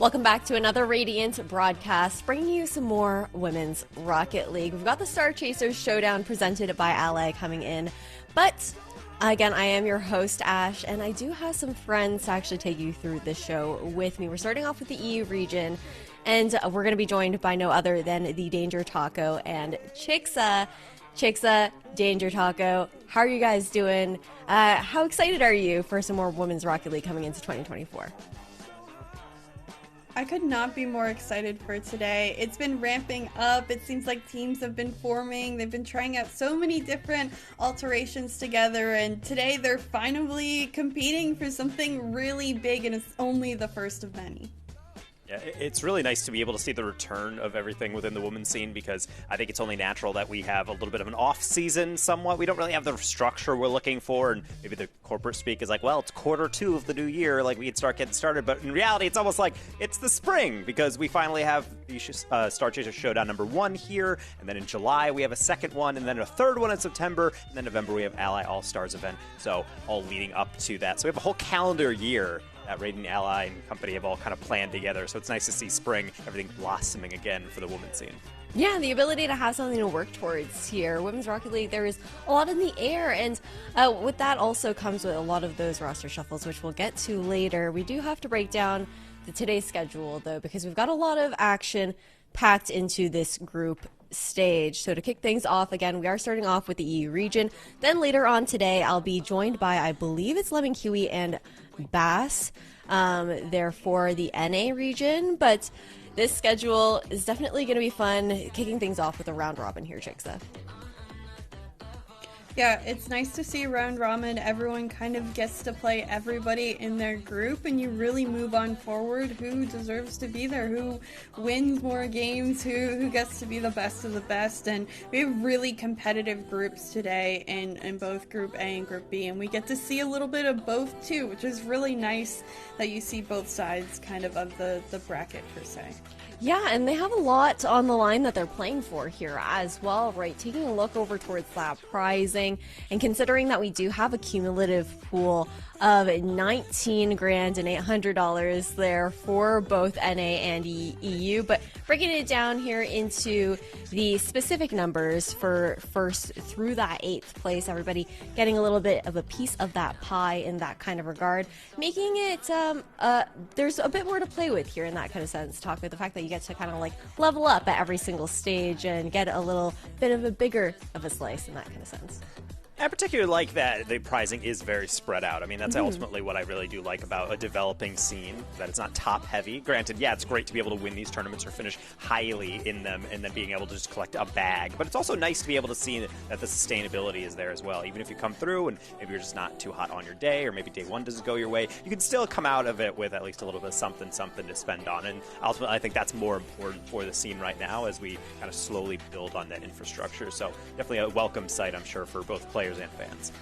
Welcome back to another Radiant broadcast, bringing you some more Women's Rocket League. We've got the Star Chasers Showdown presented by Ally coming in. But, again, I am your host, Ash, and I do have some friends to actually take you through the show with me. We're starting off with the EU region, and we're going to be joined by no other than the Danger Taco and Chixa. Chixa, Danger Taco, how are you guys doing? How excited are you for some more Women's Rocket League coming into 2024? I could not be more excited for today. It's been ramping up. It seems like teams have been forming. They've been trying out so many different alterations together, and today they're finally competing for something really big, and it's only the first of many. Yeah, it's really nice to be able to see the return of everything within the women's scene, because I think it's only natural that we have a little bit of an off season somewhat. We don't really have the structure we're looking for, and maybe the corporate speak is like, well, it's Q2 of the new year, like we can start getting started. But in reality, it's almost like it's the spring, because we finally have the Star Chaser Showdown #1 here, and then in July we have a second one, and then a third one in September, and then November we have Ally All-Stars event, so all leading up to that. So we have a whole calendar year that Radiant, Ally, and company have all kind of planned together. So it's nice to see spring, everything blossoming again for the women's scene. Yeah, the ability to have something to work towards here. Women's Rocket League, there is a lot in the air, and with that also comes with a lot of those roster shuffles, which we'll get to later. We do have to break down today's schedule, though, because we've got a lot of action packed into this group stage. So to kick things off, again, we are starting off with the EU region. Then later on today, I'll be joined by, I believe it's Lemon Kiwi and Bass, there for the NA region. But this schedule is definitely going to be fun, kicking things off with a round robin here, Chixa. Yeah, it's nice to see round robin. Everyone kind of gets to play everybody in their group, and you really move on forward who deserves to be there, who wins more games, who gets to be the best of the best. And we have really competitive groups today in both Group A and Group B, and we get to see a little bit of both too, which is really nice that you see both sides kind of the bracket per se. Yeah, and they have a lot on the line that they're playing for here as well, right? Taking a look over towards that prizing, and considering that we do have a cumulative pool of $19,800 there for both NA and EU, but breaking it down here into the specific numbers for first through that 8th place, everybody getting a little bit of a piece of that pie in that kind of regard, making it there's a bit more to play with here in that kind of sense. Talk about the fact that you get to kind of like level up at every single stage and get a little bit of a bigger of a slice in that kind of sense. I particularly like that the prizing is very spread out. I mean, that's ultimately what I really do like about a developing scene, that it's not top-heavy. Granted, yeah, it's great to be able to win these tournaments or finish highly in them and then being able to just collect a bag. But it's also nice to be able to see that the sustainability is there as well. Even if you come through and maybe you're just not too hot on your day, or maybe day one doesn't go your way, you can still come out of it with at least a little bit of something to spend on. And ultimately, I think that's more important for the scene right now as we kind of slowly build on that infrastructure. So definitely a welcome sight, I'm sure, for both players and fans.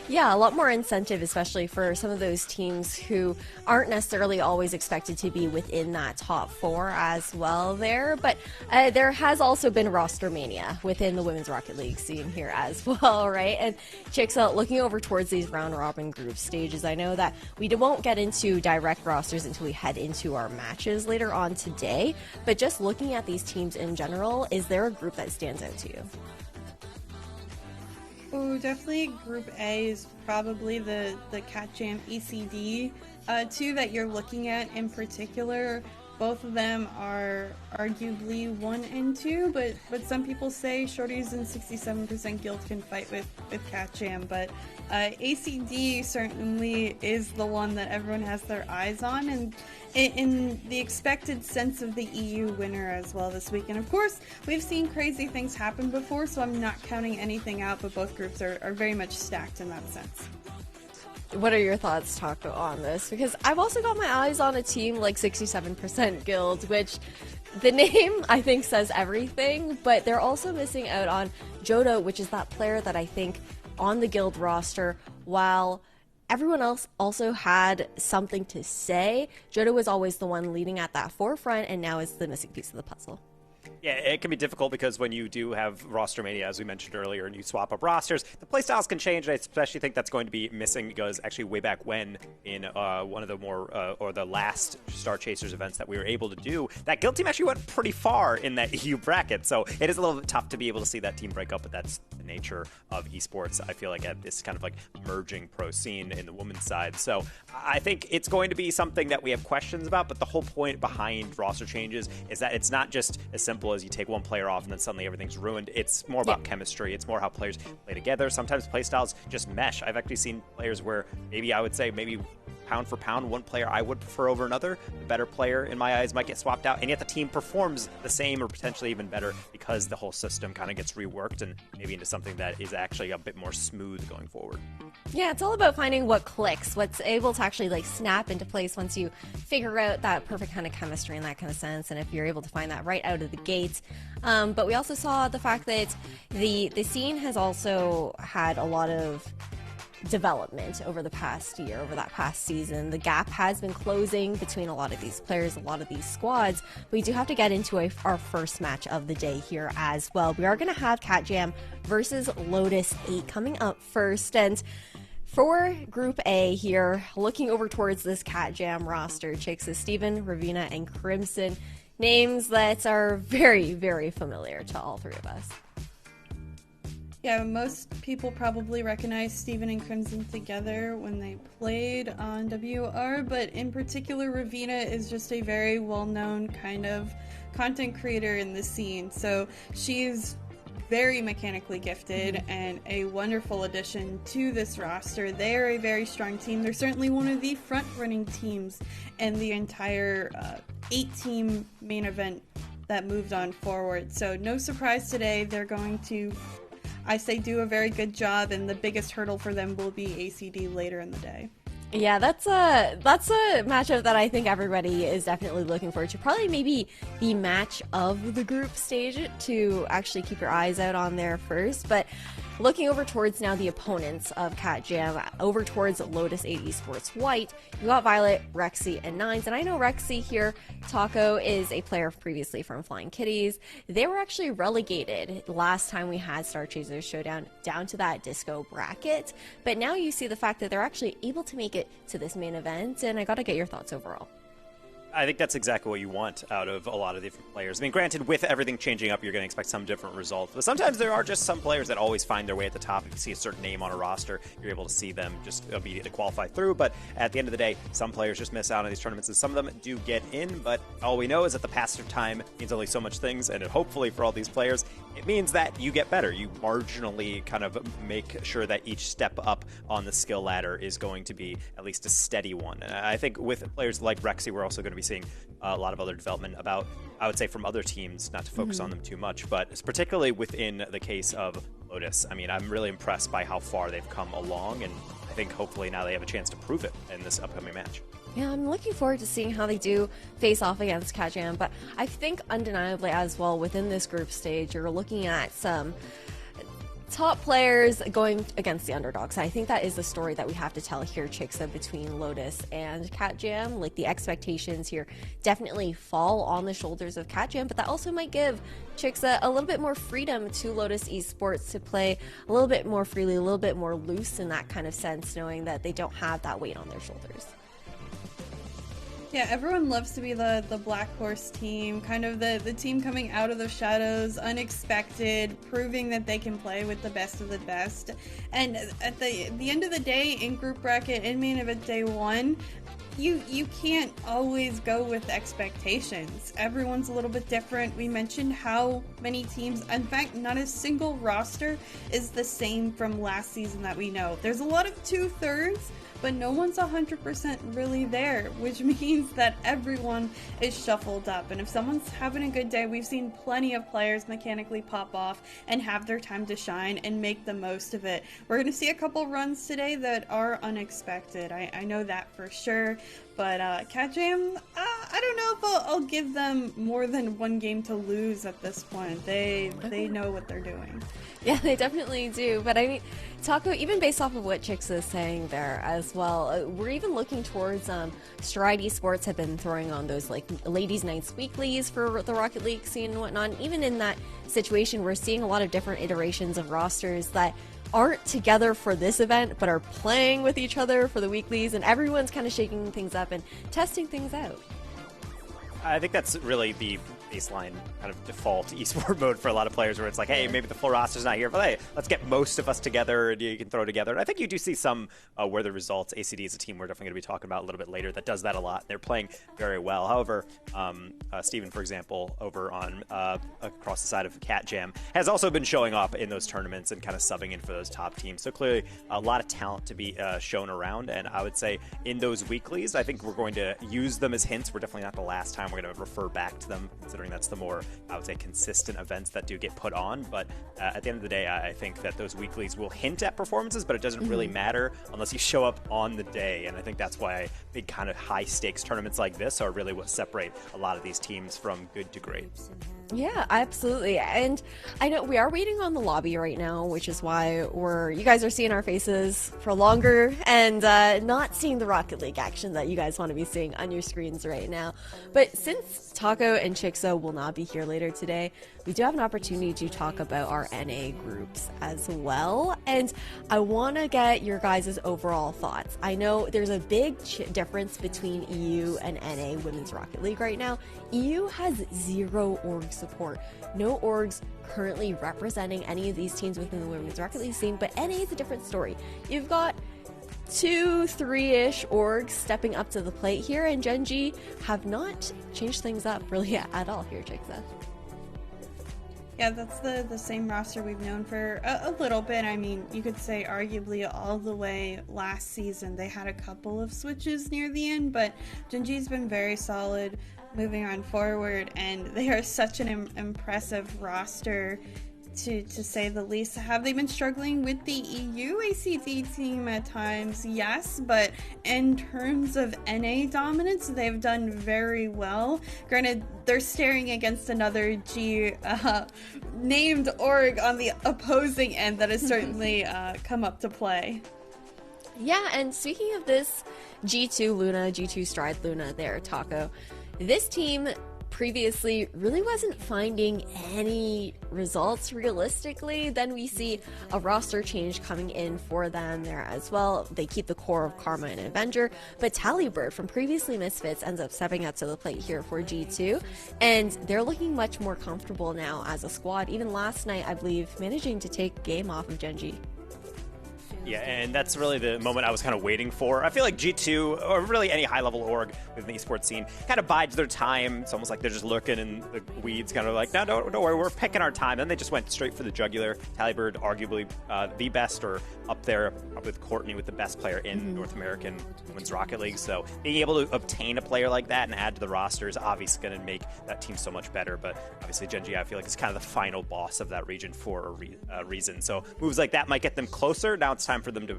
Yeah, a lot more incentive, especially for some of those teams who aren't necessarily always expected to be within that top 4 as well there. But there has also been roster mania within the Women's Rocket League scene here as well, right? And Chixa, looking over towards these round-robin group stages, I know that we won't get into direct rosters until we head into our matches later on today. But just looking at these teams in general, is there a group that stands out to you? Oh, definitely Group A is probably the Cat Jam ECD two that you're looking at in particular. Both of them are arguably 1 and 2, but some people say Shorties and 67% Guild can fight with Cat Jam, but ACD certainly is the one that everyone has their eyes on, and in the expected sense of the EU winner as well this week. And of course, we've seen crazy things happen before, so I'm not counting anything out, but both groups are very much stacked in that sense. What are your thoughts, Taco, on this? Because I've also got my eyes on a team like 67% Guild, which the name, I think, says everything, but they're also missing out on Jodo, which is that player that I think on the Guild roster, while everyone else also had something to say, Jodo was always the one leading at that forefront, and now is the missing piece of the puzzle. Yeah, it can be difficult because when you do have roster mania, as we mentioned earlier, and you swap up rosters, the playstyles can change. And I especially think that's going to be missing because actually way back when in one of the more or the last Star Chasers events that we were able to do, that guild team actually went pretty far in that EU bracket. So it is a little bit tough to be able to see that team break up, but that's the nature of esports. I feel like at this kind of like merging pro scene in the women's side. So I think it's going to be something that we have questions about, but the whole point behind roster changes is that it's not just as simple as you take one player off and then suddenly everything's ruined. It's more about chemistry. It's more how players play together. Sometimes playstyles just mesh. I've actually seen players where maybe I would say maybe pound for pound, one player I would prefer over another. The better player, in my eyes, might get swapped out, and yet the team performs the same or potentially even better because the whole system kind of gets reworked and maybe into something that is actually a bit more smooth going forward. Yeah, it's all about finding what clicks, what's able to actually like snap into place once you figure out that perfect kind of chemistry in that kind of sense, and if you're able to find that right out of the gates. But we also saw the fact that the scene has also had a lot of development over the past year, over that past season. The gap has been closing between a lot of these players, a lot of these squads. We do have to get into our first match of the day here as well. We are going to have Cat Jam versus Lotus 8 coming up first, and for Group A here, looking over towards this Cat Jam roster, Chicks is Steven, Ravina, and Crimson. Names that are very, very familiar to all three of us. Yeah, most people probably recognize Steven and Crimson together when they played on WR, but in particular, Ravina is just a very well-known kind of content creator in the scene. So she's very mechanically gifted and a wonderful addition to this roster. They're a very strong team. They're certainly one of the front-running teams in the entire 8-team main event that moved on forward. So no surprise today, they're going to, I say, do a very good job, and the biggest hurdle for them will be ACD later in the day. Yeah, that's a matchup that I think everybody is definitely looking forward to. Probably maybe the match of the group stage to actually keep your eyes out on there first. But looking over towards now the opponents of Cat Jam, over towards Lotus 8 Esports White, you got Violet, Rexy, and Nines. And I know Rexy here, Taco, is a player previously from Flying Kitties. They were actually relegated last time we had Star Chasers Showdown down to that disco bracket. But now you see the fact that they're actually able to make it to this main event, and I gotta get your thoughts overall. I think that's exactly what you want out of a lot of different players. I mean, granted, with everything changing up, you're going to expect some different results. But sometimes there are just some players that always find their way at the top. If you see a certain name on a roster, you're able to see them just immediately qualify through. But at the end of the day, some players just miss out on these tournaments, and some of them do get in. But all we know is that the passage of time means only so much things, and hopefully for all these players, it means that you get better. You marginally kind of make sure that each step up on the skill ladder is going to be at least a steady one. And I think with players like Rexy, we're also going to be seeing a lot of other development about, I would say, from other teams, not to focus on them too much, but particularly within the case of Lotus. I mean, I'm really impressed by how far they've come along, and I think hopefully now they have a chance to prove it in this upcoming match. Yeah, I'm looking forward to seeing how they do face off against Cat Jam, but I think undeniably as well within this group stage, you're looking at some top players going against the underdogs. I think that is the story that we have to tell here, Chicksa, between Lotus and Cat Jam. Like, the expectations here definitely fall on the shoulders of Cat Jam, but that also might give Chicksa a little bit more freedom to Lotus Esports to play a little bit more freely, a little bit more loose in that kind of sense, knowing that they don't have that weight on their shoulders. Yeah, everyone loves to be the Black Horse team, kind of the team coming out of the shadows, unexpected, proving that they can play with the best of the best. And at the end of the day, in group bracket, in main event day one, you can't always go with expectations. Everyone's a little bit different. We mentioned how many teams, in fact, not a single roster is the same from last season that we know. There's a lot of 2/3, but no one's 100% really there, which means that everyone is shuffled up. And if someone's having a good day, we've seen plenty of players mechanically pop off and have their time to shine and make the most of it. We're going to see a couple runs today that are unexpected. I know that for sure. But Cat Jam, I don't know if I'll give them more than one game to lose at this point. They know what they're doing. Yeah, they definitely do. But I mean, Taco, even based off of what Chicks is saying there as well, we're even looking towards Stride Esports have been throwing on those like ladies' nights weeklies for the Rocket League scene and whatnot. And even in that situation, we're seeing a lot of different iterations of rosters that aren't together for this event, but are playing with each other for the weeklies, and everyone's kind of shaking things up and testing things out. I think that's really the baseline kind of default esport mode for a lot of players, where it's like, hey, maybe the full roster's not here, but hey, let's get most of us together and you can throw together. And I think you do see some where the results. ACD is a team we're definitely going to be talking about a little bit later that does that a lot. They're playing very well. However, Steven, for example, over on across the side of Cat Jam, has also been showing up in those tournaments and kind of subbing in for those top teams. So clearly a lot of talent to be shown around. And I would say in those weeklies, I think we're going to use them as hints. We're definitely not the last time we're going to refer back to them, considering that's the more, I would say, consistent events that do get put on. But at the end of the day, I think that those weeklies will hint at performances, but it doesn't really matter unless you show up on the day. And I think that's why big kind of high stakes tournaments like this are really what separate a lot of these teams from good to great. Yeah, absolutely. And I know we are waiting on the lobby right now, which is why you guys are seeing our faces for longer and not seeing the Rocket League action that you guys want to be seeing on your screens right now. But since Taco and Chixo will not be here later today, we do have an opportunity to talk about our NA groups as well. And I want to get your guys' overall thoughts. I know there's a big difference between EU and NA Women's Rocket League right now. EU has zero org support. No orgs currently representing any of these teams within the Women's Rocket League scene, but NA is a different story. You've got 2-3-ish orgs stepping up to the plate here, and Genji have not changed things up really at all here, Chixa. Yeah, that's the same roster we've known for a little bit. I mean, you could say arguably all the way last season. They had a couple of switches near the end, but Genji's been very solid moving on forward, and they are such an impressive roster, to say the least. Have they been struggling with the EU ACD team at times? Yes, but in terms of NA dominance, they've done very well. Granted, they're staring against another G named org on the opposing end that has certainly come up to play. Yeah, and speaking of this G2 Luna, G2 Stride Luna there, Taco, this team previously really wasn't finding any results realistically. Then we see a roster change coming in for them there as well. They keep the core of Karma and Avenger, but Tallybird from previously Misfits ends up stepping up to the plate here for G2, and they're looking much more comfortable now as a squad. Even last night, I believe, managing to take game off of Genji. Yeah, and that's really the moment I was kind of waiting for. I feel like G2, or really any high-level org within the esports scene, kind of bides their time. It's almost like they're just lurking in the weeds, kind of like, no, don't worry, we're picking our time. Then they just went straight for the jugular. Tallybird, arguably the best, or up there with Courtney, with the best player in North American Women's Rocket League. So being able to obtain a player like that and add to the roster is obviously going to make that team so much better. But obviously Genji, I feel like, is kind of the final boss of that region for a reason. So moves like that might get them closer. Now it's time for them to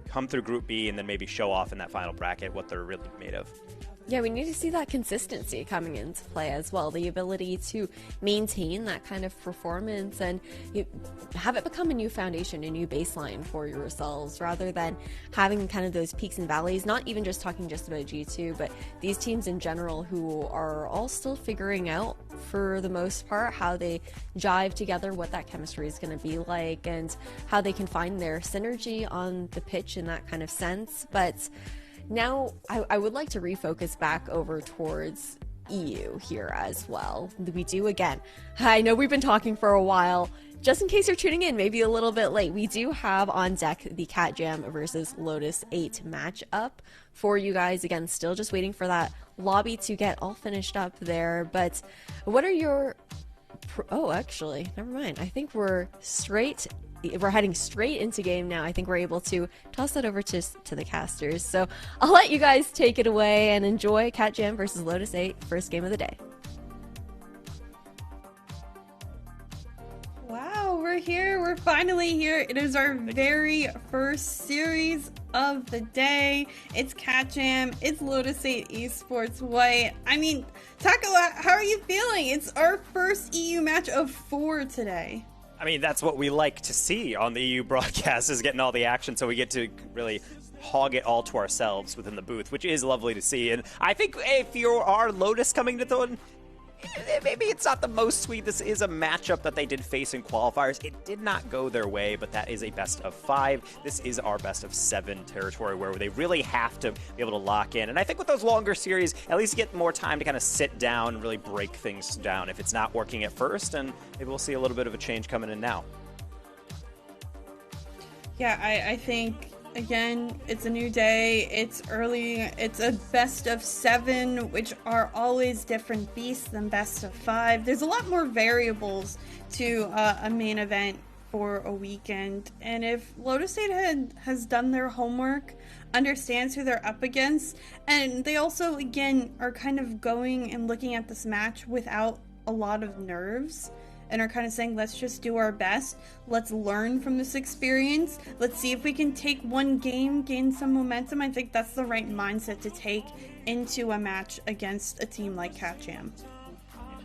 come through Group B and then maybe show off in that final bracket what they're really made of. Yeah, we need to see that consistency coming into play as well. The ability to maintain that kind of performance and have it become a new foundation, a new baseline for yourselves, rather than having kind of those peaks and valleys. Not even just talking just about G2, but these teams in general who are all still figuring out, for the most part, how they jive together, what that chemistry is going to be like, and how they can find their synergy on the pitch in that kind of sense. But now, I would like to refocus back over towards EU here as well. We do, again, I know we've been talking for a while. Just in case you're tuning in, maybe a little bit late, we do have on deck the Cat Jam versus Lotus 8 matchup for you guys. Again, still just waiting for that lobby to get all finished up there. But what are your... Oh, actually, never mind. I think we're heading straight into game now. I think we're able to toss that over to the casters. So I'll let you guys take it away and enjoy Cat Jam versus Lotus 8, first game of the day. Wow, we're here. We're finally here. It is our very first series of the day. It's Cat Jam. It's Lotus 8 Esports White. I mean, Taco, how are you feeling? It's our first EU match of 4 today. I mean, that's what we like to see on the EU broadcast, is getting all the action, so we get to really hog it all to ourselves within the booth, which is lovely to see. And I think if you are Lotus coming to the one, maybe it's not the most sweet. This is a matchup that they did face in qualifiers. It did not go their way, but that is a best of 5. This is our best of 7 territory where they really have to be able to lock in. And I think with those longer series, at least you get more time to kind of sit down and really break things down if it's not working at first. And maybe we'll see a little bit of a change coming in now. Yeah, I think, again, it's a new day, it's early, it's a best of 7, which are always different beasts than best of 5. There's a lot more variables to a main event for a weekend, and if Lotus 8 has done their homework, understands who they're up against, and they also, again, are kind of going and looking at this match without a lot of nerves, and are kind of saying, let's just do our best. Let's learn from this experience. Let's see if we can take one game, gain some momentum. I think that's the right mindset to take into a match against a team like Cat Jam.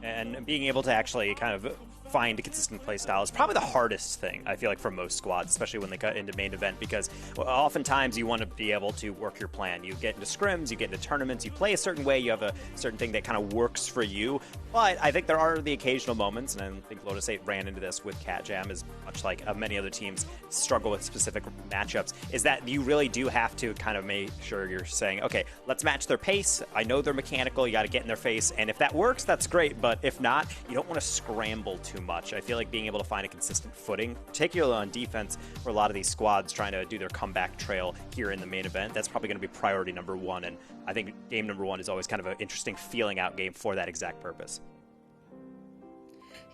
And being able to actually kind of find a consistent play style is probably the hardest thing, I feel like, for most squads, especially when they cut into main event, because oftentimes you want to be able to work your plan. You get into scrims, you get into tournaments, you play a certain way, you have a certain thing that kind of works for you. But I think there are the occasional moments, and I think Lotus 8 ran into this with Cat Jam, as much like many other teams struggle with specific matchups, is that you really do have to kind of make sure you're saying, okay, let's match their pace. I know they're mechanical, you got to get in their face, and if that works, that's great, but if not, you don't want to scramble too much. I feel like being able to find a consistent footing, particularly on defense, for a lot of these squads trying to do their comeback trail here in the main event, that's probably going to be priority number 1, and I think game number 1 is always kind of an interesting feeling out game for that exact purpose.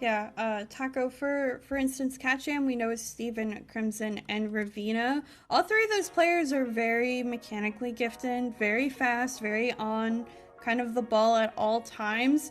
Yeah, Taco, for instance, Cat Jam, we know is Steven, Crimson, and Ravina. All 3 of those players are very mechanically gifted, very fast, very on kind of the ball at all times.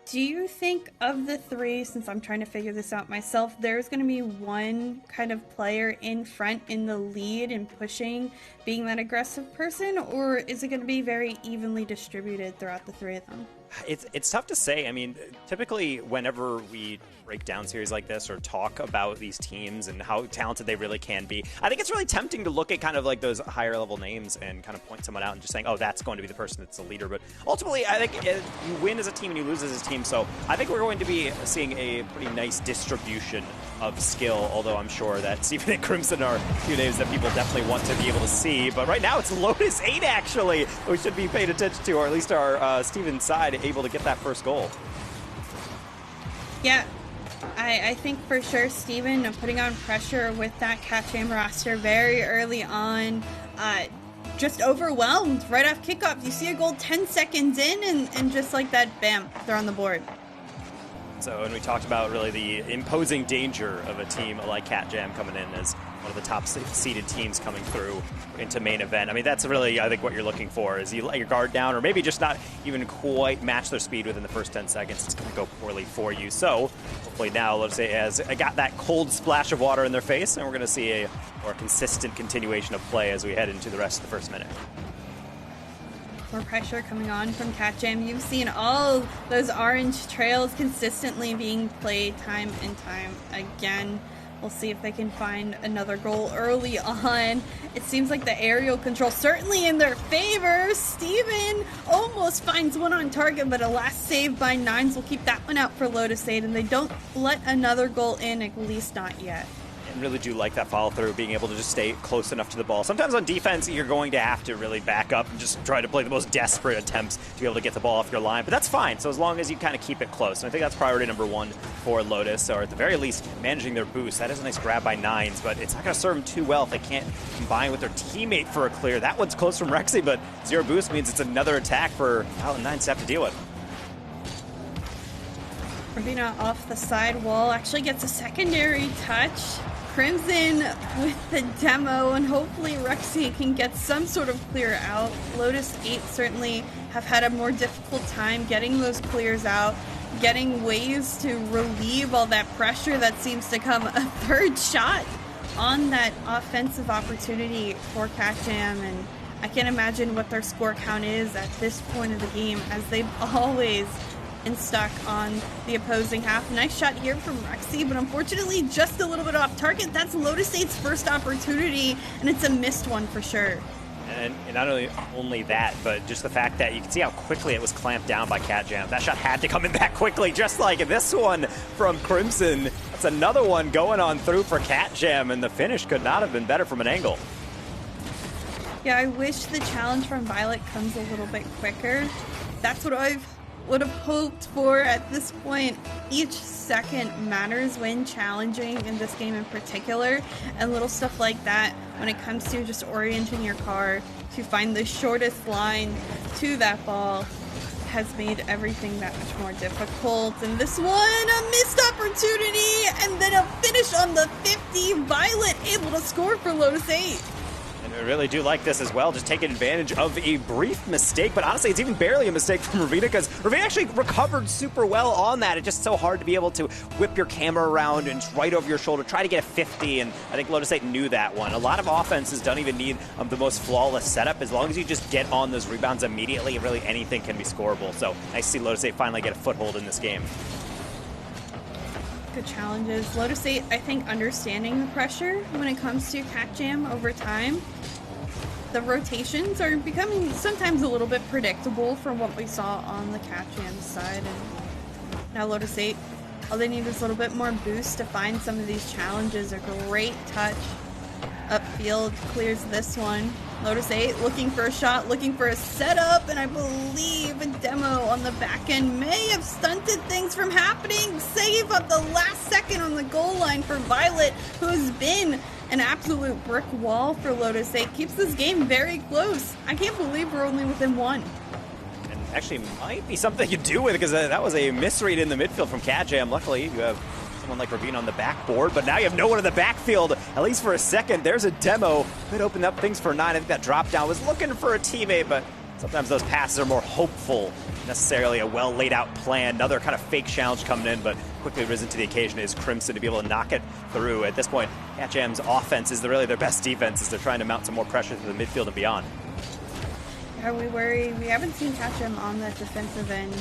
Do you think of the 3, since I'm trying to figure this out myself, there's going to be one kind of player in front in the lead and pushing, being that aggressive person, or is it going to be very evenly distributed throughout the 3 of them? It's tough to say. I mean, typically whenever we break down series like this or talk about these teams and how talented they really can be, I think it's really tempting to look at kind of like those higher level names and kind of point someone out and just saying, oh, that's going to be the person that's the leader. But ultimately, I think you win as a team and you lose as a team. So I think we're going to be seeing a pretty nice distribution of skill, although I'm sure that Steven and Crimson are 2 names that people definitely want to be able to see. But right now it's Lotus 8, actually, we should be paying attention to, or at least our Steven side able to get that first goal. Yeah, I think for sure Steven putting on pressure with that Cat Jam roster very early on, just overwhelmed right off kickoff. You see a goal 10 seconds in, and just like that, bam, they're on the board. So, and we talked about really the imposing danger of a team like Cat Jam coming in as one of the top seeded teams coming through into main event. I mean, that's really, I think, what you're looking for, is you let your guard down, or maybe just not even quite match their speed within the first 10 seconds. It's going to go poorly for you. So hopefully now, let's say, has got that cold splash of water in their face, and we're going to see a more consistent continuation of play as we head into the rest of the first minute. More pressure coming on from Cat Jam. You've seen all those orange trails consistently being played time and time again. We'll see if they can find another goal early on. It seems like the aerial control certainly in their favor. Steven almost finds one on target, but a last save by Nines will keep that one out for Lotus 8, and they don't let another goal in, at least not yet. I really do like that follow through, being able to just stay close enough to the ball. Sometimes on defense, you're going to have to really back up and just try to play the most desperate attempts to be able to get the ball off your line, but that's fine, so as long as you kind of keep it close. And I think that's priority number 1 for Lotus, or at the very least, managing their boost. That is a nice grab by Nines, but it's not going to serve them too well if they can't combine with their teammate for a clear. That one's close from Rexy, but 0 boost means it's another attack for Nines to have to deal with. Ravina off the side wall actually gets a secondary touch. Crimson with the demo, and hopefully Rexy can get some sort of clear out. Lotus 8 certainly have had a more difficult time getting those clears out, getting ways to relieve all that pressure that seems to come. A third shot on that offensive opportunity for Cat Jam, and I can't imagine what their score count is at this point of the game, as they've always been stuck on the opposing half. Nice shot here from Rexy, but unfortunately just a little bit off target. That's Lotus 8's first opportunity, and it's a missed one for sure. And not only that, but just the fact that you can see how quickly it was clamped down by Cat Jam. That shot had to come in that quickly, just like this one from Crimson. That's another one going on through for Cat Jam, and the finish could not have been better from an angle. Yeah, I wish the challenge from Violet comes a little bit quicker. That's what I would have hoped for at this point. Each second matters when challenging in this game in particular, and little stuff like that when it comes to just orienting your car to find the shortest line to that ball has made everything that much more difficult. And this one, a missed opportunity, and then a finish on the 50. Violet able to score for Lotus 8. And I really do like this as well, just taking advantage of a brief mistake, but honestly, it's even barely a mistake from Ravina, because Ravina actually recovered super well on that. It's just so hard to be able to whip your camera around and right over your shoulder, try to get a 50, and I think Lotus 8 knew that one. A lot of offenses don't even need the most flawless setup. As long as you just get on those rebounds immediately, really anything can be scoreable. So nice to see Lotus 8 finally get a foothold in this game. Good challenges. Lotus 8, I think, understanding the pressure when it comes to Cat Jam over time. The rotations are becoming sometimes a little bit predictable from what we saw on the Cat Jam side. And now Lotus 8, all they need is a little bit more boost to find some of these challenges. A great touch upfield, clears this one. Lotus 8 looking for a shot, looking for a setup, and I believe a demo on the back end may have stunted things from happening. Save at the last second on the goal line for Violet, who's been an absolute brick wall for Lotus 8. Keeps this game very close. I can't believe we're only within one. And actually might be something you do with it, because that was a misread in the midfield from Cat Jam. Luckily, you have someone like Ravina on the backboard, but now you have no one in the backfield, at least for a second. There's a demo. Could open up things for 9. I think that drop down was looking for a teammate, but sometimes those passes are more hopeful, necessarily a well laid out plan. Another kind of fake challenge coming in, but quickly risen to the occasion is Crimson to be able to knock it through. At this point, Cat Jam's offense is really their best defense, as they're trying to mount some more pressure to the midfield and beyond. Are we worried? We haven't seen Cat Jam on that defensive end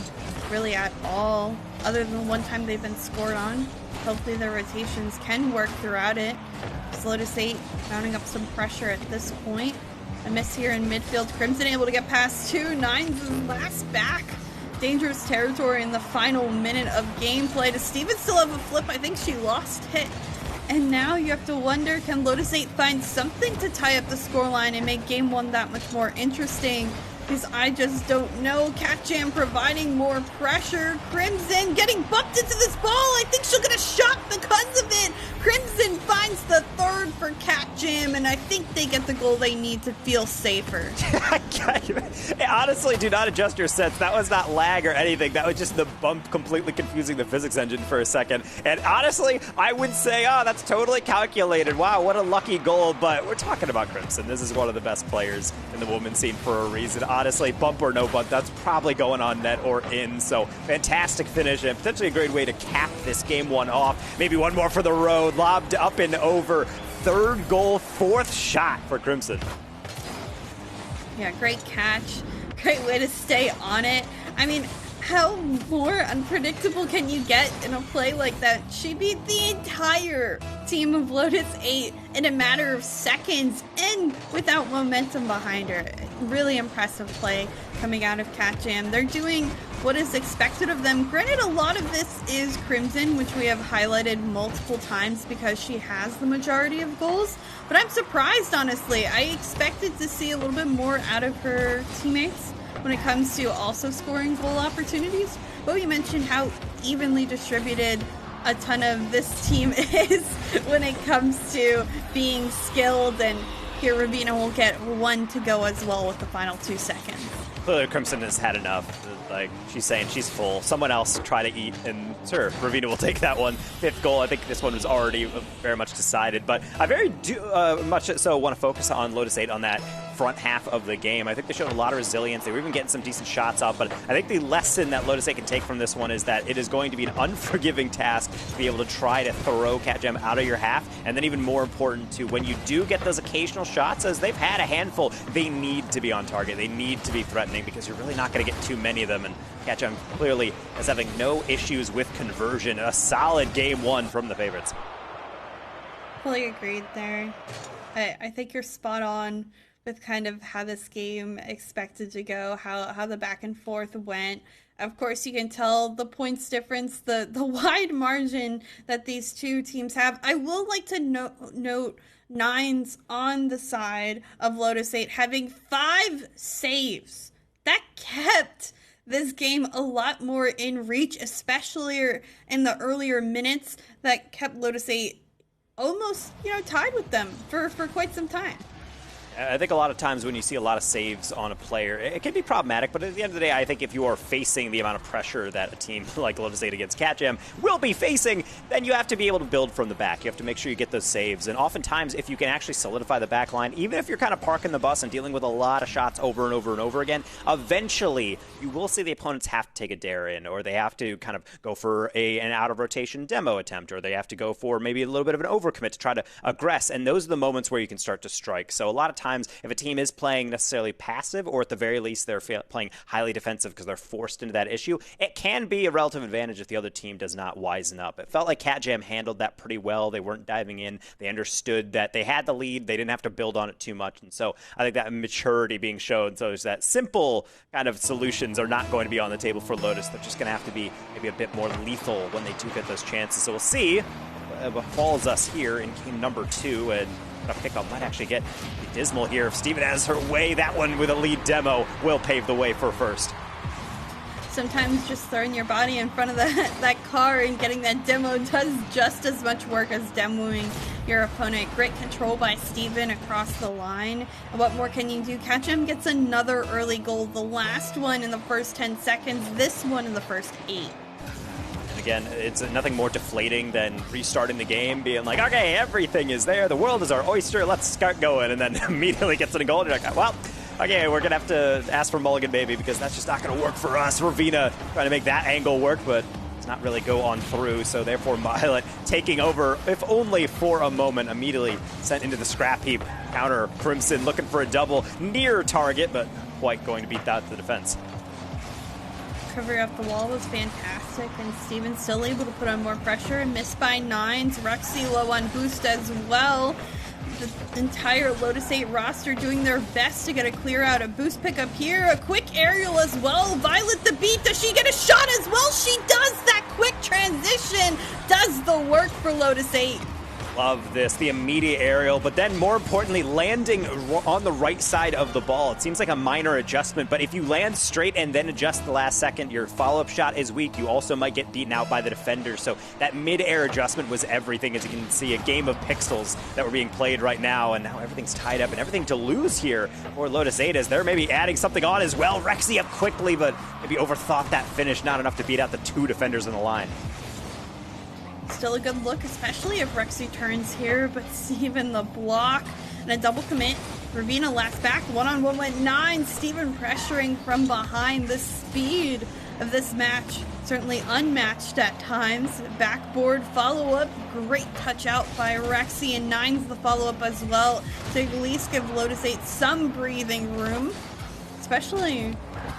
really at all, other than one time they've been scored on. Hopefully their rotations can work throughout it. Lotus 8 mounting up some pressure at this point. A miss here in midfield. Crimson able to get past 2. Nine's last back. Dangerous territory in the final minute of gameplay. Does Steven still have a flip? I think she lost hit. And now you have to wonder, can Lotus 8 find something to tie up the scoreline and make game 1 that much more interesting? Because I just don't know. Cat Jam providing more pressure. Crimson getting bumped into this ball. I think she'll get a shot because of it. Crimson finds the third for Cat Jam, and I think they get the goal they need to feel safer. Honestly, do not adjust your sets. That was not lag or anything. That was just the bump completely confusing the physics engine for a second. And honestly, I would say, oh, that's totally calculated. Wow, what a lucky goal. But we're talking about Crimson. This is one of the best players in the women's scene for a reason. Honestly, bump or no bump, that's probably going on net or in. So fantastic finish, and potentially a great way to cap this game 1 off. Maybe one more for the road. Lobbed up and over. Third goal, 4th shot for Crimson. Yeah, great catch. Great way to stay on it. I mean, how more unpredictable can you get in a play like that? She beat the entire team of Lotus 8 in a matter of seconds and without momentum behind her. Really impressive play coming out of Cat Jam. They're doing what is expected of them. Granted, a lot of this is Crimson, which we have highlighted multiple times because she has the majority of goals. But I'm surprised, honestly. I expected to see a little bit more out of her teammates when it comes to also scoring goal opportunities. But you mentioned how evenly distributed a ton of this team is when it comes to being skilled, and here Ravina will get 1 to go as well with the final 2 seconds. Clearly Crimson has had enough. Like, she's saying she's full. Someone else try to eat, and sure, Ravina will take that one. 5th goal. I think this one was already very much decided, but I very much so want to focus on Lotus 8 on that front half of the game. I think they showed a lot of resilience. They were even getting some decent shots up, but I think the lesson that Lotus 8 can take from this one is that it is going to be an unforgiving task to be able to try to throw Catgem out of your half, and then even more important to when you do get those occasional shots, as they've had a handful, they need to be on target. They need to be threatening because you're really not going to get too many of them, and Catgem clearly is having no issues with conversion. A solid game one from the favorites. Fully agreed there. I think you're spot on with kind of how this game expected to go, how the back and forth went. Of course, you can tell the points difference, the wide margin that these two teams have. I will like to note Nines on the side of Lotus 8 having 5 saves. That kept this game a lot more in reach, especially in the earlier minutes, that kept Lotus 8 almost, tied with them for quite some time. I think a lot of times when you see a lot of saves on a player, it can be problematic, but at the end of the day, I think if you are facing the amount of pressure that a team like Lotus 8 against Catgem will be facing, then you have to be able to build from the back. You have to make sure you get those saves, and oftentimes, if you can actually solidify the back line, even if you're kind of parking the bus and dealing with a lot of shots over and over and over again, eventually, you will see the opponents have to take a dare in, or they have to kind of go for an out-of-rotation demo attempt, or they have to go for maybe a little bit of an overcommit to try to aggress, and those are the moments where you can start to strike. So a lot of times, if a team is playing necessarily passive, or at the very least they're playing highly defensive because they're forced into that issue, it can be a relative advantage if the other team does not wisen up. It felt like Catgem handled that pretty well. They weren't diving in. They understood that they had the lead. They didn't have to build on it too much. And so I think that maturity being shown, so there's that simple kind of solutions are not going to be on the table for Lotus. They're just going to have to be maybe a bit more lethal when they do get those chances. So we'll see what falls us here in game number 2, and a pickup might actually get dismal here. If Steven has her way, that one with a lead demo will pave the way for first. Sometimes just throwing your body in front of that car and getting that demo does just as much work as demoing your opponent. Great control by Steven across the line. And what more can you do? Catgem gets another early goal. The last one in the first 10 seconds, this one in the first 8. Again, it's nothing more deflating than restarting the game, being like, okay, everything is there, the world is our oyster, let's start going, and then immediately gets in a goal, and you're like, well, okay, we're going to have to ask for Mulligan, baby, because that's just not going to work for us. Ravina trying to make that angle work, but it's not really go on through, so therefore Milet taking over, if only for a moment, immediately sent into the scrap heap. Counter, Crimson looking for a double, near target, but quite going to beat that to the defense. Recovery off the wall was fantastic, and Steven's still able to put on more pressure, and missed by Nines. Rexy low on boost as well. The entire Lotus 8 roster doing their best to get a clear out. A boost pickup here, a quick aerial as well. Violet the beat, does she get a shot as well? She does! That quick transition does the work for Lotus 8. Love this, the immediate aerial, but then more importantly, landing on the right side of the ball. It seems like a minor adjustment, but if you land straight and then adjust the last second, your follow-up shot is weak. You also might get beaten out by the defender, so that mid-air adjustment was everything. As you can see, a game of pixels that were being played right now, and now everything's tied up and everything to lose here for Lotus 8 as they're maybe adding something on as well. Rexy up quickly, but maybe overthought that finish, not enough to beat out the 2 defenders in the line. Still a good look, especially if Rexy turns here, but Steven the block and a double commit. Ravina last back, one-on-one went 9. Steven pressuring from behind. The speed of this match, certainly unmatched at times. Backboard follow-up, great touch out by Rexy, and 9's the follow-up as well to at least give Lotus 8 some breathing room, especially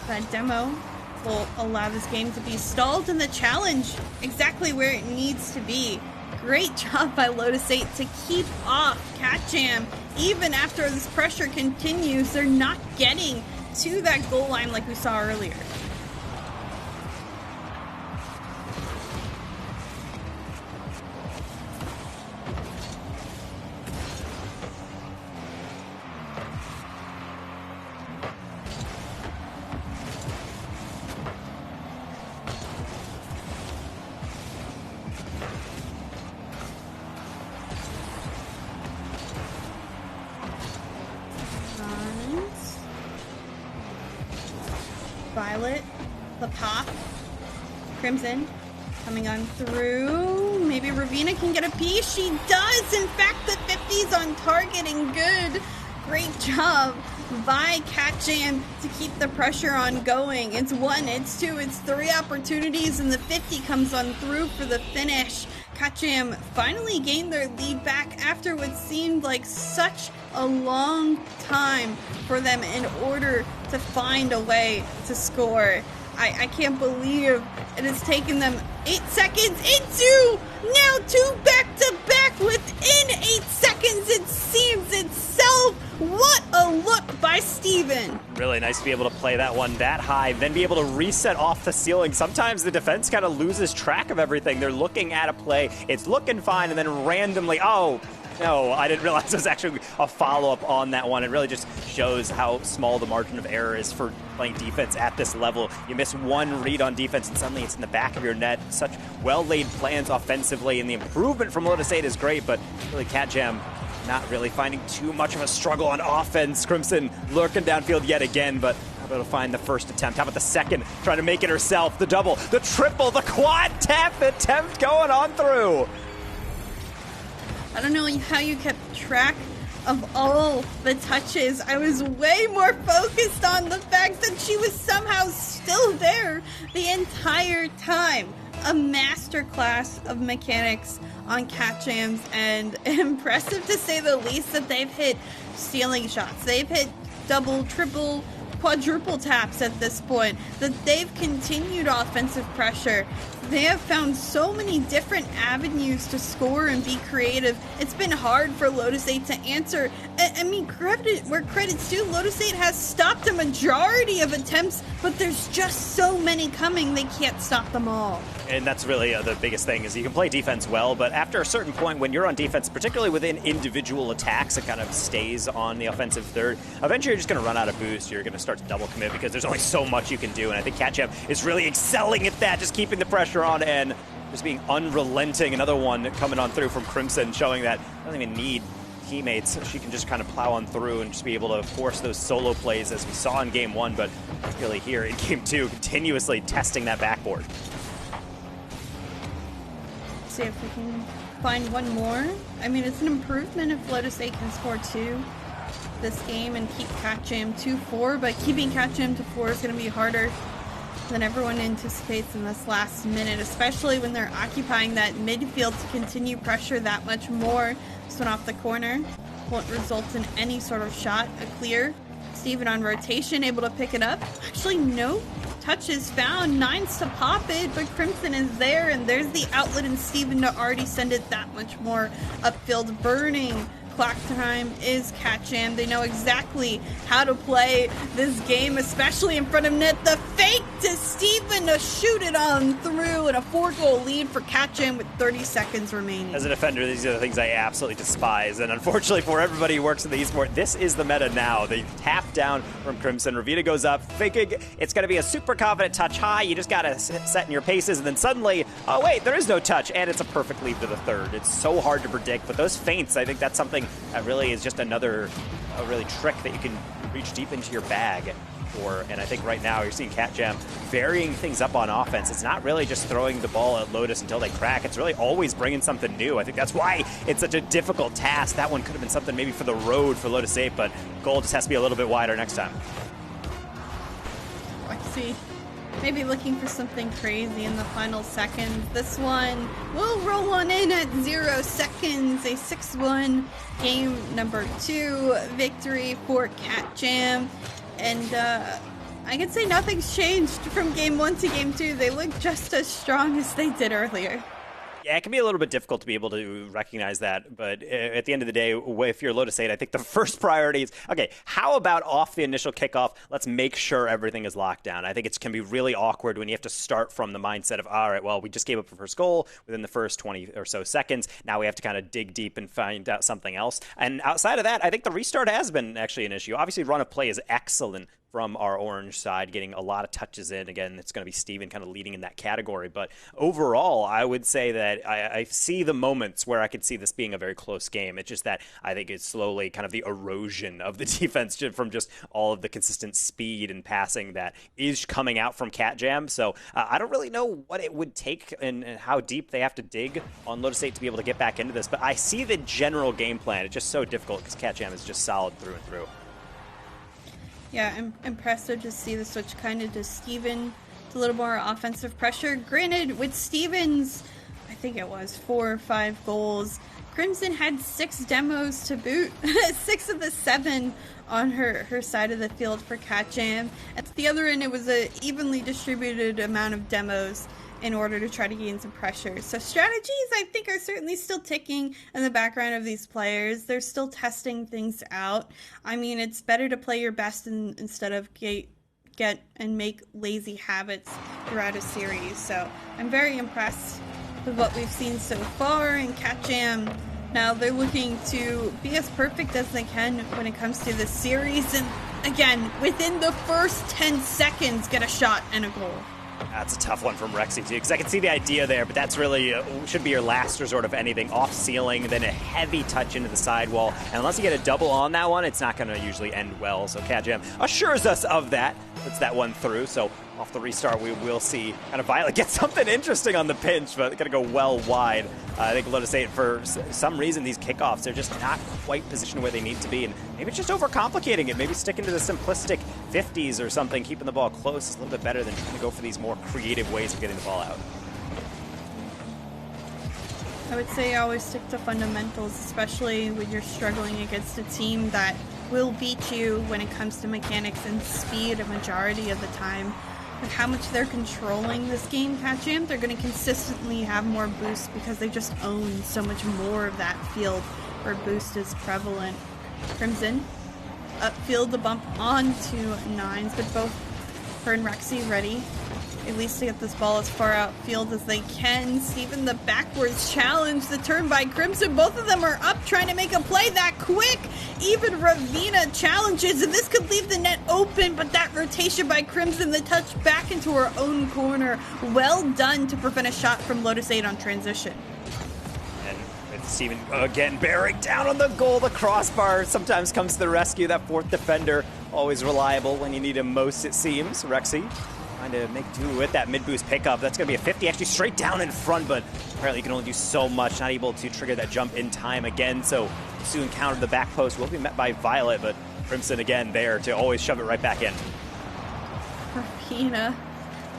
that demo will allow this game to be stalled and the challenge exactly where it needs to be. Great job by Lotus 8 to keep off Catgem. Even after this pressure continues, they're not getting to that goal line like we saw earlier. Violet, the pop, Crimson coming on through. Maybe Ravina can get a piece. She does. In fact, the 50's on target and good. Great job by Cat Jam to keep the pressure on going. It's 1, it's 2, it's 3 opportunities, and the 50 comes on through for the finish. Cat Jam finally gained their lead back after what seemed like such a long time for them in order to find a way to score. I can't believe it has taken them 8 seconds into now 2 back-to-back within 8 seconds. It seems itself. What a look by Steven. Really nice to be able to play that one that high, then be able to reset off the ceiling. Sometimes the defense kind of loses track of everything. They're looking at a play, it's looking fine, and then randomly, oh, no, I didn't realize it was actually a follow-up on that one. It really just shows how small the margin of error is for playing defense at this level. You miss one read on defense and suddenly it's in the back of your net. Such well-laid plans offensively, and the improvement from Lotus 8 is great, but really Cat Jam not really finding too much of a struggle on offense. Crimson lurking downfield yet again, but able to find the first attempt. How about the second? Trying to make it herself. The double, the triple, the quad tap attempt going on through. I don't know how you kept track of all the touches. I was way more focused on the fact that she was somehow still there the entire time. A masterclass of mechanics on Cat Jams, and impressive to say the least that they've hit stealing shots. They've hit double, triple, quadruple taps at this point, that they've continued offensive pressure. They have found so many different avenues to score and be creative. It's been hard for Lotus 8 to answer. I mean, credit where credit's due. Lotus 8 has stopped a majority of attempts, but there's just so many coming, they can't stop them all. And that's really the biggest thing, is you can play defense well, but after a certain point, when you're on defense, particularly within individual attacks, it kind of stays on the offensive third. Eventually, you're just going to run out of boost. You're going to start to double commit because there's only so much you can do, and I think Cat Jam is really excelling at that, just keeping the pressure on and just being unrelenting. Another one coming on through from Crimson, showing that doesn't even need teammates. She can just kind of plow on through and just be able to force those solo plays as we saw in Game 1, but really here in Game 2, continuously testing that backboard. See if we can find one more. I mean, it's an improvement if Lotus 8 can score 2 this game and keep Cat Jam 2-4, but keeping Cat Jam to 4 is going to be harder than everyone anticipates in this last minute, especially when they're occupying that midfield to continue pressure that much more. This one off the corner won't result in any sort of shot. A clear. Steven on rotation, able to pick it up. Actually, no touches found. Nines to pop it, but Crimson is there, and there's the outlet, and Steven to already send it that much more upfield. Burning clock time is Cat Jam. They know exactly how to play this game, especially in front of net. The fake to Steven to shoot it on through, and a 4-goal lead for Cat Jam with 30 seconds remaining. As a defender, these are the things I absolutely despise, and unfortunately for everybody who works in the esport, this is the meta now. They tap down from Crimson. Ravita goes up, thinking it's going to be a super confident touch high. You just got to set in your paces, and then suddenly, oh wait, there is no touch, and it's a perfect lead to the third. It's so hard to predict, but those feints, I think that's something that really is just another really trick that you can reach deep into your bag for. And I think right now you're seeing Cat Jam varying things up on offense. It's not really just throwing the ball at Lotus until they crack. It's really always bringing something new. I think that's why it's such a difficult task. That one could have been something maybe for the road for Lotus 8, but goal just has to be a little bit wider next time. Let's see. Maybe looking for something crazy in the final seconds. This one will roll on in at 0 seconds. A 6-1 game number 2 victory for Cat Jam. And I can say nothing's changed from game 1 to game 2. They look just as strong as they did earlier. Yeah, it can be a little bit difficult to be able to recognize that, but at the end of the day, if you're Lotus 8, I think the first priority is, okay, how about off the initial kickoff, let's make sure everything is locked down. I think it can be really awkward when you have to start from the mindset of, all right, well, we just gave up the first goal within the first 20 or so seconds. Now we have to kind of dig deep and find out something else. And outside of that, I think the restart has been actually an issue. Obviously, run of play is excellent from our orange side, getting a lot of touches in. Again, it's going to be Steven kind of leading in that category. But overall, I would say that I see the moments where I could see this being a very close game. It's just that I think it's slowly kind of the erosion of the defense from just all of the consistent speed and passing that is coming out from Cat Jam. So I don't really know what it would take and how deep they have to dig on Lotus 8 to be able to get back into this. But I see the general game plan. It's just so difficult because Cat Jam is just solid through and through. Yeah, I'm impressive to see the switch kind of to Steven. It's a little more offensive pressure. Granted, with Steven's, I think it was 4 or 5 goals, Crimson had 6 demos to boot. 6 of the 7 on her side of the field for Cat Jam. At the other end, it was an evenly distributed amount of demos in order to try to gain some pressure. So strategies, I think, are certainly still ticking in the background of these players. They're still testing things out. I mean, it's better to play your best instead of get and make lazy habits throughout a series. So I'm very impressed with what we've seen so far in Cat Jam. Now they're looking to be as perfect as they can when it comes to the series, and again, within the first 10 seconds, get a shot and a goal. That's a tough one from Rexy, too, because I can see the idea there, but that's really should be your last resort of anything. Off ceiling, then a heavy touch into the sidewall. And unless you get a double on that one, it's not going to usually end well. So Cat Jam assures us of that. Puts that one through. So off the restart, we will see kind of Violet get something interesting on the pinch, but going to go well wide. I think Lotus 8, for some reason, these kickoffs, they're just not quite positioned where they need to be. And maybe it's just overcomplicating it. Maybe sticking to the simplistic 50s or something, keeping the ball close is a little bit better than trying to go for these more creative ways of getting the ball out. I would say always stick to fundamentals, especially when you're struggling against a team that will beat you when it comes to mechanics and speed a majority of the time. With how much they're controlling this game, Cat Jam, they're going to consistently have more boosts because they just own so much more of that field where boost is prevalent. Crimson upfield the bump onto Nines, but both her and Rexy ready, at least to get this ball as far outfield as they can. Steven, the backwards challenge, the turn by Crimson. Both of them are up trying to make a play that quick. Even Ravina challenges, and this could leave the net open, but that rotation by Crimson, the touch back into her own corner. Well done to prevent a shot from Lotus 8 on transition. And with Steven again bearing down on the goal, the crossbar sometimes comes to the rescue. That fourth defender, always reliable when you need him most, it seems. Rexy trying to make do with that mid-boost pickup. That's going to be a 50, actually straight down in front, but apparently you can only do so much, not able to trigger that jump in time again, so soon counter the back post. Will be met by Violet, but Crimson again there to always shove it right back in. Ravina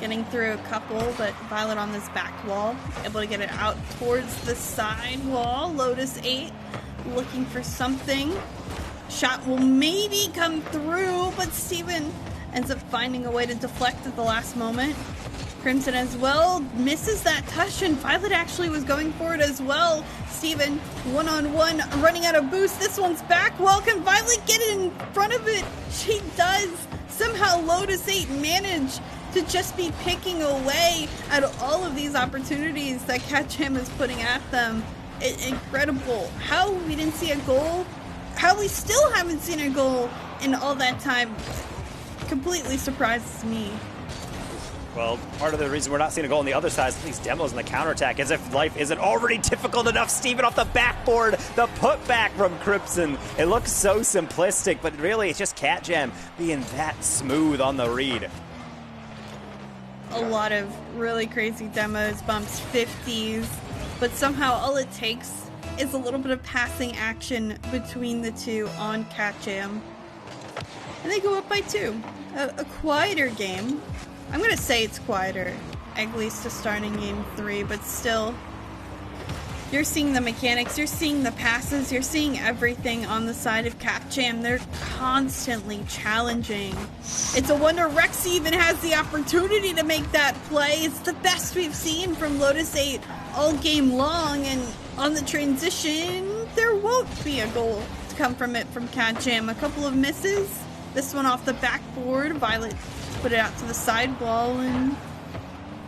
getting through a couple, but Violet on this back wall, able to get it out towards the side wall. Lotus 8 looking for something. Shot will maybe come through, but Steven ends up finding a way to deflect at the last moment. Crimson as well misses that touch, and Violet actually was going for it as well. Steven, one-on-one, running out of boost. This one's back. Well, can Violet get in front of it? She does. Somehow Lotus 8 managed to just be picking away at all of these opportunities that Cat Jam is putting at them. Incredible. How we didn't see a goal, how we still haven't seen a goal in all that time, completely surprises me. Well, part of the reason we're not seeing a goal on the other side is these demos and the counterattack, as if life isn't already difficult enough. Steven off the backboard, the putback from Crimson. It looks so simplistic, but really it's just Cat Jam being that smooth on the read. A lot of really crazy demos, bumps, 50s, but somehow all it takes is a little bit of passing action between the two on Cat Jam. And they go up by 2. A quieter game. I'm going to say it's quieter, at least to starting game 3, but still, you're seeing the mechanics, you're seeing the passes, you're seeing everything on the side of Cat Jam. They're constantly challenging. It's a wonder Rexy even has the opportunity to make that play. It's the best we've seen from Lotus 8 all game long, and on the transition, there won't be a goal to come from it from Cat Jam. A couple of misses. This one off the backboard. Violet put it out to the sidewall, and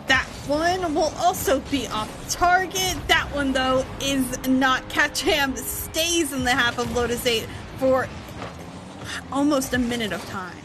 that one will also be off target. That one, though, is not. Cat Jam stays in the half of Lotus 8 for almost a minute of time.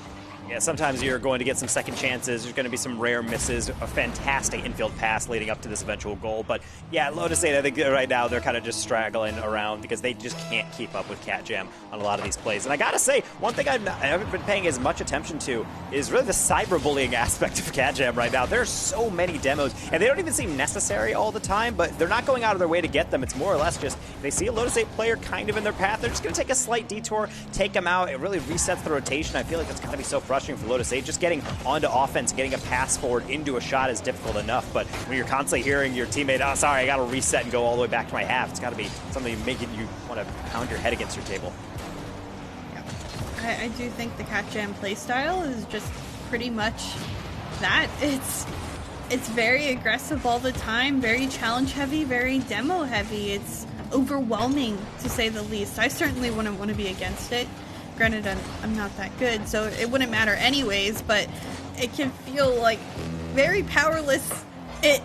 Yeah, sometimes you're going to get some second chances. There's going to be some rare misses, a fantastic infield pass leading up to this eventual goal. But yeah, Lotus 8, I think right now they're kind of just straggling around because they just can't keep up with Cat Jam on a lot of these plays. And I got to say, one thing I haven't been paying as much attention to is really the cyberbullying aspect of Cat Jam right now. There's so many demos, and they don't even seem necessary all the time, but they're not going out of their way to get them. It's more or less just if they see a Lotus 8 player kind of in their path, they're just going to take a slight detour, take them out. It really resets the rotation. I feel like that's got to be so frustrating for Lotus 8. Just getting onto offense, getting a pass forward into a shot is difficult enough, but when you're constantly hearing your teammate, oh, sorry, I got to reset and go all the way back to my half, it's got to be something making you want to pound your head against your table. I do think the Cat Jam playstyle is just pretty much that. It's very aggressive all the time, very challenge heavy, very demo heavy. It's overwhelming, to say the least. I certainly wouldn't want to be against it. Granted, I'm not that good, so it wouldn't matter anyways, but it can feel like very powerless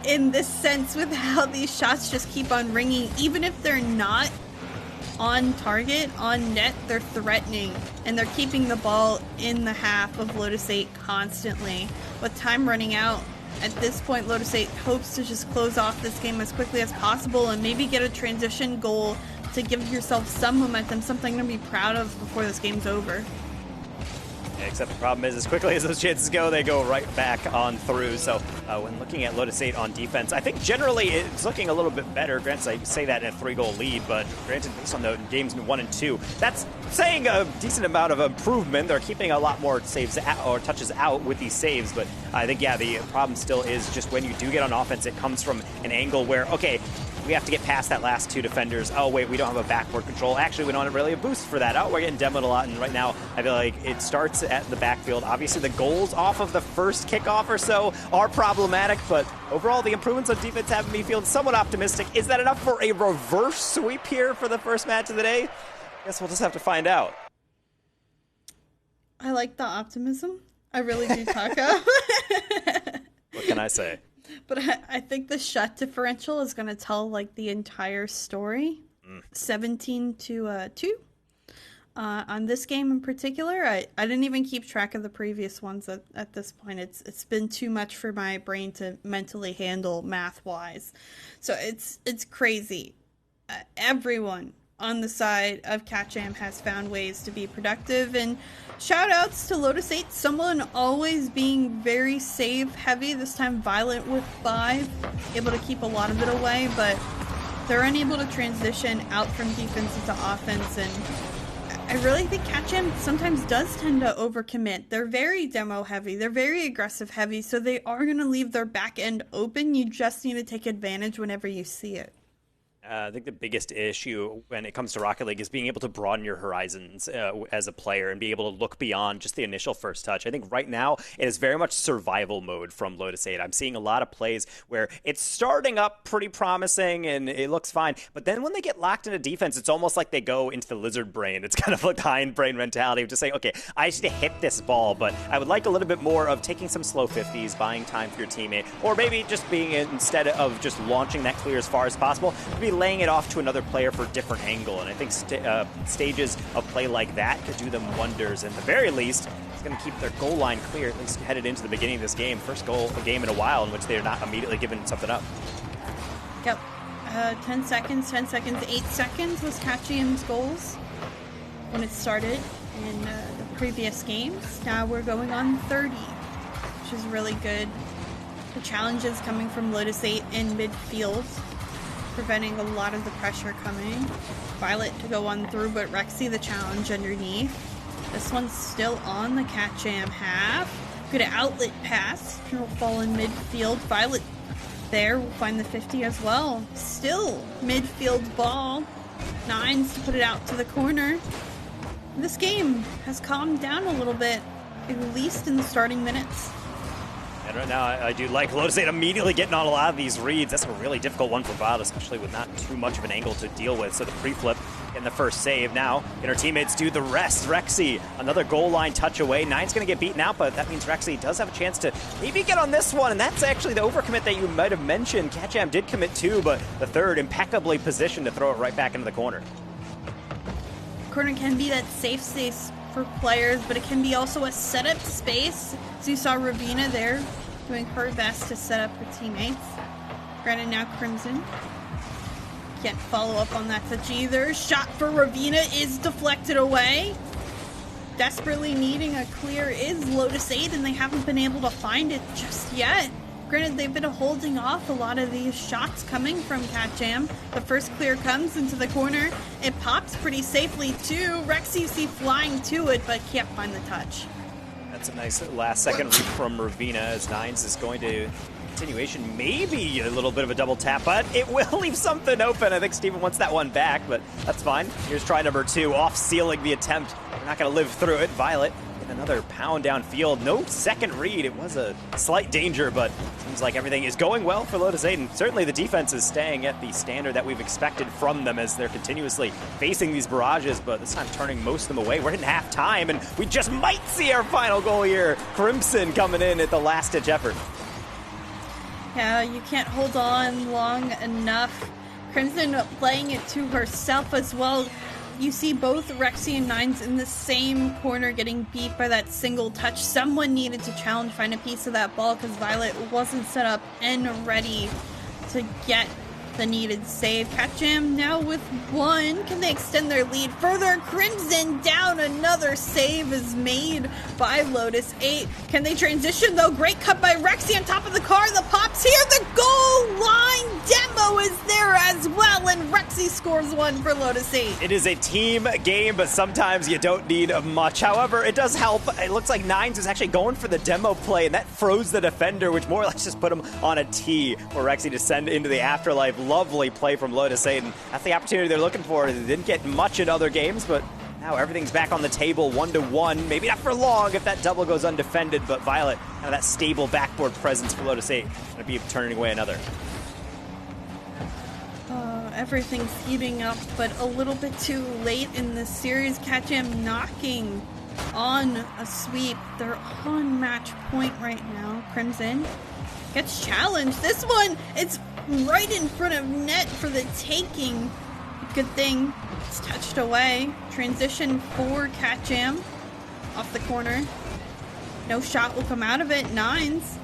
in this sense with how these shots just keep on ringing. Even if they're not on target, on net, they're threatening, and they're keeping the ball in the half of Lotus 8 constantly. With time running out, at this point, Lotus 8 hopes to just close off this game as quickly as possible and maybe get a transition goal to give yourself some momentum, something to be proud of before this game's over. Yeah, except the problem is, as quickly as those chances go, they go right back on through. So when looking at Lotus 8 on defense, I think generally it's looking a little bit better. Granted, I say that in a 3-goal lead, but granted, based on the games 1 and 2, that's saying a decent amount of improvement. They're keeping a lot more saves out, or touches out with these saves, but I think, yeah, the problem still is just when you do get on offense, it comes from an angle where, okay, we have to get past that last 2 defenders. Oh, wait, we don't have a backward control. Actually, we don't have really a boost for that. Oh, we're getting demoed a lot, and right now, I feel like it starts at the backfield. Obviously, the goals off of the first kickoff or so are problematic, but overall, the improvements on defense have me feeling somewhat optimistic. Is that enough for a reverse sweep here for the first match of the day? Guess we'll just have to find out. I like the optimism. I really do, Taco. What can I say? But I think the shot differential is going to tell like the entire story. 17-2 on this game in particular. I didn't even keep track of the previous ones at this point. It's been too much for my brain to mentally handle math-wise. So it's crazy. Everyone on the side of Cat Jam has found ways to be productive, and shout outs to Lotus 8, someone always being very save heavy, this time Violet with 5, able to keep a lot of it away, but they're unable to transition out from defense into offense, and I really think Cat Jam sometimes does tend to overcommit. They're very demo heavy, they're very aggressive heavy, so they are going to leave their back end open. You just need to take advantage whenever you see it. I think the biggest issue when it comes to Rocket League is being able to broaden your horizons as a player and be able to look beyond just the initial first touch. I think right now it is very much survival mode from Lotus 8. I'm seeing a lot of plays where it's starting up pretty promising and it looks fine, but then when they get locked into defense, it's almost like they go into the lizard brain. It's kind of like the hindbrain mentality of just saying, okay, I just need to hit this ball, but I would like a little bit more of taking some slow 50s, buying time for your teammate, or maybe just being, instead of just launching that clear as far as possible, be laying it off to another player for a different angle. And I think stages of play like that could do them wonders. And at the very least, it's going to keep their goal line clear, at least headed into the beginning of this game. First game in a while in which they're not immediately giving something up. Yep. 10 seconds, 8 seconds was Cat Jam's goals when it started in the previous games. Now we're going on 30, which is really good. The challenges coming from Lotus 8 in midfield, preventing a lot of the pressure coming. Violet to go on through, but Rexy the challenge underneath. This one's still on the Cat Jam half. Good outlet pass. It'll fall in midfield. Violet there will find the 50 as well. Still midfield ball. Nines to put it out to the corner. This game has calmed down a little bit, at least in the starting minutes. And right now, I do like Lotus 8 immediately getting on a lot of these reads. That's a really difficult one for Violet, especially with not too much of an angle to deal with. So the pre-flip in the first save. Now, can her teammates do the rest? Rexy, another goal line touch away. Nine's going to get beaten out, but that means Rexy does have a chance to maybe get on this one. And that's actually the overcommit that you might have mentioned. Cat Jam did commit 2, but the third impeccably positioned to throw it right back into the corner. Corner can be that safe space for players, but it can be also a setup space. So you saw Ravina there doing her best to set up her teammates. Granted, now Crimson can't follow up on that touch either. Shot for Ravina is deflected away. Desperately needing a clear is Lotus 8, and they haven't been able to find it just yet. Granted, they've been holding off a lot of these shots coming from CatJam. The first clear comes into the corner. It pops pretty safely too. Rex you see flying to it, but can't find the touch. That's a nice last second read from Ravina as Nines is going to continuation, maybe a little bit of a double tap, but it will leave something open. I think Steven wants that one back, but that's fine. Here's try number 2, off sealing the attempt. We're not going to live through it. Violet with another pound downfield. No second read. It was a slight danger, but seems like everything is going well for Lotus 8, and certainly the defense is staying at the standard that we've expected from them as they're continuously facing these barrages, but this time turning most of them away. We're hitting halftime, and we just might see our final goal here. Crimson coming in at the last-ditch effort. Yeah, you can't hold on long enough. Crimson playing it to herself as well. You see both Rexy and Nines in the same corner getting beat by that single touch. Someone needed to challenge, find a piece of that ball because Violet wasn't set up and ready to get the needed save. CatJam now with 1. Can they extend their lead further? Crimson down. Another save is made by Lotus 8. Can they transition though? Great cut by Rexy on top of the car. The pops here. The goal line demo is there as well, and Rexy scores 1 for Lotus 8. It is a team game, but sometimes you don't need much. However, it does help. It looks like Nines is actually going for the demo play, and that froze the defender, which more or less just put him on a tee for Rexy to send into the afterlife. Lovely play from Lotus 8, and that's the opportunity they're looking for. They didn't get much in other games, but now everything's back on the table, 1-1. Maybe not for long if that double goes undefended, but Violet, kind of that stable backboard presence for Lotus 8, going to be turning away another. Everything's heating up, but a little bit too late in this series. CatJam knocking on a sweep. They're on match point right now. Crimson gets challenged. This one, it's right in front of net for the taking. Good thing it's touched away. Transition for CatJam off the corner. No shot will come out of it. Nines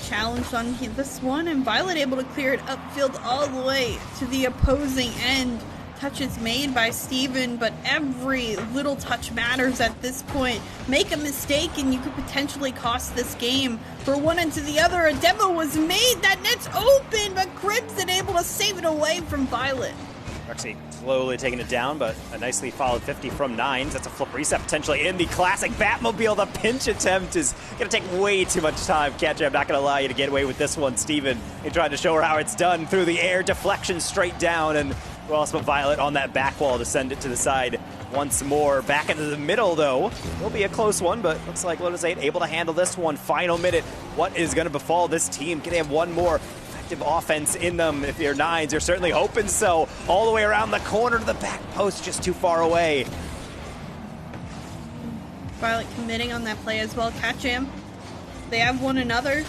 challenged on this one, and Violet able to clear it upfield all the way to the opposing end. Touch is made by Steven, but every little touch matters at this point. Make a mistake and you could potentially cost this game. For one end to the other, a demo was made. That net's open, but Crimson able to save it away from Violet. Rexy slowly taking it down, but a nicely followed 50 from Nines. That's a flip reset potentially in the classic Batmobile. The pinch attempt is going to take way too much time. CatJam, I'm not going to allow you to get away with this one. Steven, he tried to show her how it's done through the air, deflection straight down, and well, also Violet on that back wall to send it to the side once more. Back into the middle, though. Will be a close one, but looks like Lotus 8 able to handle this one. Final minute. What is going to befall this team? Can they have one more effective offense in them? If you're Nines, you're certainly hoping so. All the way around the corner to the back post, just too far away. Violet committing on that play as well. CatJam, they have one another.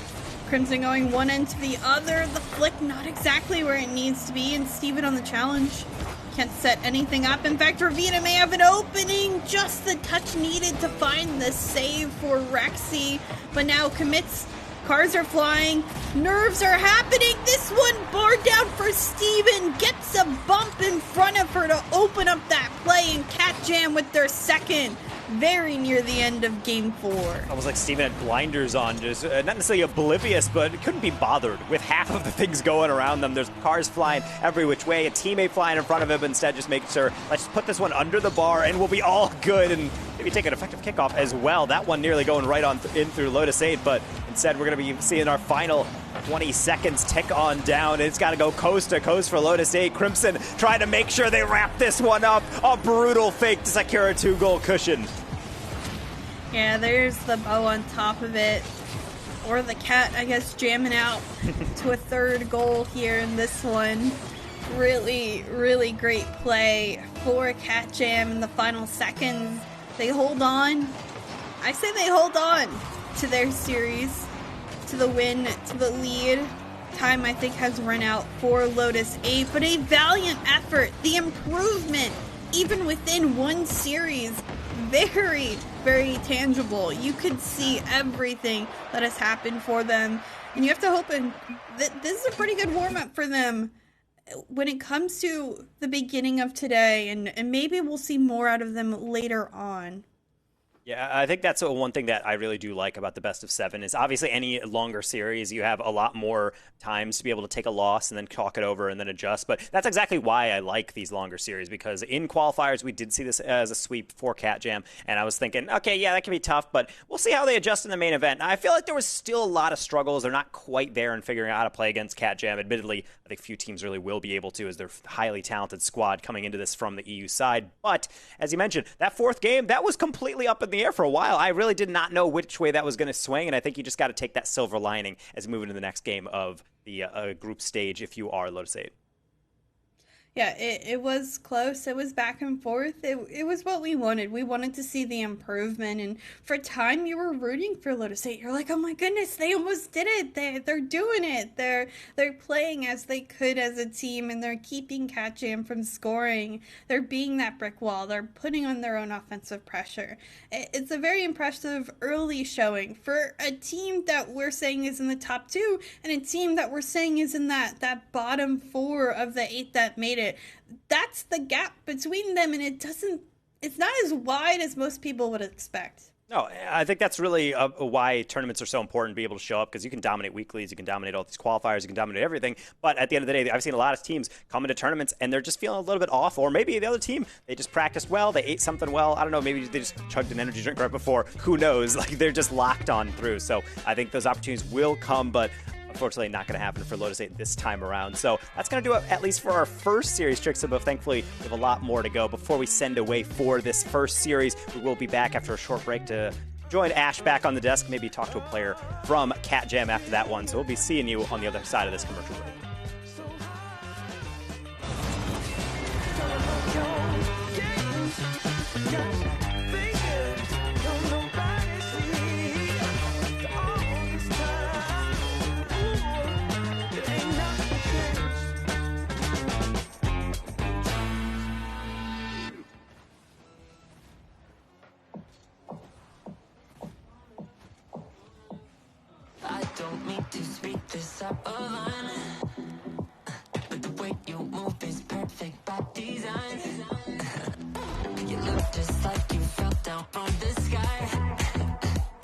Crimson going one end to the other. The flick not exactly where it needs to be, and Steven on the challenge can't set anything up. In fact, Ravina may have an opening. Just the touch needed to find the save for Rexy, but now commits. Cars are flying. Nerves are happening. This one bar down for Steven. Gets a bump in front of her to open up that play, and CatJam with their second. Very near the end of Game 4. Almost like Steven had blinders on, just not necessarily oblivious, but couldn't be bothered with half of the things going around them. There's cars flying every which way, a teammate flying in front of him, but instead just make sure, let's just put this one under the bar and we'll be all good, and maybe take an effective kickoff as well. That one nearly going right on in through Lotus 8, but instead we're going to be seeing our final 20 seconds tick on down. It's got to go coast to coast for Lotus 8. Crimson trying to make sure they wrap this one up. A brutal fake to secure a 2-goal cushion. Yeah, there's the bow on top of it. Or the cat, I guess, jamming out to a third goal here in this one. Really, really great play for CatJam in the final seconds. They hold on. I say they hold on to their series, to the win, to the lead. Time, I think, has run out for Lotus 8, but a valiant effort. The improvement, even within one series, very, very tangible. You could see everything that has happened for them. And you have to hope that this is a pretty good warm-up for them when it comes to the beginning of today. And maybe we'll see more out of them later on. Yeah, I think that's one thing that I really do like about the best of 7 is obviously any longer series, you have a lot more times to be able to take a loss and then talk it over and then adjust. But that's exactly why I like these longer series, because in qualifiers, we did see this as a sweep for Cat Jam. And I was thinking, okay, yeah, that can be tough, but we'll see how they adjust in the main event. And I feel like there was still a lot of struggles. They're not quite there in figuring out how to play against Cat Jam. Admittedly, I think few teams really will be able to, as they're a highly talented squad coming into this from the EU side. But as you mentioned, that fourth game, that was completely up in the air for a while. I really did not know which way that was going to swing, and I think you just got to take that silver lining as we move into the next game of the group stage if you are Lotus 8. Yeah, it was close. It was back and forth. It was what we wanted. We wanted to see the improvement. And for a time, you were rooting for Lotus 8. You're like, oh my goodness, they almost did it. They're doing it. They're playing as they could as a team, and they're keeping Cat Jam from scoring. They're being that brick wall. They're putting on their own offensive pressure. It's a very impressive early showing for a team that we're saying is in the top 2 and a team that we're saying is in that bottom 4 of the 8 that made it. That's the gap between them, and it's not as wide as most people would expect. No, I think that's really why tournaments are so important to be able to show up, because you can dominate weeklies, you can dominate all these qualifiers, you can dominate everything. But at the end of the day, I've seen a lot of teams come into tournaments and they're just feeling a little bit off, or maybe the other team, they just practiced well, they ate something well. I don't know, maybe they just chugged an energy drink right before. Who knows? Like, they're just locked on through. So I think those opportunities will come, but unfortunately not going to happen for Lotus 8 this time around. So that's going to do it, at least for our first series, Trixie, but thankfully we have a lot more to go. Before we send away for this first series, we will be back after a short break to join Ash back on the desk, maybe talk to a player from Cat Jam after that one. So we'll be seeing you on the other side of this commercial break. I don't mean to speak this up a line, but the way you move is perfect by design. You look just like you fell down from the sky.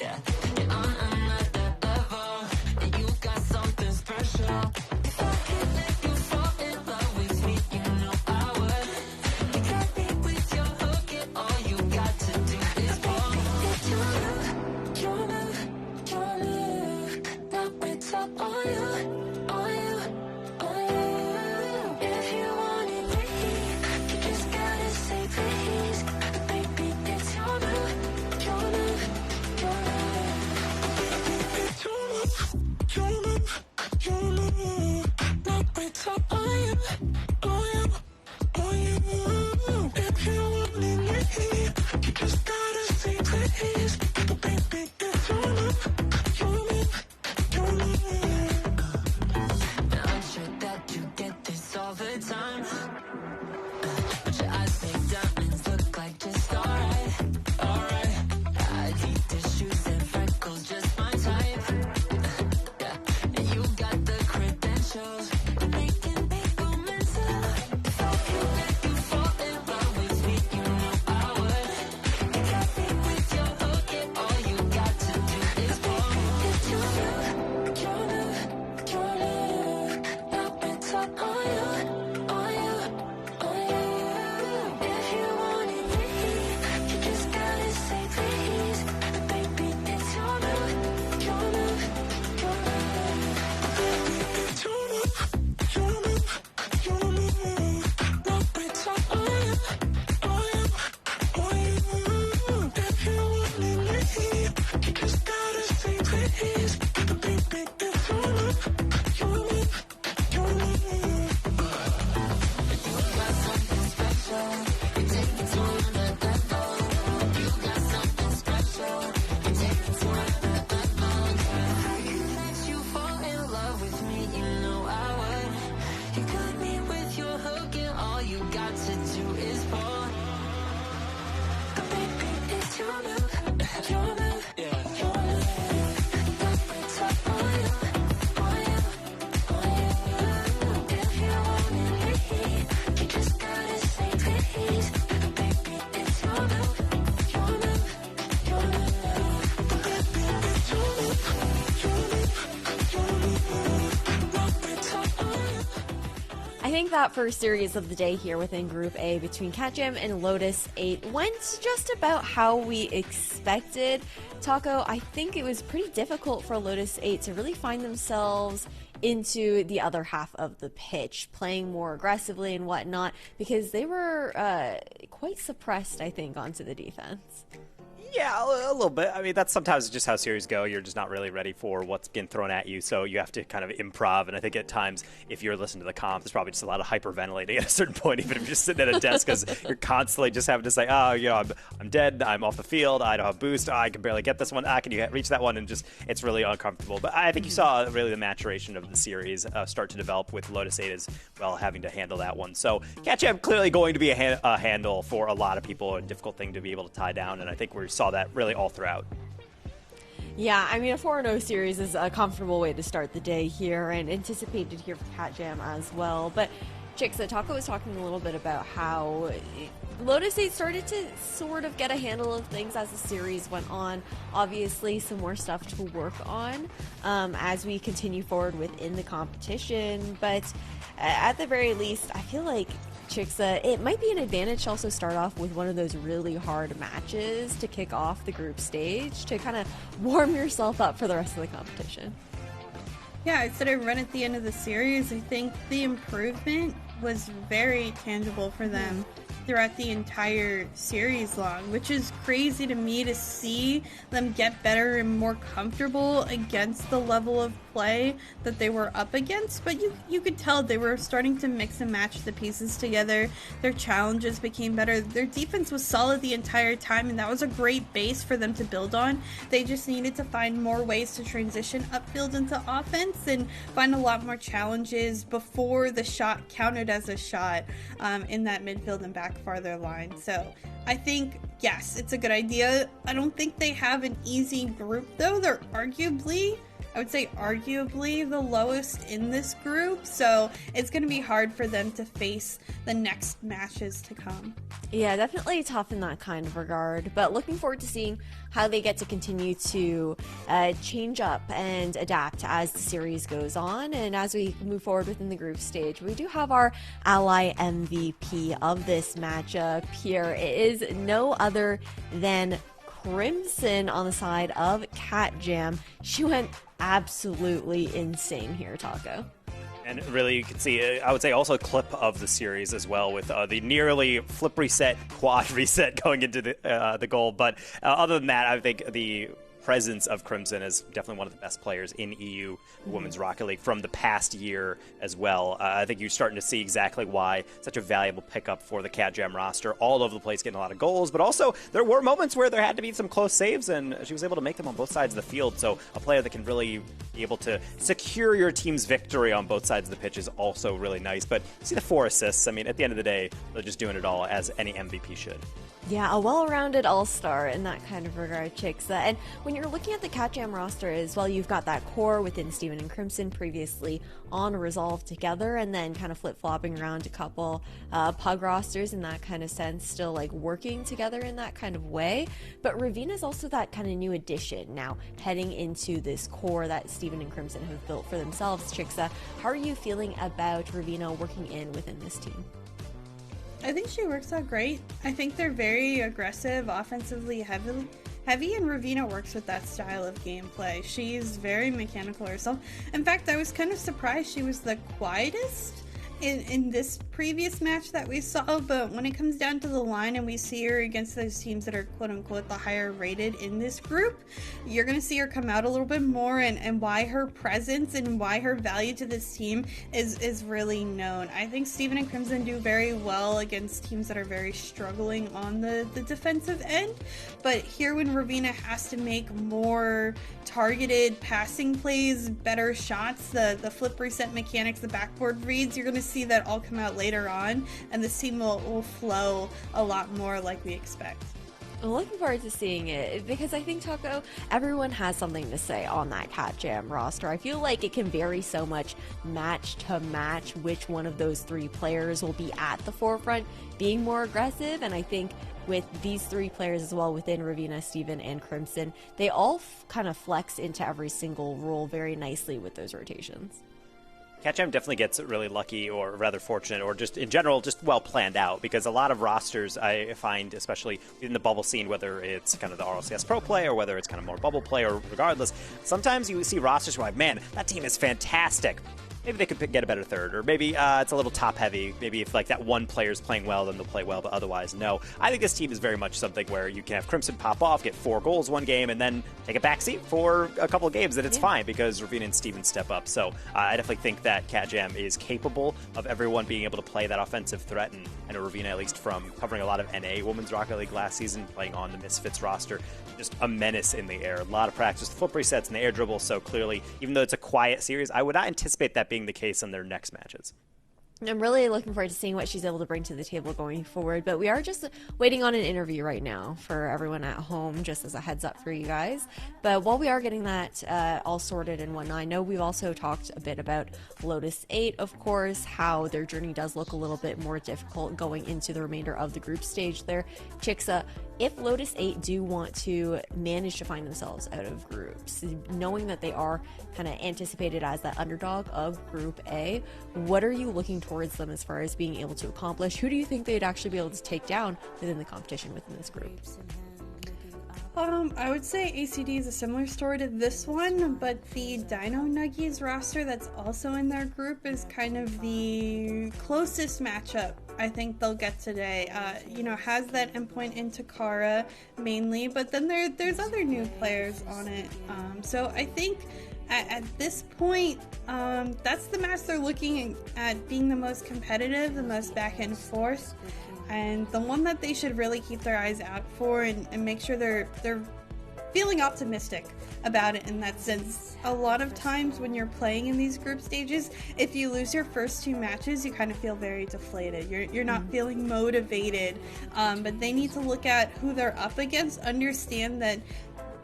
Yeah, you're on another level, and you got something special. If I could let you fall in love with me, you know I would. You got me with your hook, and all you got to do is walk. It's your move. Now it's up on you, on you, on you. If you want it me, you just gotta say please. Baby, it's your move, your move, your move. It's your move, your move, your move. Now it's up on you, on you, on you. If you want it me, you just gotta say please. Baby, it's your move, your move, your move. I think that first series of the day here within Group A between Cat Jam and Lotus 8 went just about how we expected. Taco, I think it was pretty difficult for Lotus 8 to really find themselves into the other half of the pitch, playing more aggressively and whatnot, because they were quite suppressed, I think, onto the defense. Yeah, a little bit. I mean, that's sometimes just how series go. You're just not really ready for what's getting thrown at you, so you have to kind of improv. And I think at times, if you're listening to the comp, there's probably just a lot of hyperventilating at a certain point, even if you're just sitting at a desk, because you're constantly just having to say, oh, you know, I'm dead, I'm off the field, I don't have boost, I can barely get this one, can you reach that one? And just, it's really uncomfortable. But I think you saw really the maturation of the series start to develop with Lotus 8 as well having to handle that one. So Cat Jam clearly going to be a handle for a lot of people, a difficult thing to be able to tie down, and I think we saw that really all throughout. Yeah, I mean, a 4-0 series is a comfortable way to start the day here, and anticipated here for Cat Jam as well. But Chicks, Taco was talking a little bit about how Lotus 8 started to sort of get a handle of things as the series went on. Obviously, some more stuff to work on as we continue forward within the competition. But at the very least, I feel like Chicks, it might be an advantage to also start off with one of those really hard matches to kick off the group stage to kind of warm yourself up for the rest of the competition. Yeah, I said I run at the end of the series. I think the improvement was very tangible for them throughout the entire series long, which is crazy to me to see them get better and more comfortable against the level of play that they were up against. But you could tell they were starting to mix and match the pieces together. Their challenges became better. Their defense was solid the entire time, and that was a great base for them to build on. They just needed to find more ways to transition upfield into offense and find a lot more challenges before the shot counted as a shot in that midfield and back farther line. So I think, yes, it's a good idea. I don't think they have an easy group, though. They're arguably the lowest in this group, so it's going to be hard for them to face the next matches to come. Yeah, definitely tough in that kind of regard, but looking forward to seeing how they get to continue to change up and adapt as the series goes on and as we move forward within the group stage. We do have our ally MVP of this matchup here. It is no other than Crimson on the side of Cat Jam. She went absolutely insane here, Taco. And really, you can see, I would say, also a clip of the series as well with the nearly flip reset, quad reset going into the goal. But other than that, I think the presence of Crimson is definitely one of the best players in EU Women's Rocket League from the past year as well. I think you're starting to see exactly why such a valuable pickup for the Cat Jam roster. All over the place, getting a lot of goals, but also there were moments where there had to be some close saves, and she was able to make them on both sides of the field. So a player that can really be able to secure your team's victory on both sides of the pitch is also really nice. But see the 4 assists. I mean, at the end of the day, they're just doing it all as any MVP should. Yeah, a well-rounded all-star in that kind of regard, Chicks. And when you're looking at the Cat Jam roster as well, you've got that core within Steven and Crimson previously on Resolve together, and then kind of flip-flopping around a couple Pug rosters in that kind of sense, still like working together in that kind of way. But Ravina is also that kind of new addition now heading into this core that Steven and Crimson have built for themselves. Chicks, how are you feeling about Ravina working in within this team? I think she works out great. I think they're very aggressive, offensively heavy, and Ravina works with that style of gameplay. She's very mechanical herself. In fact, I was kind of surprised she was the quietest in this previous match that we saw, but when it comes down to the line and we see her against those teams that are quote-unquote the higher rated in this group, you're going to see her come out a little bit more, and why her presence and why her value to this team is really known. I think Steven and Crimson do very well against teams that are very struggling on the defensive end, but here when Ravina has to make more targeted passing plays, better shots, the flip reset mechanics, the backboard reads, you're going to see that all come out later on, and this team will flow a lot more like we expect. I'm looking forward to seeing it because I think, Taco, everyone has something to say on that Cat Jam roster. I feel like it can vary so much match to match which one of those 3 players will be at the forefront being more aggressive, and I think with these 3 players as well within Ravina, Steven, and Crimson, they all kind of flex into every single role very nicely with those rotations. Catchem definitely gets really lucky, or rather fortunate, or just in general, just well planned out, because a lot of rosters I find, especially in the bubble scene, whether it's kind of the RLCS Pro play or whether it's kind of more bubble play, or regardless, sometimes you see rosters where like, man, that team is fantastic. Maybe they could get a better third, or maybe it's a little top heavy. Maybe if like that one player's playing well, then they'll play well, but otherwise, no. I think this team is very much something where you can have Crimson pop off, get 4 goals one game, and then take a backseat for a couple of games, and it's fine because Ravina and Steven step up. So I definitely think that Catjam is capable of everyone being able to play that offensive threat, and I know Ravina, at least from covering a lot of NA Women's Rocket League last season, playing on the Misfits roster, just a menace in the air. A lot of practice, foot resets, and the air dribble, so clearly, even though it's a quiet series, I would not anticipate that being the case in their next matches. I'm really looking forward to seeing what she's able to bring to the table going forward. But we are just waiting on an interview right now for everyone at home, just as a heads up for you guys. But while we are getting that all sorted and whatnot, I know we've also talked a bit about Lotus 8, of course, how their journey does look a little bit more difficult going into the remainder of the group stage there. Chixa, if Lotus 8 do want to manage to find themselves out of groups, knowing that they are kind of anticipated as that underdog of Group A, what are you looking towards them as far as being able to accomplish? Who do you think they'd actually be able to take down within the competition within this group? I would say ACD is a similar story to this one, but the Dino Nuggies roster that's also in their group is kind of the closest matchup I think they'll get today. Has that endpoint in Takara mainly, but then there's other new players on it. So I think at this point, that's the match they're looking at being the most competitive, the most back and forth. And the one that they should really keep their eyes out for and make sure they're feeling optimistic about it in that sense. A lot of times when you're playing in these group stages, if you lose your first 2 matches, you kind of feel very deflated. You're not feeling motivated. But they need to look at who they're up against, understand that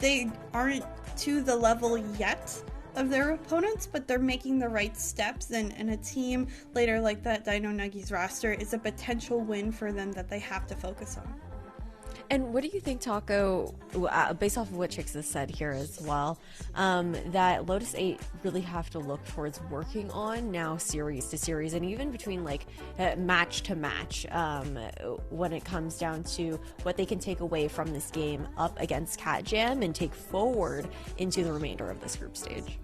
they aren't to the level yet of their opponents, but they're making the right steps, and a team later like that Dino Nuggies roster is a potential win for them that they have to focus on. And what do you think, Taco, based off of what Chixa said here as well, that Lotus 8 really have to look towards working on now series to series, and even between like match to match, when it comes down to what they can take away from this game up against Catjam and take forward into the remainder of this group stage?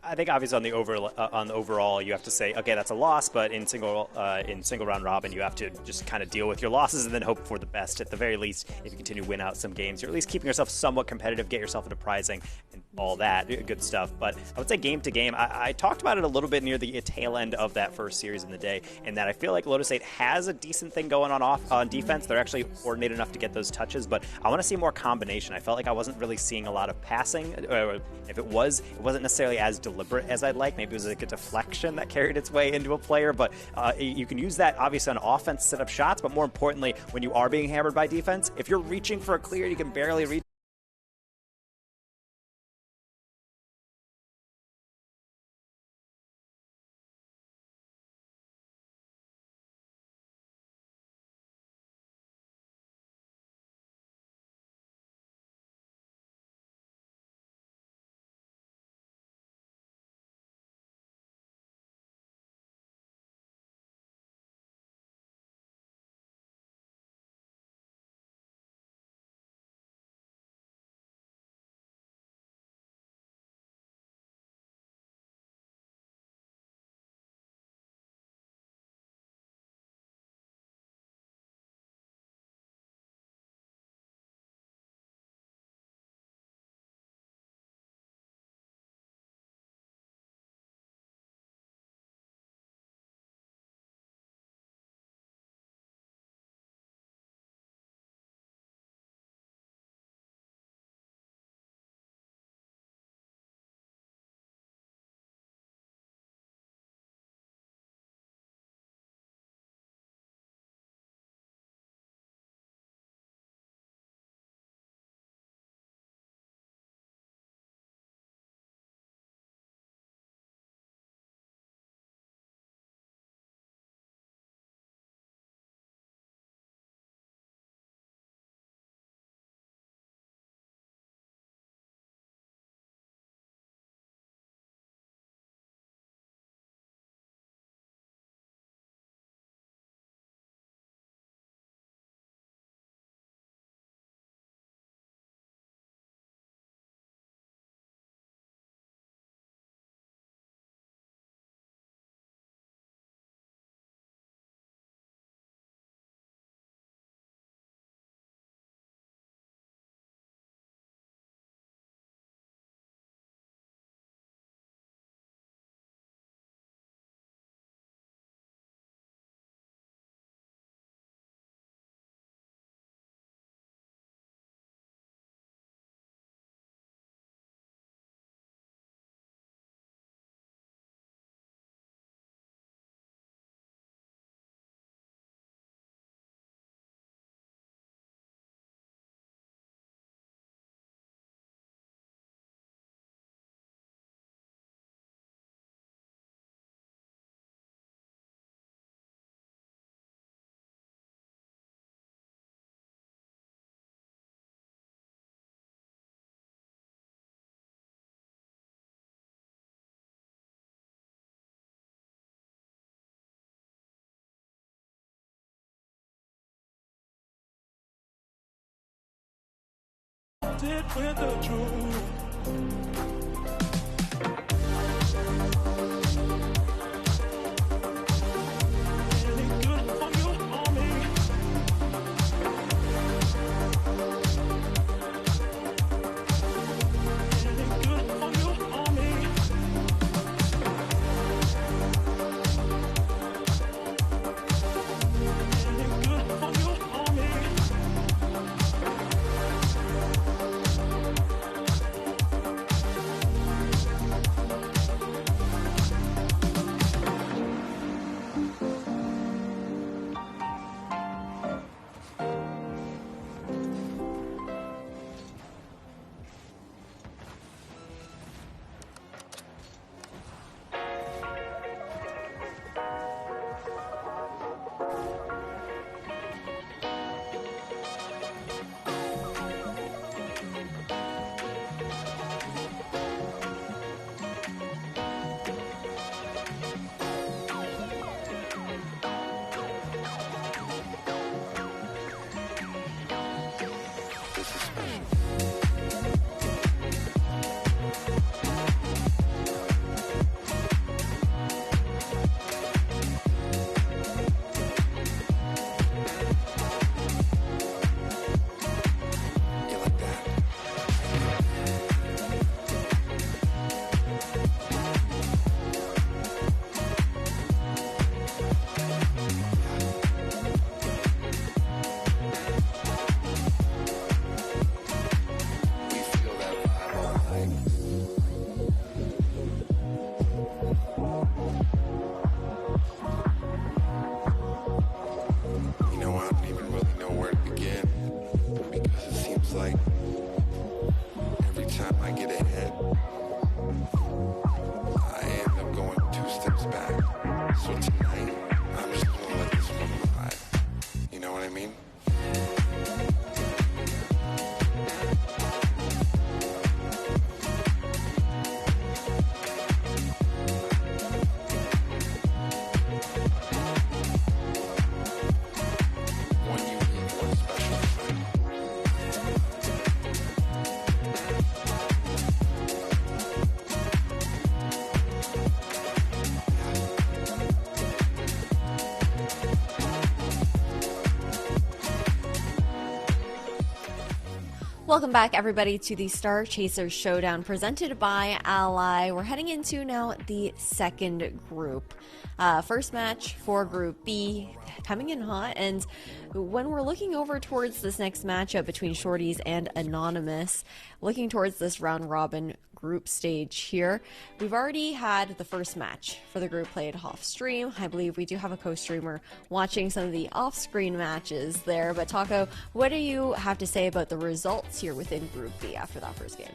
I think obviously on the overall, you have to say, okay, that's a loss, but in single round robin, you have to just kind of deal with your losses and then hope for the best. At the very least, if you continue to win out some games, you're at least keeping yourself somewhat competitive, get yourself into prizing and all that good stuff. But I would say game to game, I talked about it a little bit near the tail end of that first series in the day, and that I feel like Lotus 8 has a decent thing going on defense. They're actually coordinated enough to get those touches, but I want to see more combination. I felt like I wasn't really seeing a lot of passing. If it wasn't necessarily as deliberate as I'd like. Maybe it was like a deflection that carried its way into a player, but you can use that obviously on offense to set up shots, but more importantly, when you are being hammered by defense, if you're reaching for a clear, you can barely reach confronted with the truth. Really good for you, homie. Really good for you, homie. Really good for you, homie. You like that? We feel that vibe all night. You know, I don't even really know where to begin because it seems like every time I get ahead, I end up going 2 steps back. So tonight, I'm just gonna let this one ride. You know what I mean? One unique, one special night. Welcome back, everybody, to the Star Chasers Showdown presented by Ally. We're heading into now the second group. First match for Group B coming in hot, and when we're looking over towards this next matchup between Shorties and Anonymous, looking towards this round robin group stage here, we've already had the first match for the group played off stream. I believe we do have a co-streamer watching some of the off-screen matches there, but Taco, what do you have to say about the results here within Group B after that first game?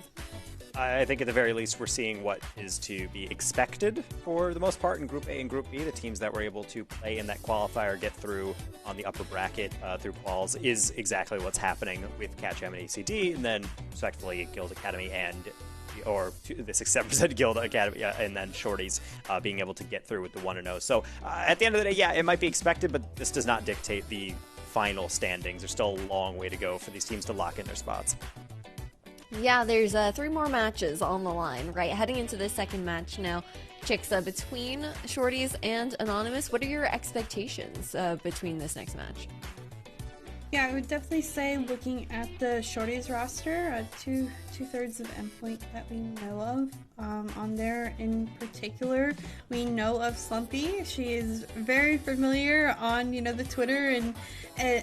I think at the very least we're seeing what is to be expected for the most part in Group A and Group B. The teams that were able to play in that qualifier, get through on the upper bracket through quals, is exactly what's happening with Catchem and ACD, and then respectively Guild Academy and the 6-7% Guild Academy, and then Shorties being able to get through with the 1-0. So at the end of the day, yeah, it might be expected, but this does not dictate the final standings. There's still a long way to go for these teams to lock in their spots. Yeah, there's 3 more matches on the line, right? Heading into the second match now, Chicks, between Shorties and Anonymous, what are your expectations between this next match? Yeah, I would definitely say looking at the Shorties roster, two-thirds of endpoint that we know of. On there in particular, we know of Slumpy. She is very familiar on, the Twitter and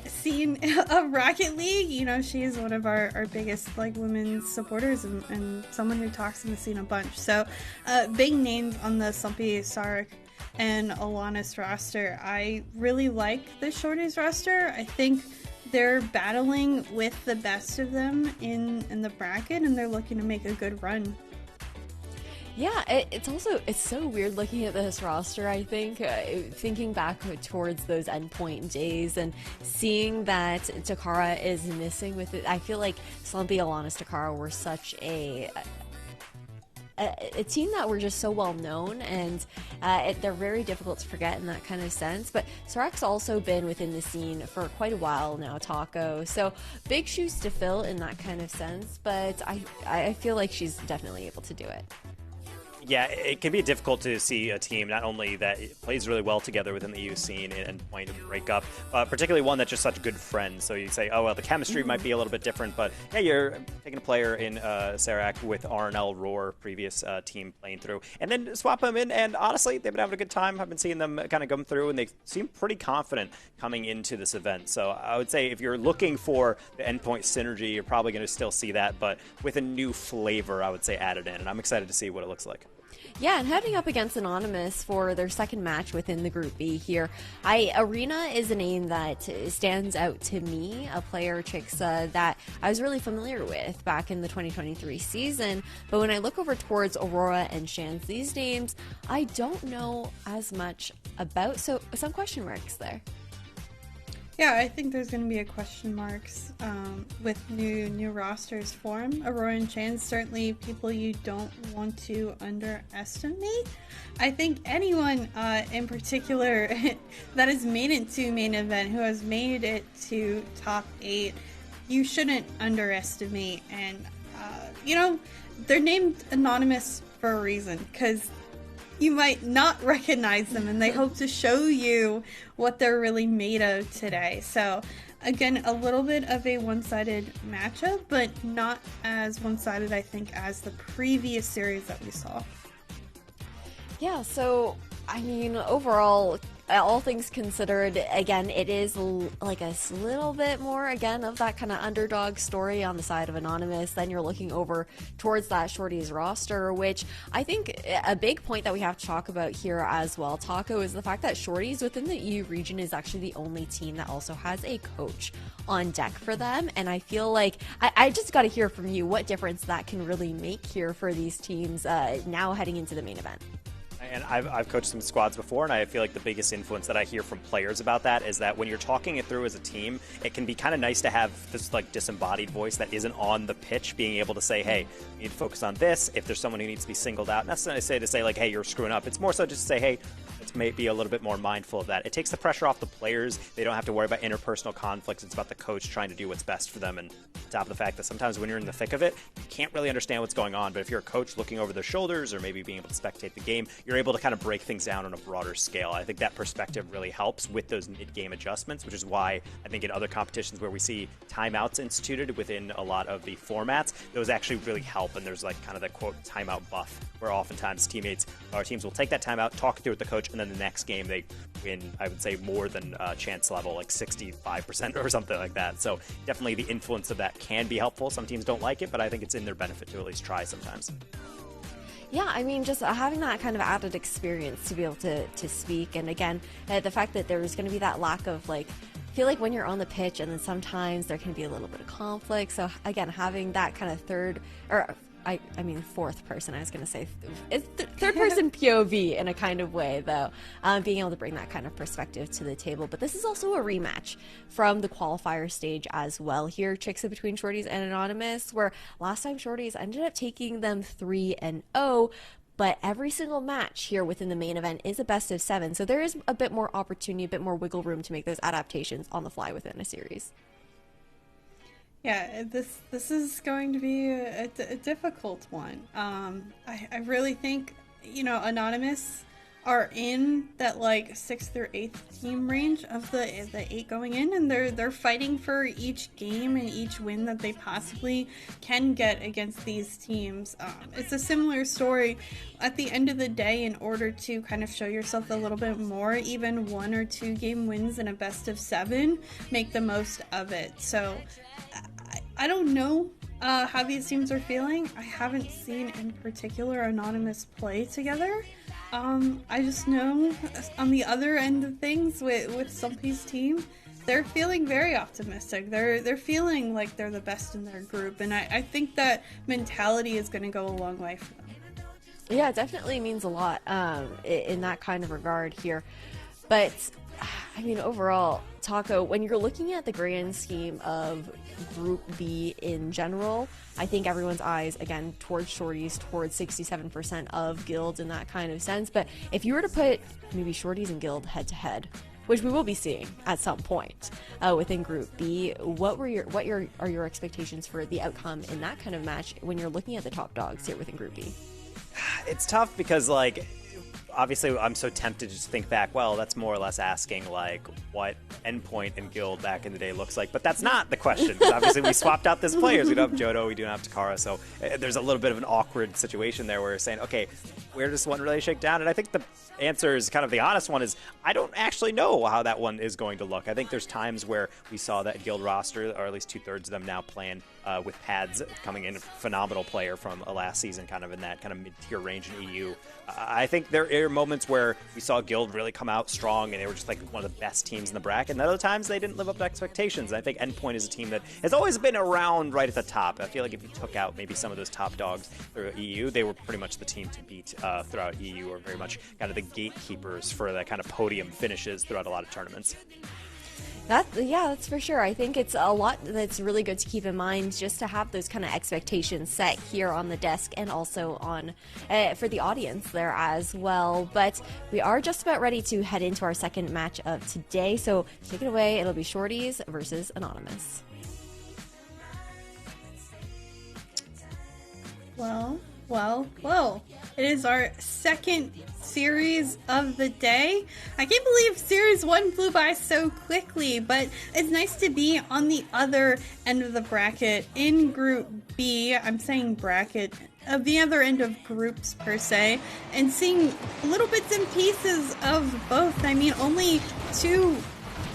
scene of Rocket League. She is one of our biggest, women's supporters and someone who talks in the scene a bunch. So, big names on the Slumpy, Sarek, and Alanis roster. I really like the Shorties roster. I think they're battling with the best of them in the bracket, and they're looking to make a good run. Yeah, it's so weird looking at this roster, I think, thinking back towards those endpoint days and seeing that Takara is missing with it. I feel like Slumpy, Alanis, Takara were such a a team that were just so well known, and they're very difficult to forget in that kind of sense. But Sorak's also been within the scene for quite a while now, Taco. So big shoes to fill in that kind of sense, but I feel like she's definitely able to do it. Yeah, it can be difficult to see a team not only that plays really well together within the EU scene and point and break up, particularly one that's just such good friends. So you say, oh, well, the chemistry might be a little bit different, but yeah, you're taking a player in Sarak with RNL Roar, previous team playing through, and then swap them in, and honestly, they've been having a good time. I've been seeing them kind of come through, and they seem pretty confident coming into this event. So I would say if you're looking for the endpoint synergy, you're probably going to still see that, but with a new flavor, I would say, added in, and I'm excited to see what it looks like. Yeah, and heading up against Anonymous for their second match within the Group B here. Arena is a name that stands out to me, a player, Chixa, that I was really familiar with back in the 2023 season. But when I look over towards Aurora and Shans, these names, I don't know as much about, so some question marks there. Yeah, I think there's going to be a question marks with new rosters form. Aurora and Chan, certainly people you don't want to underestimate. I think anyone in particular that has made it to main event, who has made it to top 8, you shouldn't underestimate. And, they're named Anonymous for a reason, because you might not recognize them, and they hope to show you what they're really made of today. So again, a little bit of a one-sided matchup, but not as one-sided, I think, as the previous series that we saw. Yeah, so I mean, overall, all things considered, again, it is like a little bit more, again, of that kind of underdog story on the side of Anonymous. Then you're looking over towards that Shorty's roster, which I think a big point that we have to talk about here as well, Taco, is the fact that Shorty's within the EU region is actually the only team that also has a coach on deck for them. And I feel like I just got to hear from you what difference that can really make here for these teams now heading into the main event. And I've coached some squads before, and I feel like the biggest influence that I hear from players about that is that when you're talking it through as a team, it can be kind of nice to have this like disembodied voice that isn't on the pitch, being able to say, hey, you need to focus on this. If there's someone who needs to be singled out, not necessarily to say like, hey, you're screwing up. It's more so just to say, hey, let's maybe be a little bit more mindful of that. It takes the pressure off the players. They don't have to worry about interpersonal conflicts. It's about the coach trying to do what's best for them. And on top of the fact that sometimes when you're in the thick of it, you can't really understand what's going on. But if you're a coach looking over their shoulders or maybe being able to spectate the game, you're able to kind of break things down on a broader scale. I think that perspective really helps with those mid-game adjustments, which is why I think in other competitions where we see timeouts instituted within a lot of the formats, those actually really help. And there's like kind of that quote timeout buff, where oftentimes teams will take that timeout, talk through with the coach, and then the next game they win, I would say, more than chance level, like 65% or something like that. So definitely the influence of that can be helpful. Some teams don't like it, but I think it's in their benefit to at least try sometimes. Yeah, I mean, just having that kind of added experience to be able to speak. And again, the fact that there's going to be that lack of like, I feel like when you're on the pitch and then sometimes there can be a little bit of conflict. So again, having that kind of fourth person, I was going to say, it's third person POV in a kind of way, though, being able to bring that kind of perspective to the table. But this is also a rematch from the qualifier stage as well here, Chixa between Shorties and Anonymous, where last time Shorties ended up taking them 3-0, but every single match here within the main event is a best of 7, so there is a bit more opportunity, a bit more wiggle room to make those adaptations on the fly within a series. Yeah, this is going to be a difficult one. I really think, Anonymous are in that like 6th or 8th team range of the 8 going in, and they're fighting for each game and each win that they possibly can get against these teams. It's a similar story. At the end of the day, in order to kind of show yourself a little bit more, even 1 or 2 game wins in a best of 7, make the most of it. So I don't know how these teams are feeling. I haven't seen in particular Anonymous play together. I just know on the other end of things with Stumpy's team, they're feeling very optimistic. They're feeling like they're the best in their group, and I think that mentality is going to go a long way for them. Yeah, it definitely means a lot in that kind of regard here. But I mean, overall, Taco, when you're looking at the grand scheme of Group B in general, I think everyone's eyes, again, towards Shorties, towards 67% of guilds in that kind of sense. But if you were to put maybe Shorties and Guild head-to-head, which we will be seeing at some point within Group B, what are your expectations for the outcome in that kind of match when you're looking at the top dogs here within Group B? It's tough because, like, obviously I'm so tempted to just think back, well, that's more or less asking, like, what Endpoint and Guild back in the day looks like. But that's not the question, because obviously we swapped out these players. We don't have Johto, we don't have Takara, so there's a little bit of an awkward situation there where we're saying, okay, where does one really shake down? And I think the answer is kind of the honest one is I don't actually know how that one is going to look. I think there's times where we saw that Guild roster, or at least 2/3 of them now playing with pads coming in, a phenomenal player from last season, kind of in that kind of mid-tier range in EU. I think there are moments where we saw Guild really come out strong and they were just like one of the best teams in the bracket, and other times they didn't live up to expectations. And I think Endpoint is a team that has always been around right at the top. I feel like if you took out maybe some of those top dogs through EU, they were pretty much the team to beat throughout EU, or very much kind of the gatekeepers for that kind of podium finishes throughout a lot of tournaments. That's for sure. I think it's a lot that's really good to keep in mind, just to have those kind of expectations set here on the desk and also on for the audience there as well. But we are just about ready to head into our second match of today, so take it away. It'll be Shorties versus Anonymous. Well, it is our second series of the day. I can't believe Series 1 flew by so quickly, but it's nice to be on the other end of the bracket in Group B. I'm saying bracket, of the other end of groups per se, and seeing little bits and pieces of both. I mean, only 2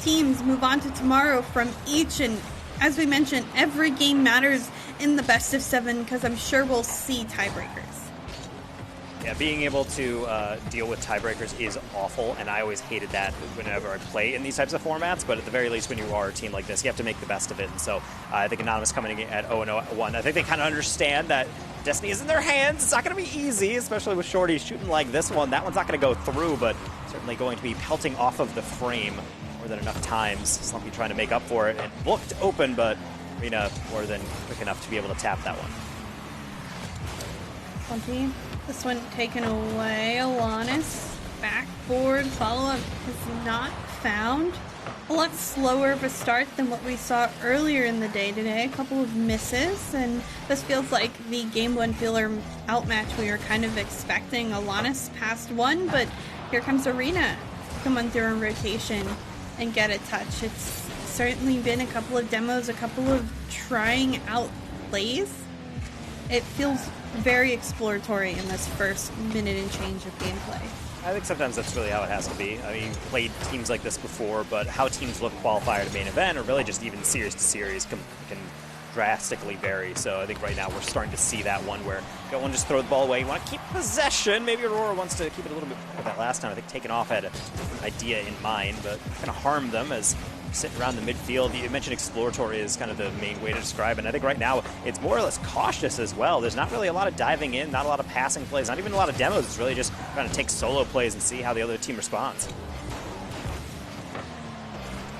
teams move on to tomorrow from each, and as we mentioned, every game matters in the best of 7, because I'm sure we'll see tiebreakers. Yeah, being able to deal with tiebreakers is awful, and I always hated that whenever I play in these types of formats, but at the very least, when you are a team like this, you have to make the best of it, and so I think Anonymous coming in at 0-1, I think they kind of understand that Destiny is in their hands. It's not going to be easy, especially with Shorty shooting like this one. That one's not going to go through, but certainly going to be pelting off of the frame more than enough times. Slumpy trying to make up for it. It looked open, but Rena more than quick enough to be able to tap that one. Slumpy, this one taken away. Alanis, backboard, follow-up is not found. A lot slower of a start than what we saw earlier in the day today. A couple of misses, and this feels like the Game 1 filler outmatch we were kind of expecting. Alanis passed one, but here comes Arena. Come on through in rotation and get a touch. It's certainly been a couple of demos, a couple of trying out plays. It feels very exploratory in this first minute and change of gameplay. I think sometimes that's really how it has to be. I mean, played teams like this before, but how teams look qualifier to main event, or really just even series to series, can drastically vary. So I think right now we're starting to see that one where you don't want to just throw the ball away. You want to keep possession. Maybe Aurora wants to keep it a little bit better that last time. I think taking off had an idea in mind, but kind of harm them as sitting around the midfield. You mentioned exploratory is kind of the main way to describe it, and I think right now it's more or less cautious as well. There's not really a lot of diving in, not a lot of passing plays, not even a lot of demos. It's really just trying to take solo plays and see how the other team responds.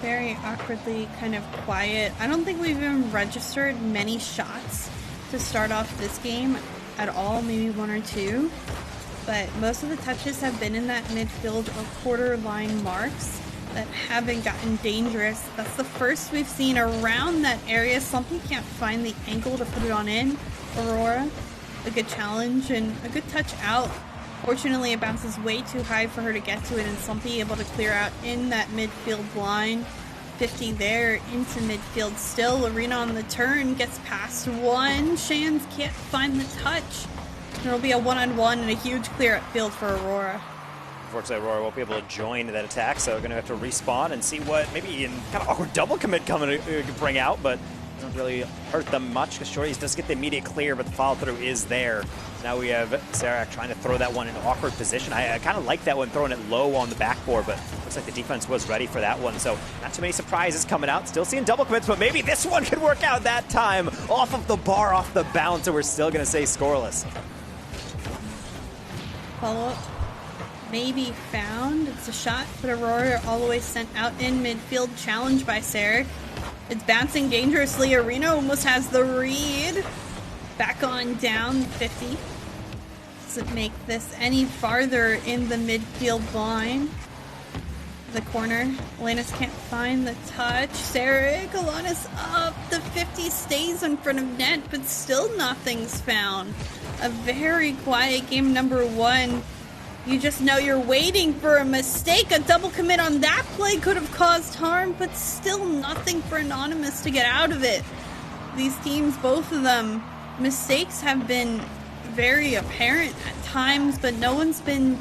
Very awkwardly kind of quiet. I don't think we've even registered many shots to start off this game at all, maybe 1 or 2, but most of the touches have been in that midfield or quarter line marks that haven't gotten dangerous. That's the first we've seen around that area. Slumpy can't find the angle to put it on in. Aurora, a good challenge and a good touch out. Fortunately, it bounces way too high for her to get to it, and Slumpy able to clear out in that midfield line. 50 there into midfield still. Arena on the turn, gets past one. Shans can't find the touch. It'll be a one-on-one and a huge clear up field for Aurora. Unfortunately, Aurora won't be able to join that attack, so we're going to have to respawn and see what maybe in kind of awkward double commit coming to bring out, but doesn't really hurt them much because Shorties does get the immediate clear, but the follow-through is there. Now we have Zarak trying to throw that one in an awkward position. I kind of like that one, throwing it low on the backboard, but looks like the defense was ready for that one, so not too many surprises coming out. Still seeing double commits, but maybe this one could work out that time. Off of the bar, off the bounce, and we're still going to say scoreless. Follow-up maybe found. It's a shot, but Aurora all the way sent out in midfield, challenged by Sarek. It's bouncing dangerously. Arena almost has the read. Back on down 50. Doesn't make this any farther in the midfield line. The corner. Alanis can't find the touch. Sarek, Alanis up. The 50 stays in front of net, but still nothing's found. A very quiet game number one. You just know you're waiting for a mistake. A double commit on that play could have caused harm, but still nothing for Anonymous to get out of it. These teams, both of them, mistakes have been very apparent at times, but no one's been,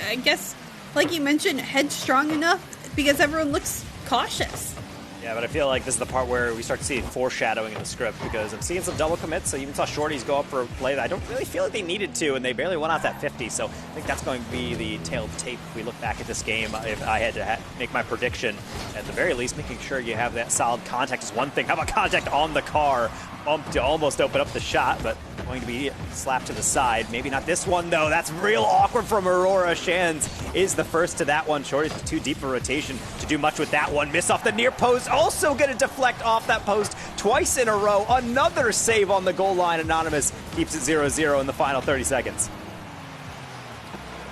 I guess, like you mentioned, headstrong enough because everyone looks cautious. Yeah, but I feel like this is the part where we start to see foreshadowing in the script because I'm seeing some double commits. I even saw Shorties go up for a play that I don't really feel like they needed to, and they barely went off that 50. So I think that's going to be the tail of the tape if we look back at this game. If I had to make my prediction, at the very least, making sure you have that solid contact is one thing. How about contact on the car? Bump to almost open up the shot, but going to be slapped to the side. Maybe not this one, though. That's real awkward from Aurora. Shands is the first to that one. Shorty's too deep for rotation to do much with that one. Miss off the near post. Also going to deflect off that post twice in a row. Another save on the goal line. Anonymous keeps it 0-0 in the final 30 seconds.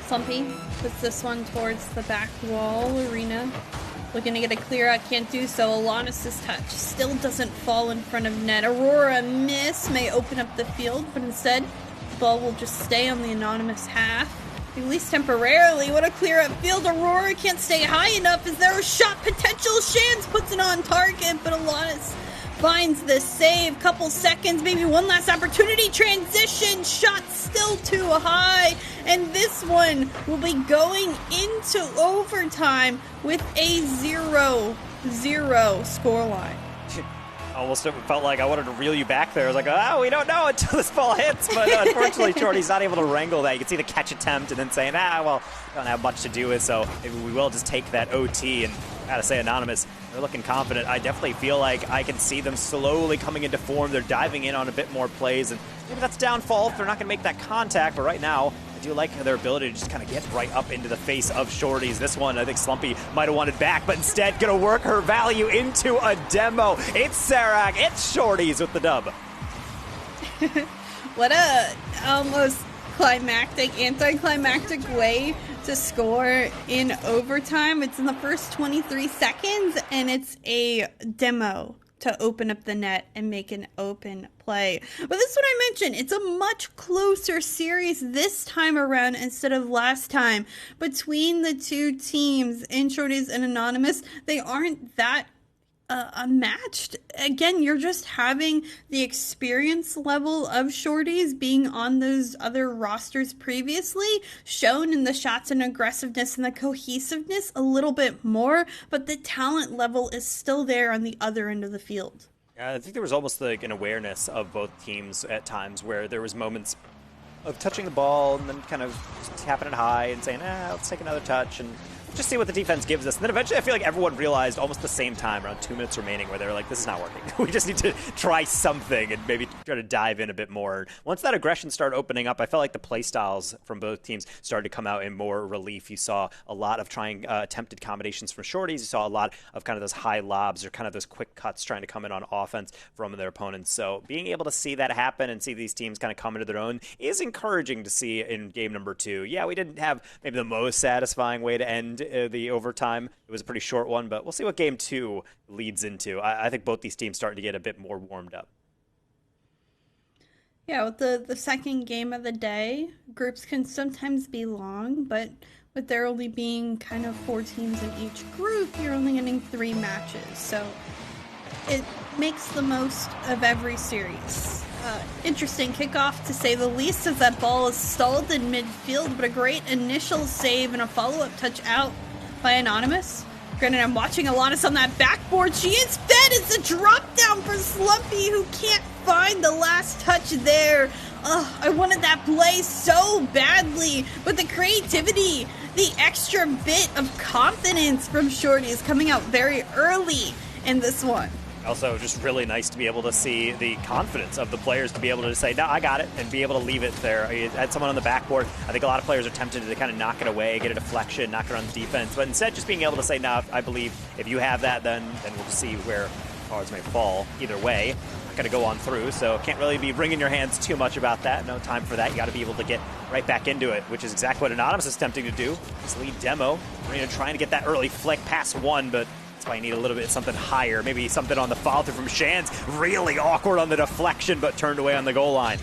Slumpy puts this one towards the back wall. Arena looking to get a clear out, can't do so. Alanis' touch still doesn't fall in front of net. Aurora miss, may open up the field, but instead the ball will just stay on the Anonymous half, at least temporarily. What a clear up field. Aurora can't stay high enough. Is there a shot potential? Shands puts it on target, but Alanis finds the save. Couple seconds, maybe one last opportunity. Transition shot still too high, and this one will be going into overtime with a 0-0 scoreline. Almost felt like I wanted to reel you back there. I was like, oh, we don't know until this ball hits. But unfortunately, Shorty's not able to wrangle that. You can see the catch attempt and then saying, well, don't have much to do with, so maybe we will just take that OT. And I gotta say, Anonymous, they're looking confident. I definitely feel like I can see them slowly coming into form. They're diving in on a bit more plays, and maybe that's downfall if they're not going to make that contact. But right now, I do like their ability to just kind of get right up into the face of Shorties. This one, I think Slumpy might have wanted back, but instead going to work her value into a demo. It's Sarak, it's Shorties with the dub. What a almost climactic, anticlimactic way to score in overtime. It's in the first 23 seconds, and it's a demo to open up the net and make an open play. But this is what I mentioned. It's a much closer series this time around instead of last time. Between the two teams, in Shorties and Anonymous, they aren't that unmatched. Again, you're just having the experience level of Shorties being on those other rosters previously, shown in the shots and aggressiveness and the cohesiveness a little bit more, but the talent level is still there on the other end of the field. Yeah, I think there was almost like an awareness of both teams at times where there was moments of touching the ball and then kind of tapping it high and saying, let's take another touch and just see what the defense gives us. And then eventually I feel like everyone realized almost the same time, around 2 minutes remaining, where they were like, this is not working. We just need to try something and maybe try to dive in a bit more. Once that aggression started opening up, I felt like the play styles from both teams started to come out in more relief. You saw a lot of trying attempted combinations from Shorties. You saw a lot of kind of those high lobs or kind of those quick cuts trying to come in on offense from their opponents. So being able to see that happen and see these teams kind of come into their own is encouraging to see in game number 2. Yeah, we didn't have maybe the most satisfying way to end the overtime. It was a pretty short one, but we'll see what game 2 leads into. I think both these teams starting to get a bit more warmed up. Yeah, with the second game of the day, groups can sometimes be long, but with there only being kind of 4 teams in each group, you're only getting 3 matches. So it makes the most of every series. Interesting kickoff, to say the least, as that ball is stalled in midfield, but a great initial save and a follow-up touch out by Anonymous. Granted, I'm watching Alanis on that backboard. She is fed. It's a drop down for Slumpy, who can't find the last touch there. I wanted that play so badly, but the creativity, the extra bit of confidence from Shorty is coming out very early in this one. Also, just really nice to be able to see the confidence of the players to be able to say, no, I got it, and be able to leave it there. You had someone on the backboard. I think a lot of players are tempted to kind of knock it away, get a deflection, knock it on the defense. But instead, just being able to say, no, I believe if you have that, then we'll just see where cards may fall either way. Not going to go on through, so can't really be wringing your hands too much about that. No time for that. You got to be able to get right back into it, which is exactly what Anonymous is attempting to do. His lead demo. Marina trying to get that early flick past one, but that's why you need a little bit something higher. Maybe something on the follow through from Shands. Really awkward on the deflection, but turned away on the goal line.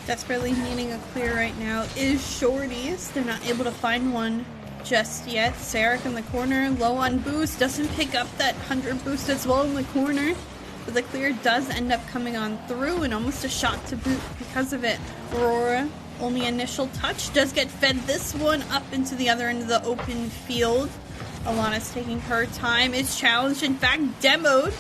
Desperately needing a clear right now is Shorties. They're not able to find one just yet. Sarek in the corner, low on boost, doesn't pick up that 100 boost as well in the corner. But the clear does end up coming on through and almost a shot to boot because of it. Aurora, only initial touch, does get fed this one up into the other end of the open field. Alana's taking her time, is challenged, in fact demoed.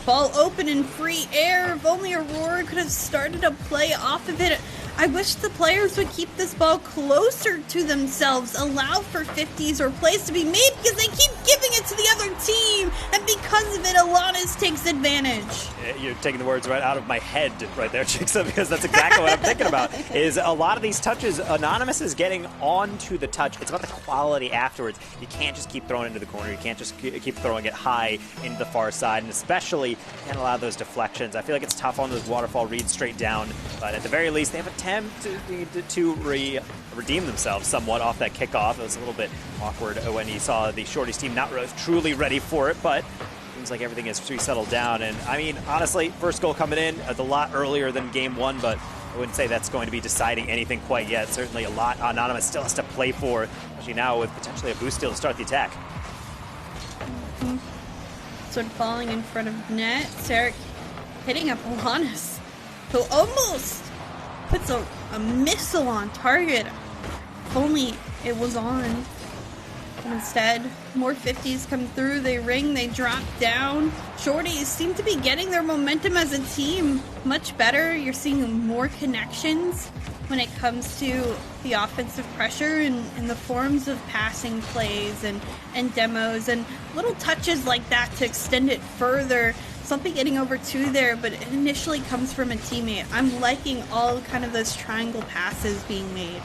Ball open in free air. If only Aurora could have started a play off of it. I wish the players would keep this ball closer to themselves, allow for 50s or plays to be made because they keep giving it to the other team, and because of it, Alanis takes advantage. You're taking the words right out of my head right there, Chicksa, because that's exactly what I'm thinking about, is a lot of these touches, Anonymous is getting onto the touch. It's about the quality afterwards. You can't just keep throwing it into the corner. You can't just keep throwing it high into the far side, and especially can't allow those deflections. I feel like it's tough on those waterfall reads straight down, but at the very least, they have a attempt to redeem themselves somewhat off that kickoff. It was a little bit awkward when he saw the Shorties team not really, truly ready for it, but seems like everything is settled down. And I mean, honestly, first goal coming in a lot earlier than game one, but I wouldn't say that's going to be deciding anything quite yet. Certainly a lot Anonymous still has to play for, especially now with potentially a boost steal to start the attack. Sort of falling in front of net. Sarek hitting up Alanis, who almost puts a missile on target. If only it was on. And instead, more 50s come through. They ring, they drop down. Shorties seem to be getting their momentum as a team much better. You're seeing more connections when it comes to the offensive pressure in the forms of passing plays and demos and little touches like that to extend it further. Something getting over two there, but it initially comes from a teammate. I'm liking all kind of those triangle passes being made.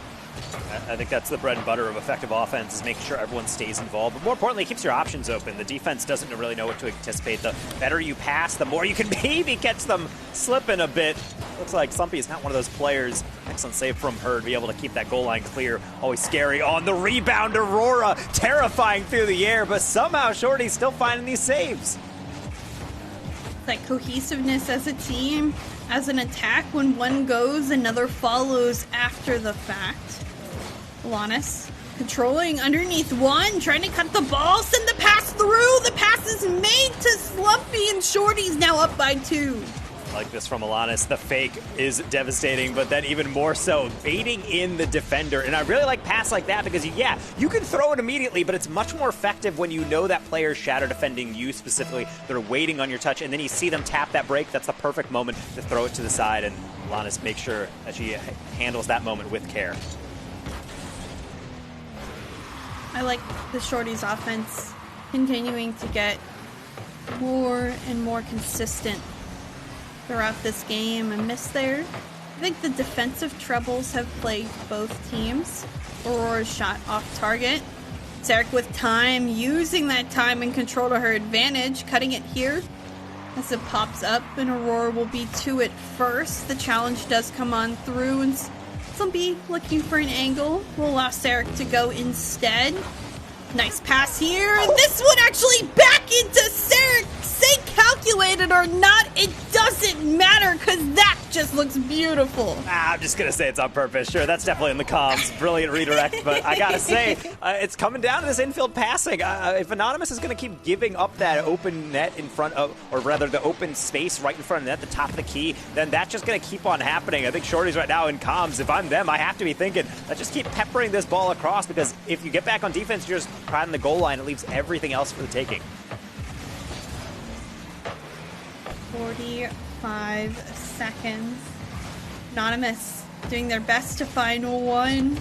I think that's the bread and butter of effective offense, is making sure everyone stays involved. But more importantly, it keeps your options open. The defense doesn't really know what to anticipate. The better you pass, the more you can maybe catch them slipping a bit. Looks like Slumpy is not one of those players. Excellent save from her to be able to keep that goal line clear. Always scary on the rebound. Aurora terrifying through the air, but somehow Shorty's still finding these saves. That cohesiveness as a team, as an attack, when one goes, another follows after the fact. Alanis controlling underneath one, trying to cut the ball, send the pass through. The pass is made to Slumpy, and Shorty's now up by 2. Like this from Alanis. The fake is devastating, but then even more so, baiting in the defender. And I really like pass like that because, yeah, you can throw it immediately, but it's much more effective when you know that player is shadow defending you specifically. They're waiting on your touch, and then you see them tap that break. That's the perfect moment to throw it to the side, and Alanis makes sure that she handles that moment with care. I like the Shorties offense continuing to get more and more consistent throughout this game. A miss there. I think the defensive troubles have plagued both teams. Aurora's shot off target. Sarek with time, using that time and control to her advantage, cutting it here as it pops up, and Aurora will be to it first. The challenge does come on through, and Slumpy looking for an angle will allow Sarek to go instead. Nice pass here, and this one actually back into Sarek. Say calculated or not, it doesn't matter because that just looks beautiful. I'm just going to say it's on purpose. Sure, that's definitely in the comms. Brilliant redirect, but I got to say, it's coming down to this infield passing. If Anonymous is going to keep giving up that open net in front of, or rather the open space right in front of the net, the top of the key, then that's just going to keep on happening. I think Shorty's right now in comms. If I'm them, I have to be thinking, let's just keep peppering this ball across, because if you get back on defense, you're just crowding the goal line. It leaves everything else for the taking. 45 seconds. Anonymous doing their best to find one.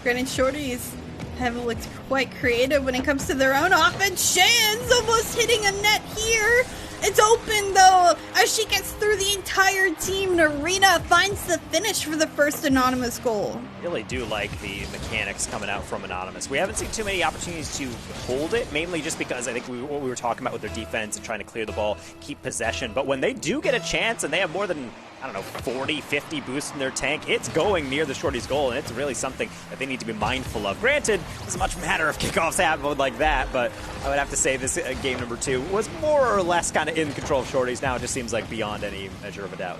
Granted, Shorties have looked quite creative when it comes to their own offense. Shan's almost hitting a net here. It's open, though, as she gets through the entire team, and Arena finds the finish for the first Anonymous goal. I really do like the mechanics coming out from Anonymous. We haven't seen too many opportunities to hold it, mainly just because I think what we were talking about with their defense and trying to clear the ball, keep possession. But when they do get a chance and they have more than, I don't know, 40, 50 boosts in their tank, it's going near the Shorties' goal, and it's really something that they need to be mindful of. Granted, it doesn't much matter if kickoffs happen like that, but I would have to say this game number 2 was more or less kind of in control of Shorties. Now it just seems like beyond any measure of a doubt.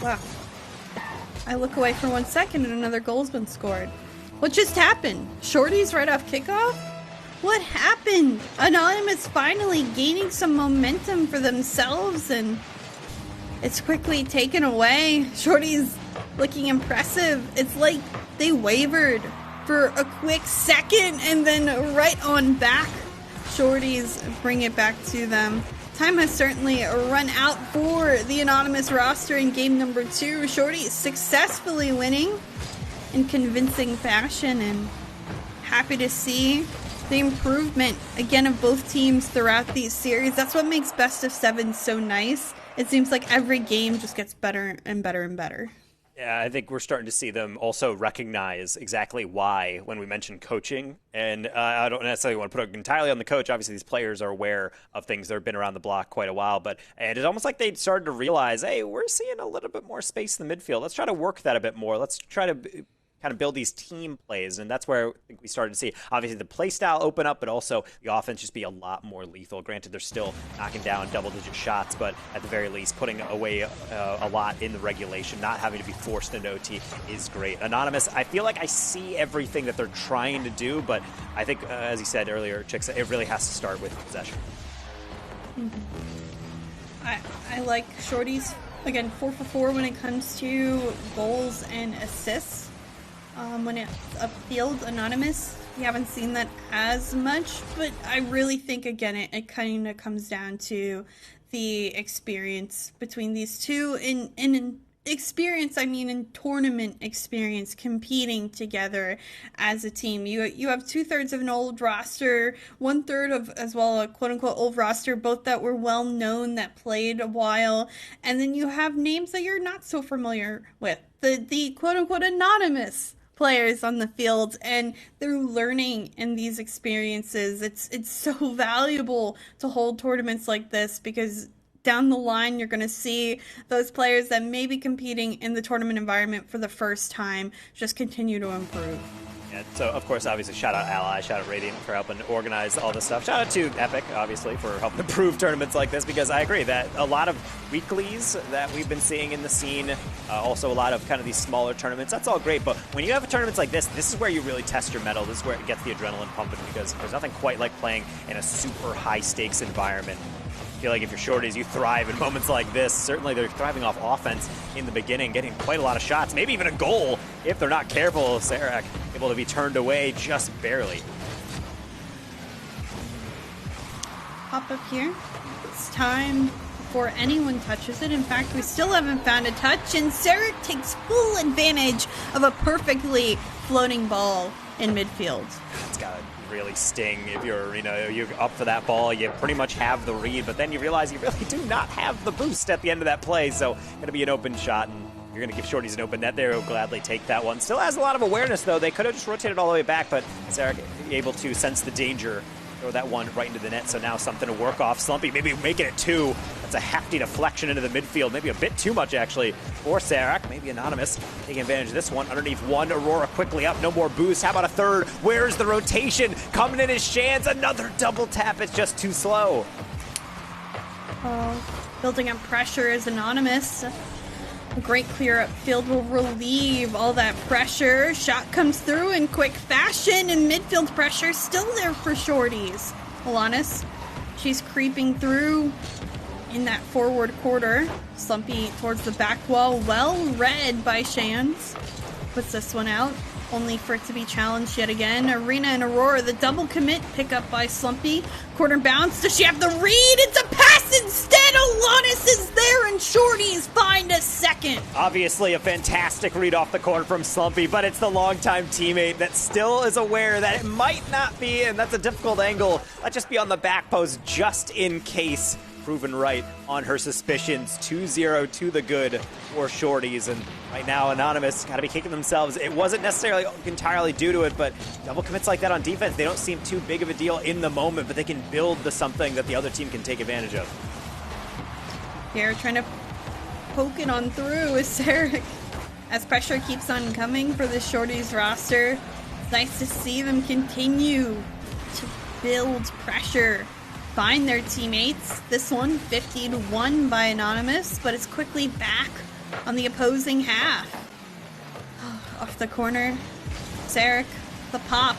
Wow. I look away for 1 second and another goal's been scored. What just happened? Shorties right off kickoff? What happened? Anonymous finally gaining some momentum for themselves, and it's quickly taken away. Shorties looking impressive. It's like they wavered for a quick second and then right on back. Shorties bring it back to them. Time has certainly run out for the Anonymous roster in game number 2. Shorties successfully winning in convincing fashion, and happy to see the improvement again of both teams throughout these series. That's what makes best of 7 so nice. It seems like every game just gets better and better and better. Yeah, I think we're starting to see them also recognize exactly why when we mention coaching. And I don't necessarily want to put it entirely on the coach. Obviously, these players are aware of things that have been around the block quite a while. But it's almost like they started to realize, hey, we're seeing a little bit more space in the midfield. Let's try to work that a bit more. Let's try to kind of build these team plays, and that's where I think we started to see obviously the play style open up, but also the offense just be a lot more lethal. Granted, they're still knocking down double-digit shots, but at the very least, putting away a lot in the regulation, not having to be forced into OT is great. Anonymous, I feel like I see everything that they're trying to do, but I think, as you said earlier, Chicks, it really has to start with possession. I like Shorties, again, 4 for 4 when it comes to goals and assists. When it's upfield, Anonymous, we haven't seen that as much, but I really think, again, it kind of comes down to the experience between these two. In experience, I mean in tournament experience, competing together as a team. You have 2/3 of an old roster, 1/3 of, as well, a quote-unquote old roster, both that were well-known, that played a while, and then you have names that you're not so familiar with. The quote-unquote anonymous players on the field, and they're learning in these experiences. It's so valuable to hold tournaments like this, because down the line you're going to see those players that may be competing in the tournament environment for the first time just continue to improve. Yeah, so, of course, obviously, shout out Ally, shout out Radiant for helping organize all this stuff. Shout out to Epic, obviously, for helping improve tournaments like this, because I agree that a lot of weeklies that we've been seeing in the scene, also a lot of kind of these smaller tournaments, that's all great, but when you have tournaments like this is where you really test your mettle. This is where it gets the adrenaline pumping, because there's nothing quite like playing in a super high-stakes environment. I feel like if you're Shorties, you thrive in moments like this. Certainly they're thriving off offense in the beginning, getting quite a lot of shots, maybe even a goal if they're not careful. Sarek able to be turned away just barely. Pop up here. It's time before anyone touches it. In fact, we still haven't found a touch, and Sarek takes full advantage of a perfectly floating ball in midfield. It's got really sting if you're up for that ball. You pretty much have the read, but then you realize you really do not have the boost at the end of that play, so going to be an open shot, and you're going to give Shorties an open net there. He'll gladly take that one. Still has a lot of awareness, though. They could have just rotated all the way back, but Sarek able to sense the danger, throw that one right into the net, so now something to work off. Slumpy maybe making it 2. That's a hefty deflection into the midfield, maybe a bit too much, actually, for Sarek. Maybe Anonymous taking advantage of this one. Underneath one, Aurora quickly up, no more boost. How about a third? Where's the rotation? Coming in his chance, another double tap. It's just too slow. Building up pressure is Anonymous. A great clear up field will relieve all that pressure. Shot comes through in quick fashion, and midfield pressure still there for Shorties. Alanis, she's creeping through in that forward quarter. Slumpy towards the back wall, well read by Shans. Puts this one out, only for it to be challenged yet again. Arena and Aurora, the double commit, pick up by Slumpy. Corner bounce, does she have the read? It's a pass instead! Alanis is there and Shorties find a second. Obviously a fantastic read off the corner from Slumpy, but it's the longtime teammate that still is aware that it might not be, and that's a difficult angle. Let's just be on the back post just in case. Proven right on her suspicions. 2-0 to the good for Shorties, and right now Anonymous got to be kicking themselves. It wasn't necessarily entirely due to it, but double commits like that on defense, they don't seem too big of a deal in the moment, but they can build to something that the other team can take advantage of. Here, trying to poke it on through with Sarek. As pressure keeps on coming for the Shorties roster, it's nice to see them continue to build pressure, find their teammates. This one 50-1 by Anonymous, but it's quickly back on the opposing half. Off the corner, Sarek, the pop,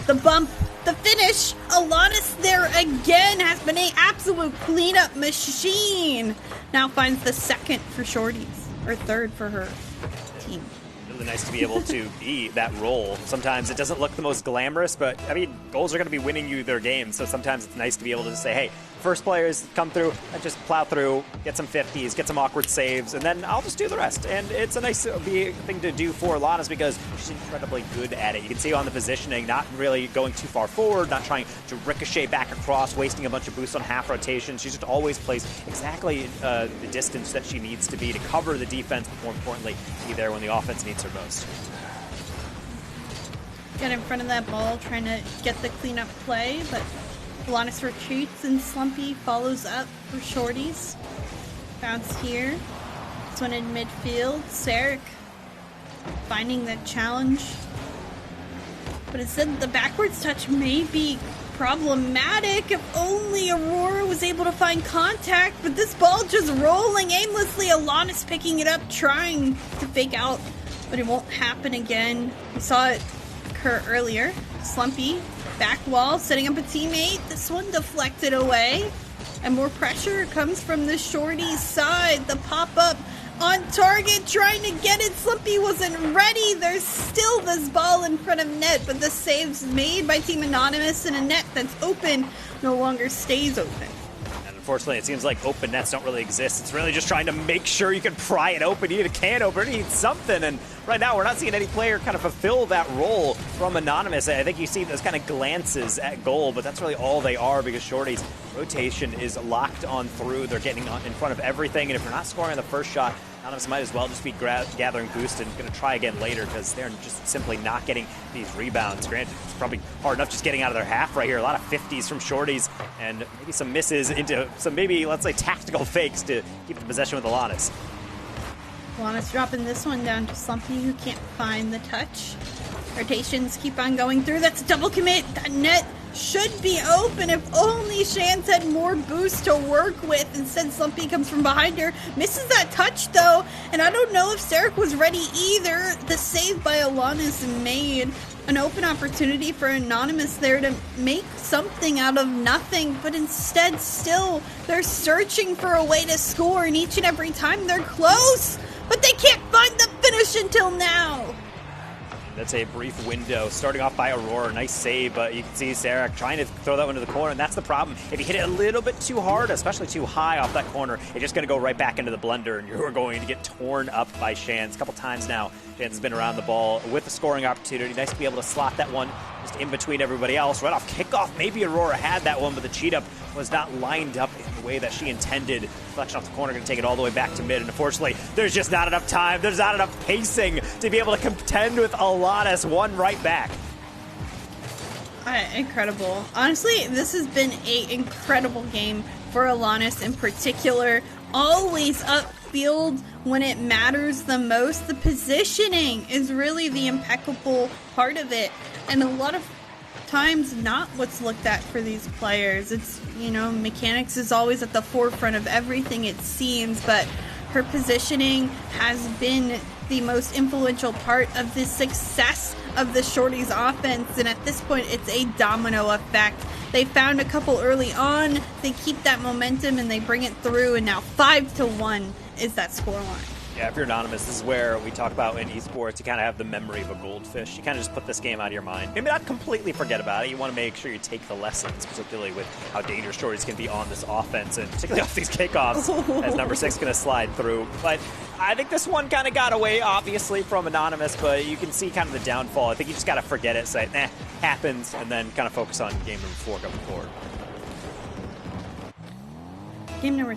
the bump, the finish. Alanis there again, has been an absolute cleanup machine. Now finds the second for Shorties, or third for her team. Really nice to be able to be that role. Sometimes it doesn't look the most glamorous, but I mean, goals are going to be winning you their games, so sometimes it's nice to be able to say, hey, first players come through and just plow through, get some 50s, get some awkward saves, and then I'll just do the rest. And it's a nice thing to do for Alanis because she's incredibly good at it. You can see on the positioning, not really going too far forward, not trying to ricochet back across, wasting a bunch of boosts on half rotation. She just always plays exactly the distance that she needs to be to cover the defense, but more importantly, be there when the offense needs her most. Get in front of that ball, trying to get the cleanup play, but Alanis retreats and Slumpy follows up for Shorties. Bounce here. This one in midfield. Sarek finding the challenge. But instead, the backwards touch may be problematic. If only Aurora was able to find contact, but this ball just rolling aimlessly. Alanis picking it up, trying to fake out, but it won't happen again. We saw it occur earlier. Slumpy, back wall, setting up a teammate. This one deflected away. And more pressure comes from the Shorties side. The pop-up on target, trying to get it. Slumpy wasn't ready. There's still this ball in front of net, but the save's made by Team Anonymous, and a net that's open no longer stays open. Unfortunately, it seems like open nets don't really exist. It's really just trying to make sure you can pry it open. You need a can opener, you need something. And right now, we're not seeing any player kind of fulfill that role from Anonymous. I think you see those kind of glances at goal, but that's really all they are because Shorty's rotation is locked on through. They're getting in front of everything. And if you're not scoring on the first shot, Anonymous might as well just be gathering boost and going to try again later because they're just simply not getting these rebounds. Granted, it's probably hard enough just getting out of their half right here. A lot of 50s from Shorties and maybe some misses into some maybe, let's say, tactical fakes to keep the possession with Alanis. Alanis dropping this one down to Slumpy, who can't find the touch. Rotations keep on going through. That's a double commit. That net should be open if only Shans had more boost to work with. Instead, Slumpy comes from behind her. Misses that touch, though. And I don't know if Sarek was ready either. The save by Alanis made an open opportunity for Anonymous there to make something out of nothing. But instead, still, they're searching for a way to score. And each and every time they're close. But they can't find the finish until now. That's a brief window, starting off by Aurora. Nice save, but you can see Sarek trying to throw that one to the corner, and that's the problem. If you hit it a little bit too hard, especially too high off that corner, it's just going to go right back into the blender, and you're going to get torn up by Shans. A couple times now, Shans has been around the ball with a scoring opportunity. Nice to be able to slot that one just in between everybody else. Right off kickoff, maybe Aurora had that one, but the cheat up was not lined up in the way that she intended. Deflection off the corner, going to take it all the way back to mid, and unfortunately, there's just not enough time. There's not enough pacing to be able to contend with Alanis. One right back. Incredible. Honestly, this has been an incredible game for Alanis in particular. Always upfield when it matters the most. The positioning is really the impeccable part of it, and a lot of times not what's looked at for these players. It's, you know, mechanics is always at the forefront of everything, it seems, but her positioning has been the most influential part of the success of the Shorties offense, and at this point it's a domino effect. They found a couple early on, they keep that momentum and they bring it through, and now 5-1 is that scoreline. Yeah, if you're Anonymous, this is where we talk about in esports, you kind of have the memory of a goldfish. You kind of just put this game out of your mind. Maybe not completely forget about it. You want to make sure you take the lessons, particularly with how dangerous shorties can be on this offense, and particularly off these kickoffs, as number 6 going to slide through. But I think this one kind of got away, obviously, from Anonymous, but you can see kind of the downfall. I think you just got to forget it, say, happens, and then kind of focus on game number 4 going forward. Game number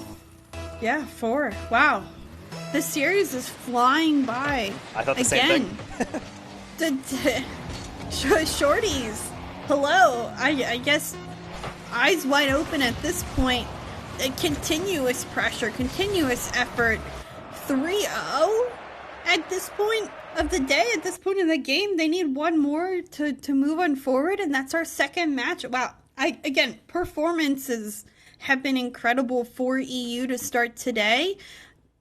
4. Wow. The series is flying by. I thought the again. Same thing. Shorties, hello. I guess eyes wide open at this point. A continuous pressure, continuous effort. 3-0 at this point of the day, at this point in the game. They need one more to move on forward, and that's our second match. Wow. Again, performances have been incredible for EU to start today.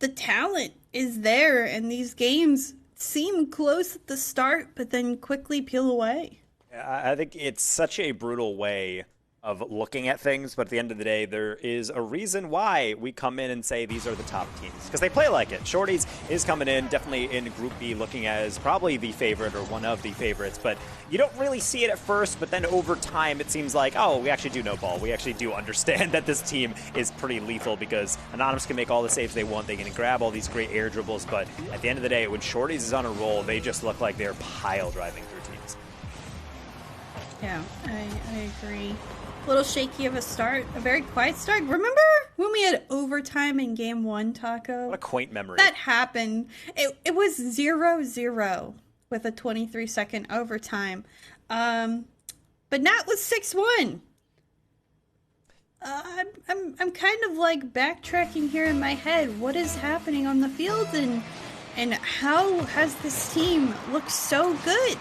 The talent is there, and these games seem close at the start, but then quickly peel away. I think it's such a brutal way of looking at things, but at the end of the day, there is a reason why we come in and say these are the top teams, because they play like it. Shorties is coming in, definitely in Group B, looking as probably the favorite or one of the favorites, but you don't really see it at first, but then over time, it seems like, oh, we actually do know ball. We actually do understand that this team is pretty lethal, because Anonymous can make all the saves they want. They can grab all these great air dribbles, but at the end of the day, when Shorties is on a roll, they just look like they're pile driving through teams. Yeah, I agree. A little shaky of a start, a very quiet start. Remember when we had overtime in game 1, Taco? What a quaint memory. That happened. It was 0-0 with a 23-second overtime. But now it was 6-1. I'm kind of like backtracking here in my head. What is happening on the field, and how has this team looked so good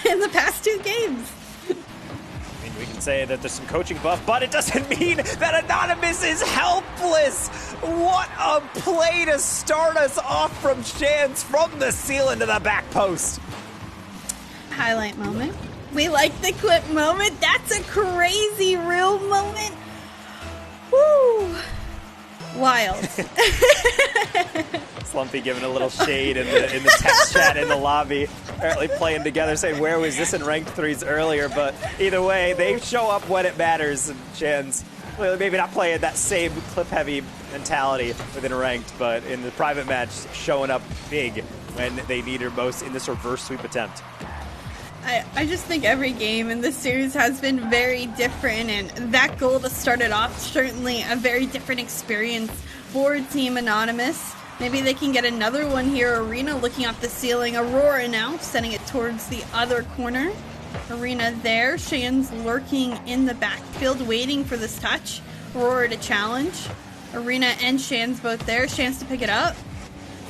in the past 2 games? We can say that there's some coaching buff, but it doesn't mean that Anonymous is helpless. What a play to start us off from Shans, from the ceiling to the back post. Highlight moment. We like the clip moment. That's a crazy real moment. Woo! Wild. Slumpy giving a little shade in the text chat in the lobby. Apparently playing together, saying, where was this in ranked 3s earlier? But either way, they show up when it matters. And Shans, well, maybe not playing that same clip-heavy mentality within ranked, but in the private match, showing up big when they need her most in this reverse sweep attempt. I just think every game in this series has been very different, and that goal to start it off, certainly a very different experience for Team Anonymous. Maybe they can get another one here. Arena looking up the ceiling. Aurora now sending it towards the other corner. Arena there. Shans lurking in the backfield, waiting for this touch. Aurora to challenge. Arena and Shans both there. Shans to pick it up.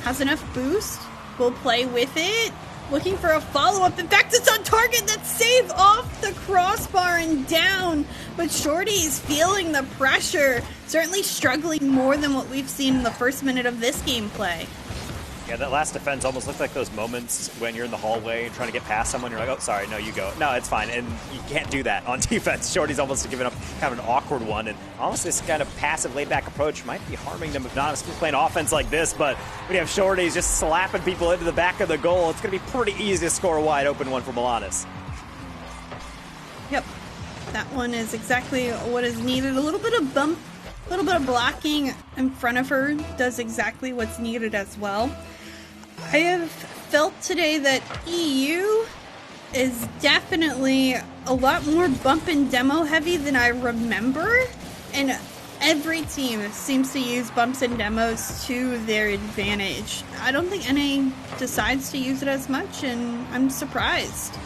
Has enough boost. Will play with it. Looking for a follow-up. In fact, it's on target. That save off the crossbar and down. But Shorty is feeling the pressure. Certainly struggling more than what we've seen in the first minute of this gameplay. Yeah, that last defense almost looked like those moments when you're in the hallway trying to get past someone. You're like, oh, sorry, no, you go. No, it's fine. And you can't do that on defense. Shorty's almost giving up kind of an awkward one. And almost this kind of passive, laid-back approach might be harming them if not playing offense like this. But when you have Shorty's just slapping people into the back of the goal, it's going to be pretty easy to score a wide-open one for Milanis. Yep. That one is exactly what is needed. A little bit of bump, a little bit of blocking in front of her does exactly what's needed as well. I have felt today that EU is definitely a lot more bump and demo heavy than I remember, and every team seems to use bumps and demos to their advantage. I don't think NA decides to use it as much, and I'm surprised.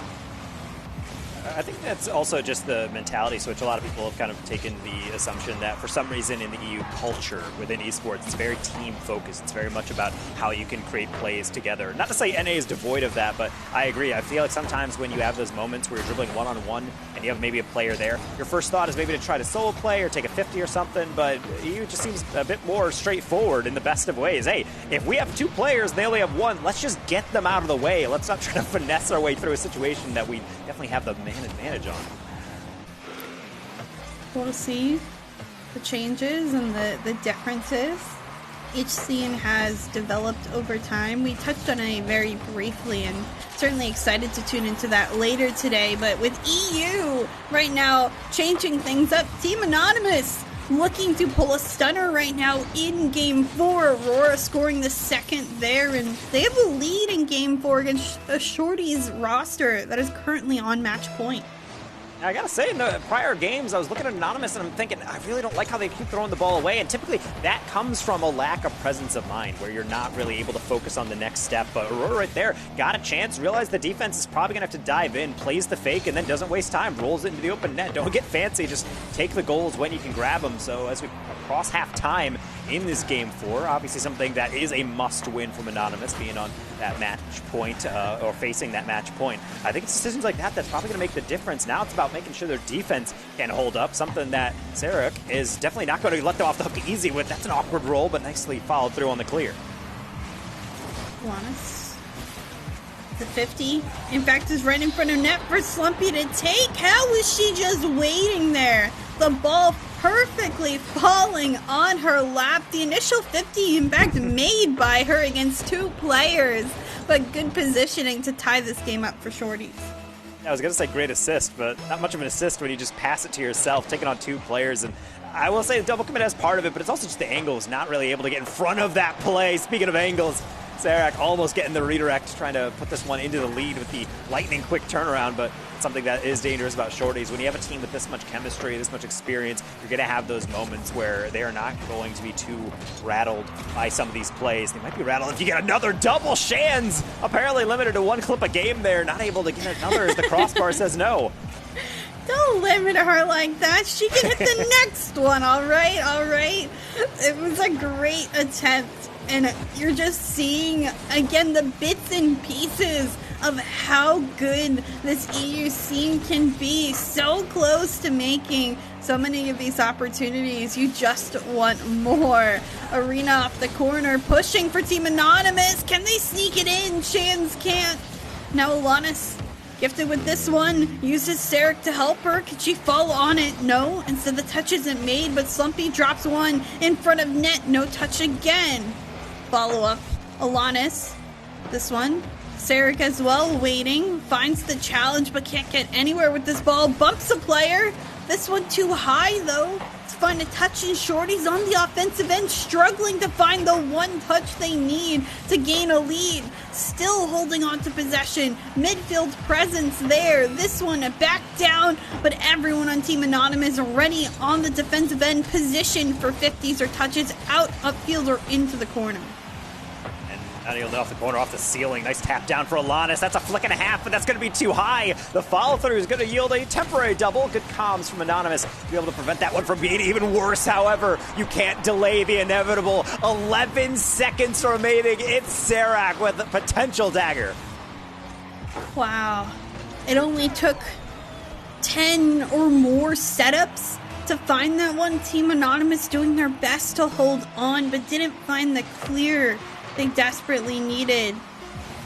I think that's also just the mentality switch. A lot of people have kind of taken the assumption that for some reason in the EU culture within esports, it's very team focused. It's very much about how you can create plays together. Not to say NA is devoid of that, but I agree. I feel like sometimes when you have those moments where you're dribbling one-on-one and you have maybe a player there, your first thought is maybe to try to solo play or take a 50 or something, but EU just seems a bit more straightforward in the best of ways. Hey, if we have 2 players and they only have 1, let's just get them out of the way. Let's not try to finesse our way through a situation that we definitely have the man advantage on. We'll see the changes and the differences. each scene has developed over time. We touched on it very briefly and certainly excited to tune into that later today. But with EU right now changing things up, Team Anonymous looking to pull a stunner right now in Game 4. Aurora scoring the second there, and they have a lead in Game 4 against a Shorty's roster that is currently on match point. I gotta say, in the prior games, I was looking at Anonymous and I'm thinking, I really don't like how they keep throwing the ball away. And typically, that comes from a lack of presence of mind, where you're not really able to focus on the next step. But Aurora right there got a chance, realized the defense is probably gonna have to dive in, plays the fake, and then doesn't waste time, rolls it into the open net. Don't get fancy, just take the goals when you can grab them. So as we cross half time in this Game 4, obviously something that is a must-win from Anonymous, being on that match point, or facing that match point. I think it's decisions like that that's probably gonna make the difference. Now it's about making sure their defense can hold up, something that Sarek is definitely not going to let them off the hook easy with. That's an awkward roll, but nicely followed through on the clear. Juanis, the 50, in fact, is right in front of net for Slumpy to take. How is she just waiting there? The ball perfectly falling on her lap. The initial 50, in fact, made by her against two players, but good positioning to tie this game up for Shorties. I was going to say great assist, but not much of an assist when you just pass it to yourself, taking on two players. And I will say the double commit as part of it, but it's also just the angles, not really able to get in front of that play. Speaking of angles, Sarek almost getting the redirect, trying to put this one into the lead with the lightning quick turnaround, but something that is dangerous about Shorties. When you have a team with this much chemistry, this much experience, you're going to have those moments where they are not going to be too rattled by some of these plays. They might be rattled if you get another double. Shans apparently limited to one clip a game there, not able to get another as the crossbar says no. Don't limit her like that. She can hit the next one, all right? It was a great attempt, and you're just seeing, again, the bits and pieces of how good this EU scene can be. So close to making so many of these opportunities. You just want more. Arena off the corner, pushing for Team Anonymous. Can they sneak it in? Shans can't. Now Alanis, gifted with this one, uses Sarek to help her. Can she fall on it? No. Instead, the touch isn't made, but Slumpy drops one in front of net. No touch again. Follow up. Alanis. This one. Sarek as well, waiting. Finds the challenge, but can't get anywhere with this ball. Bumps a player. This one too high, though. To find a touch, and Shorty's on the offensive end, struggling to find the one touch they need to gain a lead. Still holding on to possession. Midfield presence there. This one a back down, but everyone on Team Anonymous ready on the defensive end, positioned for 50s or touches out, upfield, or into the corner. Nailed it off the corner, off the ceiling. Nice tap down for Alanis. That's a flick and a half, but that's going to be too high. The follow-through is going to yield a temporary double. Good comms from Anonymous to be able to prevent that one from being even worse. However, you can't delay the inevitable. 11 seconds remaining. It's Sarek with a potential dagger. Wow. It only took 10 or more setups to find that one. Team Anonymous doing their best to hold on, but didn't find the clear they desperately needed.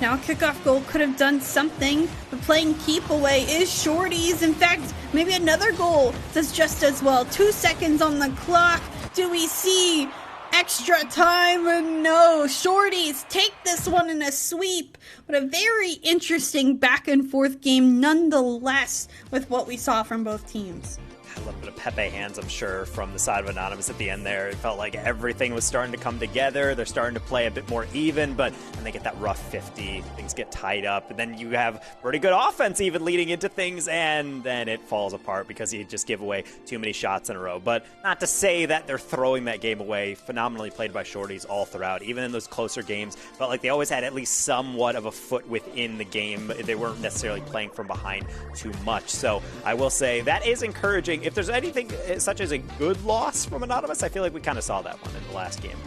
Now a kickoff goal could have done something, but playing keep away is Shorties. In fact, maybe another goal does just as well. 2 seconds on the clock. Do we see extra time? No. Shorties take this one in a sweep, but a very interesting back and forth game nonetheless with what we saw from both teams. A little bit of Pepe hands, I'm sure, from the side of Anonymous at the end there. It felt like everything was starting to come together. They're starting to play a bit more even, but when they get that rough 50, things get tied up. And then you have pretty good offense even leading into things, and then it falls apart because you just give away too many shots in a row. But not to say that they're throwing that game away. Phenomenally played by Shorties all throughout. Even in those closer games, felt like they always had at least somewhat of a foot within the game. They weren't necessarily playing from behind too much. So I will say that is encouraging. If there's anything such as a good loss from Anonymous, I feel like we kind of saw that one in the last game.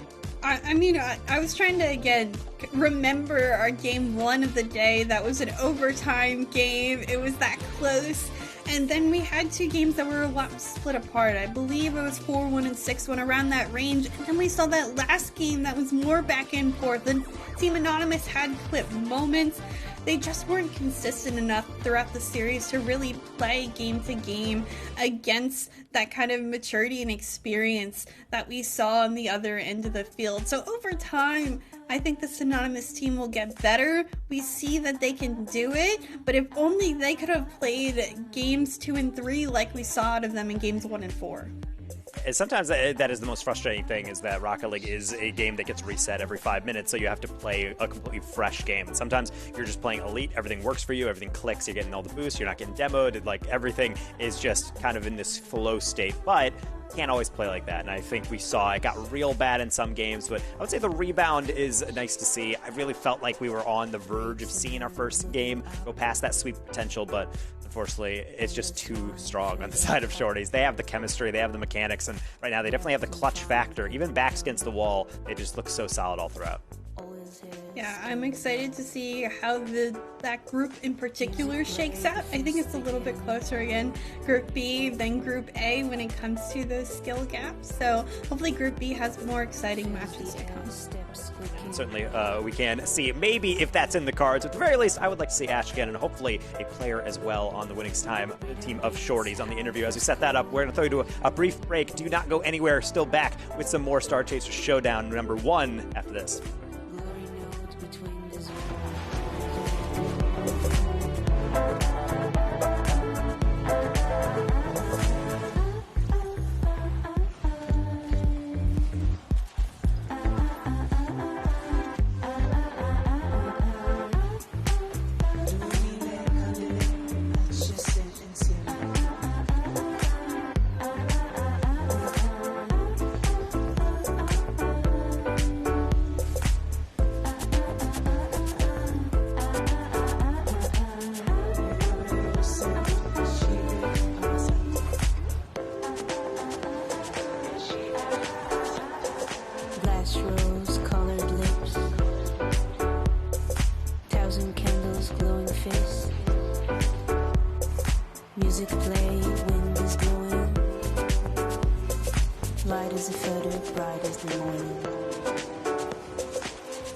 I was trying to, again, remember our game one of the day. That was an overtime game. It was that close. And then we had two games that were a lot split apart. I believe it was 4-1 and 6-1, around that range. And then we saw that last game that was more back and forth. And Team Anonymous had clip moments. they just weren't consistent enough throughout the series to really play game to game against that kind of maturity and experience that we saw on the other end of the field. So over time, I think the Synonymous team will get better. We see that they can do it, but if only they could have played games 2 and 3 like we saw out of them in games 1 and 4. And sometimes that is the most frustrating thing, is that Rocket League is a game that gets reset every 5 minutes, so you have to play a completely fresh game. And sometimes you're just playing Elite, everything works for you, everything clicks, you're getting all the boosts, you're not getting demoed, like everything is just kind of in this flow state, but can't always play like that. And I think we saw it got real bad in some games, but I would say the rebound is nice to see. I really felt like we were on the verge of seeing our first game go past that sweep potential, but unfortunately, it's just too strong on the side of Shorties. They have the chemistry, they have the mechanics, and right now they definitely have the clutch factor. Even backs against the wall, they just look so solid all throughout. Yeah, I'm excited to see how that group in particular shakes out. I think it's a little bit closer again, Group B than Group A when it comes to those skill gaps. So hopefully Group B has more exciting matches to come. Certainly, we can see maybe if that's in the cards. At the very least, I would like to see Ash again, and hopefully a player as well on the winning team of Shorties on the interview. As we set that up, we're going to throw you to a brief break. Do not go anywhere. Still back with some more Star Chasers Showdown #1 after this. Rose-colored lips, 1,000 candles glowing face, music play, wind is blowing, light as a feather, bright as the morning.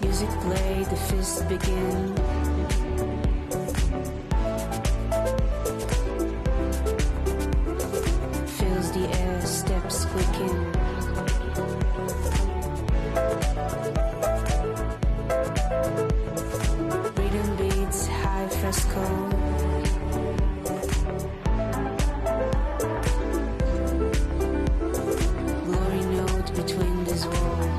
Music play, the fists begin. Fills the air, steps quicken. Rhythm beats, high fresco. Glory note between these walls.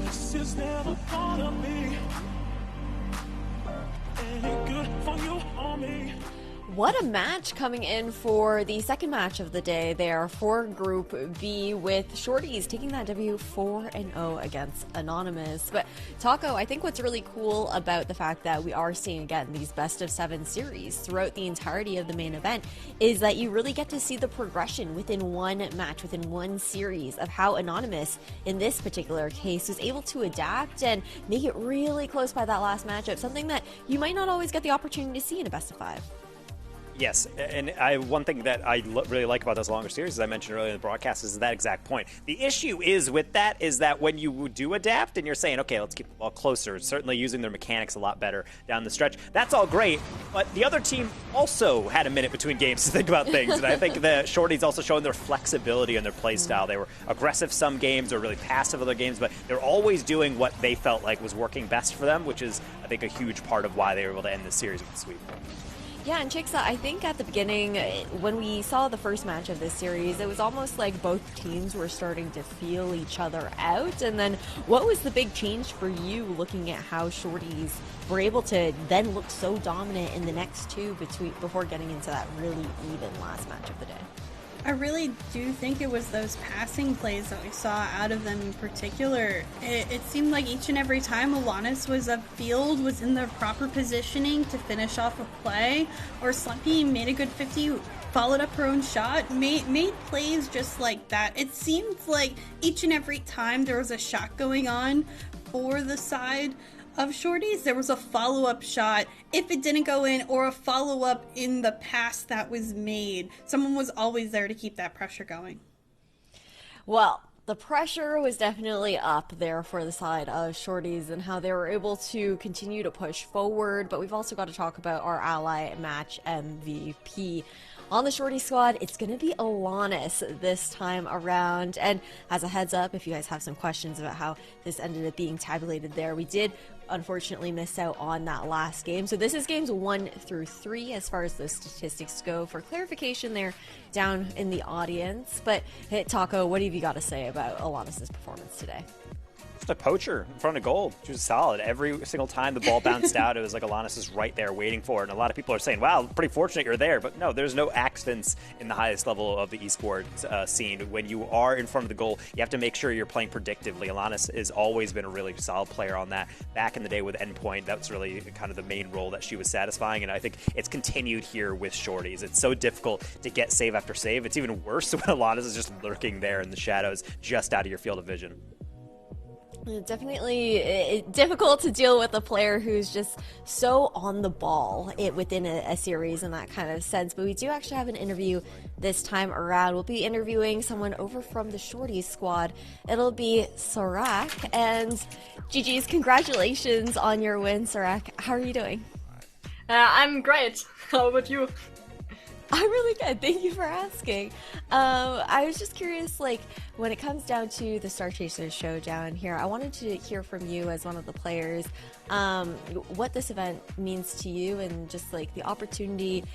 This is never gonna be any good for you or me. What a match coming in for the second match of the day there for Group B, with Shorties taking that W 4-0 against Anonymous. But Taco, I think what's really cool about the fact that we are seeing again these best of 7 series throughout the entirety of the main event is that you really get to see the progression within one match, within one series, of how Anonymous in this particular case was able to adapt and make it really close by that last matchup, something that you might not always get the opportunity to see in a best of 5. Yes, and one thing that I really like about those longer series, as I mentioned earlier in the broadcast, is that exact point. The issue is with that is that when you do adapt and you're saying, okay, let's keep the ball closer, certainly using their mechanics a lot better down the stretch, that's all great, but the other team also had a minute between games to think about things, and I think the Shorties also showing their flexibility in their play style. They were aggressive some games or really passive other games, but they're always doing what they felt like was working best for them, which is, I think, a huge part of why they were able to end this series with a sweep. Yeah, and Chicks, I think at the beginning, when we saw the first match of this series, it was almost like both teams were starting to feel each other out. And then what was the big change for you looking at how Shorties were able to then look so dominant in the next two before getting into that really even last match of the day? I really do think it was those passing plays that we saw out of them in particular. It seemed like each and every time Alanis was upfield, was in the proper positioning to finish off a play, or Slumpy made a good 50, followed up her own shot, made plays just like that. It seemed like each and every time there was a shot going on for the side of Shorties, there was a follow-up shot if it didn't go in, or a follow-up in the pass that was made. Someone was always there to keep that pressure going. Well, the pressure was definitely up there for the side of Shorties and how they were able to continue to push forward, but we've also got to talk about our ally match MVP. On the Shorty squad, it's going to be Alanis this time around. And as a heads up, if you guys have some questions about how this ended up being tabulated there, we did unfortunately miss out on that last game. So this is games 1 through 3 as far as those statistics go. For clarification there down in the audience. But hey, Taco, what have you got to say about Alanis' performance today? Just a poacher in front of goal. She was solid. Every single time the ball bounced out, it was like Alanis is right there waiting for it. And a lot of people are saying, wow, pretty fortunate you're there. But no, there's no accidents in the highest level of the esports scene. When you are in front of the goal, you have to make sure you're playing predictively. Alanis has always been a really solid player on that. Back in the day with Endpoint, that's really kind of the main role that she was satisfying. And I think it's continued here with Shorties. It's so difficult to get save after save. It's even worse when Alanis is just lurking there in the shadows, just out of your field of vision. Definitely difficult to deal with a player who's just so on the ball within a series in that kind of sense. But we do actually have an interview this time around. We'll be interviewing someone over from the Shorties squad. It'll be Sarak. And GG's, congratulations on your win, Sarak. How are you doing? I'm great. How about you? I'm really good. Thank you for asking. I was just curious, like, when it comes down to the Star Chasers Showdown here, I wanted to hear from you as one of the players what this event means to you and just, like, the opportunity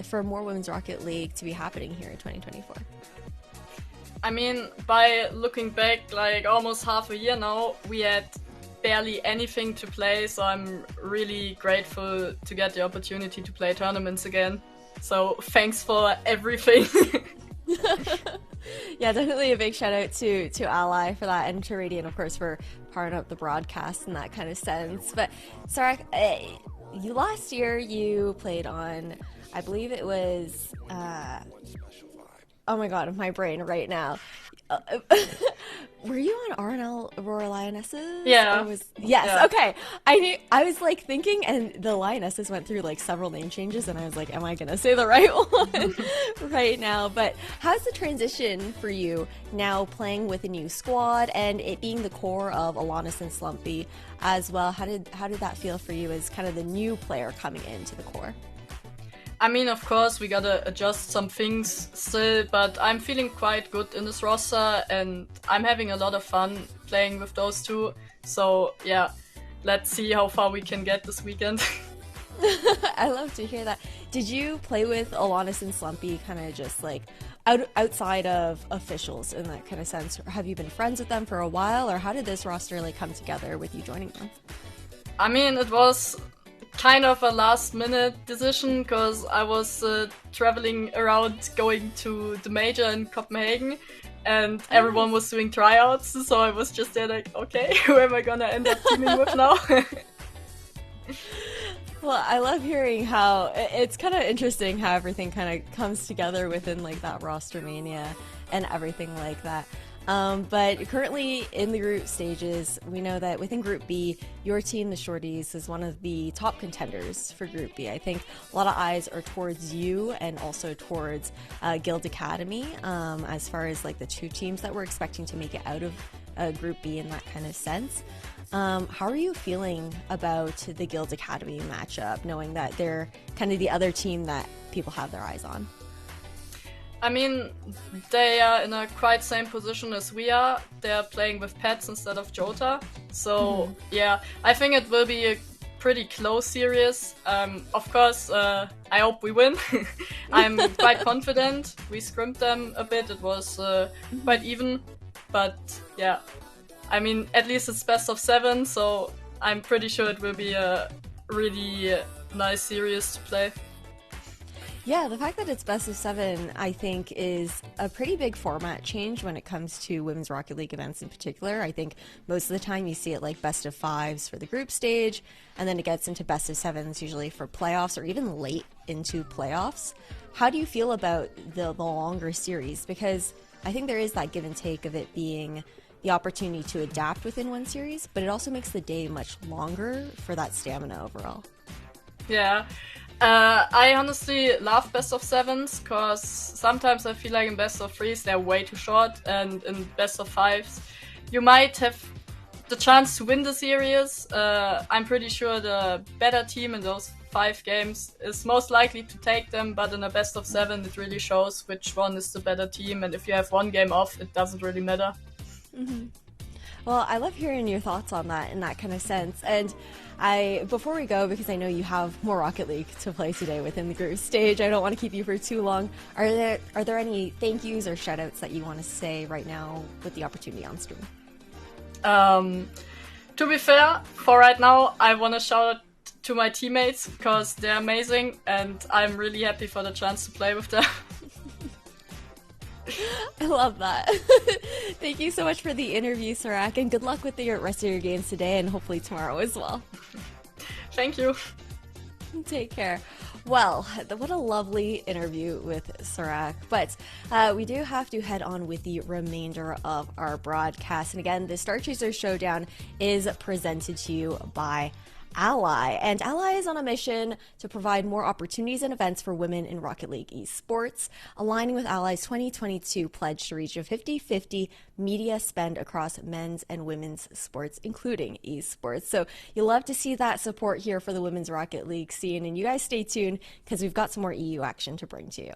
for more Women's Rocket League to be happening here in 2024. I mean, by looking back, like, almost half a year now, we had barely anything to play, so I'm really grateful to get the opportunity to play tournaments again. So thanks for everything. Yeah, definitely a big shout out to Ally for that, and to Radiant, of course, for powering up the broadcast in that kind of sense. But Sarak, you last year you played on, I believe it was, oh my god, my brain right now. Were you on RNL Aurora Lionesses? Yeah. Yes, yeah. Okay. I was like thinking, and the Lionesses went through like several name changes, and I was like, am I gonna say the right one right now? But how's the transition for you now playing with a new squad and it being the core of Alanis and Slumpy as well? How did that feel for you as kind of the new player coming into the core? I mean, of course, we gotta adjust some things still, but I'm feeling quite good in this roster, and I'm having a lot of fun playing with those two. So, yeah, let's see how far we can get this weekend. I love to hear that. Did you play with Alanis and Slumpy kind of just like outside of officials in that kind of sense? Have you been friends with them for a while, or how did this roster like come together with you joining them? I mean, it was kind of a last minute decision because I was traveling around going to the major in Copenhagen and everyone was doing tryouts, so I was just there like, okay, who am I gonna end up teaming with now? Well, I love hearing how it's kind of interesting how everything kind of comes together within like that roster mania and everything like that. But currently in the group stages, we know that within Group B, your team, the Shorties, is one of the top contenders for Group B. I think a lot of eyes are towards you and also towards Guild Academy as far as like the two teams that we're expecting to make it out of Group B in that kind of sense. How are you feeling about the Guild Academy matchup, knowing that they're kind of the other team that people have their eyes on? I mean, they are in a quite same position as we are. They're playing with pets instead of Jota. So, yeah, I think it will be a pretty close series. Of course, I hope we win. I'm quite confident. We scrimped them a bit. It was quite even. But, yeah, I mean, at least it's best of 7. So I'm pretty sure it will be a really nice series to play. Yeah, the fact that it's best of 7, I think, is a pretty big format change when it comes to Women's Rocket League events in particular. I think most of the time you see it like best of 5s for the group stage, and then it gets into best of 7s usually for playoffs or even late into playoffs. How do you feel about the longer series? Because I think there is that give and take of it being the opportunity to adapt within one series, but it also makes the day much longer for that stamina overall. Yeah. I honestly love best of 7s because sometimes I feel like in best of 3s they're way too short, and in best of 5s you might have the chance to win the series. I'm pretty sure the better team in those 5 games is most likely to take them, but in a best of 7 it really shows which one is the better team, and if you have one game off it doesn't really matter. Mm-hmm. Well, I love hearing your thoughts on that in that kind of sense. And before we go, because I know you have more Rocket League to play today within the group stage, I don't want to keep you for too long. Are there any thank yous or shout outs that you want to say right now with the opportunity on stream? To be fair, for right now, I want to shout out to my teammates because they're amazing and I'm really happy for the chance to play with them. I love that. Thank you so much for the interview, Sarak, and good luck with the rest of your games today and hopefully tomorrow as well. Thank you. Take care. Well, what a lovely interview with Sarak. But we do have to head on with the remainder of our broadcast. And again, the Star Chaser Showdown is presented to you by Ally. And Ally is on a mission to provide more opportunities and events for women in Rocket League esports, aligning with Ally's 2022 pledge to reach a 50-50 media spend across men's and women's sports, including esports. So you'll love to see that support here for the Women's Rocket League scene. And you guys stay tuned because we've got some more EU action to bring to you.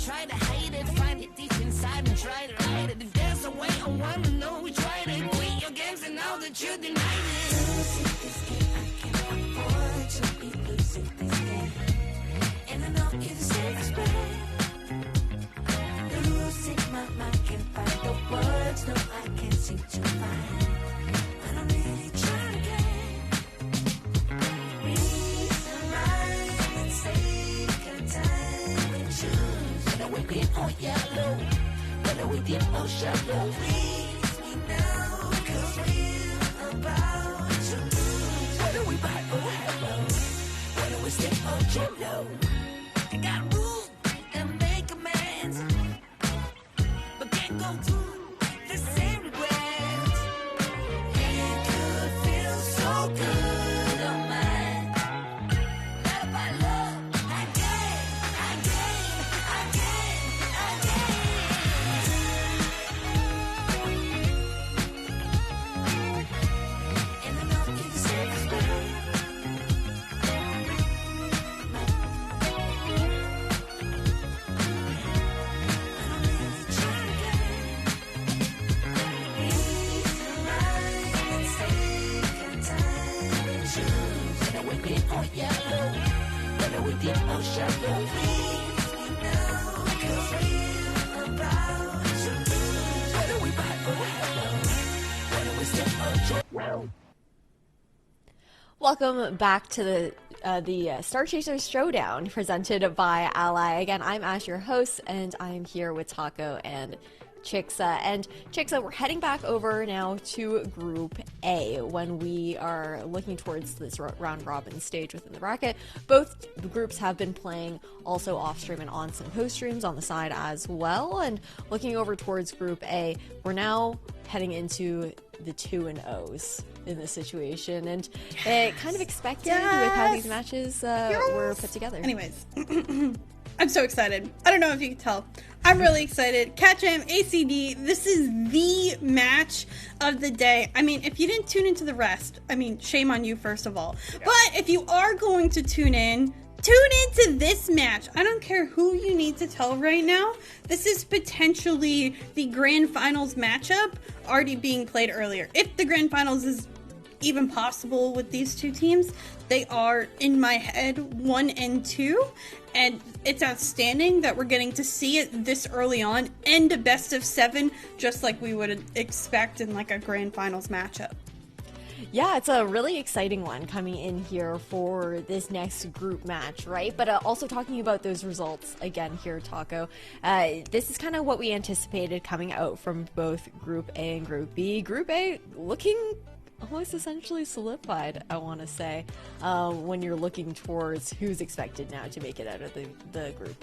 try to hide it, find it deep inside and try to hide it. If there's a way, I wanna know we tried it. Quit your games and now that you denied it. Losing this game, I can't afford to be losing this game. And I know it's expect. Losing my mind, can't find the words, no, I can't seem to find. But I'm really trying to get reason right and take a time and choose. Whether we deep or yellow, whether we deep or shallow. Please me now, cause we're about to lose. Whether we buy or hello, whether we stick or jello. I got rules and make amends, but can't go through the same regrets. It could feel so good on mine. Not about love, again. And I know it's expect. Welcome back to the Star Chasers Showdown presented by Ally. Again, I'm Ash, your host, and I'm here with Taco and Chixa. And Chixa, we're heading back over now to Group A when we are looking towards this round robin stage within the bracket. Both the groups have been playing also off stream and on some host streams on the side as well. And looking over towards Group A, we're now heading into the 2-0s in this situation, and it kind of expected with how these matches were put together. Anyways, I'm so excited. I don't know if you can tell. I'm really excited. CatJam, ACD, this is the match of the day. I mean, if you didn't tune into the rest, I mean, shame on you, first of all. Yeah. But if you are going to tune into this match. I don't care who you need to tell right now. This is potentially the grand finals matchup already being played earlier. If the grand finals is even possible with these two teams, they are, in my head, 1 and 2. And it's outstanding that we're getting to see it this early on and a best of 7, just like we would expect in like a grand finals matchup. Yeah, it's a really exciting one coming in here for this next group match, right? But also talking about those results again here, Taco. This is kind of what we anticipated coming out from both Group A and Group B. Group A looking almost essentially solidified, I want to say, when you're looking towards who's expected now to make it out of the group.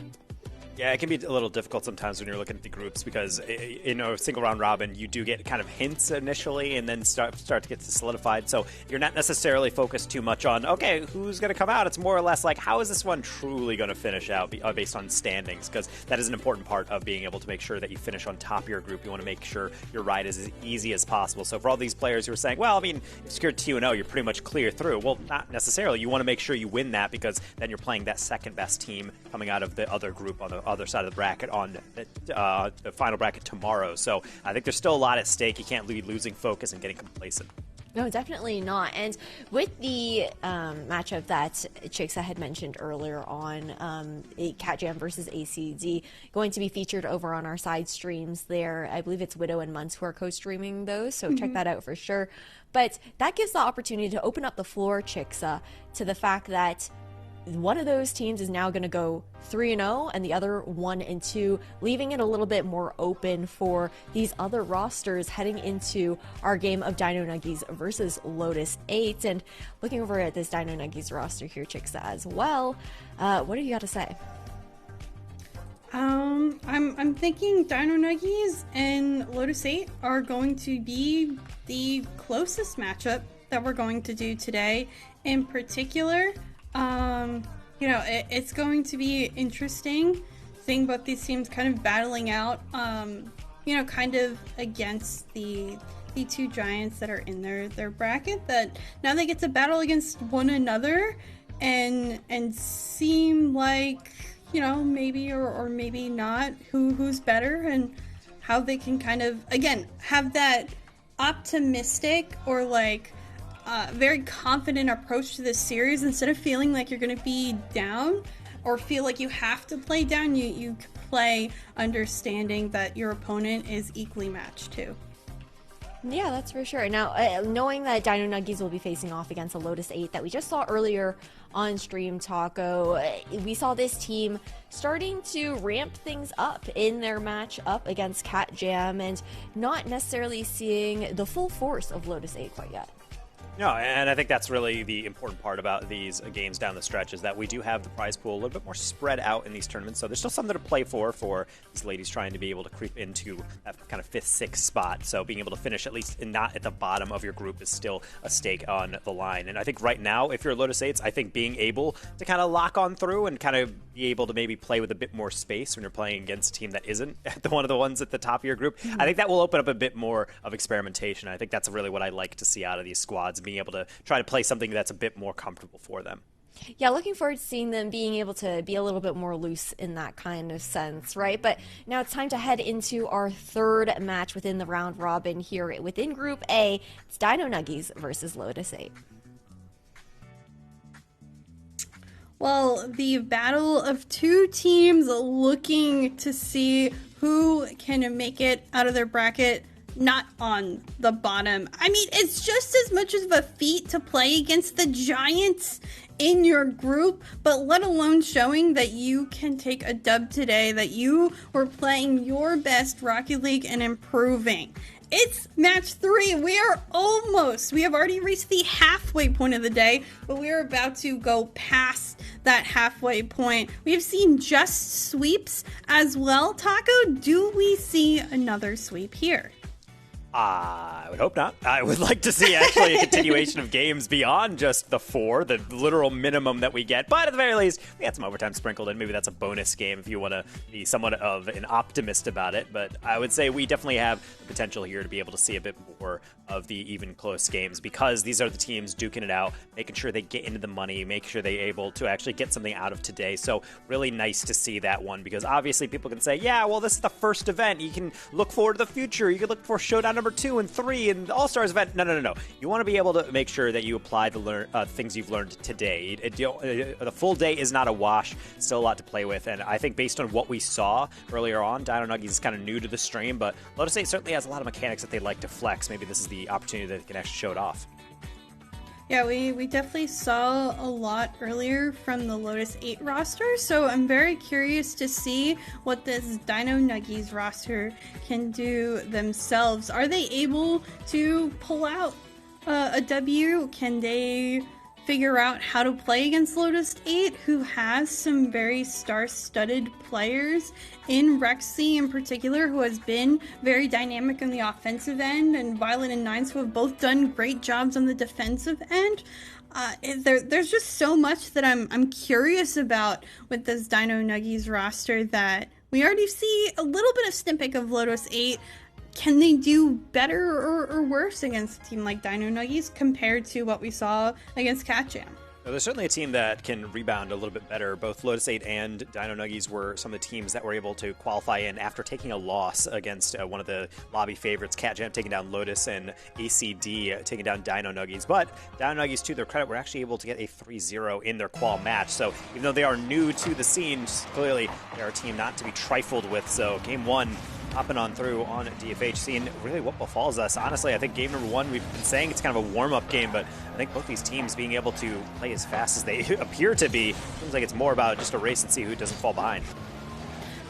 Yeah, it can be a little difficult sometimes when you're looking at the groups because in a single round robin, you do get kind of hints initially and then start to get solidified. So you're not necessarily focused too much on, okay, who's going to come out? It's more or less like, how is this one truly going to finish out based on standings? Because that is an important part of being able to make sure that you finish on top of your group. You want to make sure your ride is as easy as possible. So for all these players who are saying, well, I mean, if you're 2-0, you're pretty much clear through. Well, not necessarily. You want to make sure you win that because then you're playing that second best team coming out of the other group on the other side of the bracket on the final bracket tomorrow. So I think there's still a lot at stake. You can't be losing focus and getting complacent. No, definitely not. And with the matchup that Chixa had mentioned earlier on, CatJam versus ACD, going to be featured over on our side streams there. I believe it's Widow and Muntz who are co-streaming those, so check that out for sure. But that gives the opportunity to open up the floor, Chixa, to the fact that one of those teams is now going to go 3-0 and the other 1-2, leaving it a little bit more open for these other rosters heading into our game of Dino Nuggies versus Lotus 8. And looking over at this Dino Nuggies roster here, Chixa, as well, what do you got to say? I'm thinking Dino Nuggies and Lotus 8 are going to be the closest matchup that we're going to do today. In particular, you know, it's going to be interesting seeing both these teams kind of battling out, you know, kind of against the two giants that are in their bracket, that now they get to battle against one another and seem like, maybe or maybe not who's better, and how they can kind of, again, have that optimistic or very confident approach to this series. Instead of feeling like you're going to be down or feel like you have to play down, you play understanding that your opponent is equally matched too. Yeah, that's for sure. Now, knowing that Dino Nuggies will be facing off against a Lotus 8 that we just saw earlier on Stream Taco, we saw this team starting to ramp things up in their match up against Cat Jam and not necessarily seeing the full force of Lotus 8 quite yet. No, and I think that's really the important part about these games down the stretch is that we do have the prize pool a little bit more spread out in these tournaments, so there's still something to play for these ladies trying to be able to creep into that kind of 5th, 6th spot. So being able to finish at least not at the bottom of your group is still a stake on the line. And I think right now, if you're Lotus 8s, I think being able to kind of lock on through and kind of be able to maybe play with a bit more space when you're playing against a team that isn't one of the ones at the top of your group, I think that will open up a bit more of experimentation. I think that's really what I like to see out of these squads, being able to try to play something that's a bit more comfortable for them. Yeah, looking forward to seeing them being able to be a little bit more loose in that kind of sense, right? But now it's time to head into our third match within the round robin here within Group A. It's Dino Nuggies versus Lotus 8. Well, the battle of two teams looking to see who can make it out of their bracket not on the bottom. I mean, it's just as much of a feat to play against the giants in your group, but let alone showing that you can take a dub today, that you were playing your best Rocket League and improving. It's match 3. We have already reached the halfway point of the day, but we are about to go past that halfway point. We have seen just sweeps as well. Taco, do we see another sweep here? I would hope not. I would like to see actually a continuation of games beyond just the 4, the literal minimum that we get. But at the very least, we had some overtime sprinkled in. Maybe that's a bonus game if you want to be somewhat of an optimist about it. But I would say we definitely have the potential here to be able to see a bit more of the even close games, because these are the teams duking it out, making sure they get into the money, make sure they're able to actually get something out of today. So really nice to see that one, because obviously people can say, yeah, well, this is the first event. You can look forward to the future. You can look for Showdown number 2 and 3 and the All-Stars event. No. You want to be able to make sure that you apply the things you've learned today. The full day is not a wash. Still a lot to play with. And I think based on what we saw earlier on, Dino Nuggies is kind of new to the stream, but Lotus 8 certainly has a lot of mechanics that they like to flex. Maybe this is the opportunity that they can actually show it off. Yeah, we definitely saw a lot earlier from the Lotus 8 roster, so I'm very curious to see what this Dino Nuggies roster can do themselves. Are they able to pull out a W? Can they figure out how to play against Lotus 8, who has some very star-studded players in Rexy in particular, who has been very dynamic on the offensive end, and Violet and Nines, who have both done great jobs on the defensive end. There's just so much that I'm curious about with this Dino Nuggies roster that we already see a little bit of snippet of Lotus 8. Can they do better or worse against a team like Dino Nuggies compared to what we saw against Cat Jam? So there's certainly a team that can rebound a little bit better. Both Lotus 8 and Dino Nuggies were some of the teams that were able to qualify in after taking a loss against one of the lobby favorites, Cat Jam taking down Lotus and ACD taking down Dino Nuggies. But Dino Nuggies, to their credit, were actually able to get a 3-0 in their qual match. So even though they are new to the scene, clearly they're a team not to be trifled with. So game 1, hopping on through on DFH, seeing really what befalls us. Honestly, I think game number 1, we've been saying it's kind of a warm-up game, but I think both these teams being able to play as fast as they appear to be, seems like it's more about just a race and see who doesn't fall behind.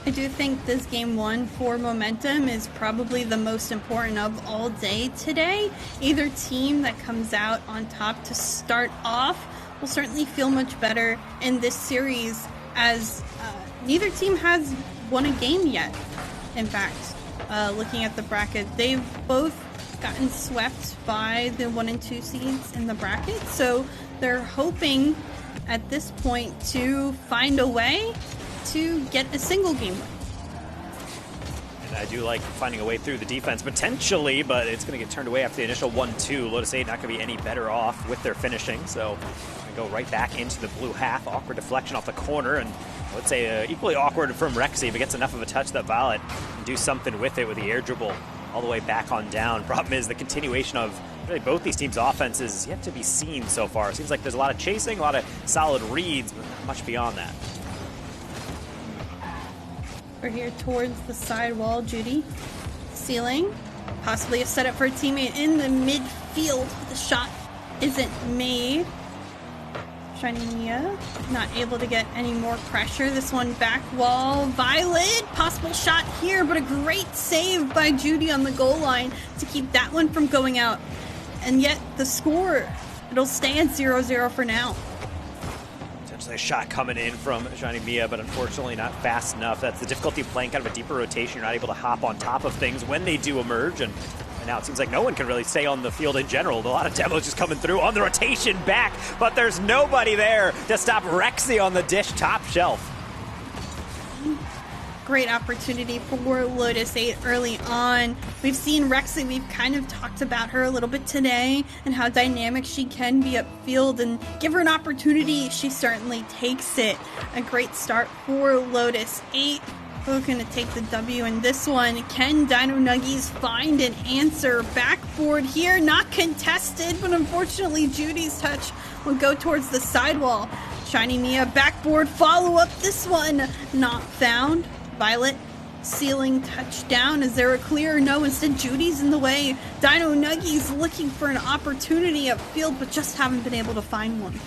I do think this game 1 for momentum is probably the most important of all day today. Either team that comes out on top to start off will certainly feel much better in this series, as neither team has won a game yet. In fact, looking at the bracket, they've both gotten swept by the 1 and 2 seeds in the bracket, so they're hoping at this point to find a way to get a single game win. And I do like finding a way through the defense potentially, but it's going to get turned away after the initial 1-2. Lotus 8 not going to be any better off with their finishing, so go right back into the blue half. Awkward deflection off the corner, and I would say equally awkward from Rexy, but gets enough of a touch that Violet can do something with it with the air dribble all the way back on down. Problem is the continuation of really both these teams' offenses is yet to be seen so far. It seems like there's a lot of chasing, a lot of solid reads, but not much beyond that. We're here towards the sidewall. Judy, ceiling, possibly a setup for a teammate in the midfield, but the shot isn't made. Shiny Mia not able to get any more pressure. This one back wall. Violet, possible shot here, but a great save by Judy on the goal line to keep that one from going out. And yet the score, it'll stay at 0-0 for now. Potentially a shot coming in from Shiny Mia, but unfortunately not fast enough. That's the difficulty of playing kind of a deeper rotation. You're not able to hop on top of things when they do emerge, and now it seems like no one can really stay on the field in general. A lot of demos just coming through on the rotation back, but there's nobody there to stop Rexy on the dish top shelf. Great opportunity for Lotus 8 early on. We've seen Rexy, we've kind of talked about her a little bit today and how dynamic she can be upfield, and give her an opportunity, she certainly takes it. A great start for Lotus 8. We're going to take the W in this one. Can Dino Nuggies find an answer? Backboard here, not contested, but unfortunately Judy's touch will go towards the sidewall. Shiny Mia backboard follow up, this one not found. Violet, ceiling touchdown. Is there a clear? No, instead Judy's in the way. Dino Nuggies looking for an opportunity upfield, but just haven't been able to find one.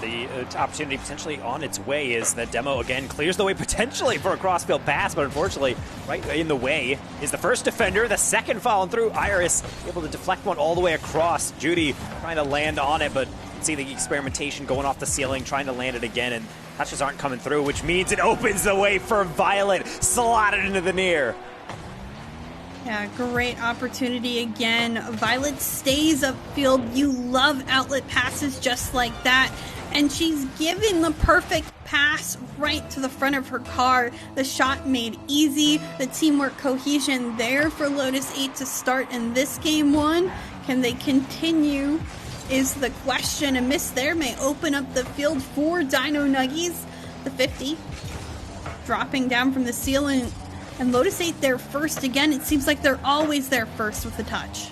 The opportunity potentially on its way is that Demo again clears the way potentially for a crossfield pass, but unfortunately right in the way is the first defender, the second following through. Iris able to deflect one all the way across. Judy trying to land on it, but you can see the experimentation going off the ceiling, trying to land it again, and touches aren't coming through, which means it opens the way for Violet, slotted into the near. Yeah, great opportunity again. Violet stays upfield. You love outlet passes just like that. And she's given the perfect pass right to the front of her car. The shot made easy. The teamwork cohesion there for Lotus 8 to start in this game one. Can they continue is the question. A miss there may open up the field for Dino Nuggies. The 50 dropping down from the ceiling. And Lotus 8 there first again. It seems like they're always there first with the touch.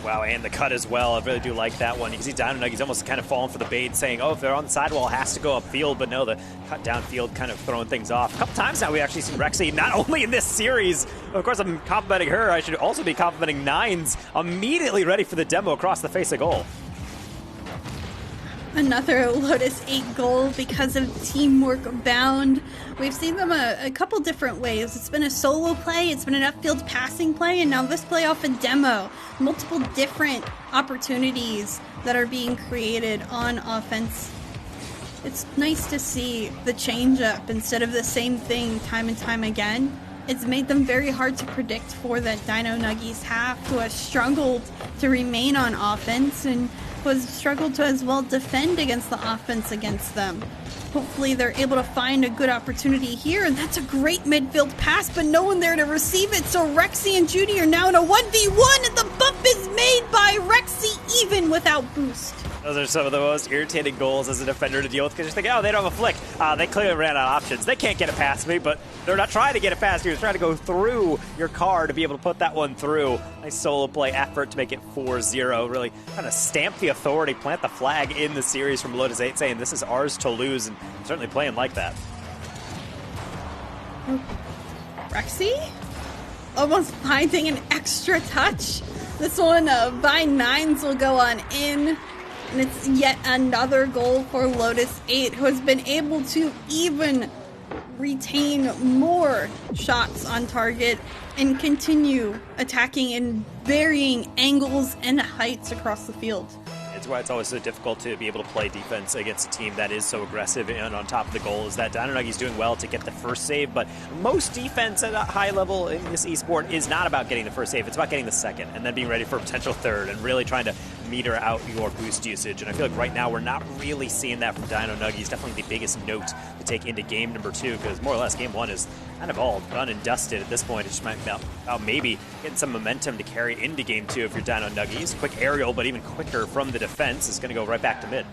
Wow, and the cut as well. I really do like that one. You can see Dino Nuggies almost kind of falling for the bait, saying, oh, if they're on the sidewall, it has to go upfield. But no, the cut downfield kind of throwing things off. A couple times now we've actually seen Rexy, not only in this series, of course I'm complimenting her, I should also be complimenting Nines, immediately ready for the demo across the face of goal. Another Lotus 8 goal because of teamwork bound. We've seen them a couple different ways. It's been a solo play, it's been an upfield passing play, and now this play off a demo. Multiple different opportunities that are being created on offense. It's nice to see the change up instead of the same thing time and time again. It's made them very hard to predict for that Dino Nuggies half, who has struggled to remain on offense and who has struggled to as well defend against the offense against them. Hopefully they're able to find a good opportunity here, and that's a great midfield pass, but no one there to receive it, so Rexy and Judy are now in a 1v1, and the bump is made by Rexy even without boost. Those are some of the most irritating goals as a defender to deal with, because you're thinking, oh, they don't have a flick. They clearly ran out of options. They can't get it past me, but they're not trying to get it past you. They're trying to go through your car to be able to put that one through. Nice solo play effort to make it 4-0. Really kind of stamp the authority, plant the flag in the series from Lotus 8, saying this is ours to lose, and certainly playing like that. Rexy? Almost finding an extra touch. This one by Nines will go on in. And it's yet another goal for Lotus 8, who has been able to even retain more shots on target and continue attacking in varying angles and heights across the field. It's why it's always so difficult to be able to play defense against a team that is so aggressive and on top of the goal. Is that Dino Nuggies doing well to get the first save, but most defense at a high level in this esport is not about getting the first save. It's about getting the second and then being ready for a potential third and really trying to meter out your boost usage. And I feel like right now we're not really seeing that from Dino Nuggies. Definitely the biggest note to take into game number 2, because more or less game 1 is kind of all done and dusted at this point. It's just about maybe getting some momentum to carry into game 2 if you're Dino Nuggies. Quick aerial, but even quicker from the defense is going to go right back to mid.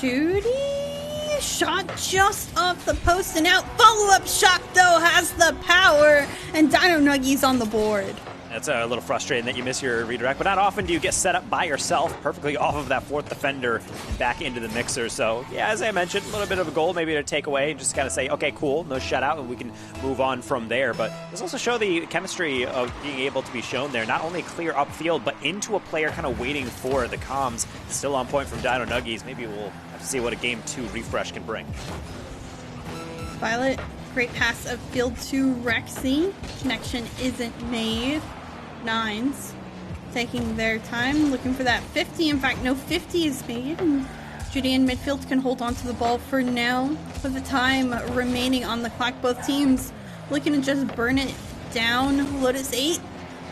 Judy shot just off the post and out. Follow-up shot, though, has the power, and Dino Nuggies on the board. That's a little frustrating that you miss your redirect, but not often do you get set up by yourself perfectly off of that fourth defender and back into the mixer. So, yeah, as I mentioned, a little bit of a goal maybe to take away and just kind of say, okay, cool, no shutout, and we can move on from there. But this also show the chemistry of being able to be shown there, not only clear upfield, but into a player kind of waiting for the comms. Still on point from Dino Nuggies. Maybe we'll have to see what a Game 2 refresh can bring. Violet, great pass of field to Rexy. Connection isn't made. Nines taking their time, looking for that 50. In fact, no 50 is made, and Judy in midfield can hold on to the ball for now. With the time remaining on the clock, both teams looking to just burn it down. Lotus 8,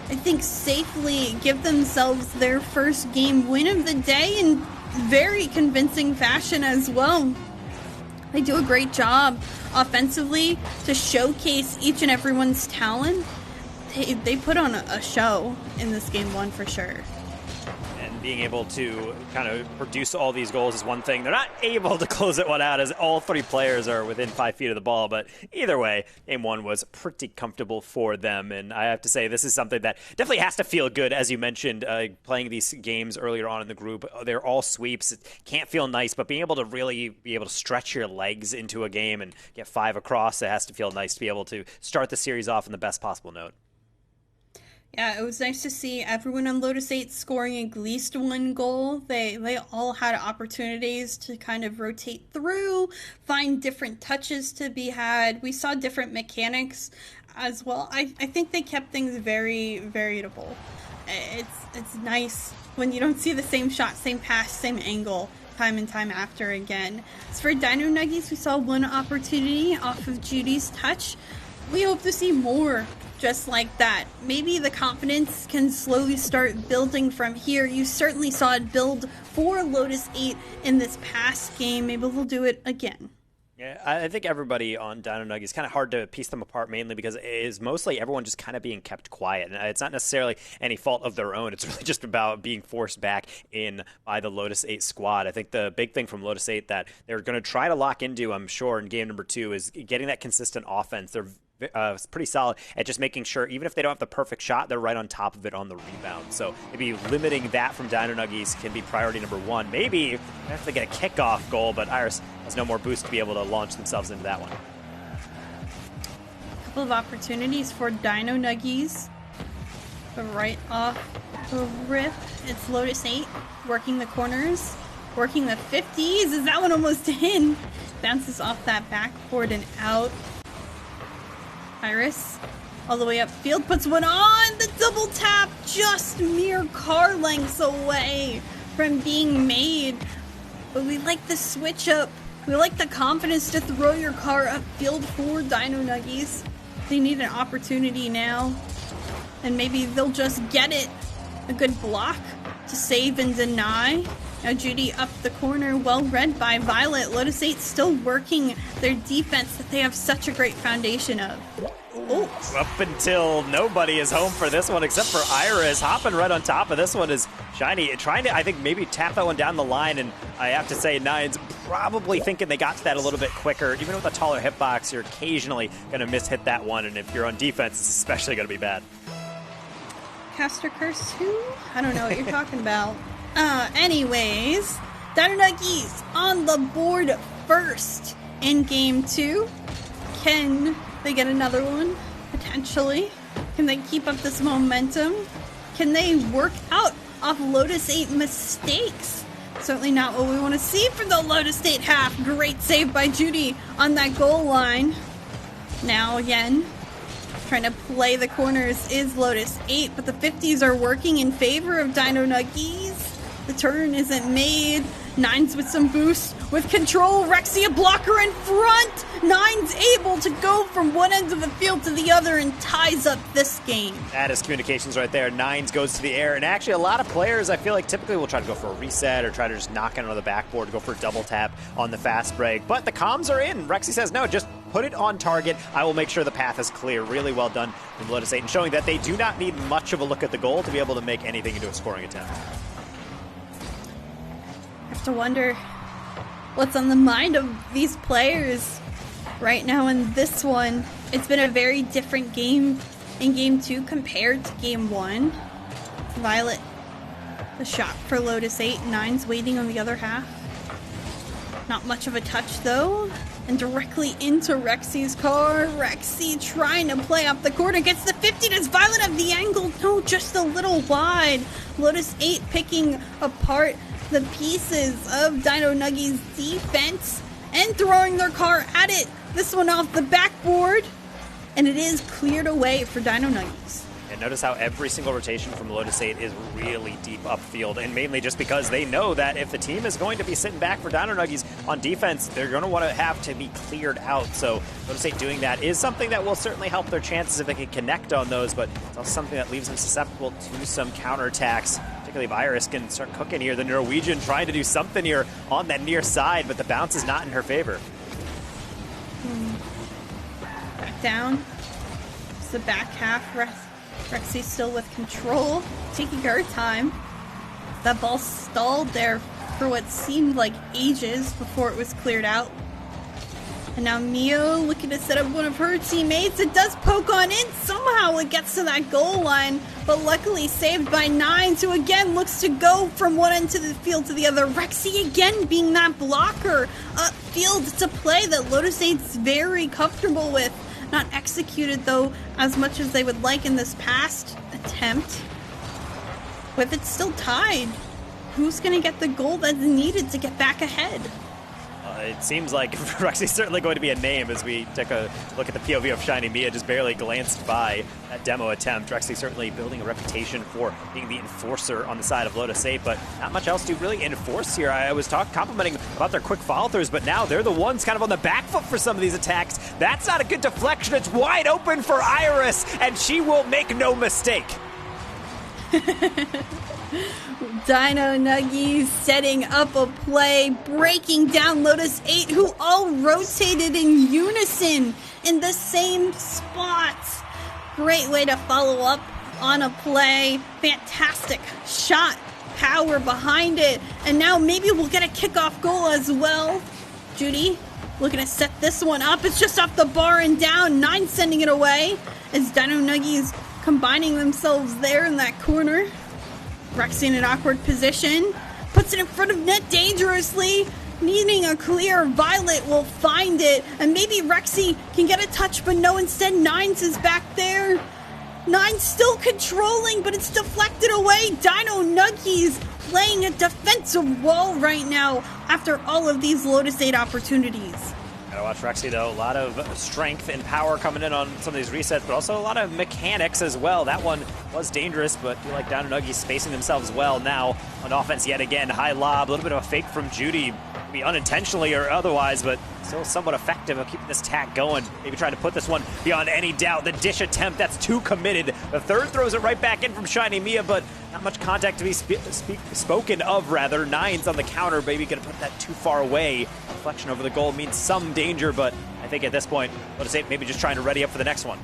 I think, safely give themselves their first game win of the day in very convincing fashion as well. They do a great job offensively to showcase each and everyone's talent. They put on a show in this game one for sure. And being able to kind of produce all these goals is one thing. They're not able to close it one out as all three players are within 5 feet of the ball. But either way, game one was pretty comfortable for them. And I have to say, this is something that definitely has to feel good. As you mentioned, playing these games earlier on in the group, they're all sweeps. It can't feel nice, but being able to really be able to stretch your legs into a game and get 5 across, it has to feel nice to be able to start the series off in the best possible note. Yeah, it was nice to see everyone on Lotus 8 scoring at least one goal. They all had opportunities to kind of rotate through, find different touches to be had. We saw different mechanics as well. I think they kept things very variable. It's nice when you don't see the same shot, same pass, same angle time and time after again. As for Dino Nuggies, we saw one opportunity off of Judy's touch. We hope to see more just like that. Maybe the confidence can slowly start building from here. You certainly saw it build for Lotus 8 in this past game. Maybe they'll do it again. Yeah, I think everybody on Dino Nuggies, it's kind of hard to piece them apart mainly because it is mostly everyone just kind of being kept quiet. And it's not necessarily any fault of their own. It's really just about being forced back in by the Lotus 8 squad. I think the big thing from Lotus 8 that they're going to try to lock into, I'm sure, in game number 2 is getting that consistent offense. They're pretty solid at just making sure, even if they don't have the perfect shot, they're right on top of it on the rebound. So maybe limiting that from Dino Nuggies can be priority number 1. Maybe they have to get a kickoff goal, but Iris has no more boost to be able to launch themselves into that one. A couple of opportunities for Dino Nuggies. But right off the rip, it's Lotus 8 working the corners, working the 50s. Is that one almost in? Bounces off that backboard and out. Iris, all the way upfield, puts one on. The double tap just mere car lengths away from being made. But we like the switch up. We like the confidence to throw your car upfield for Dino Nuggies. They need an opportunity now. And maybe they'll just get it. A good block to save and deny. Now Judy up the corner, well read by Violet. Lotus 8 still working their defense that they have such a great foundation of. Ooh. Up until nobody is home for this one except for Iris. Hopping right on top of this one is Shiny. Trying to, I think, maybe tap that one down the line. And I have to say, Nines probably thinking they got to that a little bit quicker. Even with a taller hitbox, you're occasionally going to miss-hit that one. And if you're on defense, it's especially going to be bad. Caster Curse 2? I don't know what you're talking about. Anyways, Dino Nuggies on the board first in game 2. Can they get another one? Potentially. Can they keep up this momentum? Can they work out off Lotus 8 mistakes? Certainly not what we want to see from the Lotus 8 half. Great save by Judy on that goal line. Now again, trying to play the corners is Lotus 8, but the 50s are working in favor of Dino Nuggies. The turn isn't made. Nines with some boost, with control. Rexy a blocker in front. Nines able to go from one end of the field to the other and ties up this game. That is communications right there. Nines goes to the air, and actually a lot of players I feel like typically will try to go for a reset or try to just knock it on the backboard, go for a double tap on the fast break. But the comms are in. Rexy says, no, just put it on target. I will make sure the path is clear. Really well done from Lotus 8, and showing that they do not need much of a look at the goal to be able to make anything into a scoring attempt. Have to wonder what's on the mind of these players right now in this one. It's been a very different game in Game 2 compared to Game 1. Violet, the shot for Lotus 8. Nine's waiting on the other half. Not much of a touch though. And directly into Rexy's car. Rexy trying to play up the corner. Gets the 50. Does Violet have the angle? No, just a little wide. Lotus 8 picking apart the pieces of Dino Nuggies' defense and throwing their car at it. This one off the backboard. And it is cleared away for Dino Nuggies. And notice how every single rotation from Lotus 8 is really deep upfield, and mainly just because they know that if the team is going to be sitting back for Dino Nuggies on defense, they're going to want to have to be cleared out. So Lotus 8 doing that is something that will certainly help their chances if they can connect on those, but it's also something that leaves them susceptible to some counterattacks. Particularly if Iris can start cooking here. The Norwegian trying to do something here on that near side, but the bounce is not in her favor. Back down. It's the back half. Rexy still with control, taking her time. That ball stalled there for what seemed like ages before it was cleared out. And now Mio looking to set up one of her teammates. It does poke on in. Somehow it gets to that goal line, but luckily saved by Nines, who again looks to go from one end of the field to the other. Rexy again being that blocker upfield to play that Lotus 8's very comfortable with. Not executed, though, as much as they would like in this past attempt. With it still tied, who's going to get the goal that's needed to get back ahead? It seems like Rexy's certainly going to be a name as we take a look at the POV of Shiny Mia, just barely glanced by that demo attempt. Rexy certainly building a reputation for being the enforcer on the side of Lotus 8, but not much else to really enforce here. I was complimenting about their quick follow-throughs, but now they're the ones kind of on the back foot for some of these attacks. That's not a good deflection. It's wide open for Iris, and she will make no mistake. Dino Nuggies setting up a play, breaking down Lotus 8, who all rotated in unison in the same spots. Great way to follow up on a play. Fantastic shot, power behind it. And now maybe we'll get a kickoff goal as well. Judy looking to set this one up. It's just off the bar and down. Nine sending it away as Dino Nuggies combining themselves there in that corner. Rexy in an awkward position, puts it in front of net dangerously, needing a clear. Violet will find it, and maybe Rexy can get a touch, but no, instead Nines is back there. Nines still controlling, but it's deflected away. Dino Nuggies playing a defensive wall right now after all of these Lotus 8 opportunities. Gotta watch Rexy, though. A lot of strength and power coming in on some of these resets, but also a lot of mechanics as well. That one was dangerous, but I feel like Dino Nuggies spacing themselves well now on offense yet again. High lob, a little bit of a fake from Judy, maybe unintentionally or otherwise, but still somewhat effective of keeping this attack going. Maybe trying to put this one beyond any doubt. The dish attempt, that's too committed. The third throws it right back in from Shiny Mia, but not much contact to be spoken of, rather. Nines on the counter, maybe gonna put that too far away. Reflection over the goal means some danger, but I think at this point, let's say maybe just trying to ready up for the next one.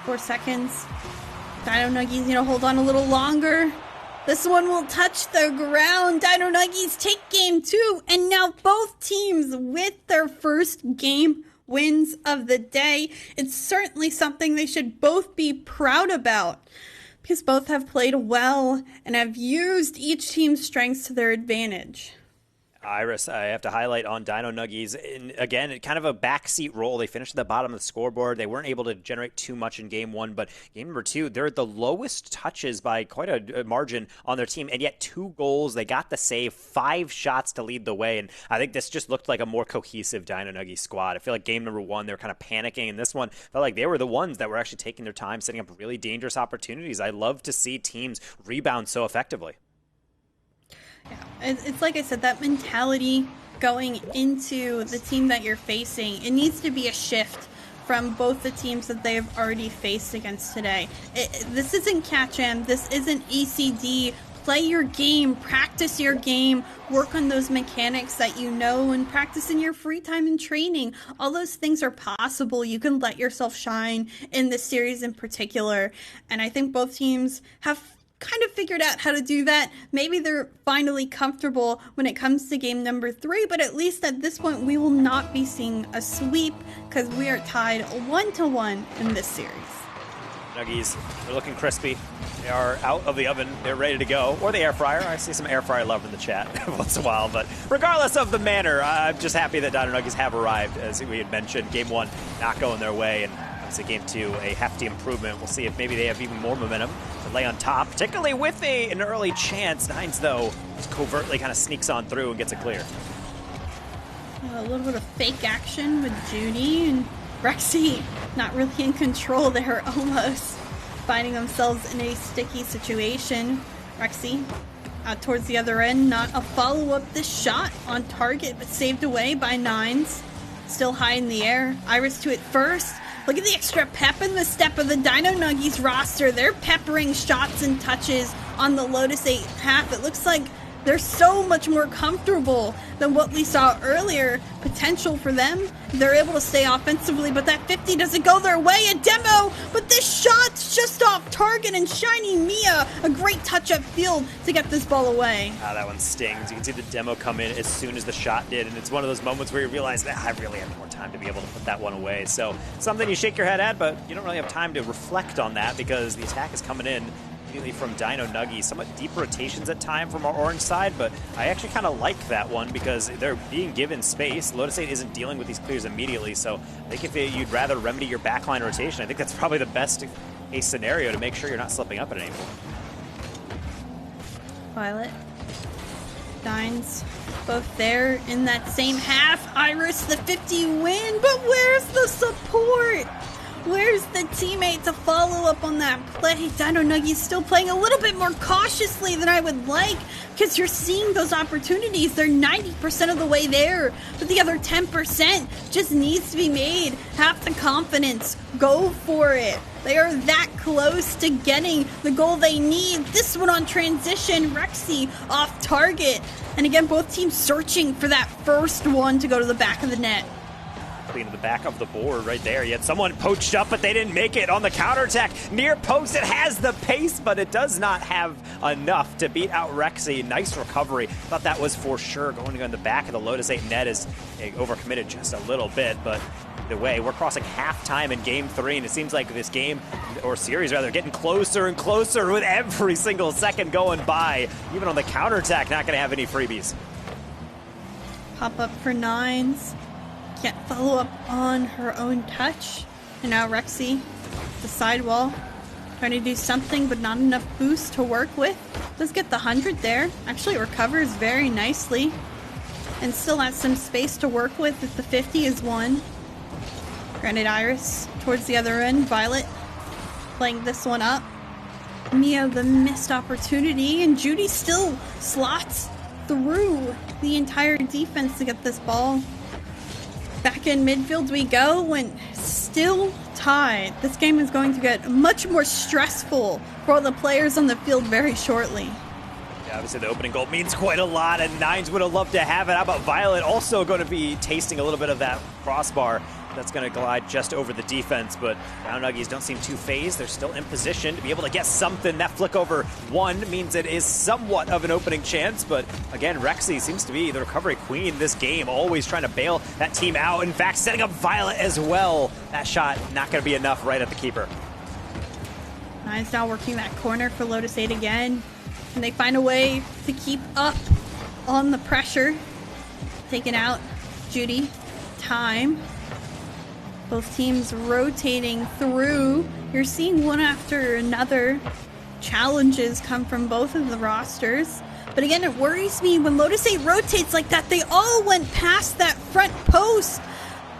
4 seconds. Dino Nuggies, hold on a little longer. This one will touch the ground. Dino Nuggies take game 2, and now both teams with their first game wins of the day. It's certainly something they should both be proud about, because both have played well and have used each team's strengths to their advantage. Iris, I have to highlight on Dino Nuggies. Again, kind of a backseat role. They finished at the bottom of the scoreboard. They weren't able to generate too much in game 1, but game number 2, they're the lowest touches by quite a margin on their team, and yet 2 goals. They got the save, 5 shots to lead the way, and I think this just looked like a more cohesive Dino Nuggies squad. I feel like game number 1, they were kind of panicking, and this one felt like they were the ones that were actually taking their time, setting up really dangerous opportunities. I love to see teams rebound so effectively. Yeah, it's like I said, that mentality going into the team that you're facing, it needs to be a shift from both the teams that they've already faced against today. This isn't Catch-Em, this isn't ECD. Play your game, practice your game, work on those mechanics that you know, and practice in your free time and training. All those things are possible. You can let yourself shine in this series in particular. And I think both teams have kind of figured out how to do that. Maybe they're finally comfortable when it comes to game number 3, but at least at this point we will not be seeing a sweep because we are tied 1-1 in this series. Nuggies, they're looking crispy. They are out of the oven. They're ready to go. Or the air fryer. I see some air fryer love in the chat once in a while. But regardless of the manner, I'm just happy that Dino Nuggies have arrived. As we had mentioned, game 1 not going their way. And obviously game 2, a hefty improvement. We'll see if maybe they have even more momentum to lay on top, particularly with an early chance. Nines, though, just covertly kind of sneaks on through and gets it clear. A little bit of fake action with Judy and Rexy not really in control there, almost finding themselves in a sticky situation. Rexy out towards the other end, not a follow-up this shot on target, but saved away by Nines. Still high in the air. Iris to it first. Look at the extra pep in the step of the Dino Nuggies roster. They're peppering shots and touches on the Lotus 8 half. It looks like they're so much more comfortable than what we saw earlier. Potential for them. They're able to stay offensively, but that 50 doesn't go their way. A demo, but this shot's just off target, and Shiny Mia, a great touch up field to get this ball away. That one stings. You can see the demo come in as soon as the shot did, and it's one of those moments where you realize, I really have more time to be able to put that one away. So something you shake your head at, but you don't really have time to reflect on that because the attack is coming in from Dino Nuggies. Somewhat deep rotations at time from our orange side, but I actually kind of like that one because they're being given space. Lotus 8 isn't dealing with these clears immediately, so I think if you'd rather remedy your backline rotation, I think that's probably the best case scenario to make sure you're not slipping up at any point. Violet, Nines, both there in that same half. Iris, the 50 win, but where's the support? Where's the teammate to follow up on that play? Dino Nuggies still playing a little bit more cautiously than I would like because you're seeing those opportunities. They're 90% of the way there, but the other 10% just needs to be made. Have the confidence. Go for it. They are that close to getting the goal they need. This one on transition. Rexy off target. And again, both teams searching for that first one to go to the back of the net. Into the back of the board right there. You had someone poached up, but they didn't make it on the counterattack. Near post, it has the pace, but it does not have enough to beat out Rexy. Nice recovery. Thought that was for sure going on the back of the Lotus 8 net is overcommitted just a little bit, but either way, we're crossing halftime in game 3, and it seems like this game, or series rather, getting closer and closer with every single second going by. Even on the counterattack, not going to have any freebies. Pop up for Nines. Can't follow up on her own touch. And now Rexy, the sidewall, trying to do something but not enough boost to work with. Does get the 100 there. Actually recovers very nicely. And still has some space to work with if the 50 is won. Granted, Iris towards the other end. Violet playing this one up. Mia, the missed opportunity. And Judy still slots through the entire defense to get this ball. Back in midfield we go, and still tied. This game is going to get much more stressful for all the players on the field very shortly. Yeah, obviously the opening goal means quite a lot, and Nines would have loved to have it. How about Violet also going to be tasting a little bit of that crossbar? That's going to glide just over the defense, but Dino Nuggies don't seem too phased. They're still in position to be able to get something. That flick over one means it is somewhat of an opening chance, but again, Rexy seems to be the recovery queen this game, always trying to bail that team out. In fact, setting up Violet as well. That shot not going to be enough right at the keeper. Nines now working that corner for Lotus 8 again, and they find a way to keep up on the pressure. Taking out Judy. Time. Both teams rotating through. You're seeing one after another challenges come from both of the rosters. But again, it worries me when Lotus 8 rotates like that. They all went past that front post.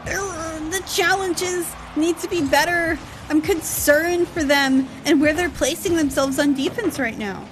The challenges need to be better. I'm concerned for them and where they're placing themselves on defense right now.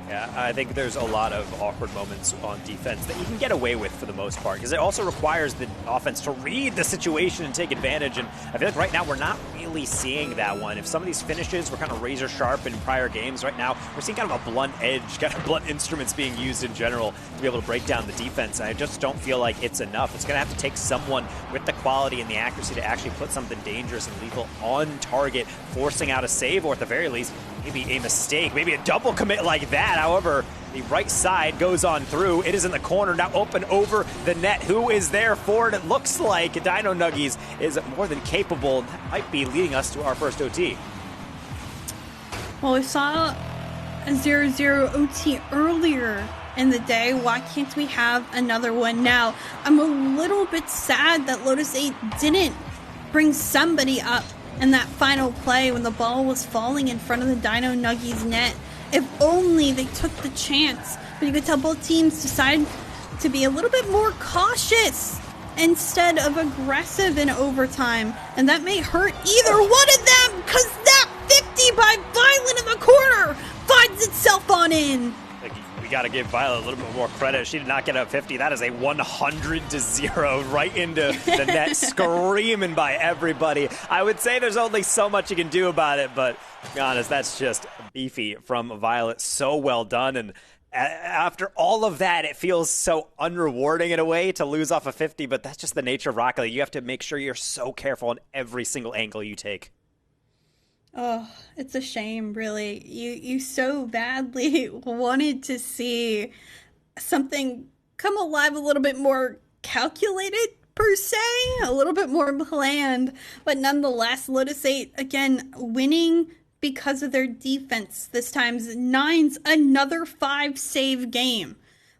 Yeah, I think there's a lot of awkward moments on defense that you can get away with for the most part, because it also requires the offense to read the situation and take advantage, and I feel like right now we're not really seeing that one. If some of these finishes were kind of razor sharp in prior games, right now we're seeing kind of a blunt edge, kind of blunt instruments being used in general to be able to break down the defense, and I just don't feel like it's enough. It's going to have to take someone with the quality and the accuracy to actually put something dangerous and lethal on target, forcing out a save, or at the very least, maybe a mistake, maybe a double commit like that. However, the right side goes on through. It is in the corner, now open over the net. Who is there for it? It looks like Dino Nuggies is more than capable. That might be leading us to our first OT. Well, we saw a 0-0 OT earlier in the day. Why can't we have another one now? I'm a little bit sad that Lotus 8 didn't bring somebody up in that final play when the ball was falling in front of the Dino Nuggies net. If only they took the chance. But you could tell both teams decided to be a little bit more cautious instead of aggressive in overtime. And that may hurt either one of them, because that 50 by Violet in the corner finds itself on in. We got to give Violet a little bit more credit. She did not get a 50. That is a 100-0 right into the net, screaming by everybody. I would say there's only so much you can do about it, but to be honest, that's just beefy from Violet. So well done. And after all of that, it feels so unrewarding in a way to lose off a 50, but that's just the nature of Rocket League. You have to make sure you're so careful on every single angle you take. Oh, it's a shame, really. You so badly wanted to see something come alive a little bit more calculated, per se, a little bit more planned. But nonetheless, Lotus 8, again, winning because of their defense. This time's Nine's another 5-save game.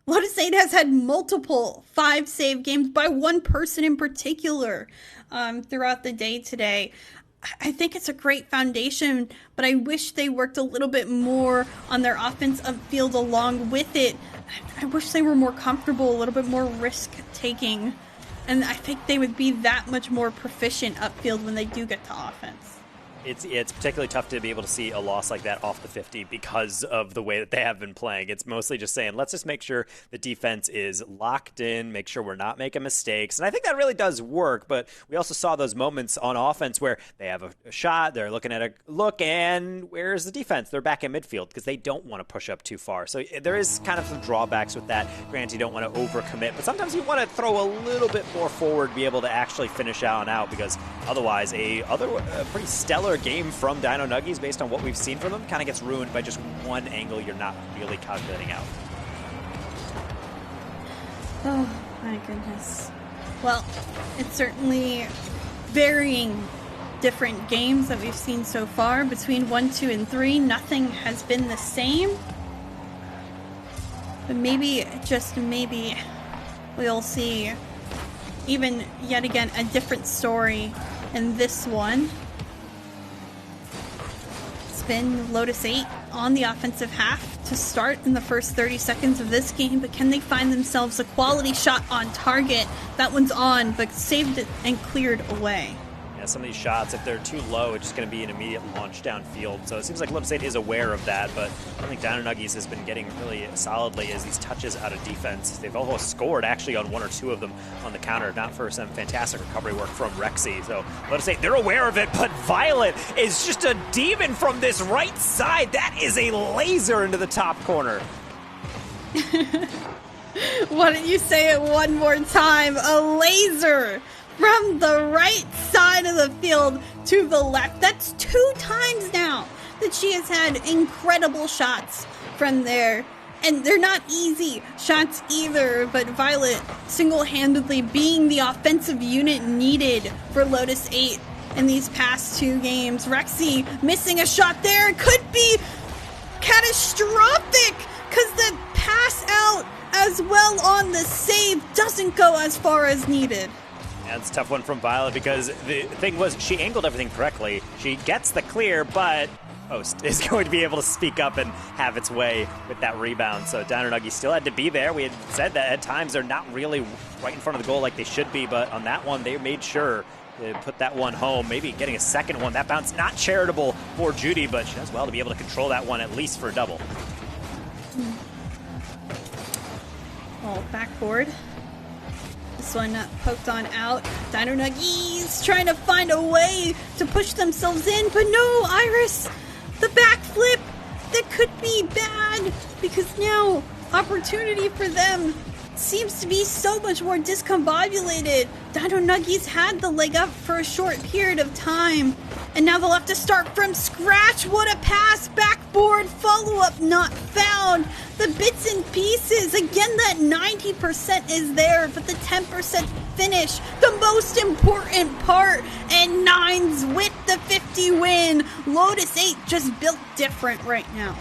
Lotus 8 has had multiple 5-save games by one person in particular throughout the day today. I think it's a great foundation, but I wish they worked a little bit more on their offensive field along with it. I wish they were more comfortable, a little bit more risk-taking, and I think they would be that much more proficient upfield when they do get to offense. It's particularly tough to be able to see a loss like that off the 50 because of the way that they have been playing. It's mostly just saying, let's just make sure the defense is locked in, make sure we're not making mistakes. And I think that really does work, but we also saw those moments on offense where they have a shot, they're looking at a look, and where's the defense? They're back in midfield because they don't want to push up too far. So there is kind of some drawbacks with that. Granted, you don't want to overcommit, but sometimes you want to throw a little bit more forward, be able to actually finish out, because otherwise a pretty stellar game from Dino Nuggies, based on what we've seen from them, kind of gets ruined by just one angle you're not really calculating out. Oh my goodness. Well, it's certainly varying different games that we've seen so far. Between 1, 2, and 3, nothing has been the same. But maybe, just maybe, we'll see even yet again a different story in this one. Been Lotus 8 on the offensive half to start in the first 30 seconds of this game, but can they find themselves a quality shot on target? That one's on, but saved it and cleared away. Yeah, some of these shots, if they're too low, it's just going to be an immediate launch downfield. So it seems like Lotus 8 is aware of that, but I think Dino Nuggies has been getting really solidly as these touches out of defense. They've almost scored actually on 1 or 2 of them on the counter, not for some fantastic recovery work from Rexy. So Lotus 8, they're aware of it, but Violet is just a demon from this right side. That is a laser into the top corner. Why don't you say it one more time? A laser from the right side of the field to the left. That's 2 times now that she has had incredible shots from there. And they're not easy shots either, but Violet single-handedly being the offensive unit needed for Lotus 8 in these past 2 games. Rexy missing a shot there could be catastrophic because the pass out as well on the save doesn't go as far as needed. That's a tough one from Violet because the thing was she angled everything correctly. She gets the clear, but Post is going to be able to speak up and have its way with that rebound. So Dino Nuggies still had to be there. We had said that at times they're not really right in front of the goal like they should be, but on that one they made sure to put that one home. Maybe getting a second one. That bounce not charitable for Judy, but she does well to be able to control that one at least for a double. Oh, backboard. This one poked on out. Dino Nuggies trying to find a way to push themselves in, but no, Iris, the backflip, that could be bad because now opportunity for them seems to be so much more discombobulated. Dino Nuggies had the leg up for a short period of time, And now they'll have to start from scratch. What a pass. Backboard. Follow-up not found. The bits and pieces. Again, that 90% is there, but the 10% finish, the most important part. And Nines with the 50 win. Lotus 8 just built different right now.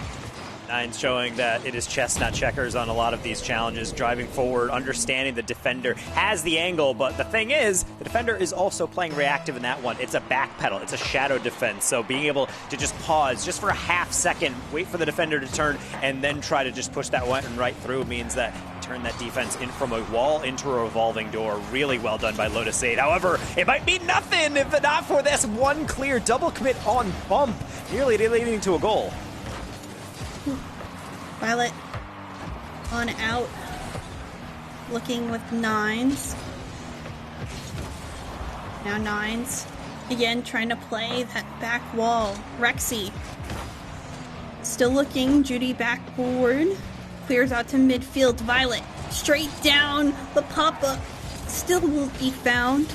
Nines showing that it is chess, not checkers on a lot of these challenges, driving forward, understanding the defender has the angle, but the thing is, the defender is also playing reactive in that one. It's a backpedal, it's a shadow defense, so being able to just pause just for a half second, wait for the defender to turn, and then try to just push that one right through means that turn that defense in from a wall into a revolving door. Really well done by Lotus 8. However, it might mean nothing if not for this one clear double commit on bump, nearly leading to a goal. Violet on out, looking with Nines. Now Nines, again trying to play that back wall. Rexy, still looking, Judy backboard, clears out to midfield. Violet, straight down, the pop-up still won't be found.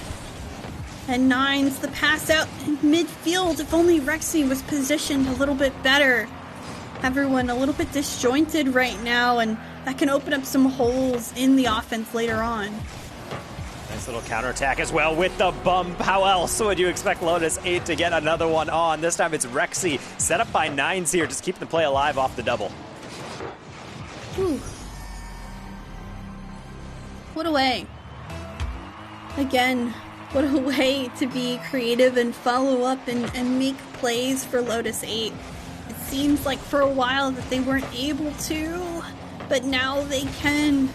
And Nines, the pass out in midfield. If only Rexy was positioned a little bit better. Everyone a little bit disjointed right now, and that can open up some holes in the offense later on. Nice little counterattack as well with the bump. How else would you expect Lotus 8 to get another one on? This time it's Rexy, set up by Nines here, just keeping the play alive off the double. Whew. What a way. Again, what a way to be creative and follow up and make plays for Lotus 8. It seems like for a while that they weren't able to, but now they can.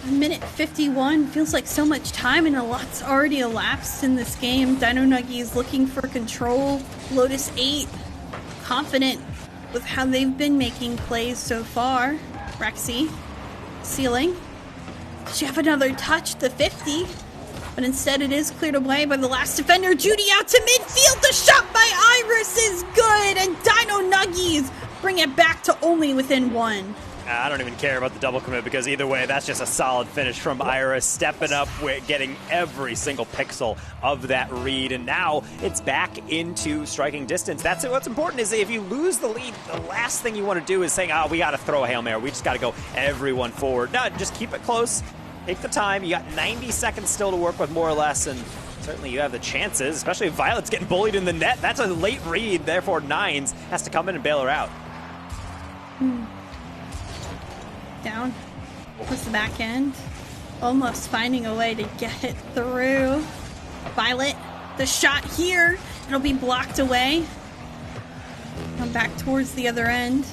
A minute 51 feels like so much time, and a lot's already elapsed in this game. Dino Nuggies looking for control. Lotus 8 confident with how they've been making plays so far. Rexy ceiling. Does she have another touch? The 50. But instead it is cleared away by the last defender. Judy out to midfield. The shot by Iris is good. And Dino Nuggies bring it back to only within one. I don't even care about the double commit because either way, that's just a solid finish from Iris, stepping up, with getting every single pixel of that read, and now it's back into striking distance. That's what's important is if you lose the lead, the last thing you want to do is saying, oh, we got to throw a Hail Mary. We just got to go everyone forward. No, just keep it close. Take the time. You got 90 seconds still to work with, more or less, and certainly you have the chances, especially if Violet's getting bullied in the net. That's a late read, therefore Nines has to come in and bail her out. Down. Plus the back end. Almost finding a way to get it through. Violet, the shot here. It'll be blocked away. Come back towards the other end.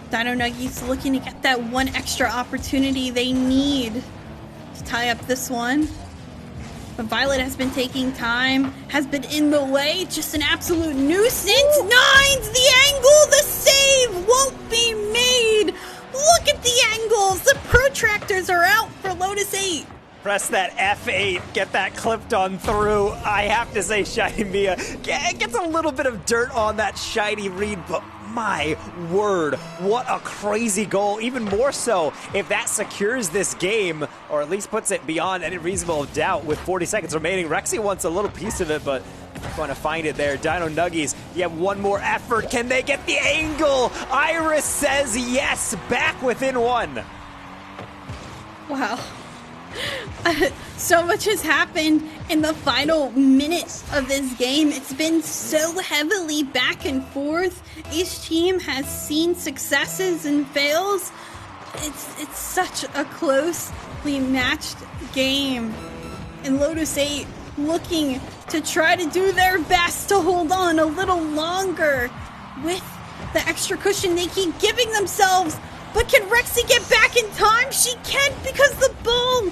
Dino Nuggies looking to get that one extra opportunity they need to tie up this one. But Violet has been taking time, has been in the way, just an absolute nuisance. Nines, the angle, the save won't be made. Look at the angles. The protractors are out for Lotus 8. Press that F8, get that clipped on through. I have to say, Shiny Mia gets a little bit of dirt on that shiny read, but my word, what a crazy goal. Even more so if that secures this game, or at least puts it beyond any reasonable doubt with 40 seconds remaining. Rexy wants a little piece of it, but going to find it there. Dino Nuggies, you have one more effort. Can they get the angle? Iris says yes, back within one. Wow. So much has happened in the final minutes of this game. It's been so heavily back and forth. Each team has seen successes and fails. It's such a closely matched game. And Lotus 8 looking to try to do their best to hold on a little longer with the extra cushion they keep giving themselves. But can Rexy get back in time? She can't because the ball,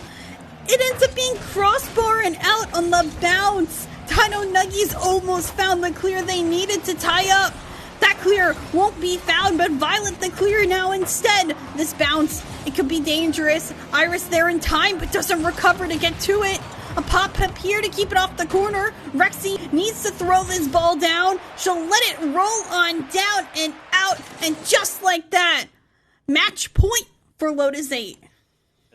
it ends up being crossbar and out on the bounce. Dino Nuggies almost found the clear they needed to tie up. That clear won't be found, but Violet the clear now instead. This bounce, it could be dangerous. Iris there in time, but doesn't recover to get to it. A pop-up here to keep it off the corner. Rexy needs to throw this ball down. She'll let it roll on down and out, and just like that, match point for Lotus 8.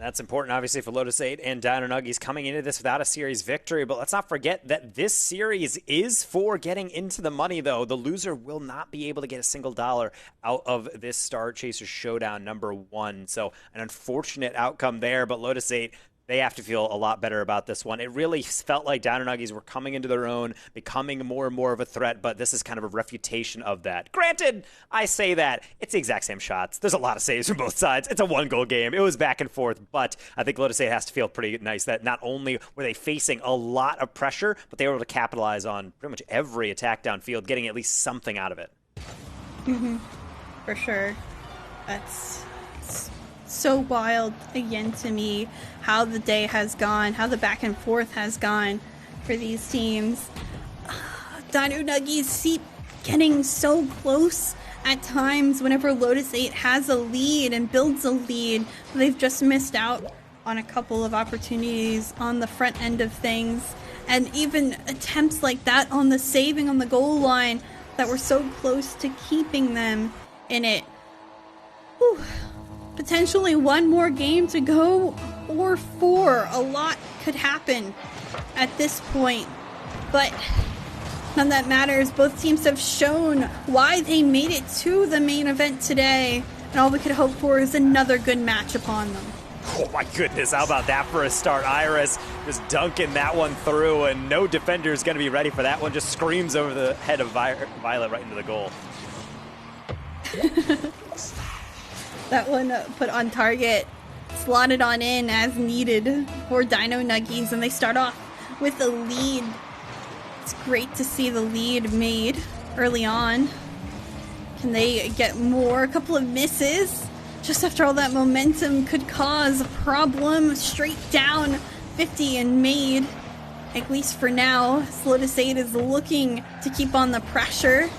That's important, obviously, for Lotus 8 and Dino Nuggies coming into this without a series victory. But let's not forget that this series is for getting into the money, though. The loser will not be able to get a single dollar out of this Star Chaser Showdown #1. So an unfortunate outcome there. But Lotus 8, they have to feel a lot better about this one. It really felt like Dino Nuggies were coming into their own, becoming more and more of a threat, but this is kind of a refutation of that. Granted, I say that, it's the exact same shots. There's a lot of saves from both sides. It's a one-goal game. It was back and forth, but I think Lotus 8 has to feel pretty nice that not only were they facing a lot of pressure, but they were able to capitalize on pretty much every attack downfield, getting at least something out of it. For sure. That's so wild again to me how the day has gone, how the back and forth has gone for these teams. Dino Nuggies keep getting so close at times whenever Lotus 8 has a lead and builds a lead. They've just missed out on a couple of opportunities on the front end of things, and even attempts like that on the saving on the goal line that were so close to keeping them in it. Whew. Potentially one more game to go, or 4. A lot could happen at this point, but none that matters. Both teams have shown why they made it to the main event today, and all we could hope for is another good match upon them. Oh my goodness, how about that for a start? Iris just dunking that one through, and no defender is going to be ready for that one. Just screams over the head of Violet right into the goal. That one put on target, slotted on in as needed for Dino Nuggies, and they start off with a lead. It's great to see the lead made early on. Can they get more? A couple of misses just after all that momentum could cause a problem. Straight down 50 and made, at least for now. Lotus 8 is looking to keep on the pressure.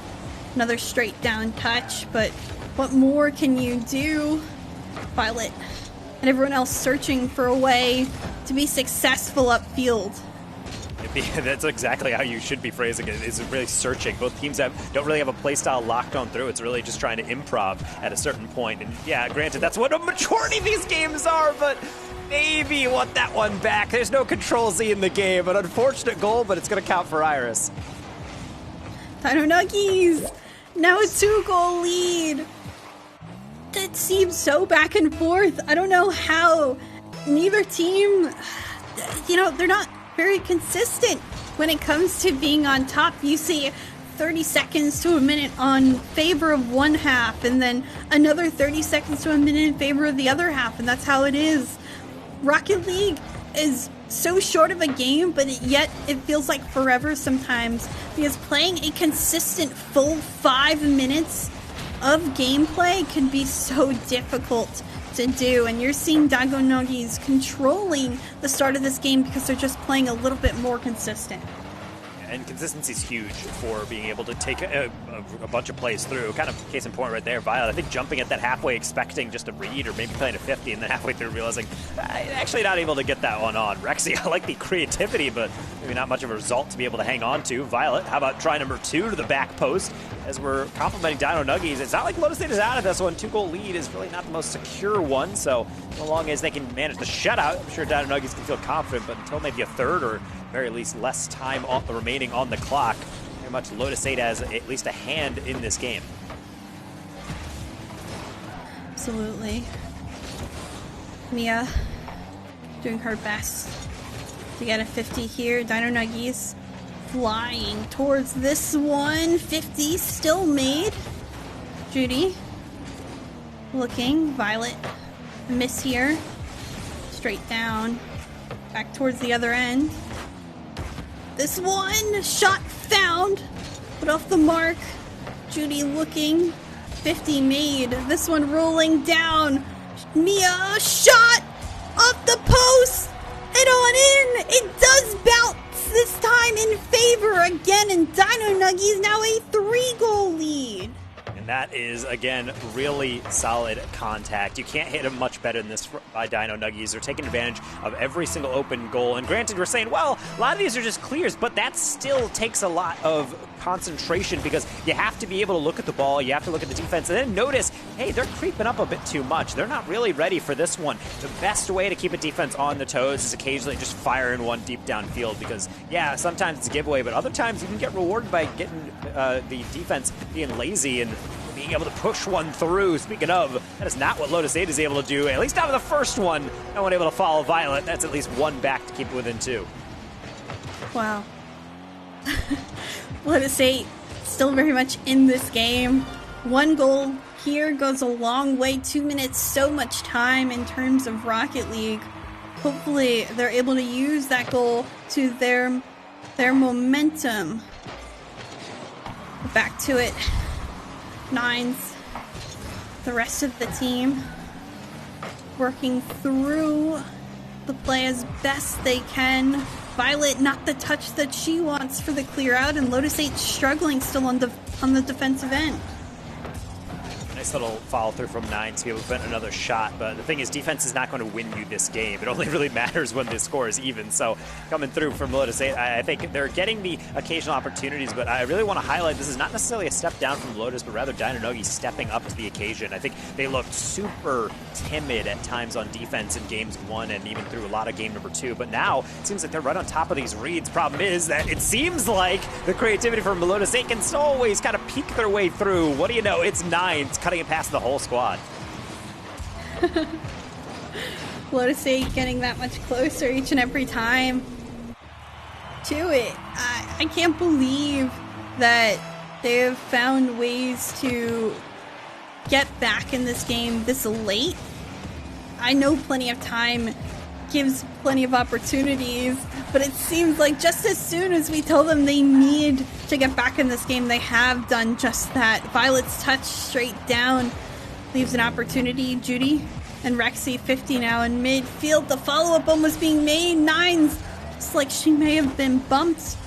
Another straight down touch, but what more can you do? Violet and everyone else searching for a way to be successful upfield. That's exactly how you should be phrasing it, is really searching. Both teams don't really have a play style locked on through. It's really just trying to improv at a certain point. And yeah, granted, that's what a majority of these games are, but maybe you want that one back. There's no Control Z in the game. An unfortunate goal, but it's going to count for Iris. Dino Nuggies! Now a 2-goal lead! That seems so back and forth. I don't know how neither team, they're not very consistent when it comes to being on top. You see 30 seconds to a minute on favor of one half, and then another 30 seconds to a minute in favor of the other half, and that's how it is. Rocket League is so short of a game, but yet it feels like forever sometimes, because playing a consistent full 5 minutes of gameplay can be so difficult to do, and you're seeing Dino Nuggies controlling the start of this game because they're just playing a little bit more consistent. And consistency is huge for being able to take a bunch of plays through. Kind of case in point right there, Violet, I think jumping at that halfway, expecting just a read or maybe playing a 50, and then halfway through realizing, actually not able to get that one on. Rexy, I like the creativity, but maybe not much of a result to be able to hang on to. Violet, how about try number 2 to the back post? As we're complimenting Dino Nuggies, it's not like Lotus 8 is out of this one. 2-goal lead is really not the most secure one, so as long as they can manage the shutout, I'm sure Dino Nuggies can feel confident, but until maybe a third or very least less time remaining on the clock, very much Lotus 8 has at least a hand in this game. Absolutely. Mia doing her best to get a 50 here. Dino Nuggies flying towards this one. 50 still made. Judy looking. Violet, a miss here. Straight down. Back towards the other end. This one, shot found, but off the mark. Judy looking, 50 made. This one rolling down. Mia, shot off the post and on in. It does bounce this time in favor again, and Dino Nuggies now a 3-goal lead. And that is, again, really solid contact. You can't hit them much better than this by Dino Nuggies. They're taking advantage of every single open goal. And granted, we're saying, well, a lot of these are just clears, but that still takes a lot of concentration, because you have to be able to look at the ball, you have to look at the defense, and then notice, hey, they're creeping up a bit too much. They're not really ready for this one. The best way to keep a defense on the toes is occasionally just fire in one deep downfield, because, yeah, sometimes it's a giveaway, but other times you can get rewarded by getting the defense being lazy and being able to push one through. Speaking of, that is not what Lotus 8 is able to do, at least not with the first one. No one able to follow Violet. That's at least one back to keep it within 2. Wow. Lotus 8 still very much in this game. One goal here goes a long way. 2 minutes, so much time in terms of Rocket League. Hopefully they're able to use that goal to their momentum. Back to it. Nines. The rest of the team working through the play as best they can. Violet not the touch that she wants for the clear out, and Lotus 8 struggling still on the defensive end. Nice little follow through from 9 to be able to prevent another shot, but the thing is, defense is not going to win you this game. It only really matters when the score is even. So coming through from Lotus 8, I think they're getting the occasional opportunities, but I really want to highlight this is not necessarily a step down from Lotus, but rather Dynanogi stepping up to the occasion. I think they looked super timid at times on defense in games 1 and even through a lot of game number 2, but now it seems like they're right on top of these reads. Problem is that it seems like the creativity from Lotus 8 can still always kind of peek their way through. What do you know? It's 9. It's cutting it past the whole squad. Lotus 8 getting that much closer each and every time to it. I can't believe that they have found ways to get back in this game this late. I know plenty of time gives plenty of opportunities, but it seems like just as soon as we tell them they need to get back in this game, they have done just that. Violet's touch straight down leaves an opportunity. Judy and Rexy 50 now in midfield. The follow-up almost being made. Nines, just like she may have been bumped,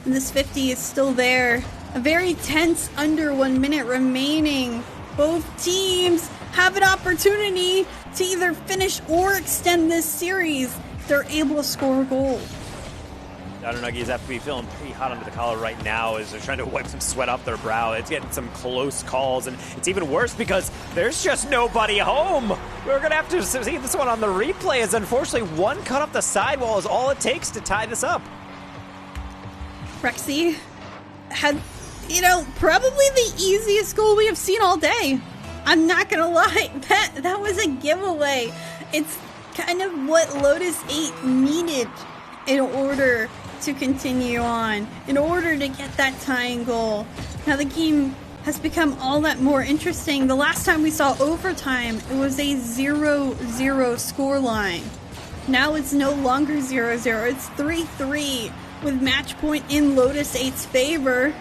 and this 50 is still there. A very tense under 1 minute remaining. Both teams have an opportunity to either finish or extend this series if they're able to score a goal. Dynanuggies have to be feeling pretty hot under the collar right now as they're trying to wipe some sweat off their brow. It's getting some close calls, and it's even worse because there's just nobody home. We're going to have to see this one on the replay, as unfortunately one cut off the sidewall is all it takes to tie this up. Rexy had, probably the easiest goal we have seen all day. I'm not gonna lie, that was a giveaway. It's kind of what Lotus 8 needed in order to continue on, in order to get that tying goal. Now the game has become all that more interesting. The last time we saw overtime, it was a 0-0 scoreline. Now it's no longer 0-0, it's 3-3 with match point in Lotus 8's favor.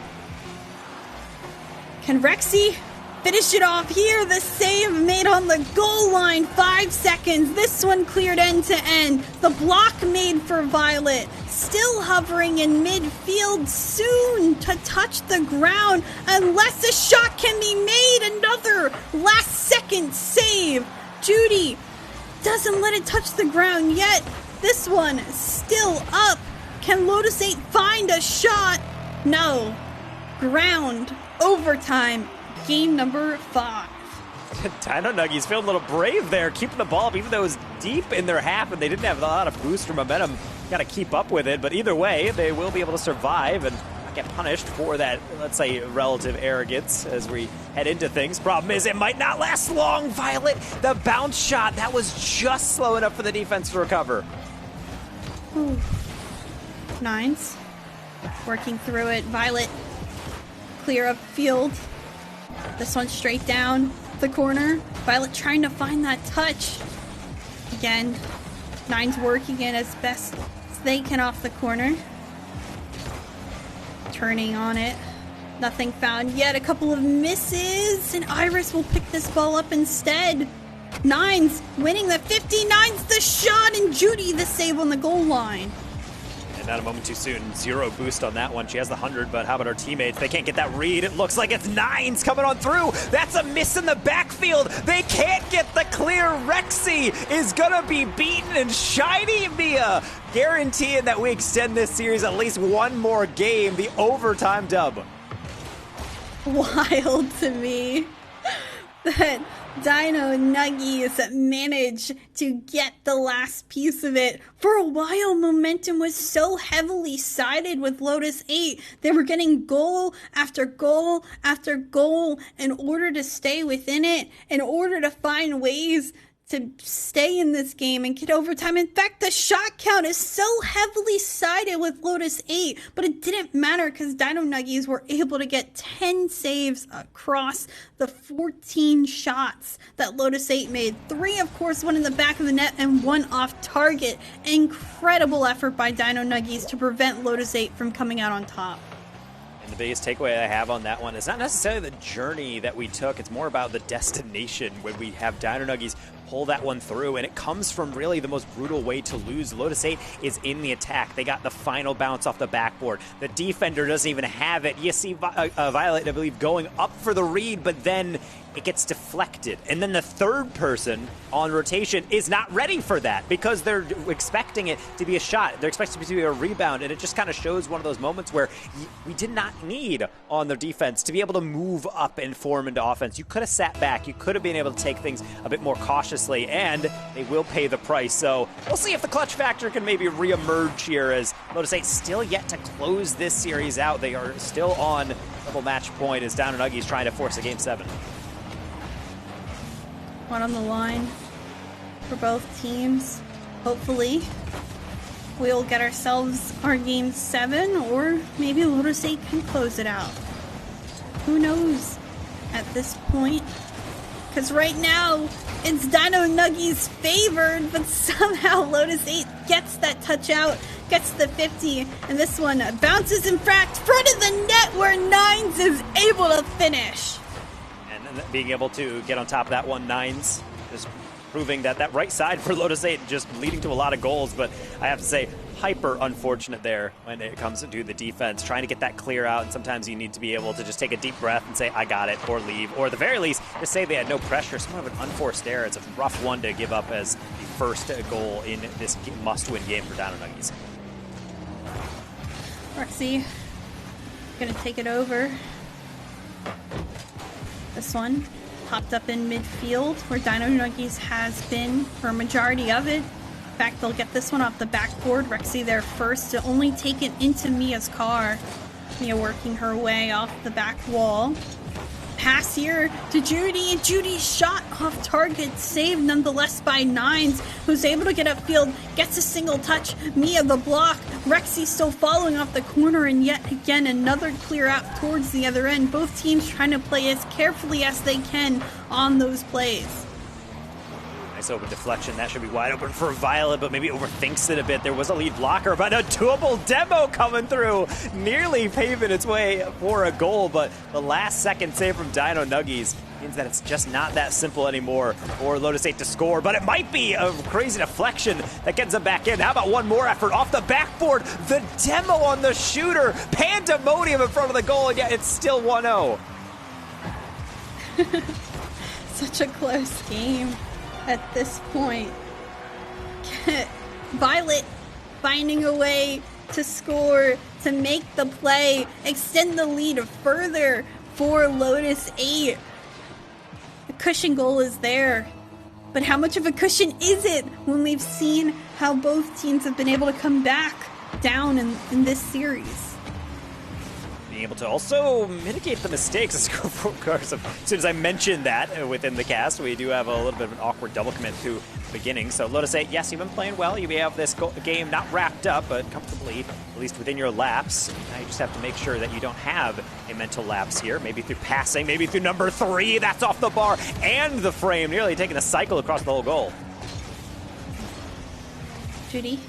Can Rexy finish it off here? The save made on the goal line. 5 seconds. This one cleared end to end. The block made for Violet. Still hovering in midfield. Soon to touch the ground. Unless a shot can be made. Another last second save. Judy doesn't let it touch the ground yet. This one still up. Can Lotus 8 find a shot? No. Ground. Overtime. Game number 5. Dynanuggies feeling a little brave there, keeping the ball up, even though it was deep in their half and they didn't have a lot of boost or momentum. Got to keep up with it, but either way, they will be able to survive and not get punished for that, let's say, relative arrogance as we head into things. Problem is, it might not last long. Violet, the bounce shot, that was just slow enough for the defense to recover. Ooh. Nines working through it. Violet clear up field. This one straight down the corner. Violet trying to find that touch. Again, Nines working it as best as they can off the corner. Turning on it. Nothing found yet. A couple of misses, and Iris will pick this ball up instead. Nines winning the 50. Nines the shot, and Judy the save on the goal line. And not a moment too soon. 0 boost on that one. She has the 100, but how about our teammates? They can't get that read. It looks like it's Nines coming on through. That's a miss in the backfield. They can't get the clear. Rexy is going to be beaten, and Shiny Mia guaranteeing that we extend this series at least one more game. The overtime dub. wild to me that Dino Nuggies managed to get the last piece of it. For a while, momentum was so heavily sided with Lotus 8. They were getting goal after goal after goal in order to stay within it, in order to find ways to stay in this game and get overtime. In fact, the shot count is so heavily sided with Lotus 8, but it didn't matter because Dino Nuggies were able to get 10 saves across the 14 shots that Lotus 8 made. 3, of course, one in the back of the net and 1 off target. Incredible effort by Dino Nuggies to prevent Lotus 8 from coming out on top. And the biggest takeaway I have on that one is not necessarily the journey that we took, it's more about the destination when we have Dino Nuggies pull that one through, and it comes from really the most brutal way to lose. Lotus 8 is in the attack. They got the final bounce off the backboard. The defender doesn't even have it. You see Violet, I believe, going up for the read, but then it gets deflected. And then the third person on rotation is not ready for that because they're expecting it to be a shot. They're expecting it to be a rebound, and it just kind of shows one of those moments where we did not need on the defense to be able to move up and form into offense. You could have sat back. You could have been able to take things a bit more cautiously, and they will pay the price. So we'll see if the clutch factor can maybe reemerge here as Lotus 8 still yet to close this series out. They are still on double match point as Dino Nuggies trying to force a Game 7. One on the line for both teams. Hopefully, we'll get ourselves our Game 7, or maybe Lotus 8 can close it out. Who knows at this point? Because right now, it's Dino Nuggies favored, but somehow Lotus 8 gets that touch out, gets the 50, and this one bounces in fact front of the net where Nines is able to finish. And being able to get on top of that one, Nines, just proving that right side for Lotus 8 just leading to a lot of goals. But I have to say, hyper unfortunate there when it comes to the defense, trying to get that clear out. And sometimes you need to be able to just take a deep breath and say, I got it, or leave. Or at the very least, just say they had no pressure. Somewhat of an unforced error. It's a rough one to give up as the first goal in this must-win game for Dino Nuggies. Rexy gonna take it over. This one popped up in midfield where Dino Nuggies has been for a majority of it. In fact, they'll get this one off the backboard. Rexy there first to only take it into Mia's car. Mia working her way off the back wall. Pass here to Judy, and Judy's shot off target, saved nonetheless by Nines, who's able to get upfield, gets a single touch. Mia the block, Rexy still following off the corner, and yet again another clear out towards the other end. Both teams trying to play as carefully as they can on those plays. Nice open deflection. That should be wide open for Violet, but maybe overthinks it a bit. There was a lead blocker, but a double demo coming through, nearly paving its way for a goal, but the last second save from Dino Nuggies means that it's just not that simple anymore for Lotus 8 to score, but it might be a crazy deflection that gets them back in. How about one more effort off the backboard? The demo on the shooter, pandemonium in front of the goal, and yet it's still 1-0. Such a close game at this point. Violet finding a way to score, to make the play, extend the lead further for Lotus 8. The cushion goal is there, but how much of a cushion is it when we've seen how both teams have been able to come back down in this series? Being able to also mitigate the mistakes. Of course, as soon as I mentioned that within the cast, we do have a little bit of an awkward double commit through the beginning. So Lotus 8, yes, you've been playing well. You may have this game not wrapped up, but comfortably, at least within your laps. Now you just have to make sure that you don't have a mental lapse here. Maybe through passing, maybe through number 3. That's off the bar and the frame, nearly taking a cycle across the whole goal. Judy,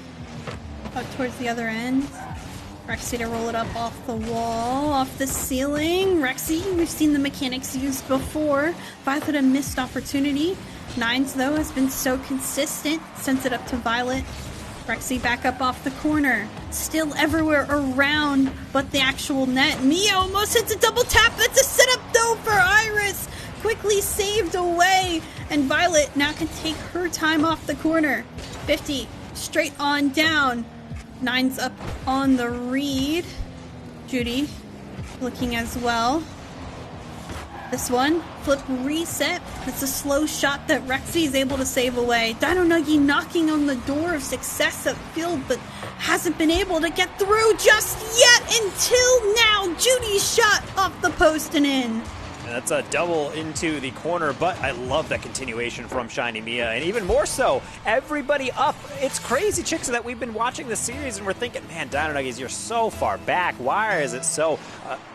out towards the other end. Rexy to roll it up off the wall, off the ceiling. Rexy, we've seen the mechanics used before. Violet a missed opportunity. Nines, though, has been so consistent. Sends it up to Violet. Rexy back up off the corner. Still everywhere around, but the actual net. Mia almost hits a double tap. That's a setup, though, for Iris. Quickly saved away. And Violet now can take her time off the corner. 50, straight on down. Nines up on the read. Judy looking as well. This one, flip reset. It's a slow shot that Rexy is able to save away. Dino Nuggy knocking on the door of success at field, but hasn't been able to get through just yet until now. Judy's shot off the post and in. That's a double into the corner, but I love that continuation from Shiny Mia, and even more so, everybody up. It's crazy, Chicks, that we've been watching the series and we're thinking, man, Dino Nuggies, you're so far back. Why is it so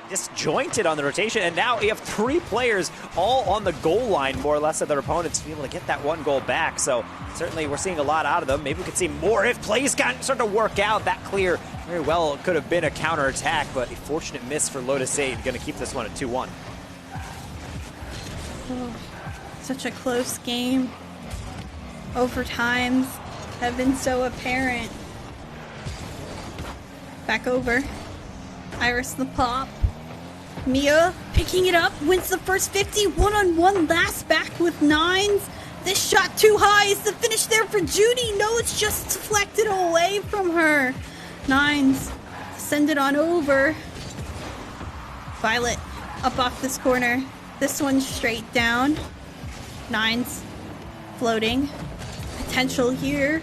disjointed on the rotation? And now you have 3 players all on the goal line, more or less, of their opponents to be able to get that 1 goal back. So certainly we're seeing a lot out of them. Maybe we could see more if plays start to work out. That clear very well could have been a counterattack, but a fortunate miss for Lotus 8, going to keep this one at 2-1. Oh, such a close game. Overtimes have been so apparent. Back over. Iris the pop. Mia picking it up, wins the first 50, one-on-one last back with 9s. This shot too high. Is the finish there for Judy? No, it's just deflected away from her. 9s send it on over. Violet up off this corner. This one straight down. 9s floating. Potential here.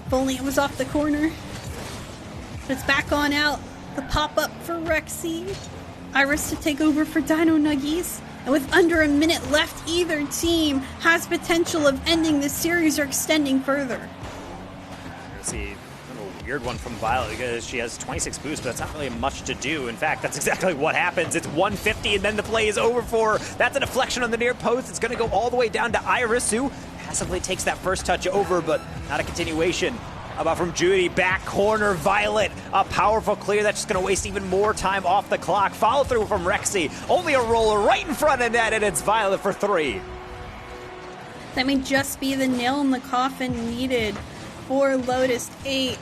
If only it was off the corner. But it's back on out. The pop-up for Rexy. Iris to take over for Dino Nuggies. And with under a minute left, either team has potential of ending this series or extending further. See, a little weird one from Violet because she has 26 boosts, but that's not really much to do. In fact, that's exactly what happens. It's 150 and then the play is over for her. That's a deflection on the near post. It's going to go all the way down to Iris, who passively takes that first touch over, but not a continuation. How about from Judy, back corner, Violet, a powerful clear that's just going to waste even more time off the clock. Follow through from Rexy, only a roller right in front of net, and it's Violet for 3. That may just be the nail in the coffin needed for Lotus 8.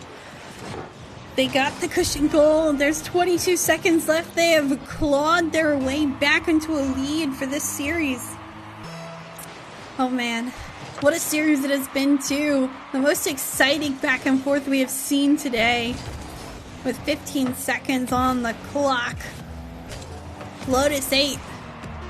They got the cushion goal. There's 22 seconds left. They have clawed their way back into a lead for this series. Oh man. What a series it has been, too. The most exciting back and forth we have seen today. With 15 seconds on the clock. Lotus 8.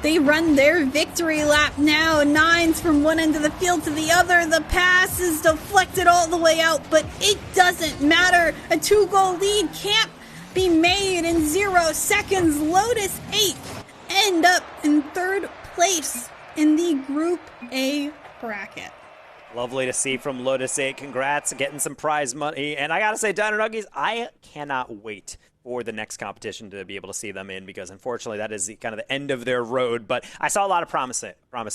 They run their victory lap now. 9s from one end of the field to the other. The pass is deflected all the way out, but it doesn't matter. A 2-goal lead can't be made in 0 seconds. Lotus 8 end up in 3rd place in the Group A bracket. Lovely to see from Lotus 8. Congrats, getting some prize money. And I gotta say, Dino Nuggies, I cannot wait for the next competition to be able to see them in, because unfortunately that is kind of the end of their road. But I saw a lot of promise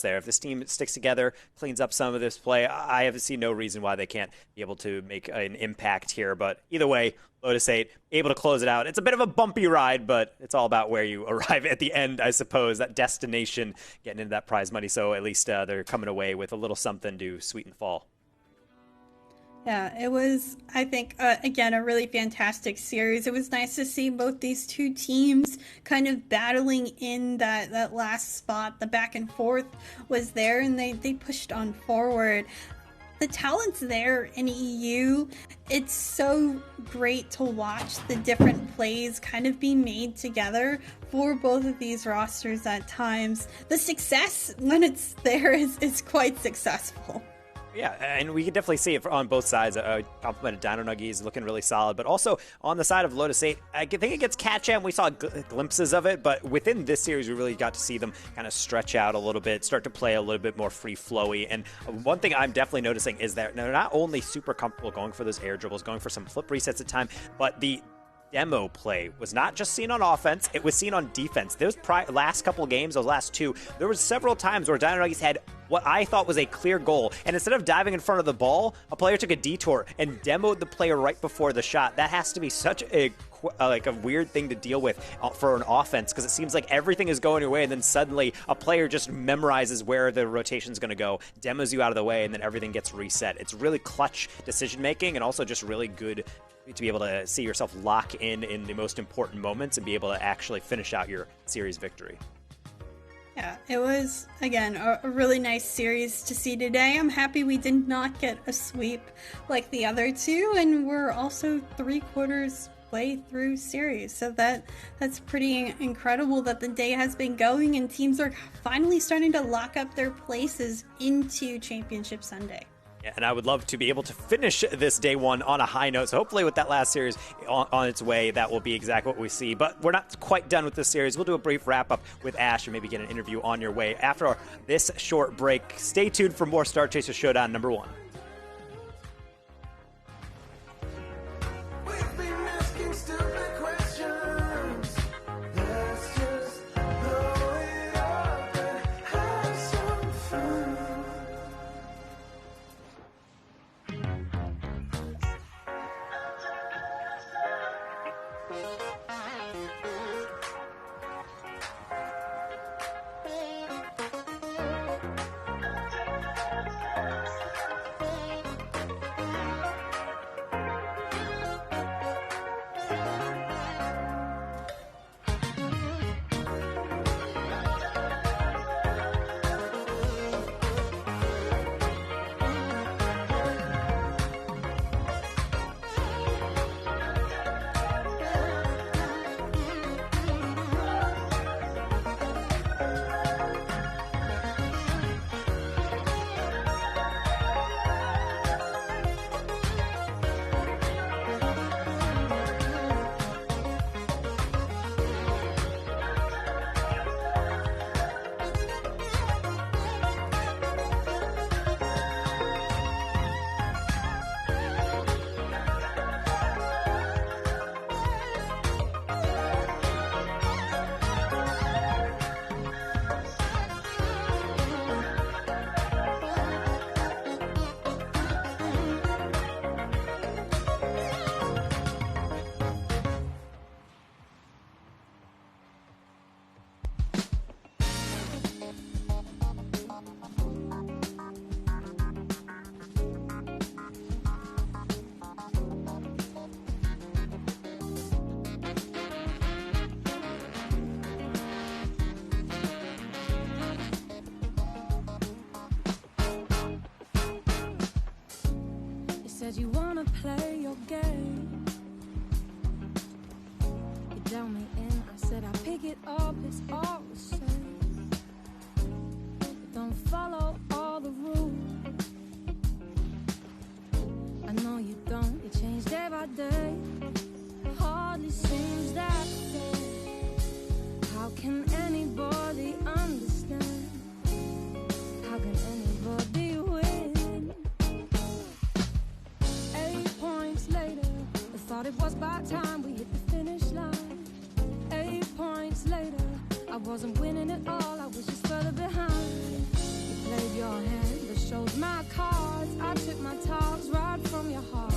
there. If this team sticks together, cleans up some of this play, I have seen no reason why they can't be able to make an impact here. But either way, Lotus 8 able to close it out. It's a bit of a bumpy ride, but it's all about where you arrive at the end, I suppose. That destination, getting into that prize money. So at least they're coming away with a little something to sweeten the fall. Yeah, it was, I think, again, a really fantastic series. It was nice to see both these two teams kind of battling in that last spot. The back and forth was there, and they pushed on forward. The talent's there in EU. It's so great to watch the different plays kind of be made together for both of these rosters at times. The success, when it's there, is quite successful. Yeah, and we can definitely see it on both sides. Complimented Dino Nuggies looking really solid, but also on the side of Lotus 8, I think against Catchem we saw glimpses of it, but within this series we really got to see them kind of stretch out a little bit, start to play a little bit more free-flowy. And one thing I'm definitely noticing is that they're not only super comfortable going for those air dribbles, going for some flip resets at time, but the demo play was not just seen on offense, it was seen on defense. Those last couple games, those last two, there was several times where Dino Nuggies had what I thought was a clear goal, and instead of diving in front of the ball, a player took a detour and demoed the player right before the shot. That has to be such a weird thing to deal with for an offense, because it seems like everything is going your way, and then suddenly a player just memorizes where the rotation's going to go, demos you out of the way, and then everything gets reset. It's really clutch decision making, and also just really good to be able to see yourself lock in the most important moments and be able to actually finish out your series victory. Yeah, it was, again, a really nice series to see today. I'm happy we did not get a sweep like the other two, and we're also 3/4 way through series. So that's pretty incredible that the day has been going and teams are finally starting to lock up their places into Championship Sunday. Yeah, and I would love to be able to finish this day one on a high note. So hopefully with that last series on its way, that will be exactly what we see. But we're not quite done with this series. We'll do a brief wrap-up with Ash and maybe get an interview on your way after this short break. Stay tuned for more Star Chaser Showdown number 1. We've been asking stupid questions. Let's just blow it up and have some fun. Said you wanna play your game. You tell me in, I said I'll pick it up, it's all the same. But don't follow all the rules. I know you don't, you change day by day. Hardly seems that way. How can anybody understand? How can anybody win? 8 points later, I thought it was about time we hit the finish line. 8 points later, I wasn't winning at all, I was just further behind. You played your hand, but showed my cards. I took my talks right from your heart.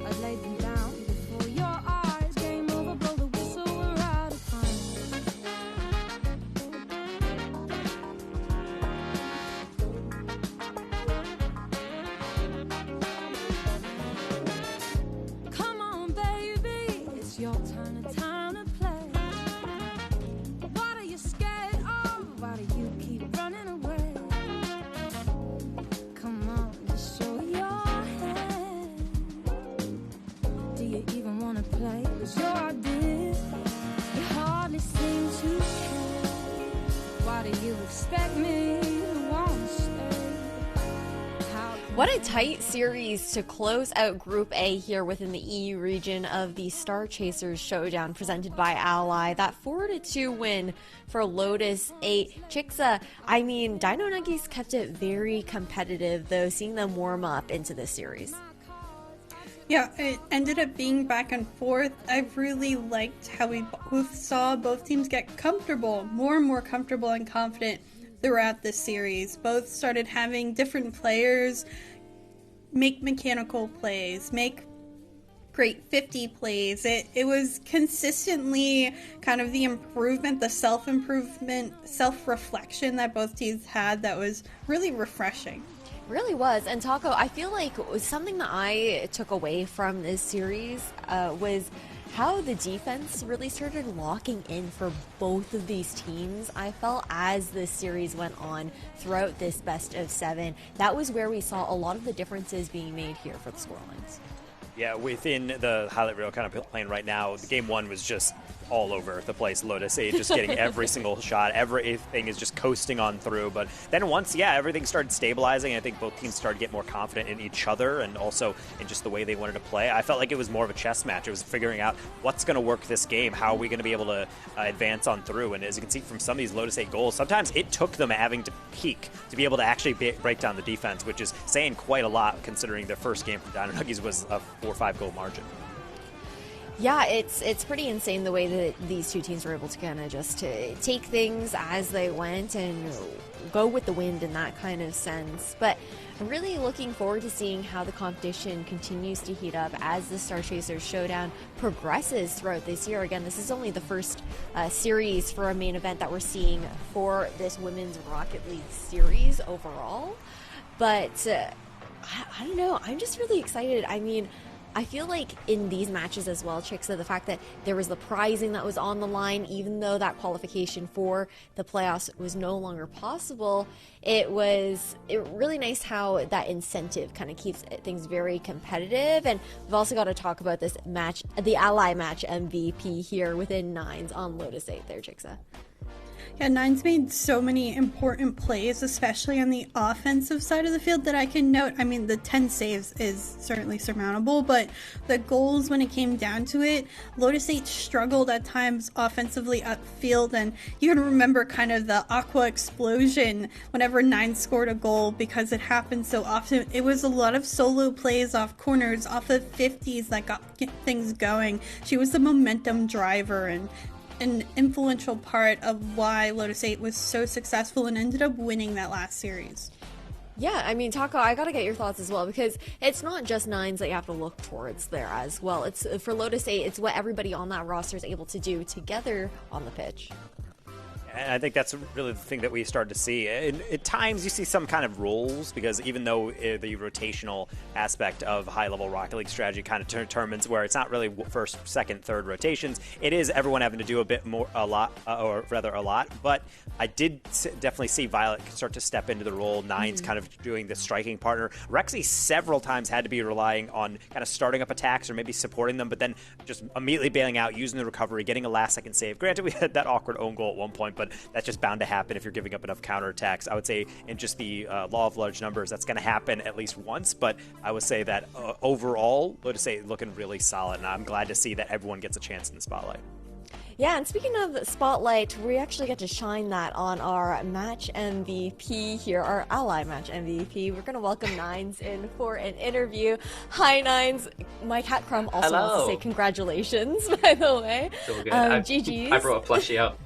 I laid them down before your eyes. Game over, blow the whistle, we're out of time. Come on, baby, it's your turn to play. What are you scared of? Why do you keep running away? Come on, just show your hand. Do you even want to play? Was your idea? You hardly seem to care. Why do you expect me to want to stay? How What a tight series to close out Group A here within the EU region of the Star Chasers Showdown presented by Ally. That 4-2 win for Lotus 8. Chixa, I mean, Dino Nuggies kept it very competitive, though, seeing them warm up into this series. Yeah, it ended up being back and forth. I really liked how we both saw both teams get comfortable, more and more comfortable and confident throughout this series. Both started having different players make mechanical plays, make great 50 plays. It was consistently kind of the improvement, the self-improvement, self-reflection that both teams had that was really refreshing. Really was. And Taco, I feel like something that I took away from this series was how the defense really started locking in for both of these teams. I felt as this series went on throughout this best of 7, that was where we saw a lot of the differences being made here for the scorelines. Yeah, within the highlight reel kind of playing right now, the game one was just all over the place. Lotus 8 just getting every single shot. Everything is just coasting on through. But then once, everything started stabilizing. I think both teams started to get more confident in each other and also in just the way they wanted to play. I felt like it was more of a chess match. It was figuring out what's going to work this game. How are we going to be able to advance on through? And as you can see from some of these Lotus 8 goals, sometimes it took them having to peak to be able to actually break down the defense, which is saying quite a lot considering their first game from Dino Nuggies was a 4 or 5 goal margin. Yeah, it's pretty insane the way that these two teams were able to kind of just to take things as they went and go with the wind in that kind of sense. But I'm really looking forward to seeing how the competition continues to heat up as the Star Chasers Showdown progresses throughout this year. Again, this is only the first series for a main event that we're seeing for this Women's Rocket League series overall. But I don't know, I'm just really excited. I mean, I feel like in these matches as well, Chicksa, the fact that there was the prizing that was on the line, even though that qualification for the playoffs was no longer possible, it really nice how that incentive kind of keeps things very competitive. And we've also got to talk about this match, the Ally match MVP here within Nines on Lotus 8 there, Chicksa. Yeah, Nine's made so many important plays, especially on the offensive side of the field, that I can note. I mean, the 10 saves is certainly surmountable, but the goals, when it came down to it, Lotus 8 struggled at times offensively upfield, and you can remember kind of the Aqua explosion whenever Nine scored a goal because it happened so often. It was a lot of solo plays off corners, off of 50s that got things going. She was the momentum driver and an influential part of why Lotus 8 was so successful and ended up winning that last series. Yeah, I mean, Taka, I gotta get your thoughts as well, because it's not just Nines that you have to look towards there as well. It's for Lotus 8, it's what everybody on that roster is able to do together on the pitch. And I think that's really the thing that we started to see. At times, you see some kind of roles, because even though the rotational aspect of high-level Rocket League strategy kind of determines where it's not really first, second, third rotations, it is everyone having to do a lot. But I did definitely see Violet start to step into the role. Nine's kind of doing the striking partner. Rexy several times had to be relying on kind of starting up attacks or maybe supporting them, but then just immediately bailing out, using the recovery, getting a last-second save. Granted, we had that awkward own goal at one point, but that's just bound to happen if you're giving up enough counterattacks. I would say in just the law of large numbers, that's going to happen at least once, but I would say that overall, Lotus 8 looking really solid, and I'm glad to see that everyone gets a chance in the spotlight. Yeah, and speaking of spotlight, we actually get to shine that on our match MVP here, our Ally match MVP. We're going to welcome Nines in for an interview. Hi, Nines. My cat Crumb also wants to say congratulations, by the way. It's all good. GG's. I brought a plushie up.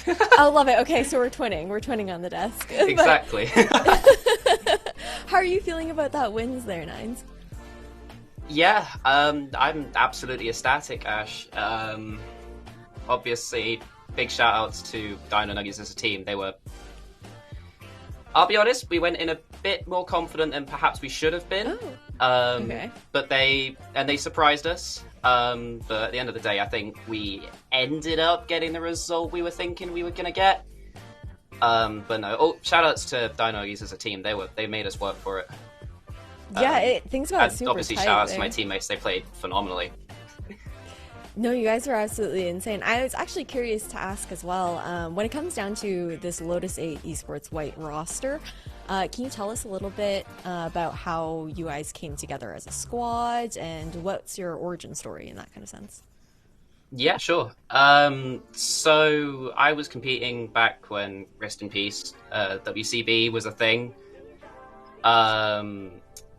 I love it. Okay, so we're twinning. We're twinning on the desk. Exactly. How are you feeling about that wins there, Nines? Yeah, I'm absolutely ecstatic, Ash. Obviously, big shout outs to Dino Nuggies as a team. I'll be honest, we went in a bit more confident than perhaps we should have been. Okay. But they surprised us. But at the end of the day, I think we ended up getting the result we were thinking we were going to get. But no, shout outs to Dino Nuggies as a team. They made us work for it. Yeah, things got and super obviously tight shout outs there. to my teammates. They played phenomenally. No, you guys are absolutely insane. I was actually curious to ask as well, when it comes down to this Lotus 8 Esports White roster, can you tell us a little bit about how you guys came together as a squad and what's your origin story in that kind of sense? Yeah, sure. So I was competing back when, rest in peace, WCB was a thing.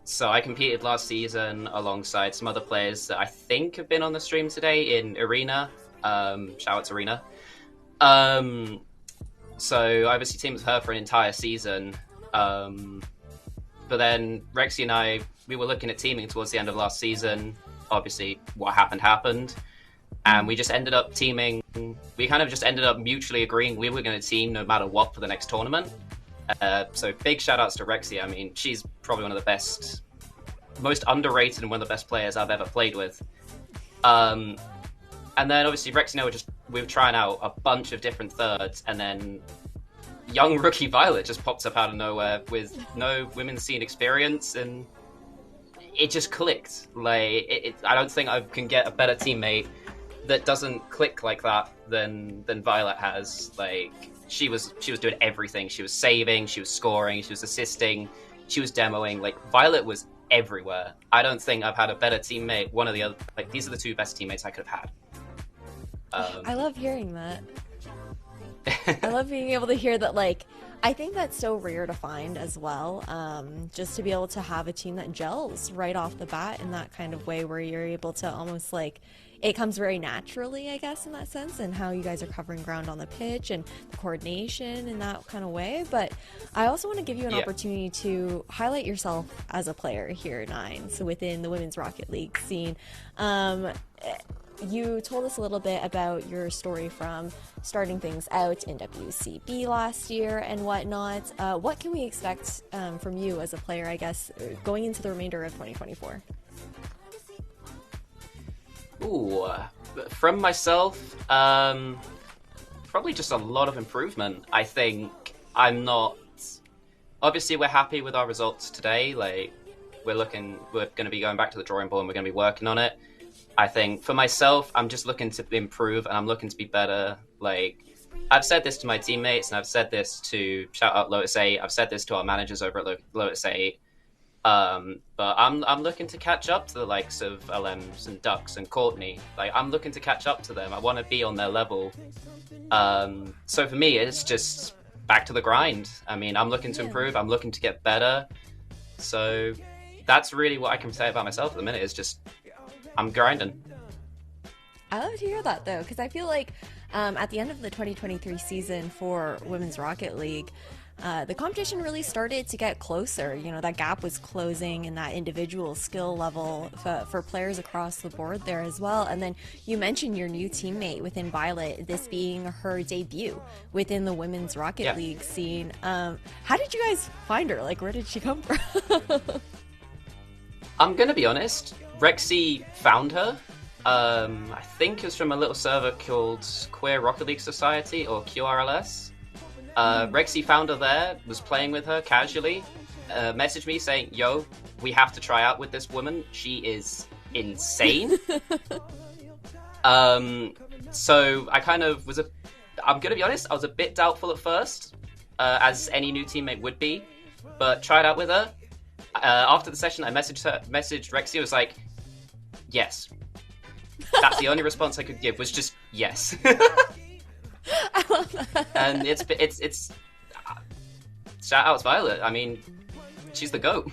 So I competed last season alongside some other players that I think have been on the stream today in Arena. Shout out to Arena. So I obviously teamed with her for an entire season. But then Rexy and I, we were looking at teaming towards the end of last season. Obviously, what happened. And we just ended up teaming. We kind of just ended up mutually agreeing we were going to team no matter what for the next tournament. So big shout outs to Rexy. I mean, she's probably one of the best, most underrated and one of the best players I've ever played with. And then obviously Rexy and I we were trying out a bunch of different thirds, and then young rookie Violet just pops up out of nowhere with no women's scene experience, and it just clicked. Like, I don't think I can get a better teammate that doesn't click like that than Violet has. Like, she was doing everything. She was saving, she was scoring, she was assisting, she was demoing. Like, Violet was everywhere. I don't think I've had a better teammate. One of the other, like, these are the two best teammates I could have had. I love hearing that. I love being able to hear that. Like, I think that's so rare to find as well. Just to be able to have a team that gels right off the bat in that kind of way, where you're able to almost like, it comes very naturally, I guess, in that sense, and how you guys are covering ground on the pitch and the coordination in that kind of way. But I also want to give you an opportunity to highlight yourself as a player here, Nine, so within the Women's Rocket League scene. You told us a little bit about your story from starting things out in WCB last year and whatnot. What can we expect from you as a player, I guess, going into the remainder of 2024? Ooh, from myself, probably just a lot of improvement. I think I'm not... Obviously, we're happy with our results today. Like, we're going to be going back to the drawing board and we're going to be working on it. I think for myself, I'm just looking to improve and I'm looking to be better. Like, I've said this to my teammates and I've said this to, shout out Lotus 8, I've said this to our managers over at Lotus 8. But I'm looking to catch up to the likes of LMs and Ducks and Courtney. Like, I'm looking to catch up to them. I want to be on their level. So for me, it's just back to the grind. I mean, I'm looking to improve. I'm looking to get better. So that's really what I can say about myself at the minute, is just I'm grinding. I love to hear that, though, because I feel like at the end of the 2023 season for Women's Rocket League, the competition really started to get closer. You know, that gap was closing in that individual skill level for players across the board there as well. And then you mentioned your new teammate within Violet, this being her debut within the Women's Rocket League scene. How did you guys find her? Like, where did she come from? I'm going to be honest. Rexy found her. I think it was from a little server called Queer Rocket League Society, or QRLS. Rexy found her there, was playing with her casually, messaged me saying, yo, we have to try out with this woman. She is insane. So I kind of was I'm going to be honest, I was a bit doubtful at first, as any new teammate would be, but tried out with her. After the session, I messaged Rexy, I was like, yes. That's the only response I could give, was just yes. I love that. And it's shout out to Violet. I mean, she's the GOAT.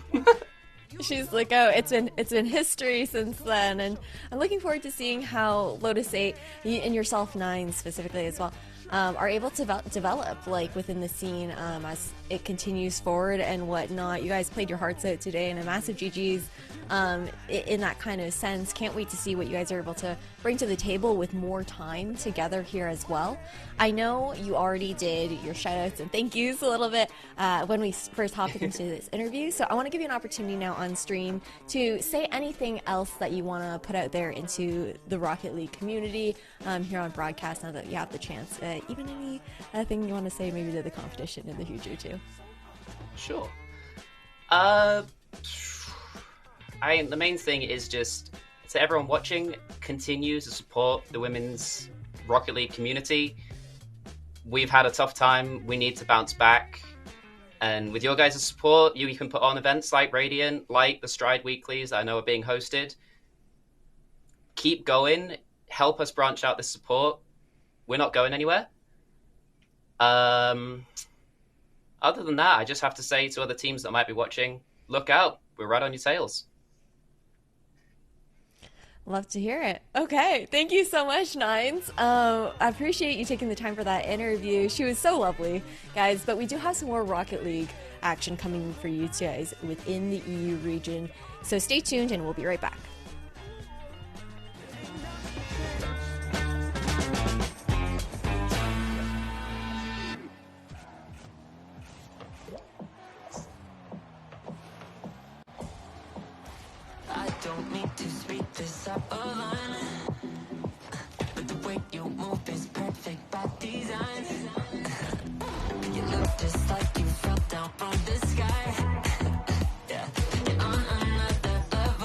She's the GOAT. It's been history since then, and I'm looking forward to seeing how Lotus 8 and yourself 9 specifically as well are able to develop like within the scene as it continues forward and whatnot. You guys played your hearts out today, and a massive GG's in that kind of sense. Can't wait to see what you guys are able to bring to the table with more time together here as well. I know you already did your shoutouts and thank yous a little bit when we first hopped into this interview, so I want to give you an opportunity now on stream to say anything else that you want to put out there into the Rocket League community here on broadcast, now that you have the chance. Even anything you want to say maybe to the competition in the future too. Sure. The main thing is just to everyone watching, continue to support the Women's Rocket League community. We've had a tough time. We need to bounce back. And with your guys' support, you can put on events like Radiant, like the Stride Weeklies that I know are being hosted. Keep going. Help us branch out this support. We're not going anywhere. Other than that, I just have to say to other teams that might be watching, look out. We're right on your tails. Love to hear it. Okay, thank you so much, Nines. I appreciate you taking the time for that interview. She was so lovely, guys. But we do have some more Rocket League action coming for you guys within the EU region. So stay tuned, and we'll be right back. I don't mean to speak this up a line, but the way you move is perfect by design. You look just like you fell down from the sky. Yeah, you're on another level.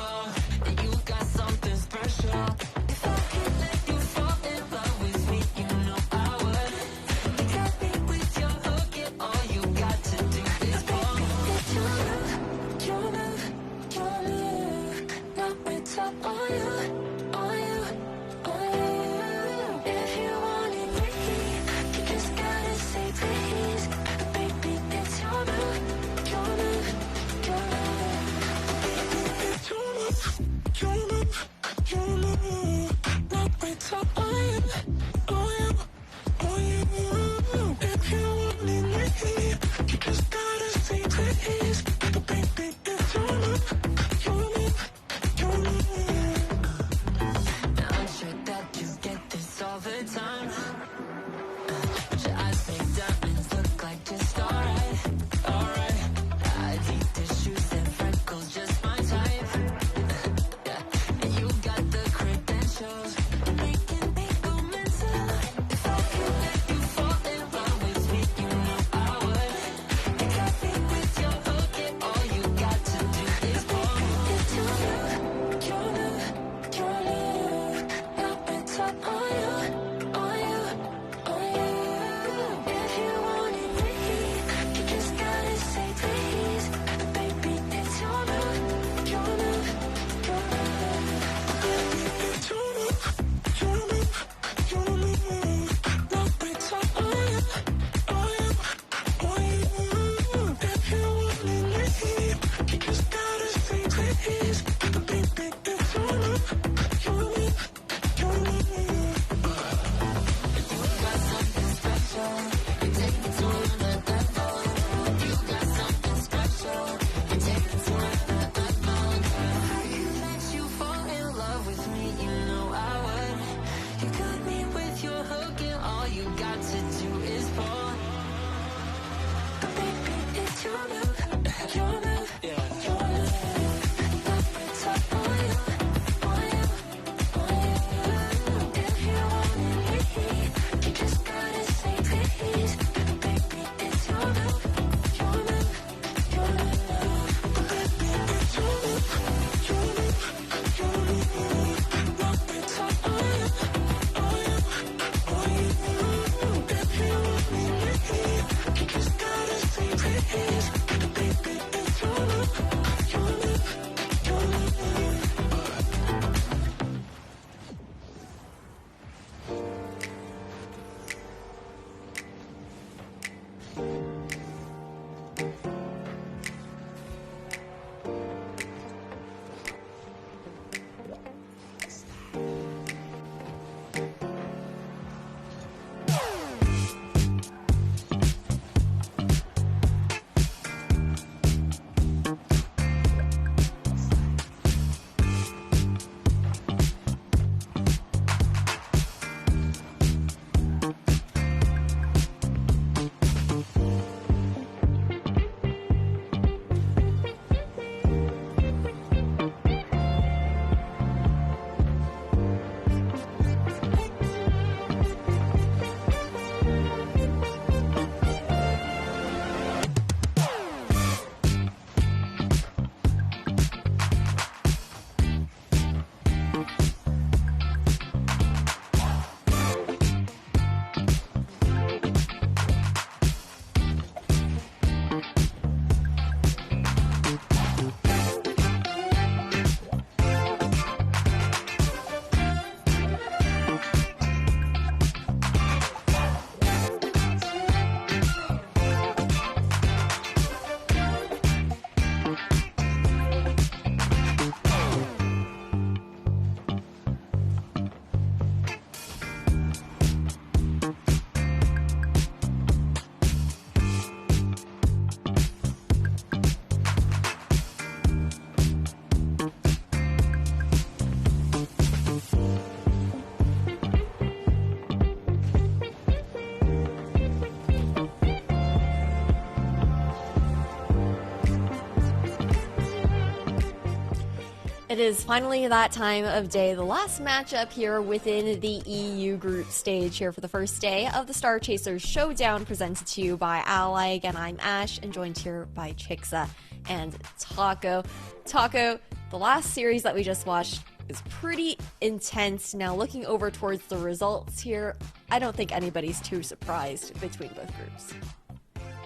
It is finally that time of day, the last matchup here within the EU group stage here for the first day of the Star Chasers Showdown, presented to you by Ally. Again, I'm Ash, and joined here by Chixa and Taco. Taco, the last series that we just watched is pretty intense. Now, looking over towards the results here, I don't think anybody's too surprised between both groups.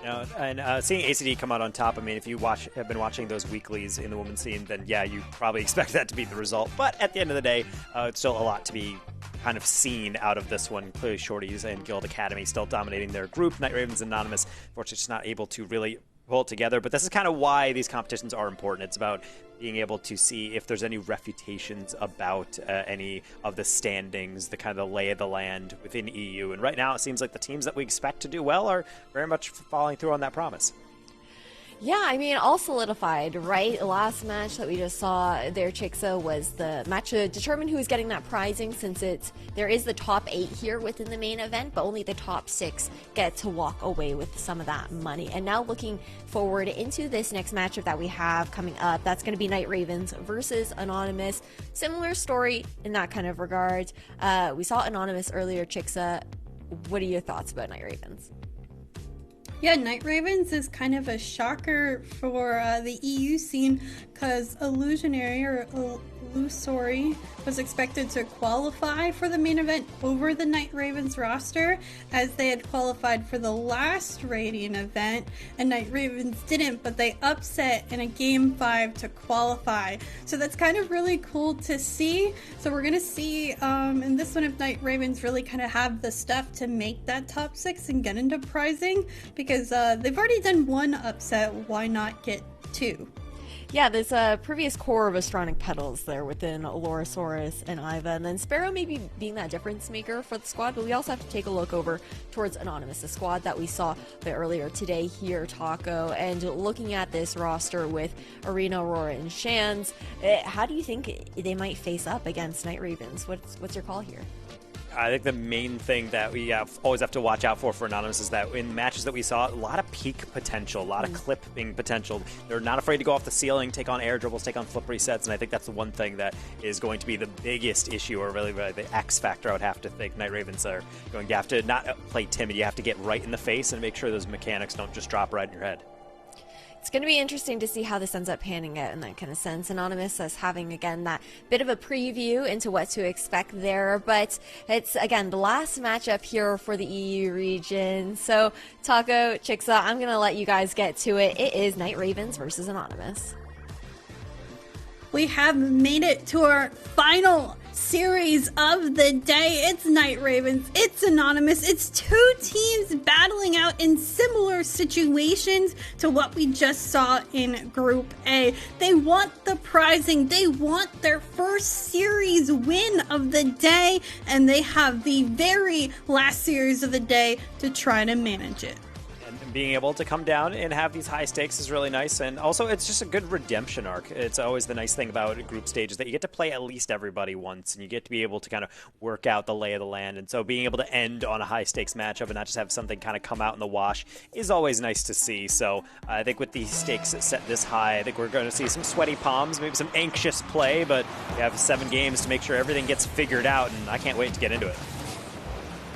No, and seeing ACD come out on top, I mean, if you have been watching those weeklies in the women's scene, then yeah, you probably expect that to be the result. But at the end of the day, it's still a lot to be kind of seen out of this one. Clearly, Shorties and Guild Academy still dominating their group. Night Ravens and Anonymous, fortunately, just not able to really pull it together. But this is kind of why these competitions are important. It's about being able to see if there's any refutations about any of the standings, the kind of lay of the land within EU. And right now, it seems like the teams that we expect to do well are very much following through on that promise. Yeah, I mean, all solidified, right? The last match that we just saw there, Chixa, was the match to determine who's getting that prizing, since there is the top 8 here within the main event, but only the top 6 get to walk away with some of that money. And now looking forward into this next matchup that we have coming up, that's going to be Night Ravens versus Anonymous. Similar story in that kind of regard. We saw Anonymous earlier, Chixa. What are your thoughts about Night Ravens? Yeah, Night Ravens is kind of a shocker for the EU scene, because Illusionary or Illusory was expected to qualify for the main event over the Night Ravens roster, as they had qualified for the last Radiant event, and Night Ravens didn't, but they upset in a Game 5 to qualify. So that's kind of really cool to see. So we're going to see in this one if Night Ravens really kind of have the stuff to make that top 6 and get into prizing, because they've already done one upset, why not get 2? Yeah, there's a previous core of Astronic Petals there within Lorosaurus and Iva, and then Sparrow maybe being that difference maker for the squad, but we also have to take a look over towards Anonymous, the squad that we saw a bit earlier today here, Taco, and looking at this roster with Arena, Aurora, and Shans, how do you think they might face up against Night Ravens? What's your call here? I think the main thing that we always have to watch out for Anonymous is that in matches that we saw, a lot of peak potential, a lot of clipping potential. They're not afraid to go off the ceiling, take on air dribbles, take on flip resets, and I think that's the one thing that is going to be the biggest issue, or really the X factor I would have to think. Night Ravens are going to have to not play timid, you have to get right in the face and make sure those mechanics don't just drop right in your head. It's going to be interesting to see how this ends up panning out in that kind of sense. Anonymous is having, again, that bit of a preview into what to expect there. But it's, again, the last matchup here for the EU region. So, Taco, Chixa, I'm going to let you guys get to it. It is Night Ravens versus Anonymous. We have made it to our final series of the day. It's Night Ravens, it's Anonymous, it's 2 teams battling out in similar situations to what we just saw in Group A. They want the prizing, they want their first series win of the day, and they have the very last series of the day to try to manage it. Being able to come down and have these high stakes is really nice, and also it's just a good redemption arc. It's always the nice thing about group stages that you get to play at least everybody once, and you get to be able to kind of work out the lay of the land, and so being able to end on a high stakes matchup and not just have something kind of come out in the wash is always nice to see. So I think with these stakes set this high, I think we're going to see some sweaty palms, maybe some anxious play, but we have 7 games to make sure everything gets figured out, and I can't wait to get into it.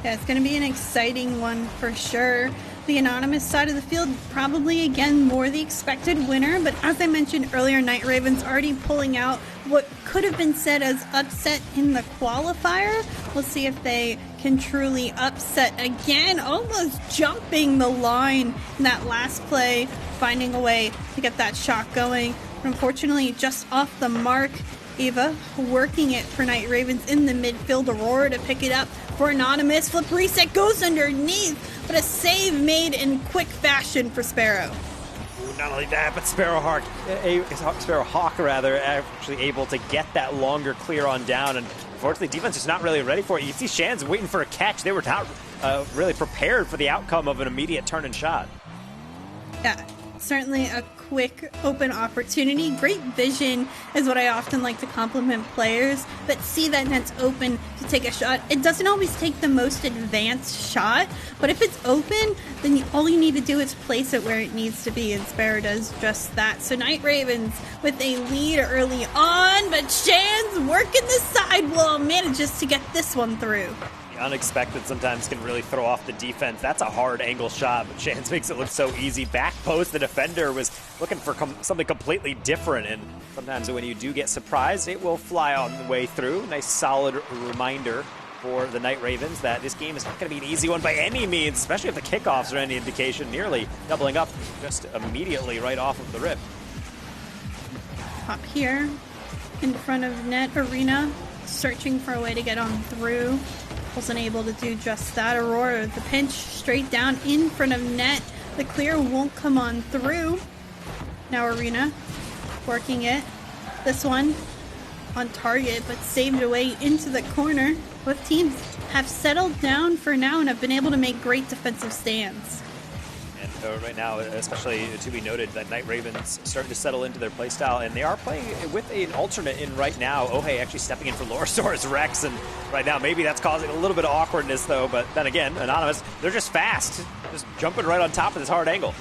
Yeah, it's going to be an exciting one for sure. The Anonymous side of the field, probably, again, more the expected winner. But as I mentioned earlier, Night Ravens already pulling out what could have been said as upset in the qualifier. We'll see if they can truly upset again, almost jumping the line in that last play, finding a way to get that shot going. But unfortunately, just off the mark. Eva working it for Night Ravens in the midfield. Aurora to pick it up for Anonymous. Flip reset goes underneath, but a save made in quick fashion for Sparrow. Not only that, but Sparrowhawk actually able to get that longer clear on down, and unfortunately defense is not really ready for it. You see Shans waiting for a catch. They were not really prepared for the outcome of an immediate turn and shot. Yeah, certainly a quick open opportunity. Great vision is what I often like to compliment players that see that net's open to take a shot. It doesn't always take the most advanced shot, but if it's open, then all you need to do is place it where it needs to be, and Sparrow does just that. So Night Ravens with a lead early on, but Shan's working the sidewall, manages to get this one through. The unexpected sometimes can really throw off the defense. That's a hard angle shot, but Chance makes it look so easy. Back post, the defender was looking for something completely different, and sometimes when you do get surprised, it will fly on the way through. Nice solid reminder for the Night Ravens that this game is not going to be an easy one by any means, especially if the kickoffs are any indication, nearly doubling up just immediately right off of the rip. Up here in front of net, Arena searching for a way to get on through. Wasn't able to do just that. Aurora, the pinch straight down in front of net. The clear won't come on through. Now Arena working it. This one on target, but saved away into the corner. Both teams have settled down for now and have been able to make great defensive stands. And right now, especially to be noted, that Night Ravens starting to settle into their playstyle, and they are playing with an alternate in right now. Ohei actually stepping in for Lorosaurus Rex, and right now maybe that's causing a little bit of awkwardness, though. But then again, Anonymous, they're just fast, just jumping right on top of this hard angle.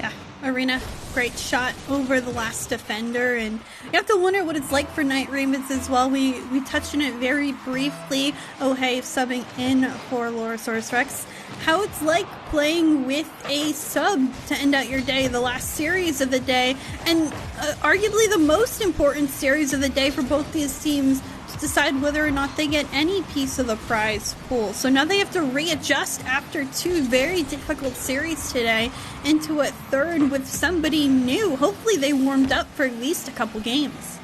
Yeah, Arena, great shot over the last defender, and you have to wonder what it's like for Night Ravens as well. We touched on it very briefly. Ohei subbing in for Lorosaurus Rex. How it's like playing with a sub to end out your day, the last series of the day, and arguably the most important series of the day for both these teams to decide whether or not they get any piece of the prize pool. So now they have to readjust after two very difficult series today into a third with somebody new. Hopefully they warmed up for at least a couple games.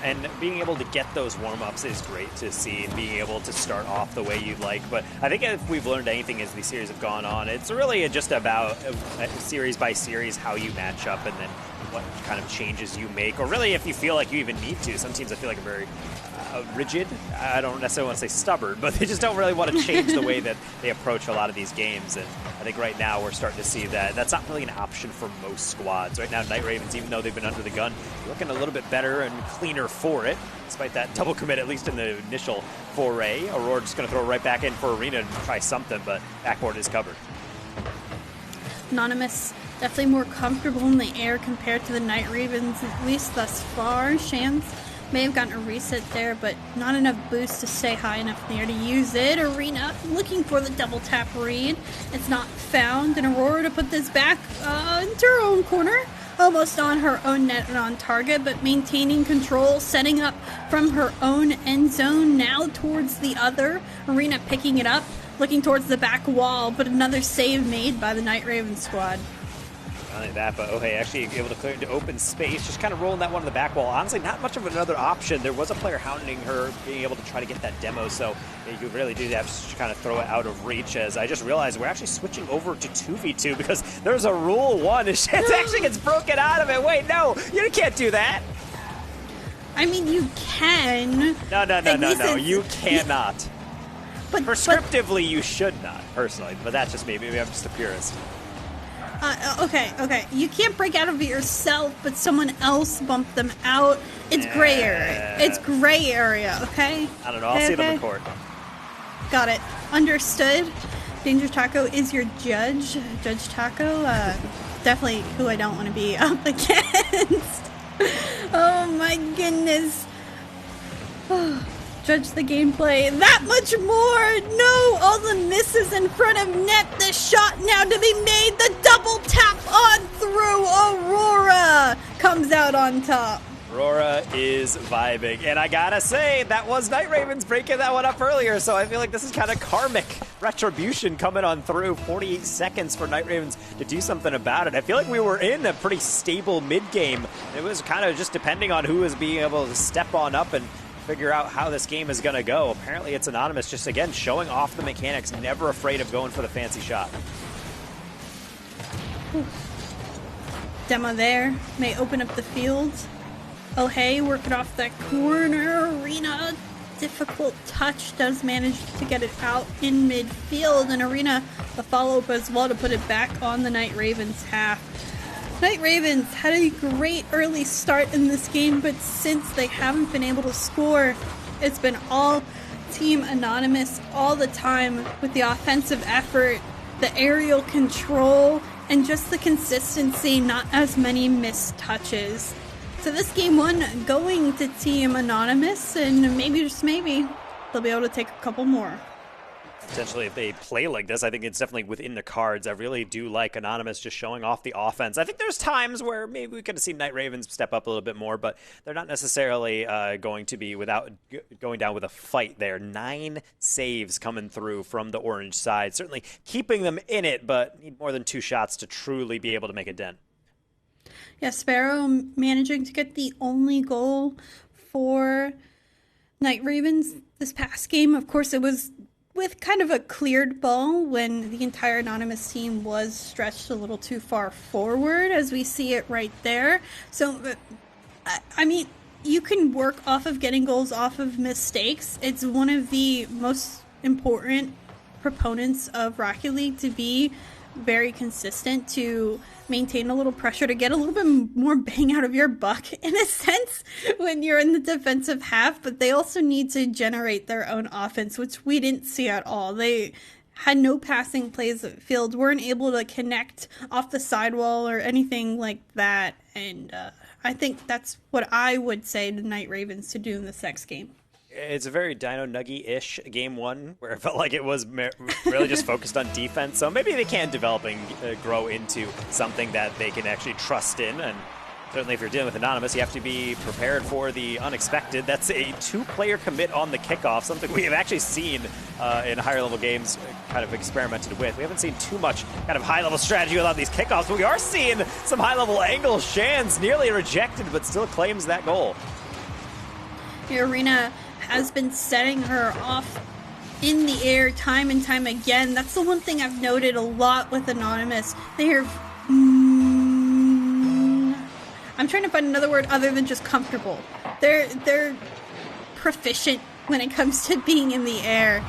And being able to get those warm-ups is great to see, and being able to start off the way you'd like. But I think if we've learned anything as these series have gone on, it's really just about series by series how you match up and then what kind of changes you make, or really if you feel like you even need to. Some teams I feel like are very rigid. I don't necessarily want to say stubborn, but they just don't really want to change the way that they approach a lot of these games. And I think right now we're starting to see that that's not really an option for most squads. Right now, Night Ravens, even though they've been under the gun, looking a little bit better and cleaner for it, despite that double commit, at least in the initial foray. Aurora just going to throw it right back in for Arena and try something, but backboard is covered. Anonymous definitely more comfortable in the air compared to the Night Ravens, at least thus far. Shans may have gotten a reset there, but not enough boost to stay high enough in the air to use it. Arena looking for the double tap read. It's not found, and Aurora to put this back into her own corner. Almost on her own net and on target, but maintaining control, setting up from her own end zone, now towards the other. Arena picking it up, looking towards the back wall, but another save made by the Night Ravens squad. Not only that, but Ohei actually able to clear into open space, just kind of rolling that one on the back wall. Honestly, not much of another option. There was a player hounding her, being able to try to get that demo, so you really do have to kind of throw it out of reach. As I just realized we're actually switching over to 2v2 because there's a rule 1, and Chance actually gets broken out of it. Wait, no, you can't do that. I mean, you can. No, you cannot. Prescriptively, you should not, personally, but that's just me. Maybe I'm just a purist. Okay. You can't break out of it yourself, but someone else bumped them out. It's gray area. It's gray area, okay? I don't know. I'll see them in court. Got it. Understood. Danger Taco is your judge. Judge Taco, definitely who I don't want to be up against. Oh my goodness. Judge the gameplay that much more. No, all the misses in front of net. The shot now to be made. The double tap on through. Aurora comes out on top. Aurora is vibing, and I gotta say, that was Night Ravens breaking that one up earlier, so I feel like this is kind of karmic retribution coming on through. 48 seconds for Night Ravens to do something about it. I feel like we were in a pretty stable mid-game. It was kind of just depending on who was being able to step on up and figure out how this game is going to go. Apparently it's Anonymous, just again showing off the mechanics, never afraid of going for the fancy shot. Demo there may open up the field. Ohei working off that corner. Arena difficult touch, does manage to get it out in midfield. And Arena, the follow-up as well to put it back on the Night Ravens half. Night Ravens had a great early start in this game, but since they haven't been able to score, it's been all Team Anonymous all the time with the offensive effort, the aerial control, and just the consistency, not as many missed touches. So this game one going to Team Anonymous, and maybe, just maybe, they'll be able to take a couple more. Potentially, if they play like this, I think it's definitely within the cards. I really do like Anonymous just showing off the offense. I think there's times where maybe we could have seen Night Ravens step up a little bit more, but they're not necessarily going to be without going down with a fight there. 9 saves coming through from the orange side. Certainly keeping them in it, but need more than 2 shots to truly be able to make a dent. Yeah, Sparrow managing to get the only goal for Night Ravens this past game. Of course, it was with kind of a cleared ball when the entire Anonymous team was stretched a little too far forward, as we see it right there. So, I mean, you can work off of getting goals off of mistakes. It's one of the most important proponents of Rocket League to be very consistent, to maintain a little pressure, to get a little bit more bang out of your buck in a sense when you're in the defensive half, but they also need to generate their own offense, which we didn't see at all. They had no passing plays at field, weren't able to connect off the sidewall or anything like that, and I think that's what I would say to Night Ravens to do in this next game. It's a very Dino Nuggy-ish game one, where it felt like it was really just focused on defense. So maybe they can develop and grow into something that they can actually trust in. And certainly if you're dealing with Anonymous, you have to be prepared for the unexpected. That's a 2-player commit on the kickoff, something we have actually seen in higher level games kind of experimented with. We haven't seen too much kind of high-level strategy without these kickoffs, but we are seeing some high-level angles. Shan's nearly rejected, but still claims that goal. The Arena has been setting her off in the air time and time again. That's the one thing I've noted a lot with Anonymous. They're I'm trying to find another word other than just comfortable. They're proficient when it comes to being in the air.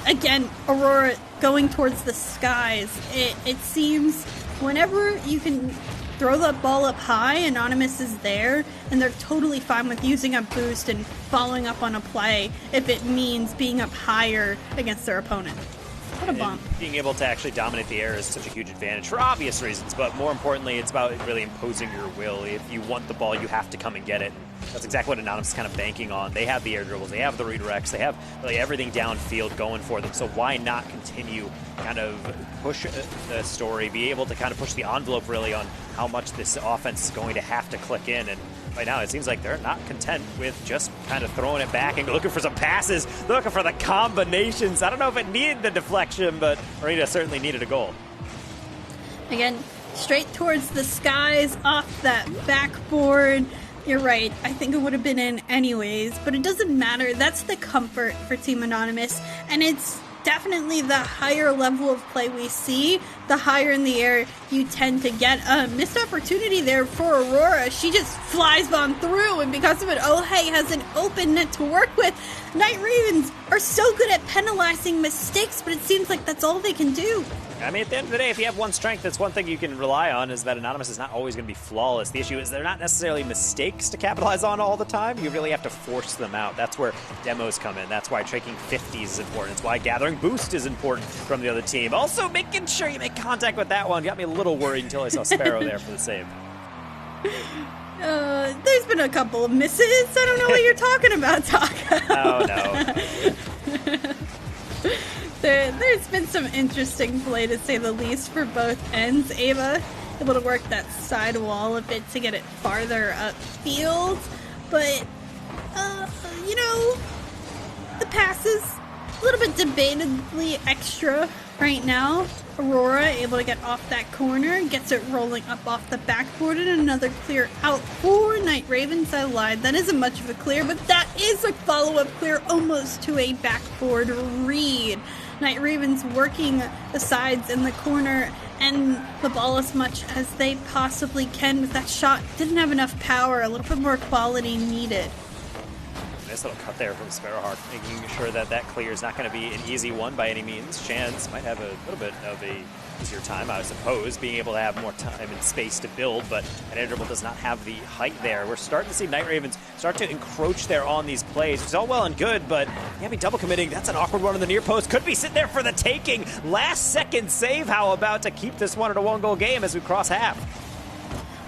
Again, Aurora going towards the skies. It seems whenever you can throw that ball up high, Anonymous is there, and they're totally fine with using a boost and following up on a play if it means being up higher against their opponent. What a bump. And being able to actually dominate the air is such a huge advantage for obvious reasons, but more importantly, it's about really imposing your will. If you want the ball, you have to come and get it. And that's exactly what Anonymous is kind of banking on. They have the air dribbles, they have the redirects, they have really everything downfield going for them, so why not continue kind of push the story, be able to kind of push the envelope really on how much this offense is going to have to click in. And right now it seems like they're not content with just kind of throwing it back and looking for some passes, looking for the combinations. I don't know if it needed the deflection, but Marina certainly needed a goal. Again, straight towards the skies, off that backboard. You're right, I think it would have been in anyways, but it doesn't matter. That's the comfort for Team Anonymous, and it's definitely the higher level of play we see, the higher in the air you tend to get. A missed opportunity there for Aurora. She just flies on through, and because of it, Ohei has an open net to work with. Night Ravens are so good at penalizing mistakes, but it seems like that's all they can do. I mean, at the end of the day, if you have one strength, that's one thing you can rely on, is that Anonymous is not always going to be flawless. The issue is they're not necessarily mistakes to capitalize on all the time. You really have to force them out. That's where demos come in. That's why taking 50s is important. It's why gathering boost is important from the other team. Also, making sure you make contact with that one. Got me a little worried until I saw Sparrow there for the save. There's been a couple of misses. I don't know what you're talking about, Taco. Oh, no. There's been some interesting play, to say the least, for both ends. Ava able to work that side wall a bit to get it farther upfield, but, you know, the passes a little bit debatably extra right now. Aurora able to get off that corner, gets it rolling up off the backboard, and another clear out for Night Ravens. I lied, that isn't much of a clear, but that is a follow-up clear almost to a backboard read. Night Ravens working the sides in the corner and the ball as much as they possibly can with that shot. Didn't have enough power, a little bit more quality needed. Nice little cut there from Sparrowhawk, making sure that that clear is not going to be an easy one by any means. Chance might have a little bit of a easier time, I suppose, being able to have more time and space to build, but an Dribble does not have the height there. We're starting to see Night Ravens start to encroach there on these plays. It's all well and good, but yeah, double committing. That's an awkward one on the near post. Could be sitting there for the taking. Last second save, how about to keep this one at a 1-goal game as we cross half?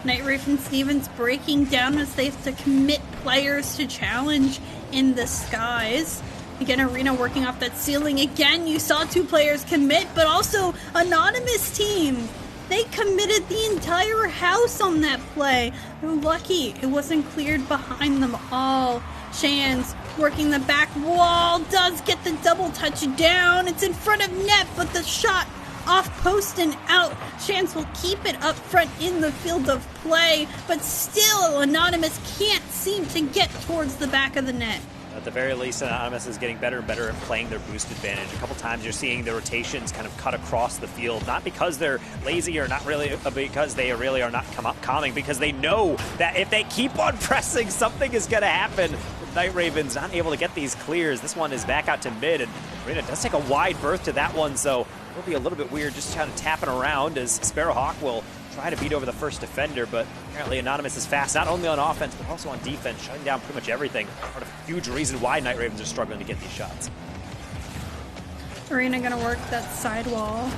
Night Raven Stevens breaking down as they have to commit players to challenge in the skies. Again, Arena working off that ceiling. Again, you saw 2 players commit, but also Anonymous team. They committed the entire house on that play. They're lucky it wasn't cleared behind them all. Shans working the back wall, does get the double touch down. It's in front of net, but the shot off post and out. Shans will keep it up front in the field of play, but still Anonymous can't seem to get towards the back of the net. At the very least, Anonymous is getting better and better at playing their boost advantage. A couple times you're seeing the rotations kind of cut across the field, not because they're lazy or not really, because they really are not calming, because they know that if they keep on pressing, something is going to happen. Night Ravens not able to get these clears. This one is back out to mid, and Arena does take a wide berth to that one, so it'll be a little bit weird just kind of tapping around as Sparrowhawk will try to beat over the first defender, but apparently Anonymous is fast, not only on offense, but also on defense, shutting down pretty much everything. Part of a huge reason why Night Ravens are struggling to get these shots. Arena gonna work that sidewall.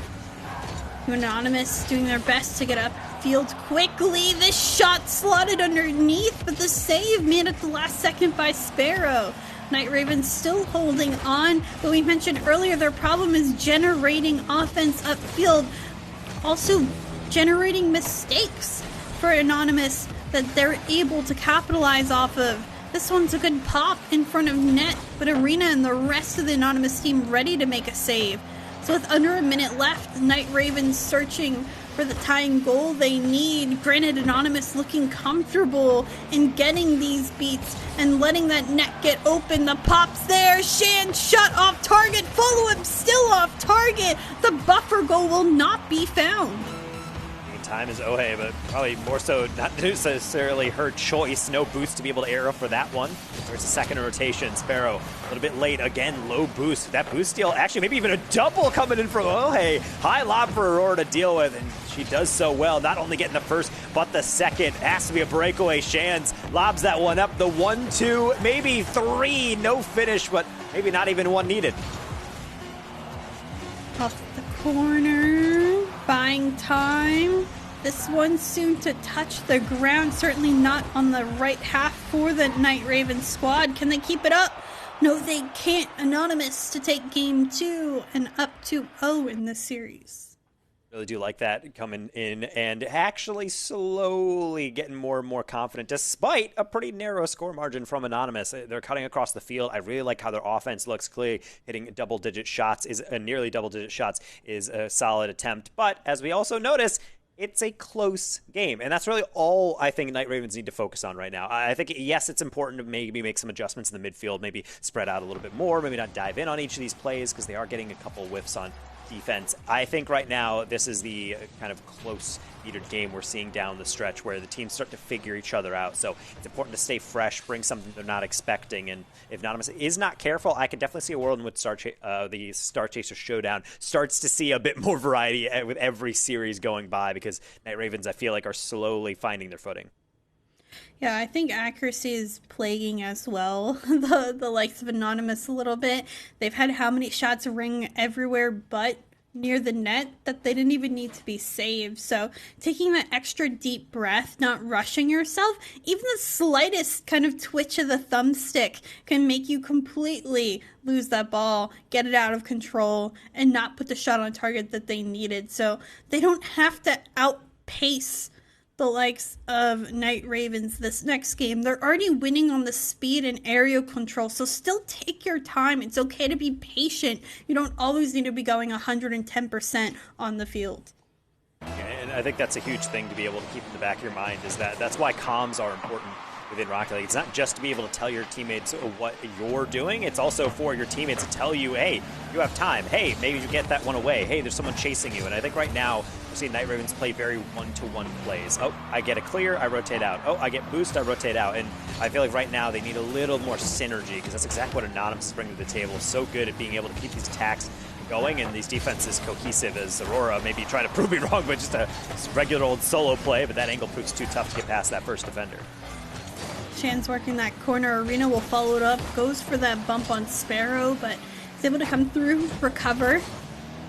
Anonymous doing their best to get upfield quickly. This shot slotted underneath, but the save made at the last second by Sparrow. Night Ravens still holding on, but we mentioned earlier their problem is generating offense upfield. Also generating mistakes for Anonymous that they're able to capitalize off of. This one's a good pop in front of net, but Arena and the rest of the Anonymous team ready to make a save. So with under a minute left, Night Ravens searching for the tying goal they need. Granted, Anonymous looking comfortable in getting these beats and letting that net get open. The pop's there. Shan shot off target. Follow-up still off target. The buffer goal will not be found. Time is Ohe, but probably more so not necessarily her choice. No boost to be able to arrow for that one. There's a second rotation. Sparrow a little bit late. Again, low boost. That boost steal, actually maybe even a double coming in from Ohe. High lob for Aurora to deal with, and she does so well. Not only getting the first, but the second. Has to be a breakaway. Shans lobs that one up. The 1-2, maybe 3. No finish, but maybe not even one needed. Off the corner. Buying time. This one soon to touch the ground, certainly not on the right half for the Night Ravens squad. Can they keep it up? No, they can't. Anonymous to take game 2 and up 2-0 in this series. Really do like that coming in and actually slowly getting more and more confident despite a pretty narrow score margin from Anonymous. They're cutting across the field. I really like how their offense looks. Clearly hitting double-digit shots is nearly double-digit shots is a solid attempt. But as we also notice, it's a close game, and that's really all I think Night Ravens need to focus on right now. I think, yes, it's important to maybe make some adjustments in the midfield, maybe spread out a little bit more, maybe not dive in on each of these plays because they are getting a couple whiffs on defense. I think right now this is the kind of close metered game we're seeing down the stretch where the teams start to figure each other out. So it's important to stay fresh, bring something they're not expecting, and if Anonymous is not careful, I could definitely see a world in which the Star Chaser Showdown starts to see a bit more variety with every series going by, because Night Ravens, I feel like, are slowly finding their footing. Yeah, I think accuracy is plaguing as well the likes of Anonymous a little bit. They've had how many shots ring everywhere but near the net that they didn't even need to be saved. So taking that extra deep breath, not rushing yourself, even the slightest kind of twitch of the thumbstick can make you completely lose that ball, get it out of control, and not put the shot on target that they needed. So they don't have to outpace the likes of Night Ravens this next game. They're already winning on the speed and aerial control, so still take your time. It's okay to be patient. You don't always need to be going 110% on the field. And I think that's a huge thing to be able to keep in the back of your mind, is that that's why comms are important within Rocket League. It's not just to be able to tell your teammates what you're doing. It's also for your teammates to tell you, hey, you have time. Hey, maybe you get that one away. Hey, there's someone chasing you. And I think right now we're seeing Night Ravens play very one-to-one plays. Oh, I get a clear, I rotate out. Oh, I get boost, I rotate out. And I feel like right now they need a little more synergy because that's exactly what Anonymous is bringing to the table. So good at being able to keep these attacks going and these defenses cohesive as Aurora maybe try to prove me wrong, but just a regular old solo play. But that angle proves too tough to get past that first defender. Shan's working that corner. Arena will follow it up, goes for that bump on Sparrow, but is able to come through, recover.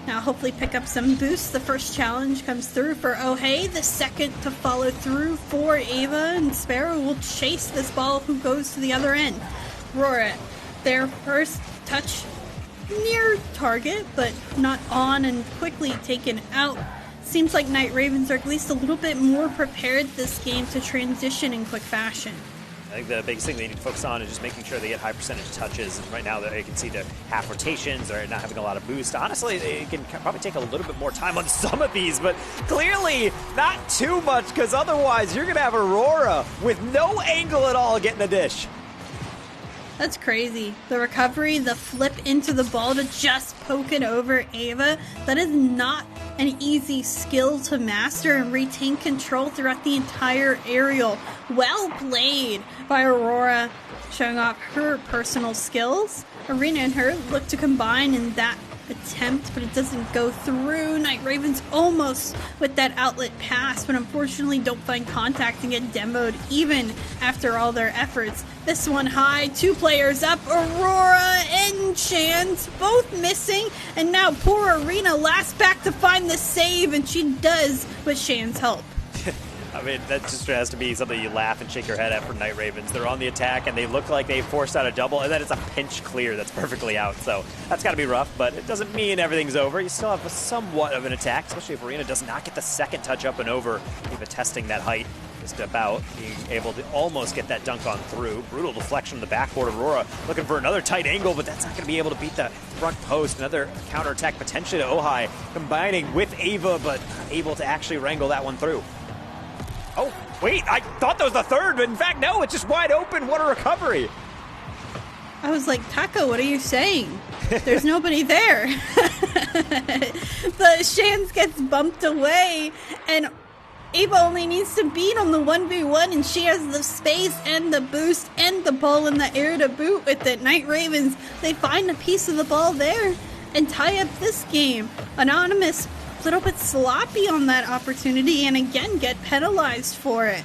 Now hopefully pick up some boosts. The first challenge comes through for Oh Hey, the second to follow through for Ava, and Sparrow will chase this ball who goes to the other end. Aurora, their first touch near target, but not on and quickly taken out. Seems like Night Ravens are at least a little bit more prepared this game to transition in quick fashion. I think the biggest thing they need to focus on is just making sure they get high percentage touches. And right now, they can see the half rotations or not having a lot of boost. Honestly, it can probably take a little bit more time on some of these, but clearly not too much because otherwise you're going to have Aurora with no angle at all getting a dish. That's crazy. The recovery, the flip into the ball to just poke it over Ava, that is not an easy skill to master and retain control throughout the entire aerial. Well played by Aurora, showing off her personal skills. Arena and her look to combine in that attempt, but it doesn't go through. Night Ravens almost with that outlet pass, but unfortunately don't find contact and get demoed even after all their efforts. This one high, two players up, Aurora and Chance both missing, and now poor Arena last back to find the save, and she does with Shan's help. I mean, that just has to be something you laugh and shake your head at for Night Ravens. They're on the attack, and they look like they forced out a double, and then it's a pinch clear that's perfectly out. So that's got to be rough, but it doesn't mean everything's over. You still have somewhat of an attack, especially if Arena does not get the second touch up and over, even testing that height. Just about being able to almost get that dunk on through. Brutal deflection on the backboard. Aurora looking for another tight angle, but that's not going to be able to beat the front post. Another counterattack potentially to Ojai, combining with Ava, but not able to actually wrangle that one through. Oh, wait, I thought that was the third, but in fact, no, it's just wide open. What a recovery. I was like, Taco, what are you saying? There's nobody there. But Shans gets bumped away, and Ava only needs to beat on the 1v1, and she has the space and the boost and the ball in the air to boot with it. Night Ravens, they find a piece of the ball there and tie up this game. Anonymous, a little bit sloppy on that opportunity, and again get penalized for it.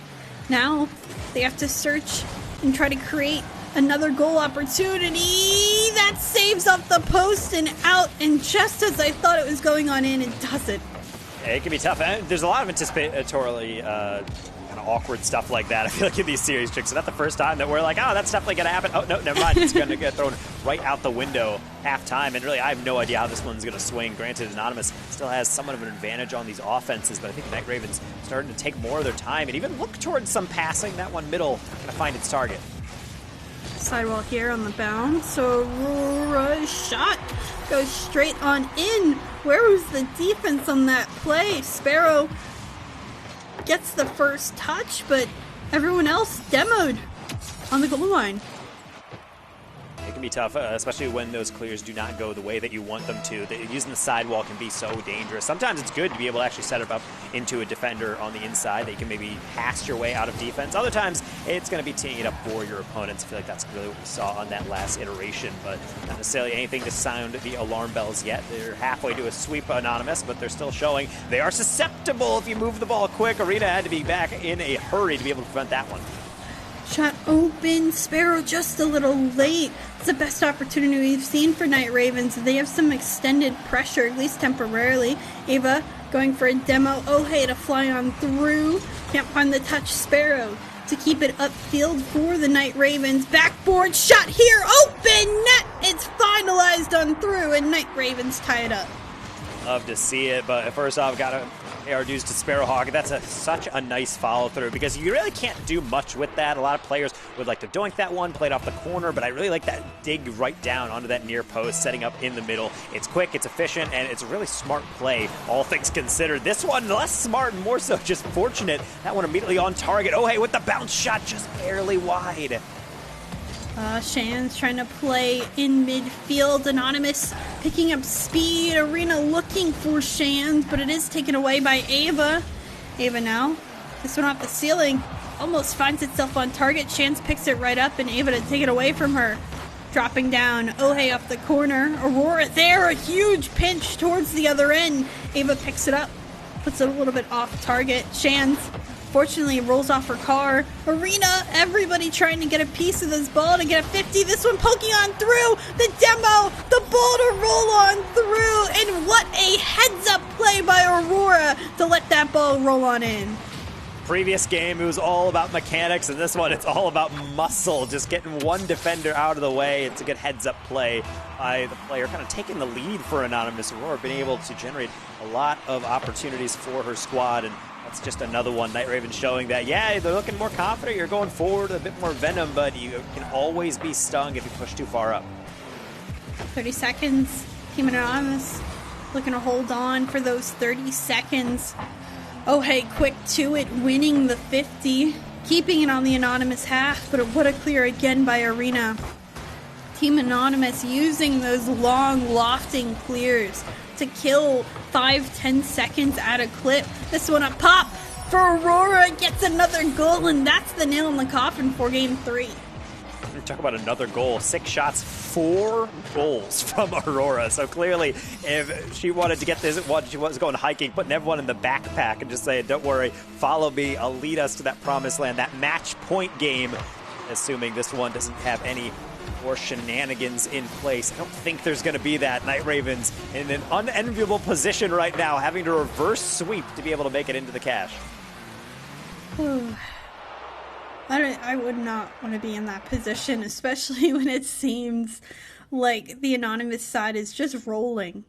Now they have to search and try to create another goal opportunity. That saves off the post and out, and just as I thought it was going on in, it doesn't. It can be tough. There's a lot of anticipatorily kind of awkward stuff like that. I feel like in these series tricks, it's not the first time that we're like, oh, that's definitely going to happen. Oh, no, never mind. It's going to get thrown right out the window half-time. And really, I have no idea how this one's going to swing. Granted, Anonymous still has somewhat of an advantage on these offenses, but I think the Night Ravens starting to take more of their time and even look towards some passing. That one middle going to find its target. Sidewall here on the bounce, so Aurora's shot goes straight on in. Where was the defense on that play? Sparrow gets the first touch, but everyone else demoed on the goal line. It can be tough, especially when those clears do not go the way that you want them to. Using the sidewall can be so dangerous. Sometimes it's good to be able to actually set it up into a defender on the inside that you can maybe pass your way out of defense. Other times, it's going to be teeing it up for your opponents. I feel like that's really what we saw on that last iteration, but not necessarily anything to sound the alarm bells yet. They're halfway to a sweep Anonymous, but they're still showing they are susceptible if you move the ball quick. Arena had to be back in a hurry to be able to prevent that one. Shot open, Sparrow just a little late. It's the best opportunity we've seen for Night Ravens. They have some extended pressure, at least temporarily. Ava going for a demo. Oh, hey, to fly on through. Can't find the touch. Sparrow to keep it upfield for the Night Ravens. Backboard shot here. Open net. It's finalized on through, and Night Ravens tie it up. Love to see it, but first off, gotta AR dues to Sparrowhawk. That's such a nice follow-through because you really can't do much with that. A lot of players would like to doink that one, play it off the corner, but I really like that dig right down onto that near post, setting up in the middle. It's quick, it's efficient, and it's a really smart play, all things considered. This one, less smart and more so just fortunate. That one immediately on target. Oh, hey, with the bounce shot, just barely wide. Shan's trying to play in midfield. Anonymous picking up speed. Arena looking for Shan's, but it is taken away by Ava. Ava now. This one off the ceiling. Almost finds itself on target. Shan's picks it right up, and Ava to take it away from her. Dropping down. Ohei off the corner. Aurora there. A huge pinch towards the other end. Ava picks it up. Puts it a little bit off target. Shan's fortunately rolls off her car. Arena, everybody trying to get a piece of this ball to get a 50. This one poking on through. The demo, the ball to roll on through. And what a heads-up play by Aurora to let that ball roll on in. Previous game, it was all about mechanics, and this one, it's all about muscle. Just getting one defender out of the way. It's a good heads-up play by the player, kind of taking the lead for Anonymous. Aurora being able to generate a lot of opportunities for her squad, and that's just another one. Night Raven showing that, yeah, they're looking more confident. You're going forward, a bit more venom, but you can always be stung if you push too far up. 30 seconds. Team Anonymous looking to hold on for those 30 seconds. Oh, hey, quick to it, winning the 50. Keeping it on the Anonymous half, but what a clear again by Arena. Team Anonymous using those long, lofting clears to kill 5-10 seconds at a clip. This one a pop for Aurora, gets another goal, and that's the nail in the coffin for game 3. Talk about another goal. 6 shots, 4 goals from Aurora. So clearly, if she wanted to get this, she was going hiking, putting everyone in the backpack and just saying, don't worry, follow me, I'll lead us to that promised land, that match point game, assuming this one doesn't have any more shenanigans in place. I don't think there's going to be that. Night Ravens in an unenviable position right now, having to reverse sweep to be able to make it into the cash. I would not want to be in that position, especially when it seems like the Anonymous side is just rolling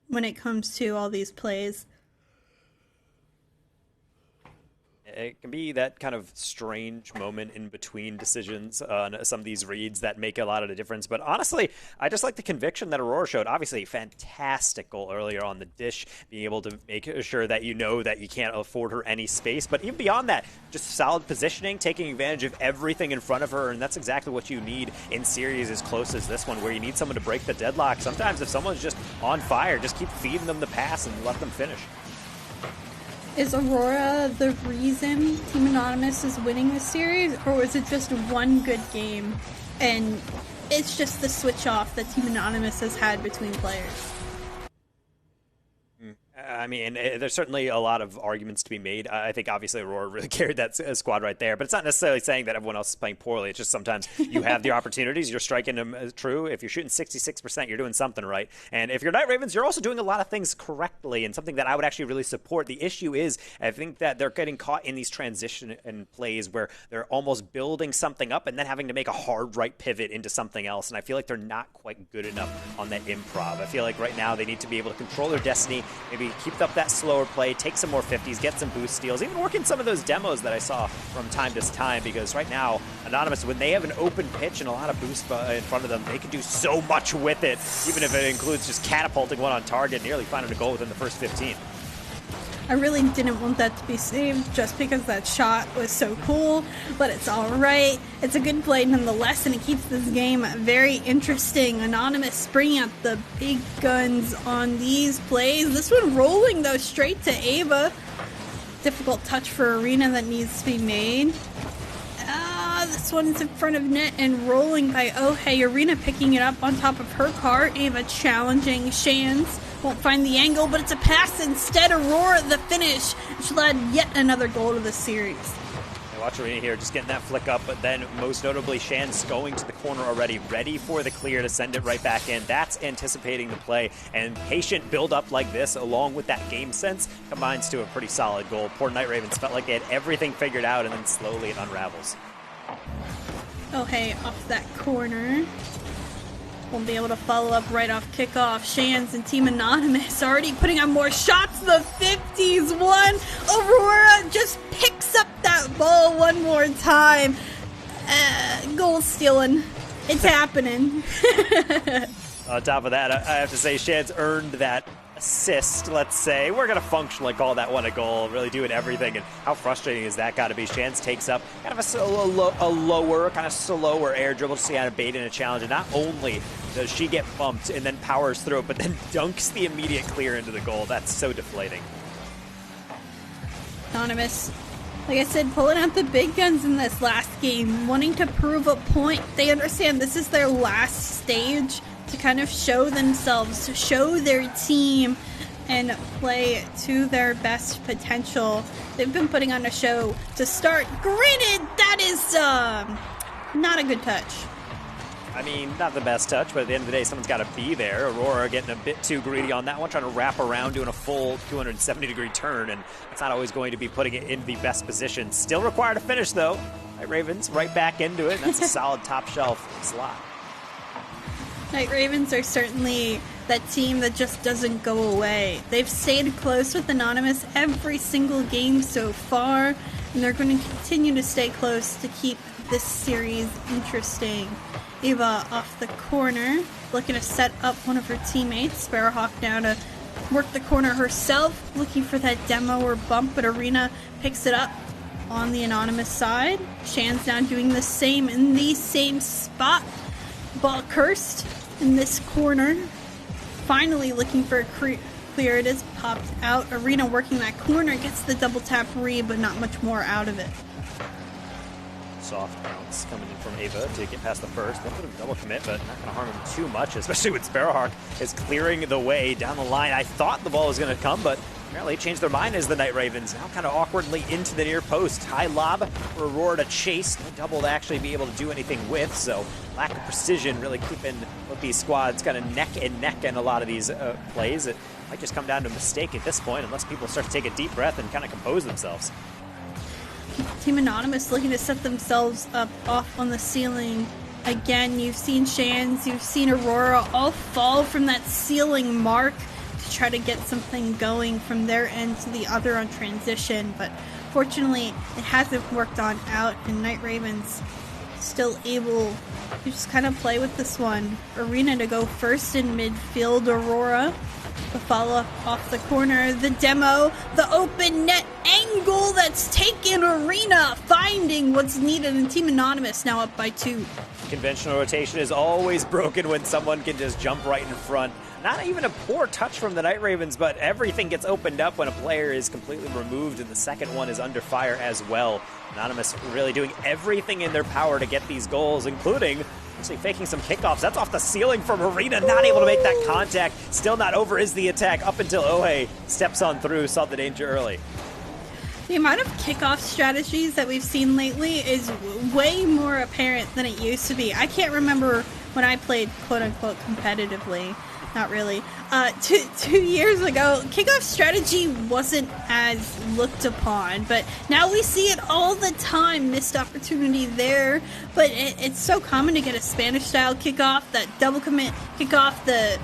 when it comes to all these plays. It can be that kind of strange moment in between decisions on some of these reads that make a lot of the difference. But honestly, I just like the conviction that Aurora showed. Obviously, fantastic goal earlier on the dish, being able to make sure that you know that you can't afford her any space. But even beyond that, just solid positioning, taking advantage of everything in front of her. And that's exactly what you need in series as close as this one, where you need someone to break the deadlock. Sometimes if someone's just on fire, just keep feeding them the pass and let them finish. Is Aurora the reason Team Anonymous is winning this series, or was it just one good game and it's just the switch off that Team Anonymous has had between players? I mean, there's certainly a lot of arguments to be made. I think obviously Aurora really carried that squad right there, but it's not necessarily saying that everyone else is playing poorly. It's just sometimes you have the opportunities, you're striking them true. If you're shooting 66%, you're doing something right. And if you're Night Ravens, you're also doing a lot of things correctly, and something that I would actually really support. The issue is, I think that they're getting caught in these transition and plays where they're almost building something up and then having to make a hard right pivot into something else, and I feel like they're not quite good enough on that improv. I feel like right now they need to be able to control their destiny, maybe keep up that slower play, take some more 50s, get some boost steals, even work in some of those demos that I saw from time to time, because right now, Anonymous, when they have an open pitch and a lot of boost in front of them, they can do so much with it, even if it includes just catapulting one on target, nearly finding a goal within the first 15. I really didn't want that to be saved just because that shot was so cool, but it's alright. It's a good play nonetheless, and it keeps this game very interesting. Anonymous bringing out the big guns on these plays. This one rolling, though, straight to Ava. Difficult touch for Arena that needs to be made. This one's in front of net and rolling by Ohei. Arena picking it up on top of her car. Ava challenging Shans. Won't find the angle, but it's a pass instead. Aurora the finish. She'll add yet another goal to the series. Watch Arena here, just getting that flick up, but then most notably, Shan's going to the corner already, ready for the clear to send it right back in. That's anticipating the play, and patient build-up like this, along with that game sense, combines to a pretty solid goal. Poor Night Ravens felt like they had everything figured out, and then slowly it unravels. Oh, hey, off that corner. won't be able to follow up right off kickoff. Shans and Team Anonymous already putting on more shots. The 50s one. Aurora just picks up that ball one more time. Goal stealing. It's happening. On top of that, I have to say, Shans earned that assist, let's say. We're going to functionally call that one a goal, really doing everything. And how frustrating is that got to be? Shans takes up kind of a lower, kind of slower air dribble to see how to bait in a challenge. And not only does she get bumped and then powers through it, but then dunks the immediate clear into the goal. That's so deflating. Anonymous, like I said, pulling out the big guns in this last game, wanting to prove a point. They understand this is their last stage to kind of show themselves, to show their team, and play to their best potential. They've been putting on a show to start. Granted, that is not a good touch. I mean, not the best touch, but at the end of the day, someone's got to be there. Aurora getting a bit too greedy on that one, trying to wrap around, doing a full 270-degree turn, and it's not always going to be putting it in the best position. Still required to finish, though. Night Ravens right back into it. That's a solid top shelf slot. Night Ravens are certainly that team that just doesn't go away. They've stayed close with Anonymous every single game so far, and they're going to continue to stay close to keep this series interesting. Eva off the corner, looking to set up one of her teammates. Sparrowhawk now to work the corner herself, looking for that demo or bump, but Arena picks it up on the Anonymous side. Shan's now doing the same in the same spot. Ball cursed in this corner. Finally looking for a clear. It is popped out. Arena working that corner, gets the double tap read, but not much more out of it. Soft bounce coming in from Ava to get past the first. A little bit of double commit, but not going to harm him too much, especially when Sparrowhawk is clearing the way down the line. I thought the ball was going to come, but apparently changed their mind as the Night Ravens. Now kind of awkwardly into the near post. High lob for Aurora to chase. No double to actually be able to do anything with, so lack of precision really keeping both these squads kind of neck and neck in a lot of these plays. It might just come down to a mistake at this point unless people start to take a deep breath and kind of compose themselves. Team Anonymous looking to set themselves up off on the ceiling. Again, you've seen Shans, you've seen Aurora all fall from that ceiling mark to try to get something going from their end to the other on transition, but fortunately it hasn't worked on out, and Night Ravens still able to just kind of play with this one. Arena to go first in midfield. Aurora the follow-up off the corner, the demo, the open net angle that's taken. Arena finding what's needed, and Team Anonymous now up by 2. Conventional rotation is always broken when someone can just jump right in front. Not even a poor touch from the Night Ravens, but everything gets opened up when a player is completely removed, and the second one is under fire as well. Anonymous really doing everything in their power to get these goals, including actually faking some kickoffs. That's off the ceiling from Arena, not able to make that contact. Still not over is the attack up until Ohe steps on through, saw the danger early. The amount of kickoff strategies that we've seen lately is way more apparent than it used to be. I can't remember when I played quote-unquote competitively. Not really. 2 years ago, kickoff strategy wasn't as looked upon, but now we see it all the time. Missed opportunity there, but it's so common to get a Spanish-style kickoff, that double commit kickoff, the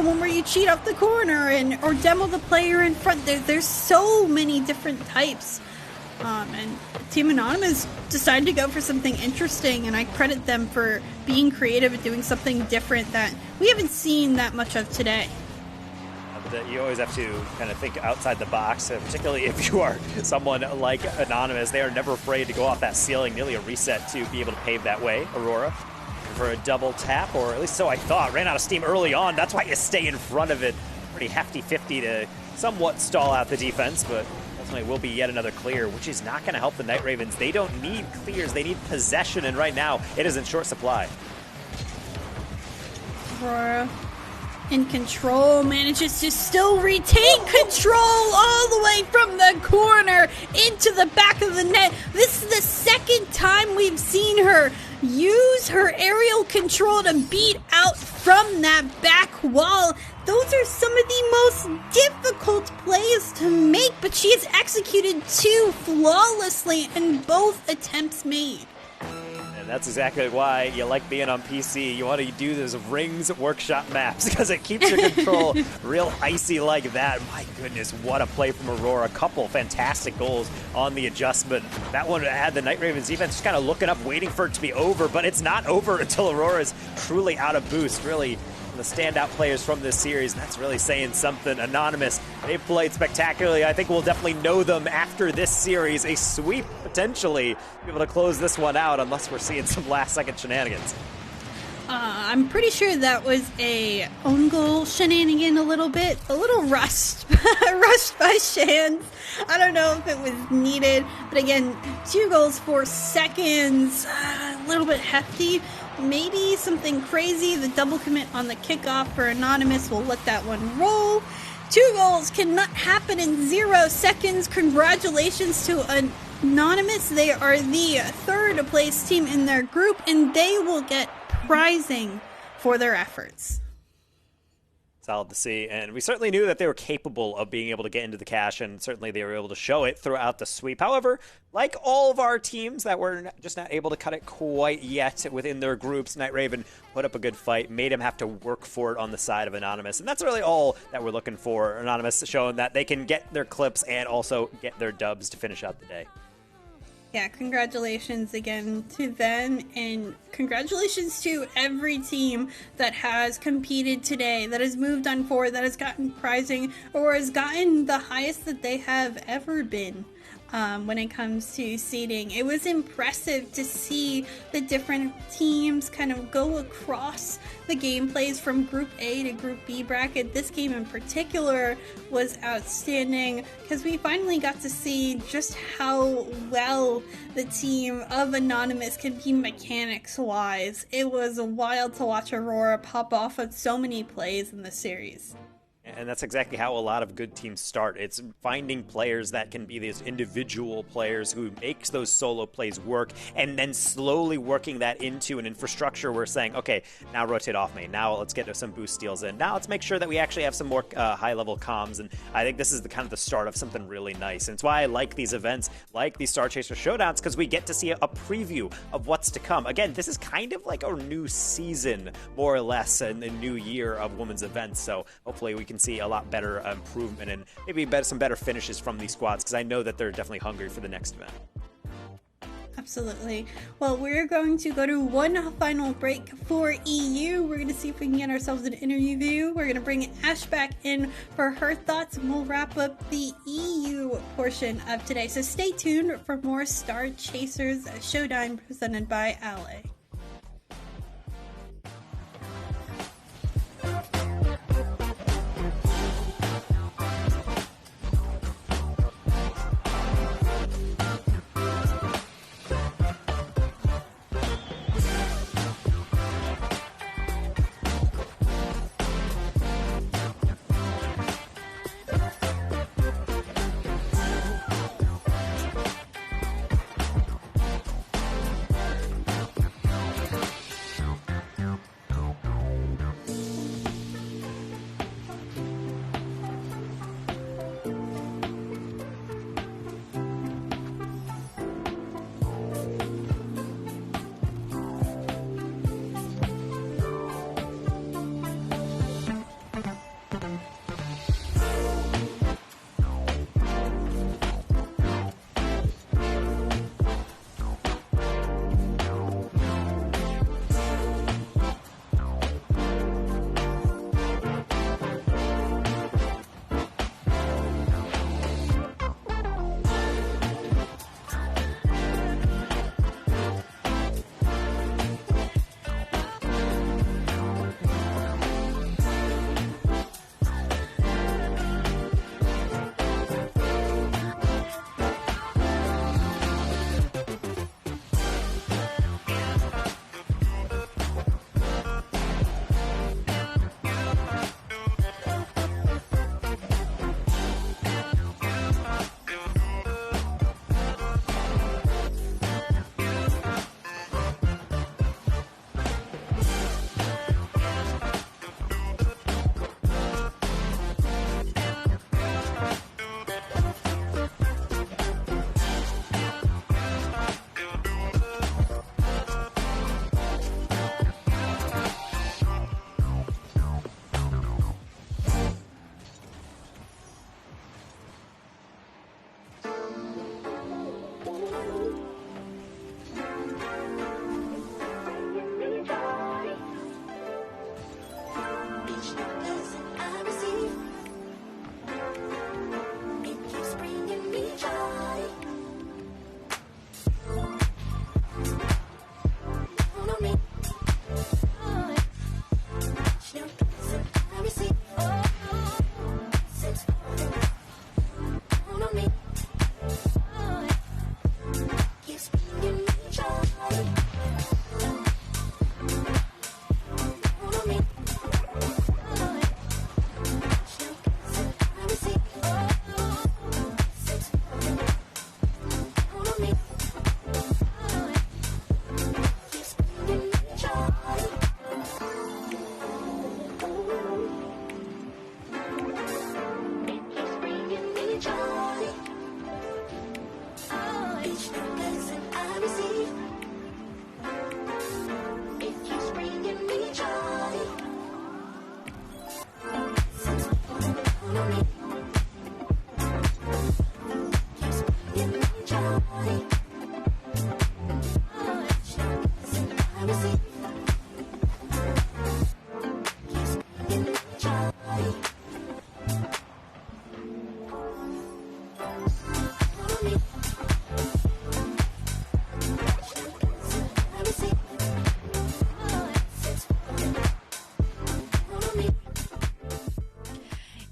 one where you cheat off the corner or demo the player in front. There's so many different types. And Team Anonymous decided to go for something interesting, and I credit them for being creative and doing something different that we haven't seen that much of today. You always have to kind of think outside the box, particularly if you are someone like Anonymous. They are never afraid to go off that ceiling, nearly a reset to be able to pave that way. Aurora for a double tap, or at least so I thought. Ran out of steam early on. That's why you stay in front of it. Pretty hefty 50 to somewhat stall out the defense, but ultimately will be yet another clear, which is not going to help the Night Ravens. They don't need clears, they need possession, and right now it is in short supply. Aurora in control, manages to still retain control all the way from the corner into the back of the net. This is the second time we've seen her use her aerial control to beat out from that back wall. Those are some of the most difficult plays to make, but she has executed 2 flawlessly in both attempts made. And That's exactly why you like being on PC. You want to do those Rings workshop maps because it keeps your control real icy like that. My goodness, what a play from Aurora. A couple fantastic goals on the adjustment. That one had the Night Ravens defense just kind of looking up, waiting for it to be over, but it's not over until Aurora's truly out of boost. Really, the standout players from this series, and that's really saying something. Anonymous, they've played spectacularly. I think we'll definitely know them after this series. A sweep, potentially, be able to close this one out unless we're seeing some last-second shenanigans. I'm pretty sure that was a own goal shenanigan a little rushed by Shands. I don't know if it was needed, but again, 2 goals, 4 seconds, a little bit hefty. Maybe something crazy. The double commit on the kickoff for Anonymous will let that one roll. 2 goals cannot happen in 0 seconds. Congratulations to Anonymous. They are the 3rd place team in their group, and they will get prizing for their efforts. Solid to see, and we certainly knew that they were capable of being able to get into the cash, and certainly they were able to show it throughout the sweep. However, like all of our teams that were just not able to cut it quite yet within their groups, Night Raven put up a good fight, made him have to work for it on the side of Anonymous, and that's really all that we're looking for. Anonymous showing that they can get their clips and also get their dubs to finish out the day. Yeah, congratulations again to them, and congratulations to every team that has competed today, that has moved on forward, that has gotten prizing, or has gotten the highest that they have ever been. When it comes to seeding, it was impressive to see the different teams kind of go across the gameplays from Group A to Group B bracket. This game in particular was outstanding because we finally got to see just how well the team of Anonymous can be mechanics-wise. It was wild to watch Aurora pop off on so many plays in the series. And that's exactly how a lot of good teams start. It's finding players that can be these individual players who makes those solo plays work, and then slowly working that into an infrastructure. We're saying, okay, now rotate off me. Now let's get some boost steals in. Now let's make sure that we actually have some more high-level comms. And I think this is the kind of the start of something really nice. And it's why I like these events, like these Star Chaser Showdowns, because we get to see a preview of what's to come. Again, this is kind of like a new season, more or less, in the new year of women's events. So hopefully we can see a lot better improvement and maybe some better finishes from these squads, because I know that they're definitely hungry for the next event. Absolutely. Well, we're going to go to one final break for EU. We're going to see if we can get ourselves an interview. We're going to bring Ash back in for her thoughts, and we'll wrap up the EU portion of today. So stay tuned for more Star Chasers Showdown presented by Ally.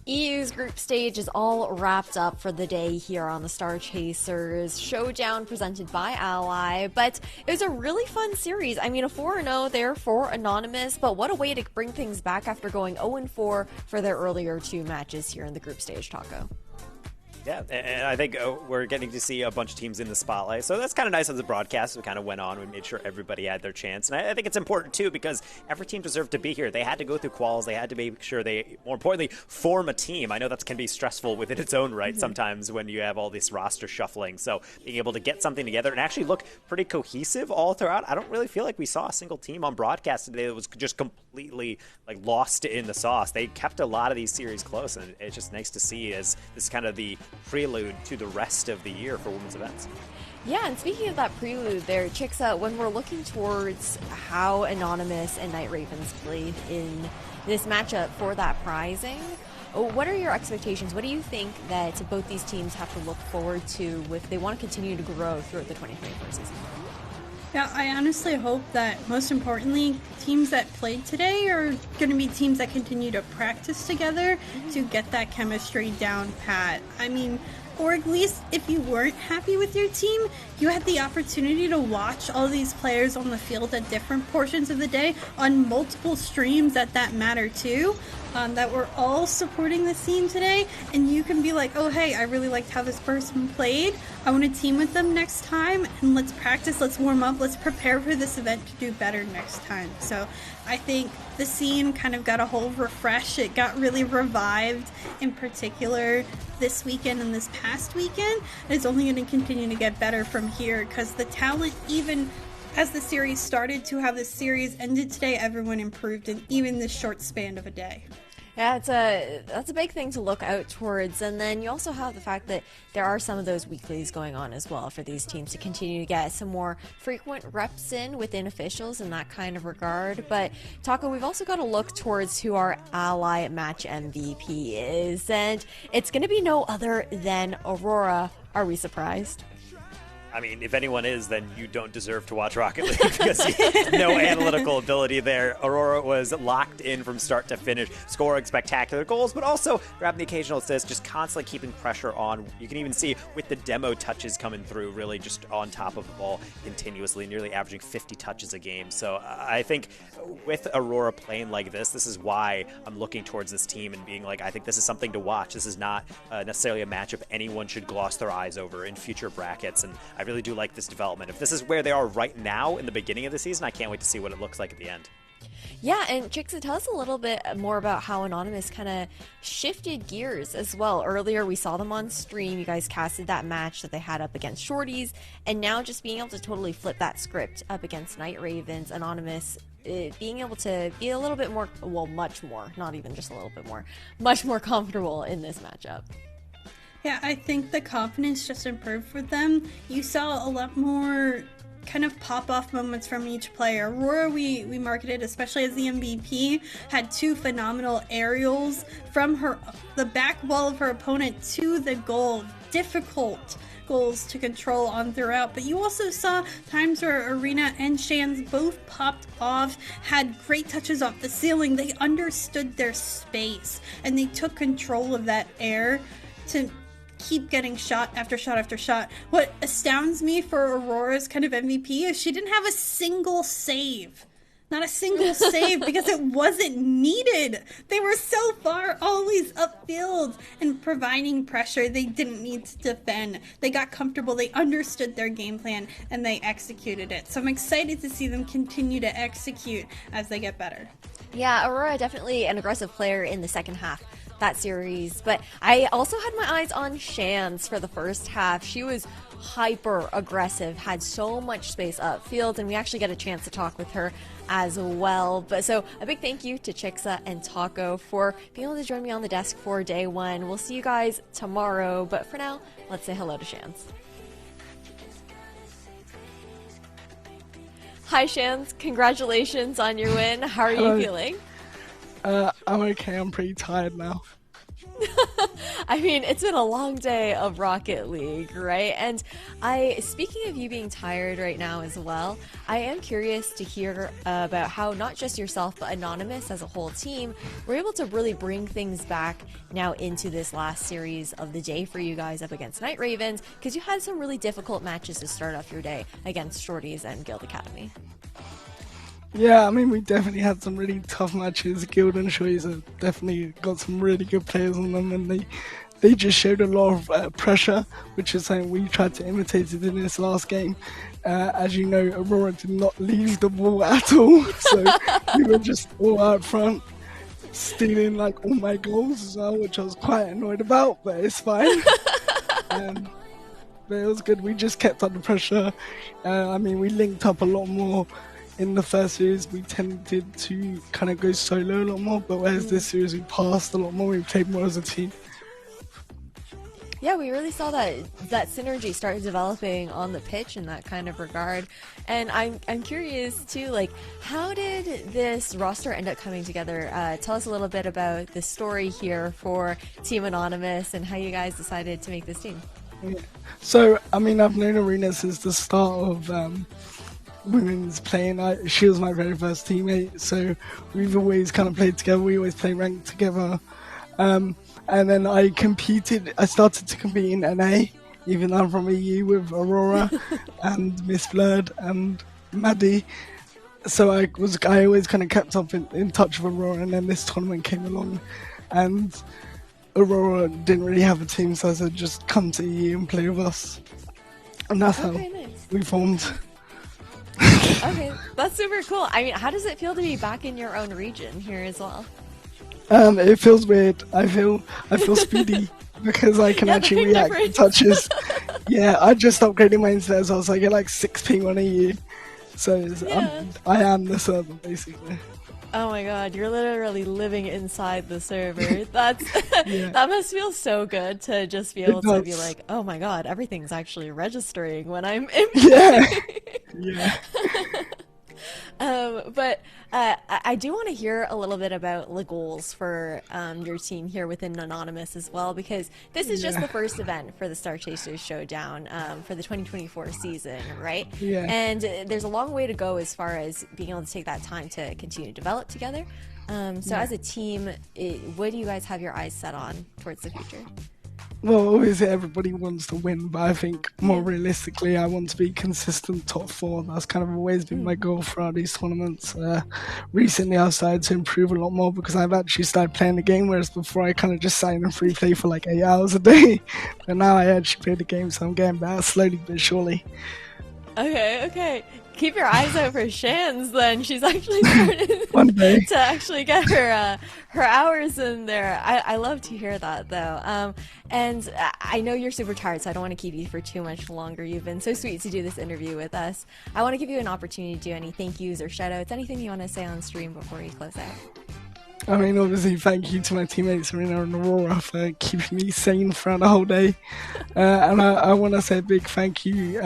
EU's group stage is all wrapped up for the day here on the Star Chasers Showdown presented by Ally, but it was a really fun series. I mean, a 4-0 there for Anonymous, but what a way to bring things back after going 0-4 for their earlier two matches here in the group stage, Taco. Yeah, and I think we're getting to see a bunch of teams in the spotlight. So that's kind of nice as a broadcast. We kind of went on. We made sure everybody had their chance. And I think it's important, too, because every team deserved to be here. They had to go through quals. They had to make sure they, more importantly, form a team. I know that can be stressful within its own right sometimes when you have all this roster shuffling. So being able to get something together and actually look pretty cohesive all throughout, I don't really feel like we saw a single team on broadcast today that was just completely lost in the sauce. They kept a lot of these series close, and it's just nice to see as this kind of the prelude to the rest of the year for women's events. Yeah, and speaking of that prelude there, Chixa, when we're looking towards how Anonymous and Night Ravens played in this matchup for that prizing, what are your expectations? What do you think that both these teams have to look forward to if they want to continue to grow throughout the 2024 season? Yeah, I honestly hope that, most importantly, teams that played today are going to be teams that continue to practice together to get that chemistry down pat. I mean, or at least if you weren't happy with your team, you had the opportunity to watch all these players on the field at different portions of the day on multiple streams that matter too, that were all supporting the team today, and you can be like, oh hey, I really liked how this person played, I want to team with them next time, and let's practice, let's warm up, let's prepare for this event to do better next time. So I think the scene kind of got a whole refresh. It got really revived, in particular this weekend and this past weekend. And it's only going to continue to get better from here, because the talent, even as the series started to how the series ended today, everyone improved in even this short span of a day. Yeah, that's a big thing to look out towards. And then you also have the fact that there are some of those weeklies going on as well for these teams to continue to get some more frequent reps in within officials in that kind of regard. But Taco, we've also got to look towards who our Ally match MVP is. And it's going to be no other than Aurora. Are we surprised? I mean, if anyone is, then you don't deserve to watch Rocket League because no analytical ability there. Aurora was locked in from start to finish, scoring spectacular goals, but also grabbing the occasional assist, just constantly keeping pressure on. You can even see with the demo touches coming through, really just on top of the ball continuously, nearly averaging 50 touches a game. So I think with Aurora playing like this is why I'm looking towards this team and being like, I think this is something to watch. This is not necessarily a matchup anyone should gloss their eyes over in future brackets, and I really do like this development. If this is where they are right now in the beginning of the season, I can't wait to see what it looks like at the end. Yeah, and Chixa, tell us a little bit more about how Anonymous kind of shifted gears as well. Earlier, we saw them on stream. You guys casted that match that they had up against Shorties, and now just being able to totally flip that script up against Night Ravens, Anonymous being able to be a little bit more, well, much more, not even just a little bit more, much more comfortable in this matchup. Yeah, I think the confidence just improved for them. You saw a lot more kind of pop-off moments from each player. Aurora, we marketed, especially as the MVP, had two phenomenal aerials from the back wall of her opponent to the goal. Difficult goals to control on throughout, but you also saw times where Arena and Shans both popped off, had great touches off the ceiling. They understood their space, and they took control of that air to keep getting shot after shot after shot. What astounds me for Aurora's kind of MVP is she didn't have a single save. Not a single save, because it wasn't needed. They were so far always upfield and providing pressure. They didn't need to defend. They got comfortable. They understood their game plan and they executed it. So I'm excited to see them continue to execute as they get better. Yeah, Aurora definitely an aggressive player in the second half that series. But I also had my eyes on Shans for the first half. She was hyper aggressive, had so much space upfield, and we actually get a chance to talk with her as well. But so a big thank you to Chixa and Taco for being able to join me on the desk for day one. We'll see you guys tomorrow, but for now, let's say hello to Shans. Hi Shans, congratulations on your win. How are you feeling? I'm okay, I'm pretty tired now. I mean, it's been a long day of Rocket League, right? And speaking of you being tired right now as well, I am curious to hear about how not just yourself, but Anonymous as a whole team were able to really bring things back now into this last series of the day for you guys up against Night Ravens, because you had some really difficult matches to start off your day against Shorties and Guild Academy. Yeah, I mean, we definitely had some really tough matches. Guild and Shoys have definitely got some really good players on them, and they just showed a lot of pressure, which is something we tried to imitate it in this last game. As you know, Aurora did not leave the ball at all, so we were just all out front, stealing like all my goals as well, which I was quite annoyed about, but it's fine. But it was good. We just kept under pressure. I mean, we linked up a lot more. In the first series, we tended to kind of go solo a lot more, but whereas this series, we passed a lot more, we played more as a team. Yeah, we really saw that synergy start developing on the pitch in that kind of regard. And I'm curious, too, like, how did this roster end up coming together? Tell us a little bit about the story here for Team Anonymous and how you guys decided to make this team. Yeah. So, I mean, I've known Arena since the start of women's playing. She was my very first teammate, so we've always kind of played together. We always play ranked together, and then I started to compete in NA, even though I'm from EU, with Aurora and Miss Blurred and Maddie. So I always kind of kept up in touch with Aurora, and then this tournament came along, and Aurora didn't really have a team, so I said just come to EU and play with us, and that's how we formed. Okay, that's super cool. I mean, how does it feel to be back in your own region here as well? It feels weird. I feel speedy because I can actually react to touches. Yeah, I just upgraded my internet, so I was like 6 ping on EU. So I am the server basically. Oh my god, you're literally living inside the server. That must feel so good to just be able to be like, oh my god, everything's actually registering when I'm in. Yeah. But I do want to hear a little bit about the goals for your team here within Anonymous as well, because this is just the first event for the Star Chasers Showdown for the 2024 season, right? Yeah. And there's a long way to go as far as being able to take that time to continue to develop together. So as a team, what do you guys have your eyes set on towards the future? Well, obviously everybody wants to win, but I think more realistically, I want to be consistent top 4. That's kind of always been my goal throughout these tournaments. Recently, I've started to improve a lot more because I've actually started playing the game, whereas before I kind of just sat in free play for like 8 hours a day. But now I actually play the game, so I'm getting better slowly but surely. Okay. Keep your eyes out for Shans then. She's actually started One day to actually get her hours in there. I love to hear that though. And I know you're super tired, so I don't want to keep you for too much longer. You've been so sweet to do this interview with us. I want to give you an opportunity to do any thank yous or shout outs, anything you want to say on stream before we close out. I mean, obviously, thank you to my teammates Serena and Aurora for keeping me sane throughout the whole day. And I want to say a big thank you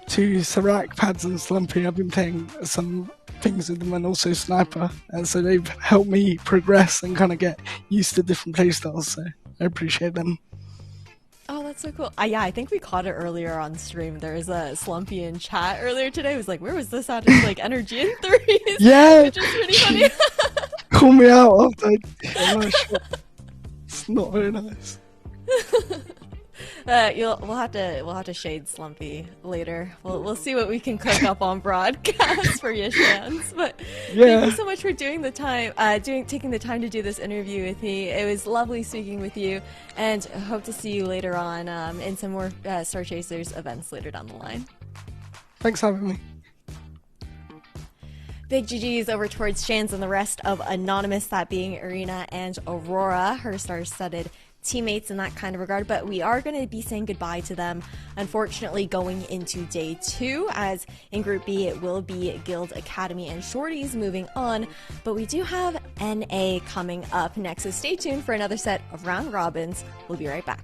to Serac, Pads and Slumpy. I've been playing some things with them, and also Sniper, and so they've helped me progress and kind of get used to different playstyles, so I appreciate them. Oh, that's so cool. Yeah, I think we caught it earlier on stream. There was a Slumpy in chat earlier today. It was like, where was this at? It's like Energy in 3s. Yeah, which is pretty funny. Call me out after I shot. It's not very nice. We'll have to shade Slumpy later. We'll see what we can cook up on broadcast for you, Shans. But thank you so much for taking the time to do this interview with me. It was lovely speaking with you, and hope to see you later on in some more Star Chasers events later down the line. Thanks for having me. Big GG's over towards Shans and the rest of Anonymous, that being Arena and Aurora, her star-studded teammates in that kind of regard. But we are going to be saying goodbye to them, unfortunately, going into day 2, as in Group B it will be Guild Academy and Shorties moving on. But we do have NA coming up next, so stay tuned for another set of round robins. We'll be right back.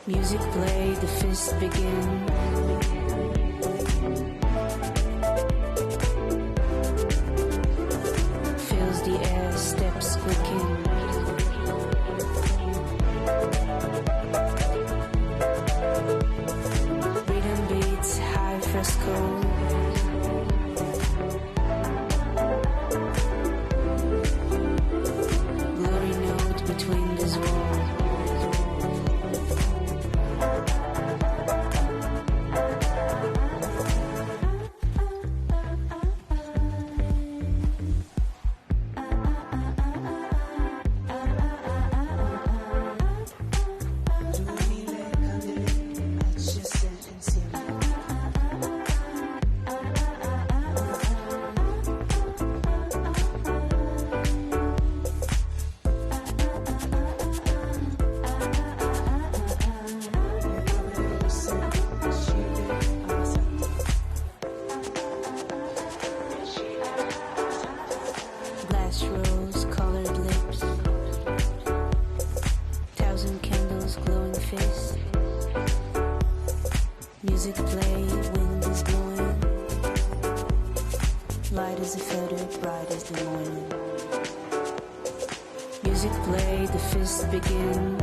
Music play, the fist begin. Fills the air, steps quicken. Rhythm beats, high fresco. Glory note between this wall. light as a feather, bright as the morning. Music play, the fist begin.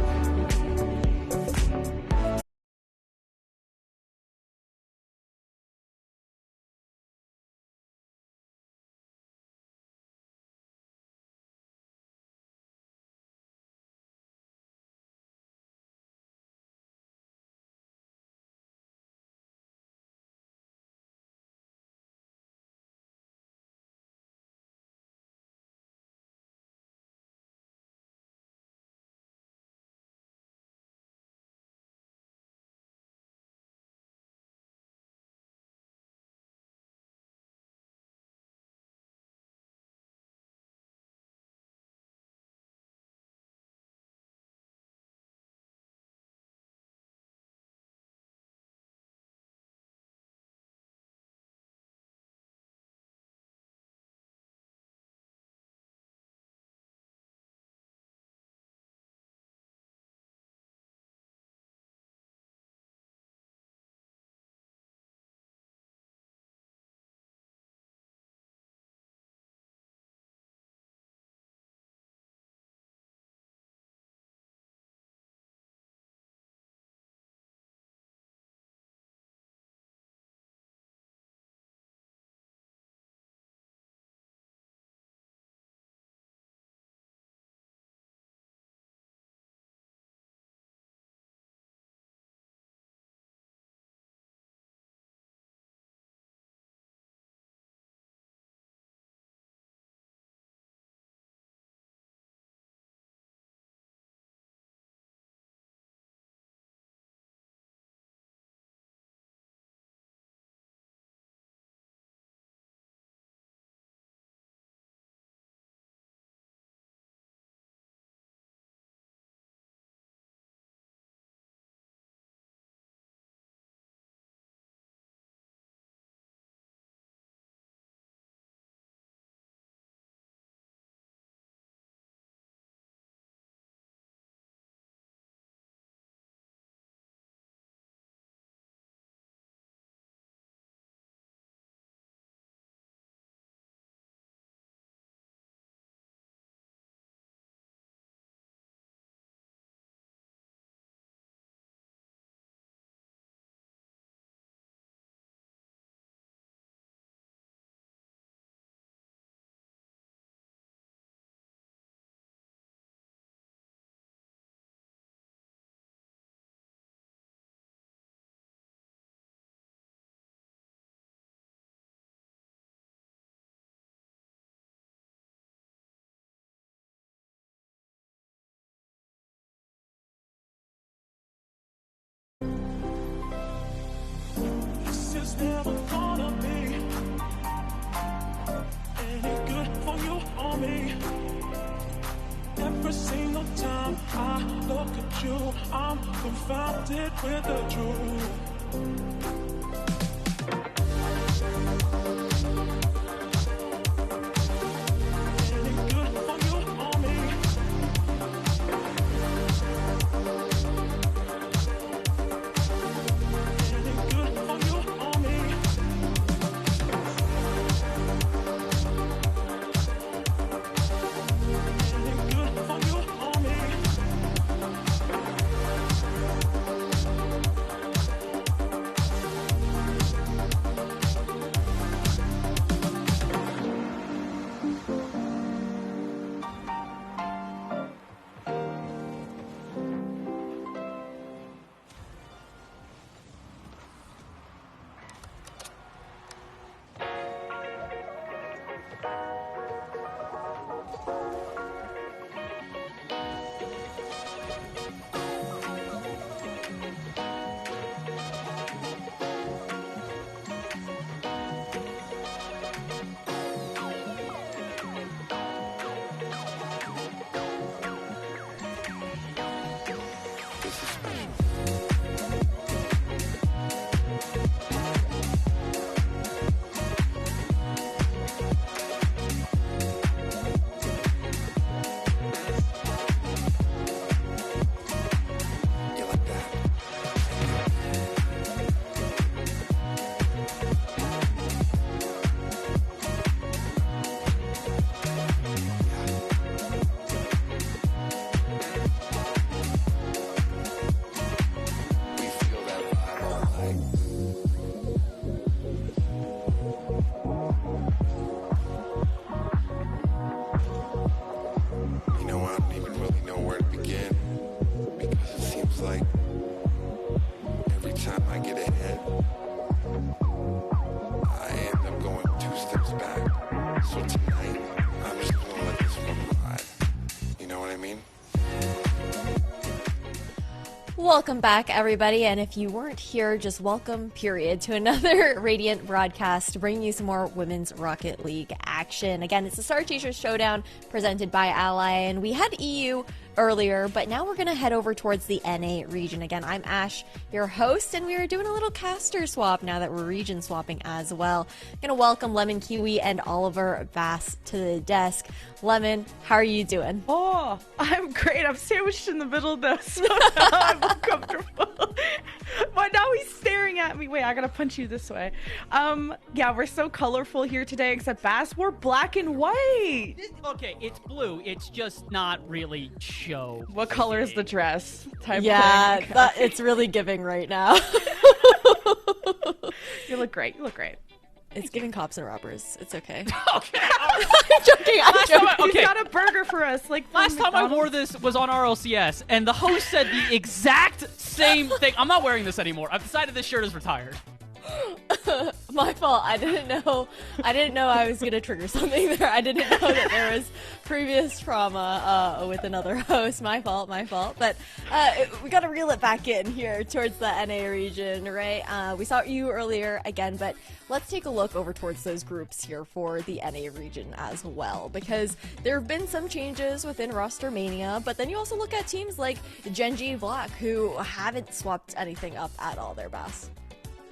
This is never gonna be any good for you or me. Every single time I look at you, I'm confounded with the truth. Any good for you or me. Any good for you or me. Any good for you or me. Welcome back, everybody, and if you weren't here, just welcome, period, to another Radiant broadcast to bring you some more Women's Rocket League action. Again, it's the Star Chasers Showdown presented by Ally, and we had EU earlier, but now we're going to head over towards the NA region. Again, I'm Ash, your host, and we are doing a little caster swap now that we're region swapping as well. I'm going to welcome Lemon Kiwi and Oliver Bass to the desk. Lemon, how are you doing? Oh, I'm great. I'm sandwiched in the middle though, so now I'm uncomfortable. But now he's staring at me. Wait, I gotta punch you this way. Yeah, we're so colorful here today, except Bass, we're black and white. Okay, it's blue. It's just not really show. What color is the dress? Yeah, Thing. it's really giving right now. You look great. You look great. It's giving cops and robbers. It's okay. Okay. I'm joking. I'm joking. He's got a burger for us. Like Last time I wore this was on RLCS, and the host said the exact same thing. I'm not wearing this anymore. I've decided this shirt is retired. My fault. I didn't know I was gonna trigger something there. I didn't know that there was previous trauma with another host. My fault. But we gotta reel it back in here towards the NA region, right? We saw you earlier again, but let's take a look over towards those groups here for the NA region as well, because there have been some changes within Roster Mania, but then you also look at teams like Genji Black, who haven't swapped anything up at all there, Bass.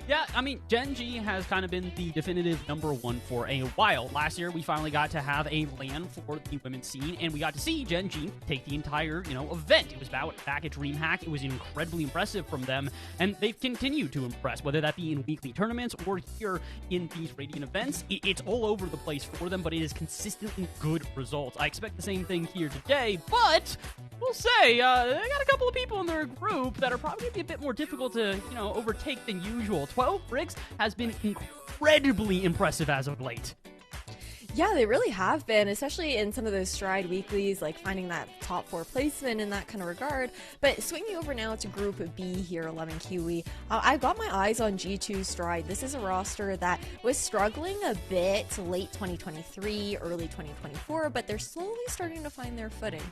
Yeah, I mean, Gen G has kind of been the definitive #1 for a while. Last year, we finally got to have a LAN for the women's scene, and we got to see Gen G take the entire, event. It was back at DreamHack. It was incredibly impressive from them, and they've continued to impress, whether that be in weekly tournaments or here in these Radiant events. It's all over the place for them, but it is consistently good results. I expect the same thing here today, but we'll say they got a couple of people in their group that are probably going to be a bit more difficult to, overtake than usual. 12 Bricks has been incredibly impressive as of late. Yeah, they really have been, especially in some of those Stride weeklies, like finding that top 4 placement in that kind of regard. But swinging over now to Group B here, Lemon Kiwi, I've got my eyes on G2 Stride. This is a roster that was struggling a bit late 2023, early 2024, but they're slowly starting to find their footing.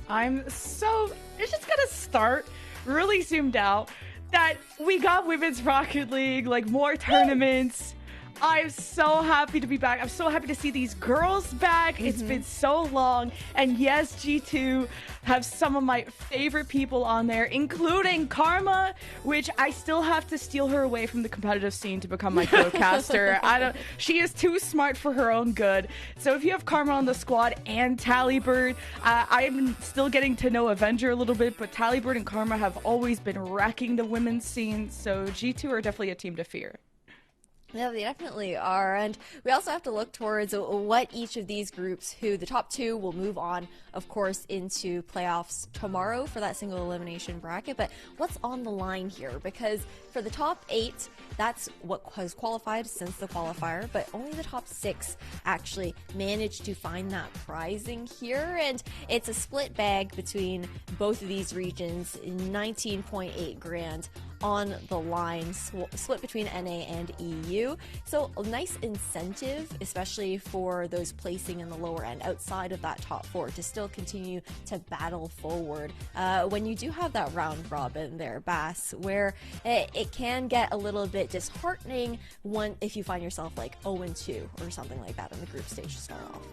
It's just gonna start really zoomed out that we got Women's Rocket League, like more tournaments. I'm so happy to be back. I'm so happy to see these girls back. It's been so long. And yes, G2 have some of my favorite people on there, including Karma, which I still have to steal her away from the competitive scene to become my co-caster. She is too smart for her own good. So if you have Karma on the squad and Tallybird, I'm still getting to know Avenger a little bit, but Tallybird and Karma have always been wrecking the women's scene. So G2 are definitely a team to fear. Yeah, they definitely are, and we also have to look towards what each of these groups, who the top 2 will move on, of course, into playoffs tomorrow for that single elimination bracket, but what's on the line here? Because for the top 8, that's what has qualified since the qualifier, but only the top 6 actually managed to find that prizing here, and it's a split bag between both of these regions, 19.8 grand on the line, split between NA and EU. So a nice incentive, especially for those placing in the lower end outside of that top 4, to still continue to battle forward. When you do have that round robin there, Bass, where it can get a little bit disheartening if you find yourself like 0-2 or something like that in the group stage to start off.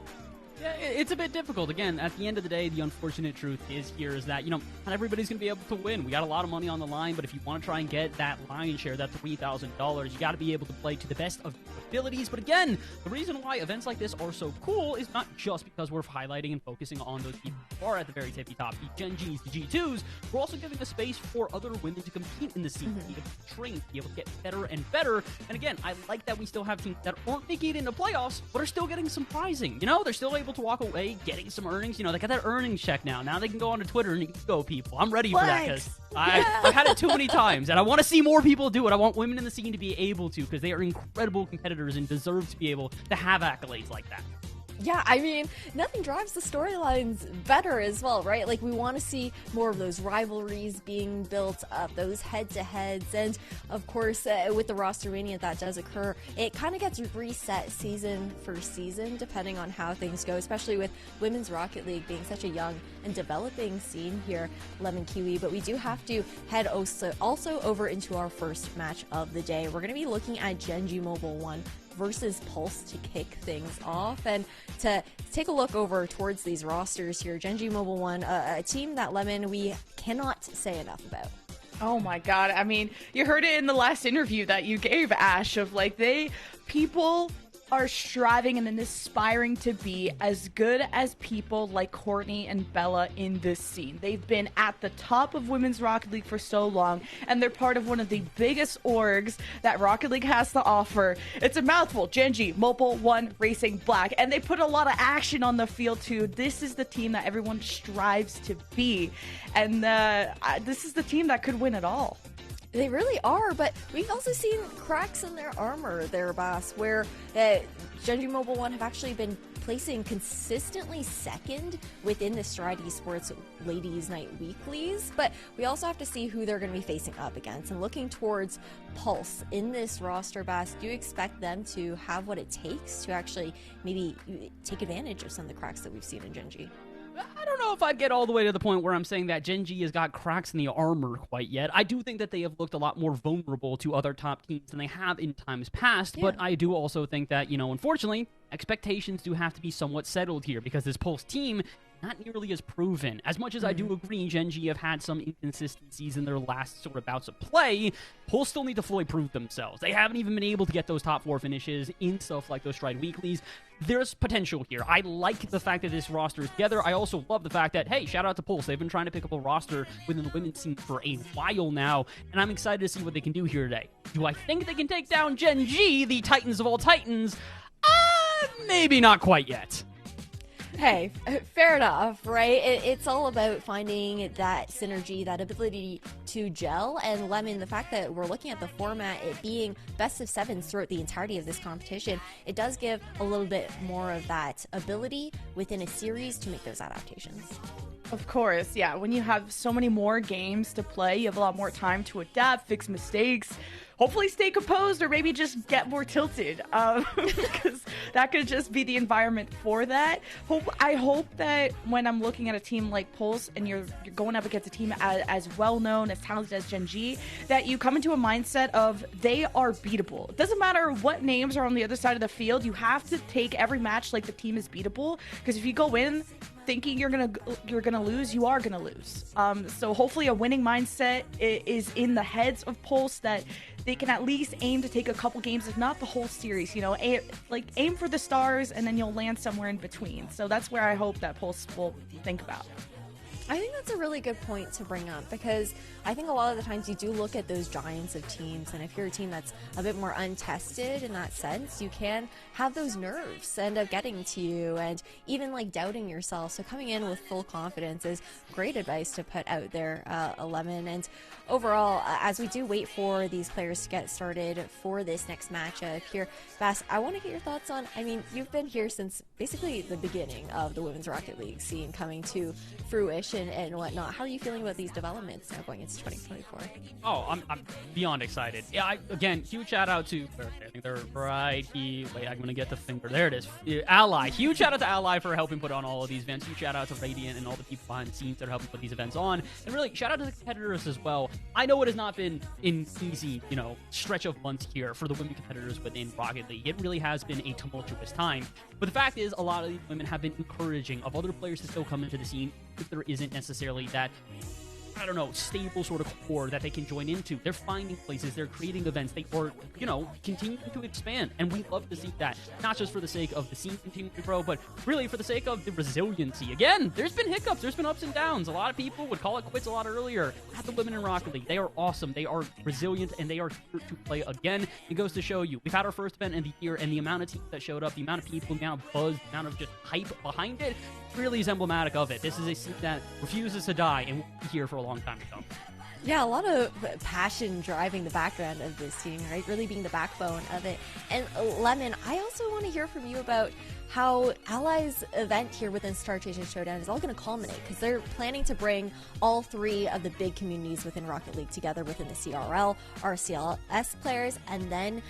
Yeah, it's a bit difficult. Again, at the end of the day, the unfortunate truth is that, not everybody's going to be able to win. We got a lot of money on the line, but if you want to try and get that lion share, that $3,000, you got to be able to play to the best of your abilities. But again, the reason why events like this are so cool is not just because we're highlighting and focusing on those people who are at the very tippy top, the Gen Gs, the G2s. We're also giving a space for other women to compete in the scene, to be able to train, to be able to get better and better. And again, I like that we still have teams that aren't making it into playoffs, but are still getting some prizing. They're still able to walk away getting some earnings. They got that earnings check now. Now they can go onto Twitter and go, people. I'm ready for that because I've had it too many times, and I want to see more people do it. I want women in the scene to be able to, because they are incredible competitors and deserve to be able to have accolades like that. Yeah, I mean, nothing drives the storylines better as well, right? Like, we want to see more of those rivalries being built up, those head-to-heads, and of course, with the roster mania that does occur, it kind of gets reset season for season, depending on how things go, especially with Women's Rocket League being such a young and developing scene here, Lemon Kiwi. But we do have to head also over into our first match of the day. We're going to be looking at Genji Mobile 1 versus Pulse to kick things off. And to take a look over towards these rosters here, Genji Mobile 1, a team that, Lemon, we cannot say enough about. Oh my god, I mean, you heard it in the last interview that you gave, Ash, of like, people are striving and aspiring to be as good as people like Courtney and Bella in this scene. They've been at the top of Women's Rocket League for so long, and they're part of one of the biggest orgs that Rocket League has to offer. It's a mouthful. Genji, Mobile 1 Racing Black, and they put a lot of action on the field too. This is the team that everyone strives to be, and this is the team that could win it all. They really are, but we've also seen cracks in their armor there, Bass, where Genji Mobile 1 have actually been placing consistently second within the Stride Esports Ladies Night Weeklies, but we also have to see who they're going to be facing up against. And looking towards Pulse in this roster, Bass, do you expect them to have what it takes to actually maybe take advantage of some of the cracks that we've seen in Genji? I don't know if I'd get all the way to the point where I'm saying that Genji has got cracks in the armor quite yet. I do think that they have looked a lot more vulnerable to other top teams than they have in times past, but I do also think that, unfortunately, expectations do have to be somewhat settled here because this Pulse team not nearly as proven. As much as I do agree Genji have had some inconsistencies in their last sort of bouts of play, Pulse still need to fully prove themselves. They haven't even been able to get those top 4 finishes in stuff like those Stride Weeklies. There's potential here. I like the fact that this roster is together. I also love the fact that, hey, shout out to Pulse. They've been trying to pick up a roster within the women's scene for a while now, and I'm excited to see what they can do here today. Do I think they can take down Genji, the Titans of all Titans? Maybe not quite yet. Hey, fair enough, right? It's all about finding that synergy, that ability to gel. And Lemon, the fact that we're looking at the format, it being best of 7s throughout the entirety of this competition, it does give a little bit more of that ability within a series to make those adaptations. Of course, yeah. When you have so many more games to play, you have a lot more time to adapt, fix mistakes, hopefully stay composed, or maybe just get more tilted, because that could just be the environment for that. I hope that when I'm looking at a team like Pulse and you're going up against a team as well-known, as talented as Genji, that you come into a mindset of they are beatable. It doesn't matter what names are on the other side of the field, you have to take every match like the team is beatable, because if you go in thinking you're gonna lose, you are gonna lose. So hopefully a winning mindset is in the heads of Pulse, that they can at least aim to take a couple games, if not the whole series. Aim for the stars, and then you'll land somewhere in between. So that's where I hope that Pulse will think about. I think that's a really good point to bring up, because I think a lot of the times you do look at those giants of teams, and if you're a team that's a bit more untested in that sense, you can have those nerves end up getting to you and even like doubting yourself. So coming in with full confidence is great advice to put out there, Lemon. And overall, as we do wait for these players to get started for this next matchup here, Bass, I want to get your thoughts on, I mean, you've been here since basically the beginning of the Women's Rocket League scene coming to fruition and whatnot. How are you feeling about these developments now going into 2024? Oh, I'm beyond excited. Yeah, again, huge shout out to, I think they're right here. Wait, I'm gonna get the finger. There it is. Ally. Huge shout out to Ally for helping put on all of these events. Huge shout out to Radiant and all the people behind the scenes that are helping put these events on. And really, shout out to the competitors as well. I know it has not been an easy, stretch of months here for the women competitors within Rocket League. It really has been a tumultuous time. But the fact is, a lot of these women have been encouraging of other players to still come into the scene if there isn't necessarily that, I don't know, stable sort of core that they can join into. They're finding places, they're creating events, they are, continuing to expand. And we love to see that, not just for the sake of the scene continuing to grow, but really for the sake of the resiliency. Again, there's been hiccups, there's been ups and downs. A lot of people would call it quits a lot earlier. At the women in Rocket League, they are awesome, they are resilient, and they are here to play again. It goes to show you, we've had our first event in the year, and the amount of teams that showed up, the amount of people, the amount of buzz, the amount of just hype behind it, really is emblematic of it. This is a scene that refuses to die and will be here for a long time to come. Yeah, a lot of passion driving the background of this team, right? Really being the backbone of it. And Lemon, I also want to hear from you about how Ally's event here within Star Chasers Showdown is all going to culminate, because they're planning to bring all three of the big communities within Rocket League together within the CRL, RCLS players, and then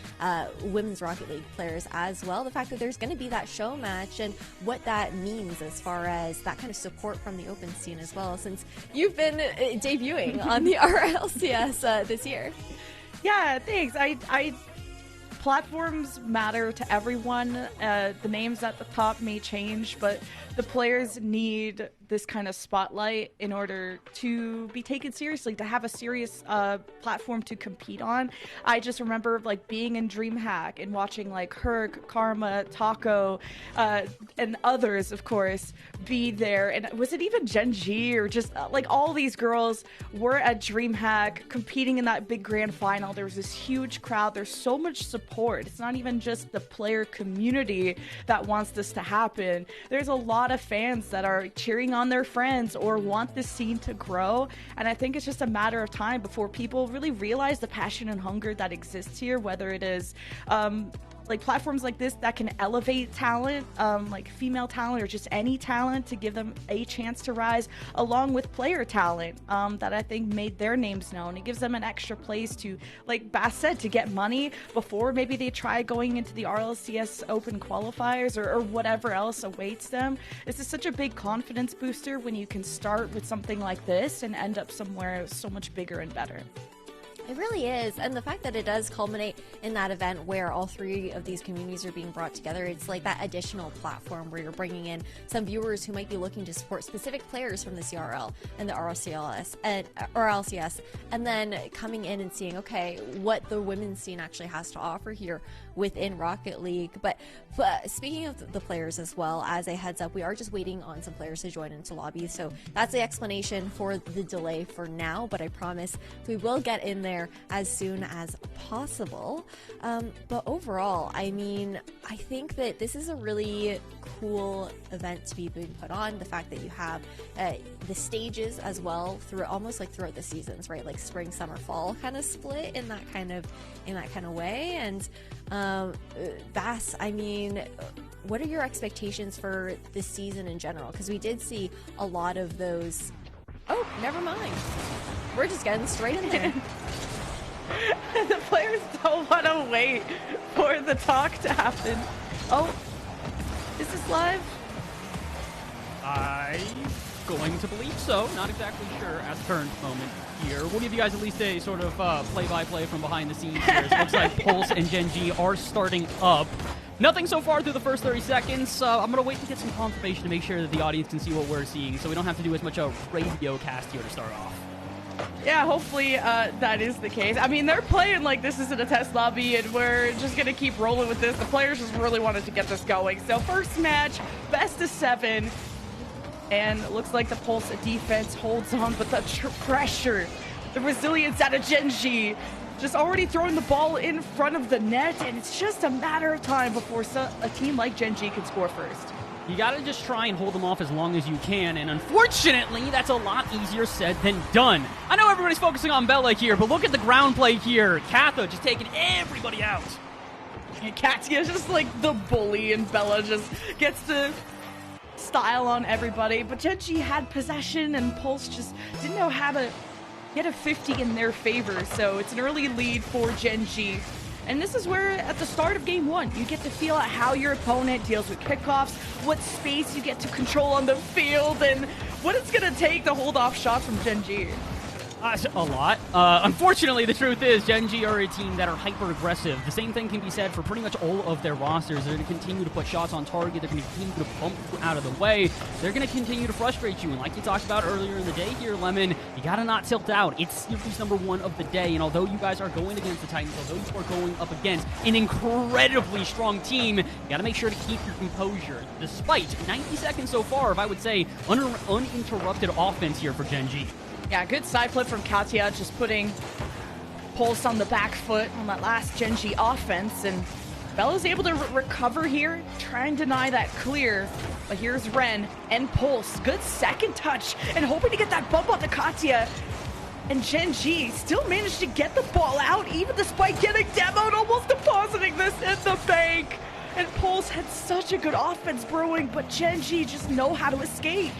Women's Rocket League players as well. The fact that there's going to be that show match and what that means as far as that kind of support from the open scene as well, since you've been debuting on the RLCS this year. Yeah, thanks. Platforms matter to everyone. The names at the top may change, but the players need this kind of spotlight in order to be taken seriously, to have a serious platform to compete on. I just remember like being in DreamHack and watching like Herc, Karma, Taco, and others, of course, be there. And was it even Gen G or just like all these girls were at DreamHack competing in that big grand final. There was this huge crowd. There's so much support. It's not even just the player community that wants this to happen. There's a lot of fans that are cheering on their friends or want this scene to grow, and I think it's just a matter of time before people really realize the passion and hunger that exists here, whether it is like platforms like this that can elevate talent, like female talent or just any talent, to give them a chance to rise, along with player talent that I think made their names known. It gives them an extra place to, like Bass said, to get money before maybe they try going into the RLCS Open qualifiers or whatever else awaits them. This is such a big confidence booster when you can start with something like this and end up somewhere so much bigger and better. It really is, and the fact that it does culminate in that event where all three of these communities are being brought together, it's like that additional platform where you're bringing in some viewers who might be looking to support specific players from the CRL and the RLCS and RLCS, and then coming in and seeing, okay, what the women's scene actually has to offer here within Rocket League. But speaking of the players as well, as a heads up, we are just waiting on some players to join into lobby, so that's the explanation for the delay for now, but I promise we will get in there as soon as possible. But overall, I mean, I think that this is a really cool event to be being put on. The fact that you have the stages as well through almost like throughout the seasons, right? Like spring, summer, fall kind of split in that kind of way. And Bass, I mean, what are your expectations for this season in general? Because we did see a lot of those. Oh, never mind. We're just getting straight in there. The players don't want to wait for the talk to happen. Oh, is this live? I'm going to believe so. Not exactly sure at the current moment here. We'll give you guys at least a sort of play-by-play from behind the scenes here. It looks like Pulse and Gen G are starting up. Nothing so far through the first 30 seconds. I'm going to wait to get some confirmation to make sure that the audience can see what we're seeing, so we don't have to do as much a radio cast here to start off. Yeah, hopefully that is the case. I mean, they're playing like this isn't a test lobby, and we're just going to keep rolling with this. The players just really wanted to get this going. So first match, best of 7. And it looks like the Pulse defense holds on, but the pressure, the resilience out of Gen G, just already throwing the ball in front of the net, and it's just a matter of time before a team like Gen G can score first. You gotta just try and hold them off as long as you can, and unfortunately, that's a lot easier said than done. I know everybody's focusing on Bella here, but look at the ground play here. Katha just taking everybody out. And Katya's just like the bully, and Bella just gets to style on everybody. But Gen G had possession, and Pulse just didn't know how to get a 50 in their favor, so it's an early lead for Gen G. And this is where, at the start of Game 1, you get to feel out how your opponent deals with kickoffs, what space you get to control on the field, and what it's going to take to hold off shots from Gen G. A lot. Unfortunately, the truth is Gen G are a team that are hyper-aggressive. The same thing can be said for pretty much all of their rosters. They're going to continue to put shots on target. They're going to continue to bump you out of the way. They're going to continue to frustrate you. And like you talked about earlier in the day here, Lemon, you got to not tilt out. It's series number 1 of the day. And although you guys are going against the Titans, although you are going up against an incredibly strong team, you got to make sure to keep your composure. Despite 90 seconds so far of, I would say, uninterrupted offense here for Gen G. Yeah, good side flip from Katya, just putting Pulse on the back foot on that last Gen G offense, and Bella's able to recover here, try and deny that clear, but here's Ren and Pulse. Good second touch, and hoping to get that bump on to Katya. And Gen G still managed to get the ball out, even despite getting demoed, almost depositing this in the bank. And Pulse had such a good offense brewing, but Gen G just know how to escape.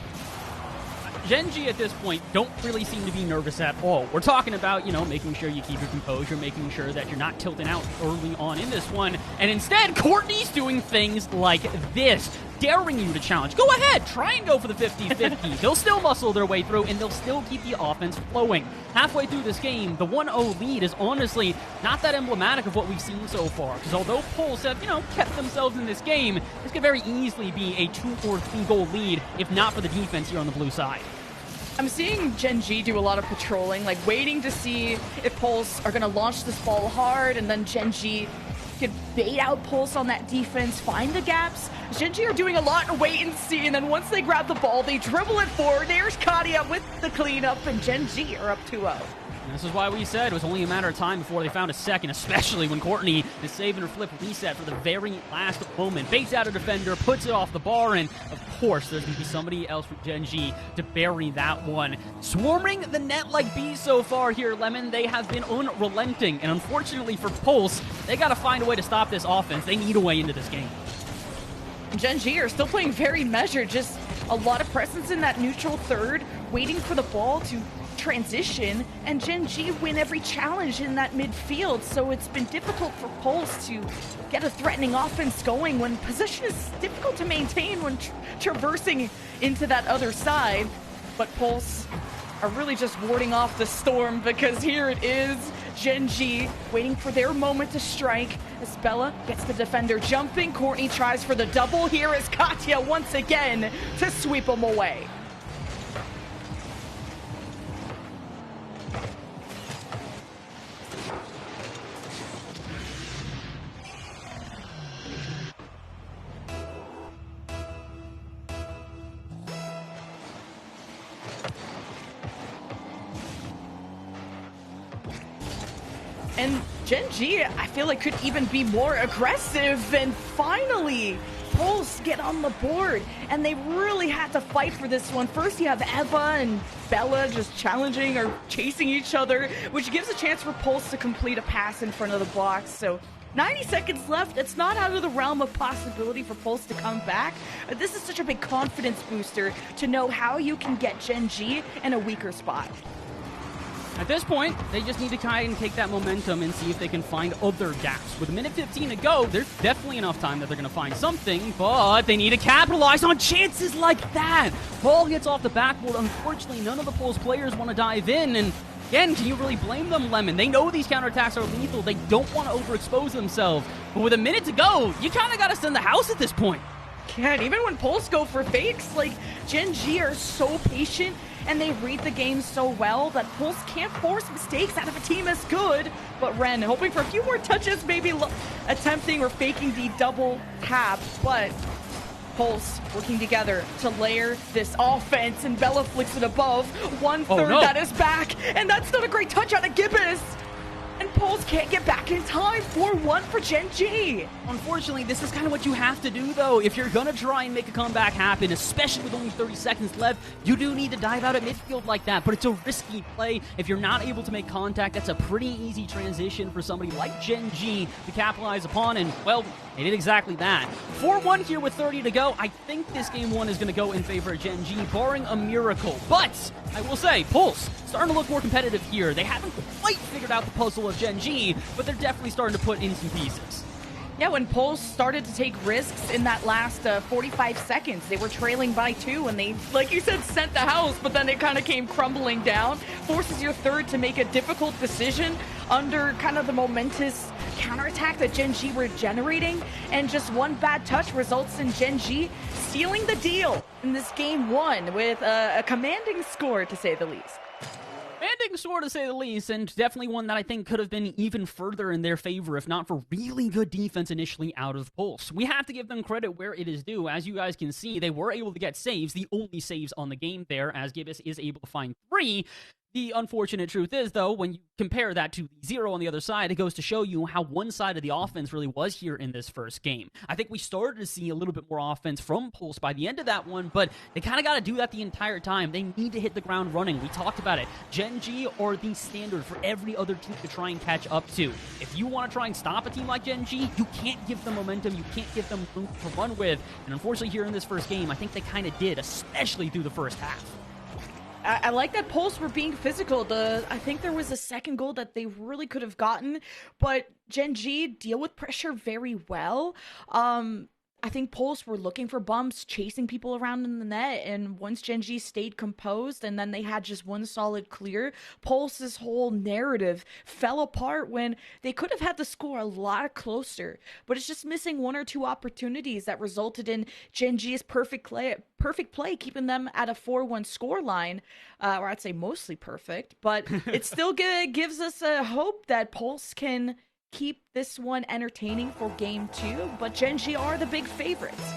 Gen G at this point don't really seem to be nervous at all. We're talking about, making sure you keep your composure, making sure that you're not tilting out early on in this one. And instead, Courtney's doing things like this, daring you to challenge. Go ahead, try and go for the 50-50. They'll still muscle their way through, and they'll still keep the offense flowing. Halfway through this game, the 1-0 lead is honestly not that emblematic of what we've seen so far. Because although Pulse have, kept themselves in this game, this could very easily be a 2 or 3 goal lead, if not for the defense here on the blue side. I'm seeing Gen G do a lot of patrolling, like waiting to see if Pulse are going to launch this ball hard, and then Gen G could bait out Pulse on that defense, find the gaps. Gen G are doing a lot and wait and see, and then once they grab the ball, they dribble it forward. There's Katia with the cleanup, and Gen G are up 2-0. This is why we said it was only a matter of time before they found a second, especially when Courtney is saving her flip reset for the very last moment. Baits out a defender, puts it off the bar, and of course there's going to be somebody else from Gen G to bury that one. Swarming the net like bees so far here, Lemon. They have been unrelenting, and unfortunately for Pulse, they got to find a way to stop this offense. They need a way into this game. Gen G are still playing very measured, just a lot of presence in that neutral third, waiting for the ball to transition, and Gen G win every challenge in that midfield, so it's been difficult for Pulse to get a threatening offense going when possession is difficult to maintain when traversing into that other side. But Pulse are really just warding off the storm, because here it is, Gen G waiting for their moment to strike as Bella gets the defender jumping. Courtney tries for the double. Here is Katia once again to sweep them away. And Gen G, I feel like, could even be more aggressive, and finally Pulse get on the board, and they really had to fight for this one. First you have Eva and Bella just challenging or chasing each other, which gives a chance for Pulse to complete a pass in front of the box. So 90 seconds left. It's not out of the realm of possibility for Pulse to come back. This is such a big confidence booster to know how you can get Gen G in a weaker spot. At this point, they just need to try and take that momentum and see if they can find other gaps. With a minute 15 to go, there's definitely enough time that they're going to find something, but they need to capitalize on chances like that. Ball gets off the backboard. Unfortunately, none of the Pulse players want to dive in, and again, can you really blame them, Lemon? They know these counterattacks are lethal. They don't want to overexpose themselves. But with a minute to go, you kind of got to send the house at this point. Yeah, and even when Pulse go for fakes, like, Gen G are so patient and they read the game so well that Pulse can't force mistakes out of a team as good. But Ren hoping for a few more touches, maybe attempting or faking the double tap, but Pulse working together to layer this offense, and Bella flicks it above. 1/3 that is back, and that's not a great touch out of Gibbous. And Pulse can't get back in time. 4-1 for Gen G. Unfortunately, this is kind of what you have to do, though. If you're going to try and make a comeback happen, especially with only 30 seconds left, you do need to dive out at midfield like that. But it's a risky play. If you're not able to make contact, that's a pretty easy transition for somebody like Gen G to capitalize upon. And, well, they did exactly that. 4-1 here with 30 to go. I think this game one is going to go in favor of Gen G, barring a miracle. But I will say, Pulse starting to look more competitive here. They haven't quite figured out the puzzle of Gen G, but they're definitely starting to put in some pieces. Yeah, when Pulse started to take risks in that last 45 seconds, they were trailing by 2, and they, like you said, sent the house, but then it kind of came crumbling down. Forces your third to make a difficult decision under kind of the momentous counterattack that Gen G were generating, and just one bad touch results in Gen G sealing the deal in this game one with a commanding score, to say the least. Commanding score, to say the least, and definitely one that I think could have been even further in their favor if not for really good defense initially out of Pulse. We have to give them credit where it is due. As you guys can see, they were able to get saves, the only saves on the game there, as Gibbous is able to find 3. The unfortunate truth is, though, when you compare that to the 0 on the other side, it goes to show you how one-sided the offense really was here in this first game. I think we started to see a little bit more offense from Pulse by the end of that one, but they kind of got to do that the entire time. They need to hit the ground running. We talked about it. Gen G are the standard for every other team to try and catch up to. If you want to try and stop a team like Gen G, you can't give them momentum. You can't give them room to run with. And unfortunately, here in this first game, I think they kind of did, especially through the first half. I like that Pulse were being physical. I think there was a second goal that they really could have gotten, but Gen G deal with pressure very well. I think Pulse were looking for bumps, chasing people around in the net, and once Gen G stayed composed and then they had just one solid clear, Pulse's whole narrative fell apart when they could have had the score a lot closer, but it's just missing one or two opportunities that resulted in Gen G's perfect play, keeping them at a 4-1 score line, or I'd say mostly perfect, but it still gives us a hope that Pulse can keep this one entertaining for game 2, but Gen G are the big favorites.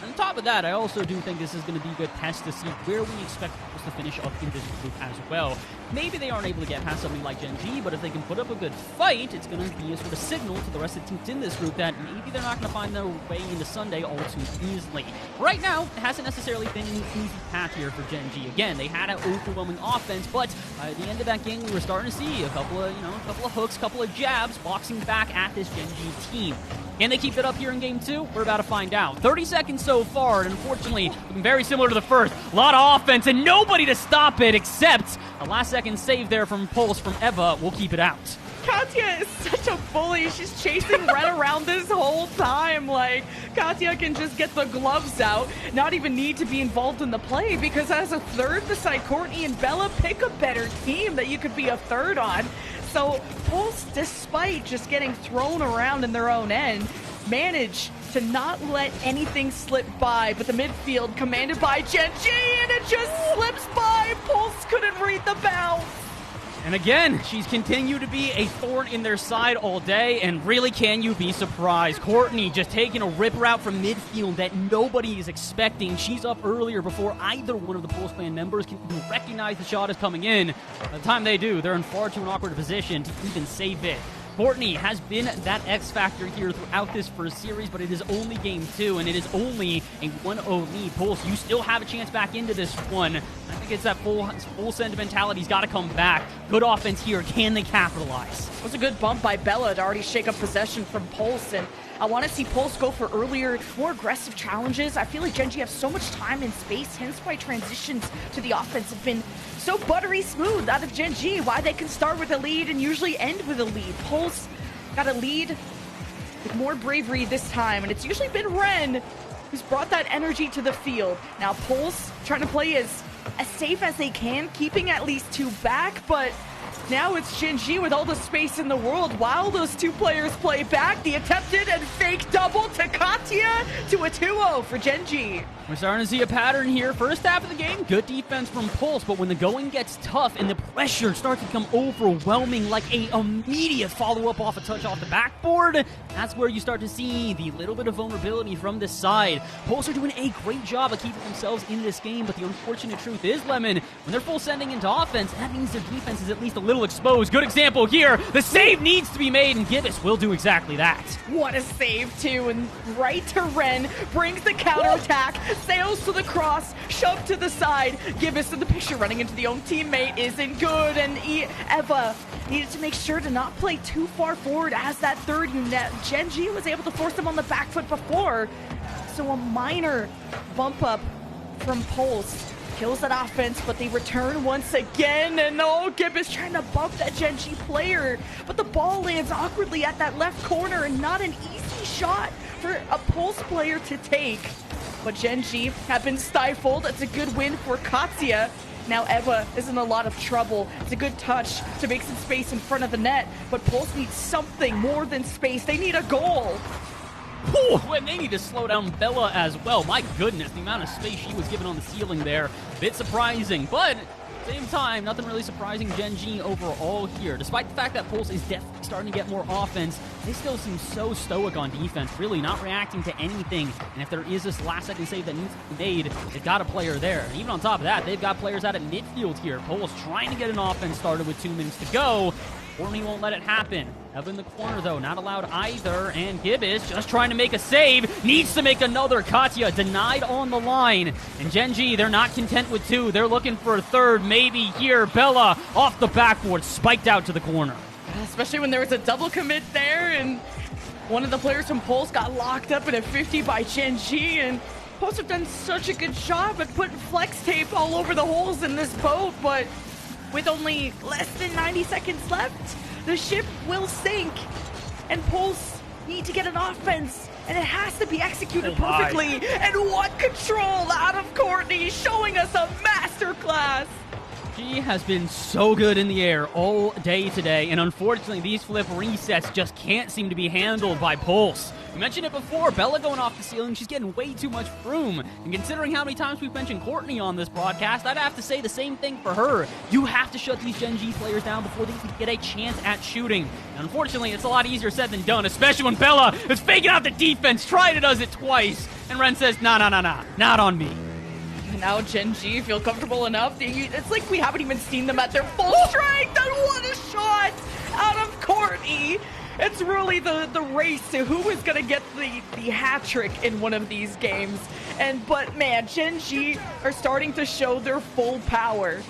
On top of that, I also do think this is going to be a good test to see where we expect Pulse to finish up in this group as well. Maybe they aren't able to get past something like Gen G, but if they can put up a good fight, it's going to be a sort of signal to the rest of the teams in this group that maybe they're not going to find their way into Sunday all too easily. Right now, it hasn't necessarily been an easy path here for Gen G. Again, they had an overwhelming offense, but at the end of that game, we were starting to see a couple of hooks, a couple of jabs boxing back at this Gen G team. Can they keep it up here in game 2? We're about to find out. 30 seconds so far, and unfortunately, looking very similar to the first. A lot of offense and nobody to stop it except a last-second save there from Pulse from Eva will keep it out. Katya is such a bully. She's chasing Red around this whole time. Like, Katya can just get the gloves out, not even need to be involved in the play, because as a third beside Courtney and Bella, pick a better team that you could be a third on. So Pulse, despite just getting thrown around in their own end, managed to not let anything slip by, but the midfield commanded by Gen G, and it just slips by. Pulse couldn't read the bounce. And again, she's continued to be a thorn in their side all day, and really can you be surprised? Courtney just taking a rip route from midfield that nobody is expecting. She's up earlier before either one of the Pulse Clan members can even recognize the shot is coming in. By the time they do, they're in far too an awkward position to even save it. Courtney has been that X factor here throughout this first series, but it is only game 2, and it is only a 1-0 lead. Pulse, you still have a chance back into this one. I think it's that full sentimentality's got to come back. Good offense here. Can they capitalize? It was a good bump by Bella to already shake up possession from Pulse, and I want to see Pulse go for earlier, more aggressive challenges. I feel like Gen G have so much time and space, hence why transitions to the offense have been so buttery smooth out of Gen G, why they can start with a lead and usually end with a lead. Pulse got a lead with more bravery this time, and it's usually been Ren who's brought that energy to the field. Now Pulse trying to play as safe as they can, keeping at least 2 back, but now it's Gen G with all the space in the world while those 2 players play back. The attempted and fake double to Katya to a 2-0 for Gen G. We're starting to see a pattern here. First half of the game, good defense from Pulse, but when the going gets tough and the pressure starts to become overwhelming, like a immediate follow-up off a touch off the backboard, that's where you start to see the little bit of vulnerability from this side. Pulse are doing a great job of keeping themselves in this game, but the unfortunate truth is, Lemon, when they're full sending into offense, that means their defense is at least a little exposed. Good example here. The save needs to be made, and Gibbous will do exactly that. What a save, too, and right to Ren, brings the counterattack, sails to the cross, shoved to the side. Gibbous in the picture running into the own teammate isn't good, and Eva needed to make sure to not play too far forward as that third unit. Gen G was able to force them on the back foot before, so a minor bump up from Pulse kills that offense, but they return once again, and Gibbous trying to bump that Gen G player, but the ball lands awkwardly at that left corner, and not an easy shot for a Pulse player to take. But Gen G have been stifled. It's a good win for Katya. Now Eva is in a lot of trouble. It's a good touch to make some space in front of the net, but Pulse needs something more than space. They need a goal. Ooh, and they need to slow down Bella as well. My goodness, the amount of space she was given on the ceiling there. A bit surprising, but Same time, nothing really surprising Gen G overall here. Despite the fact that Pulse is definitely starting to get more offense, they still seem so stoic on defense, really not reacting to anything. And if there is this last-second save that needs to be made, they've got a player there. And even on top of that, they've got players out at midfield here. Pulse trying to get an offense started with 2 minutes to go. Forney won't let it happen. Up in the corner, though, not allowed either. And Gibbous just trying to make a save. Needs to make another. Katya denied on the line. And Gen G, they're not content with 2. They're looking for a third, maybe here. Bella off the backboard, spiked out to the corner. Especially when there was a double commit there, and one of the players from Pulse got locked up in a 50 by Gen G, and Pulse have done such a good job at putting flex tape all over the holes in this boat, but with only less than 90 seconds left, the ship will sink, and Pulse need to get an offense, and it has to be executed perfectly. And what control out of Courtney, showing us a masterclass. She has been so good in the air all day today, and unfortunately these flip resets just can't seem to be handled by Pulse. We mentioned it before, Bella going off the ceiling, she's getting way too much room. And considering how many times we've mentioned Courtney on this broadcast, I'd have to say the same thing for her. You have to shut these Gen G players down before they can get a chance at shooting. And unfortunately, it's a lot easier said than done, especially when Bella is faking out the defense, trying to does it twice. And Ren says, nah, not on me. And now Gen G feel comfortable enough. It's like we haven't even seen them at their full strength. And what a shot out of Courtney. It's really the race to who is going to get the hat trick in one of these games. But man, Gen G are starting to show their full power.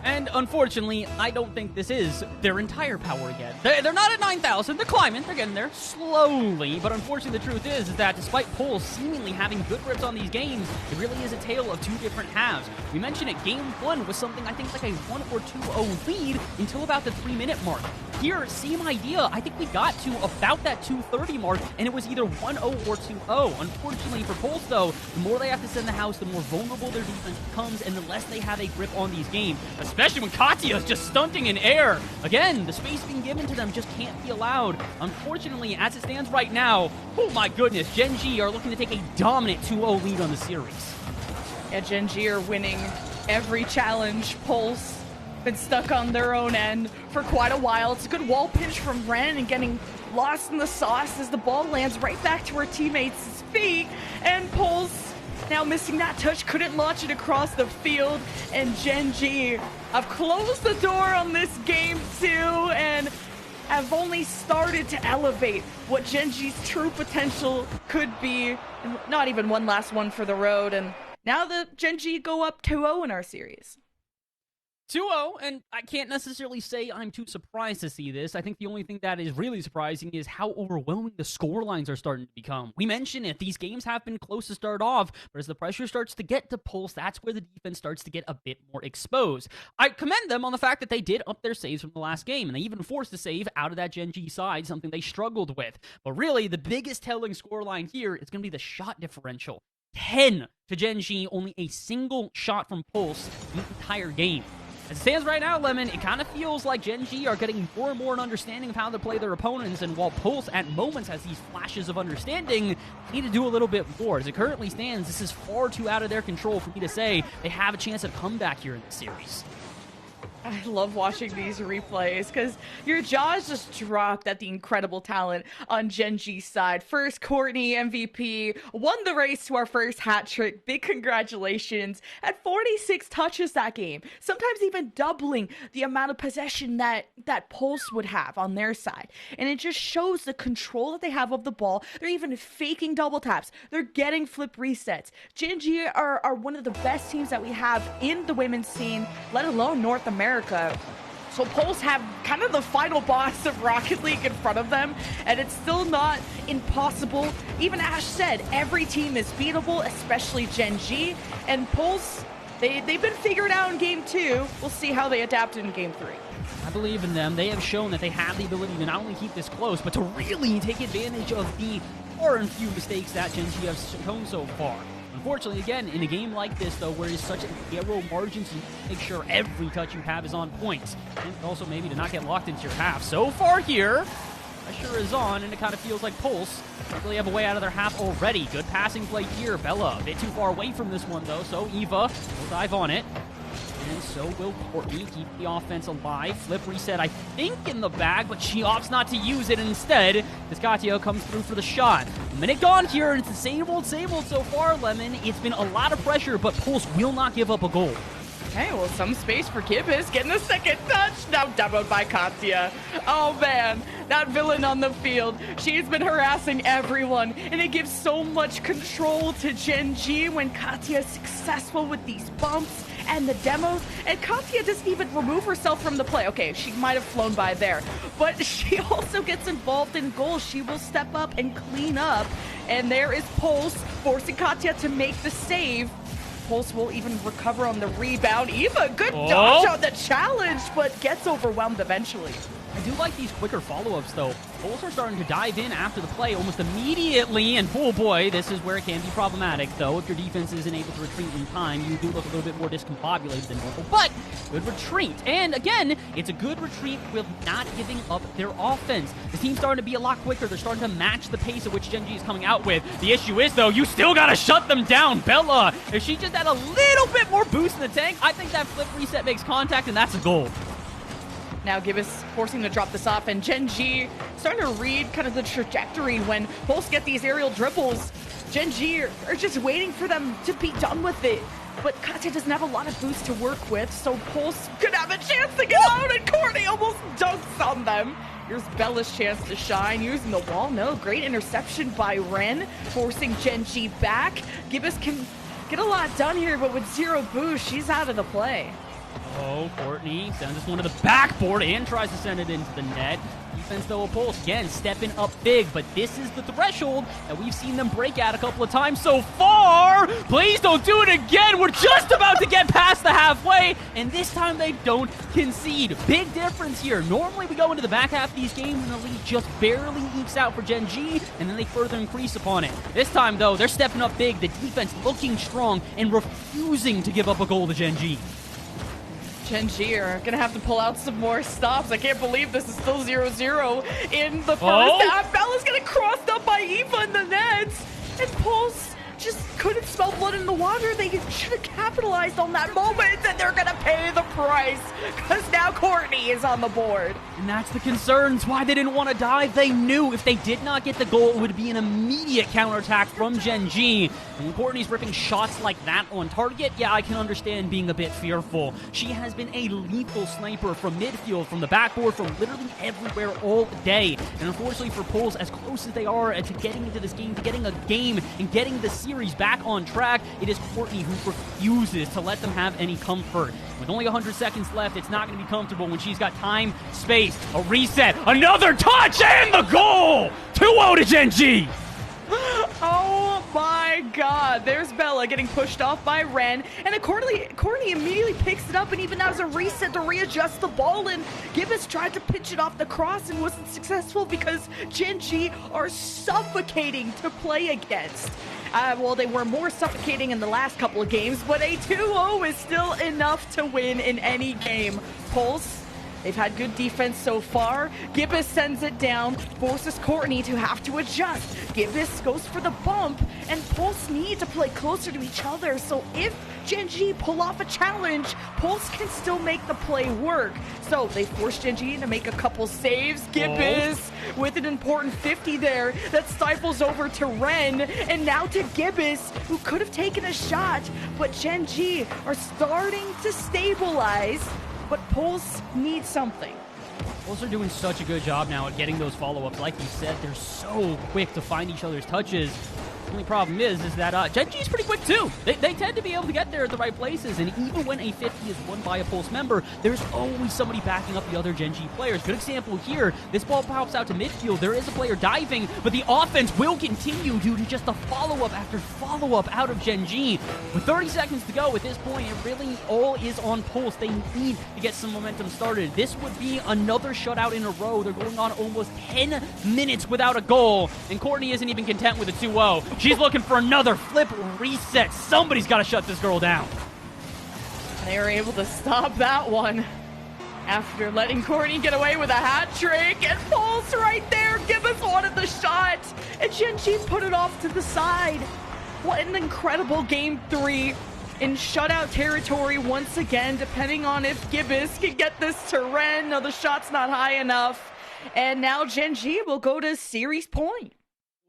And unfortunately, I don't think this is their entire power yet. They're not at 9,000. They're climbing. They're getting there slowly. But unfortunately, the truth is that despite Pulse seemingly having good grips on these games, it really is a tale of 2 different halves. We mentioned it, game 1 was something I think like a 1 or 2-0 lead until about the 3-minute mark. Here, same idea. I think we got to about that 2:30 mark, and it was either 1-0 or 2-0. Unfortunately for Pulse, though, the more they have to send the house, the more vulnerable their defense becomes, and the less they have a grip on these games, especially when Katya is just stunting in air. Again, the space being given to them just can't be allowed. Unfortunately, as it stands right now, oh my goodness, Gen G are looking to take a dominant 2-0 lead on the series. Yeah, Gen G are winning every challenge. Pulse been stuck on their own end for quite a while. It's a good wall pinch from Ren and getting lost in the sauce as the ball lands right back to her teammates' feet. And Pulse now missing that touch, couldn't launch it across the field. And Gen G have closed the door on this game too, and have only started to elevate what Gen G's true potential could be. And not even one last one for the road. And now the Gen G go up 2-0 in our series. 2-0, and I can't necessarily say I'm too surprised to see this. I think the only thing that is really surprising is how overwhelming the score lines are starting to become. We mentioned it, these games have been close to start off, but as the pressure starts to get to Pulse, that's where the defense starts to get a bit more exposed. I commend them on the fact that they did up their saves from the last game, and they even forced a save out of that Gen G side, something they struggled with. But really, the biggest telling scoreline here is going to be the shot differential. 10 to Gen G, only a single shot from Pulse the entire game. As it stands right now, Lemon, it kind of feels like Gen G are getting more and more an understanding of how to play their opponents, and while Pulse at moments has these flashes of understanding, they need to do a little bit more. As it currently stands, this is far too out of their control for me to say they have a chance at a comeback here in the series. I love watching these replays because your jaws just dropped at the incredible talent on Gen G's side. First, Courtney, MVP, won the race to our first hat trick. Big congratulations. Had 46 touches that game, sometimes even doubling the amount of possession that Pulse would have on their side. And it just shows the control that they have of the ball. They're even faking double taps. They're getting flip resets. Gen G are one of the best teams that we have in the women's scene, let alone North America. So Pulse have kind of the final boss of Rocket League in front of them, and it's still not impossible. Even Ash said, every team is beatable, especially Gen G, and Pulse, they've been figured out in Game 2. We'll see how they adapt in Game 3. I believe in them. They have shown that they have the ability to not only keep this close, but to really take advantage of the far and few mistakes that Gen G has shown so far. Unfortunately, again, in a game like this, though, where it's such narrow margins, you make sure every touch you have is on point. And also maybe to not get locked into your half. So far here, pressure is on, and it kind of feels like Pulse don't really have a way out of their half already. Good passing play here. Bella a bit too far away from this one, though, so Eva will dive on it. and so will Courtney keep the offense alive. Flip reset, I think, in the bag, but she opts not to use it instead. Cascatio comes through for the shot. A minute gone here, and it's the same old so far, Lemon. It's been a lot of pressure, but Pulse will not give up a goal. Okay, well, some space for Gibbous getting a second touch. Now demoed by Katya. Oh, man. That villain on the field. She's been harassing everyone, and it gives so much control to Gen G when Katya is successful with these bumps and the demos. And Katya doesn't even remove herself from the play. Okay, she might have flown by there, but she also gets involved in goals. She will step up and clean up. And there is Pulse forcing Katya to make the save. Pulse will even recover on the rebound. Eva, good dodge on the challenge, but gets overwhelmed eventually. I do like these quicker follow-ups, though. Pulse are starting to dive in after the play almost immediately, and oh boy, this is where it can be problematic, though. If your defense isn't able to retreat in time, you do look a little bit more discombobulated than normal, but good retreat. And again, it's a good retreat with not giving up their offense. The team's starting to be a lot quicker. They're starting to match the pace at which Gen G is coming out with. The issue is, though, you still gotta shut them down. Bella, if she just had a little bit more boost in the tank, I think that flip reset makes contact, and that's a goal. Now Gibbous forcing to drop this off, and Gen G starting to read kind of the trajectory when Pulse get these aerial dribbles. Gen G are just waiting for them to be done with it. But Katya doesn't have a lot of boost to work with, so Pulse could have a chance to get out, and Courtney almost dunks on them. Here's Bella's chance to shine, using the wall. No, great interception by Ren, forcing Gen G back. Gibbous can get a lot done here, but with zero boost, she's out of the play. Oh, Courtney sends this one to the backboard and tries to send it into the net. Defense, though, a Pulse, again, stepping up big, but this is the threshold that we've seen them break at a couple of times so far. Please don't do it again. We're just about to get past the halfway, and this time they don't concede. Big difference here. Normally, we go into the back half of these games, and the lead just barely ekes out for Gen G, and then they further increase upon it. This time, though, they're stepping up big, the defense looking strong and refusing to give up a goal to Gen G. Gen G are going to have to pull out some more stops. I can't believe this is still 0-0 in the first half. Bella's getting crossed up by Eva in the nets. And Pulse just couldn't smell blood in the water. They should have capitalized on that moment, and they're going to pay the price because now Courtney is on the board. And that's the concerns, why they didn't want to dive. They knew if they did not get the goal, it would be an immediate counterattack from Gen G. And when Courtney's ripping shots like that on target, yeah, I can understand being a bit fearful. She has been a lethal sniper from midfield, from the backboard, from literally everywhere all day. And unfortunately for Pulse, as close as they are to getting into this game, to getting a game and getting the series back on track, it is Courtney who refuses to let them have any comfort. With only 100 seconds left, it's not going to be comfortable when she's got time, space, a reset, another touch, and the goal! 2-0 to Gen G! Oh my god, there's Bella getting pushed off by Ren, and then Courtney immediately picks it up and even has a reset to readjust the ball, and Gibbous tried to pitch it off the cross and wasn't successful because Gen G are suffocating to play against. Well, they were more suffocating in the last couple of games, but a 2-0 is still enough to win in any game. Pulse, they've had good defense so far. Gibbous sends it down, forces Courtney to have to adjust. Gibbous goes for the bump, and Pulse need to play closer to each other, so if Gen G pull off a challenge, Pulse can still make the play work. So they force Gen G to make a couple saves. Gibbous with an important 50 there that stifles over to Ren, and now to Gibbous, who could have taken a shot, but Gen G are starting to stabilize, but Pulse needs something. Pulse are doing such a good job now at getting those follow-ups. Like you said, they're so quick to find each other's touches. The only problem is that Gen G's pretty quick too. They tend to be able to get there at the right places, and even when a 50 is won by a Pulse member, there's always somebody backing up the other Gen G players. Good example here, this ball pops out to midfield. There is a player diving, but the offense will continue due to just a follow-up after follow-up out of Gen G. With 30 seconds to go at this point, it really all is on Pulse. They need to get some momentum started. This would be another shutout in a row. They're going on almost 10 minutes without a goal, and Courtney isn't even content with a 2-0. She's looking for another flip reset. Somebody's got to shut this girl down. They were able to stop that one after letting Courtney get away with a hat trick, and Pulse right there. Gibbous wanted the shot, and Gen G put it off to the side. What an incredible game 3 in shutout territory once again, depending on if Gibbous can get this to Ren. No, the shot's not high enough. And now Gen G will go to series point.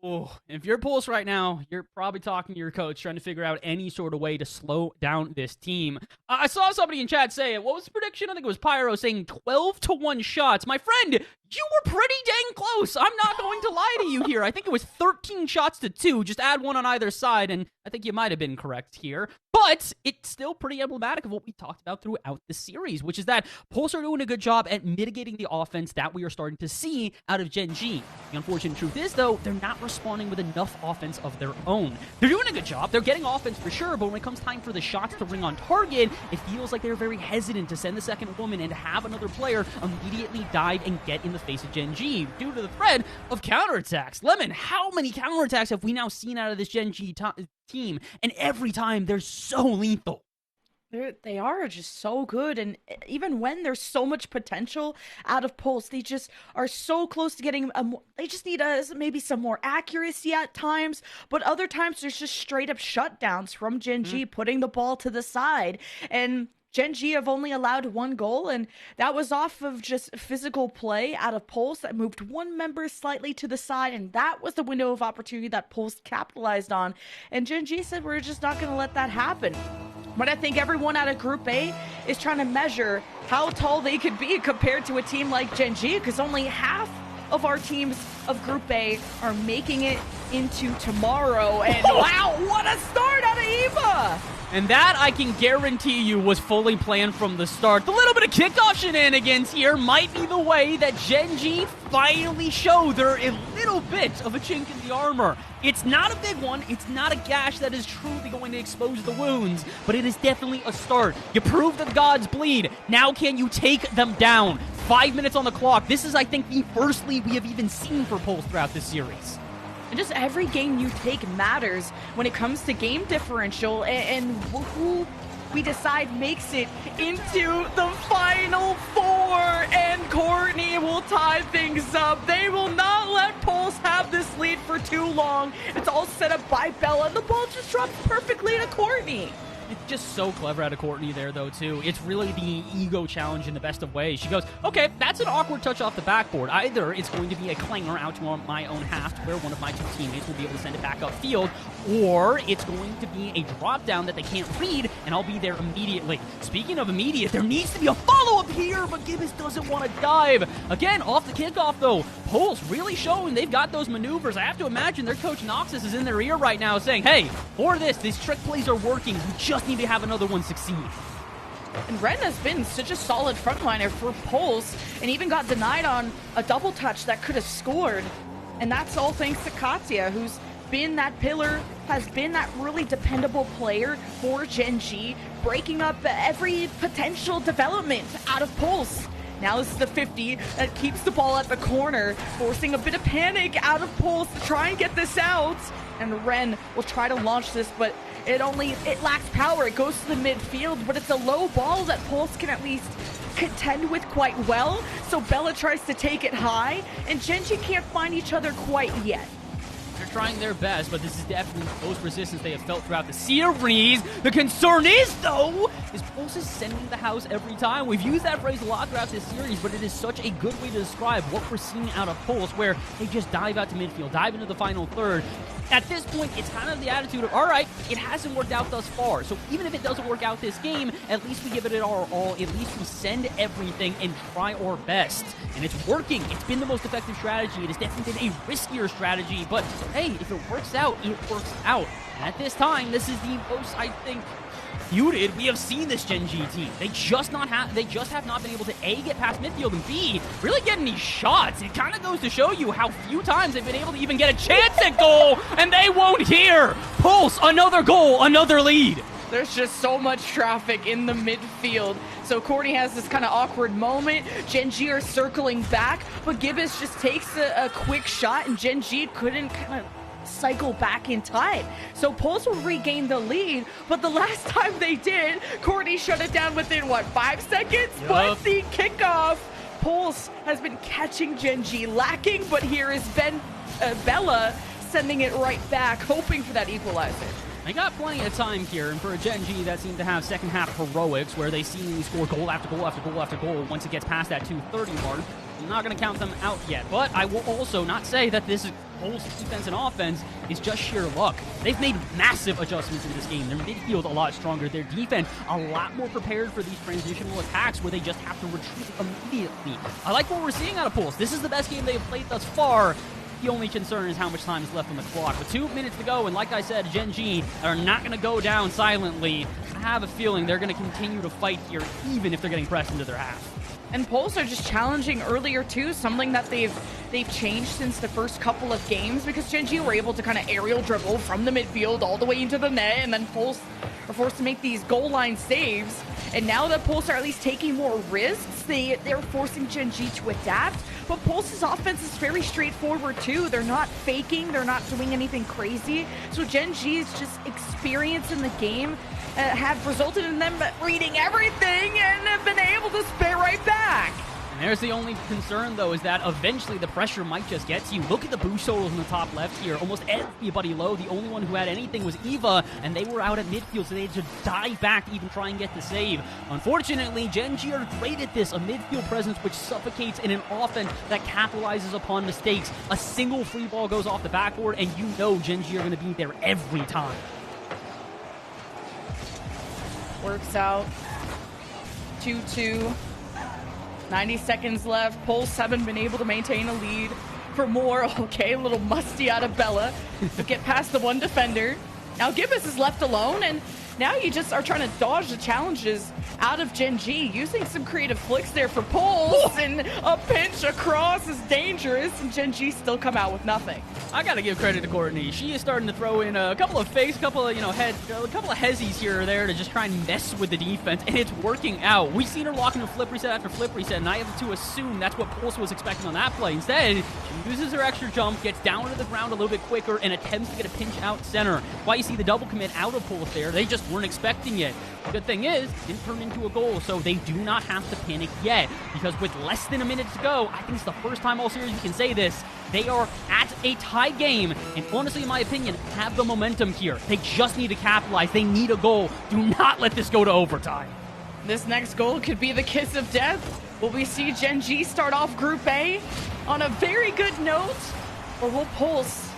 Oh, if you're Pulse right now, you're probably talking to your coach, trying to figure out any sort of way to slow down this team. I saw somebody in chat say it. What was the prediction? I think it was Pyro saying 12-1 shots. My friend, you were pretty dang close. I'm not going to lie to you here. I think it was 13 shots to 2. Just add one on either side, and I think you might have been correct here. But it's still pretty emblematic of what we talked about throughout the series, which is that Pulse are doing a good job at mitigating the offense that we are starting to see out of Gen G. The unfortunate truth is, though, they're not responding with enough offense of their own. They're doing a good job. They're getting offense for sure, but when it comes time for the shots to ring on target, it feels like they're very hesitant to send the second woman and to have another player immediately dive and get in the face of Gen G due to the threat of counterattacks. Lemon, how many counterattacks have we now seen out of this Gen G team? And every time they're so lethal. They are just so good, and even when there's so much potential out of Pulse, they just are so close to getting they just need maybe some more accuracy at times, but other times there's just straight up shutdowns from Gen G, putting the ball to the side. And Gen G have only allowed 1 goal, and that was off of just physical play out of Pulse that moved one member slightly to the side, and that was the window of opportunity that Pulse capitalized on. And Gen G said, we're just not going to let that happen. But I think everyone out of Group A is trying to measure how tall they could be compared to a team like Gen G, because only half of our teams of Group A are making it into tomorrow. And wow, what a start out of EVA! And that, I can guarantee you, was fully planned from the start. The little bit of kickoff shenanigans here might be the way that Gen G finally show they're a little bit of a chink in the armor. It's not a big one. It's not a gash that is truly going to expose the wounds, but it is definitely a start. You prove that the gods bleed. Now can you take them down? 5 minutes on the clock. This is, I think, the first lead we have even seen for Pulse throughout this series. And just every game you take matters when it comes to game differential, and who we decide makes it into the Final Four. And Courtney will tie things up. They will not let Pulse have this lead for too long. It's all set up by Bella, and the ball just drops perfectly to Courtney. It's just so clever out of Courtney there, though, too. It's really the ego challenge in the best of ways. She goes, okay, that's an awkward touch off the backboard. Either it's going to be a clanger out to my own half to where one of my 2 teammates will be able to send it back upfield, or it's going to be a drop down that they can't read, and I'll be there immediately. Speaking of immediate, there needs to be a follow-up here, but Gibbous doesn't want to dive. Again, off the kickoff, though, Pulse really showing they've got those maneuvers. I have to imagine their coach Noxus is in their ear right now saying, hey, for this, these trick plays are working. We just need to have another one succeed. And Ren has been such a solid frontliner for Pulse, and even got denied on a double touch that could have scored. And that's all thanks to Katya, who's been that pillar, has been that really dependable player for Gen G, breaking up every potential development out of Pulse. Now this is the 50 that keeps the ball at the corner, forcing a bit of panic out of Pulse to try and get this out. And Ren will try to launch this, but it lacks power. It goes to the midfield, but it's a low ball that Pulse can at least contend with quite well. So Bella tries to take it high, and Gen G can't find each other quite yet. They're trying their best, but this is definitely the most resistance they have felt throughout the series. The concern is, though, is Pulse is sending the house every time. We've used that phrase a lot throughout this series, but it is such a good way to describe what we're seeing out of Pulse, where they just dive out to midfield, dive into the final third. At this point, it's kind of the attitude of, all right, it hasn't worked out thus far, so even if it doesn't work out this game, at least we give it our all, at least we send everything and try our best. And it's working. It's been the most effective strategy. It has definitely been a riskier strategy, but hey, if it works out, it works out. And at this time, this is the most, I think, feuded we have seen this Gen G team. They just have not been able to A, get past midfield, and B, really get any shots. It kind of goes to show you how few times they've been able to even get a chance at goal, and they won't here. Pulse, another goal, another lead. There's just so much traffic in the midfield. So Courtney has this kind of awkward moment. Gen G are circling back, but Gibbous just takes a quick shot, and Gen G couldn't kind of cycle back in time. So Pulse will regain the lead, but the last time they did, Courtney shut it down within, 5 seconds? Yep. But the kickoff, Pulse has been catching Gen G lacking, but here is Bella sending it right back, hoping for that equalizer. They got plenty of time here, and for a Gen G that seemed to have second half heroics where they seemingly score goal after goal after goal after goal once it gets past that 230 mark, I'm not going to count them out yet. But I will also not say that this whole defense and offense is just sheer luck. They've made massive adjustments in this game. Their midfield a lot stronger. Their defense a lot more prepared for these transitional attacks where they just have to retreat immediately. I like what we're seeing out of Pulse. This is the best game they've played thus far. The only concern is how much time is left on the clock. With 2 minutes to go, and like I said, Gen G are not going to go down silently. I have a feeling they're going to continue to fight here, even if they're getting pressed into their half. And Pulse are just challenging earlier too, something that they've changed since the first couple of games, because Gen G were able to kind of aerial dribble from the midfield all the way into the net, and then Pulse are forced to make these goal line saves. And now that Pulse are at least taking more risks, they're forcing Gen G to adapt. But Pulse's offense is very straightforward too. They're not faking, they're not doing anything crazy. So Gen G's just experience in the game have resulted in them reading everything and have been able to spit right back. And there's the only concern, though, is that eventually the pressure might just get to you. Look at the boost totals in the top left here. Almost everybody low. The only one who had anything was Eva, and they were out at midfield, so they had to dive back to even try and get the save. Unfortunately, Gen G are great at this. A midfield presence which suffocates in an offense that capitalizes upon mistakes. A single free ball goes off the backboard, and you know Gen G are going to be there every time. Works out. 2-2. 90 seconds left. Pulse haven't been able to maintain a lead for more. Okay, a little musty out of Bella. We'll get past the one defender. Now Gibbous is left alone, and now you just are trying to dodge the challenges out of Gen G, using some creative flicks there for Pulse, and a pinch across is dangerous, and Gen G still come out with nothing. I gotta give credit to Courtney. She is starting to throw in a couple of fakes, a couple of hezzies here or there to just try and mess with the defense, and it's working out. We've seen her lock into flip reset after flip reset, and I have to assume that's what Pulse was expecting on that play. Instead, she uses her extra jump, gets down to the ground a little bit quicker, and attempts to get a pinch out center. Why you see the double commit out of Pulse there, they just weren't expecting it. The good thing is, it didn't turn into a goal, so they do not have to panic yet, because with less than a minute to go, I think it's the first time all series you can say this, they are at a tie game, and honestly, in my opinion, have the momentum here. They just need to capitalize. They need a goal. Do not let this go to overtime. This next goal could be the kiss of death. Will we see Gen G start off Group A on a very good note, or will Pulse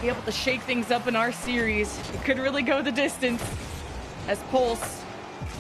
be able to shake things up in our series? It could really go the distance, as Pulse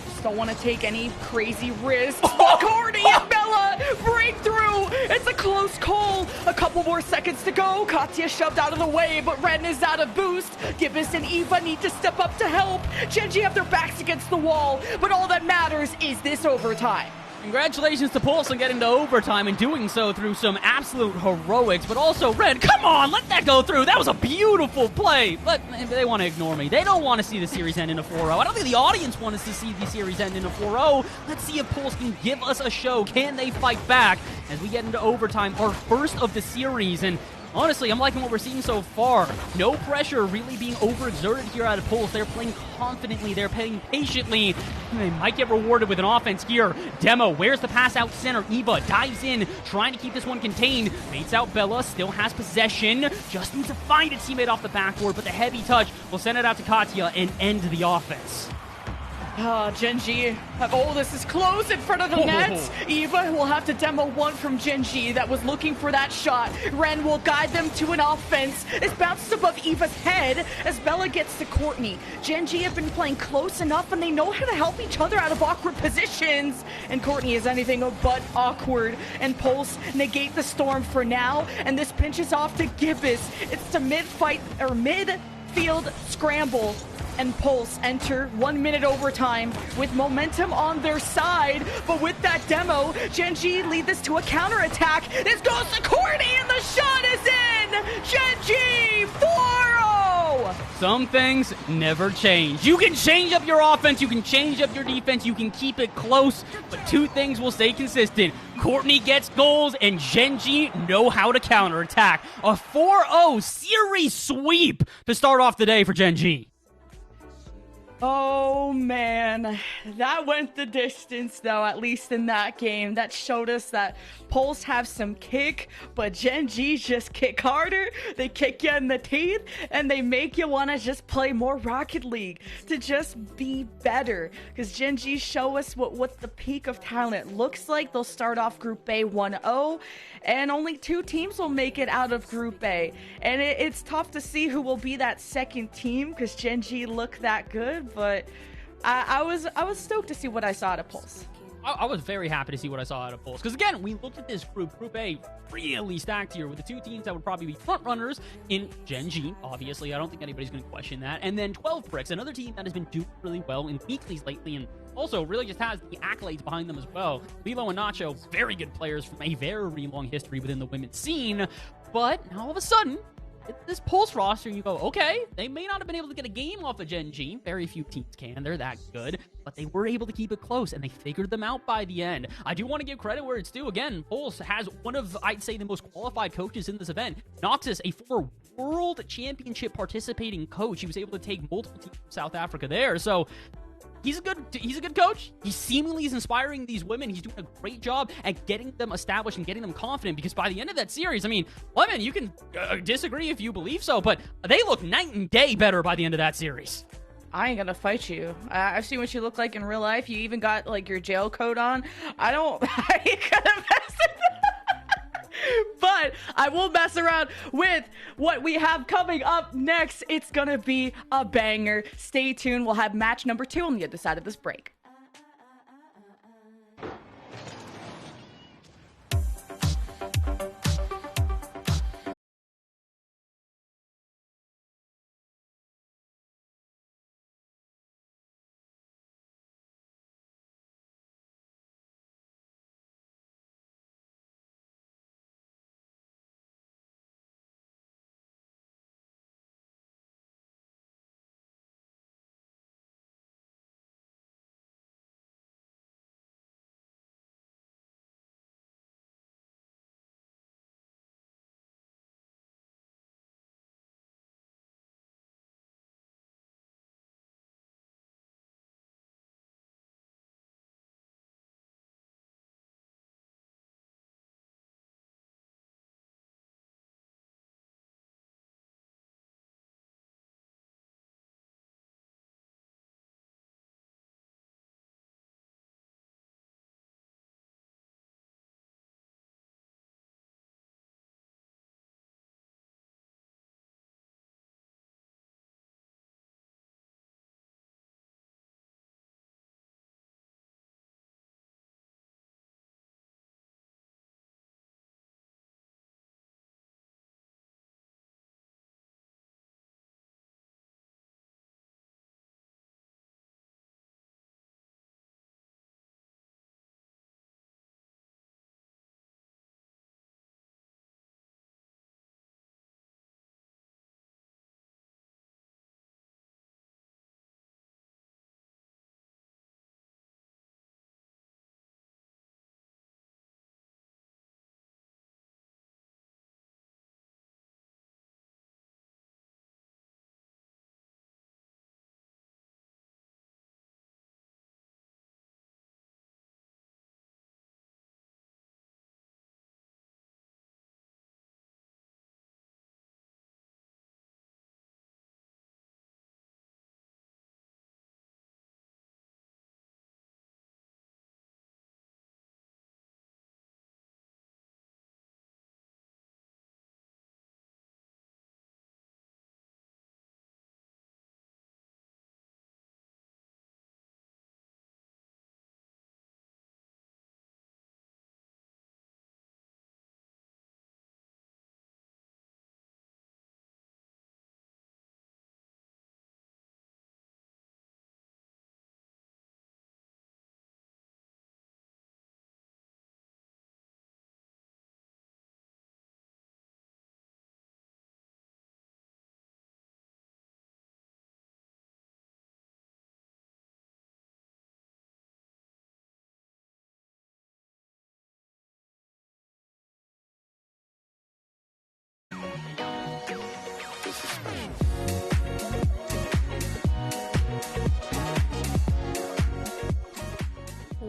just don't want to take any crazy risks. Cordy and Bella break through. It's a close call. A couple more seconds to go. Katya shoved out of the way, but Ren is out of boost. Gibbous and Eva need to step up to help. Gen G have their backs against the wall, but all that matters is this overtime. Congratulations to Pulse on getting to overtime and doing so through some absolute heroics, but also Red, come on, let that go through. That was a beautiful play, but they want to ignore me. They don't want to see the series end in a 4-0. I don't think the audience wants us to see the series end in a 4-0. Let's see if Pulse can give us a show. Can they fight back as we get into overtime, our first of the series? And honestly, I'm liking what we're seeing so far. No pressure really being overexerted here out of Pulse. They're playing confidently. They're playing patiently. They might get rewarded with an offense here. Demo, where's the pass out center? Eva dives in, trying to keep this one contained. Baits out Bella, still has possession. Just needs to find a teammate off the backboard, but the heavy touch will send it out to Katya and end the offense. Gen G, this is close in front of the net. Eva will have to demo one from Gen G that was looking for that shot. Ren will guide them to an offense. It bounces above Eva's head as Bella gets to Courtney. Gen G have been playing close enough, and they know how to help each other out of awkward positions. And Courtney is anything but awkward. And Pulse negate the storm for now, and this pinches off to Gibbous. It's the midfield scramble. And Pulse enter 1 minute overtime with momentum on their side. But with that demo, Gen G lead this to a counterattack. This goes to Courtney, and the shot is in! Gen G 4-0! Some things never change. You can change up your offense, you can change up your defense, you can keep it close, but two things will stay consistent. Courtney gets goals, and Gen G know how to counterattack. A 4-0 series sweep to start off the day for Gen G. Oh man, that went the distance though, at least in that game. That showed us that Pols have some kick, but Gen G's just kick harder. They kick you in the teeth, and they make you want to just play more Rocket League, to just be better. Because Gen G show us what the peak of talent looks like. They'll start off Group A 1-0, and only 2 teams will make it out of Group A. And it's tough to see who will be that second team, because Gen G look that good. But I was stoked to see what I saw out of Pulse. I was very happy to see what I saw out of Pulse. Because again, we looked at this Group A, really stacked here with the 2 teams that would probably be front runners in Gen G. Obviously, I don't think anybody's going to question that. And then 12 Bricks, another team that has been doing really well in weeklies lately, and also really just has the accolades behind them as well. Lilo and Nacho, very good players from a very long history within the women's scene. But now all of a sudden, this Pulse roster, you go, okay, they may not have been able to get a game off of Gen G. Very few teams can. They're that good. But they were able to keep it close, and they figured them out by the end. I do want to give credit where it's due. Again, Pulse has one of, I'd say, the most qualified coaches in this event. Noxus, a former World Championship participating coach. He was able to take multiple teams from South Africa there. So he's a good coach. He seemingly is inspiring these women. He's doing a great job at getting them established and getting them confident, because by the end of that series, I mean, women, you can disagree if you believe so, but they look night and day better by the end of that series. I ain't gonna fight you. I've seen what you look like in real life. You even got like your jail coat on. I ain't gonna mess with but I will mess around with what we have coming up next. It's gonna be a banger. Stay tuned. We'll have match number 2 on the other side of this break.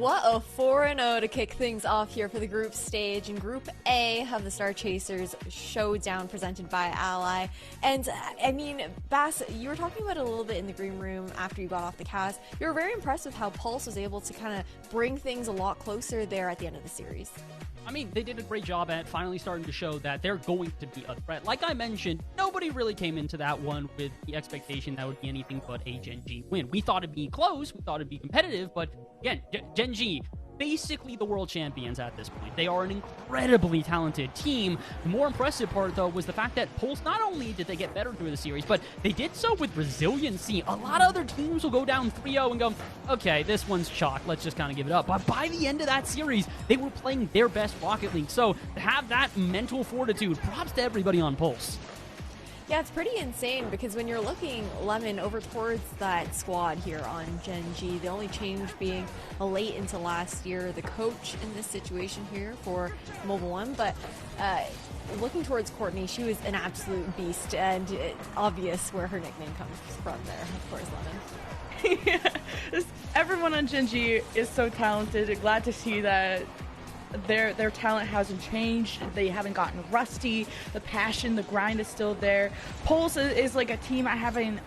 What a 4-0 to kick things off here for the group stage. In Group A of the Star Chasers Showdown presented by Ally. And, I mean, Bass, you were talking about it a little bit in the green room after you got off the cast. You were very impressed with how Pulse was able to kind of bring things a lot closer there at the end of the series. I mean, they did a great job at finally starting to show that they're going to be a threat. Like I mentioned, nobody really came into that one with the expectation that would be anything but a Gen G win. We thought it'd be close, we thought it'd be competitive, but again, Gen G, basically the world champions at this point. They are an incredibly talented team. The more impressive part, though, was the fact that Pulse, not only did they get better through the series, but they did so with resiliency. A lot of other teams will go down 3-0 and go, okay, this one's chalk, let's just kind of give it up. But by the end of that series, they were playing their best Rocket League. So to have that mental fortitude, props to everybody on Pulse. Yeah, it's pretty insane because when you're looking, Lemon, over towards that squad here on Gen G, the only change being late into last year, the coach in this situation here for Mobile One, but looking towards Courtney, she was an absolute beast, and obvious where her nickname comes from there, of course, Lemon. Yeah, everyone on Gen G is so talented. Glad to see that their talent hasn't changed. They haven't gotten rusty. The passion, the grind is still there. Pulse is like a team I haven't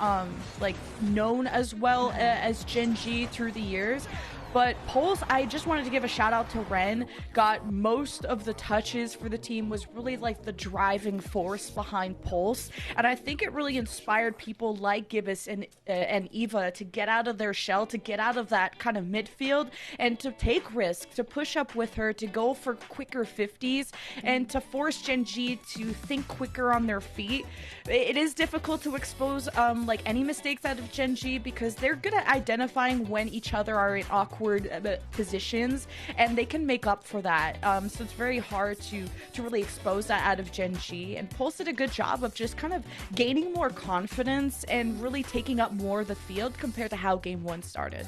like known as well as Gen G through the years. But Pulse, I just wanted to give a shout out to Ren. Got most of the touches for the team, was really like the driving force behind Pulse. And I think it really inspired people like Gibbous and Eva to get out of their shell, to get out of that kind of midfield and to take risks, to push up with her, to go for quicker 50s and to force Gen G to think quicker on their feet. It is difficult to expose like any mistakes out of Gen G because they're good at identifying when each other are in awkward positions, and they can make up for that. So it's very hard to really expose that out of Gen G. And Pulse did a good job of just kind of gaining more confidence and really taking up more of the field compared to how Game 1 started.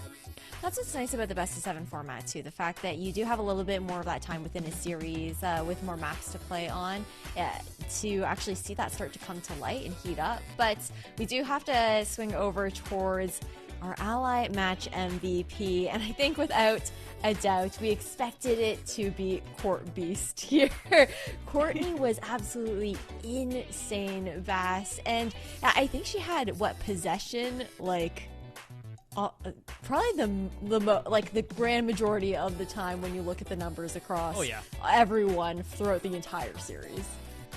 That's what's nice about the best of 7 format too, the fact that you do have a little bit more of that time within a series with more maps to play on to actually see that start to come to light and heat up. But we do have to swing over towards our Ally match MVP, and I think without a doubt we expected it to be Court Beast here. Courtney was absolutely insane, Bass, and I think she had possession like probably the grand majority of the time when you look at the numbers across everyone throughout the entire series.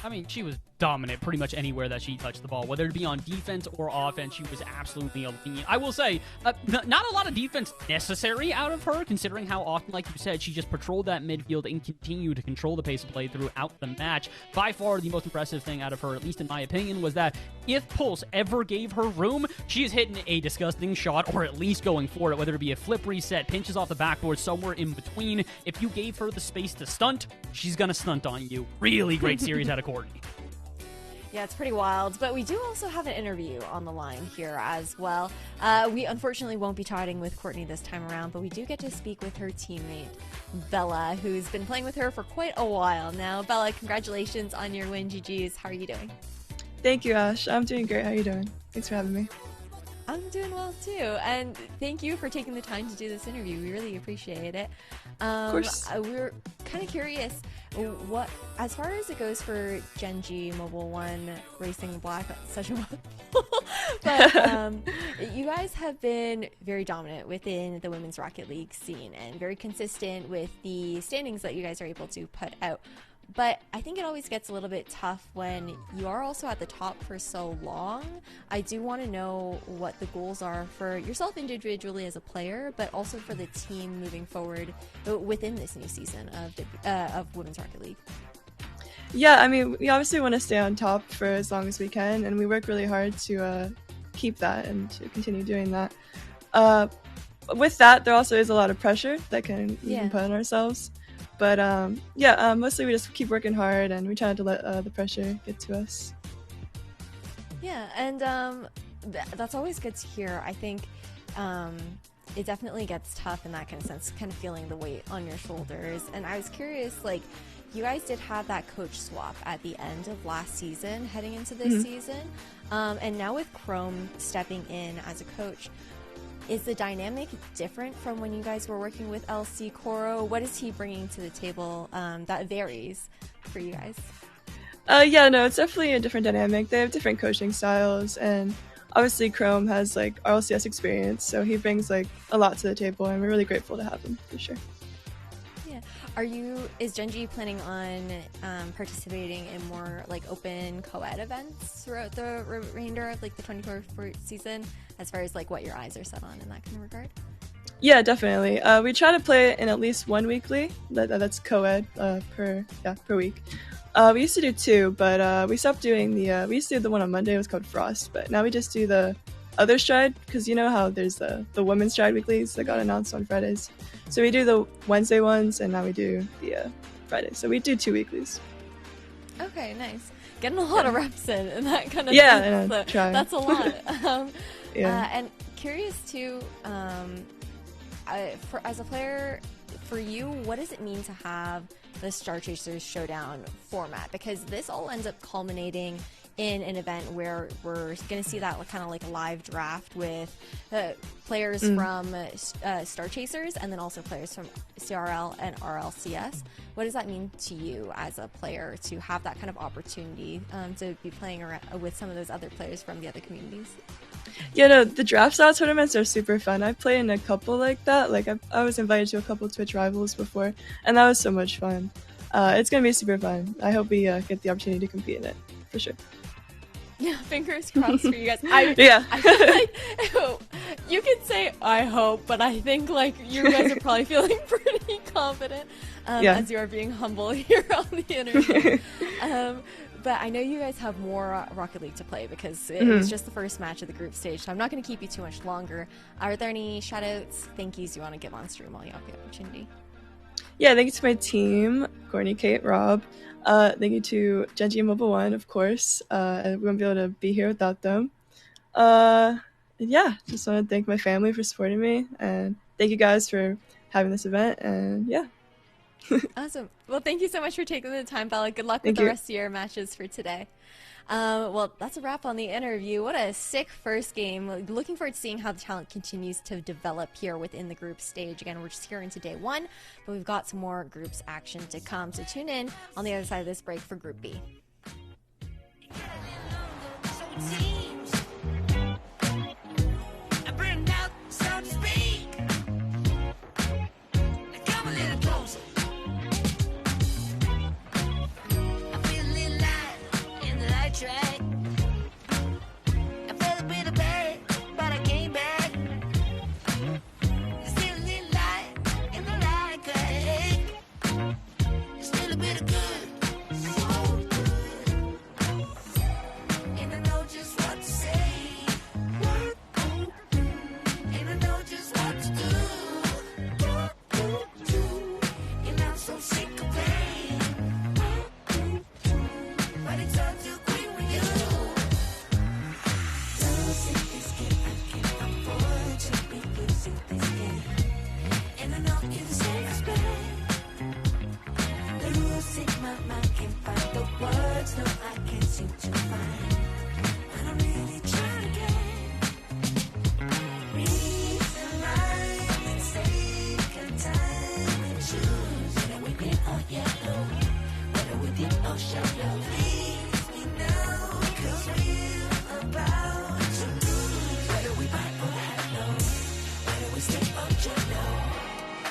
I mean, she was dominant pretty much anywhere that she touched the ball, whether it be on defense or offense. She was absolutely elite. I will say, not a lot of defense necessary out of her, considering how often, like you said, she just patrolled that midfield and continued to control the pace of play throughout the match. By far, the most impressive thing out of her, at least in my opinion, was that if Pulse ever gave her room, she is hitting a disgusting shot, or at least going for it, whether it be a flip reset, pinches off the backboard, somewhere in between. If you gave her the space to stunt, she's gonna stunt on you. Really great series out of Courtney. Yeah, it's pretty wild, but we do also have an interview on the line here as well. We unfortunately won't be chatting with Courtney this time around, but we do get to speak with her teammate, Bella, who's been playing with her for quite a while now. Bella, congratulations on your win, GG's. How are you doing? Thank you, Ash. I'm doing great. How are you doing? Thanks for having me. I'm doing well too, and thank you for taking the time to do this interview. We really appreciate it. Of course. We're kind of curious, what, as far as it goes for Gen G, Mobile One, Racing Black, such a mouthful, but you guys have been very dominant within the Women's Rocket League scene and very consistent with the standings that you guys are able to put out. But I think it always gets a little bit tough when you are also at the top for so long. I do want to know what the goals are for yourself individually as a player, but also for the team moving forward within this new season of Women's Rocket League. Yeah, I mean, we obviously want to stay on top for as long as we can, and we work really hard to keep that and to continue doing that. With that, there also is a lot of pressure that we can put on ourselves. But mostly we just keep working hard and we try not to let the pressure get to us. Yeah, and that's always good to hear. I think it definitely gets tough in that kind of sense, kind of feeling the weight on your shoulders. And I was curious, like, you guys did have that coach swap at the end of last season, heading into this season. And now with Chrome stepping in as a coach, is the dynamic different from when you guys were working with LC Koro? What is he bringing to the table that varies for you guys? Yeah, no, it's definitely a different dynamic. They have different coaching styles, and obviously Chrome has like RLCS experience, so he brings like a lot to the table, and we're really grateful to have him for sure. Yeah, is Genji planning on participating in more like open co-ed events throughout the remainder of like the 24 season, as far as like what your eyes are set on in that kind of regard? Yeah, definitely. We try to play in at least one weekly. That's co-ed per week. We used to do 2, but we stopped doing we used to do the one on Monday. It was called Frost, but now we just do the other stride, because you know how there's the women's stride weeklies that got announced on Fridays. So we do the Wednesday ones, and now we do the Fridays. So we do 2 weeklies. Okay, nice. Getting a lot of reps in that kind of yeah, thing. So try. That's a lot. Yeah. And curious too, as a player, for you, what does it mean to have the Star Chasers Showdown format? Because this all ends up culminating in an event where we're going to see that kind of like live draft with players from Star Chasers and then also players from CRL and RLCS. What does that mean to you as a player to have that kind of opportunity to be playing around with some of those other players from the other communities? Yeah, no, the draft style tournaments are super fun. I played in a couple like that. Like I was invited to a couple Twitch rivals before, and that was so much fun. It's gonna be super fun. I hope we get the opportunity to compete in it for sure. Yeah, fingers crossed for you guys. Yeah. I feel like you can say I hope, but I think like you guys are probably feeling pretty confident as you are being humble here on the interview. But I know you guys have more Rocket League to play because it was just the first match of the group stage, so I'm not going to keep you too much longer. Are there any shout-outs, thank yous you want to give on stream while you have the opportunity? Yeah, thank you to my team, Courtney, Kate, Rob. Thank you to Genji and Mobile One, of course. We wouldn't be able to be here without them. Yeah, just want to thank my family for supporting me, and thank you guys for having this event, and yeah. Awesome. Well, thank you so much for taking the time, Bella. Good luck with the rest of your matches for today. Well, that's a wrap on the interview. What a sick first game. Looking forward to seeing how the talent continues to develop here within the group stage. Again, we're just here into day 1, but we've got some more groups action to come. So tune in on the other side of this break for Group B.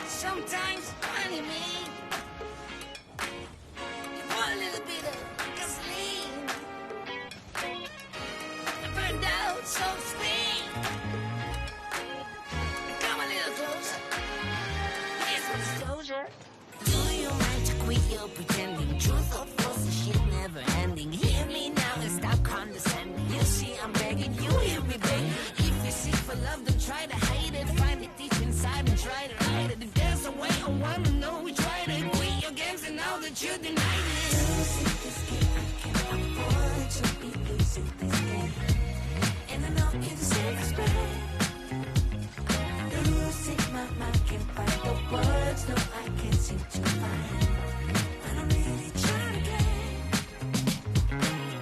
Sometimes, honey, me, you want a little bit of gasoline. I burned out, so to speak. Come a little closer. Here's some disclosure. Do you mind to quit your pretending? Truth or false, the shit never ending. Hear me now and stop condescending. You see, I'm begging you, hear me begging. If you seek for love, don't try to hide it. Find it deep inside and try to hide it. If there's a way, I wanna know we tried it. Quit your games and now that you denied it. Losing this game, I can't afford to be losing this game. And I know it's expect. Losing my mind, can't find the words. No, I can't seem to find. I don't really try to get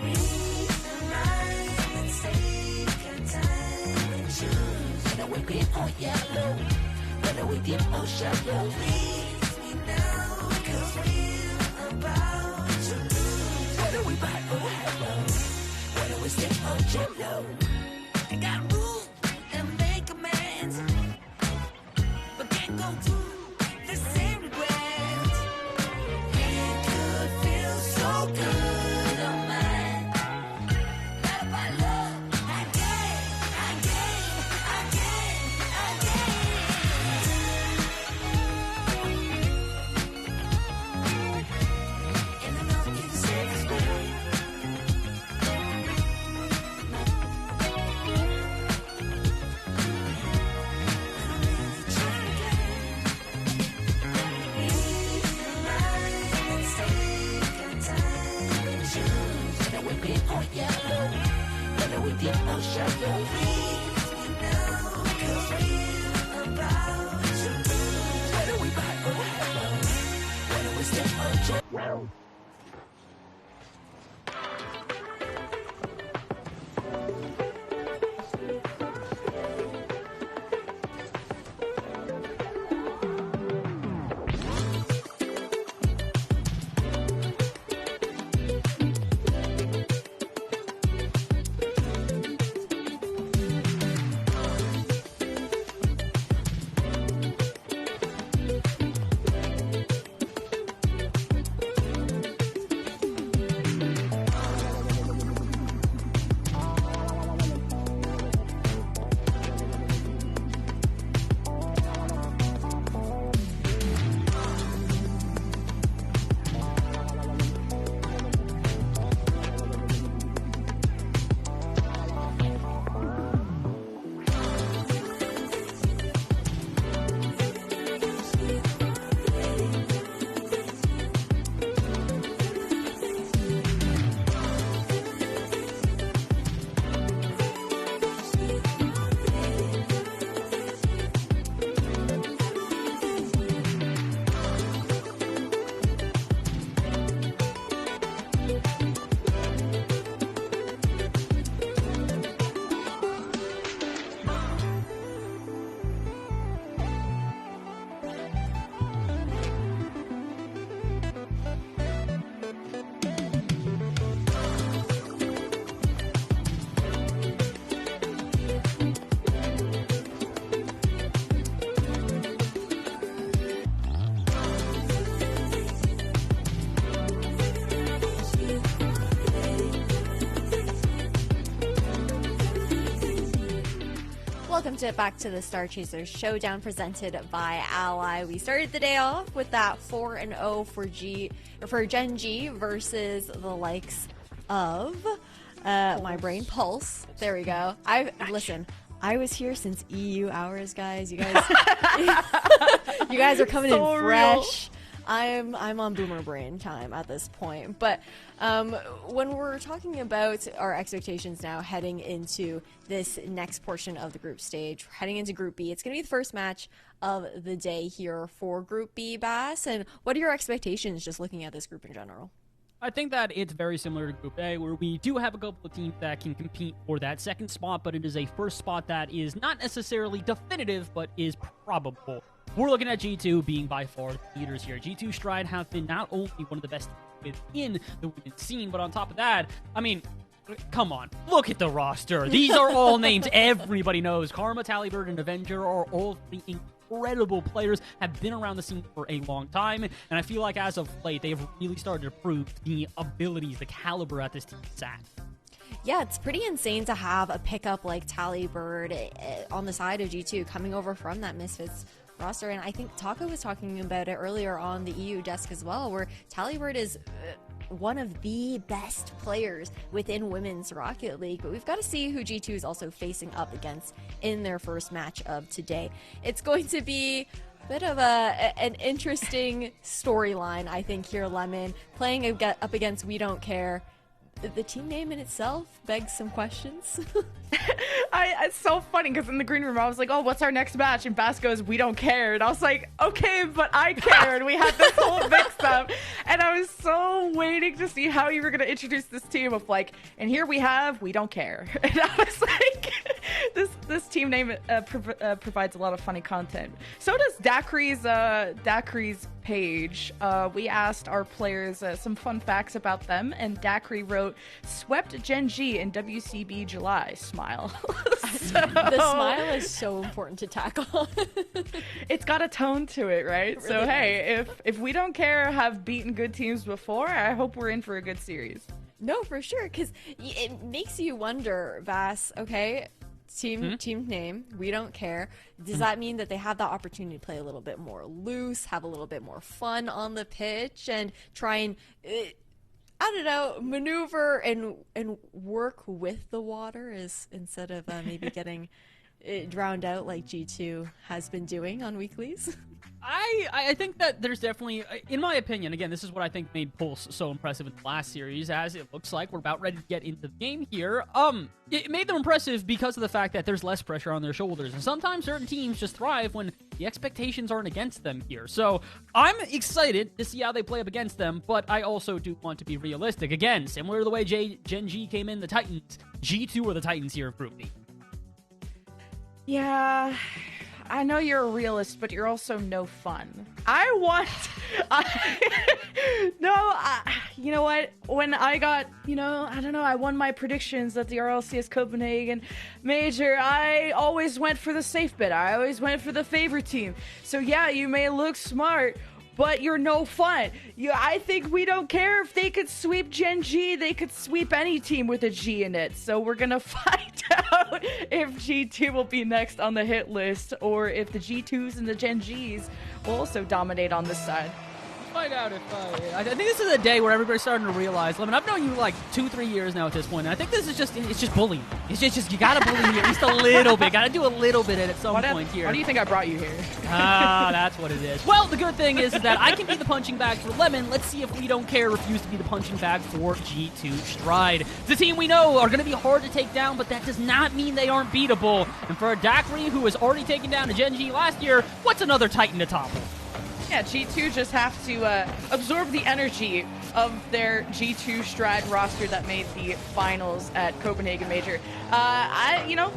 reason right and take your time and choose. And I will be dip or yellow, whether we dip or shallow. Please me now, 'cause we're about to lose. Whether we buy or hello, whether we stick or jello. I got rules and make amends, but can't go through the same regrets. It could feel so good on mine. Not if I love again, again, again, again. And I know you say this way. Welcome back to the Star Chasers Showdown presented by Ally. We started the day off with that 4-0 for Gen G versus the likes of my brain Pulse. There we go. Listen. I was here since EU hours, guys. You guys, you guys are coming in fresh. I'm on boomer brain time at this point. But when we're talking about our expectations now heading into this next portion of the group stage, heading into Group B, it's going to be the first match of the day here for Group B, Bass. And what are your expectations just looking at this group in general? I think that it's very similar to Group A, where we do have a couple of teams that can compete for that second spot, but it is a first spot that is not necessarily definitive, but is probable. We're looking at G2 being by far the leaders here. G2 Stride have been not only one of the best within the women's scene, but on top of that, I mean, come on, look at the roster. These are all names everybody knows. Karma, Talibird, and Avenger are all three incredible players, have been around the scene for a long time, and I feel like as of late, they've really started to prove the abilities, the caliber at this team is at. Yeah, it's pretty insane to have a pickup like Talibird on the side of G2 coming over from that Misfits roster, and I think Taka was talking about it earlier on the EU desk as well, where Talibird is one of the best players within Women's Rocket League, but we've got to see who G2 is also facing up against in their first match of today. It's going to be a bit of an interesting storyline, I think, here, Lemon, playing up against We Don't Care. The team name in itself begs some questions. It's so funny because in the green room I was like, oh, what's our next match? And Bass goes, We Don't Care. And I was like, okay, but I care. And we had this whole mix-up. And I was so waiting to see how you were going to introduce this team of like, and here we have We Don't Care. And I was like, this team name provides a lot of funny content. So does Daiquiri's page. We asked our players some fun facts about them, and Daiquiri wrote, "Swept Gen G in WCB July. Smile." The smile is so important to tackle. It's got a tone to it, right? It So really hey, if we don't care have beaten good teams before, I hope we're in for a good series. No, for sure, because it makes you wonder, Vass, okay, team name, we don't care. Does that mean that they have that opportunity to play a little bit more loose, have a little bit more fun on the pitch, and try and, I don't know, maneuver and work with the water instead of maybe getting drowned out like G2 has been doing on weeklies? I think that there's definitely, in my opinion, again, this is what I think made Pulse so impressive in the last series, as it looks like we're about ready to get into the game here. It made them impressive because of the fact that there's less pressure on their shoulders, and sometimes certain teams just thrive when the expectations aren't against them here. So I'm excited to see how they play up against them, but I also do want to be realistic. Again, similar to the way Gen G came in the Titans, G2 are the Titans here of Group B. Yeah, I know you're a realist, but you're also no fun. You know what? When I got, I won my predictions at the RLCS Copenhagen Major, I always went for the safe bet. I always went for the favorite team. So yeah, you may look smart, but you're no fun. I think we don't care if they could sweep Gen G. They could sweep any team with a G in it. So we're going to find out if G2 will be next on the hit list, or if the G2s and the Gen Gs will also dominate on this side. Find out if I think this is a day where everybody's starting to realize. Lemon, I've known you like 2-3 years now at this point, and I think this is just bullying. It's just you gotta bully me at least a little bit. Gotta do a little bit at some point here. Why do you think I brought you here? That's what it is. Well, the good thing is that I can be the punching bag for Lemon. Let's see if we don't care refuse to be the punching bag for G2 Stride. It's a team we know are going to be hard to take down, but that does not mean they aren't beatable. And for a Daiquiri who has already taken down a Gen G last year, what's another Titan to topple? Yeah, G2 just have to absorb the energy of their G2 Stride roster that made the finals at Copenhagen Major.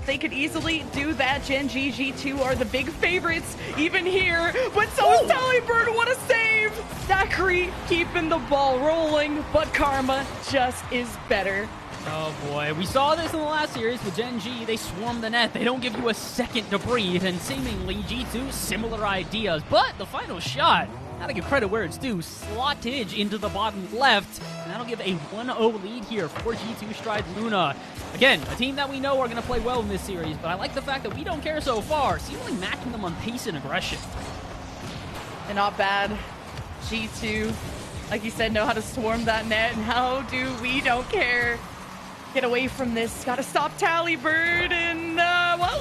They could easily do that. Gen G, G2 are the big favorites even here, but so is Talibird. What a save! Daiquiri keeping the ball rolling, but Karma just is better. Oh boy, we saw this in the last series with Gen G. They swarm the net. They don't give you a second to breathe, and seemingly G2, similar ideas. But the final shot, gotta give credit where it's due, slottage into the bottom left, and that'll give a 1-0 lead here for G2 Stride Luna. Again, a team that we know are going to play well in this series, but I like the fact that we don't care so far, seemingly matching them on pace and aggression. And not bad. G2, like you said, know how to swarm that net, and how do we don't care? Get away from this. Gotta stop Talibird, and,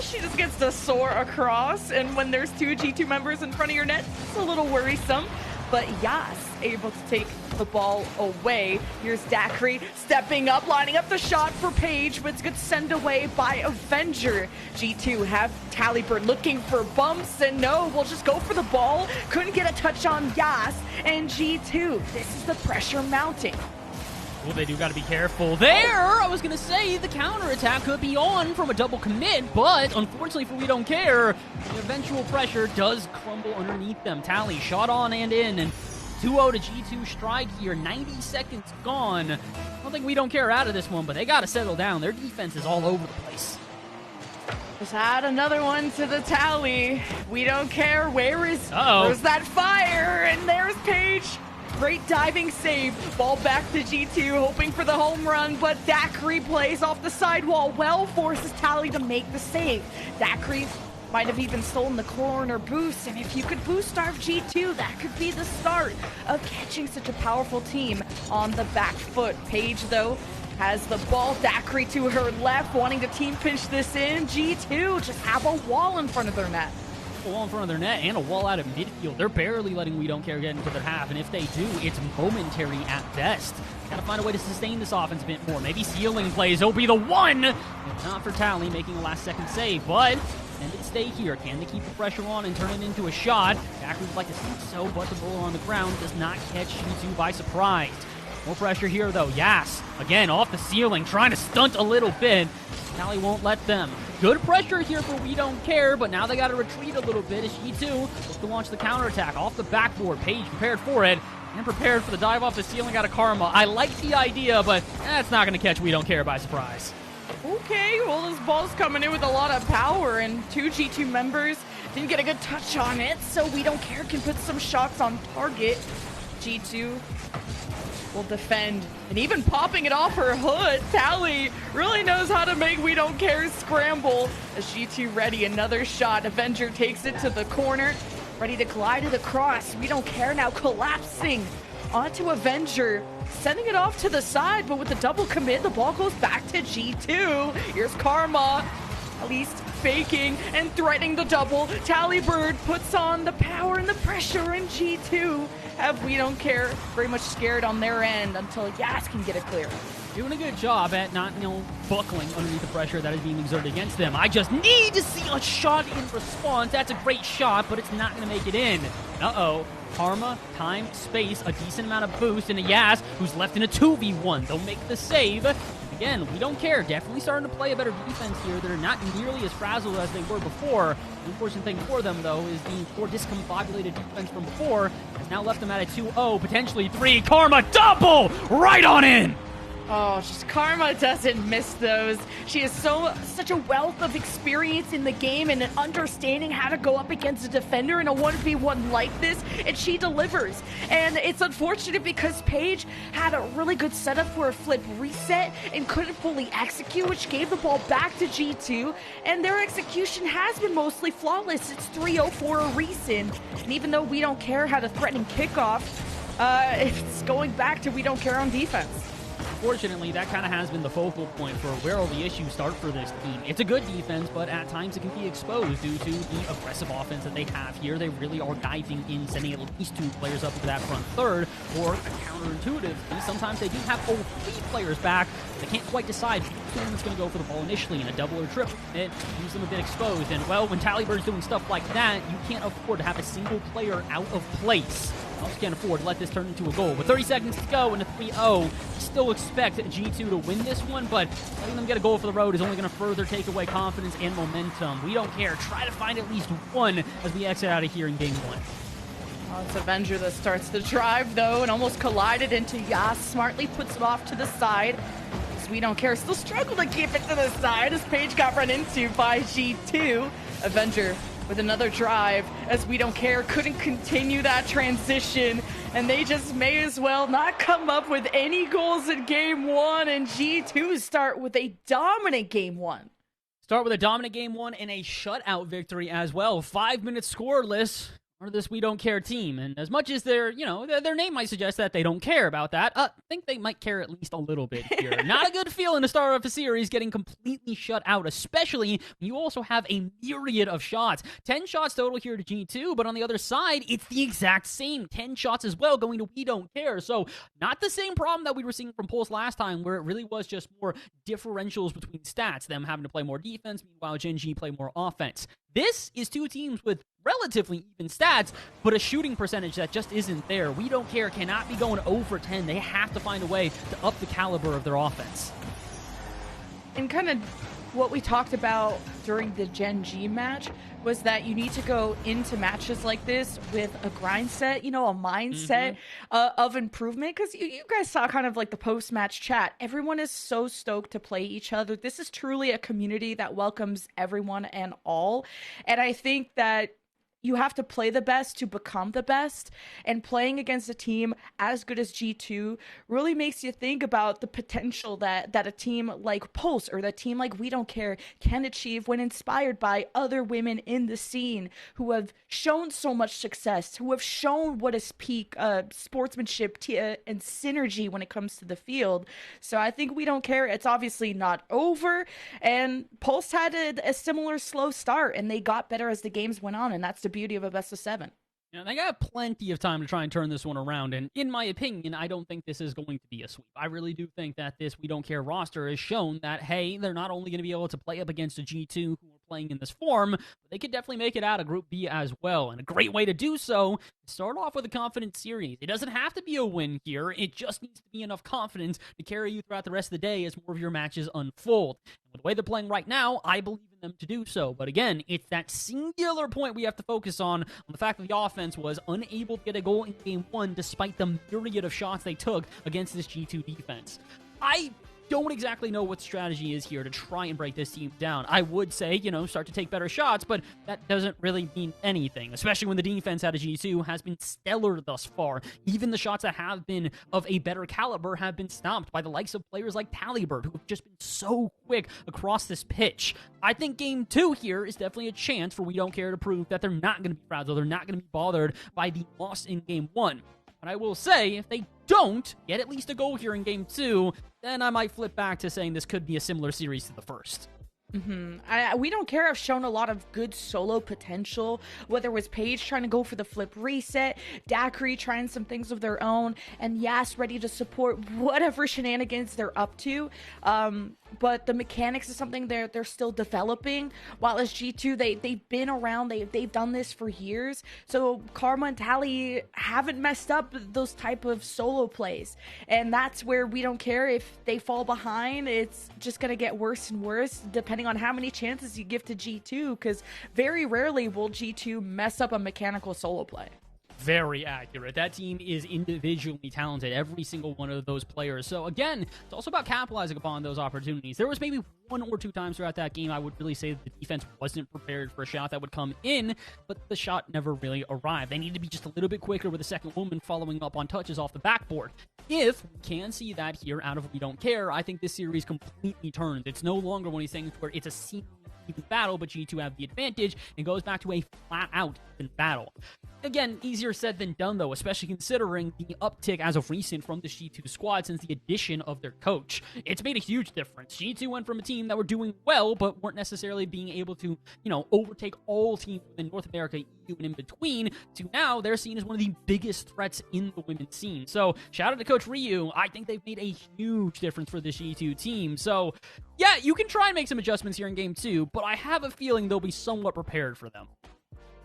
she just gets to soar across, and when there's two G2 members in front of your net, it's a little worrisome, but Yas able to take the ball away. Here's Daiquiri stepping up, lining up the shot for Paige, but it's good send away by Avenger. G2 have Talibird looking for bumps, and no, we'll just go for the ball. Couldn't get a touch on Yas, and G2, this is the pressure mounting. Well, they do got to be careful there. I was going to say the counterattack could be on from a double commit, but unfortunately for We Don't Care, the eventual pressure does crumble underneath them. Tally shot on and in, and 2-0 to G2 Stride here. 90 seconds gone. I don't think We Don't Care out of this one, but they got to settle down. Their defense is all over the place. Just add another one to the tally. We Don't Care. Where's that fire? And there's Paige. Great diving save. Ball back to G2, hoping for the home run, but Daiquiri plays off the sidewall. Well, forces Tally to make the save. Daiquiri might have even stolen the corner boost, and if you could boost starve G2, that could be the start of catching such a powerful team on the back foot. Paige, though, has the ball. Daiquiri to her left, wanting to team pinch this in. G2 just have a wall in front of their net. A wall in front of their net and a wall out of midfield. They're barely letting We Don't Care get into their half, and if they do, it's momentary at best. Gotta find a way to sustain this offense a bit more. Maybe ceiling plays will be the one! If not for Tally making a last-second save, but can they stay here? Can they keep the pressure on and turn it into a shot? Daiquiri would like to think so, but the ball on the ground does not catch G2 by surprise. More pressure here, though. Yas, again, off the ceiling, trying to stunt a little bit. Tally won't let them. Good pressure here for We Don't Care, but now they got to retreat a little bit as G2 looks to launch the counterattack off the backboard. Paige prepared for it and prepared for the dive off the ceiling out of Karma. I like the idea, but that's not going to catch We Don't Care by surprise. Okay, well, this ball's coming in with a lot of power, and 2 G2 members didn't get a good touch on it, so We Don't Care can put some shots on target. G2 will defend, and even popping it off her hood. Tally really knows how to make We Don't Care scramble. As G2 ready, another shot. Avenger takes it to the corner, ready to glide it across. We Don't Care now collapsing onto Avenger, sending it off to the side, but with the double commit, the ball goes back to G2. Here's Karma, at least faking and threatening the double. Tallybird puts on the power and the pressure, and G2 have We Don't Care very much scared on their end until Yas can get it clear. Doing a good job at not, buckling underneath the pressure that is being exerted against them. I just need to see a shot in response. That's a great shot, but it's not going to make it in. Uh-oh. Karma, time, space, a decent amount of boost, and a Yas who's left in a 2v1. They'll make the save. Again, We Don't Care. Definitely starting to play a better defense here. They're not nearly as frazzled as they were before. The unfortunate thing for them, though, is the poor discombobulated defense from before has now left them at a 2-0, potentially 3. Karma double! Right on in! Oh, just Karma doesn't miss those. She has such a wealth of experience in the game and understanding how to go up against a defender in a 1v1 like this, and she delivers. And it's unfortunate because Paige had a really good setup for a flip reset and couldn't fully execute, which gave the ball back to G2, and their execution has been mostly flawless. It's 3-0 for a reason. And even though We Don't Care had a threatening kickoff, it's going back to We Don't Care on defense. Fortunately, that kind of has been the focal point for where all the issues start for this team. It's a good defense, but at times it can be exposed due to the aggressive offense that they have here. They really are diving in, sending at least 2 players up into that front third, or a counterintuitive. Sometimes they do have all 3 players back. They can't quite decide who's is going to go for the ball initially in a double or triple. It leaves them a bit exposed. And, well, when Tallybird's doing stuff like that, you can't afford to have a single player out of place. You also can't afford to let this turn into a goal. With 30 seconds to go and a 3-0, still expect G2 to win this one, but letting them get a goal for the road is only going to further take away confidence and momentum. We Don't Care. Try to find at least one as we exit out of here in game 1. Oh, it's Avenger that starts the drive, though, and almost collided into Yas. Smartly puts it off to the side. As We Don't Care still struggle to keep it to the side as Paige got run into by G2. Avenger with another drive as We Don't Care couldn't continue that transition, and they just may as well not come up with any goals in game 1, and G2 start with a dominant game 1. Start with a dominant game 1 and a shutout victory as well. 5 minutes scoreless for this We Don't Care team. And as much as their name might suggest that they don't care about that, I think they might care at least a little bit here. Not a good feeling to start off a series getting completely shut out, especially when you also have a myriad of shots. 10 shots total here to G2, but on the other side, it's the exact same. 10 shots as well going to We Don't Care. So not the same problem that we were seeing from Pulse last time, where it really was just more differentials between stats, them having to play more defense, meanwhile Gen G play more offense. This is 2 teams with relatively even stats, but a shooting percentage that just isn't there. We Don't Care cannot be going over 10. They have to find a way to up the caliber of their offense. And kind of what we talked about during the Gen G match was that you need to go into matches like this with a grind set, a mindset of improvement. Because you guys saw kind of like the post-match chat. Everyone is so stoked to play each other. This is truly a community that welcomes everyone and all. And I think that you have to play the best to become the best, and playing against a team as good as G2 really makes you think about the potential that a team like Pulse or that team like We Don't Care can achieve when inspired by other women in the scene who have shown so much success, who have shown what is peak sportsmanship and synergy when it comes to the field. So I think We Don't Care. It's obviously not over, and Pulse had a similar slow start, and they got better as the games went on, and that's the beauty of a best of 7. Yeah, they got plenty of time to try and turn this one around, and in my opinion, I don't think this is going to be a sweep. I really do think that this We Don't Care roster has shown that, hey, they're not only going to be able to play up against a G2 who are playing in this form, but they could definitely make it out of Group B as well. And a great way to do so is start off with a confident series. It doesn't have to be a win here. It just needs to be enough confidence to carry you throughout the rest of the day as more of your matches unfold. And with the way they're playing right now, I believe in them to do so. But again, it's that singular point we have to focus on the fact that the offense was unable to get a goal in Game 1 despite the myriad of shots they took against this G2 defense. I don't exactly know what strategy is here to try and break this team down. I would say, start to take better shots, but that doesn't really mean anything, especially when the defense out of G2 has been stellar thus far. Even the shots that have been of a better caliber have been stopped by the likes of players like Talibird, who have just been so quick across this pitch. I think Game 2 here is definitely a chance for We Don't Care to prove that they're not going to be frazzled, they're not going to be bothered by the loss in Game 1. But I will say, if they don't get at least a goal here in Game 2, then I might flip back to saying this could be a similar series to the first. We Don't Care have shown a lot of good solo potential, whether it was Paige trying to go for the flip reset, Daiquiri trying some things of their own, and Yas ready to support whatever shenanigans they're up to. But the mechanics is something they're still developing. While as G2, they've been around, they've done this for years. So Karma and Tally haven't messed up those type of solo plays, and that's where We Don't Care. If they fall behind, it's just gonna get worse and worse, depending on how many chances you give to G2. Because very rarely will G2 mess up a mechanical solo play. Very accurate. That team is individually talented, every single one of those players. So again, it's also about capitalizing upon those opportunities. There was maybe one or two times throughout that game I would really say that the defense wasn't prepared for a shot that would come in, but the shot never really arrived. They need to be just a little bit quicker with the second woman following up on touches off the backboard. If we can see that here out of We Don't Care, I think this series completely turns. It's no longer one of these things where it's a even battle, but G2 have the advantage and goes back to a flat-out even battle. Again, easier said than done, though, especially considering the uptick as of recent from this G2 squad since the addition of their coach. It's made a huge difference. G2 went from a team that were doing well, but weren't necessarily being able to, overtake all teams in North America, EU, and in between, to now they're seen as one of the biggest threats in the women's scene. So, shout out to Coach Ryu. I think they've made a huge difference for this G2 team. So, yeah, you can try and make some adjustments here in Game 2, but I have a feeling they'll be somewhat prepared for them.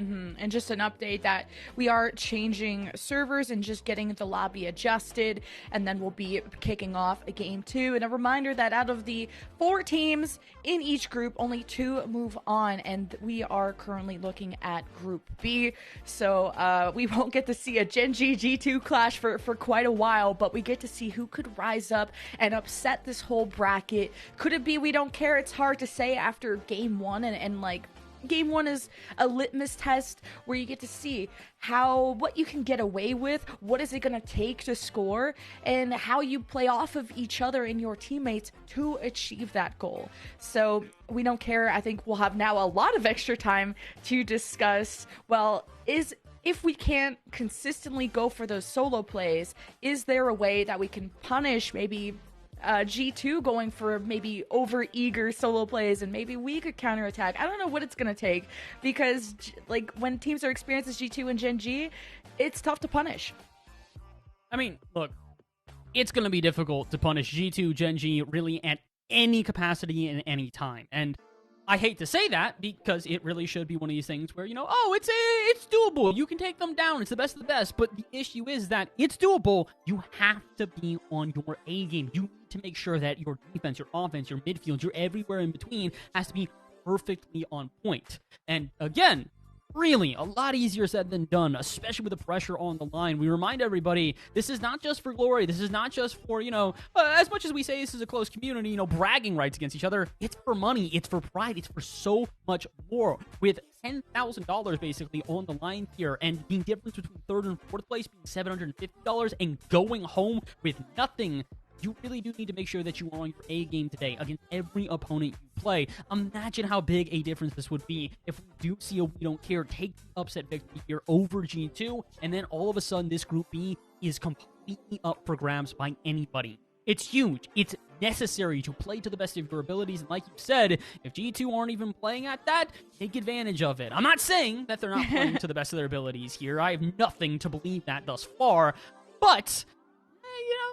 And just an update that we are changing servers and just getting the lobby adjusted, and then we'll be kicking off a Game 2. And a reminder that out of the 4 teams in each group, only 2 move on, and we are currently looking at Group B. So we won't get to see a Gen.G G2 clash for quite a while, but we get to see who could rise up and upset this whole bracket. Could it be We Don't Care? It's hard to say after Game 1, and Game 1 is a litmus test where you get to see what you can get away with, what is it going to take to score, and how you play off of each other and your teammates to achieve that goal. So We Don't Care, I think we'll have now a lot of extra time to discuss, if we can't consistently go for those solo plays, is there a way that we can punish maybe G2 going for maybe over-eager solo plays, and maybe we could counterattack? I don't know what it's going to take, because when teams are experienced as G2 and Gen.G, it's tough to punish. I mean, look, it's going to be difficult to punish G2, Gen.G really at any capacity and any time. And I hate to say that, because it really should be one of these things where, it's doable. You can take them down. It's the best of the best. But the issue is that it's doable. You have to be on your A game. You need to make sure that your defense, your offense, your midfield, your everywhere in between has to be perfectly on point. And again, really, a lot easier said than done, especially with the pressure on the line. We remind everybody, this is not just for glory. This is not just for, as much as we say this is a close community, bragging rights against each other. It's for money. It's for pride. It's for so much more. With $10,000 basically on the line here, and the difference between 3rd and 4th place being $750 and going home with nothing, you really do need to make sure that you are on your A game today against every opponent you play. Imagine how big a difference this would be if we do see a We Don't Care take the upset victory here over G2, and then all of a sudden this Group B is completely up for grabs by anybody. It's huge. It's necessary to play to the best of your abilities, and like you said, if G2 aren't even playing at that, take advantage of it. I'm not saying that they're not playing to the best of their abilities here. I have nothing to believe that thus far, but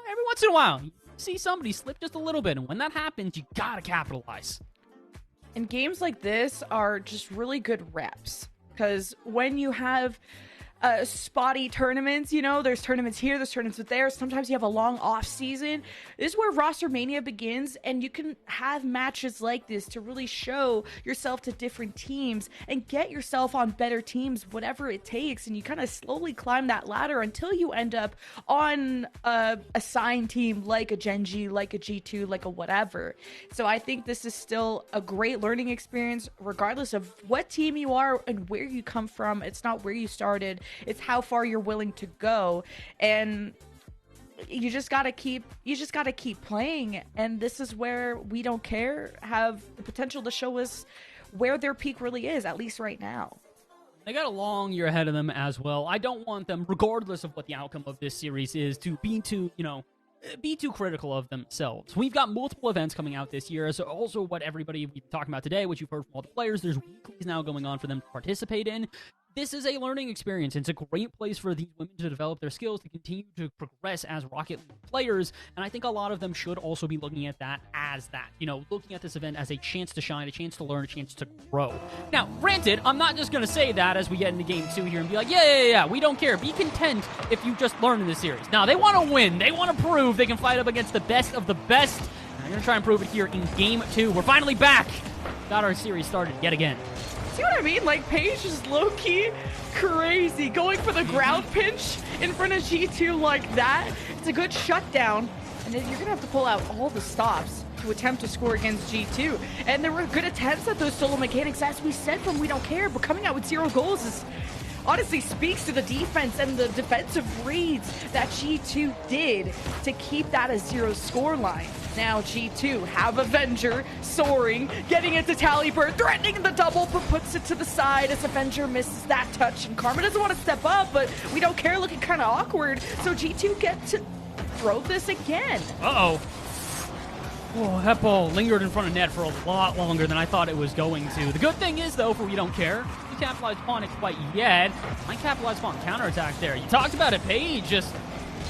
every once in a while, you see somebody slip just a little bit, and when that happens, you gotta capitalize. And games like this are just really good reps. Because when you have spotty tournaments, you know, there's tournaments here, there's tournaments there. Sometimes you have a long off season. This is where roster mania begins, and you can have matches like this to really show yourself to different teams and get yourself on better teams, whatever it takes. And you kind of slowly climb that ladder until you end up on a assigned team like a Genji, like a G2, like a whatever. So I think this is still a great learning experience, regardless of what team you are and where you come from. It's not where you started. It's how far you're willing to go, and you just gotta keep playing. And this is where We Don't Care have the potential to show us where their peak really is, at least right now. They got a long year ahead of them as well. I don't want them, regardless of what the outcome of this series is, to be too critical of themselves. We've got multiple events coming out this year, so also what everybody we've been talking about today, what you've heard from all the players, there's weeklies now going on for them to participate in. This is a learning experience. It's a great place for these women to develop their skills, to continue to progress as Rocket League players, and I think a lot of them should also be looking at that as that. You know, looking at this event as a chance to shine, a chance to learn, a chance to grow. Now, granted, I'm not just going to say that as we get into Game 2 here and be like, yeah, we don't care. Be content if you just learn in this series. Now, they want to win. They want to prove they can fight up against the best of the best, and they're going to try and prove it here in Game 2. We're finally back. Got our series started yet again. See what I mean? Like, Paige is low-key crazy. Going for the ground pinch in front of G2 like that. It's a good shutdown. And then you're going to have to pull out all the stops to attempt to score against G2. And there were good attempts at those solo mechanics, as we said from We Don't Care, but coming out with 0 goals is honestly speaks to the defense and the defensive reads that G2 did to keep that a 0 scoreline. Now G2 have Avenger soaring, getting into Talibird, threatening the double, but puts it to the side as Avenger misses that touch. And Karma doesn't want to step up, but We Don't Care looking kind of awkward, so G2 get to throw this again. Uh-oh. Oh, that ball lingered in front of net for a lot longer than I thought it was going to. The good thing is, though, for We Don't Care, you capitalized upon it quite yet. I capitalized upon counterattack there. You talked about it, Paige, just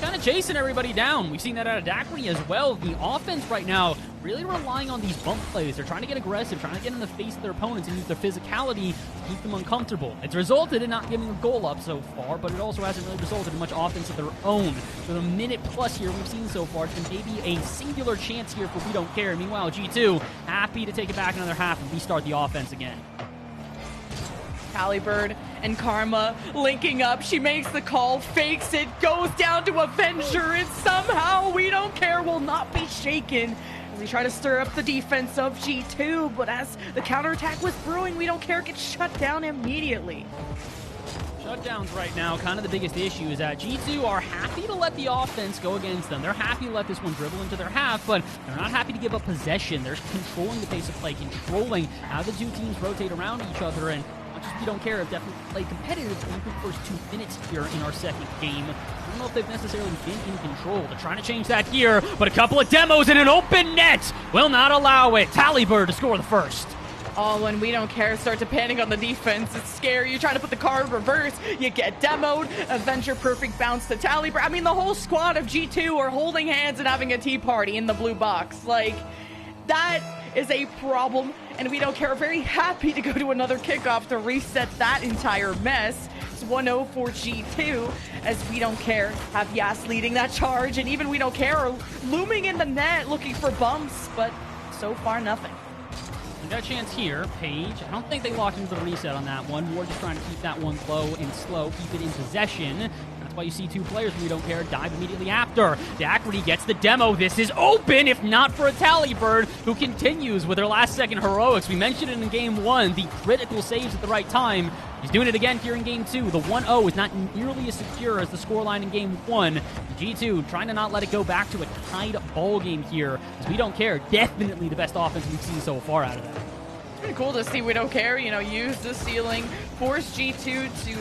kind of chasing everybody down. We've seen that out of Daiquiri as well. The offense right now really relying on these bump plays. They're trying to get aggressive, trying to get in the face of their opponents and use their physicality to keep them uncomfortable. It's resulted in not giving a goal up so far, but it also hasn't really resulted in much offense of their own. For the minute plus here we've seen so far, it's been maybe a singular chance here for We Don't Care. Meanwhile, G2 happy to take it back another half and restart the offense again. Talibird and Karma linking up. She makes the call, fakes it, goes down to Avenger, and somehow We Don't Care will not be shaken as we try to stir up the defense of G2. But as the counterattack was brewing, We Don't Care gets shut down immediately. Shutdowns right now, kind of the biggest issue is that G2 are happy to let the offense go against them. They're happy to let this one dribble into their half, but they're not happy to give up possession. They're controlling the pace of play, controlling how the two teams rotate around each other, and We Don't Care have definitely played competitively in the first 2 minutes here in our second game. I don't know if they've necessarily been in control. They're trying to change that here, but a couple of demos in an open net will not allow it. Talibird to score the first. Oh, when We Don't Care start to panic on the defense, it's scary. You try to put the car in reverse, you get demoed. Avenger perfect bounce to Talibird. I mean, the whole squad of G2 are holding hands and having a tea party in the blue box. Like, that is a problem, and We Don't Care. Very happy to go to another kickoff to reset that entire mess. It's 1-0 for G2 as We Don't Care have Yas leading that charge, and even We Don't Care are looming in the net looking for bumps, but so far nothing. We got a chance here. Paige, I don't think they locked into the reset on that one. More just trying to keep that one low and slow, keep it in possession. That's why you see two players from We Don't Care dive immediately after. Daiquiri gets the demo. This is open, if not for a Talibird, who continues with her last second heroics. We mentioned it in Game 1, the critical saves at the right time. He's doing it again here in Game 2. The 1-0 is not nearly as secure as the scoreline in Game 1. G2 trying to not let it go back to a tied ball game here, as We Don't Care, definitely the best offense we've seen so far out of that. It's pretty cool to see We Don't Care, use the ceiling, force G2 to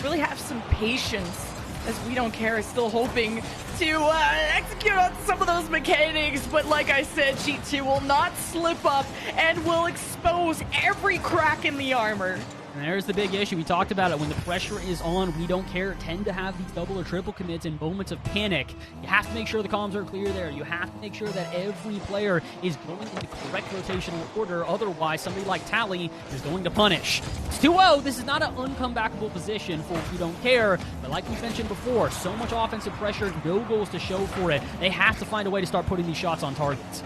really have some patience, as We Don't Care is still hoping to execute on some of those mechanics. But like I said, G2 will not slip up and will expose every crack in the armor. And there's the big issue. We talked about it. When the pressure is on, we don't care. Tend to have these double or triple commits in moments of panic. You have to make sure the comms are clear there. You have to make sure that every player is going in the correct rotational order. Otherwise, somebody like Tally is going to punish. It's 2-0. This is not an uncomebackable position for We Don't Care. But like we mentioned before, so much offensive pressure, no goals to show for it. They have to find a way to start putting these shots on targets.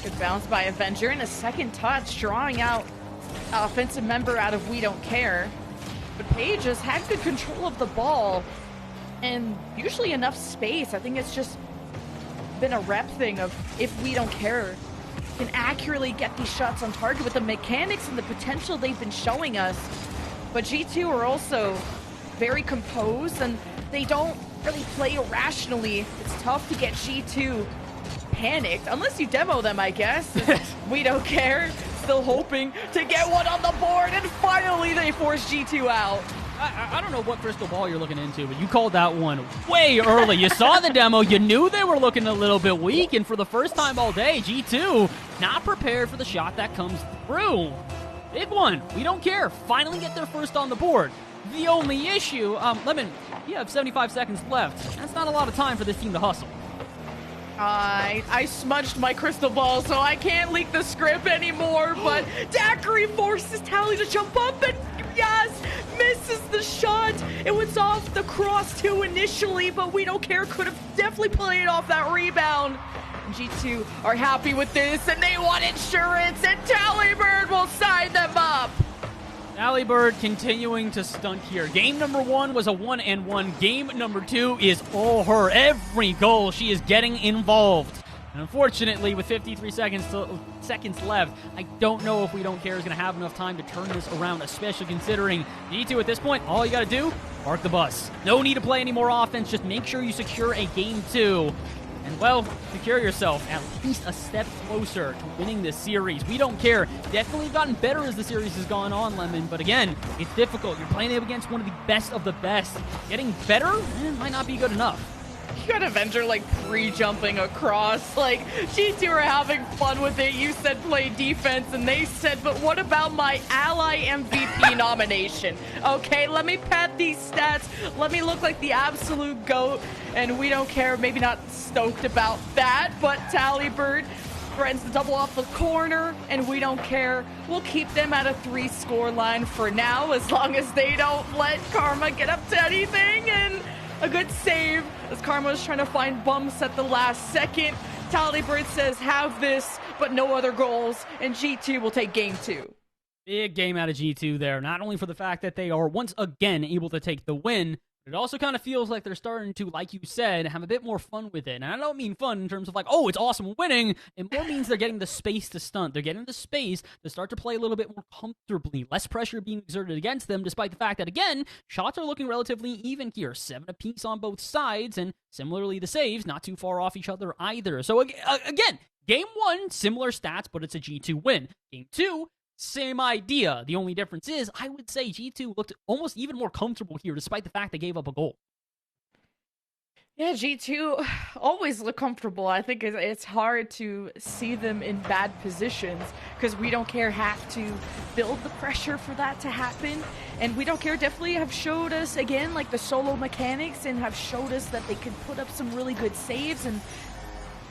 Good bounce by Avenger and a second touch, drawing out offensive member out of We Don't Care. But Paige has had good control of the ball and usually enough space. I think it's just been a rep thing of if We Don't Care can accurately get these shots on target with the mechanics and the potential they've been showing us. But G2 are also very composed and they don't really play irrationally. It's tough to get G2 panicked, unless you demo them, I guess. We Don't Care, still hoping to get one on the board, and finally they force G2 out. I don't know what crystal ball you're looking into, but you called that one way early. You saw the demo, you knew they were looking a little bit weak, and for the first time all day, G2 not prepared for the shot that comes through. Big one. We Don't Care. Finally get their first on the board. The only issue, Lemon, you have 75 seconds left. That's not a lot of time for this team to hustle. I smudged my crystal ball, so I can't leak the script anymore, but Daiquiri forces Tally to jump up and yes, misses the shot. It was off the cross too initially, but We Don't Care could have definitely played off that rebound. G2 are happy with this, and they want insurance, and Tallybird will sign them up. Tallybird continuing to stunt here. Game number 1 was a 1-1. Game number 2 is all her. Every goal, she is getting involved. And unfortunately, with 53 seconds left, I don't know if We Don't Care is going to have enough time to turn this around, especially considering G2 at this point, all you got to do, park the bus. No need to play any more offense. Just make sure you secure a Game 2. And, well, secure yourself at least a step closer to winning this series. We Don't Care. Definitely gotten better as the series has gone on, Lemon. But, again, it's difficult. You're playing against one of the best. Getting better might not be good enough. You got Avenger, like, pre-jumping across. Like, G2 are having fun with it. You said play defense, and they said, but what about my Ally MVP nomination? Okay, let me pad these stats. Let me look like the absolute GOAT. And We Don't Care, maybe not stoked about that, but Tallybird threatens to double off the corner, and We Don't Care. We'll keep them at a 3-score line for now, as long as they don't let Karma get up to anything, and a good save as Karma is trying to find bumps at the last second. Tallybird says, have this, but no other goals, and G2 will take Game 2. Big game out of G2 there, not only for the fact that they are once again able to take the win, it also kind of feels like they're starting to, like you said, have a bit more fun with it. And I don't mean fun in terms of like, oh, it's awesome winning. It more means they're getting the space to stunt. They're getting the space to start to play a little bit more comfortably. Less pressure being exerted against them, despite the fact that, again, shots are looking relatively even here. 7 apiece on both sides, and similarly the saves, not too far off each other either. So, again, Game 1, similar stats, but it's a G2 win. Game 2, same idea. The only difference is, I would say G2 looked almost even more comfortable here, despite the fact they gave up a goal. Yeah, G2 always look comfortable. I think it's hard to see them in bad positions because We Don't Care have to build the pressure for that to happen. And We Don't Care definitely have showed us, again, like the solo mechanics, and have showed us that they can put up some really good saves, and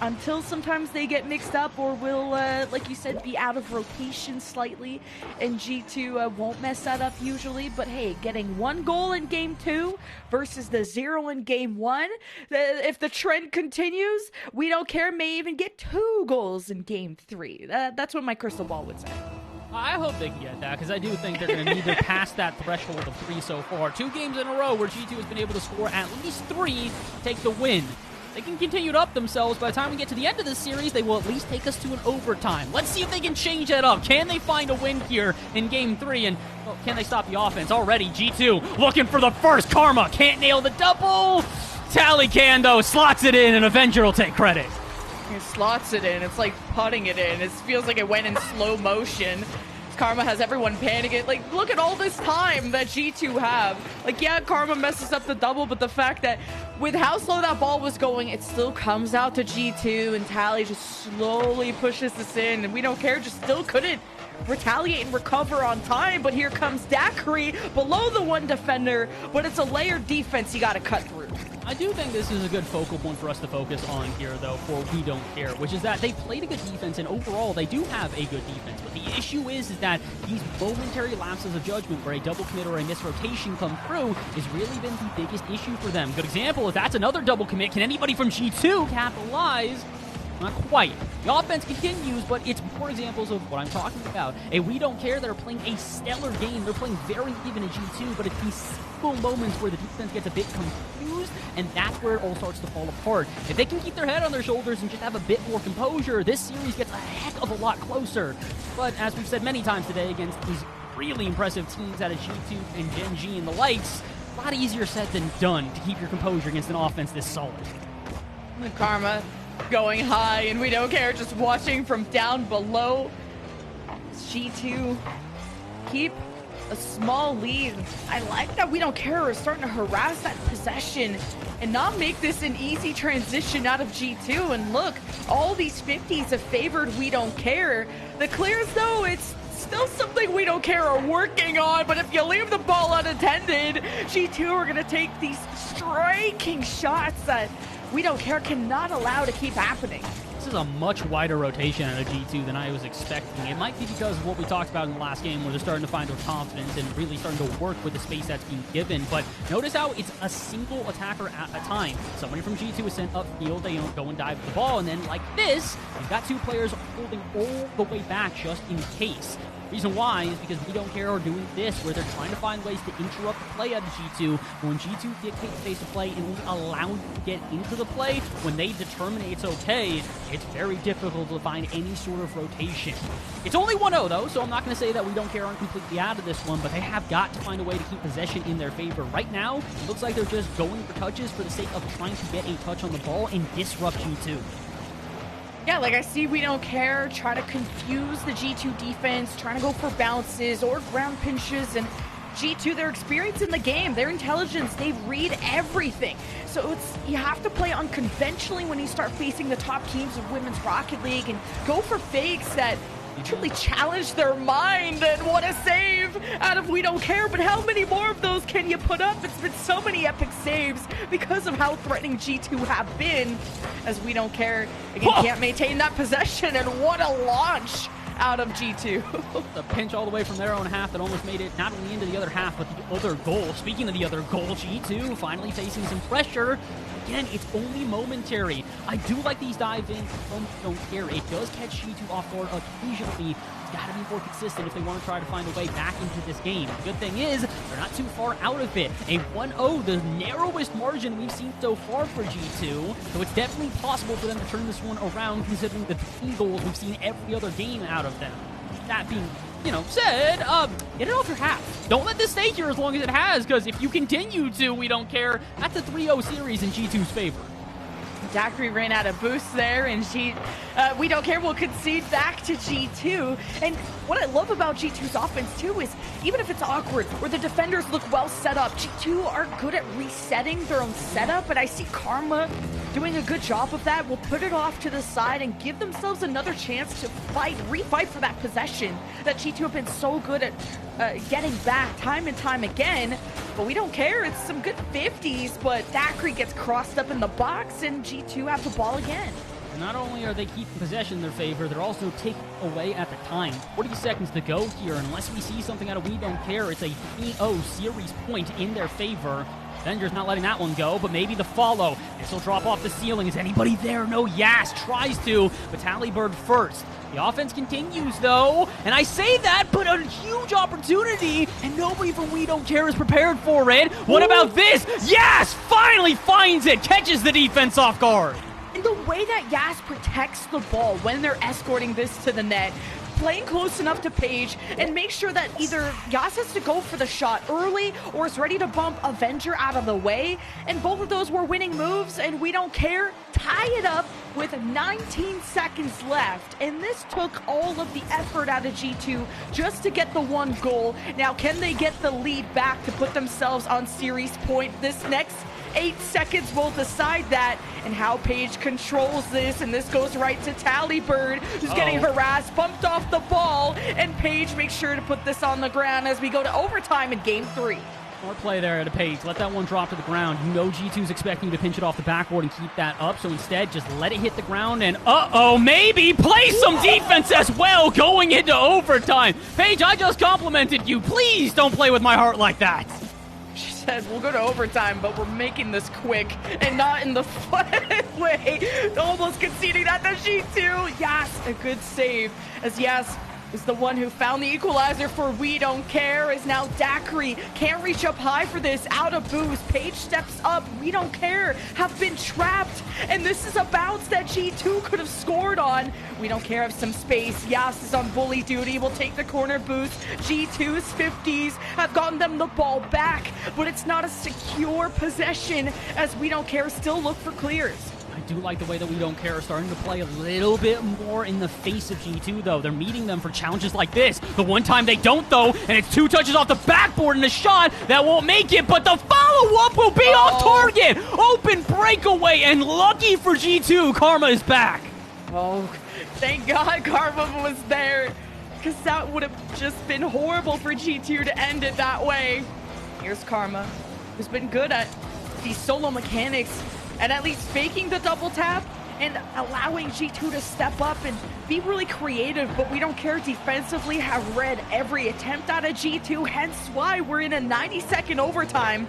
until sometimes they get mixed up or will, like you said, be out of rotation slightly, and G2 won't mess that up usually. But hey, getting 1 goal in Game 2 versus the 0 in Game 1, if the trend continues, We Don't Care may even get 2 goals in Game 3. That's what my crystal ball would say. I hope they can get that, because I do think they're going to need to pass that threshold of 3 so far. 2 games in a row where G2 has been able to score at least 3 to take the win. They can continue to up themselves. By the time we get to the end of this series, they will at least take us to an overtime. Let's see if they can change that up. Can they find a win here in Game 3? And well, can they stop the offense? Already, G2 looking for the first. Karma can't nail the double. Tally can, though. Slots it in, and Avenger will take credit. He slots it in. It's like putting it in. It feels like it went in slow motion. Karma has everyone panicking. Like, look at all this time that G2 have. Like, yeah, Karma messes up the double, but the fact that with how slow that ball was going, it still comes out to G2, and Tally just slowly pushes this in, and We Don't Care just still couldn't retaliate and recover on time. But here comes Daiquiri below the one defender, but it's a layered defense you got to cut through. I do think this is a good focal point for us to focus on here, though, for We Don't Care, which is that they played a good defense, and overall, they do have a good defense. But the issue is that these momentary lapses of judgment where a double commit or a misrotation come through has really been the biggest issue for them. Good example is that's another double commit. Can anybody from G2 capitalize? Not quite. The offense continues, but it's more examples of what I'm talking about. And We Don't Care, they're playing a stellar game. They're playing very even in G2, but it's these simple moments where the defense gets a bit confused, and that's where it all starts to fall apart. If they can keep their head on their shoulders and just have a bit more composure, this series gets a heck of a lot closer. But as we've said many times today against these really impressive teams out of G2 and Gen G and the likes, a lot easier said than done to keep your composure against an offense this solid. Karma going high, and We Don't Care just watching from down below. G2 keep a small lead. I like that We Don't Care is starting to harass that possession and not make this an easy transition out of G2. And look, all these 50s have favored We Don't Care. The clears, though, it's still something We Don't Care are working on, but if you leave the ball unattended, G2 are going to take these striking shots that We Don't Care cannot allow to keep happening. This is a much wider rotation out of G2 than I was expecting. It might be because of what we talked about in the last game, where they're starting to find their confidence and really starting to work with the space that's being given. But notice how it's a single attacker at a time. Somebody from G2 is sent upfield, they don't go and dive the ball, and then like this, you've got two players holding all the way back just in case. Reason why is because We Don't Care are doing this, where they're trying to find ways to interrupt the play out of G2. When G2 dictate the pace of play and only allow you to get into the play, when they determine it's okay, it's very difficult to find any sort of rotation. It's only 1-0 though, so I'm not going to say that We Don't Care aren't completely out of this one, but they have got to find a way to keep possession in their favor. Right now, it looks like they're just going for touches for the sake of trying to get a touch on the ball and disrupt G2. Yeah, like I see We Don't Care try to confuse the G2 defense, trying to go for bounces or ground pinches, and G2, their experience in the game, their intelligence, they read everything. So you have to play unconventionally when you start facing the top teams of Women's Rocket League and go for fakes that truly challenge their mind. And what a save out of We Don't Care, but how many more of those can you put up? It's been so many epic saves because of how threatening G2 have been, as We Don't Care again can't maintain that possession. And what a launch out of G2. The pinch all the way from their own half that almost made it not only into the other half, but the other goal. Speaking of the other goal, G2 finally facing some pressure. Again, it's only momentary. I do like these dive in from Don't Care. It does catch G2 off guard occasionally. It's got to be more consistent if they want to try to find a way back into this game. The good thing is, they're not too far out of it. A 1-0, the narrowest margin we've seen so far for G2. So it's definitely possible for them to turn this one around, considering the 3 goals we've seen every other game out of them. That being, said, get it off your half. Don't let this stay here as long as it has, because if you continue to, We Don't Care, that's a 3-0 series in G2's favor. Daiquiri ran out of boost there, and We Don't Care will concede back to G2. And what I love about G2's offense, too, is even if it's awkward, where the defenders look well set up, G2 are good at resetting their own setup, and I see Karma doing a good job of that. Will put it off to the side and give themselves another chance to refight for that possession that G2 have been so good at getting back time and time again. But We Don't Care, it's some good 50s, but Daiquiri gets crossed up in the box, and G2 have the ball again. Not only are they keeping possession in their favor, they're also taking away at the time. 40 seconds to go here. Unless we see something out of We Don't Care, it's a 3-0 series point in their favor. Avengers not letting that one go, but maybe the follow. This will drop off the ceiling. Is anybody there? No. Yas tries to, but Tallybird first. The offense continues, though, and I say that, but a huge opportunity, and nobody from We Don't Care is prepared for it. What about this? Yas finally finds it, catches the defense off guard. And the way that Yas protects the ball when they're escorting this to the net, playing close enough to Paige, and make sure that either Yas has to go for the shot early or is ready to bump Avenger out of the way. And both of those were winning moves, and We Don't Care tie it up with 19 seconds left. And this took all of the effort out of G2 just to get the one goal. Now, can they get the lead back to put themselves on series point? This next 8 seconds will decide that, and how Paige controls this. And this goes right to Tallybird, who's getting harassed, bumped off the ball, and Paige makes sure to put this on the ground as we go to overtime in game 3. Smart play there at a Paige. Let that one drop to the ground. You know G2's expecting you to pinch it off the backboard and keep that up, so instead just let it hit the ground and maybe play some defense as well going into overtime. Paige, I just complimented you. Please don't play with my heart like that. She says, we'll go to overtime, but we're making this quick and not in the fun way. Almost conceding that to G2. Yes, a good save as Yes is the one who found the equalizer for We Don't Care. Is now Daiquiri. Can't reach up high for this. Out of boost. Paige steps up. We Don't Care have been trapped. And this is a bounce that G2 could have scored on. We Don't Care have some space. Yas is on bully duty. Will take the corner boost. G2's 50s have gotten them the ball back. But it's not a secure possession as We Don't Care still look for clears. I do like the way that We Don't Care are starting to play a little bit more in the face of G2, though. They're meeting them for challenges like this. The one time they don't, though, and it's 2 touches off the backboard and a shot that won't make it, but the follow-up will be on target! Open breakaway, and lucky for G2, Karma is back. Oh, thank God Karma was there, because that would have just been horrible for G2 to end it that way. Here's Karma, who's been good at these solo mechanics, and at least faking the double tap and allowing G2 to step up and be really creative, but We Don't Care defensively have read every attempt out of G2, hence why we're in a 90-second overtime.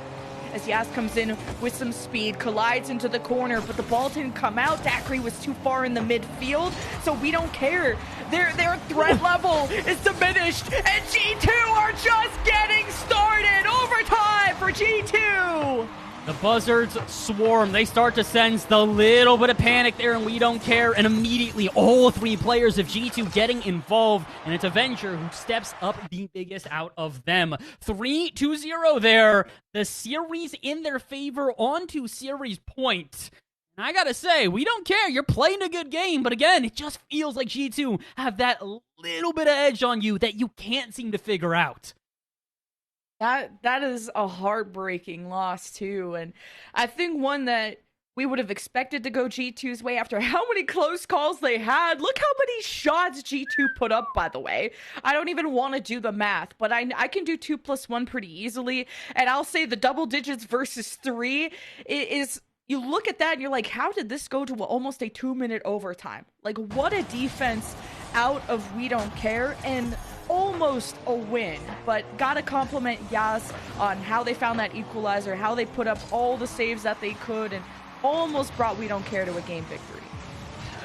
As Yas comes in with some speed, collides into the corner, but the ball didn't come out. Daiquiri was too far in the midfield, so We Don't Care. Their threat level is diminished, and G2 are just getting started. Overtime for G2! The Buzzards swarm. They start to sense the little bit of panic there, and We Don't Care. And immediately, all 3 players of G2 getting involved. And it's Avenger who steps up the biggest out of them. 3-2-0 there. The series in their favor onto series point. And I gotta say, We Don't Care. You're playing a good game. But again, it just feels like G2 have that little bit of edge on you that you can't seem to figure out. That is a heartbreaking loss too, and I think one that we would have expected to go G2's way after how many close calls they had. Look how many shots G2 put up, by the way. I don't even want to do the math, but I can do 2 + 1 pretty easily, and I'll say the double digits versus 3 is... You look at that and you're like, how did this go to almost a 2-minute overtime? Like, what a defense out of We Don't Care, and almost a win. But gotta compliment Yas on how they found that equalizer, how they put up all the saves that they could, and almost brought We Don't Care to a game victory.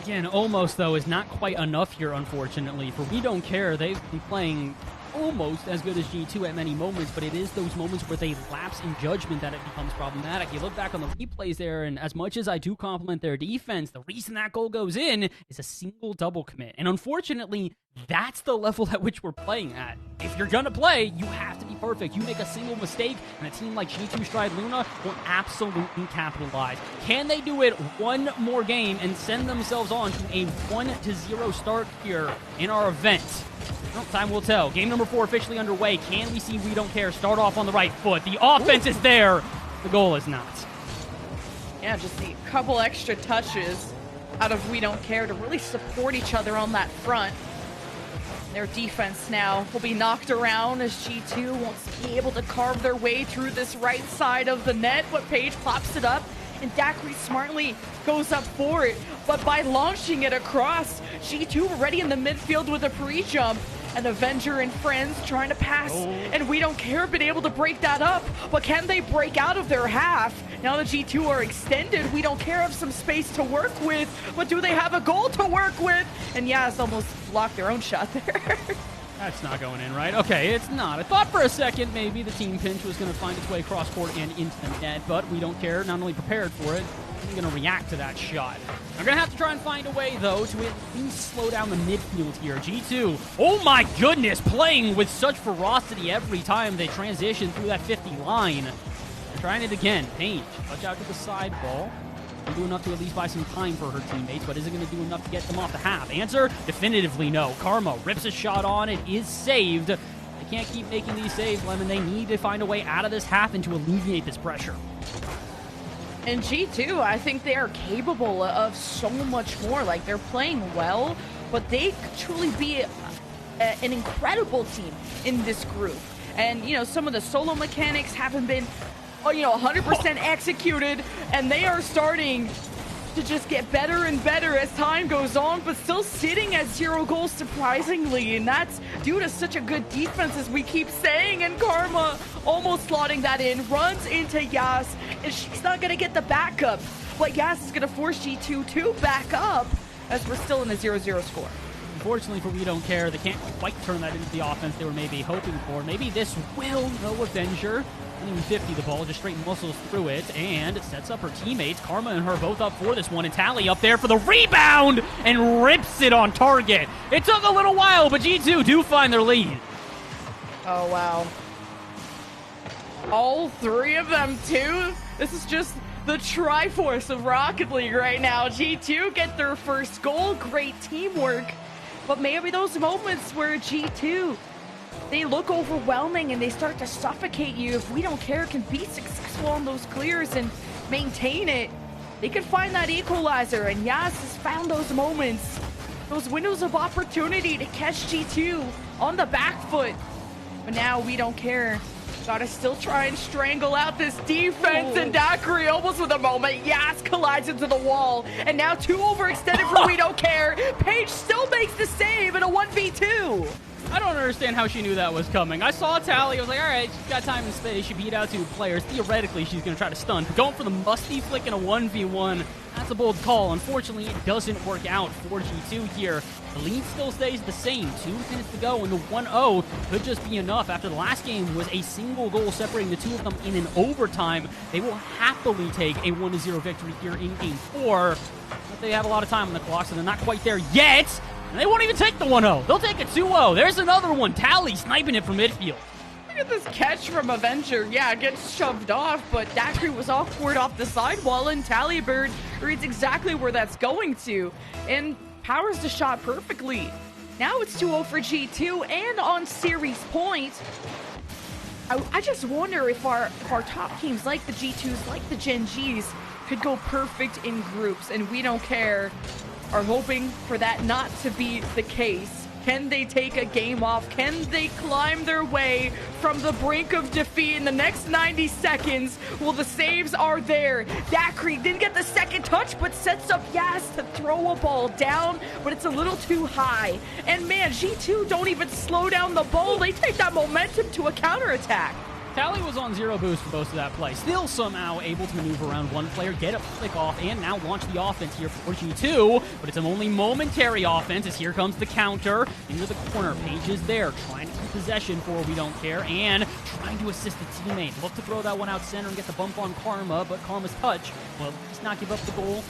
Again, almost, though, is not quite enough here, unfortunately. For We Don't Care, they've been playing almost as good as G2 at many moments, but it is those moments where they lapse in judgment that it becomes problematic. You look back on the replays there, and as much as I do compliment their defense, the reason that goal goes in is a single double commit. And unfortunately, that's the level at which we're playing at. If you're gonna play, you have to be perfect. You make a single mistake, and a team like G2 Stride Luna will absolutely capitalize. Can they do it one more game and send themselves on to a 1-0 start here in our event? Well, time will tell. Game number 4 officially underway. Can we see We Don't Care start off on the right foot? The offense is there. The goal is not. Yeah, just a couple extra touches out of We Don't Care to really support each other on that front. Their defense now will be knocked around as G2 won't be able to carve their way through this right side of the net, but Paige pops it up, and Daiquiri smartly goes up for it. But by launching it across, G2 already in the midfield with a pre-jump. And Avenger and friends trying to pass, and We Don't Care been able to break that up. But can they break out of their half? Now the G2 are extended, We Don't Care have some space to work with, but do they have a goal to work with? And Yas almost blocked their own shot there. That's not going in, right? Okay, it's not. I thought for a second maybe the team pinch was going to find its way cross court and into the net, but We Don't Care not only prepared for it, they're going to react to that shot. I'm going to have to try and find a way, though, to at least slow down the midfield here. G2, oh my goodness, playing with such ferocity every time they transition through that 50 line. They're trying it again. Paige, touch out to the side ball. It'll do enough to at least buy some time for her teammates, but is it going to do enough to get them off the half? Answer, definitively no. Karma rips a shot on, it is saved. They can't keep making these saves, Lemon. They need to find a way out of this half and to alleviate this pressure. And G2, I think they are capable of so much more. Like, they're playing well, but they could truly be an incredible team in this group. And, you know, some of the solo mechanics haven't been, 100% executed, and they are starting to just get better and better as time goes on, but still sitting at 0 goals surprisingly, and that's due to such a good defense, as we keep saying. And Karma almost slotting that in, runs into Yas, and she's not gonna get the backup, but Yas is gonna force G2 to back up as we're still in the 0-0 score. Unfortunately for We Don't Care, they can't quite turn that into the offense they were maybe hoping for. Maybe this will, no Avenger. 50, the ball just straight muscles through it and sets up her teammates. Karma and her both up for this one, and Tally up there for the rebound and rips it on target. It took a little while, but G2 do find their lead. Oh, wow. All 3 of them, too? This is just the Triforce of Rocket League right now. G2 get their first goal, great teamwork, but maybe those moments where G2, they look overwhelming and they start to suffocate you. If We Don't Care can be successful on those clears and maintain it, they can find that equalizer. And Yas has found those moments, those windows of opportunity to catch G2 on the back foot. But now We Don't Care gotta still try and strangle out this defense. And Dakri almost with a moment. Yas collides into the wall. And now 2 overextended for We Don't Care. Paige still makes the save in a 1v2. I don't understand how she knew that was coming. I saw Tally. I was like, all right, she's got time and space. She beat out 2 players. Theoretically, she's going to try to stun. But going for the musty flick in a 1v1, that's a bold call. Unfortunately, it doesn't work out for G2 here. The lead still stays the same. 2 minutes to go, and the 1-0 could just be enough. After the last game was a single goal separating the 2 of them in an overtime, they will happily take a 1-0 victory here in Game 4. But they have a lot of time on the clock, so they're not quite there yet. And they won't even take the 1-0. They'll take a 2-0. There's another one. Tally sniping it from midfield. Look at this catch from Avenger. Yeah, it gets shoved off, but Dakri was awkward off the sidewall, and Tallybird reads exactly where that's going to and powers the shot perfectly. Now it's 2-0 for G2, and on series point, I just wonder if our top teams like the G2s, like the Gen Gs, could go perfect in groups, and We Don't Care are hoping for that not to be the case. Can they take a game off? Can they climb their way from the brink of defeat in the next 90 seconds? Well, the saves are there. Dakri didn't get the second touch, but sets up Yas to throw a ball down, but it's a little too high. And man, G2 don't even slow down the ball. They take that momentum to a counterattack. Tally was on 0 boost for most of that play. Still somehow able to maneuver around one player, get a flick off, and now launch the offense here for G2. But it's an only momentary offense as here comes the counter. Into the corner. Paige is there, trying to keep possession for We Don't Care, and trying to assist the teammate. Look to throw that one out center and get the bump on Karma, but Karma's touch will at least not give up the goal.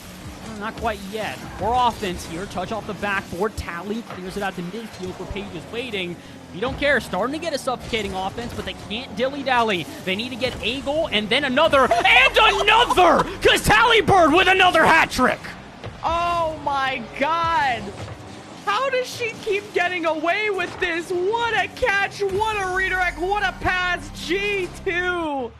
Not quite yet. More offense here. Touch off the backboard. Tally clears it out to midfield where Paige is waiting. We Don't Care. Starting to get a suffocating offense, but they can't dilly-dally. They need to get a goal and then another and another! Because Tallybird with another hat trick! Oh my god! How does she keep getting away with this? What a catch! What a redirect! What a pass! G2!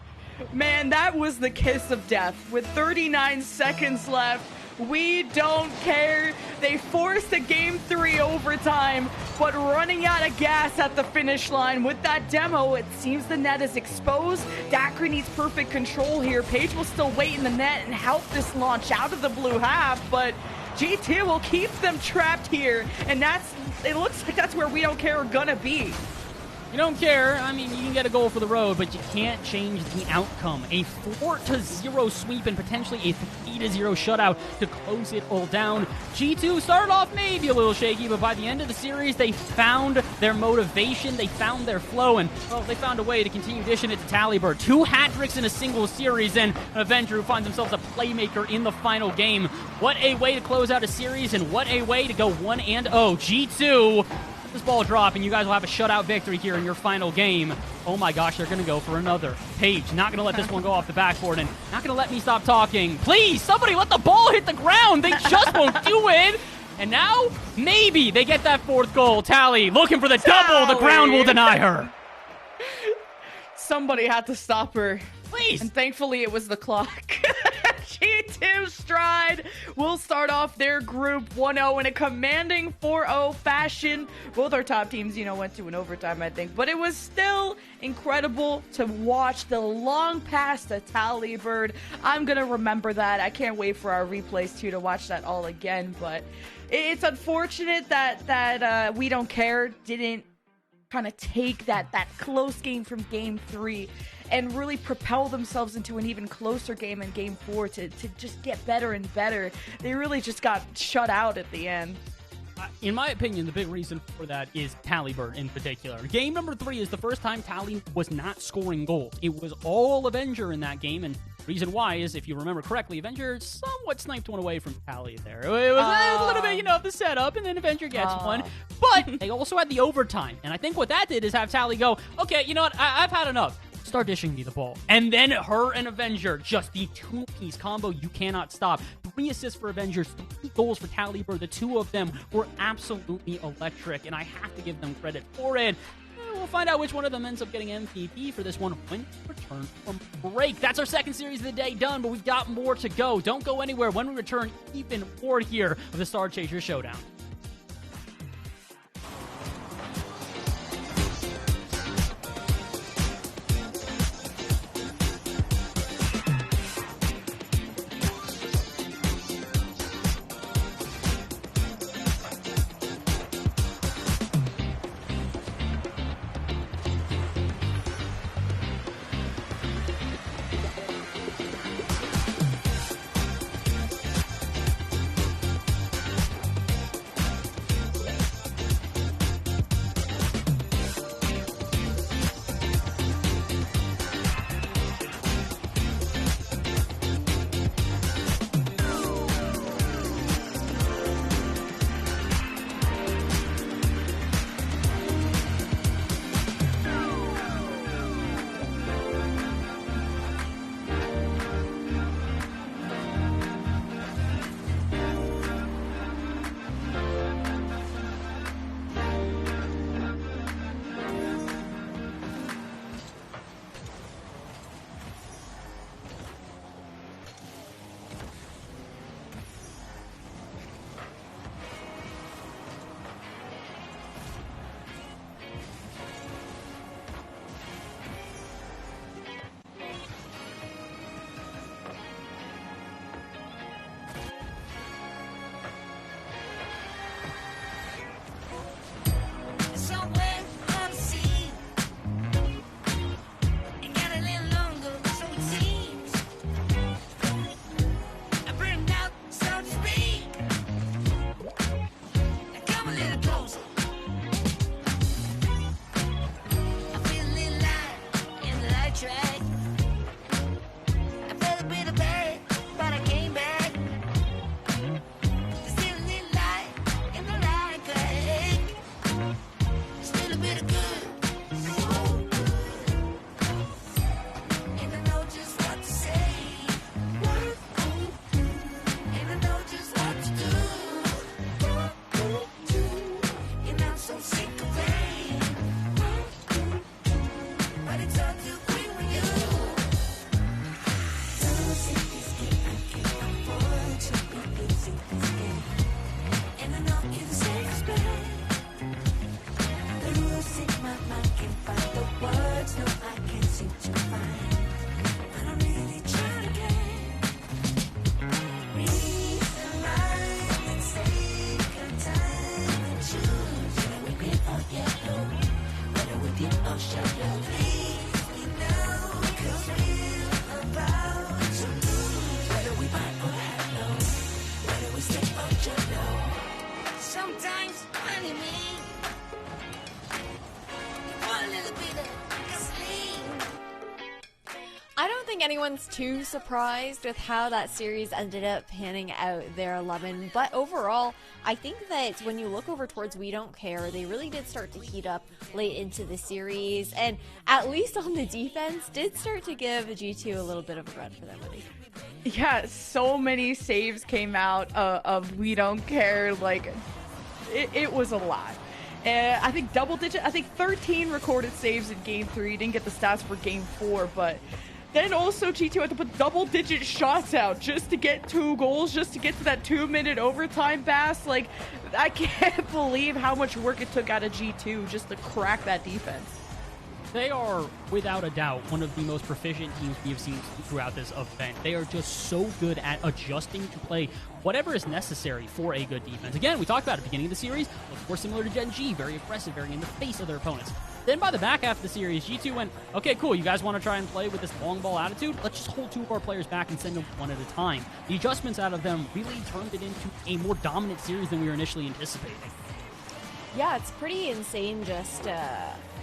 Man, that was the kiss of death. With 39 seconds left, We Don't Care. They forced a Game 3 overtime, but running out of gas at the finish line. With that demo, it seems the net is exposed. Dakri needs perfect control here. Paige will still wait in the net and help this launch out of the blue half, but G2 will keep them trapped here, and it looks like that's where We Don't Care are gonna be. You don't care. I mean, you can get a goal for the road, but you can't change the outcome. A 4-0 sweep and potentially a 3-0 shutout to close it all down. G2 started off maybe a little shaky, but by the end of the series, they found their motivation, they found their flow, and, well, they found a way to continue dishing it to Tallybird. 2 hat tricks in a single series, and an Avenger who finds themselves a playmaker in the final game. What a way to close out a series, and what a way to go 1-0. G2... this ball drop, and you guys will have a shutout victory here in your final game. Oh my gosh, they're going to go for another. Paige, not going to let this one go off the backboard and not going to let me stop talking. Please, somebody let the ball hit the ground. They just won't do it. And now, maybe they get that fourth goal. Tally looking for the double. The ground will deny her. Somebody had to stop her. Please. And thankfully, it was the clock. G2 Stride will start off their group 1-0 in a commanding 4-0 fashion. Both our top teams, went to an overtime, I think. But it was still incredible to watch the long pass to Tally Bird. I'm going to remember that. I can't wait for our replays, too, to watch that all again. But it's unfortunate that We Don't Care didn't kind of take that close game from Game 3 and really propel themselves into an even closer game in Game 4 to just get better and better. They really just got shut out at the end. In my opinion, the big reason for that is Tally Bird in particular. Game number 3 is the first time Tally was not scoring goals. It was all Avenger in that game, and the reason why is, if you remember correctly, Avenger somewhat sniped one away from Tally there. It was a little bit, of the setup, and then Avenger gets one. But they also had the overtime, and I think what that did is have Tally go, okay, you know what, I've had enough. Start dishing me the ball. And then her and Avenger, just the two-piece combo you cannot stop. 3 assists for Avengers, 3 goals for Tally Bird. The two of them were absolutely electric, and I have to give them credit for it. We'll find out which one of them ends up getting MVP for this one when we return from break. That's our second series of the day done, but we've got more to go. Don't go anywhere. When we return, even more here of the Star Chaser Showdown. think anyone's too surprised with how that series ended up panning out there, Lemon. But overall, I think that when you look over towards We Don't Care, they really did start to heat up late into the series. And at least on the defense, did start to give G2 a little bit of a run for their money. Yeah, so many saves came out of We Don't Care. Like, it was a lot. I think double digit, I think 13 recorded saves in game 3. Didn't get the stats for game 4, but then also G2 had to put double digit shots out just to get 2 goals, just to get to that 2-minute overtime pass. Like, I can't believe how much work it took out of G2 just to crack that defense. They are, without a doubt, one of the most proficient teams we have seen throughout this event. They are just so good at adjusting to play whatever is necessary for a good defense. Again, we talked about it at the beginning of the series, looked more similar to Gen G, very aggressive, very in the face of their opponents. Then by the back half of the series, G2 went, okay, cool, you guys want to try and play with this long ball attitude? Let's just hold 2 of our players back and send them one at a time. The adjustments out of them really turned it into a more dominant series than we were initially anticipating. Yeah, it's pretty insane just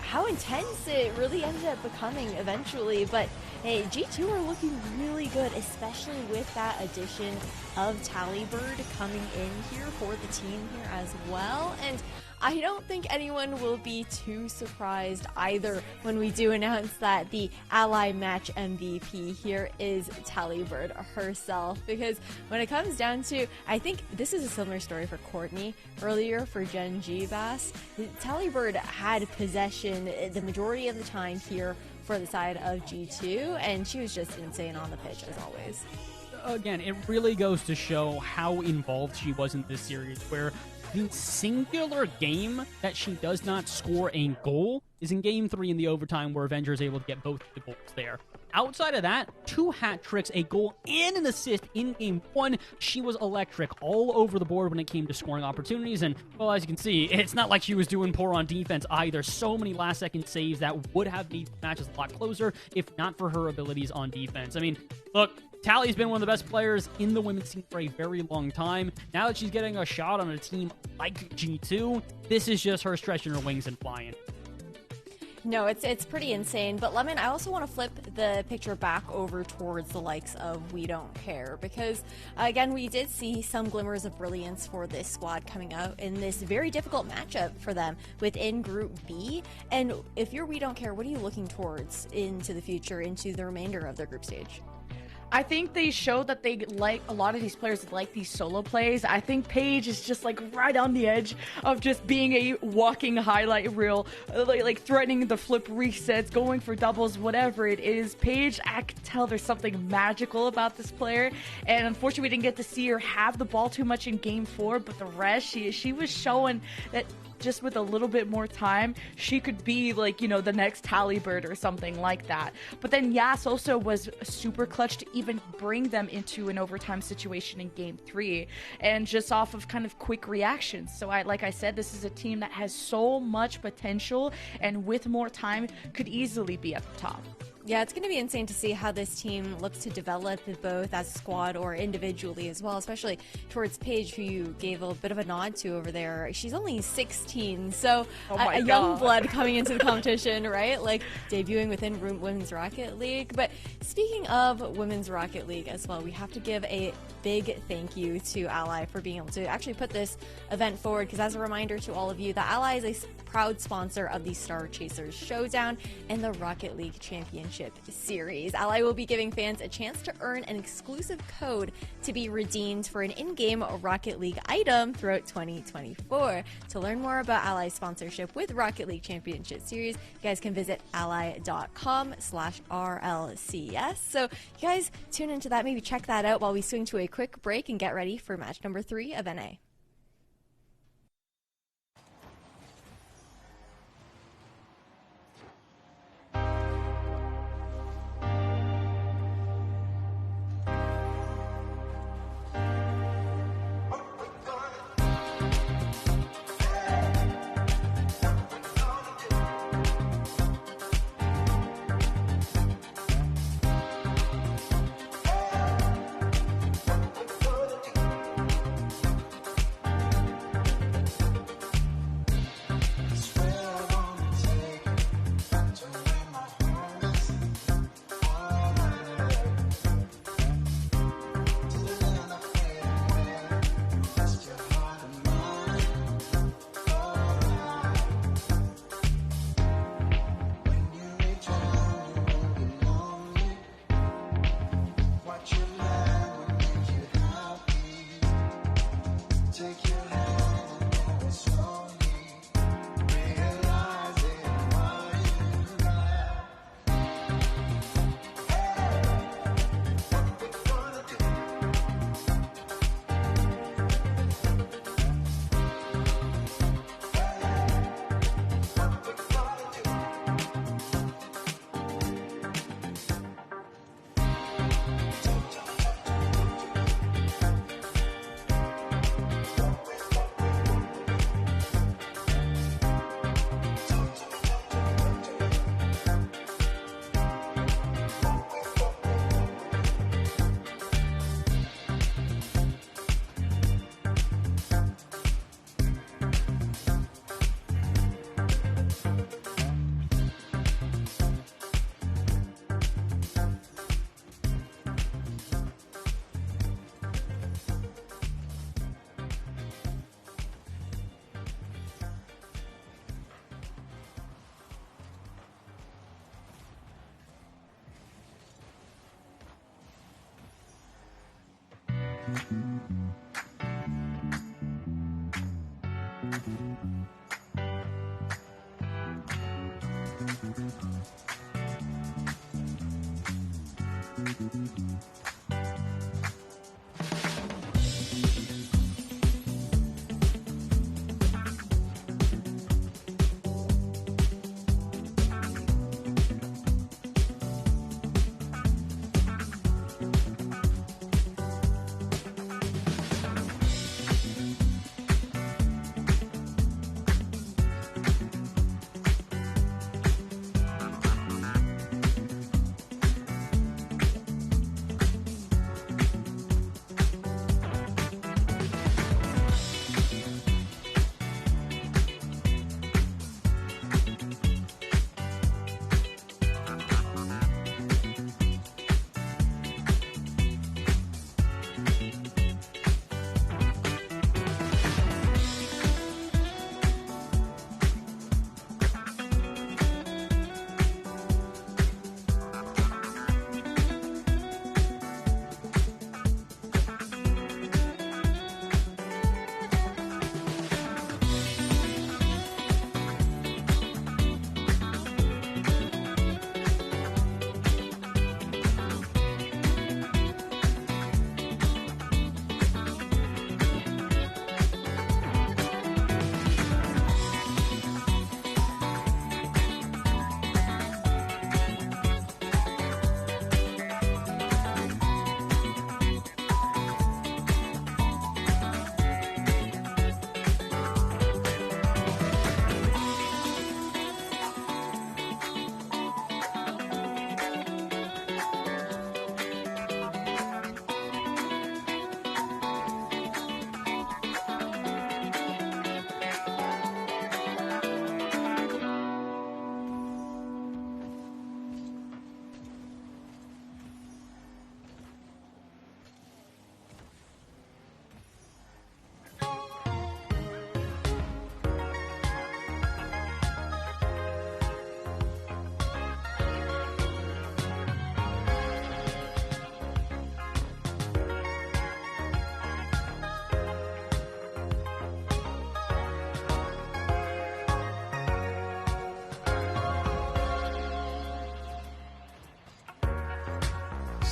how intense it really ended up becoming eventually. But hey, G2 are looking really good, especially with that addition of Talibird coming in here for the team here as well. And I don't think anyone will be too surprised either when we do announce that the Ally match MVP here is Talibird herself. Because when it comes down to, I think this is a similar story for Courtney earlier for Gen G Bass. Talibird had possession the majority of the time here for the side of G2, and she was just insane on the pitch as always. Again, it really goes to show how involved she was in this series, where the singular game that she does not score a goal is in Game 3 in the overtime, where Avenger is able to get both the goals there. Outside of that, 2 hat tricks, a goal, and an assist in Game 1. She was electric all over the board when it came to scoring opportunities, and, well, as you can see, it's not like she was doing poor on defense either. So many last-second saves that would have made matches a lot closer if not for her abilities on defense. I mean, look, Tally's been one of the best players in the women's team for a very long time. Now that she's getting a shot on a team like G2, this is just her stretching her wings and flying. No, it's pretty insane. But Lemon, I also want to flip the picture back over towards the likes of We Don't Care, because again, we did see some glimmers of brilliance for this squad coming out in this very difficult matchup for them within Group B. And if you're We Don't Care, what are you looking towards into the future, into the remainder of their group stage? I think they showed that they like a lot of these players like these solo plays. I think Paige is just like right on the edge of just being a walking highlight reel, like threatening the flip resets, going for doubles, whatever it is. Paige, I can tell there's something magical about this player, and unfortunately we didn't get to see her have the ball too much in Game 4, but the rest, she was showing that just with a little bit more time, she could be like, you know, the next Talibird or something like that. But then Yas also was super clutch to even bring them into an overtime situation in Game 3, and just off of kind of quick reactions. So like I said, this is a team that has so much potential, and with more time could easily be at the top. Yeah, it's going to be insane to see how this team looks to develop both as a squad or individually as well, especially towards Paige, who you gave a bit of a nod to over there. She's only 16, so a young blood coming into the competition, right? Like debuting within Women's Rocket League. But speaking of Women's Rocket League as well, we have to give a big thank you to Ally for being able to actually put this event forward, because as a reminder to all of you, that Ally is a proud sponsor of the Star Chasers Showdown and the Rocket League Championship Series. Ally will be giving fans a chance to earn an exclusive code to be redeemed for an in-game Rocket League item throughout 2024. To learn more about Ally's sponsorship with Rocket League Championship Series, you guys can visit ally.com/RLCS. So you guys tune into that, maybe check that out while we swing to a quick break and get ready for match number 3 of NA.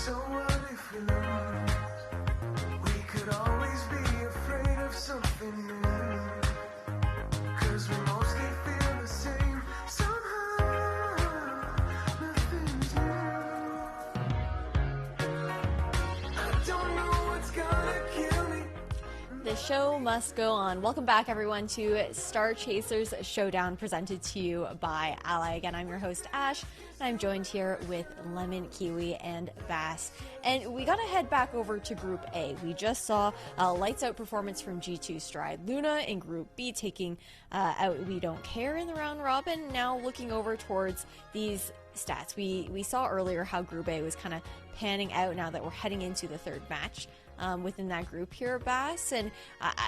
So what if we lose? We could always be afraid of something new. 'Cause we mostly feel the same. Somehow, nothing's new. I don't know what's gonna kill me. The show must go on. Welcome back, everyone, to Star Chasers Showdown, presented to you by Ally. Again, I'm your host, Ash, and I'm joined here with Lemon, Kiwi, and Bass. And we gotta head back over to Group A. We just saw a lights out performance from G2 Stride Luna in Group B, taking out We Don't Care in the round robin. Now looking over towards these stats. We saw earlier how Group A was kind of panning out now that we're heading into the third match. Within that group here, Bass. And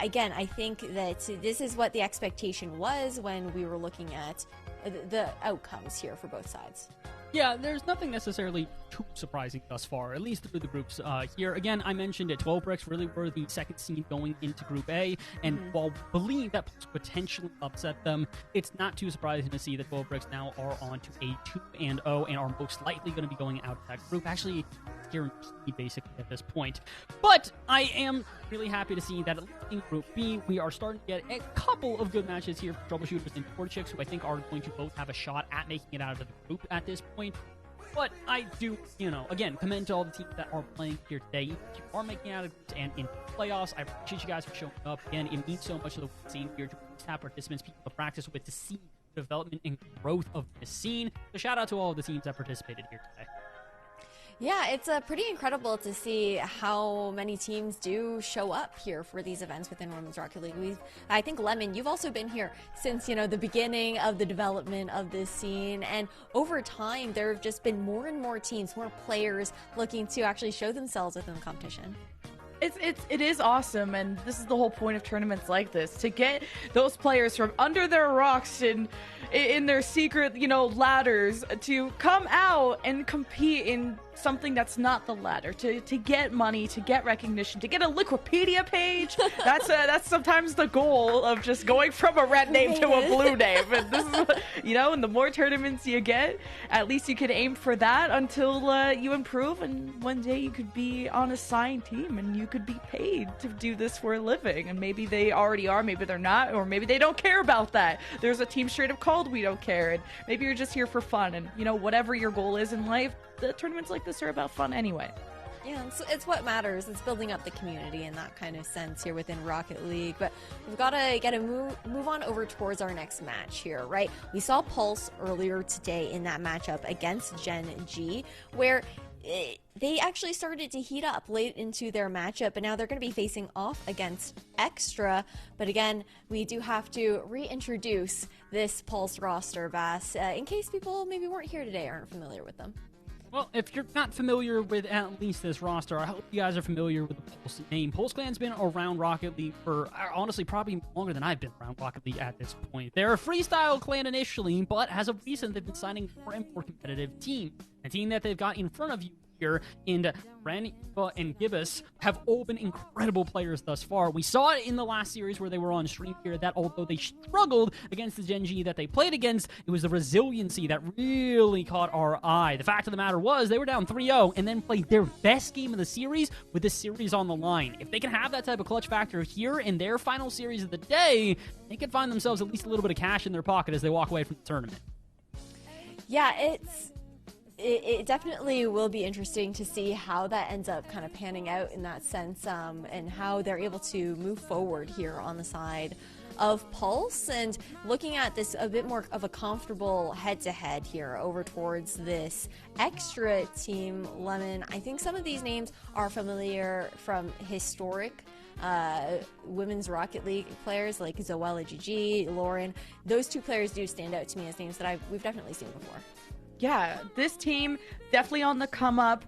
again, I think that this is what the expectation was when we were looking at the outcomes here for both sides. Yeah, there's nothing necessarily too surprising thus far, at least through the groups here. Again, I mentioned it, 12 Bricks really were the second seed going into Group A, and while believe that potentially upset them, it's not too surprising to see that 12 Bricks now are on to a 2-0 and are most likely going to be going out of that group. Actually, it's guaranteed basically at this point. But I am really happy to see that in Group B, we are starting to get a couple of good matches here for Troubleshooters and Torchicks, who I think are going to both have a shot at making it out of the group at this point. But I do, again, commend to all the teams that are playing here today. If you are making it out of groups and in playoffs, I appreciate you guys for showing up. Again, it means so much to the scene here to have participants, people to practice with, to see the development and growth of the scene. So shout out to all of the teams that participated here today. Yeah, it's pretty incredible to see how many teams do show up here for these events within Women's Rocket League. I think, Lemon, you've also been here since, the beginning of the development of this scene, and over time there have just been more and more teams, more players looking to actually show themselves within the competition. It is awesome, and this is the whole point of tournaments like this, to get those players from under their rocks and in their secret, ladders, to come out and compete in something that's not the ladder, to get money, to get recognition, to get a Wikipedia page. That's sometimes the goal of just going from a red name to a blue name. And this is, and the more tournaments you get, at least you can aim for that until you improve, and one day you could be on a signed team and you could be paid to do this for a living. And maybe they already are, maybe they're not, or maybe they don't care about that. There's a team straight up called We Don't Care, and maybe you're just here for fun. And whatever your goal is in life, the tournaments like this are about fun anyway. Yeah, it's what matters. It's building up the community in that kind of sense here within Rocket League. But we've got to move on over towards our next match here, right? We saw Pulse earlier today in that matchup against Gen G, where they actually started to heat up late into their matchup, and now they're going to be facing off against Extra. But again, we do have to reintroduce this Pulse roster, Vass, in case people maybe weren't here today, aren't familiar with them. Well, if you're not familiar with at least this roster, I hope you guys are familiar with the Pulse name. Pulse Clan's been around Rocket League for, honestly, probably longer than I've been around Rocket League at this point. They're a freestyle clan initially, but as of recent, they've been signing more and more competitive teams. A team that they've got in front of you here in Ren, Eva, and Gibbous have all been incredible players thus far. We saw it in the last series where they were on stream here that although they struggled against the Gen G that they played against, it was the resiliency that really caught our eye. The fact of the matter was they were down 3-0 and then played their best game of the series with this series on the line. If they can have that type of clutch factor here in their final series of the day, they could find themselves at least a little bit of cash in their pocket as they walk away from the tournament. Yeah, it definitely will be interesting to see how that ends up kind of panning out in that sense, and how they're able to move forward here on the side of Pulse, and looking at this a bit more of a comfortable head-to-head here over towards this Extra team. Lemon, I think some of these names are familiar from historic women's Rocket League players like Zoella GG, Lauren. Those two players do stand out to me as names that we've definitely seen before. Yeah, this team definitely on the come up.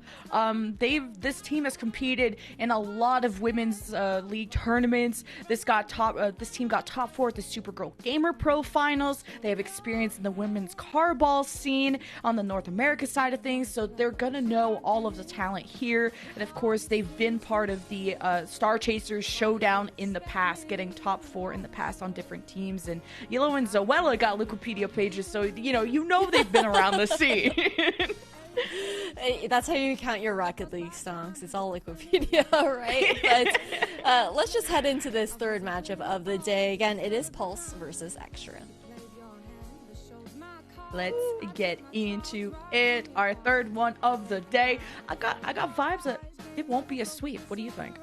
This team has competed in a lot of women's league tournaments. This team got top 4 at the Supergirl Gamer Pro Finals. They have experience in the women's carball scene on the North America side of things, so they're gonna know all of the talent here. And of course, they've been part of the Star Chasers Showdown in the past, getting top 4 in the past on different teams. And Yellow and Zoella got Wikipedia pages, so you know they've been around the scene. That's how you count your Rocket League songs. It's all Wikipedia, right? But let's just head into this third matchup of the day. Again, it is Pulse versus Extra. Let's get into it. Our third one of the day. I got vibes that it won't be a sweep. What do you think?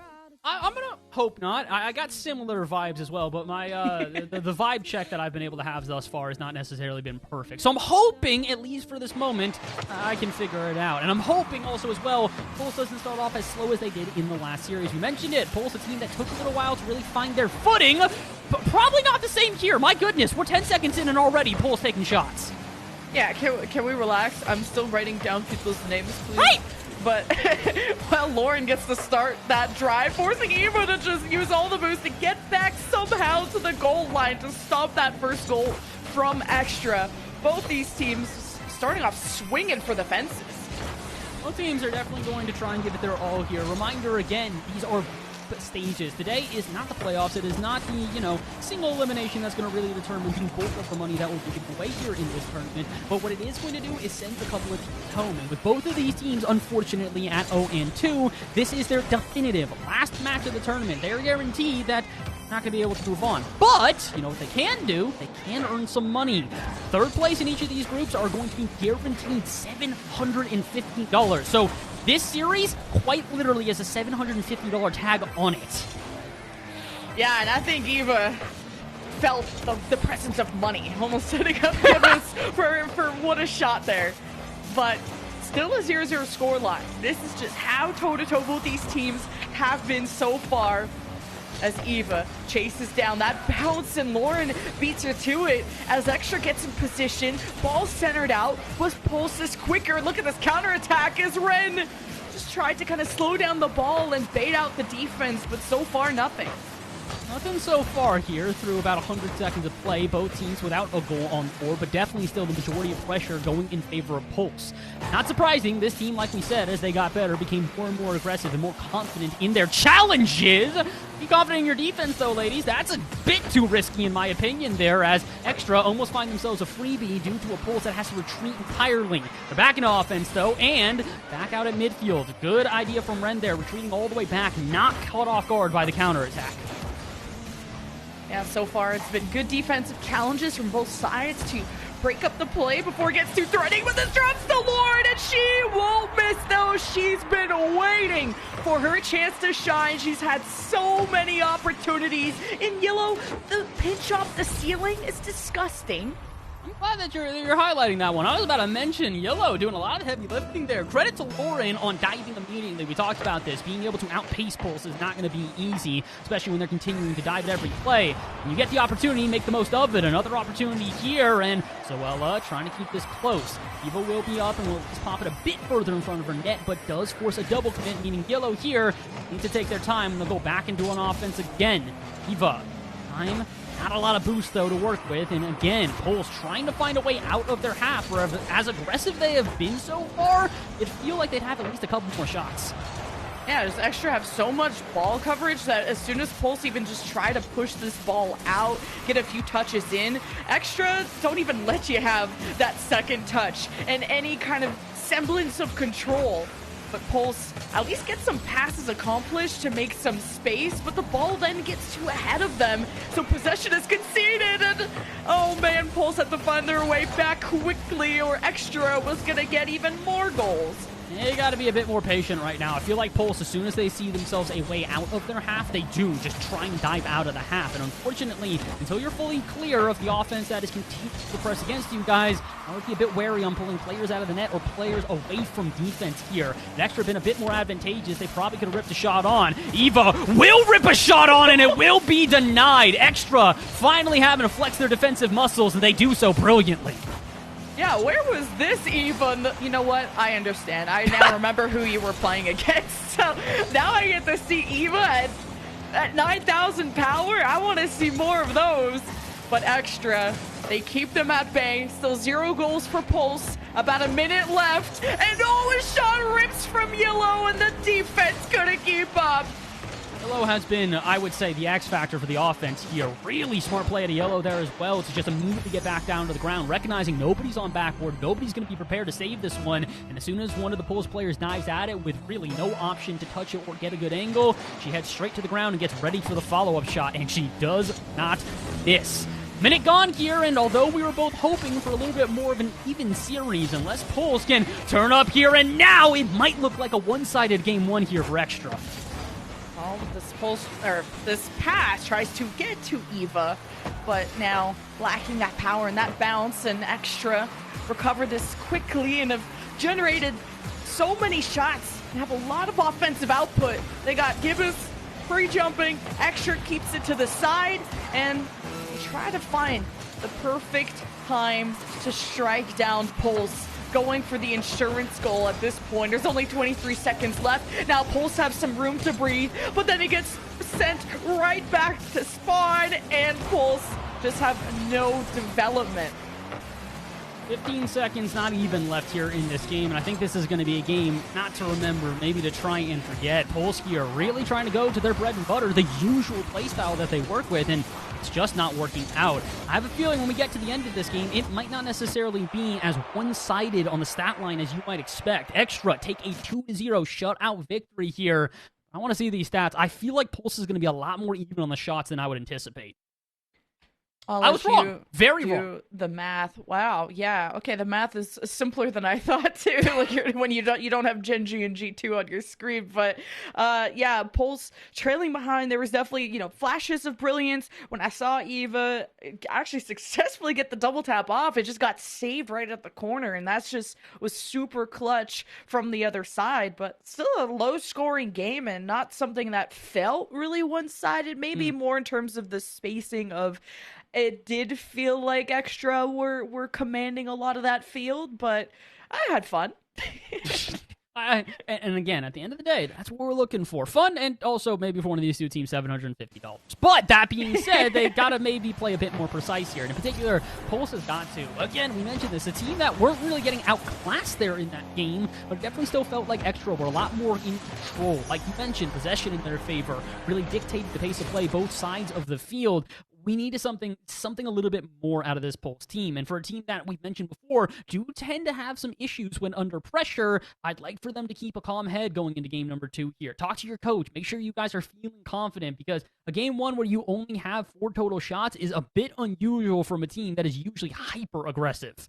I'm gonna hope not. I got similar vibes as well, but my the vibe check that I've been able to have thus far has not necessarily been perfect. So I'm hoping, at least for this moment, I can figure it out. And I'm hoping also as well, Pulse doesn't start off as slow as they did in the last series. We mentioned it. Pulse, a team that took a little while to really find their footing, but probably not the same here. My goodness, we're 10 seconds in and already Pulse taking shots. Yeah, can we relax? I'm still writing down people's names, please. Hey! But well, Lauren gets to start that drive, forcing Eva to just use all the boost to get back somehow to the goal line to stop that first goal from Extra. Both these teams starting off swinging for the fences. Both teams are definitely going to try and give it their all here. Reminder again, these are stages. Today is not the playoffs. It is not the, single elimination that's going to really determine the bulk of the money that will be given away here in this tournament. But what it is going to do is send a couple of teams home. And with both of these teams, unfortunately, at 0-2, this is their definitive last match of the tournament. They're guaranteed that not going to be able to move on. But, what they can do? They can earn some money. Third place in each of these groups are going to be guaranteed $750. So this series, quite literally, has a $750 tag on it. Yeah, and I think Eva felt the presence of money, almost setting up Gibbous for what a shot there. But still a 0-0 scoreline. This is just how toe-to-toe both these teams have been so far, as Eva chases down that bounce and Lauren beats her to it as Extra gets in position. Ball centered out. Was Pulse is quicker. Look at this counterattack as Ren just tried to kind of slow down the ball and bait out the defense, but so far nothing. Nothing so far here through about 100 seconds of play. Both teams without a goal on the board, but definitely still the majority of pressure going in favor of Pulse. Not surprising, this team, like we said, as they got better, became more and more aggressive and more confident in their challenges. Be confident in your defense, though, ladies. That's a bit too risky, in my opinion, there, as Extra almost find themselves a freebie due to a Pulse that has to retreat entirely. They're back into offense, though, and back out at midfield. Good idea from Ren there, retreating all the way back, not caught off guard by the counterattack. Yeah, so far it's been good defensive challenges from both sides to break up the play before it gets too threatening, but this drops the Lord, and she won't miss those. She's been waiting for her chance to shine. She's had so many opportunities. In yellow, the pinch off the ceiling is disgusting. I'm glad that you're highlighting that one. I was about to mention Yellow doing a lot of heavy lifting there. Credit to Lauren on diving immediately. We talked about this. Being able to outpace Pulse is not going to be easy, especially when they're continuing to dive at every play. When you get the opportunity, make the most of it. Another opportunity here, and Zoella trying to keep this close. Eva will be up and will just pop it a bit further in front of her net, but does force a double commit, meaning Yellow here need to take their time, and they'll go back into an offense again. Eva, time. Not a lot of boost, though, to work with. And again, Pulse trying to find a way out of their half, where as aggressive they have been so far, it feel like they'd have at least a couple more shots. Yeah, just Extra have so much ball coverage that as soon as Pulse even just try to push this ball out, get a few touches in, Extra don't even let you have that second touch and any kind of semblance of control. But Pulse at least gets some passes accomplished to make some space, but the ball then gets too ahead of them, so possession is conceded, and oh man, Pulse had to find their way back quickly, or Extra was gonna get even more goals. They got to be a bit more patient right now. I feel like Pulse, as soon as they see themselves a way out of their half, they do just try and dive out of the half. And unfortunately, until you're fully clear of the offense that is continuing to press against you guys, I would be a bit wary on pulling players out of the net or players away from defense here. If Extra been a bit more advantageous, they probably could have ripped a shot on. Eva will rip a shot on, and it will be denied. Extra finally having to flex their defensive muscles, and they do so brilliantly. Yeah, where was this even? You know what? I understand. I now remember who you were playing against. So now I get to see Eva at 9,000 power. I want to see more of those. But Extra, they keep them at bay. Still 0 goals for Pulse. About a minute left. And a shot rips from Yellow, and the defense couldn't keep up. Yellow has been, I would say, the X factor for the offense here. Really smart play at Yellow there as well to just immediately get back down to the ground, recognizing nobody's on backboard, nobody's going to be prepared to save this one, and as soon as one of the Pulse players dives at it with really no option to touch it or get a good angle, she heads straight to the ground and gets ready for the follow-up shot, and she does not miss. Minute gone here, and although we were both hoping for a little bit more of an even series, unless Pulse can turn up here, and now it might look like a one-sided game one here for Extra. Well, this pass tries to get to Eva, but now lacking that power and that bounce, and Extra recover this quickly and have generated so many shots and have a lot of offensive output. They got Gibbous free jumping, Extra keeps it to the side, and they try to find the perfect time to strike down Pulse. Going for the insurance goal at this point. There's only 23 seconds left. Now Pulse have some room to breathe, but then it gets sent right back to spawn, and Pulse just have no development. 15 seconds, not even left here in this game, and I think this is going to be a game not to remember, maybe to try and forget. Polsky are really trying to go to their bread and butter, the usual playstyle that they work with, and it's just not working out. I have a feeling when we get to the end of this game, it might not necessarily be as one-sided on the stat line as you might expect. Extra take a 2-0 shutout victory here. I want to see these stats. I feel like Pulse is going to be a lot more even on the shots than I would anticipate. I was wrong. Very wrong. The math. Wow. Yeah. Okay. The math is simpler than I thought too. Like when you don't have Gen G and G2 on your screen, but yeah, Pulse trailing behind. There was definitely flashes of brilliance when I saw Eva actually successfully get the double tap off. It just got saved right at the corner, and that's just was super clutch from the other side. But still a low scoring game and not something that felt really one sided. Maybe more in terms of the spacing of. It did feel like Extra were commanding a lot of that field, but I had fun. And again, at the end of the day, that's what we're looking for. Fun, and also maybe for one of these two teams, $750. But that being said, they've got to maybe play a bit more precise here. And in particular, Pulse has got to. Again, we mentioned this, a team that weren't really getting outclassed there in that game, but definitely still felt like Extra were a lot more in control. Like you mentioned, possession in their favor really dictated the pace of play both sides of the field. We needed something a little bit more out of this Pulse team. And for a team that we've mentioned before do tend to have some issues when under pressure, I'd like for them to keep a calm head going into game number 2 here. Talk to your coach. Make sure you guys are feeling confident, because a game 1 where you only have 4 total shots is a bit unusual from a team that is usually hyper aggressive.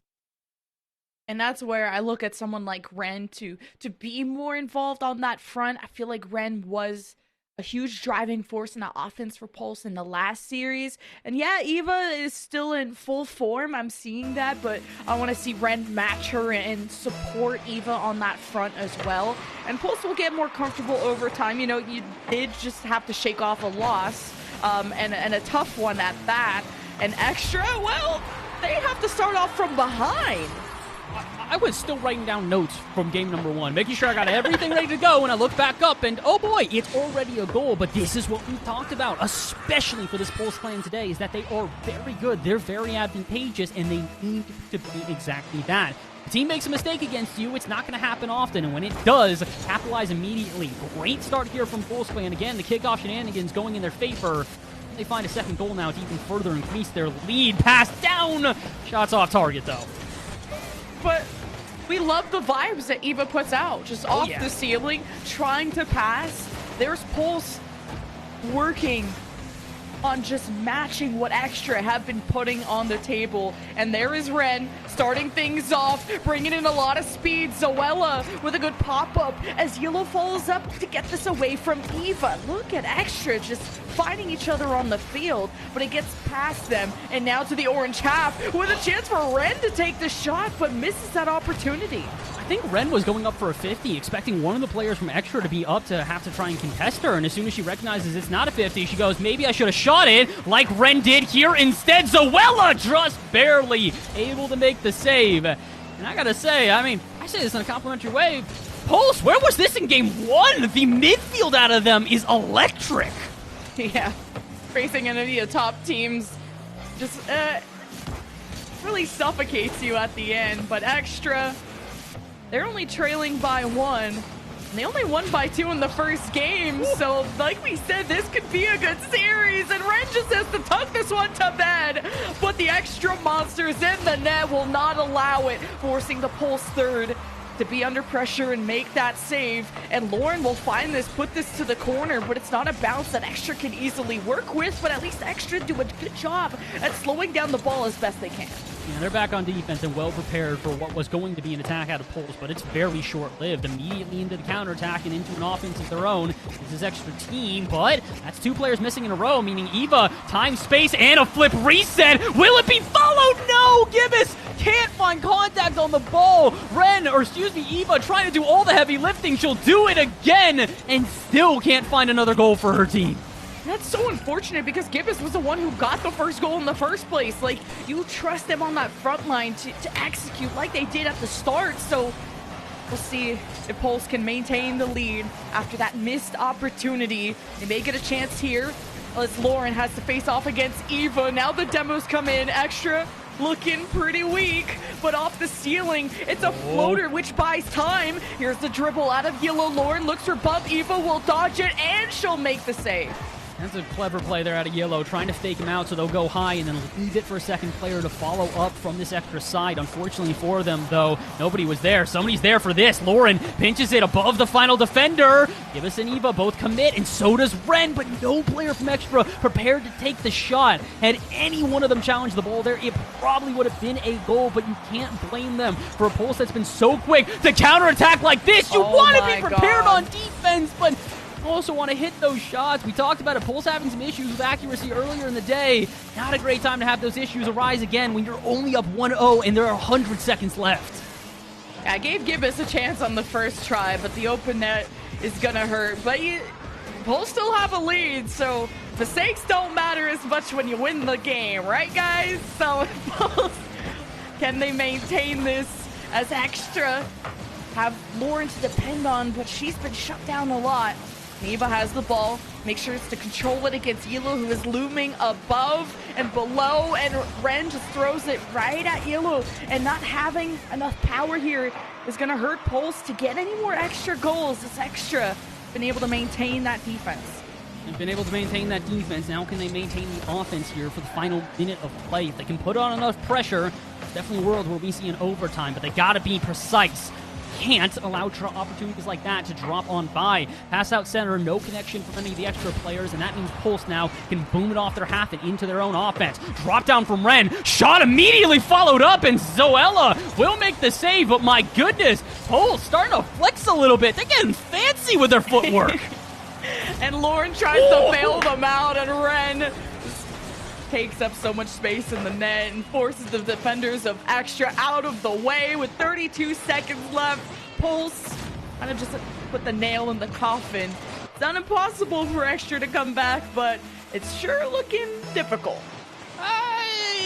And that's where I look at someone like Ren to be more involved on that front. I feel like Ren was a huge driving force in the offense for Pulse in the last series. And yeah, Eva is still in full form. I'm seeing that, but I want to see Ren match her and support Eva on that front as well. And Pulse will get more comfortable over time. You know, you did just have to shake off a loss, and a tough one at that. And Extra, well, they have to start off from behind. I was still writing down notes from game number 1, making sure I got everything ready to go, and I look back up, and oh boy, it's already a goal. But this is what we've talked about, especially for this Pulse plan today, is that they are very good, they're very advantageous, and they need to be exactly that. The team makes a mistake against you, it's not going to happen often, and when it does, capitalize immediately. Great start here from Pulse plan. Again, the kickoff shenanigans going in their favor. They find a second goal now to even further increase their lead. Pass down! Shots off target, though. But we love the vibes that Eva puts out, just off the ceiling, trying to pass. There's Pulse working on just matching what Extra have been putting on the table. And there is Ren starting things off, bringing in a lot of speed. Zoella with a good pop-up as Yellow follows up to get this away from Eva. Look at Extra just fighting each other on the field, but it gets past them. And now to the orange half with a chance for Ren to take the shot, but misses that opportunity. I think Ren was going up for a 50, expecting one of the players from Extra to be up to have to try and contest her. And as soon as she recognizes it's not a 50, she goes, maybe I should have shot it like Ren did here. Instead, Zoella just barely able to make the save. And I gotta say, I mean, I say this in a complimentary way. Pulse, where was this in game 1? The midfield out of them is electric. Yeah, facing any of the top teams just really suffocates you at the end. But Extra, they're only trailing by 1, and they only won by 2 in the first game. So, like we said, this could be a good series, and Ren just has to tuck this one to bed. But the Extra monsters in the net will not allow it, forcing the Pulse third to be under pressure and make that save. And Lauren will find this, put this to the corner, but it's not a bounce that Extra can easily work with, but at least Extra do a good job at slowing down the ball as best they can. Yeah, they're back on defense and well prepared for what was going to be an attack out of Pulse, but it's very short-lived. Immediately into the counterattack and into an offense of their own. This is Extra team, but that's 2 players missing in a row, meaning Eva, time, space, and a flip reset. Will it be followed? No! Gibbous can't find contact on the ball. Eva trying to do all the heavy lifting. She'll do it again and still can't find another goal for her team. That's so unfortunate because Gibbous was the one who got the first goal in the first place. Like, you trust them on that front line to execute like they did at the start. So we'll see if Pulse can maintain the lead after that missed opportunity. They may get a chance here as Lauren has to face off against Eva. Now the demos come in. Extra looking pretty weak, but off the ceiling, it's a floater, which buys time. Here's the dribble out of Yellow. Lauren looks for bump. Eva will dodge it, and she'll make the save. That's a clever play there out of Yellow, trying to fake him out so they'll go high and then leave it for a second player to follow up from this Extra side. Unfortunately for them, though, nobody was there. Somebody's there for this. Lauren pinches it above the final defender. Gibbous and Eva both commit, and so does Ren, but no player from Extra prepared to take the shot. Had any one of them challenged the ball there, it probably would have been a goal, but you can't blame them for a Pulse that's been so quick to counterattack like this. You want to be prepared on defense, but also want to hit those shots. We talked about it. Pulse having some issues with accuracy earlier in the day. Not a great time to have those issues arise again when you're only up 1-0 and there are 100 seconds left. I gave Gibbous a chance on the first try, but the open net is going to hurt. But Pulse still have a lead, so mistakes don't matter as much when you win the game, right, guys? So Pulse, can they maintain this as Extra have Lauren to depend on, but she's been shut down a lot. Neva has the ball, makes sure to control it against Yellow, who is looming above and below, and Ren just throws it right at Yellow, and not having enough power here is going to hurt Pulse to get any more extra goals. This extra been able to maintain that defense. They've been able to maintain that defense. Now can they maintain the offense here for the final minute of play? If they can put on enough pressure, it's definitely a world where we see an overtime, but they got to be precise. Can't allow opportunities like that to drop on by. Pass out center, no connection from any of the extra players, and that means Pulse now can boom it off their half and into their own offense. Drop down from Ren, shot immediately followed up, and Zoella will make the save, but my goodness, Pulse starting to flex a little bit. They're getting fancy with their footwork. And Lauren tries to bail them out, and Ren takes up so much space in the net and forces the defenders of Extra out of the way with 32 seconds left. Pulse kind of just put the nail in the coffin. It's not impossible for Extra to come back, but it's sure looking difficult.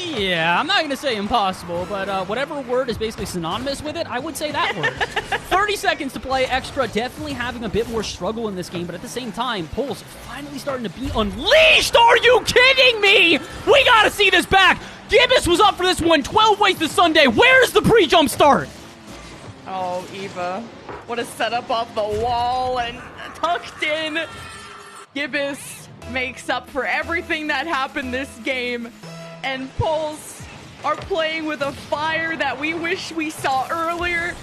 Yeah, I'm not going to say impossible, but whatever word is basically synonymous with it, I would say that word. 30 seconds to play. Extra definitely having a bit more struggle in this game, but at the same time, Pulse finally starting to be unleashed. Are you kidding me? We got to see this back. Gibbous was up for this one. 12 ways to Sunday. Where's the pre-jump start? Oh, Eva. What a setup off the wall and tucked in. Gibbous makes up for everything that happened this game. And Pulse are playing with a fire that we wish we saw earlier.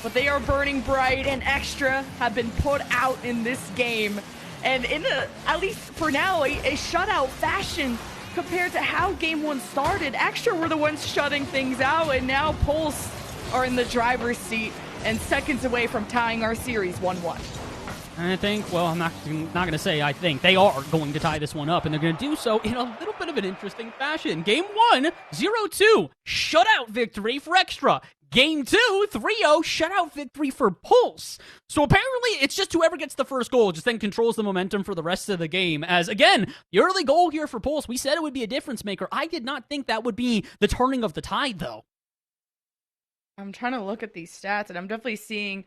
But they are burning bright, and Extra have been put out in this game. And in at least for now, a shutout fashion compared to how game one started. Extra were the ones shutting things out, and now Pulse are in the driver's seat and seconds away from tying our series 1-1. I think, well, I'm not going to say I think. They are going to tie this one up, and they're going to do so in a little bit of an interesting fashion. Game 1, 0-2, shutout victory for Extra. Game 2, 3-0, shutout victory for Pulse. So apparently, it's just whoever gets the first goal just then controls the momentum for the rest of the game. As, again, the early goal here for Pulse, we said it would be a difference maker. I did not think that would be the turning of the tide, though. I'm trying to look at these stats, and I'm definitely seeing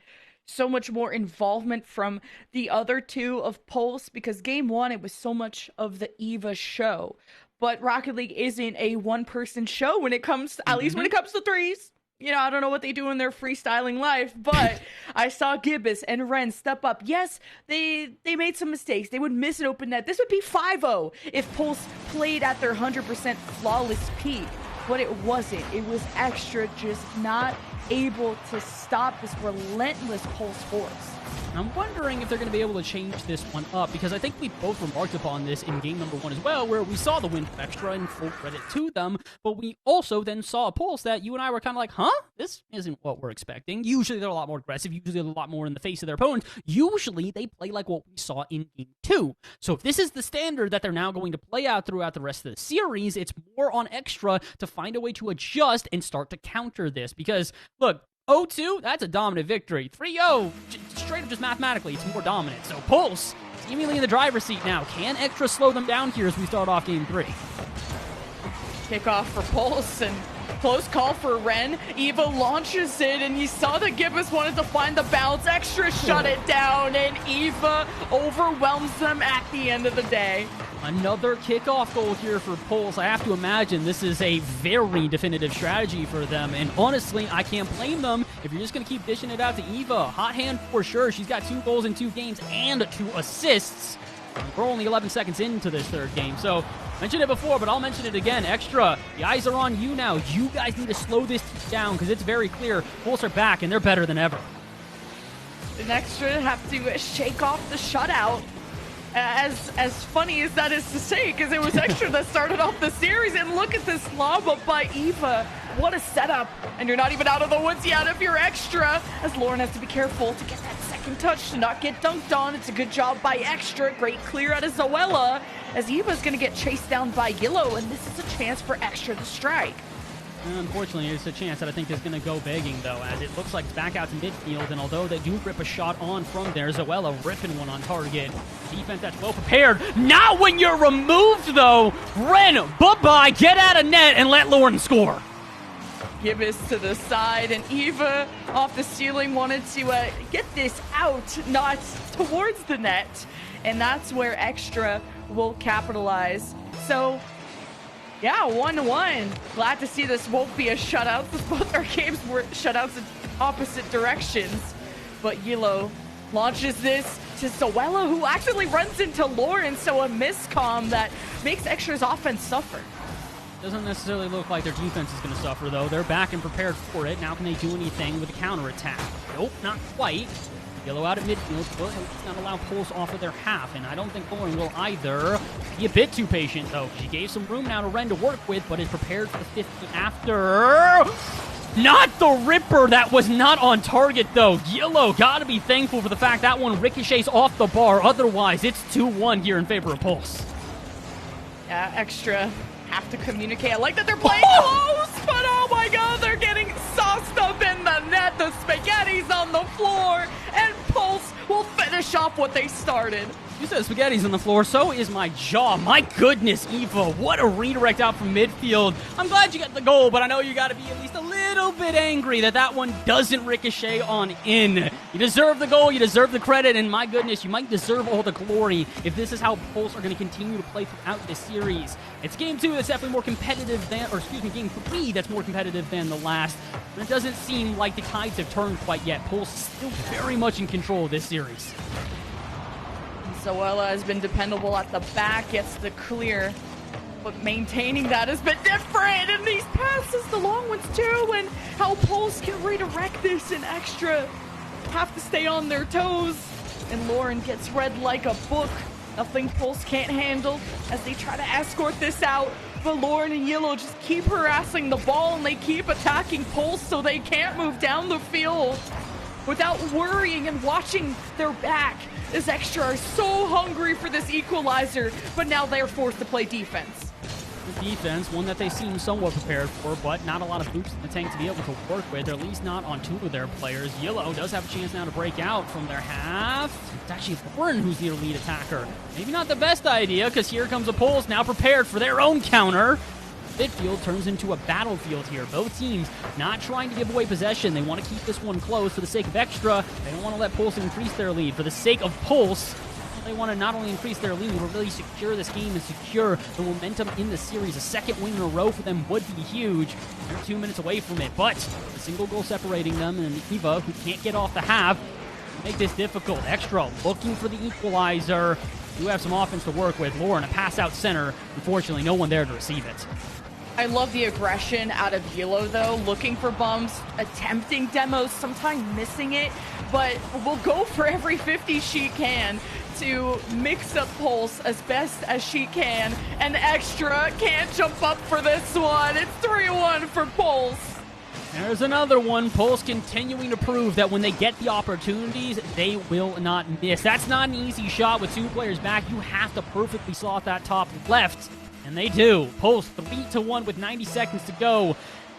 so much more involvement from the other two of Pulse, because game one, it was so much of the Eva show. But Rocket League isn't a one-person show when it comes to, at least when it comes to threes. You know, I don't know what they do in their freestyling life, but I saw Gibbous and Ren step up. Yes, they made some mistakes. They would miss an open net. This would be 5-0 if Pulse played at their 100% flawless peak. But it wasn't. It was Extra just not able to stop this relentless Pulse force. I'm wondering if they're going to be able to change this one up, because I think we both remarked upon this in game number 1 as well, where we saw the win from Extra, and full credit to them, but we also then saw a Pulse that you and I were kind of like, huh? This isn't what we're expecting. Usually they're a lot more aggressive, usually they're a lot more in the face of their opponents. Usually they play like what we saw in game 2. So if this is the standard that they're now going to play out throughout the rest of the series, it's more on Extra to find a way to adjust and start to counter this, because, look, 0-2, that's a dominant victory. 3-0, straight up just mathematically, it's more dominant. So Pulse, seemingly in the driver's seat now. Can Extra slow them down here as we start off game 3? Kickoff for Pulse, and close call for Ren. Eva launches it, and you saw that Gibbous wanted to find the bounce. Extra shut it down, and Eva overwhelms them at the end of the day. Another kickoff goal here for Pulse. I have to imagine this is a very definitive strategy for them, and honestly, I can't blame them if you're just going to keep dishing it out to Eva. Hot hand for sure. She's got 2 goals in 2 games and 2 assists. We're only 11 seconds into this third game, so mentioned it before, but I'll mention it again. Extra, the eyes are on you now. You guys need to slow this down, because it's very clear Pulse are back, and they're better than ever. And Extra have to shake off the shutout. As funny as that is to say, because it was Extra that started off the series, and look at this lob up by Eva. What a setup. And you're not even out of the woods yet if you're Extra, as Lauren has to be careful to get that second touch to not get dunked on. It's a good job by Extra. Great clear out of Zoella, as Eva's going to get chased down by Yellow, and this is a chance for Extra to strike. Unfortunately, it's a chance that I think is going to go begging, though, as it looks like it's back out to midfield, and although they do rip a shot on from there, Zoella ripping one on target. Defense that's well prepared. Not when you're removed, though. Ren, bye-bye, get out of net, and let Lauren score. Gibbous to the side, and Eva off the ceiling wanted to get this out, not towards the net. And that's where Extra will capitalize. So, yeah, 1-1. Glad to see this won't be a shutout. Both our games were shutouts in opposite directions. But Yellow launches this to Zoella, who actually runs into Lauren, so a miscomm that makes Extra's offense suffer. Doesn't necessarily look like their defense is going to suffer, though. They're back and prepared for it. Now can they do anything with a counterattack? Nope, not quite. Yellow out at midfield, will not allow Pulse off of their half, and I don't think Lauren will either. Be a bit too patient, though. She gave some room now to Ren to work with, but is prepared for the 50 after. Not the Ripper! That was not on target, though. Yellow gotta be thankful for the fact that one ricochets off the bar. Otherwise, it's 2-1 here in favor of Pulse. Yeah, Extra have to communicate. I like that they're playing close, but oh my god, they're getting sauced up in the net. The spaghetti's on the floor, and Pulse will finish off what they started. You said spaghetti's on the floor, so is my jaw. My goodness, Eva, what a redirect out from midfield. I'm glad you got the goal, but I know you got to be at least a little bit angry that that one doesn't ricochet on in. You deserve the goal, you deserve the credit, and my goodness, you might deserve all the glory if this is how Pulse are going to continue to play throughout this series. It's game 2 that's definitely more competitive than, or excuse me, game 3 that's more competitive than the last. But it doesn't seem like the tides have turned quite yet. Pulse is still very much in control of this series. Zoella has been dependable at the back, gets the clear, but maintaining that has been different. And these passes, the long ones too, and how Pulse can redirect this and Extra have to stay on their toes. And Lauren gets read like a book. Nothing Pulse can't handle as they try to escort this out. But Lauren and Yellow just keep harassing the ball, and they keep attacking Pulse so they can't move down the field without worrying and watching their back. As Extra are so hungry for this equalizer, but now they're forced to play defense. The defense, one that they seem somewhat prepared for, but not a lot of boots in the tank to be able to work with, or at least not on 2 of their players. Yellow does have a chance now to break out from their half. It's actually Lauren who's the lead attacker. Maybe not the best idea, because here comes a Pulse now prepared for their own counter. Midfield turns into a battlefield here. Both teams not trying to give away possession. They want to keep this one close for the sake of Extra. They don't want to let Pulse increase their lead. For the sake of Pulse, they want to not only increase their lead, but really secure this game and secure the momentum in the series. A second win in a row for them would be huge. They're 2 minutes away from it, but a single goal separating them, and Eva, who can't get off the half, make this difficult. Extra looking for the equalizer. You have some offense to work with. Lauren, a pass out center. Unfortunately, no one there to receive it. I love the aggression out of Yellow, though, looking for bumps, attempting demos, sometimes missing it, but will go for every 50 she can to mix up Pulse as best as she can, and Extra can't jump up for this one. It's 3-1 for Pulse. There's another one. Pulse continuing to prove that when they get the opportunities, they will not miss. That's not an easy shot with 2 players back. You have to perfectly slot that top left. And they do. Pulse 3-1 with 90 seconds to go.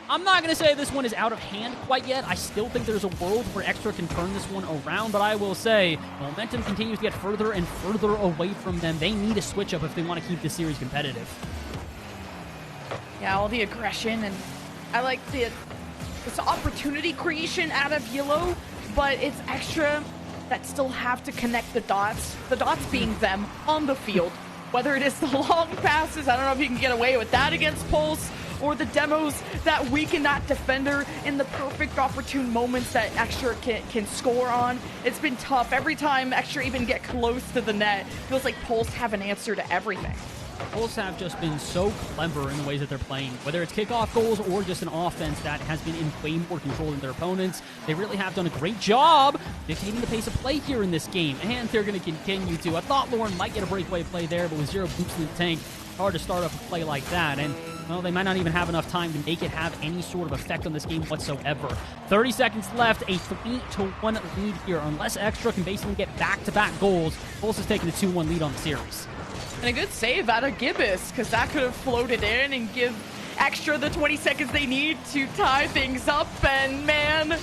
I'm not going to say this one is out of hand quite yet. I still think there's a world where Extra can turn this one around, but I will say momentum continues to get further and further away from them. They need a switch up if they want to keep this series competitive. Yeah, all the aggression, and I like this opportunity creation out of Yellow, but it's Extra that still have to connect the dots being them on the field. Whether it is the long passes, I don't know if you can get away with that against Pulse, or the demos that weaken that defender in the perfect opportune moments that Extra can score on. It's been tough. Every time Extra even get close to the net, feels like Pulse have an answer to everything. Pulse have just been so clever in the ways that they're playing, whether it's kickoff goals or just an offense that has been in way more control than their opponents. They really have done a great job dictating the pace of play here in this game, and they're going to continue to. I thought Lauren might get a breakaway play there, but with 0 boots in the tank, hard to start up a play like that, and well, they might not even have enough time to make it have any sort of effect on this game whatsoever. 30 seconds left, a 3-1 lead here. Unless Extra can basically get back-to-back goals, Pulse is taking a 2-1 lead on the series. And a good save out of Gibbous, because that could have floated in and give Extra the 20 seconds they need to tie things up. And man,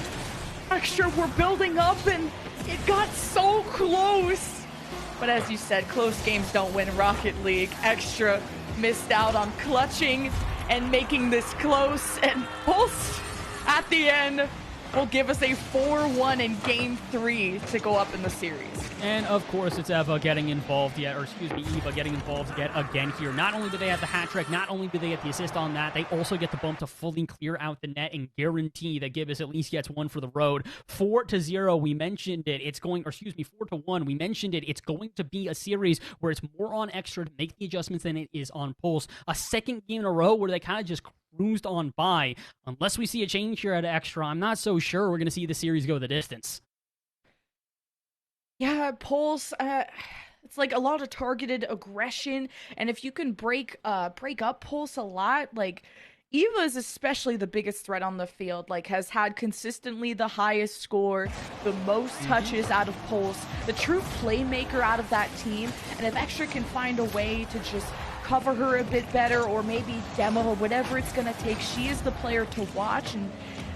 Extra were building up, and it got so close. But as you said, close games don't win Rocket League. Extra missed out on clutching and making this close, and Pulse at the end will give us a 4-1 in Game 3 to go up in the series. And of course, it's Eva getting involved yet, or excuse me, Eva getting involved yet again here. Not only do they have the hat trick, not only do they get the assist on that, they also get the bump to fully clear out the net and guarantee that Gibbous at least gets one for the road. 4-0, we mentioned it. It's going, or excuse me, 4-1, we mentioned it. It's going to be a series where it's more on Extra to make the adjustments than it is on Pulse. A second game in a row where they kind of just cruised on by. Unless we see a change here at Extra, I'm not so sure we're going to see the series go the distance. Yeah, Pulse, it's like a lot of targeted aggression, and if you can break up Pulse a lot, like Eva is especially the biggest threat on the field, like has had consistently the highest score, the most touches out of Pulse, the true playmaker out of that team, and if Extra can find a way to just cover her a bit better or maybe demo her, whatever it's going to take, she is the player to watch, and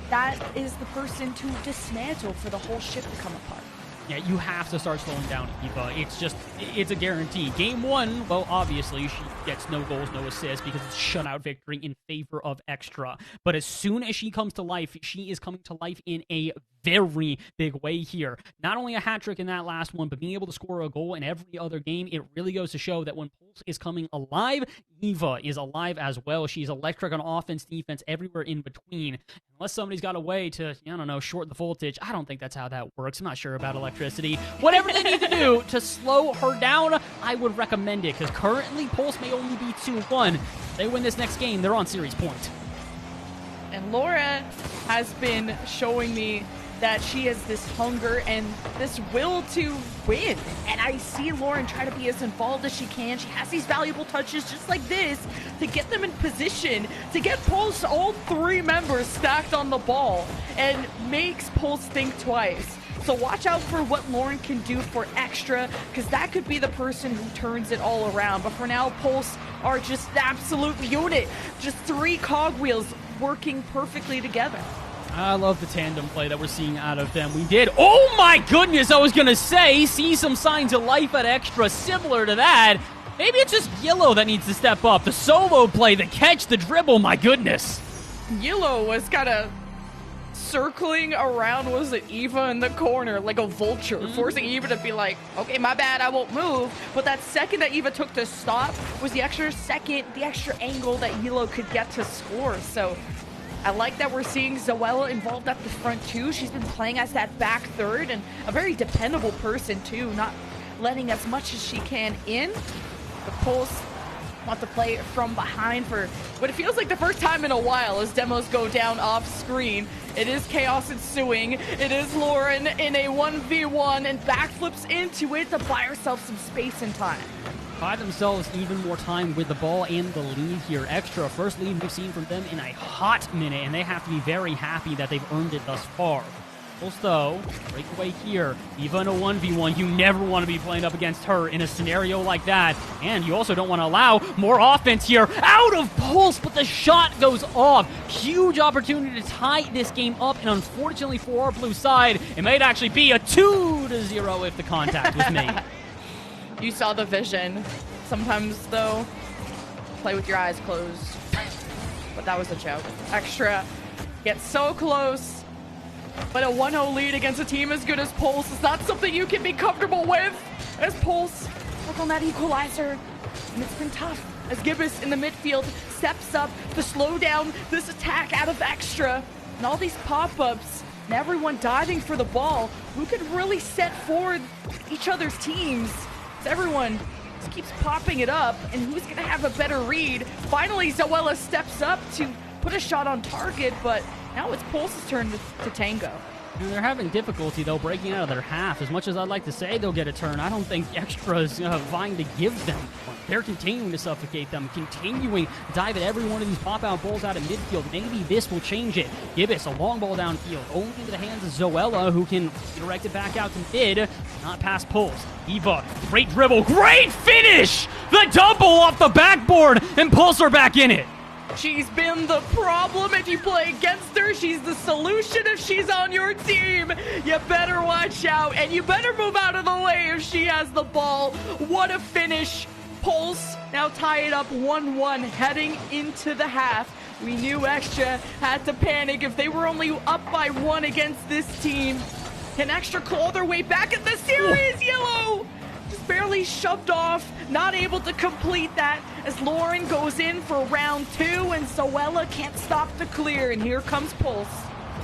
that is the person to dismantle for the whole ship to come apart. Yeah, you have to start slowing down Eva. It's a guarantee. Game 1, well, obviously, she gets no goals, no assists because it's shutout victory in favor of Extra. But as soon as she comes to life, she is coming to life in a very big way here. Not only a hat trick in that last one, but being able to score a goal in every other game, it really goes to show that when Pulse is coming alive, Eva is alive as well. She's electric on offense, defense, everywhere in between. Unless somebody's got a way to, I don't know, shorten the voltage. I don't think that's how that works. I'm not sure about electricity. Whatever they need to do to slow her down, I would recommend it, because currently Pulse may only be 2-1. If they win this next game, they're on series point. And Laura has been showing me that she has this hunger and this will to win. And I see Lauren try to be as involved as she can. She has these valuable touches just like this to get them in position, to get Pulse, all 3 members stacked on the ball, and makes Pulse think twice. So watch out for what Lauren can do for Extra, because that could be the person who turns it all around. But for now, Pulse are just the absolute unit. Just 3 cogwheels working perfectly together. I love the tandem play that we're seeing out of them. We did, oh my goodness, I was going to say, see some signs of life at Extra similar to that. Maybe it's just Yellow that needs to step up. The solo play, the catch, the dribble, my goodness. Yellow was kind of circling around, was it Eva in the corner like a vulture, forcing Eva to be like, okay, my bad, I won't move. But that second that Eva took to stop was the extra second, the extra angle that Yellow could get to score. So I like that we're seeing Zoella involved at the front too. She's been playing as that back third and a very dependable person too, not letting as much as she can in. The Pulse want to play from behind for what it feels like the first time in a while as demos go down off screen. It is chaos ensuing. It is Lauren in a 1v1 and backflips into it to buy herself some space and time. Buy themselves even more time with the ball and the lead here. Extra, first lead we've seen from them in a hot minute, and they have to be very happy that they've earned it thus far. Pulse, though, breakaway here. Eva in a 1v1, you never want to be playing up against her in a scenario like that. And you also don't want to allow more offense here out of Pulse, but the shot goes off. Huge opportunity to tie this game up, and unfortunately for our blue side, it might actually be a 2-0 if the contact was made. You saw the vision. Sometimes, though, play with your eyes closed. But that was a joke. Extra gets so close. But a 1-0 lead against a team as good as Pulse is not something you can be comfortable with. As Pulse work on that equalizer. And it's been tough as Gibbous in the midfield steps up to slow down this attack out of Extra. And all these pop-ups and everyone diving for the ball. Who could really set forward each other's teams? Everyone just keeps popping it up, and who's going to have a better read? Finally, Zoella steps up to put a shot on target, but now it's Pulse's turn to tango. And they're having difficulty, though, breaking out of their half. As much as I'd like to say they'll get a turn, I don't think Extra's vying to give them one. They're continuing to suffocate them, continuing to dive at every one of these pop-out balls out of midfield. Maybe this will change it. Gibbous, a long ball downfield, only into the hands of Zoella, who can direct it back out to mid, not past Pulse. Eva, great dribble, great finish! The double off the backboard, and Pulse are back in it. She's been the problem if you play against her. She's the solution if she's on your team. You better watch out, and you better move out of the way if she has the ball. What a finish. Pulse now tie it up 1-1 heading into the half. We knew Extra had to panic if they were only up by 1 against this team. Can Extra claw their way back in the series? Yellow just barely shoved off, not able to complete that as Lauren goes in for round 2 and Zoella can't stop the clear, and here comes Pulse.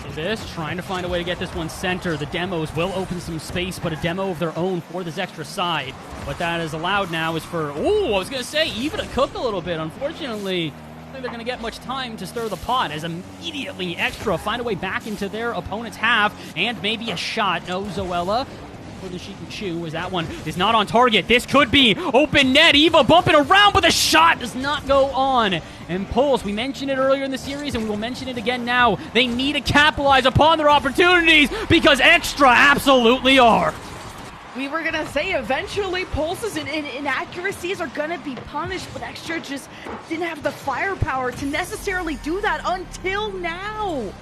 This, trying to find a way to get this one center. The demos will open some space, but a demo of their own for this Extra side. What that is allowed now is for, I was going to say, even to cook a little bit. Unfortunately, I don't think they're going to get much time to stir the pot as immediately Extra find a way back into their opponent's half, and maybe a shot. No, Zoella. More than she can chew, as that one is not on target. This could be open net. Eva bumping around, but the shot does not go on. And Pulse, we mentioned it earlier in the series, and we will mention it again now. They need to capitalize upon their opportunities because Extra absolutely are. We were going to say eventually Pulse's inaccuracies are going to be punished, but Extra just didn't have the firepower to necessarily do that until now.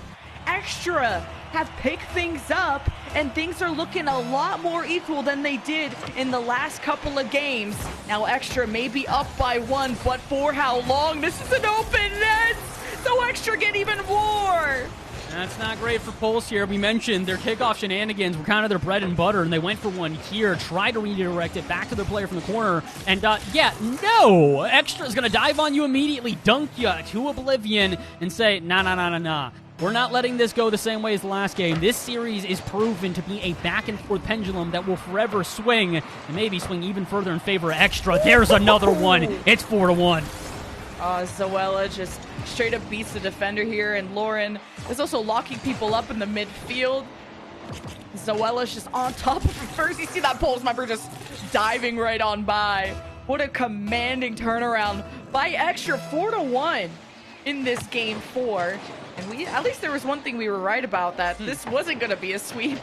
Extra have picked things up, and things are looking a lot more equal than they did in the last couple of games. Now Extra may be up by 1, but for how long? This is an open net, so Extra get even more. That's not great for Pulse here. We mentioned their kickoff shenanigans were kind of their bread and butter, and they went for one here, tried to redirect it back to their player from the corner, and no! Extra's going to dive on you immediately, dunk you to oblivion, and say, nah. We're not letting this go the same way as the last game. This series is proven to be a back-and-forth pendulum that will forever swing, and maybe swing even further in favor of Extra. There's another one. It's 4-1. Zoella just straight up beats the defender here, and Lauren is also locking people up in the midfield. Zoella's just on top of him first. You see that Pulse member just diving right on by. What a commanding turnaround by Extra, 4-1 in this game 4. And at least there was one thing we were right about, that this wasn't going to be a sweep.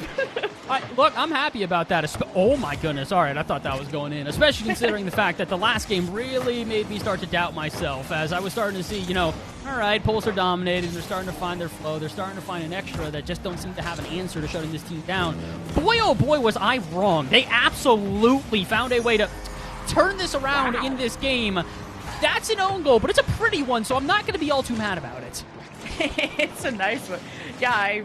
Look, I'm happy about that. Oh my goodness. All right, I thought that was going in, especially considering the fact that the last game really made me start to doubt myself, as I was starting to see, all right, Pulse are dominating. They're starting to find their flow. They're starting to find an Extra that just don't seem to have an answer to shutting this team down. Boy, oh boy, was I wrong. They absolutely found a way to turn this around in this game. That's an own goal, but it's a pretty one, so I'm not going to be all too mad about it. It's a nice one. Yeah, I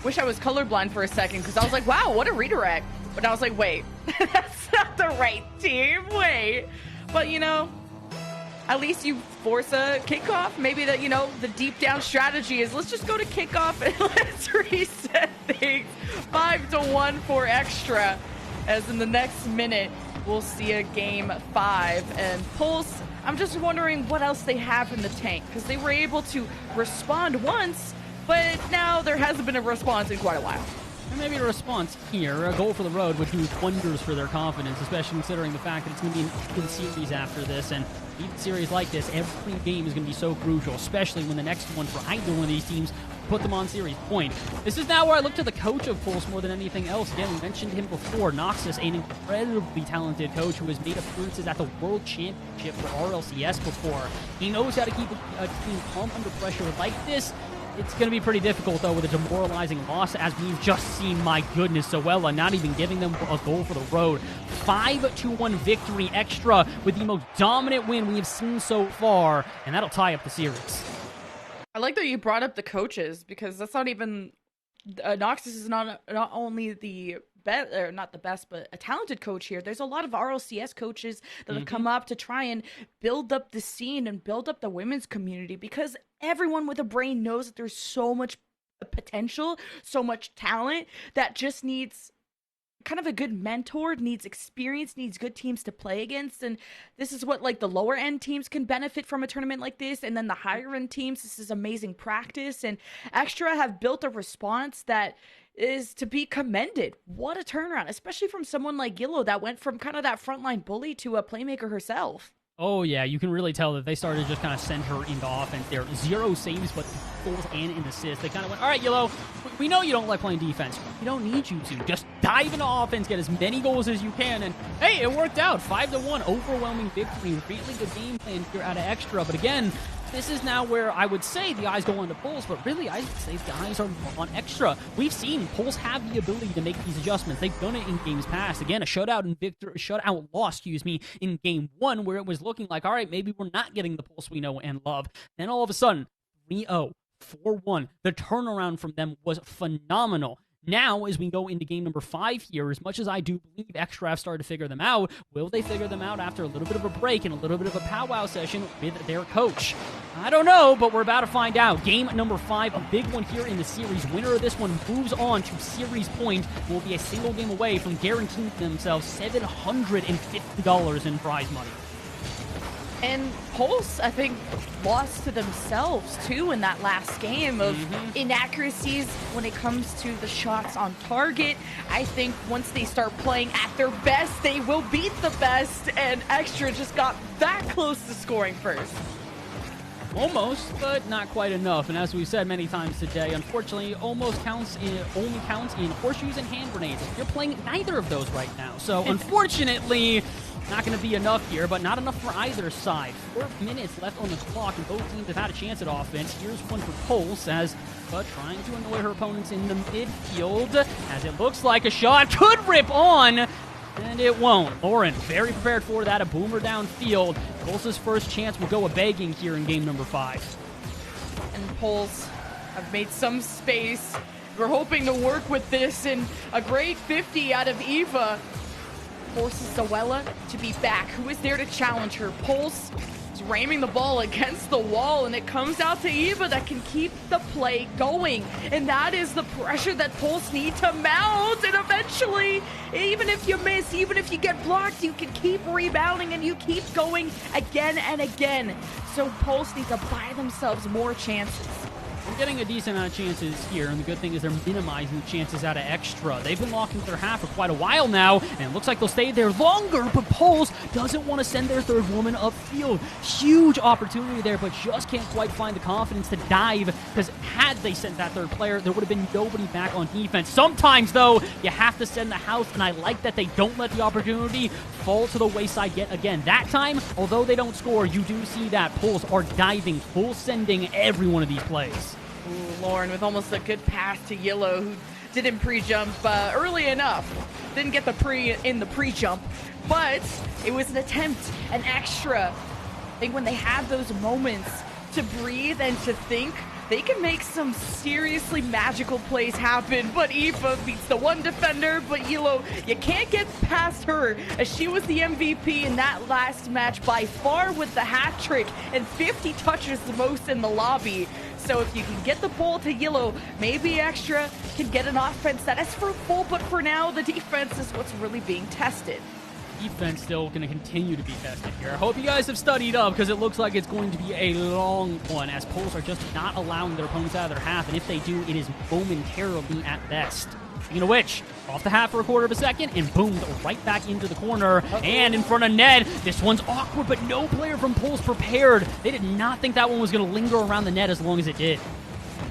wish I was colorblind for a second, because I was like, wow, what a redirect. But I was like, wait, that's not the right team. Wait. But, at least you force a kickoff. Maybe that, the deep down strategy is let's just go to kickoff and let's reset things. 5-1 for Extra, as in the next minute we'll see a game 5. And Pulse, I'm just wondering what else they have in the tank, because they were able to respond once, but now there hasn't been a response in quite a while. And maybe a response here, a goal for the road, would do wonders for their confidence, especially considering the fact that it's going to be an even series after this. And even series like this, every game is going to be so crucial, especially when the next one for either one of these teams put them on series point. This is now where I look to the coach of Pulse more than anything else. Again, we mentioned him before. Noxus, an incredibly talented coach who has made appearances at the World Championship for RLCS before. He knows how to keep a team calm under pressure like this. It's going to be pretty difficult, though, with a demoralizing loss, as we've just seen. My goodness, Zoella not even giving them a goal for the road. 5-1 victory Extra with the most dominant win we have seen so far, and that'll tie up the series. I like that you brought up the coaches, because that's not even... Noxus is not only the best, or not the best, but a talented coach here. There's a lot of RLCS coaches that have come up to try and build up the scene and build up the women's community, because everyone with a brain knows that there's so much potential, so much talent that just needs kind of a good mentor, needs experience, needs good teams to play against. And this is what the lower end teams can benefit from a tournament like this, and then the higher end teams, this is amazing practice. And Extra have built a response that is to be commended. What a turnaround, especially from someone like Yellow that went from kind of that frontline bully to a playmaker herself. Oh, yeah, you can really tell that they started to just kind of send her into offense there. 0 saves, but goals and an assist. They kind of went, all right, Yellow, we know you don't like playing defense. We don't need you to. Just dive into offense, get as many goals as you can, and hey, it worked out. 5-1, overwhelming victory. Really good game plan here out of Extra, but again, this is now where I would say the eyes go on to Pulse, but really I would say the eyes are on Extra. We've seen Pulse have the ability to make these adjustments. They've done it in games past. Again, a shutout loss, in game 1, where it was looking like, all right, maybe we're not getting the Pulse we know and love. Then all of a sudden, 3-0, 4-1. The turnaround from them was phenomenal. Now, as we go into game number 5 here, as much as I do believe Extra have started to figure them out, will they figure them out after a little bit of a break and a little bit of a powwow session with their coach? I don't know, but we're about to find out. Game number 5, a big one here in the series. Winner of this one moves on to series point, will be a single game away from guaranteeing themselves $750 in prize money. And Pulse, I think, lost to themselves, too, in that last game of inaccuracies when it comes to the shots on target. I think once they start playing at their best, they will beat the best, and Extra just got that close to scoring first. Almost, but not quite enough. And as we've said many times today, unfortunately, only counts in horseshoes and hand grenades. You're playing neither of those right now. So, unfortunately, not going to be enough here, but not enough for either side. 4 minutes left on the clock, and both teams have had a chance at offense. Here's one for Pulse, but trying to annoy her opponents in the midfield, as it looks like a shot could rip on. And it won't. Lauren, very prepared for that. A boomer downfield. Pulse's first chance will go a-begging here in game number 5. And Pulse have made some space. We're hoping to work with this, and a great 50 out of Eva forces Zoella to be back. Who is there to challenge her? Pulse is ramming the ball against the wall, and it comes out to Eva that can keep the play going. And that is the pressure that Pulse need to mount. And eventually, even if you miss, even if you get blocked, you can keep rebounding and you keep going again and again. So Pulse needs to buy themselves more chances. They're getting a decent amount of chances here, and the good thing is they're minimizing the chances out of Extra. They've been locking their half for quite a while now, and it looks like they'll stay there longer, but Pulse doesn't want to send their third woman upfield. Huge opportunity there, but just can't quite find the confidence to dive, because had they sent that third player, there would have been nobody back on defense. Sometimes, though, you have to send the house, and I like that they don't let the opportunity fall to the wayside yet again. That time, although they don't score, you do see that Pulse are diving, full sending every one of these plays. Ooh, Lauren with almost a good pass to Yellow, who didn't pre-jump early enough. Didn't get the pre-jump, but it was an attempt, an Extra. I think when they have those moments to breathe and to think, they can make some seriously magical plays happen. But Eva beats the one defender, but Yellow, you can't get past her, as she was the MVP in that last match by far with the hat trick and 50 touches, the most in the lobby. So if you can get the ball to Yellow, maybe Extra can get an offense that is fruitful, but for now, the defense is what's really being tested. Defense still going to continue to be tested here. I hope you guys have studied up, because it looks like it's going to be a long one, as Pulse are just not allowing their opponents out of their half, and if they do, it is momentarily at best. Speaking of which, off the half for a quarter of a second, and boom, right back into the corner, and in front of net. This one's awkward, but no player from Pulse prepared. They did not think that one was going to linger around the net as long as it did.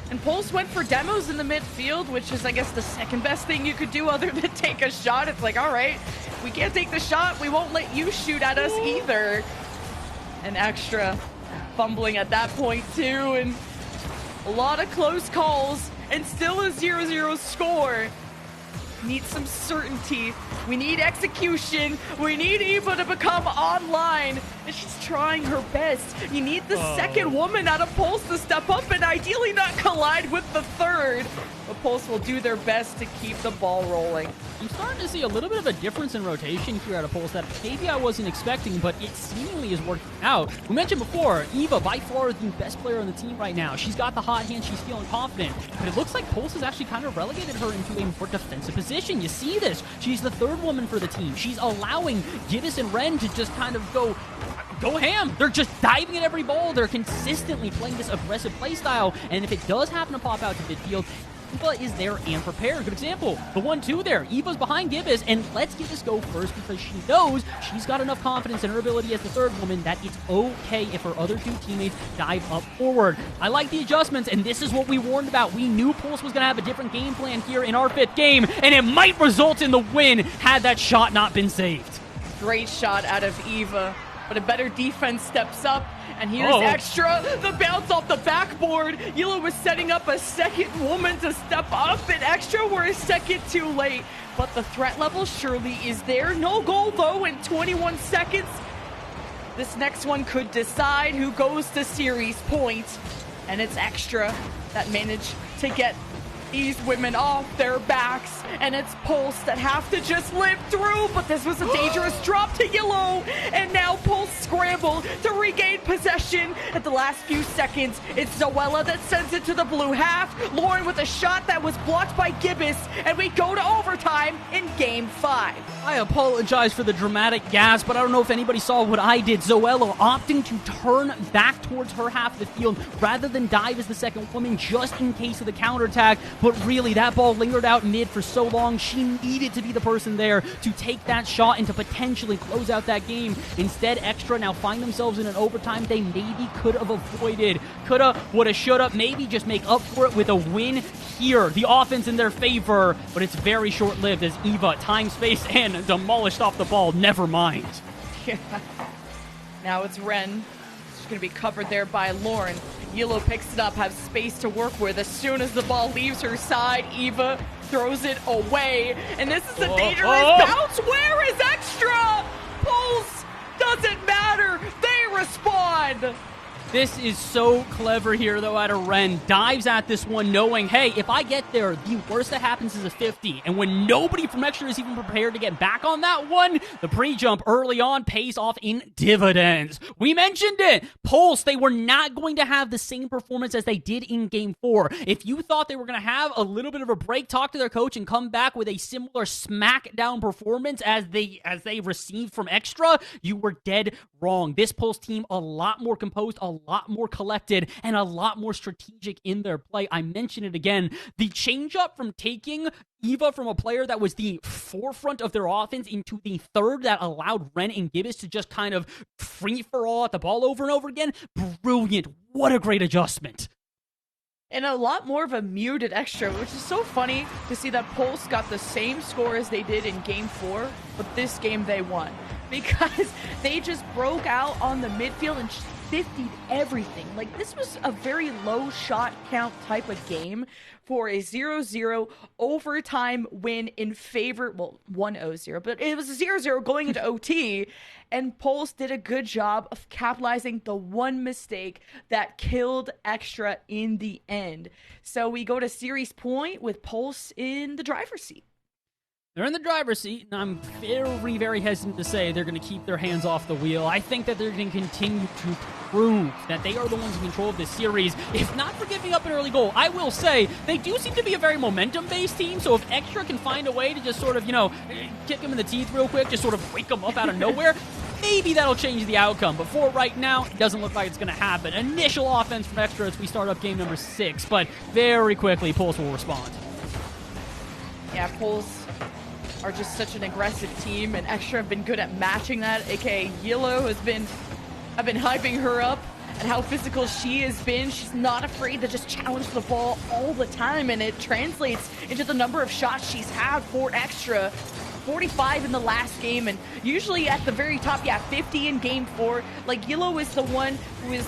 And Pulse went for demos in the midfield, which is, I guess, the second best thing you could do other than take a shot. It's like, all right, we can't take the shot. We won't let you shoot at us either. And Extra fumbling at that point, too. And a lot of close calls, and still a 0-0 score. Need some certainty. We need execution. We need Eva to become online. And she's trying her best. You need the second woman out of Pulse to step up and ideally not collide with the third. But Pulse will do their best to keep the ball rolling. I'm starting to see a little bit of a difference in rotation here out of Pulse that maybe I wasn't expecting, but it seemingly is working out. We mentioned before, Eva by far the best player on the team right now. She's got the hot hand, she's feeling confident, but it looks like Pulse has actually kind of relegated her into a more defensive position. You see this. She's the third woman for the team. She's allowing Gibbs and Ren to just kind of go ham. They're just diving at every ball. They're consistently playing this aggressive play style, and if it does happen to pop out to midfield, Eva is there and prepared. Good example, the 1-2 there. Eva's behind Gibbs, and lets Gibbs go first because she knows she's got enough confidence in her ability as the third woman that it's okay if her other two teammates dive up forward. I like the adjustments, and this is what we warned about. We knew Pulse was going to have a different game plan here in our 5th game, and it might result in the win had that shot not been saved. Great shot out of Eva, but a better defense steps up. And here's Extra, the bounce off the backboard. Yellow was setting up a second woman to step up, and Extra were a second too late. But the threat level surely is there. No goal, though, in 21 seconds. This next one could decide who goes to series point. and it's Extra that managed to get these women off their backs, and it's Pulse that have to just live through, but this was a dangerous drop to Yellow, and now Pulse scramble to regain possession at the last few seconds. It's Zoella that sends it to the blue half, Lauren with a shot that was blocked by Gibbous, and we go to overtime in Game 5. I apologize for the dramatic gasp, but I don't know if anybody saw what I did. Zoella opting to turn back towards her half of the field rather than dive as the second woman just in case of the counterattack. But really, that ball lingered out mid for so long. She needed to be the person there to take that shot and to potentially close out that game. Instead, Extra now find themselves in an overtime they maybe could have avoided. Coulda, woulda, shoulda, maybe just make up for it with a win here. The offense in their favor, but it's very short-lived as Eva time, space, and demolished off the ball. Never mind. Yeah. Now it's Ren. She's going to be covered there by Lauren. Yellow picks it up, has space to work with. As soon as the ball leaves her side, Eva throws it away. And this is a dangerous bounce. Where is Extra? Pulse doesn't matter. They respond. This is so clever here, though, out of Ren. Dives at this one knowing, hey, if I get there, the worst that happens is a 50. And when nobody from Extra is even prepared to get back on that one, the pre-jump early on pays off in dividends. We mentioned it. Pulse, they were not going to have the same performance as they did in Game 4. If you thought they were going to have a little bit of a break, talk to their coach and come back with a similar smackdown performance as they received from Extra, you were dead wrong. This Pulse team, a lot more composed, a lot more collected, and a lot more strategic in their play. I mention it again. The change-up from taking Eva from a player that was the forefront of their offense into the third that allowed Ren and Gibbous to just kind of free-for-all at the ball over and over again. Brilliant. What a great adjustment. And a lot more of a muted Extra, which is so funny to see that Pulse got the same score as they did in Game 4, but this game they won. Because they just broke out on the midfield and 50'd everything. Like, this was a very low shot count type of game for a 0-0 overtime win in favor, well, 1-0, but it was a 0-0 going into OT, and Pulse did a good job of capitalizing the one mistake that killed Extra in the end. So we go to series point with Pulse in the driver's seat. They're in the driver's seat, and I'm very, very hesitant to say they're going to keep their hands off the wheel. I think that they're going to continue to prove that they are the ones in control of this series, if not for giving up an early goal. I will say, they do seem to be a very momentum-based team, so if Extra can find a way to just sort of, kick them in the teeth real quick, just sort of wake them up out of nowhere, maybe that'll change the outcome. But for right now, it doesn't look like it's going to happen. Initial offense from Extra as we start up game number 6, but very quickly, Pulse will respond. Yeah, Pulse are just such an aggressive team, and Extra have been good at matching that, aka Yellow I've been hyping her up and how physical she has been. She's not afraid to just challenge the ball all the time, and it translates into the number of shots she's had for Extra. 45 in the last game, and usually at the very top, 50 in Game 4. Like, Yellow is the one who is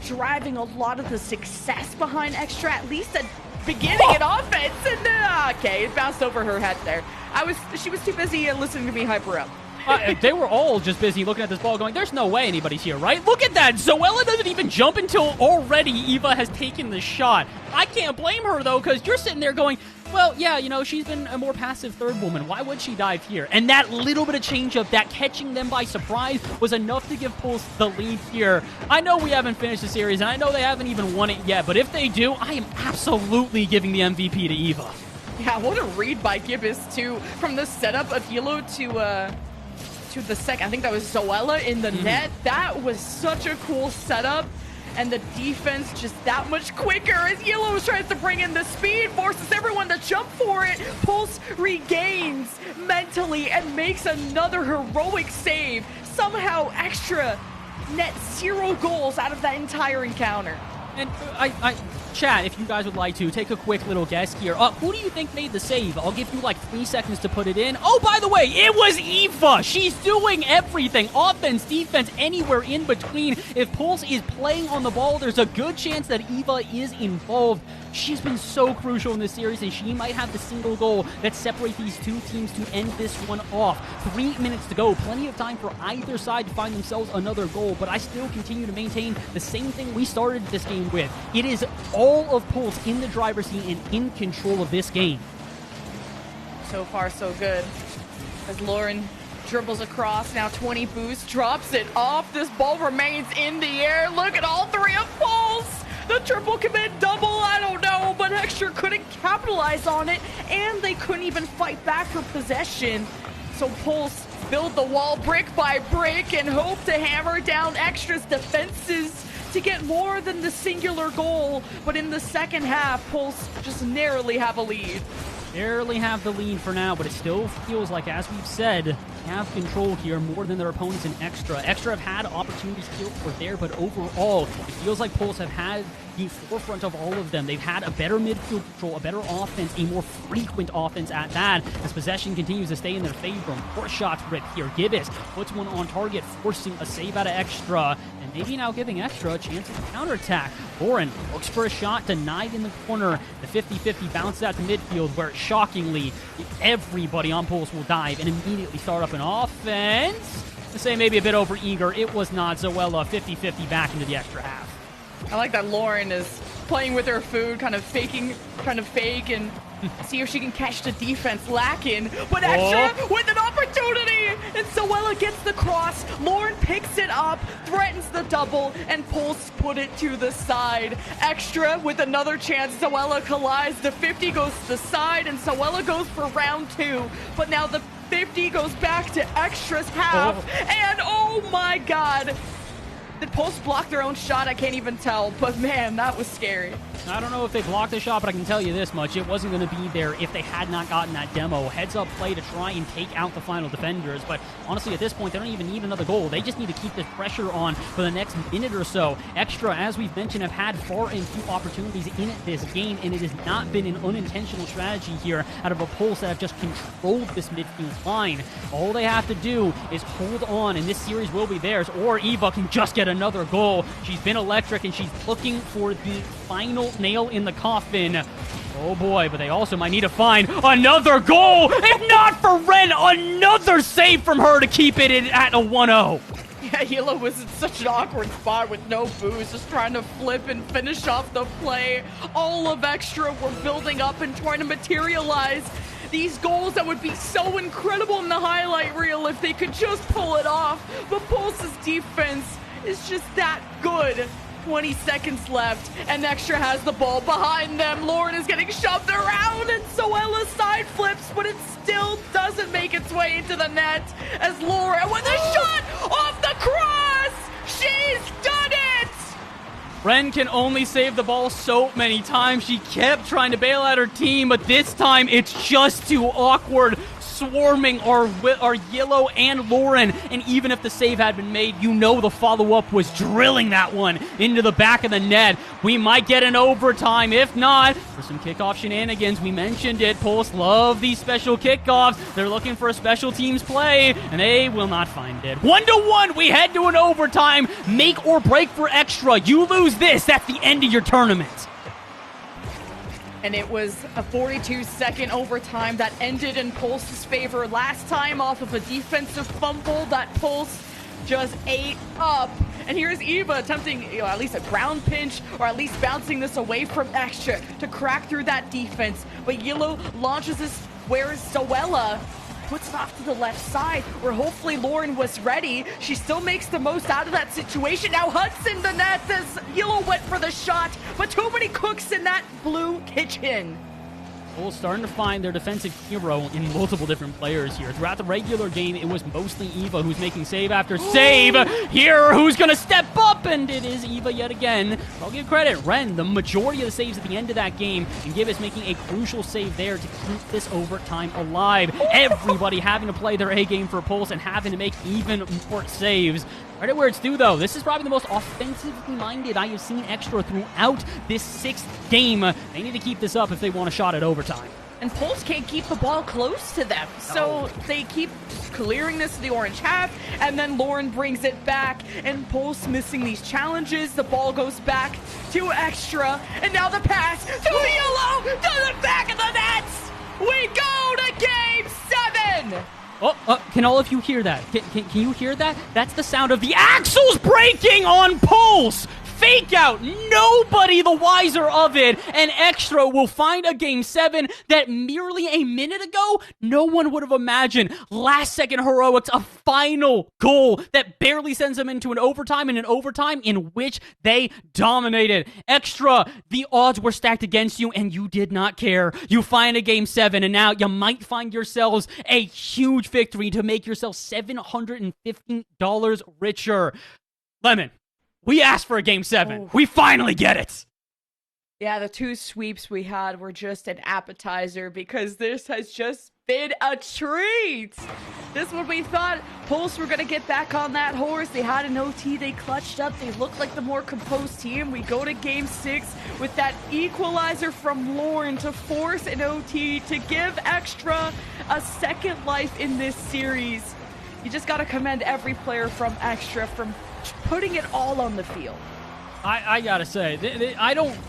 driving a lot of the success behind Extra, at least at beginning in offense, and okay, it bounced over her head there. She was too busy listening to me hype her up. They were all just busy looking at this ball going, there's no way anybody's here, right? Look at that! Zoella doesn't even jump until already Eva has taken the shot. I can't blame her, though, because you're sitting there going, well, yeah, she's been a more passive third woman. Why would she dive here? And that little bit of change-up, that catching them by surprise, was enough to give Pulse the lead here. I know we haven't finished the series, and I know they haven't even won it yet, but if they do, I am absolutely giving the MVP to Eva. Yeah, what a read by Gibbous, too. From the setup of Yellow to the second, I think that was Zoella in the net. That was such a cool setup. And the defense just that much quicker as Yellow tries to bring in the speed, forces everyone to jump for it. Pulse regains mentally and makes another heroic save. Somehow Extra net 0 goals out of that entire encounter. And chat, if you guys would like to, take a quick little guess here. Who do you think made the save? I'll give you like 3 seconds to put it in. Oh, by the way, it was Eva! She's doing everything. Offense, defense, anywhere in between. If Pulse is playing on the ball, there's a good chance that Eva is involved. She's been so crucial in this series, and she might have the single goal that separates these two teams to end this one off. 3 minutes to go. Plenty of time for either side to find themselves another goal, but I still continue to maintain the same thing we started this game with. It is all of Pulse in the driver's seat and in control of this game. So far, so good. As Lauren dribbles across, now 20 boost, drops it off. This ball remains in the air. Look at all three of Pulse. The triple commit double, I don't know, but Extra couldn't capitalize on it, and they couldn't even fight back for possession. So Pulse build the wall brick by brick and hope to hammer down Extra's defenses to get more than the singular goal. But in the second half, Pulse just narrowly have a lead. Barely have the lead for now, but it still feels like, as we've said, they have control here more than their opponents in Extra. Extra have had opportunities here or there, but overall, it feels like Pulse have had the forefront of all of them. They've had a better midfield control, a better offense, a more frequent offense at that, as possession continues to stay in their favor. More shots ripped here. Gibbous puts one on target, forcing a save out of Extra, and maybe now giving Extra a chance at counterattack. Lauren looks for a shot, denied in the corner. The 50-50 bounces out to midfield, where shockingly, everybody on Pulse will dive and immediately start up an offense. To say maybe a bit over eager, it was not. Zoella 50-50 back into the extra half. I like that Lauren is playing with her food, kind of faking, trying to fake and see if she can catch the defense lacking. But Extra with an opportunity, and Zoella gets the cross. Lauren picks it up, threatens the double, and Pulse put it to the side. Extra with another chance. Zoella collides. The 50 goes to the side, and Zoella goes for round 2. But now the 50 goes back to Extra's half, and oh my god. Did Pulse block their own shot? I can't even tell, but man, that was scary. I don't know if they blocked the shot, but I can tell you this much. It wasn't going to be there if they had not gotten that demo. Heads-up play to try and take out the final defenders, but honestly, at this point, they don't even need another goal. They just need to keep this pressure on for the next minute or so. Extra, as we've mentioned, have had far and few opportunities in this game, and it has not been an unintentional strategy here out of a Pulse that have just controlled this midfield line. All they have to do is hold on, and this series will be theirs, or Eva can just get another goal. She's been electric, and she's looking for the final nail in the coffin. Oh boy, but they also might need to find another goal. If not for Ren, another save from her to keep it at a 1-0. Yeah, Yellow was in such an awkward spot with no boost, just trying to flip and finish off the play. All of Extra were building up and trying to materialize these goals that would be so incredible in the highlight reel if they could just pull it off. But Pulse's defense is just that good. 20 seconds left, and Extra has the ball behind them. Lauren is getting shoved around, and Zoella side flips, but it still doesn't make its way into the net as Lauren with a shot off the cross. She's done it! Ren can only save the ball so many times. She kept trying to bail out her team, but this time it's just too awkward. Swarming our Yellow and Lauren, and even if the save had been made, you know the follow-up was drilling that one into the back of the net. We might get an overtime. If not, for some kickoff shenanigans, we mentioned it. Pulse love these special kickoffs. They're looking for a special teams play, and they will not find it. 1-1, we head to an overtime. Make or break for Extra. You lose this, that's the end of your tournament. And it was a 42-second overtime that ended in Pulse's favor last time off of a defensive fumble that Pulse just ate up. And here's Eva attempting at least a ground pinch, or at least bouncing this away from Extra to crack through that defense. But Yellow launches this, where's Zoella? Puts it off to the left side, where hopefully Lauren was ready. She still makes the most out of that situation. Now Hudson the net as Yellow went for the shot, but too many cooks in that blue kitchen. Well, starting to find their defensive hero in multiple different players here. Throughout the regular game, it was mostly Eva who's making save after save. Here, who's going to step up? And it is Eva yet again. I'll give credit. Ren, the majority of the saves at the end of that game, and Gibbous making a crucial save there to keep this overtime alive. Everybody having to play their A game for Pulse and having to make even more saves. Right where it's due, though. This is probably the most offensively minded I have seen Extra throughout this 6th game. They need to keep this up if they want a shot at overtime. and Pulse can't keep the ball close to them. So they keep clearing this to the orange half, and then Lauren brings it back, and Pulse missing these challenges. The ball goes back to Extra, and now the pass to Yellow, to the back of the nets. We go to Game 7. Can all of you hear that? Can you hear that? That's the sound of the axles breaking on Pulse! Fake out! Nobody the wiser of it! And Extra will find a Game 7 that merely a minute ago, no one would have imagined. Last second heroics, a final goal that barely sends them into an overtime, and an overtime in which they dominated. Extra, the odds were stacked against you, and you did not care. You find a Game 7, and now you might find yourselves a huge victory to make yourself $715 richer. Lemon, we asked for a Game 7. Oh. We finally get it. Yeah, the 2 sweeps we had were just an appetizer because this has just been a treat. This one we thought Pulse were going to get back on that horse. They had an OT, they clutched up, they looked like the more composed team. We go to Game 6 with that equalizer from Lauren to force an OT to give Extra a second life in this series. You just got to commend every player from Extra from putting it all on the field. I gotta say,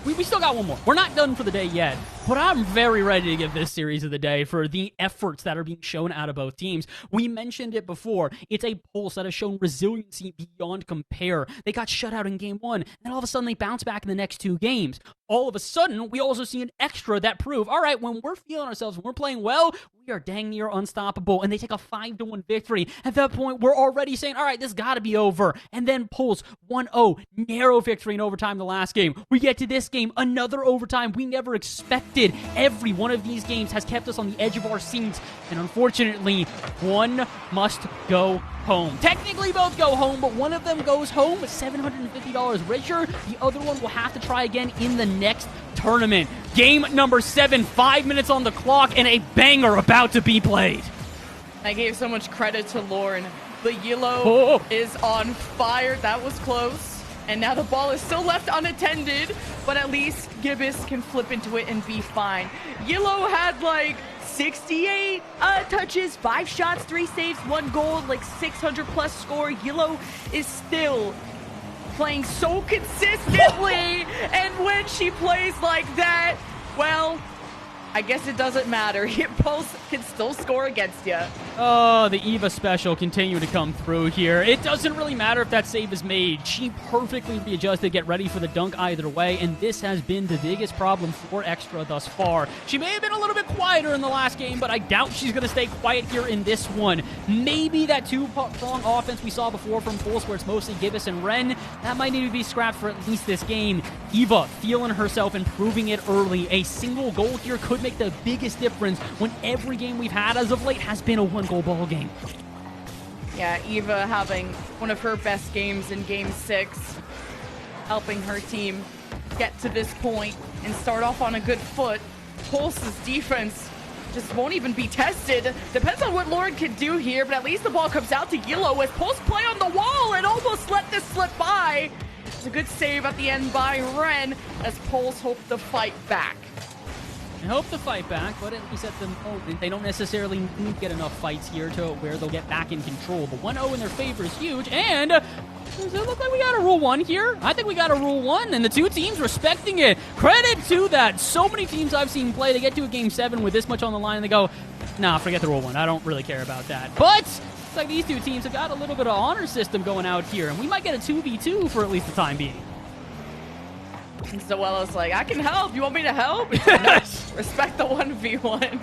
we still got one more. We're not done for the day yet, but I'm very ready to give this series of the day for the efforts that are being shown out of both teams. We mentioned it before. It's a Pulse that has shown resiliency beyond compare. They got shut out in Game 1, and all of a sudden they bounce back in the next 2 games. All of a sudden, we also see an Extra that prove, all right, when we're feeling ourselves, when we're playing well, we are dang near unstoppable, and they take a 5-1 victory. At that point, we're already saying, all right, this gotta be over. And then Pulse, 1-0, narrow victory in overtime the last game. We get to this game, another overtime we never expected. Every one of these games has kept us on the edge of our seats, and unfortunately, one must go home. Technically, both go home, but one of them goes home with $750 richer. The other one will have to try again in the next tournament. Game number 7, 5 minutes on the clock, and a banger about to be played. I gave so much credit to Lauren. The yellow is on fire. That was close. And now the ball is still left unattended, but at least Gibbous can flip into it and be fine. Yellow had like 68 touches, 5 shots, 3 saves, 1 goal, like 600 plus score. Yellow is still playing so consistently, and when she plays like that, well, I guess it doesn't matter. Pulse can still score against you. Oh, the Eva special continue to come through here. It doesn't really matter if that save is made. She perfectly readjusted, get ready for the dunk either way, and this has been the biggest problem for Extra thus far. She may have been a little bit quieter in the last game, but I doubt she's going to stay quiet here in this one. Maybe that 2-prong offense we saw before from Pulse, where it's mostly Gibbous and Ren, that might need to be scrapped for at least this game. Eva feeling herself and proving it early. A single goal here could make the biggest difference when every game we've had as of late has been a 1-goal ball game. Yeah, Eva having one of her best games in Game 6, helping her team get to this point and start off on a good foot. Pulse's defense just won't even be tested. Depends on what Lauren can do here, but at least the ball comes out to Yellow as Pulse play on the wall and almost let this slip by. It's a good save at the end by Ren as Pulse hope to fight back. I hope to fight back, but at least at the moment, they don't necessarily need to get enough fights here to where they'll get back in control. But 1-0 in their favor is huge, and does it look like we got a Rule 1 here? I think we got a Rule 1, and the 2 teams respecting it. Credit to that. So many teams I've seen play, they get to a Game 7 with this much on the line, and they go, nah, forget the Rule 1. I don't really care about that. But looks like these 2 teams have got a little bit of honor system going out here, and we might get a 2v2 for at least the time being. And Zoella's like, I can help. You want me to help? No, respect the 1v1.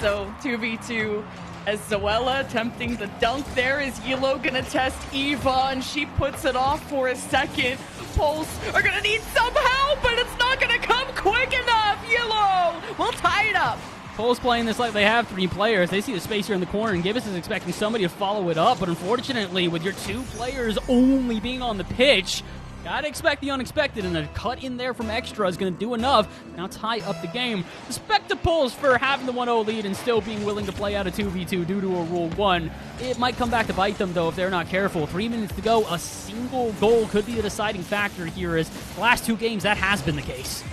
So 2v2 as Zoella attempting the dunk there. Is Yellow gonna test Eva, and she puts it off for a second. Pulse are gonna need some help, but it's not gonna come quick enough. Yellow will tie it up. Pulse playing this like they have 3 players. They see the space here in the corner, and Gibbous is expecting somebody to follow it up, but unfortunately, with your 2 players only being on the pitch, gotta expect the unexpected, and a cut in there from Extra is going to do enough. Now tie up the game. Respect to Pulse for having the 1-0 lead and still being willing to play out a 2v2 due to a Rule 1. It might come back to bite them, though, if they're not careful. 3 minutes to go. A single goal could be the deciding factor here, as the last 2 games, that has been the case.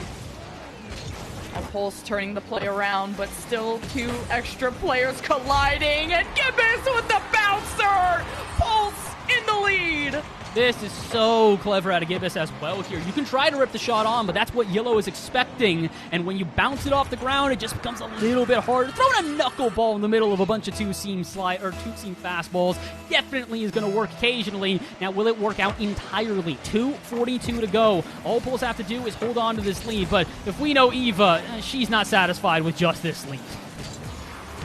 Pulse turning the play around, but still 2 extra players colliding, and Gibbous with the bouncer! Pulse in the lead! This is so clever out of Gibbous as well here. You can try to rip the shot on, but that's what Yellow is expecting. And when you bounce it off the ground, it just becomes a little bit harder. Throwing a knuckleball in the middle of a bunch of two-seam fastballs definitely is going to work occasionally. Now, will it work out entirely? 2:42 to go. All Pulse have to do is hold on to this lead. But if we know Eva, she's not satisfied with just this lead.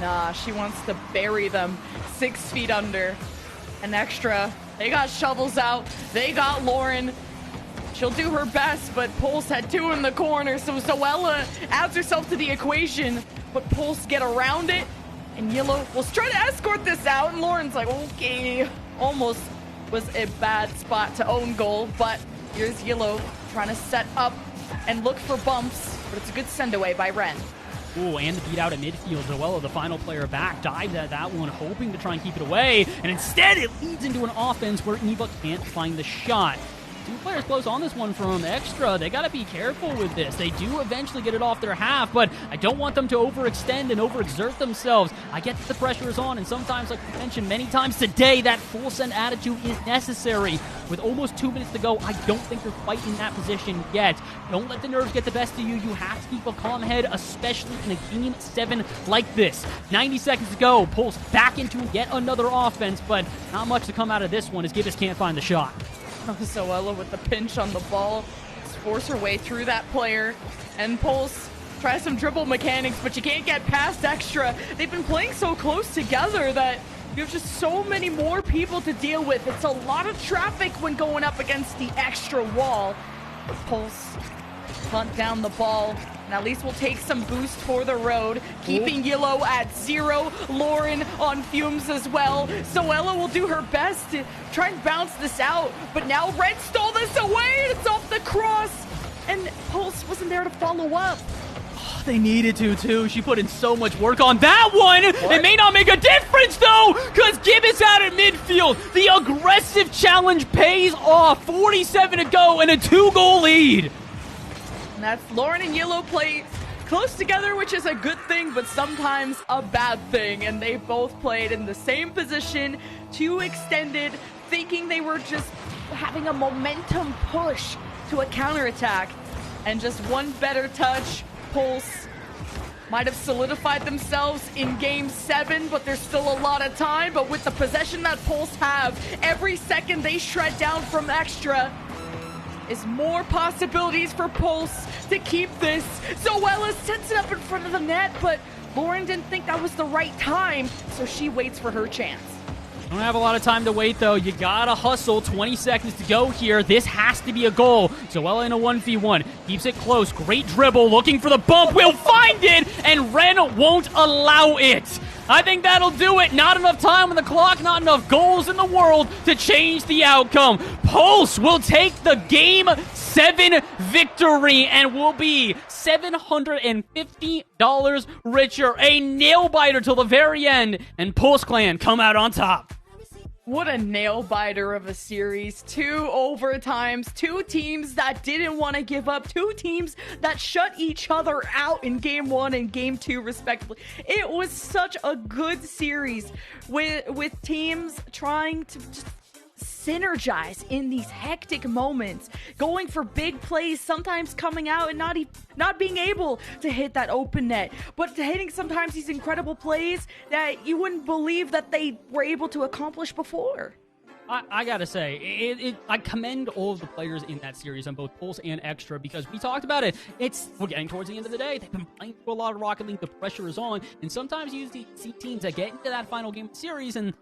Nah, she wants to bury them 6 feet under. An extra. They got shovels out. They got Lauren. She'll do her best, but Pulse had 2 in the corner, so Zoella adds herself to the equation, but Pulse get around it, and Yellow will try to escort this out, and Lauren's like, okay. Almost was a bad spot to own goal, but here's Yellow trying to set up and look for bumps, but it's a good send away by Ren. Ooh, and the beat out at midfield. Zoella, the final player back, dived at that one, hoping to try and keep it away, and instead it leads into an offense where Eva can't find the shot. 2 players close on this one from Extra. They got to be careful with this. They do eventually get it off their half, but I don't want them to overextend and overexert themselves. I get that the pressure is on, and sometimes, like we mentioned many times today, that full send attitude is necessary. With almost 2 minutes to go, I don't think you're quite in that position yet. Don't let the nerves get the best of you. You have to keep a calm head, especially in a Game 7 like this. 90 seconds to go. Pulse back into yet another offense, but not much to come out of this one as Gibbous can't find the shot. Zoella with the pinch on the ball. Just force her way through that player. And Pulse tries some dribble mechanics, but you can't get past Extra. They've been playing so close together that you have just so many more people to deal with. It's a lot of traffic when going up against the Extra wall. Pulse hunt down the ball, and at least we'll take some boost for the road, keeping Yellow at 0. Lauren on fumes as well. Zoella will do her best to try and bounce this out, but now Red stole this away. It's off the cross, and Pulse wasn't there to follow up. Oh, they needed to, too. She put in so much work on that one. It may not make a difference, though, because Gibbous out at midfield. The aggressive challenge pays off. 47 to go and a 2-goal lead. And that's Lauren and Yellow play close together, which is a good thing, but sometimes a bad thing. And they both played in the same position, 2 extended, thinking they were just having a momentum push to a counterattack. And just one better touch, Pulse might have solidified themselves in Game 7, but there's still a lot of time. But with the possession that Pulse have, every second they shred down from Extra is more possibilities for Pulse to keep this. Zoella sets it up in front of the net, but Lauren didn't think that was the right time, so she waits for her chance. Don't have a lot of time to wait, though. You gotta hustle. 20 seconds to go here. This has to be a goal. Zoella in a 1v1. Keeps it close. Great dribble. Looking for the bump. Will find it, and Ren won't allow it. I think that'll do it. Not enough time on the clock, not enough goals in the world to change the outcome. Pulse will take the Game 7 victory and will be $750 richer. A nail-biter till the very end, and Pulse Clan come out on top. What a nail-biter of a series. 2 overtimes, 2 teams that didn't want to give up, 2 teams that shut each other out in Game 1 and Game 2, respectively. It was such a good series with teams trying to just synergize in these hectic moments, going for big plays, sometimes coming out and not being able to hit that open net, but hitting sometimes these incredible plays that you wouldn't believe that they were able to accomplish before. I gotta say, I commend all of the players in that series on both Pulse and Extra, because we talked about it. We're getting towards the end of the day. They've been playing through a lot of Rocket League. The pressure is on, and sometimes you see teams that get into that final game of the series and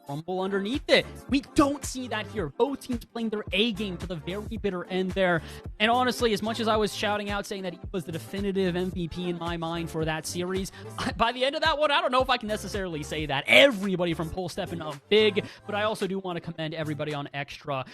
crumble underneath it. We don't see that here. Both teams playing their A game to the very bitter end there. And honestly, as much as I was shouting out saying that he was the definitive MVP in my mind for that series, by the end of that one, I don't know if I can necessarily say that. Everybody from Pulse stepping up big, but I also do want to commend everybody on Extra.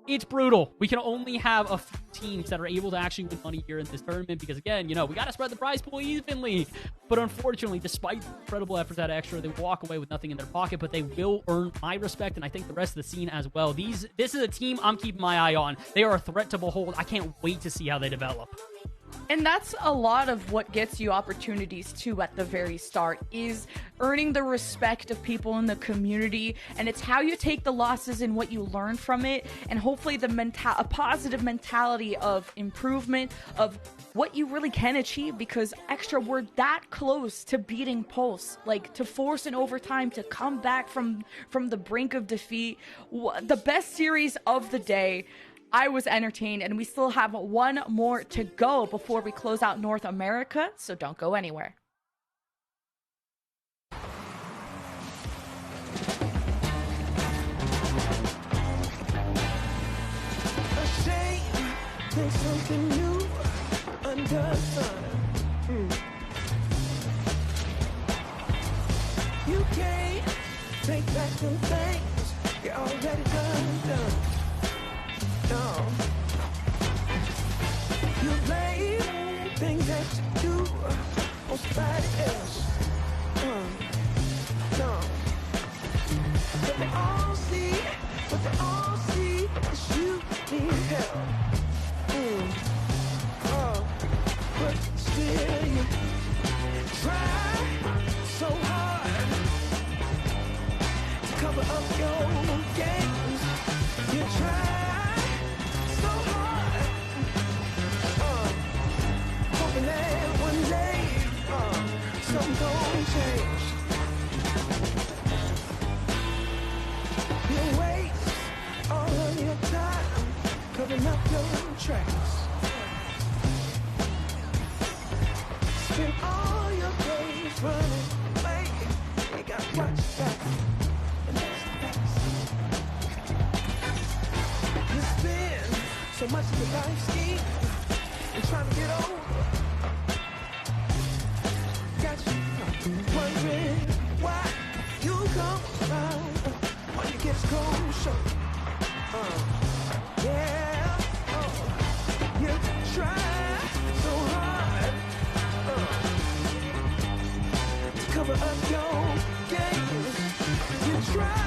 It's brutal. We can only have a few teams that are able to actually win money here in this tournament because, again, we got to spread the prize pool evenly. But unfortunately, despite the incredible efforts at Extra, they walk away with nothing in their pocket, but they will earn my respect, and I think the rest of the scene as well. This is a team I'm keeping my eye on. They are a threat to behold. I can't wait to see how they develop. And that's a lot of what gets you opportunities too at the very start, is earning the respect of people in the community. And it's how you take the losses and what you learn from it, and hopefully a positive mentality of improvement of what you really can achieve, because Extra were that close to beating Pulse, like to force an overtime, to come back from the brink of defeat. The best series of the day. I was entertained, and we still have one more to go before we close out North America, so don't go anywhere. A shame, there's something new under the sun. You can't take back some things you already done. No. You blame things that you do on somebody else. No. But they all see is you need help. But still you try so hard to cover up your games. You try hoping that one day something gon' change. You waste all of your time covering up your tracks. Spend all your days running away. You got to watch your back, and that's the facts. You spend so much of your life scheme and trying to get over. Got you wondering why you come around when you get cold shoulder. Yeah, you try so hard to cover up your games. You try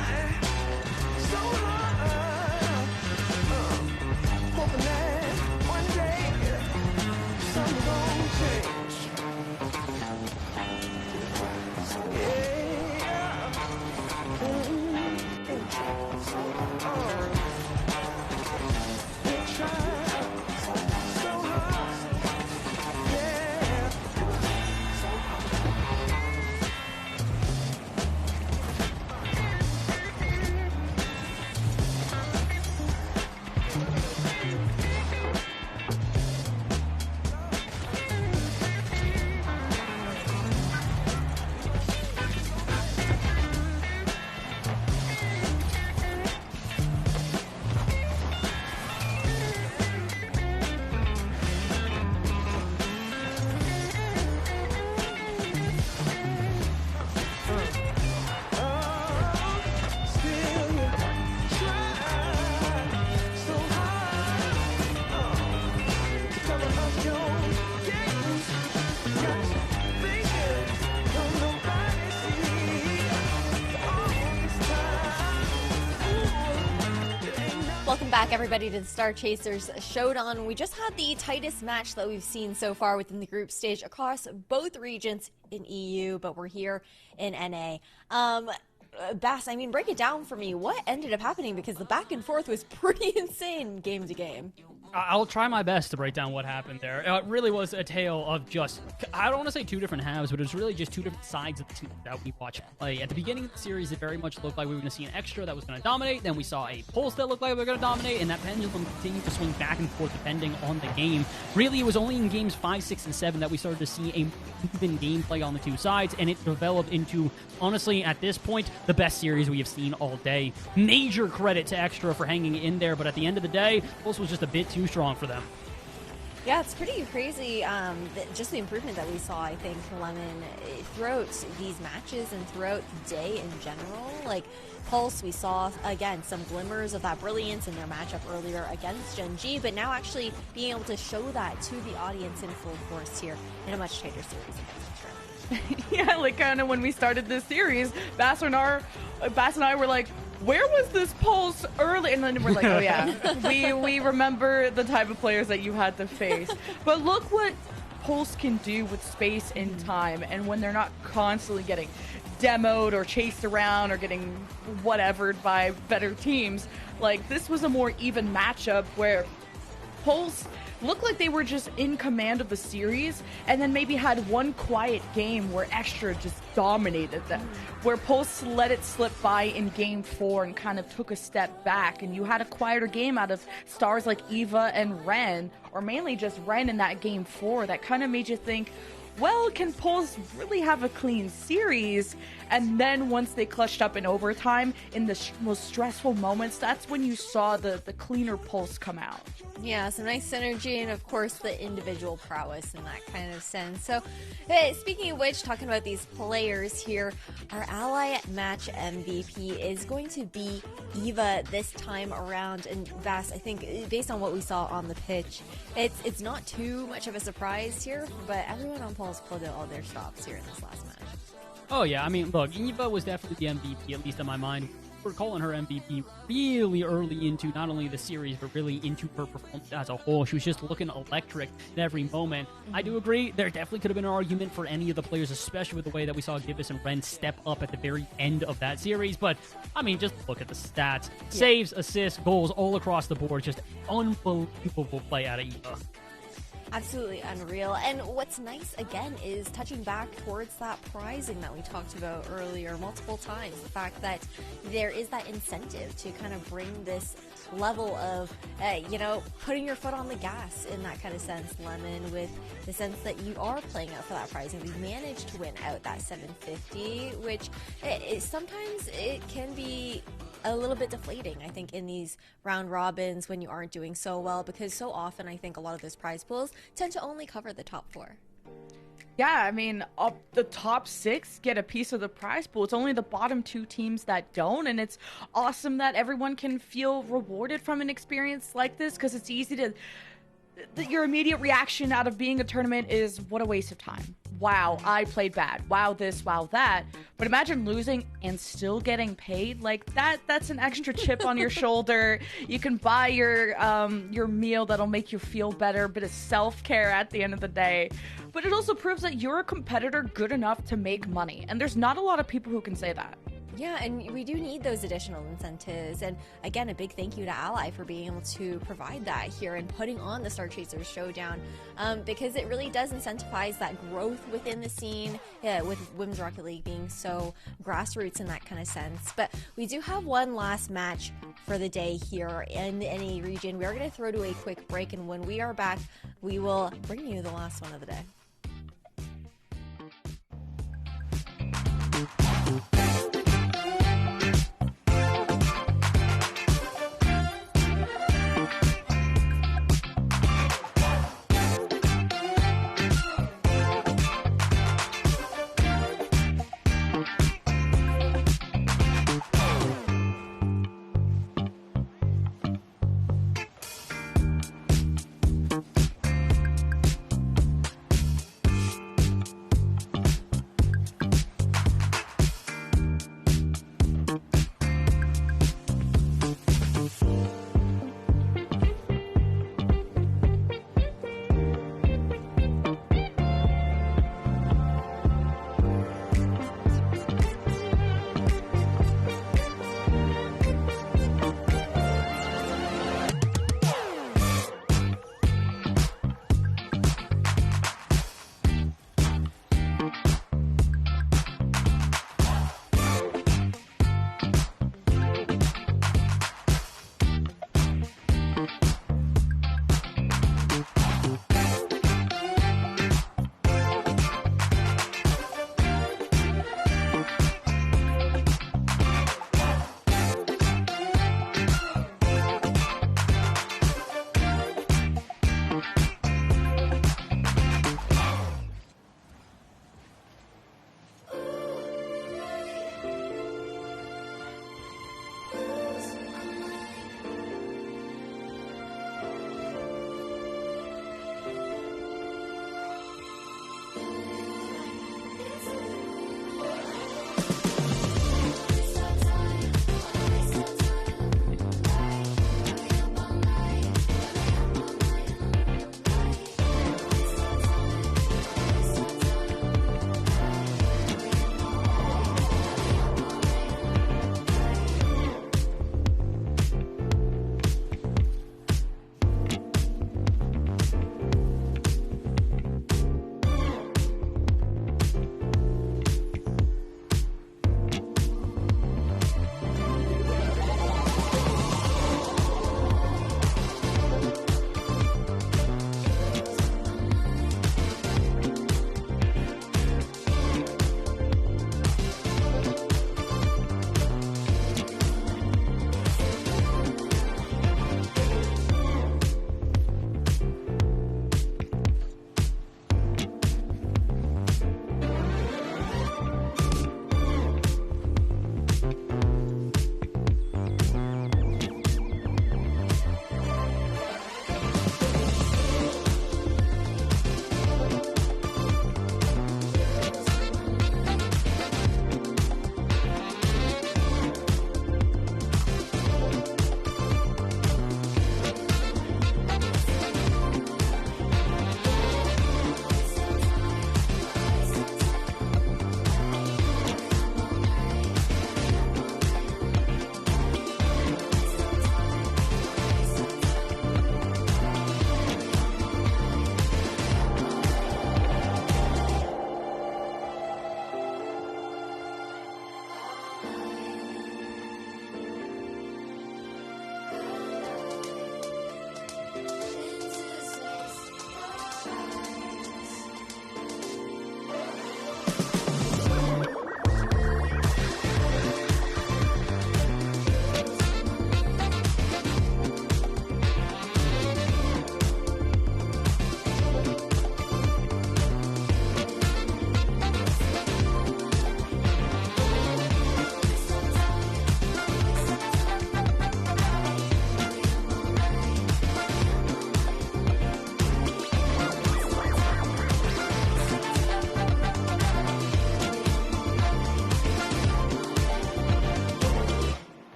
so hard, hoping that one day something gon' change. Yeah. They try so hard. Yeah. Welcome back, everybody, to the Star Chasers Showdown. We just had the tightest match that we've seen so far within the group stage across both regions in EU, but we're here in NA. Bass, I mean, break it down for me. What ended up happening? Because the back and forth was pretty insane game to game. I'll try my best to break down what happened there. It really was a tale of just, I don't want to say two different halves, but it was really just two different sides of the team that we watched play. At the beginning of the series, it very much looked like we were going to see an Extra that was going to dominate. Then we saw a Pulse that looked like we were going to dominate, and that pendulum continued to swing back and forth depending on the game. Really, it was only in games 5, 6, and 7 that we started to see a even gameplay on the two sides, and it developed into, honestly, at this point, the best series we have seen all day. Major credit to Extra for hanging in there, but at the end of the day, Pulse was just a bit too strong for them. Yeah, it's pretty crazy, just the improvement that we saw, I think, for Lemon throughout these matches and throughout the day in general. Like, Pulse, we saw, again, some glimmers of that brilliance in their matchup earlier against Gen G, but now actually being able to show that to the audience in full force here in a much tighter series against Extra. Yeah, like kind of when we started this series, Bass and I were like, where was this pulse early? And then we're like, oh yeah, we remember the type of players that you had to face. But look what Pulse can do with space and time, and when they're not constantly getting demoed or chased around or getting whatevered by better teams. Like, this was a more even matchup where Pulse looked like they were just in command of the series, and then maybe had one quiet game where Extra just dominated them, where Pulse let it slip by in game 4 and kind of took a step back, and you had a quieter game out of stars like Eva and Ren, or mainly just Ren in that game 4, that kind of made you think, well, can Pulse really have a clean series? And then once they clutched up in overtime, in the most stressful moments, that's when you saw the cleaner Pulse come out. Yeah, some nice synergy, and of course the individual prowess in that kind of sense. So, speaking of which, talking about these players here, our ally match MVP is going to be Eva this time around. And Vass, I think based on what we saw on the pitch, it's not too much of a surprise here, but everyone on Pulse pulled out all their stops here in this last match. Oh yeah, I mean, look, Eva was definitely the MVP, at least in my mind. We're calling her MVP really early into not only the series, but really into her performance as a whole. She was just looking electric in every moment. I do agree, there definitely could have been an argument for any of the players, especially with the way that we saw Gibbous and Ren step up at the very end of that series. But, I mean, just look at the stats. Yeah. Saves, assists, goals all across the board. Just unbelievable play out of Eva. Absolutely unreal. And what's nice, again, is touching back towards that prizing that we talked about earlier multiple times. The fact that there is that incentive to kind of bring this level of, putting your foot on the gas in that kind of sense, Lemon, with the sense that you are playing out for that prizing. We managed to win out that 750, which sometimes it can be a little bit deflating, I think, in these round robins when you aren't doing so well, because so often I think a lot of those prize pools tend to only cover the top 4. Yeah, I mean, the top 6 get a piece of the prize pool. It's only the bottom 2 teams that don't, and it's awesome that everyone can feel rewarded from an experience like this, because it's easy to... Your immediate reaction out of being a tournament is, what a waste of time. Wow, I played bad. Wow this, wow that. But imagine losing and still getting paid. Like, that's an extra chip on your shoulder. You can buy your meal that'll make you feel better, bit of self-care at the end of the day. But it also proves that you're a competitor good enough to make money. And there's not a lot of people who can say that. Yeah, and we do need those additional incentives. And again, a big thank you to Ally for being able to provide that here and putting on the Star Chasers Showdown, because it really does incentivize that growth within the scene, with Women's Rocket League being so grassroots in that kind of sense. But we do have one last match for the day here in the NA region. We are going to throw to a quick break, and when we are back, we will bring you the last one of the day.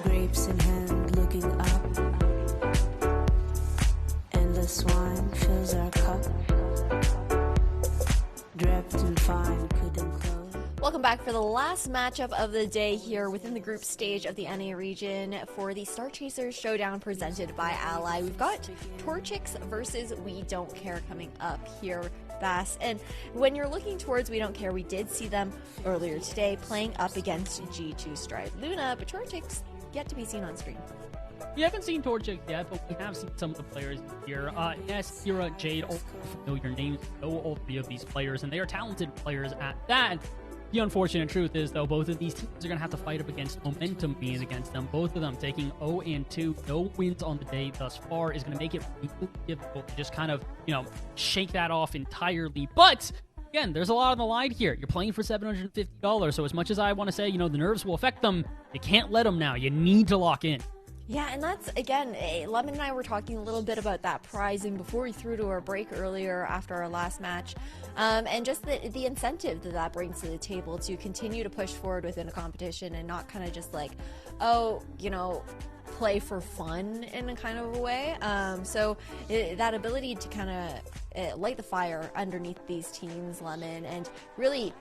Grapes in hand, looking up. Endless wine fills our cup. Draped in fine, couldn't close. Welcome back for the last matchup of the day here within the group stage of the NA region for the Star Chasers Showdown presented by Ally. We've got Torchics versus We Don't Care coming up here, Bass. And when you're looking towards We Don't Care, we did see them earlier today playing up against G2 Stride Luna, but Torchics yet to be seen on screen. We haven't seen Torchic yet, but we have seen some of the players here. Yes, Kira, Jade, all familiar names, know all three of these players, and they are talented players at that. The unfortunate truth is, though, both of these teams are going to have to fight up against momentum being against them. Both of them taking 0-2, no wins on the day thus far is going to make it really difficult to just kind of, shake that off entirely. But again, there's a lot on the line here. You're playing for $750, so as much as I want to say, the nerves will affect them, you can't let them now. You need to lock in. Yeah, and that's, again, Lemon and I were talking a little bit about that prizing before we threw to our break earlier after our last match, and just the incentive that brings to the table to continue to push forward within a competition and not kind of just like, play for fun in a kind of a way. So that ability to kind of light the fire underneath these teams, Lemon, and really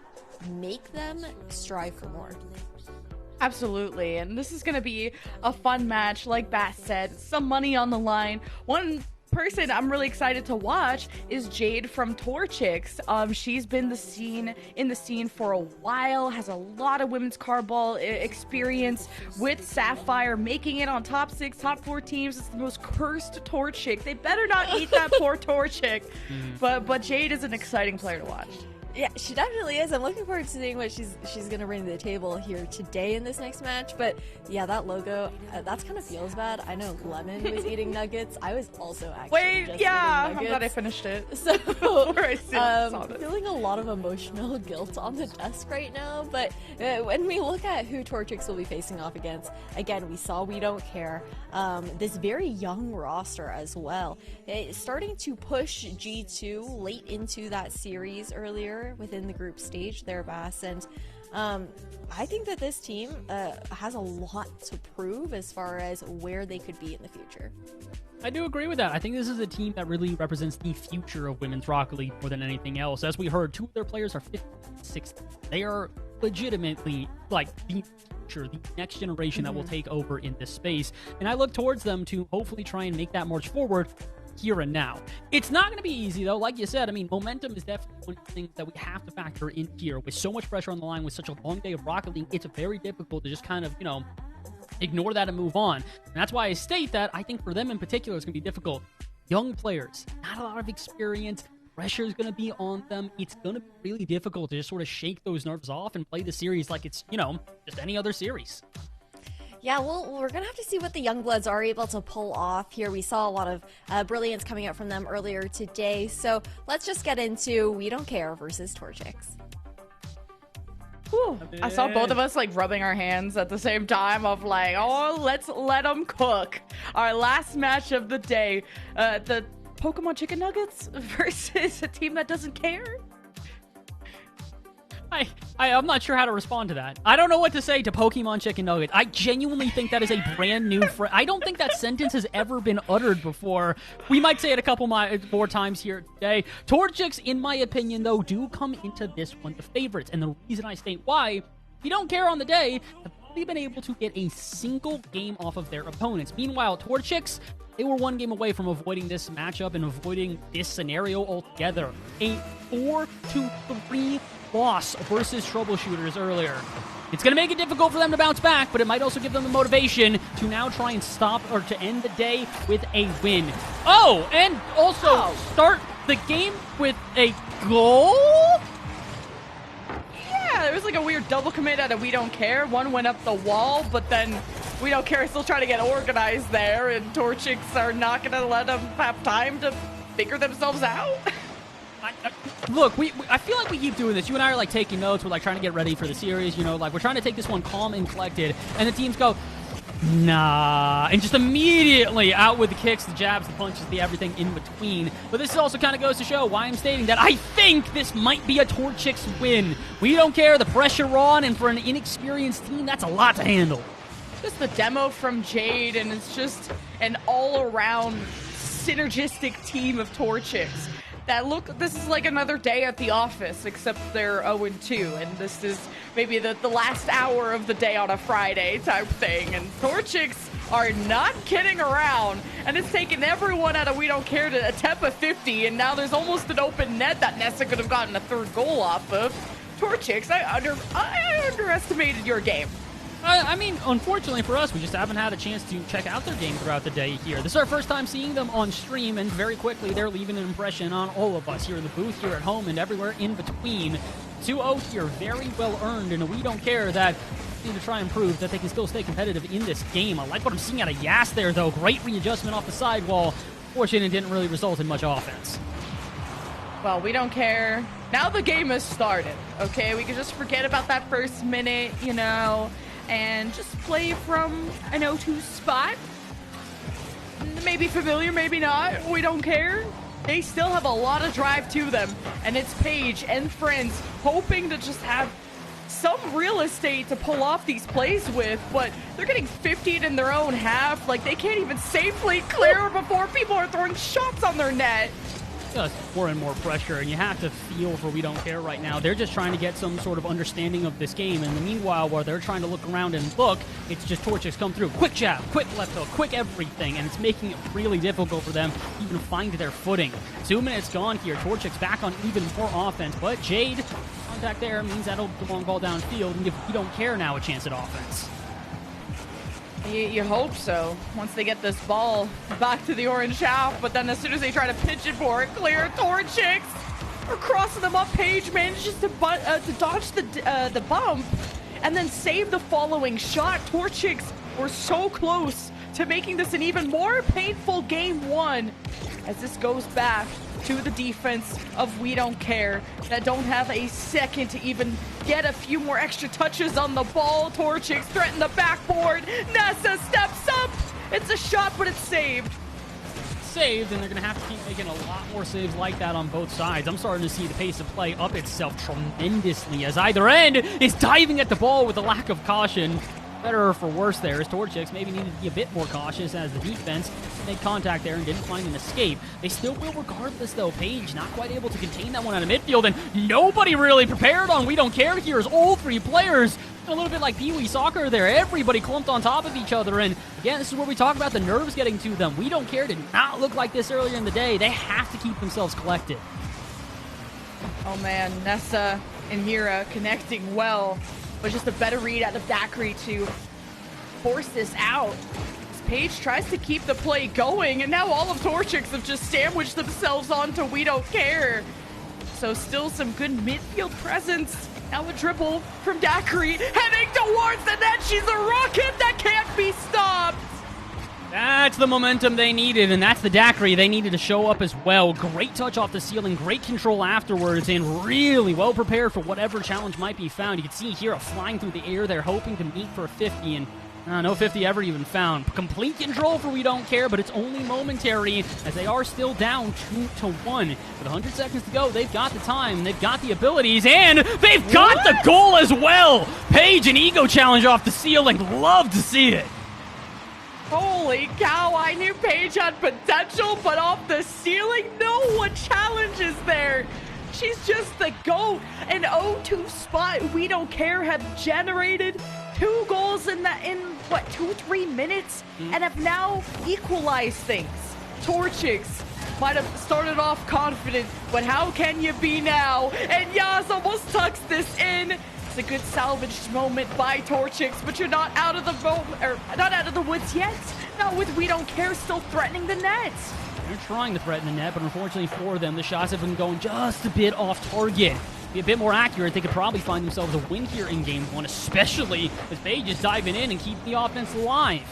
make them strive for more. Absolutely, and this is going to be a fun match, like Bass said. Some money on the line. One person I'm really excited to watch is Jade from Torchics. She's been in the scene for a while, has a lot of women's cardball experience with Sapphire, making it on top 6, top 4 teams. It's the most cursed Torchic. They better not eat that poor Torchic. But Jade is an exciting player to watch. Yeah, she definitely is. I'm looking forward to seeing what she's going to bring to the table here today in this next match. But yeah, that logo, that's kind of feels bad. I know Lemon was eating nuggets. I was also actually just eating nuggets. I'm glad I finished it. So, saw it. Feeling a lot of emotional guilt on the desk right now. But when we look at who Torchics will be facing off against, again, we saw We Don't Care. This very young roster as well. Starting to push G2 late into that series earlier within the group stage there, Bass, and I think that this team has a lot to prove as far as where they could be in the future. I do agree with that. I think this is a team that really represents the future of Women's Rocket League more than anything else. As we heard, 2 of their players are 50, 60. They are legitimately like the future, the next generation that will take over in this space. And I look towards them to hopefully try and make that march forward here and now. It's not going to be easy, though. Like you said, I mean, momentum is definitely one of the things that we have to factor in here. With so much pressure on the line, with such a long day of Rocket League, it's very difficult to just kind of, ignore that and move on. And that's why I state that I think for them in particular, it's going to be difficult. Young players, not a lot of experience. Pressure is going to be on them. It's going to be really difficult to just sort of shake those nerves off and play the series like it's, just any other series. Yeah, well, we're going to have to see what the Youngbloods are able to pull off here. We saw a lot of brilliance coming out from them earlier today. So let's just get into We Don't Care versus Torchics. I saw both of us rubbing our hands at the same time of let's let them cook. Our last match of the day, the Pokemon Chicken Nuggets versus a team that doesn't care. I'm not sure how to respond to that. I don't know what to say to Pokemon Chicken Nugget. I genuinely think that is a brand new phrase. I don't think that sentence has ever been uttered before. We might say it a couple more times here today. Torchics, in my opinion, though, do come into this one the favorites. And the reason I state why, We Don't Care on the day, have only been able to get a single game off of their opponents. Meanwhile, Torchics, they were 1 game away from avoiding this matchup and avoiding this scenario altogether. A 4-3 loss versus Troubleshooters earlier. It's going to make it difficult for them to bounce back, but it might also give them the motivation to now try and stop or to end the day with a win. Oh, and also start the game with a goal? Yeah, there was like a weird double commit out of We Don't Care. One went up the wall, but then We Don't Care is still trying to get organized there, and Torchics are not going to let them have time to figure themselves out. Look, I feel like we keep doing this. You and I are like taking notes. We're like trying to get ready for the series. You know, like we're trying to take this one calm and collected, and the teams go, nah, and just immediately out with the kicks, the jabs, the punches, the everything in between. But this also kind of goes to show why I'm stating that I think this might be a Torchics win. We Don't Care, the pressure on, and for an inexperienced team, that's a lot to handle. Just the demo from Jade, and it's just an all-around synergistic team of Torchics. This is like another day at the office, except they're 0-2, and this is maybe the last hour of the day on a Friday type thing, and Torchics are not kidding around, and it's taken everyone out of We Don't Care to attempt a 50, and now there's almost an open net that Nessa could have gotten a third goal off of. Torchics, I underestimated your game. I mean, unfortunately for us, we just haven't had a chance to check out their game throughout the day here. This is our first time seeing them on stream, and very quickly they're leaving an impression on all of us here in the booth, here at home, and everywhere in between. 2-0 here, very well earned, and We Don't Care that need to try and prove that they can still stay competitive in this game. I like what I'm seeing out of Yas there, though. Great readjustment off the sidewall. Fortunately, it didn't really result in much offense. Well, We Don't Care. Now the game has started, okay? We can just forget about that first minute, you know, and just play from an 0-2 spot. Maybe familiar, maybe not. We don't care. They still have a lot of drive to them, and it's Paige and friends hoping to just have some real estate to pull off these plays with, but they're getting 50'd in their own half. Like, they can't even safely clear before people are throwing shots on their net. Just more and more pressure, and you have to feel for We Don't Care right now. They're just trying to get some sort of understanding of this game, and meanwhile, while they're trying to look around and look, it's just Torchics come through. Quick jab, quick left hook, quick everything, and it's making it really difficult for them to even find their footing. 2 minutes gone here. Torchics back on even more offense, but Jade, contact there means that'll be a long ball downfield and give We Don't Care now a chance at offense. You hope so, once they get this ball back to the orange half, but then as soon as they try to pitch it for it, clear, Torchics are crossing them up. Paige manages to dodge the bump and then save the following shot. Torchics were so close to making this an even more painful game one, as this goes back to the defense of We Don't Care that don't have a second to even get a few more extra touches on the ball. Torchics threaten the backboard. Nessa steps up. It's a shot, but it's saved. Saved, and they're going to have to keep making a lot more saves like that on both sides. I'm starting to see the pace of play up itself tremendously as either end is diving at the ball with a lack of caution. Better or for worse there, as Torchics maybe needed to be a bit more cautious as the defense made contact there and didn't find an escape. They still will regardless, though. Paige not quite able to contain that one out of midfield, and nobody really prepared on We Don't Care here as all three players, a little bit like Pee Wee Soccer there, everybody clumped on top of each other, and again, this is where we talk about the nerves getting to them. We Don't Care did not look like this earlier in the day. They have to keep themselves collected. Oh man, Nessa and Hira connecting well, but just a better read out of Daiquiri to force this out. Paige tries to keep the play going, and now all of Torchics have just sandwiched themselves onto We Don't Care. So still some good midfield presence. Now a dribble from Daiquiri, heading towards the net. She's a rocket that can't be stopped. That's the momentum they needed, and that's the Daiquiri they needed to show up as well. Great touch off the ceiling, great control afterwards, and really well prepared for whatever challenge might be found. You can see here flying through the air. They're hoping to meet for a 50, and no 50 ever even found. Complete control for We Don't Care, but it's only momentary as they are still down 2-1. With 100 seconds to go, they've got the time, they've got the abilities, and they've got the goal as well! Paige, an ego challenge off the ceiling. Love to see it. Holy cow, I knew Paige had potential, but off the ceiling, no one challenges there. She's just the GOAT. An 0-2 spot. We Don't Care have generated 2 goals in 2-3 minutes and have now equalized things. Torchics might have started off confident, but how can you be now? And Yas almost tucks this in. It's a good salvaged moment by Torchics, but you're not out of the woods yet. Not with We Don't Care still threatening the net. They're trying to threaten the net, but unfortunately for them, the shots have been going just a bit off target. be a bit more accurate, they could probably find themselves a win here in game 1, especially as Paige is diving in and keeping the offense alive.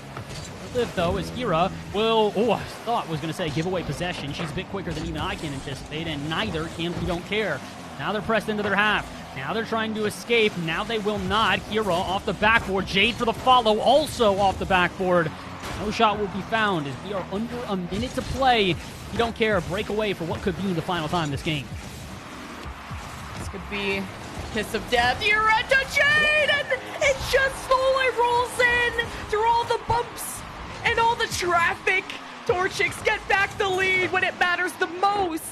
Live, though, as Hira will, I thought was going to say give away possession. She's a bit quicker than even I can anticipate, and neither can We Don't Care. Now they're pressed into their half. Now they're trying to escape. Now they will not. Hira off the backboard. Jade for the follow, also off the backboard. No shot will be found as we are under a minute to play. We Don't Care. Break away for what could be the final time of this game. This could be kiss of death. Hira to Jade, and it just slowly rolls in through all the bumps and all the traffic. Torchics get back the lead when it matters the most.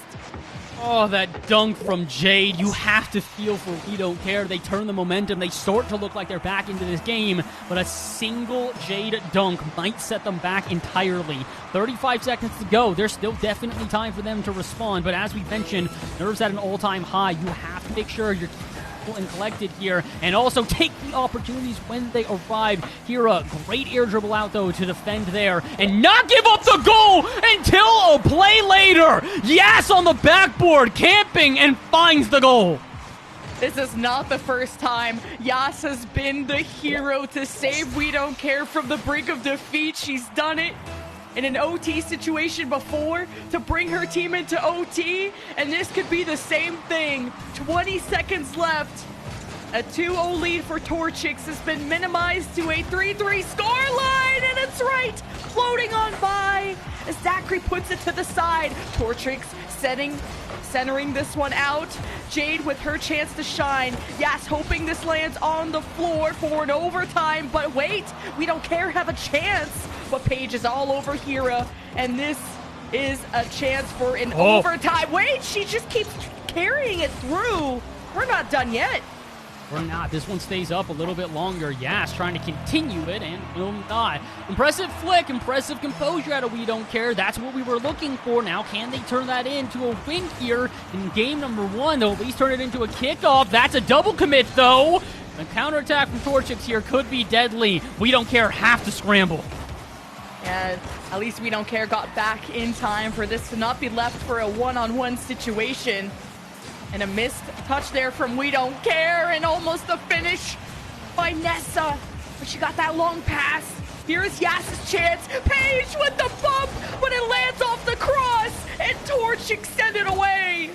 Oh, that dunk from Jade. You have to feel for We Don't Care. They turn the momentum. They start to look like they're back into this game, but a single Jade dunk might set them back entirely. 35 seconds to go. There's still definitely time for them to respond, but as we mentioned, nerves at an all-time high. You have to make sure you're cool and collected here, and also take the opportunities when they arrive. Hira, great air dribble out, though, to defend there, and not give up the goal until a play later. Yes, on the backboard, camping, and finds the goal. This is not the first time Yas has been the hero to save We Don't Care from the brink of defeat. She's done it in an OT situation before to bring her team into OT, and this could be the same thing. 20 seconds left. A 2-0 lead for Torchics has been minimized to a 3-3 scoreline, and it's right, floating on by as Zachary puts it to the side. Torchics centering this one out. Jade with her chance to shine. Yas hoping this lands on the floor for an overtime, but wait, We Don't Care have a chance. But Paige is all over Hira, and this is a chance for an overtime. Wait, she just keeps carrying it through. We're not done yet. We're not. This one stays up a little bit longer. Yas trying to continue it and will not. Impressive flick, impressive composure out of We Don't Care. That's what we were looking for. Now, can they turn that into a win here in game number 1? They'll at least turn it into a kickoff. That's a double commit, though. The counterattack from Torchics here could be deadly. We Don't Care have to scramble. And at least We Don't Care got back in time for this to not be left for a one-on-one situation. And a missed touch there from We Don't Care, and almost the finish by Nessa. But she got that long pass. Here's Yas's chance. Paige with the bump, but it lands off the cross, and Torchic sent it away.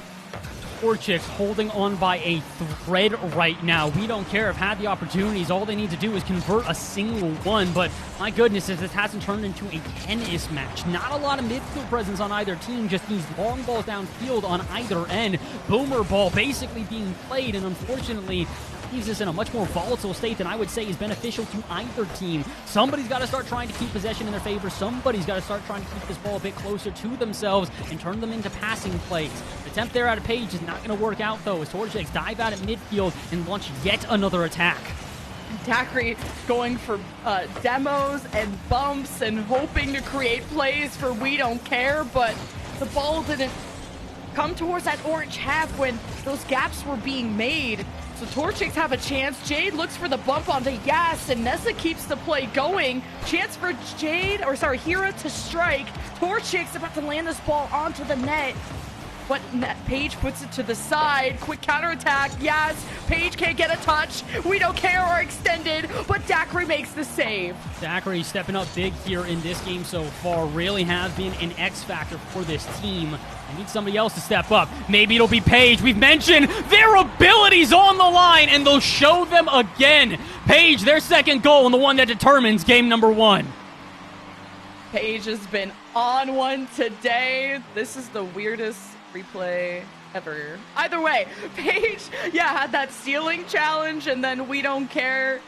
Torchics holding on by a thread right now. We Don't Care have had the opportunities. All they need to do is convert a single one, but my goodness, if this hasn't turned into a tennis match. Not a lot of midfield presence on either team, just these long balls downfield on either end. Boomer ball basically being played, and unfortunately, leaves us in a much more volatile state than I would say is beneficial to either team. Somebody's got to start trying to keep possession in their favor. Somebody's got to start trying to keep this ball a bit closer to themselves and turn them into passing plays. The attempt there out of Paige is not going to work out, though, as Torchics dive out at midfield and launch yet another attack. Daiquiri going for demos and bumps and hoping to create plays for We Don't Care, but the ball didn't come towards that orange half when those gaps were being made. So Torchics have a chance. Jade looks for the bump onto Yas, and Nessa keeps the play going. Chance for Hira to strike. Torchics about to land this ball onto the net. But Paige puts it to the side. Quick counterattack. Yas. Paige can't get a touch. We Don't Care are extended, but Daiquiri makes the save. Daiquiri stepping up big here in this game so far. Really has been an X factor for this team. I need somebody else to step up. Maybe it'll be Paige. We've mentioned their abilities on the line, and they'll show them again. Paige, their second goal, and the one that determines game number 1. Paige has been on one today. This is the weirdest replay ever. Either way, Paige, had that stealing challenge, and then We Don't Care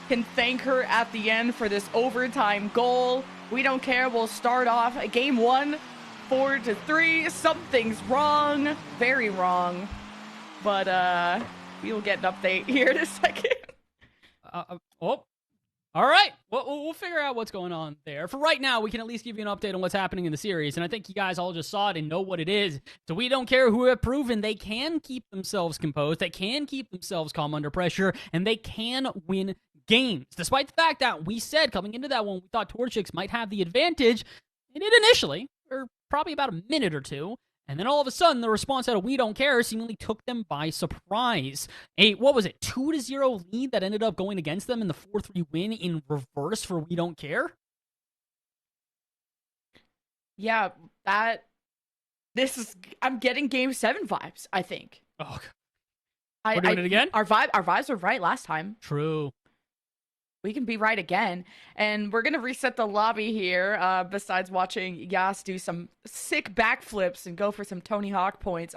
can thank her at the end for this overtime goal. We Don't Care will start off game 1, 4-3. Something's wrong, very wrong. But we will get an update here in a second. All right. We'll figure out what's going on there. For right now, we can at least give you an update on what's happening in the series, and I think you guys all just saw it and know what it is. So We Don't Care who have proven they can keep themselves composed, they can keep themselves calm under pressure, and they can win games. Despite the fact that we said coming into that one, we thought Torchics might have the advantage. They did initially, or probably about a minute or two. And then all of a sudden, the response out of We Don't Care seemingly took them by surprise. What was it, 2-0 lead that ended up going against them in the 4-3 win in reverse for We Don't Care? Yeah, I'm getting Game 7 vibes, I think. Oh, we're doing it again? Our vibes were right last time. True. We can be right again. And we're going to reset the lobby here, besides watching Yas do some sick backflips and go for some Tony Hawk points.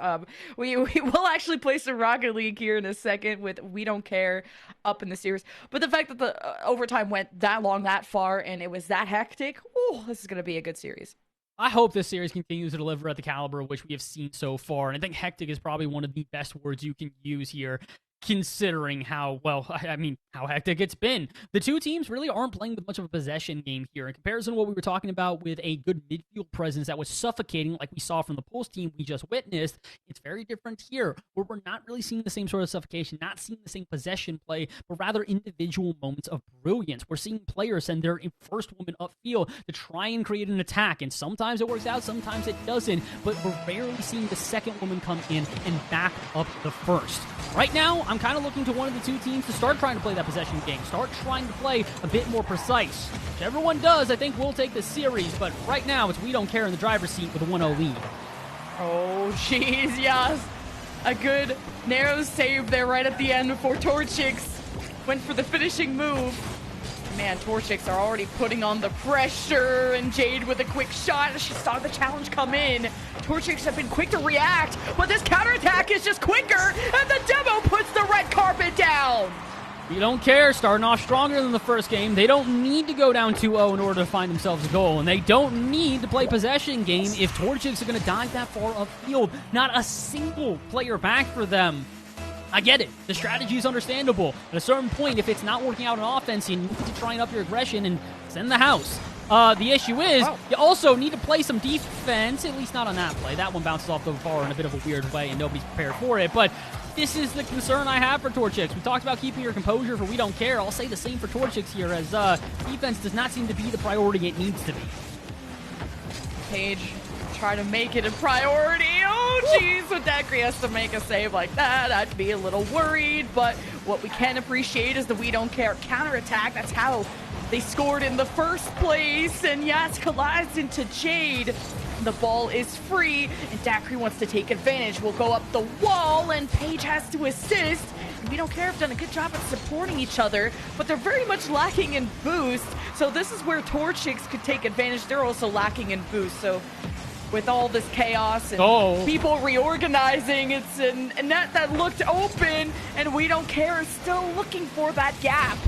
We will actually play some Rocket League here in a second with We Don't Care up in the series. But the fact that the overtime went that long, that far, and it was that hectic, this is going to be a good series. I hope this series continues to deliver at the caliber of which we have seen so far. And I think hectic is probably one of the best words you can use here, considering how hectic it's been. The two teams really aren't playing with much of a possession game here. In comparison to what we were talking about with a good midfield presence that was suffocating like we saw from the Pulse team we just witnessed, it's very different here, where we're not really seeing the same sort of suffocation, not seeing the same possession play, but rather individual moments of brilliance. We're seeing players send their first woman upfield to try and create an attack, and sometimes it works out, sometimes it doesn't, but we're rarely seeing the second woman come in and back up the first. Right now, I'm kind of looking to one of the two teams to start trying to play that possession game, start trying to play a bit more precise. Whichever one does, I think we'll take the series, but right now it's We Don't Care in the driver's seat with a 1-0 lead. Oh, jeez, yes. A good narrow save there right at the end before Torchics went for the finishing move. Man, Torchics are already putting on the pressure, and Jade with a quick shot. She saw the challenge come in. Torchics have been quick to react, but this counterattack is just quicker, and the demo puts the red carpet down. We Don't Care, starting off stronger than the first game. They don't need to go down 2-0 in order to find themselves a goal, and they don't need to play possession game if Torchics are going to dive that far upfield. Not a single player back for them. I get it. The strategy is understandable. At a certain point, if it's not working out on offense, you need to try and up your aggression and send the house. The issue is, you also need to play some defense, at least not on that play. That one bounces off the bar in a bit of a weird way, and nobody's prepared for it. But this is the concern I have for Torchics. We talked about keeping your composure for We Don't Care. I'll say the same for Torchics here, as defense does not seem to be the priority it needs to be. Paige try to make it a priority. Oh, jeez, when Dakri has to make a save like that, I'd be a little worried. But what we can appreciate is the We Don't Care counterattack. That's how they scored in the first place. And Yas collides into Jade. The ball is free, and Dakri wants to take advantage. We'll go up the wall, and Paige has to assist. And We Don't Care have done a good job at supporting each other, but they're very much lacking in boost. So this is where Torchics could take advantage. They're also lacking in boost. So with all this chaos and people reorganizing, it's a net that looked open, and We Don't Care is still looking for that gap.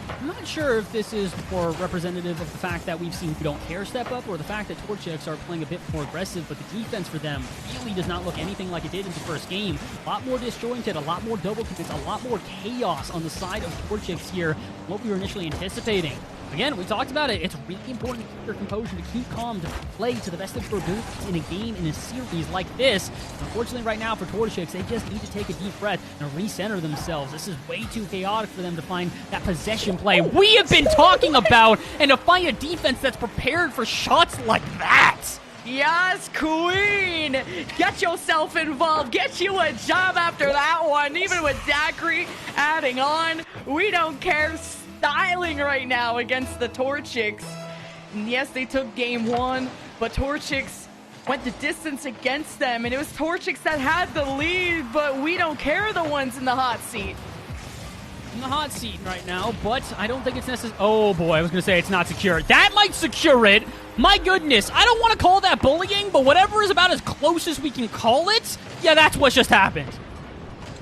I'm not sure if this is more representative of the fact that we've seen We Don't Care step up, or the fact that Torchics are playing a bit more aggressive, but the defense for them really does not look anything like it did in the first game. A lot more disjointed, a lot more double commits, a lot more chaos on the side of Torchics here than what we were initially anticipating. Again, we talked about it. It's really important to keep your composure, to keep calm, to play to the best of your abilities in a game, in a series like this. Unfortunately, right now for Torchics, they just need to take a deep breath and recenter themselves. This is way too chaotic for them to find that possession play we have been talking about, and to find a defense that's prepared for shots like that. Yes, Queen! Get yourself involved. Get you a job after that one. Even with Dakri adding on, We Don't Care styling right now against the Torchics. And yes, they took game one, but Torchics went the distance against them, and it was Torchics that had the lead, but We Don't Care the ones in the hot seat. In the hot seat right now, but I don't think it's necessary. Oh boy, I was going to say it's not secure. That might secure it. My goodness, I don't want to call that bullying, but whatever is about as close as we can call it, yeah, that's what just happened.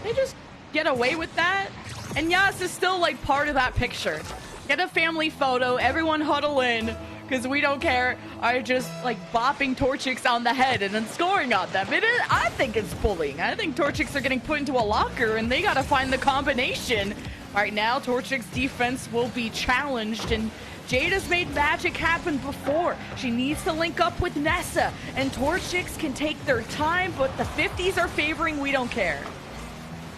They just get away with that? And Yas is still like part of that picture. Get a family photo, everyone huddle in, because We Don't Care are just like bopping Torchics on the head and then scoring on them. I think it's bullying. I think Torchics are getting put into a locker, and they got to find the combination. Right now, Torchics' defense will be challenged, and Jade has made magic happen before. She needs to link up with Nessa, and Torchics can take their time, but the 50s are favoring We Don't Care.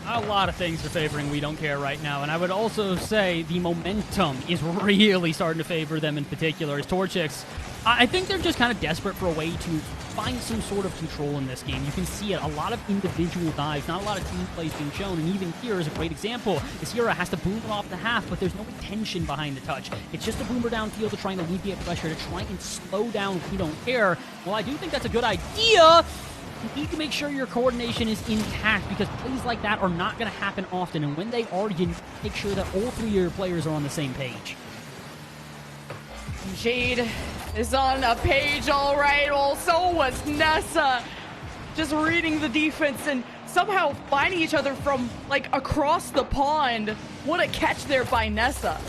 A lot of things are favoring We Don't Care right now, and I would also say the momentum is really starting to favor them in particular, as Torchics I think they're just kind of desperate for a way to find some sort of control in this game. You can see it, a lot of individual dives, not a lot of team plays being shown, and even here is a great example. Isira has to boom it off the half, but there's no intention behind the touch. It's just a boomer downfield to try and alleviate pressure, to try and slow down We Don't Care. Well, I do think that's a good idea. You need to make sure your coordination is intact because plays like that are not going to happen often, and when they are, you need to make sure that all three of your players are on the same page. Jade is on a page, all right. Well, so was Nessa. Just reading the defense and somehow finding each other from, like, across the pond. What a catch there by Nessa.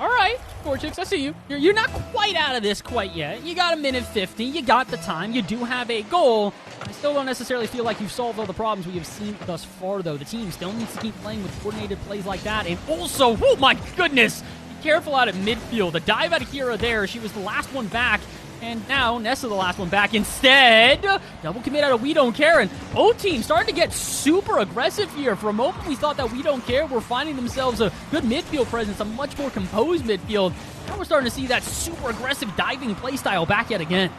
All right, Torchix, I see you. You're not quite out of this quite yet. You got a minute 50. You got the time. You do have a goal. I still don't necessarily feel like you've solved all the problems we have seen thus far, though. The team still needs to keep playing with coordinated plays like that. And also, oh my goodness, be careful out at midfield. The dive out of Hira there. She was the last one back. And now Nessa the last one back instead. Double commit out of We Don't Care. And both teams starting to get super aggressive here. For a moment we thought that We Don't Care were finding themselves a good midfield presence, a much more composed midfield. Now we're starting to see that super aggressive diving playstyle back yet again.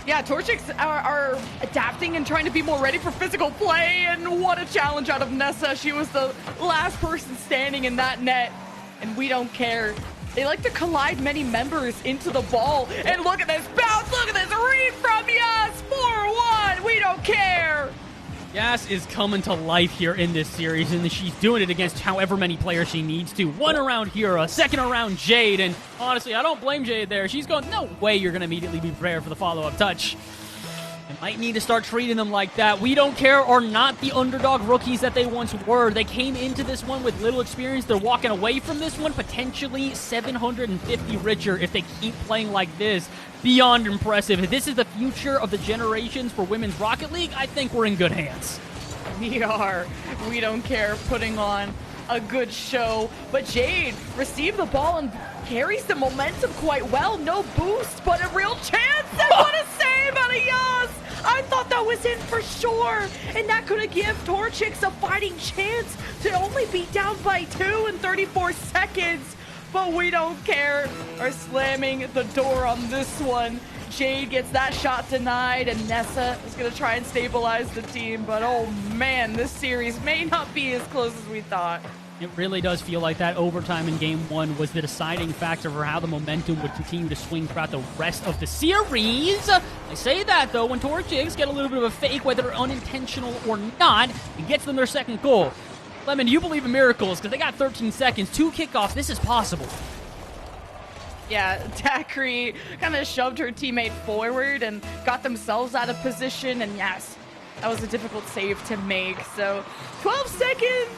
Yeah, Torchics are adapting and trying to be more ready for physical play. And what a challenge out of Nessa. She was the last person standing in that net. And We Don't Care. They like to collide many members into the ball. And look at this bounce. Look at this read from Yas. 4-1. We Don't Care. Yas is coming to life here in this series, and she's doing it against however many players she needs to. One around Hira, second around Jade, and honestly, I don't blame Jade there. She's going, no way you're going to immediately be prepared for the follow-up touch. You might need to start treating them like that. We Don't Care are not the underdog rookies that they once were. They came into this one with little experience. They're walking away from this one potentially 750 richer if they keep playing like this. Beyond impressive. If this is the future of the generations for Women's Rocket League, I think we're in good hands. We are. We Don't Care putting on a good show. But Jade received the ball and carries the momentum quite well. No boost, but a real chance. And what a save out of Yas! I thought that was in for sure. And that could have given Torchix a fighting chance to only be down by 2 in 34 seconds. But We Don't Care are slamming the door on this one. Jade gets that shot denied, and Nessa is going to try and stabilize the team. But oh man, this series may not be as close as we thought. It really does feel like that overtime in Game 1 was the deciding factor for how the momentum would continue to swing throughout the rest of the series. I say that, though, when Torchics get a little bit of a fake, whether unintentional or not, it gets them their second goal. Lemon, you believe in miracles, because they got 13 seconds, 2 kickoffs, this is possible. Yeah, Dakri kind of shoved her teammate forward and got themselves out of position, and yes, that was a difficult save to make. So 12 seconds.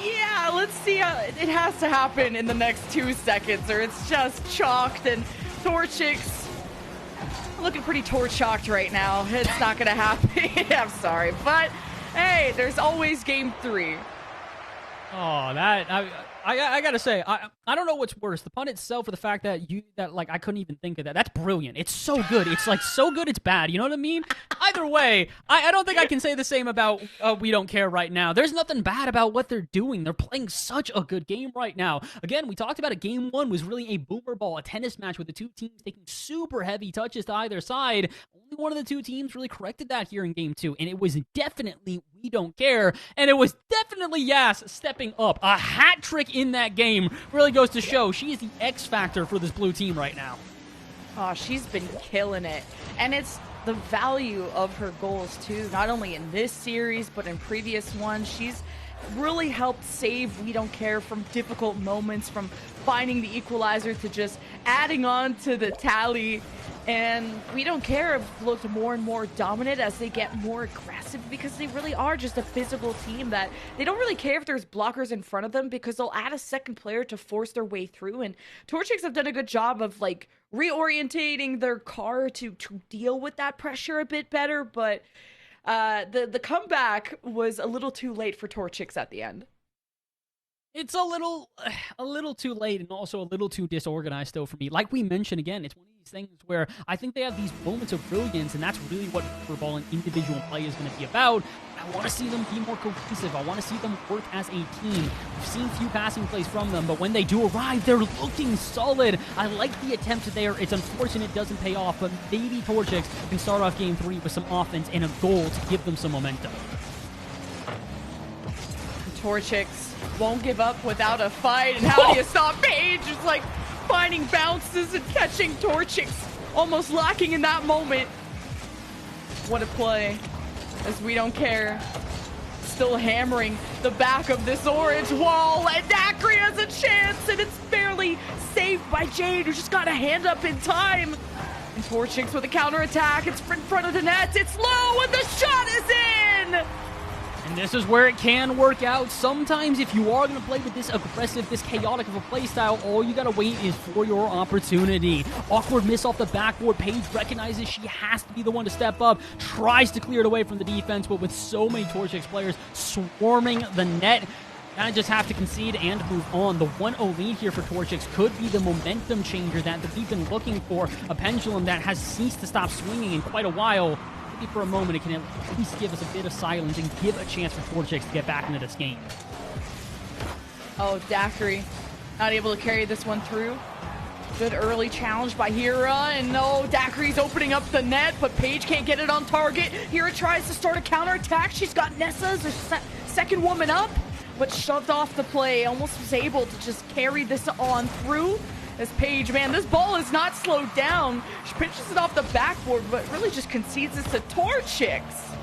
Yeah, let's see. It has to happen in the next 2 seconds, or it's just chalked. And Torchix looking pretty torch-chalked right now. It's not going to happen. I'm sorry, but hey, there's always Game 3. Oh, I gotta say, I don't know what's worse, the pun itself or the fact that I couldn't even think of that. That's brilliant. It's so good. It's like so good it's bad. You know what I mean? Either way, I don't think I can say the same about We Don't Care right now. There's nothing bad about what they're doing. They're playing such a good game right now. Again, we talked about it. Game 1 was really a boomer ball, a tennis match with the two teams taking super heavy touches to either side. Only one of the two teams really corrected that here in Game 2, and it was definitely We Don't Care, and it was definitely Yas stepping up. A hat trick in that game really goes to show she is the X factor for this blue team right now. Oh, she's been killing it. And it's the value of her goals, too. Not only in this series, but in previous ones. She's really helped save We Don't Care from difficult moments, from finding the equalizer to just adding on to the tally. And We Don't Care have looked more and more dominant as they get more aggressive, because they really are just a physical team that they don't really care if there's blockers in front of them, because they'll add a second player to force their way through. And Torchics have done a good job of like reorientating their car to deal with that pressure a bit better. But the comeback was a little too late for Torchics at the end. It's a little too late and also a little too disorganized though for me. Like we mentioned again, it's one of these things where I think they have these moments of brilliance, and that's really what football and individual play is going to be about. I want to see them be more cohesive. I want to see them work as a team. We've seen few passing plays from them, but when they do arrive, they're looking solid. I like the attempt there. It's unfortunate it doesn't pay off, but maybe Torchics can start off Game 3 with some offense and a goal to give them some momentum. Torchics won't give up without a fight, and how do you stop Paige? It's like finding bounces and catching Torchics, almost lacking in that moment. What a play, as we don't care. Still hammering the back of this orange wall, and Dakri has a chance, and it's barely saved by Jade, who just got a hand up in time. And Torchics with a counterattack. It's in front of the net. It's low, and the shot is in! And this is where it can work out. Sometimes if you are going to play with this aggressive, this chaotic of a playstyle, all you got to wait is for your opportunity. Awkward miss off the backboard. Paige recognizes she has to be the one to step up, tries to clear it away from the defense, but with so many Torchics players swarming the net, kind of just have to concede and move on. The 1-0 lead here for Torchics could be the momentum changer that we've been looking for, a pendulum that has ceased to stop swinging in quite a while. Maybe for a moment it can at least give us a bit of silence and give a chance for Torchics to get back into this game. Oh, Dakri not able to carry this one through. Good early challenge by Hira, and no, Dakri's opening up the net, but Paige can't get it on target. Hira tries to start a counterattack. She's got Nessa as her second woman up, but shoved off the play. Almost was able to just carry this on through. As Paige, man, this ball is not slowed down. She pitches it off the backboard, but really just concedes it to Torchics.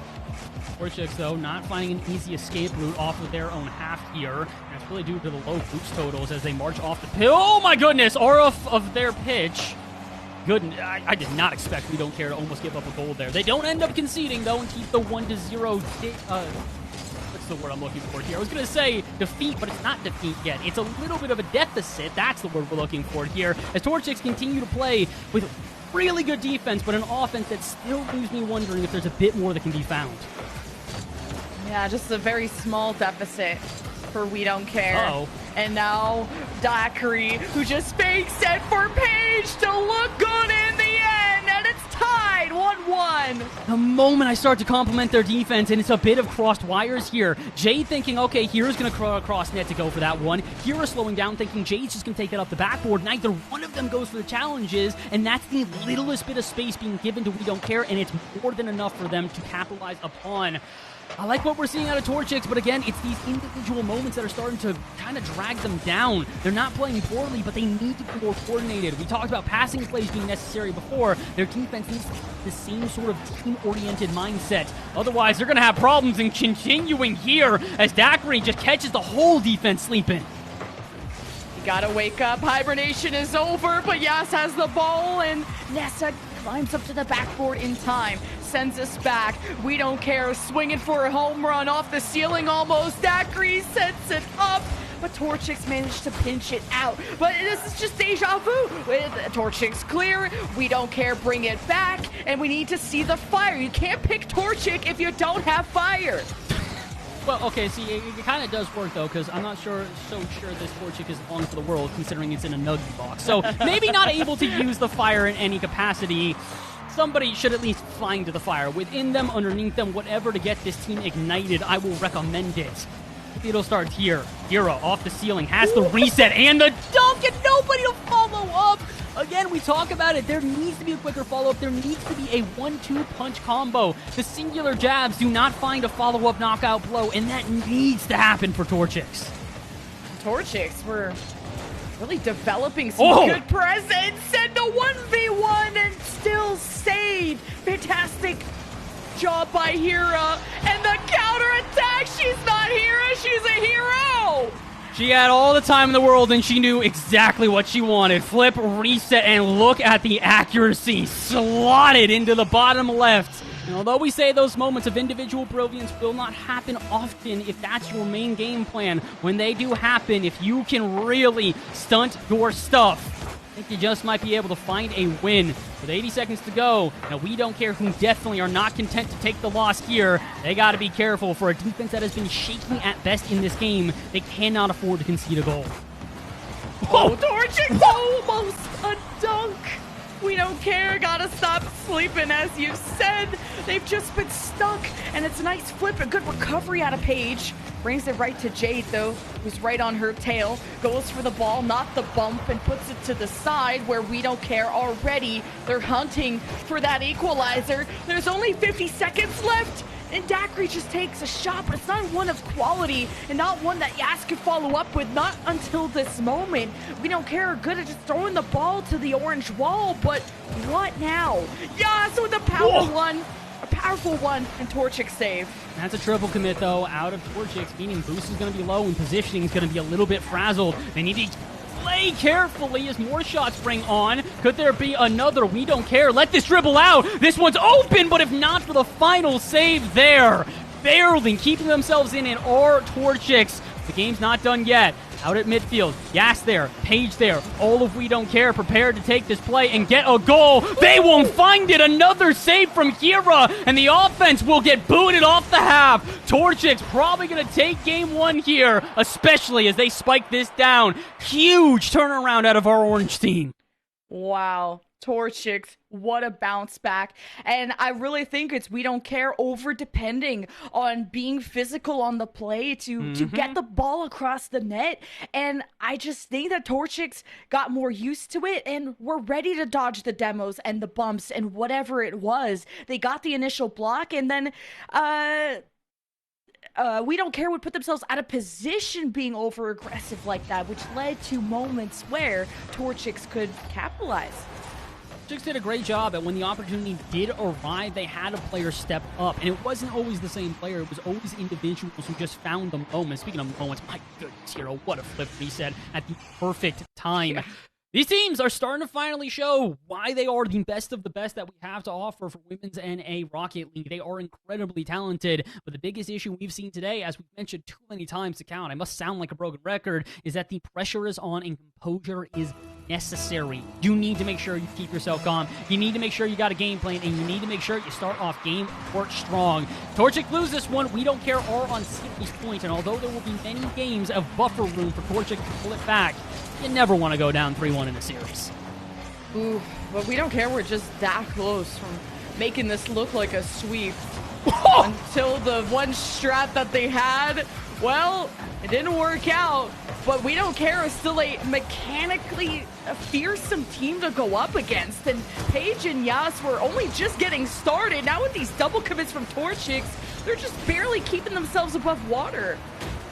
Torchics, though, not finding an easy escape route off of their own half here. And it's really due to the low boost totals as they march off the pitch. Oh my goodness! Aura of their pitch. Goodness, I did not expect We Don't Care to almost give up a goal there. They don't end up conceding, though, and keep the 1-0 what's the word I'm looking for here? I was going to say defeat, but it's not defeat yet. It's a little bit of a deficit. That's the word we're looking for here. As Torchics continue to play with really good defense, but an offense that still leaves me wondering if there's a bit more that can be found. Yeah, just a very small deficit for We Don't Care. Uh-oh. And now Dakri, who just fakes it for Paige to look good in the end, and it's tied 1-1. The moment I start to compliment their defense, and it's a bit of crossed wires here. Jade thinking, okay, Hira's going to cross net to go for that one. Hira slowing down, thinking Jade's just going to take it up the backboard. Neither one of them goes for the challenges, and that's the littlest bit of space being given to We Don't Care, and it's more than enough for them to capitalize upon. I like what we're seeing out of Torchics, but again, it's these individual moments that are starting to kind of drag them down. They're not playing poorly, but they need to be more coordinated. We talked about passing plays being necessary before. Their defense needs the same sort of team-oriented mindset. Otherwise, they're going to have problems in continuing here as Dakri just catches the whole defense sleeping. You gotta wake up. Hibernation is over, but Yas has the ball, and Nessa climbs up to the backboard in time. Sends us back. We Don't Care, swinging for a home run off the ceiling almost. Dakri sets it up, but Torchics managed to pinch it out. But this is just deja vu. With Torchics clear, We Don't Care, bring it back, and we need to see the fire. You can't pick Torchic if you don't have fire. Well, okay, see, it kind of does work, though, because I'm not so sure this Torchic is long for the world, considering it's in a nugget box. So maybe not able to use the fire in any capacity. Somebody should at least find the fire. Within them, underneath them, whatever to get this team ignited, I will recommend it. It'll start here. Hira off the ceiling, has the reset and the dunk, and nobody to follow up. Again, we talk about it. There needs to be a quicker follow-up. There needs to be a 1-2 punch combo. The singular jabs do not find a follow-up knockout blow, and that needs to happen for Torchics. Torchics were really developing some good presence, and the 1v1 and still saved. Fantastic job by Hira, and the counterattack. She's not Hira, she's a hero. She had all the time in the world, and she knew exactly what she wanted. Flip, reset, and look at the accuracy. Slotted into the bottom left. And although we say those moments of individual brilliance will not happen often if that's your main game plan, when they do happen, if you can really stunt your stuff, I think you just might be able to find a win. With 80 seconds to go, now we don't care who definitely are not content to take the loss here. They got to be careful. For a defense that has been shaky at best in this game, they cannot afford to concede a goal. Oh, Torchic, almost a dunk. We don't care, gotta stop sleeping, as you said. They've just been stuck, and it's a nice flip, a good recovery out of Paige. Brings it right to Jade, though, who's right on her tail. Goes for the ball, not the bump, and puts it to the side where we don't care already. They're hunting for that equalizer. There's only 50 seconds left. And Daiquiri just takes a shot, but it's not one of quality and not one that Yas could follow up with, not until this moment. We don't care, are good at just throwing the ball to the orange wall, but what now? Yas with a powerful one, and Torchic save. That's a triple commit, though, out of Torchic, meaning Boost is going to be low and positioning is going to be a little bit frazzled. They need to play carefully as more shots bring on. Could there be another? We don't care. Let this dribble out. This one's open, but if not for the final save there, barely keeping themselves in, and are Torchics. The game's not done yet. Out at midfield, Yas there, Paige there, all of We Don't Care prepared to take this play and get a goal. They won't find it. Another save from Hira, and the offense will get booted off the half. Torchics probably going to take game one here, especially as they spike this down. Huge turnaround out of our orange team. Wow. Torchic, what a bounce back. And I really think it's We Don't Care over depending on being physical on the play to get the ball across the net. And I just think that Torchic got more used to it and were ready to dodge the demos and the bumps and whatever it was. They got the initial block, and then We Don't Care would put themselves out of position being over aggressive like that, which led to moments where Torchic could capitalize. Chicks did a great job at when the opportunity did arrive, they had a player step up. And it wasn't always the same player. It was always individuals who just found the moment. Speaking of moments, my goodness, Hero, what a flip reset at the perfect time. Yeah. These teams are starting to finally show why they are the best of the best that we have to offer for Women's NA Rocket League. They are incredibly talented, but the biggest issue we've seen today, as we've mentioned too many times to count, I must sound like a broken record, is that the pressure is on and composure is necessary. You need to make sure you keep yourself calm. You need to make sure you got a game plan, and you need to make sure you start off game court strong. Torchic lose this one. We Don't Care are on series point, and although there will be many games of buffer room for Torchic to pull it back, you never want to go down 3-1 in a series. Ooh, but We Don't Care we're just that close from making this look like a sweep. Until the one strat that they had, well, it didn't work out. But We Don't Care is still a mechanically fearsome team to go up against. And Paige and Yas were only just getting started. Now with these double commits from Torchic, they're just barely keeping themselves above water.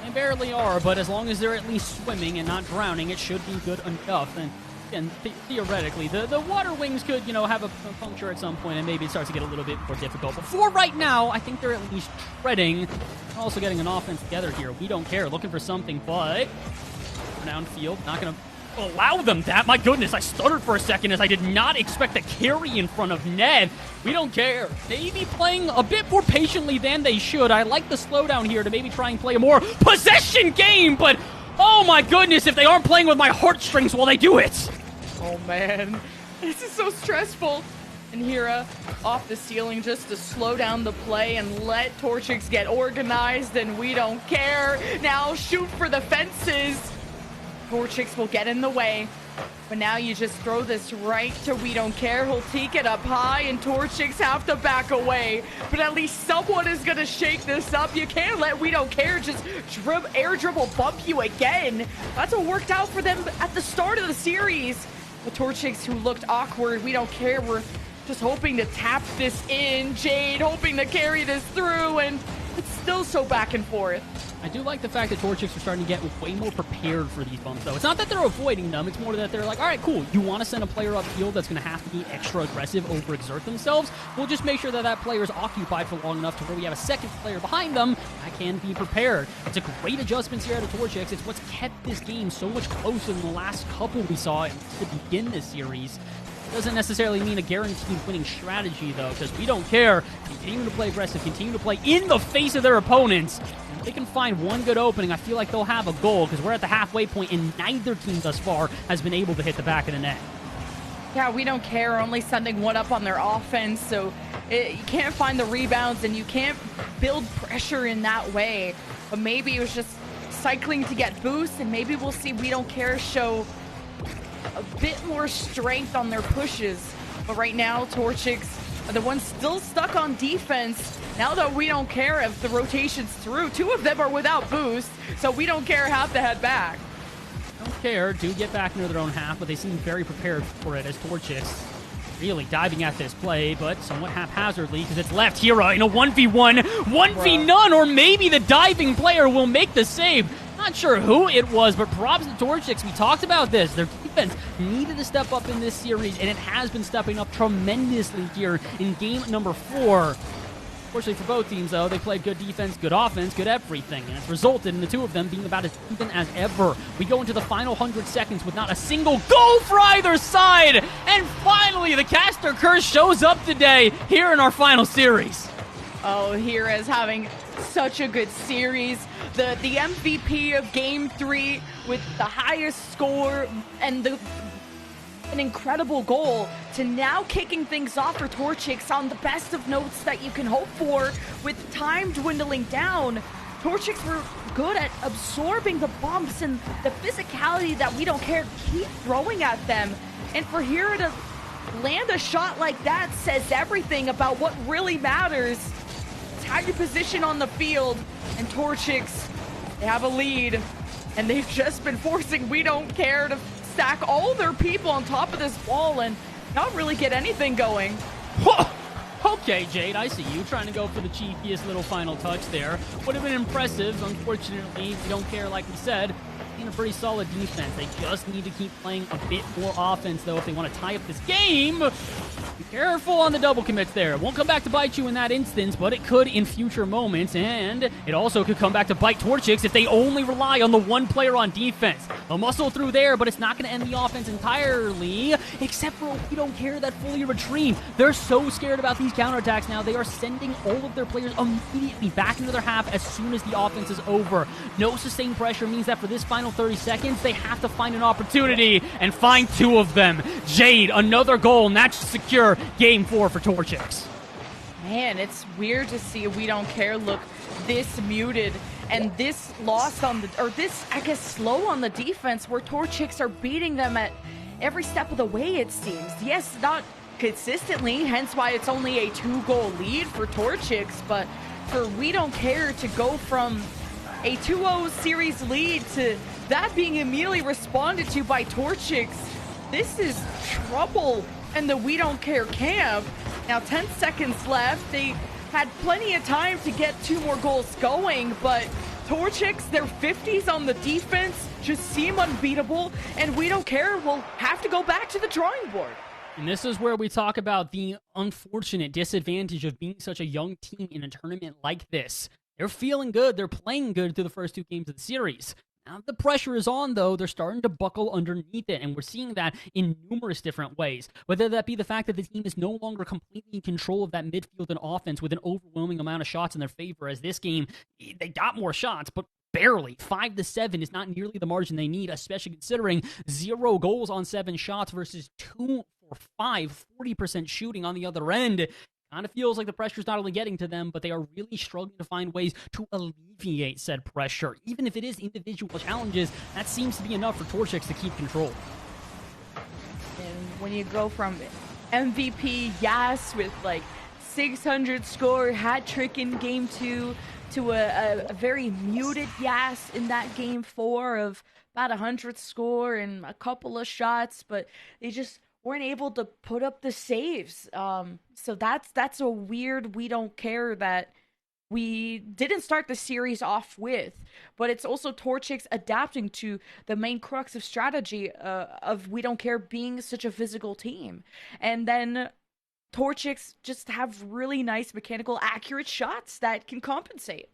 They barely are, but as long as they're at least swimming and not drowning, it should be good enough. And theoretically, the water wings could, have a puncture at some point, and maybe it starts to get a little bit more difficult. But for right now, I think they're at least treading. And also getting an offense together here. We Don't Care, looking for something, but downfield, not going to allow them that. My goodness, I stuttered for a second as I did not expect a carry in front of Ned. We Don't Care. Maybe playing a bit more patiently than they should. I like the slowdown here to maybe try and play a more possession game, but oh my goodness, if they aren't playing with my heartstrings while they do it. Oh man, this is so stressful. And Hira off the ceiling just to slow down the play and let Torchic get organized, and We Don't Care. Now shoot for the fences. Torchic will get in the way. But now you just throw this right to We Don't Care. He'll take it up high, and Torchic have to back away. But at least someone is going to shake this up. You can't let We Don't Care just air dribble bump you again. That's what worked out for them at the start of the series. The Torchic, who looked awkward, We Don't Care, were just hoping to tap this in. Jade hoping to carry this through, and it's still so back and forth. I do like the fact that Torchics are starting to get way more prepared for these bumps, though. It's not that they're avoiding them. It's more that they're like, all right, cool. You want to send a player upfield that's going to have to be extra aggressive, overexert themselves? We'll just make sure that that player is occupied for long enough to where we have a second player behind them that can be prepared. It's a great adjustment here out of Torchics. It's what's kept this game so much closer than the last couple we saw to begin this series. Doesn't necessarily mean a guaranteed winning strategy, though, because We Don't Care. Continue to play aggressive, continue to play in the face of their opponents. And they can find one good opening, I feel like they'll have a goal, because we're at the halfway point, and neither team thus far has been able to hit the back of the net. Yeah, we don't care. Only sending one up on their offense, so you can't find the rebounds, and you can't build pressure in that way. But maybe it was just cycling to get boosts, and maybe we'll see We Don't Care show a bit more strength on their pushes. But right now, Torchics are the ones still stuck on defense. Now that We Don't Care if the rotation's through, 2 of them are without boost, so We Don't Care have to head back. Don't Care do get back into their own half, but they seem very prepared for it as Torchics really diving at this play, but somewhat haphazardly because it's left Hira in a 1v1, 1v none, or maybe the diving player will make the save. Not sure who it was, but props to Torchics. We talked about this. Their defense needed to step up in this series, and it has been stepping up tremendously here in game number 4. Fortunately for both teams, though, they played good defense, good offense, good everything, and it's resulted in the 2 of them being about as even as ever. We go into the final 100 seconds with not a single goal for either side, and finally the caster curse shows up today here in our final series. Oh, Hira is having such a good series. The MVP of Game 3 with the highest score and an incredible goal to now kicking things off for Torchics on the best of notes that you can hope for with time dwindling down. Torchics were good at absorbing the bumps and the physicality that We Don't Care keep throwing at them. And for Hira to land a shot like that says everything about what really matters. It's how you position on the field, and Torchics, they have a lead, and they've just been forcing We Don't Care to stack all their people on top of this wall and not really get anything going. Okay, Jade, I see you trying to go for the cheekiest little final touch there. Would have been impressive. Unfortunately, We Don't Care, like we said, in a pretty solid defense. They just need to keep playing a bit more offense, though, if they want to tie up this game. Be careful on the double commits there. It won't come back to bite you in that instance, but it could in future moments, and it also could come back to bite Torchics if they only rely on the one player on defense. They'll muscle through there, but it's not going to end the offense entirely, except for We Don't Care that fully retrieve. They're so scared about these counterattacks now, they are sending all of their players immediately back into their half as soon as the offense is over. No sustained pressure means that for this final 30 seconds, they have to find an opportunity and find 2 of them. Jade, another goal, and that should secure Game 4 for Torchics. Man, it's weird to see We Don't Care look this muted and this lost on the, or this, I guess, slow on the defense, where Torchics are beating them at every step of the way, it seems. Yes, not consistently, hence why it's only a 2-goal lead for Torchics, but for We Don't Care to go from a 2-0 series lead to that being immediately responded to by Torchics, this is trouble in the We Don't Care camp. Now 10 seconds left. They had plenty of time to get 2 more goals going, but Torchics, their 50s on the defense just seem unbeatable, and We Don't Care will have to go back to the drawing board. And this is where we talk about the unfortunate disadvantage of being such a young team in a tournament like this. They're feeling good. They're playing good through the first 2 games of the series. Now the pressure is on, though. They're starting to buckle underneath it, and we're seeing that in numerous different ways. Whether that be the fact that the team is no longer completely in control of that midfield and offense with an overwhelming amount of shots in their favor, as this game, they got more shots, but barely. 5-7 is not nearly the margin they need, especially considering 0 goals on 7 shots versus 2 for 5, 40% shooting on the other end. Kind of feels like the pressure's not only getting to them, but they are really struggling to find ways to alleviate said pressure. Even if it is individual challenges, that seems to be enough for Torchics to keep control. And when you go from MVP Yas with like 600 score hat trick in game 2 to a very muted Yas in that game 4 of about 100 score and a couple of shots, but they just weren't able to put up the saves. So that's a weird We Don't Care that we didn't start the series off with, but it's also Torchics adapting to the main crux of strategy of We Don't Care being such a physical team. And then Torchics just have really nice mechanical accurate shots that can compensate.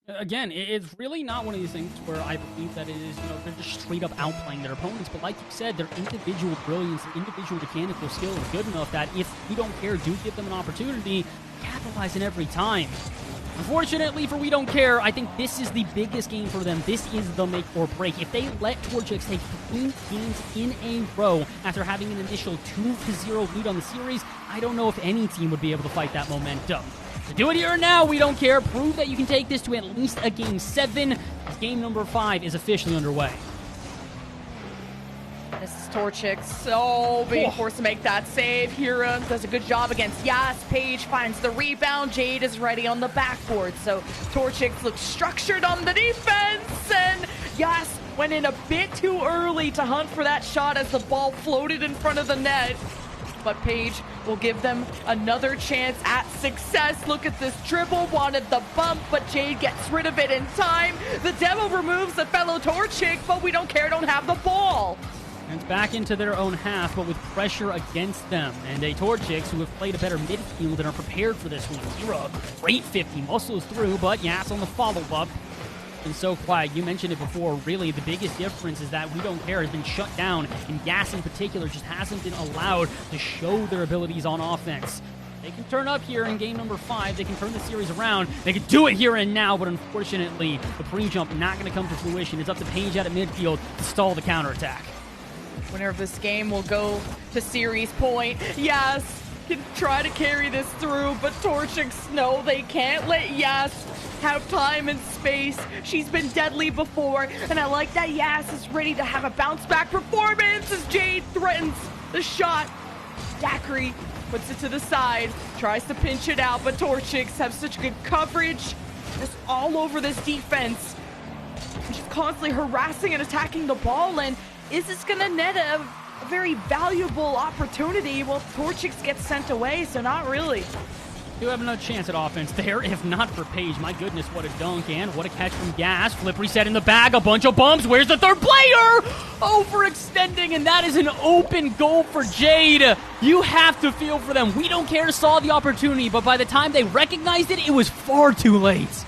Again, it's really not one of these things where I believe that it is, they're just straight up outplaying their opponents. But like you said, their individual brilliance and individual mechanical skill is good enough that if We Don't Care do give them an opportunity, capitalize in every time. Unfortunately for We Don't Care, I think this is the biggest game for them. This is the make or break. If they let Torchics take 3 games in a row after having an initial 2-0 lead on the series, I don't know if any team would be able to fight that momentum. So do it here and now, We Don't Care. Prove that you can take this to at least a Game 7. Game number 5 is officially underway. This is Torchic, being forced to make that save. Hira does a good job against Yas. Paige finds the rebound. Jade is ready on the backboard. So Torchic looks structured on the defense, and Yas went in a bit too early to hunt for that shot as the ball floated in front of the net. But Paige will give them another chance at success. Look at this dribble, wanted the bump, but Jade gets rid of it in time. The demo removes the fellow Torchic, but We Don't Care don't have the ball. And it's back into their own half, but with pressure against them. And a Torchics who have played a better midfield and are prepared for this one. Hira, great 50, muscles through, but Yas on the follow-up. And so quiet. You mentioned it before. Really, the biggest difference is that We Don't Care has been shut down, and Yas in particular just hasn't been allowed to show their abilities on offense. They can turn up here in game number 5. They can turn the series around. They can do it here and now, but unfortunately, the pre-jump not going to come to fruition. It's up to Paige out at midfield to stall the counterattack. Winner of this game will go to series point. Yas can try to carry this through, but Torchics, no, they can't let Yas have time and space. She's been deadly before, and I like that Yas is ready to have a bounce-back performance as Jade threatens the shot. Daiquiri puts it to the side, tries to pinch it out, but Torchics have such good coverage. Just all over this defense. She's constantly harassing and attacking the ball, and is this going to net a very valuable opportunity? Well, Torchics gets sent away, so not really. Do have no chance at offense there, if not for Paige. My goodness, what a dunk, and what a catch from Gas. Flip reset in the bag, a bunch of bumps. Where's the third player? Overextending, and that is an open goal for Jade. You have to feel for them. We Don't Care saw the opportunity, but by the time they recognized it, it was far too late.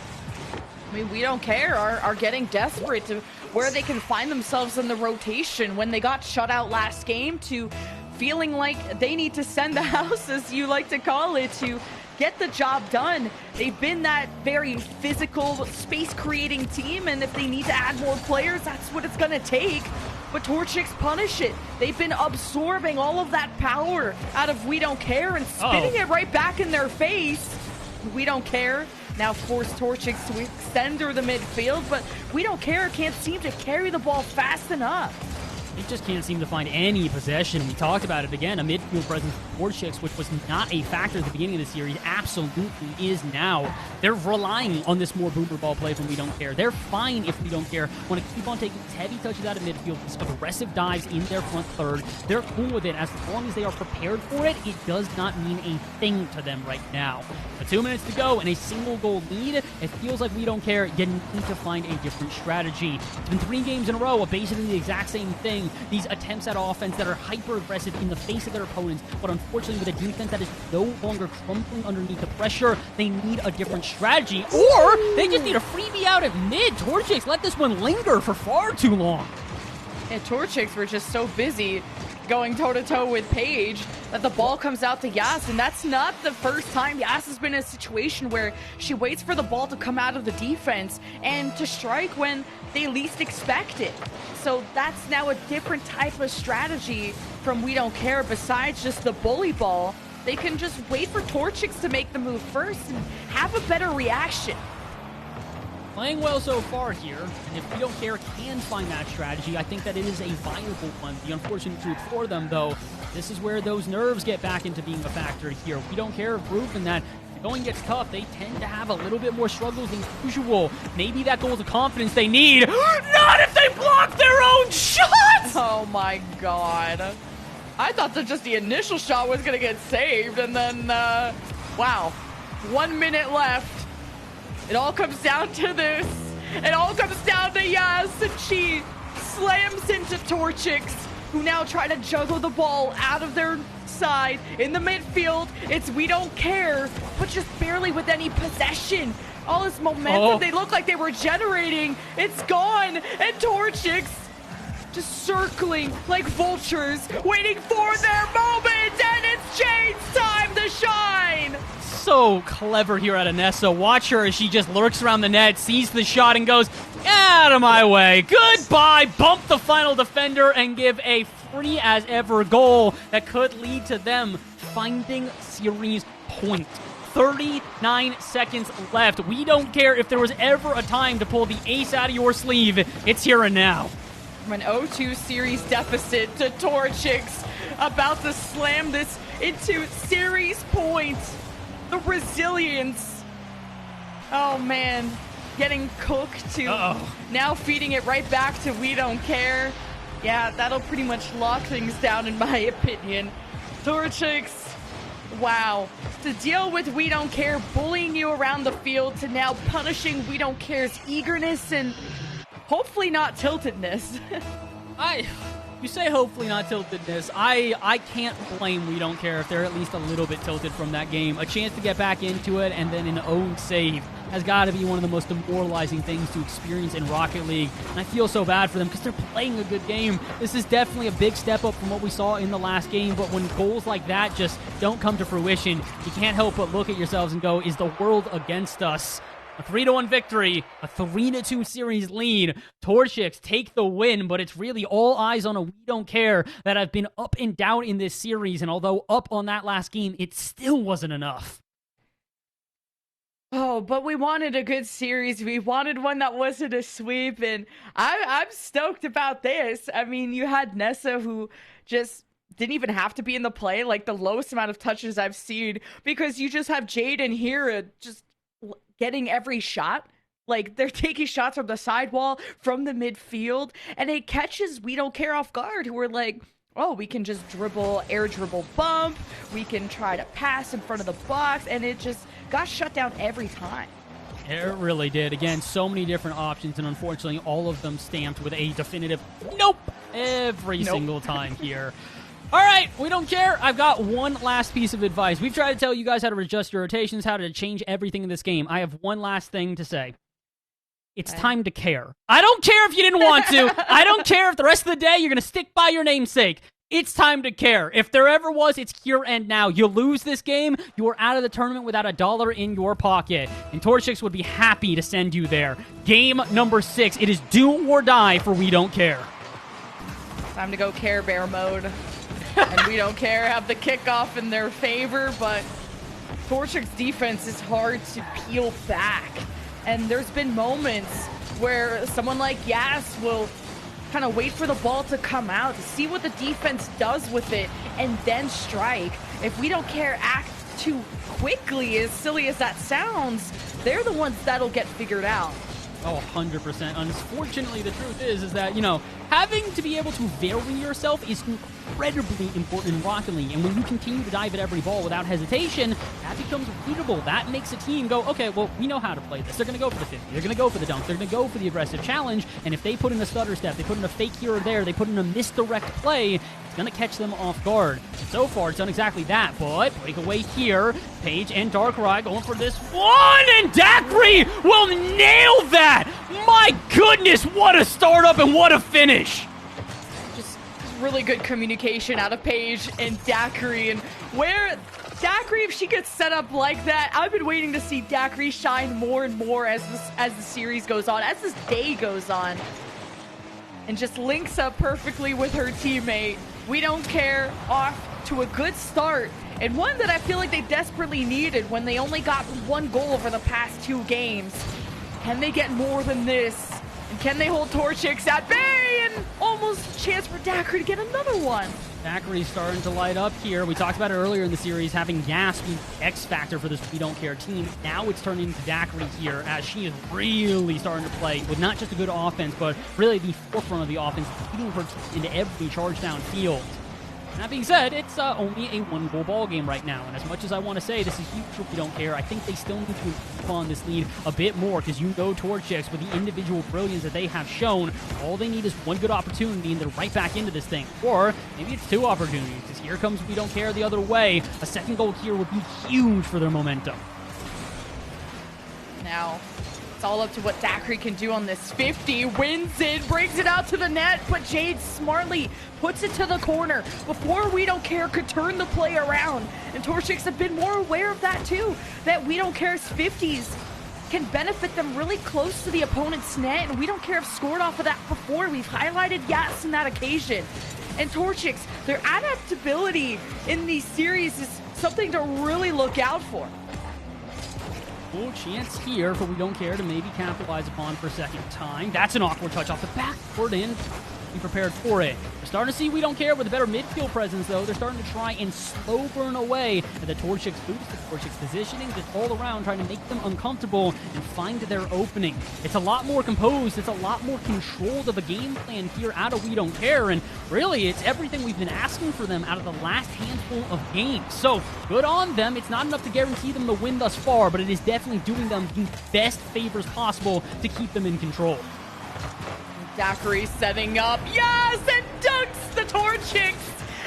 I mean, We Don't Care are getting desperate to where they can find themselves in the rotation when they got shut out last game to feeling like they need to send the house, as you like to call it, to get the job done. They've been that very physical, space-creating team, and if they need to add more players, that's what it's going to take. But Torchics punish it. They've been absorbing all of that power out of We Don't Care and spitting it right back in their face. We Don't Care now force Torchics to extend through the midfield, but We Don't Care can't seem to carry the ball fast enough. They just can't seem to find any possession. We talked about it again, a midfield presence for Torchics, which was not a factor at the beginning of the series, absolutely is now. They're relying on this more boomer ball play from We Don't Care. They're fine if We Don't Care want to keep on taking these heavy touches out of midfield, these aggressive dives in their front third. They're cool with it as long as they are prepared for it. It does not mean a thing to them right now. But 2 minutes to go and a single goal lead. It feels like We Don't Care. You need to find a different strategy. It's been 3 games in a row of basically the exact same thing. These attempts at offense that are hyper-aggressive in the face of their opponents, but unfortunately with a defense that is no longer crumbling underneath the pressure, they need a different strategy, or they just need a freebie out at mid. Torchics let this one linger for far too long. And Torchics were just so busy going toe-to-toe with Paige that the ball comes out to Yas, and that's not the first time Yas has been in a situation where she waits for the ball to come out of the defense and to strike when they least expect it. So that's now a different type of strategy from We Don't Care. Besides just the bully ball, they can just wait for Torchics to make the move first and have a better reaction. Playing well so far here, and if We Don't Care can find that strategy, I think that it is a viable one. The unfortunate truth for them, though, this is where those nerves get back into being a factor here. We Don't Care have proven that if the going gets tough, they tend to have a little bit more struggles than usual. Maybe that goal of confidence they need. Not if they block their own shot! Oh my god. I thought that just the initial shot was going to get saved, and then, wow. 1 minute left. It all comes down to this. It all comes down to Yas, and she slams into Torchics, who now try to juggle the ball out of their side in the midfield. It's We Don't Care, but just barely with any possession. All this momentum they look like they were generating, it's gone, and Torchics just circling like vultures, waiting for their moment, and it's Jade's time to shine! so clever here out of Nessa. Watch her as she just lurks around the net, sees the shot, and goes, out of my way. Goodbye. Bump the final defender and give a free as ever goal that could lead to them finding series point. 39 seconds left. We don't care if there was ever a time to pull the ace out of your sleeve. It's here and now. From an 0-2 series deficit to Torchics, about to slam this into series points. The resilience. Oh man, getting cooked to now feeding it right back to we don't care. Yeah, that'll pretty much lock things down in my opinion. Torchics, wow. To deal with we don't care bullying you around the field to now punishing we don't care's eagerness and hopefully not tiltedness. You say hopefully not tiltedness. I can't blame We Don't Care if they're at least a little bit tilted from that game. A chance to get back into it and then an own save has got to be one of the most demoralizing things to experience in Rocket League. And I feel so bad for them because they're playing a good game. This is definitely a big step up from what we saw in the last game, but when goals like that just don't come to fruition, you can't help but look at yourselves and go, is the world against us? A 3-1 victory, a 3-2 series lead. Torchics take the win, but it's really all eyes on a We Don't Care that have been up and down in this series, and although up on that last game, it still wasn't enough. Oh, but we wanted a good series. We wanted one that wasn't a sweep, and I'm stoked about this. I mean, you had Nessa who just didn't even have to be in the play, like the lowest amount of touches I've seen, because you just have Jade and Hera just getting every shot. Like, they're taking shots from the sidewall, from the midfield, and it catches We Don't Care off guard, who are like, oh, we can just dribble, air dribble bump, we can try to pass in front of the box, and it just got shut down every time. It really did. Again, so many different options, and unfortunately, all of them stamped with a definitive nope every single time here. All right, We Don't Care. I've got one last piece of advice. We've tried to tell you guys how to adjust your rotations, how to change everything in this game. I have one last thing to say. It's time to care. I don't care if you didn't want to. I don't care if the rest of the day you're going to stick by your namesake. It's time to care. If there ever was, it's here and now. You lose this game, you are out of the tournament without $1 in your pocket. And Torchics would be happy to send you there. Game number 6. It is do or die for We Don't Care. Time to go Care Bear mode. And We Don't Care have the kickoff in their favor, but Torchic's defense is hard to peel back. And there's been moments where someone like Yas will kind of wait for the ball to come out to see what the defense does with it and then strike. If We Don't Care act too quickly, as silly as that sounds, they're the ones that'll get figured out. Oh, 100%. Unfortunately, the truth is that, you know, having to be able to vary yourself is incredibly important in Rocket League. And when you continue to dive at every ball without hesitation, that becomes repeatable. That makes a team go, okay, well, we know how to play this. They're going to go for the 50. They're going to go for the dunk. They're going to go for the aggressive challenge. And if they put in a stutter step, they put in a fake here or there, they put in a misdirect play, it's going to catch them off guard. So far, it's done exactly that. But breakaway here. Paige and Darkrai going for this one, and Dacry will nail that! My goodness, what a startup and what a finish! Just really good communication out of Paige and Dacry, and where Dacry, if she gets set up like that, I've been waiting to see Dacry shine more and more as the series goes on, as this day goes on, and just links up perfectly with her teammate. We Don't Care off to a good start, and one that I feel like they desperately needed when they only got one goal over the past 2 games. Can they get more than this? And can they hold Torchics at bay? And almost a chance for Dacry to get another one. Dacry's starting to light up here. We talked about it earlier in the series, having Gas be X factor for this We Don't Care team. Now it's turning into Dacry here, as she is really starting to play with not just a good offense, but really the forefront of the offense, leading her team into every charge down field. That being said, it's only a 1-goal ball game right now, and as much as I want to say this is huge for We Don't Care, I think they still need to improve on this lead a bit more, because you know Torchics, with the individual brilliance that they have shown, all they need is one good opportunity and they're right back into this thing. Or maybe it's 2 opportunities, because here comes We Don't Care the other way. A second goal here would be huge for their momentum. Now, It's all up to what Daiquiri can do on this 50. Wins it, brings it out to the net, but Jade smartly puts it to the corner before We Don't Care could turn the play around. And Torchics have been more aware of that too, that We Don't Care's 50s can benefit them really close to the opponent's net, and We Don't Care have scored off of that before. We've highlighted yes in that occasion. And Torchics, their adaptability in these series is something to really look out for. Full chance here for We Don't Care to maybe capitalize upon for a second time. That's an awkward touch off the backboard in. Be prepared for it. We're starting to see We Don't Care with a better midfield presence, though. They're starting to try and slow burn away at the Torchics boost, the Torchics positioning, just all around trying to make them uncomfortable and find their opening. It's a lot more composed. It's a lot more controlled of a game plan here out of We Don't Care, and really, it's everything we've been asking for them out of the last handful of games. So, good on them. It's not enough to guarantee them the win thus far, but it is definitely doing them the best favors possible to keep them in control. Daiquiri setting up, yes, and dunks the Torchics,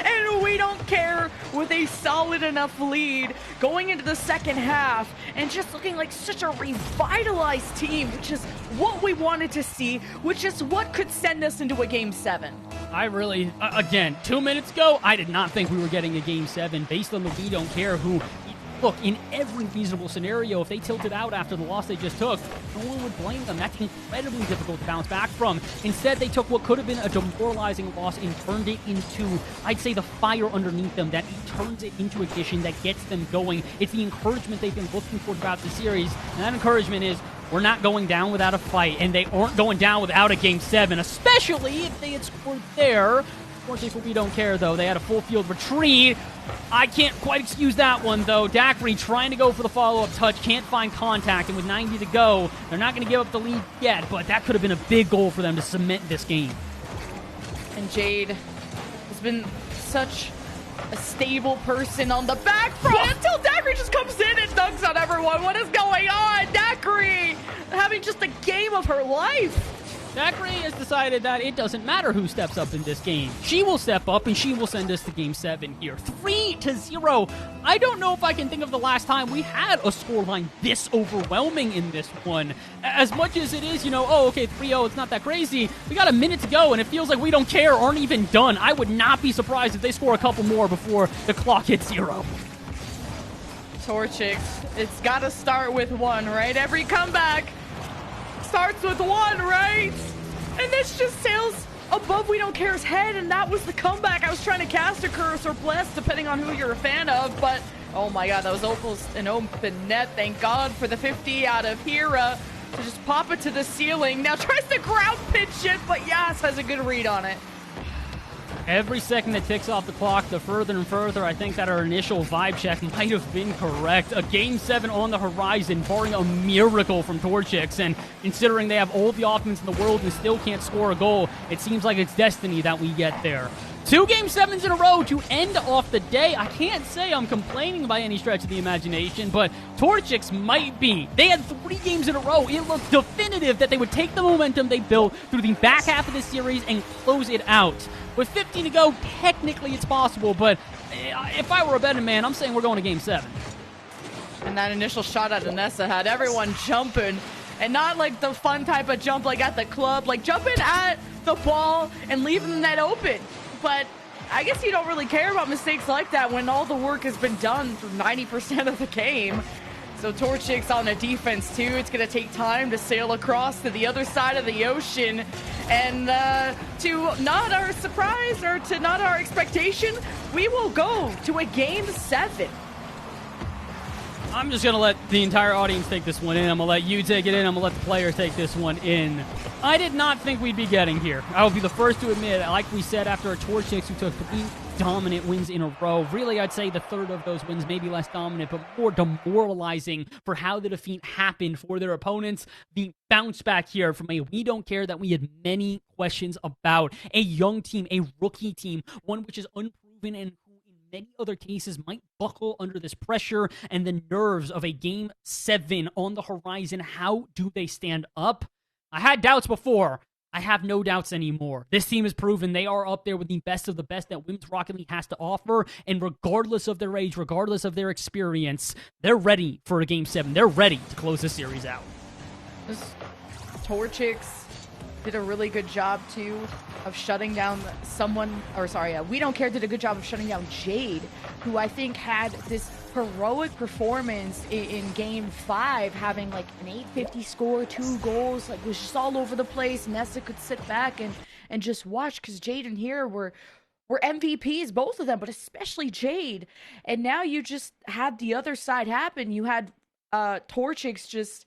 and We Don't Care with a solid enough lead going into the second half, and just looking like such a revitalized team, which is what we wanted to see, which is what could send us into a Game 7. I really, again, 2 minutes ago, I did not think we were getting a Game 7 based on the We Don't Care who... Look, in every reasonable scenario, if they tilted out after the loss they just took, no one would blame them. That's incredibly difficult to bounce back from. Instead, they took what could have been a demoralizing loss and turned it into, I'd say, the fire underneath them that turns it into a condition that gets them going. It's the encouragement they've been looking for throughout the series, and that encouragement is, we're not going down without a fight, and they aren't going down without a Game 7, especially if they had scored there. Unfortunately for We Don't Care, though, they had a full field retreat. I can't quite excuse that one, though. Daiquiri trying to go for the follow-up touch, can't find contact, and with 90 to go, they're not going to give up the lead yet, but that could have been a big goal for them to cement this game. And Jade has been such a stable person on the back front until Daiquiri just comes in and dunks on everyone. What is going on? Daiquiri having just a game of her life. Daiquiri has decided that it doesn't matter who steps up in this game. She will step up, and she will send us to Game 7 here. 3-0. I don't know if I can think of the last time we had a scoreline this overwhelming in this one. As much as it is, 3-0, it's not that crazy. We got a minute to go, and it feels like We Don't Care aren't even done. I would not be surprised if they score a couple more before the clock hits 0. Torchics, it's got to start with one, right? Every comeback starts with one, right? And this just sails above We Don't Care's head, and that was the comeback. I was trying to cast a curse or bless, depending on who you're a fan of, but oh my god, that was almost an open net. Thank God for the 50 out of Hira to just pop it to the ceiling. Now tries to ground pitch it, but Yas has a good read on it. Every second that ticks off the clock, the further and further I think that our initial vibe check might have been correct. A Game 7 on the horizon, barring a miracle from Torchics, and considering they have all the offense in the world and still can't score a goal, it seems like it's destiny that we get there. 2 Game 7s in a row to end off the day. I can't say I'm complaining by any stretch of the imagination, but Torchics might be. They had 3 games in a row. It looked definitive that they would take the momentum they built through the back half of the series and close it out. With 15 to go, technically it's possible, but if I were a betting man, I'm saying we're going to Game 7. And that initial shot at Anessa had everyone jumping, and not like the fun type of jump like at the club, like jumping at the ball and leaving the net open. But I guess you don't really care about mistakes like that when all the work has been done for 90% of the game. So Torchics on a defense too. It's going to take time to sail across to the other side of the ocean. And to not our surprise or to not our expectation, we will go to a Game 7. I'm just going to let the entire audience take this one in. I'm going to let you take it in. I'm going to let the players take this one in. I did not think we'd be getting here. I will be the first to admit, like we said after a Torchics who took 3 dominant wins in a row. Really, I'd say the third of those wins, maybe less dominant, but more demoralizing for how the defeat happened for their opponents. The bounce back here from a We Don't Care that we had many questions about. A young team, a rookie team, one which is unproven and many other cases might buckle under this pressure and the nerves of a Game 7 on the horizon. How do they stand up? I had doubts before. I have no doubts anymore. This team has proven they are up there with the best of the best that Women's Rocket League has to offer, and regardless of their age, regardless of their experience, they're ready for a Game 7. They're ready to close this series out. Torchics did a really good job too of shutting down We Don't Care did a good job of shutting down Jade, who I think had this heroic performance in game 5, having like an 850 score, 2 goals, like was just all over the place. Nessa could sit back and just watch, because Jade and Hero were MVPs, both of them, but especially Jade. And now you just had the other side happen. You had Torchics just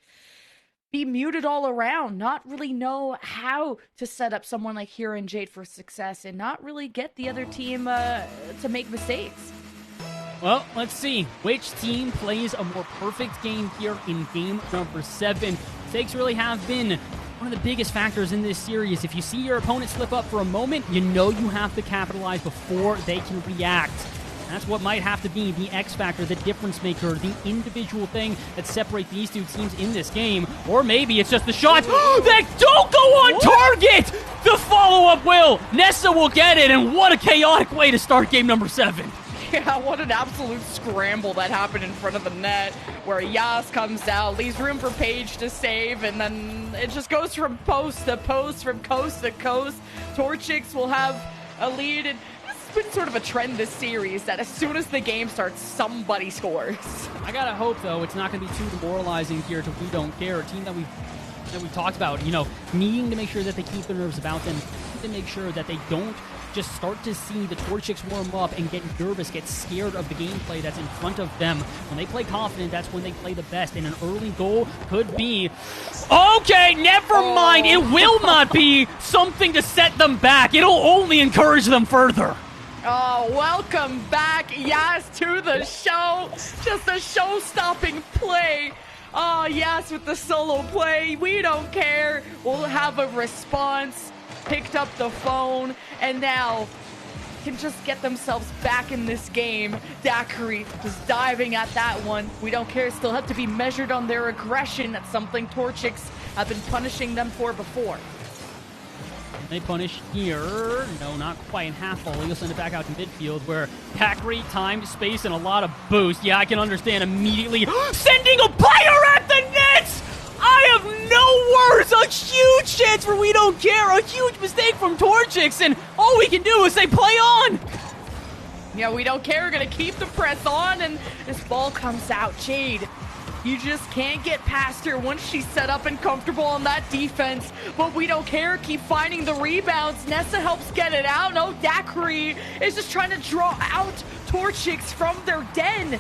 be muted all around, not really know how to set up someone like Hero and Jade for success, and not really get the other team to make mistakes. Well, let's see which team plays a more perfect game here in game number 7. Stakes really have been one of the biggest factors in this series. If you see your opponent slip up for a moment, you know you have to capitalize before they can react. That's what might have to be the X factor, the difference maker, the individual thing that separates these two teams in this game. Or maybe it's just the shots that don't go on target! The follow-up will! Nessa will get it, and what a chaotic way to start game number 7. Yeah, what an absolute scramble that happened in front of the net, where Yas comes out, leaves room for Paige to save, and then it just goes from post to post, from coast to coast. Torchics will have a lead, and this has been sort of a trend this series, that as soon as the game starts, somebody scores. I gotta hope, though, it's not gonna be too demoralizing here to We Don't Care, a team that we've talked about, needing to make sure that they keep their nerves about them, to make sure that they don't just start to see the Torchics warm up and get nervous, get scared of the gameplay that's in front of them. When they play confident, that's when they play the best, and an early goal could be... Okay, never mind! It will not be something to set them back. It'll only encourage them further. Oh, welcome back, Yas, to the show. Just a show-stopping play. Oh, Yas with the solo play. We don't care. We'll have a response. Picked up the phone, and now can just get themselves back in this game. Daiquiri just diving at that one. We don't care. Still have to be measured on their aggression. That's something Torchics have been punishing them for before. They punish here. No, not quite. Half volley. You'll send it back out to midfield, where Daiquiri, time, space, and a lot of boost. Yeah, I can understand immediately sending a player at the net! I have no words! A huge chance for We Don't Care! A huge mistake from Torchics, and all we can do is say play on! Yeah, We Don't Care. We're gonna keep the press on, and this ball comes out. Jade, you just can't get past her once she's set up and comfortable on that defense. But We Don't Care. Keep finding the rebounds. Nessa helps get it out. No, Daiquiri is just trying to draw out Torchics from their den.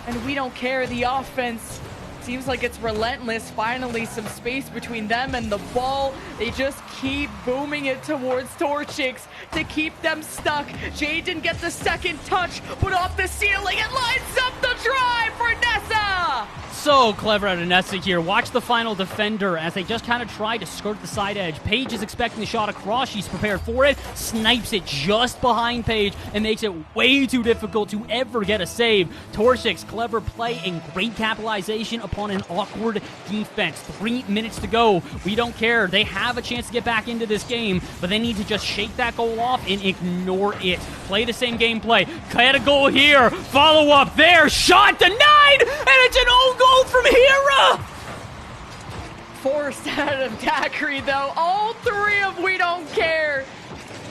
And We Don't Care. The offense seems like it's relentless. Finally, some space between them and the ball. They just keep booming it towards Torchics to keep them stuck. Jade didn't get the second touch, but off the ceiling, it lines up the drive for Nessa! So clever out of Nessa here. Watch the final defender as they just kind of try to skirt the side edge. Paige is expecting the shot across. She's prepared for it. Snipes it just behind Paige and makes it way too difficult to ever get a save. Torchics, clever play and great capitalization upon an awkward defense. 3 minutes to go. We Don't Care. They have a chance to get back into this game, but they need to just shake that goal off and ignore it. Play the same gameplay. Get a goal here. Follow up there. Shot denied, and it's an own goal from Hera! Forced out of Daiquiri, though. All 3 of We Don't Care.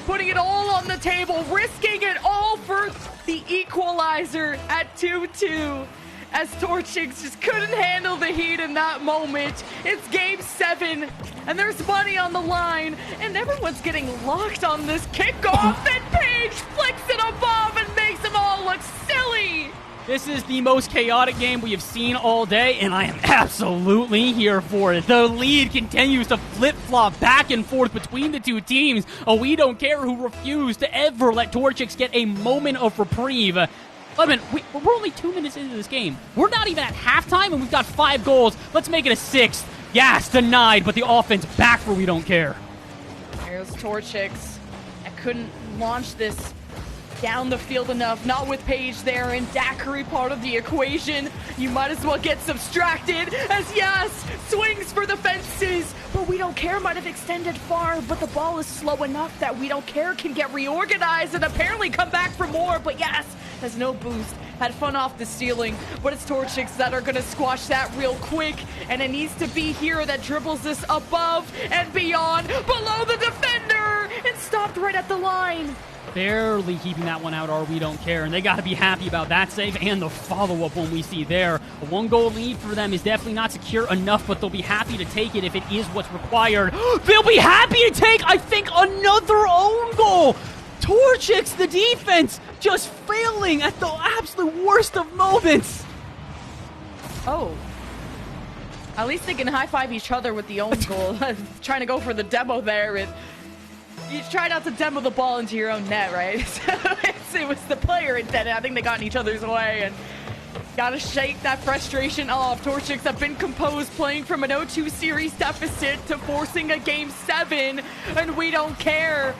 Putting it all on the table. Risking it all for the equalizer at 2-2. As Torchics just couldn't handle the heat in that moment. It's game 7, and there's money on the line, and everyone's getting locked on this kickoff, and Paige flicks it above and makes them all look silly. This is the most chaotic game we have seen all day, and I am absolutely here for it. The lead continues to flip-flop back and forth between the two teams. We Don't Care who refuse to ever let Torchics get a moment of reprieve. I mean, we're only 2 minutes into this game. We're not even at halftime, and we've got 5 goals. Let's make it a 6th. Yes, denied, but the offense back for We Don't Care. There's Torchics. I couldn't launch this down the field enough. Not with Paige there and Daiquiri part of the equation. You might as well get subtracted as Yas swings for the fences. But We Don't Care might have extended far, but the ball is slow enough that We Don't Care can get reorganized and apparently come back for more. But Yas has no boost. Had fun off the ceiling, but it's Torchics that are gonna squash that real quick, and it needs to be Hero that dribbles this above and beyond, below the defender, and stopped right at the line. Barely keeping that one out, We Don't Care, and they got to be happy about that save and the follow-up one we see there. A one-goal lead for them is definitely not secure enough, but they'll be happy to take it if it is what's required. They'll be happy to take, I think, another own goal. Torchics, the defense, just failing at the absolute worst of moments. Oh. At least they can high-five each other with the own goal. Trying to go for the demo there. You try not to demo the ball into your own net, right? So it was the player intended. I think they got in each other's way, and gotta shake that frustration off. Torchics have been composed, playing from an 0-2 series deficit to forcing a Game 7, and We Don't Care.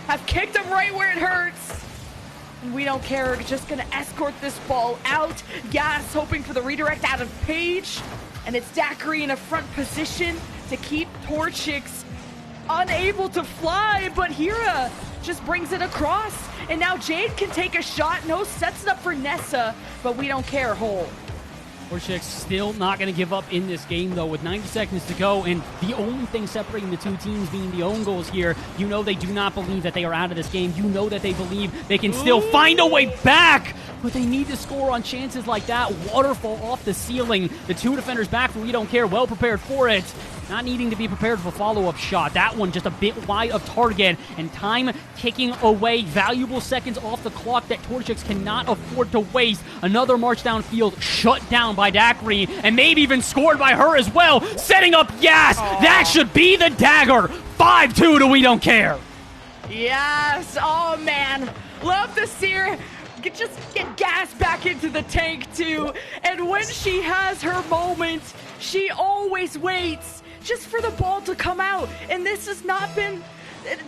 Have kicked them right where it hurts. And We Don't Care, just gonna escort this ball out. Yas hoping for the redirect out of Paige. And it's Daiquiri in a front position to keep Torchics unable to fly, but Hira just brings it across. And now Jade can take a shot. No, sets it up for Nessa, but We Don't Care hole. Torchics still not going to give up in this game, though, with 90 seconds to go, and the only thing separating the two teams being the own goals here. You know they do not believe that they are out of this game. You know that they believe they can still find a way back, but they need to score on chances like that. Waterfall off the ceiling. The two defenders back for We Don't Care, well prepared for it. Not needing to be prepared for a follow-up shot. That one just a bit wide of target, and time ticking away. Valuable seconds off the clock that Torchics cannot afford to waste. Another march downfield shut down by Daiquiri, and maybe even scored by her as well. Setting up Yas. That should be the dagger. 5-2 to We Don't Care. Yes. Oh, man. Love to see her just get gas back into the tank, too. And when she has her moment, she always waits just for the ball to come out. And this has not been...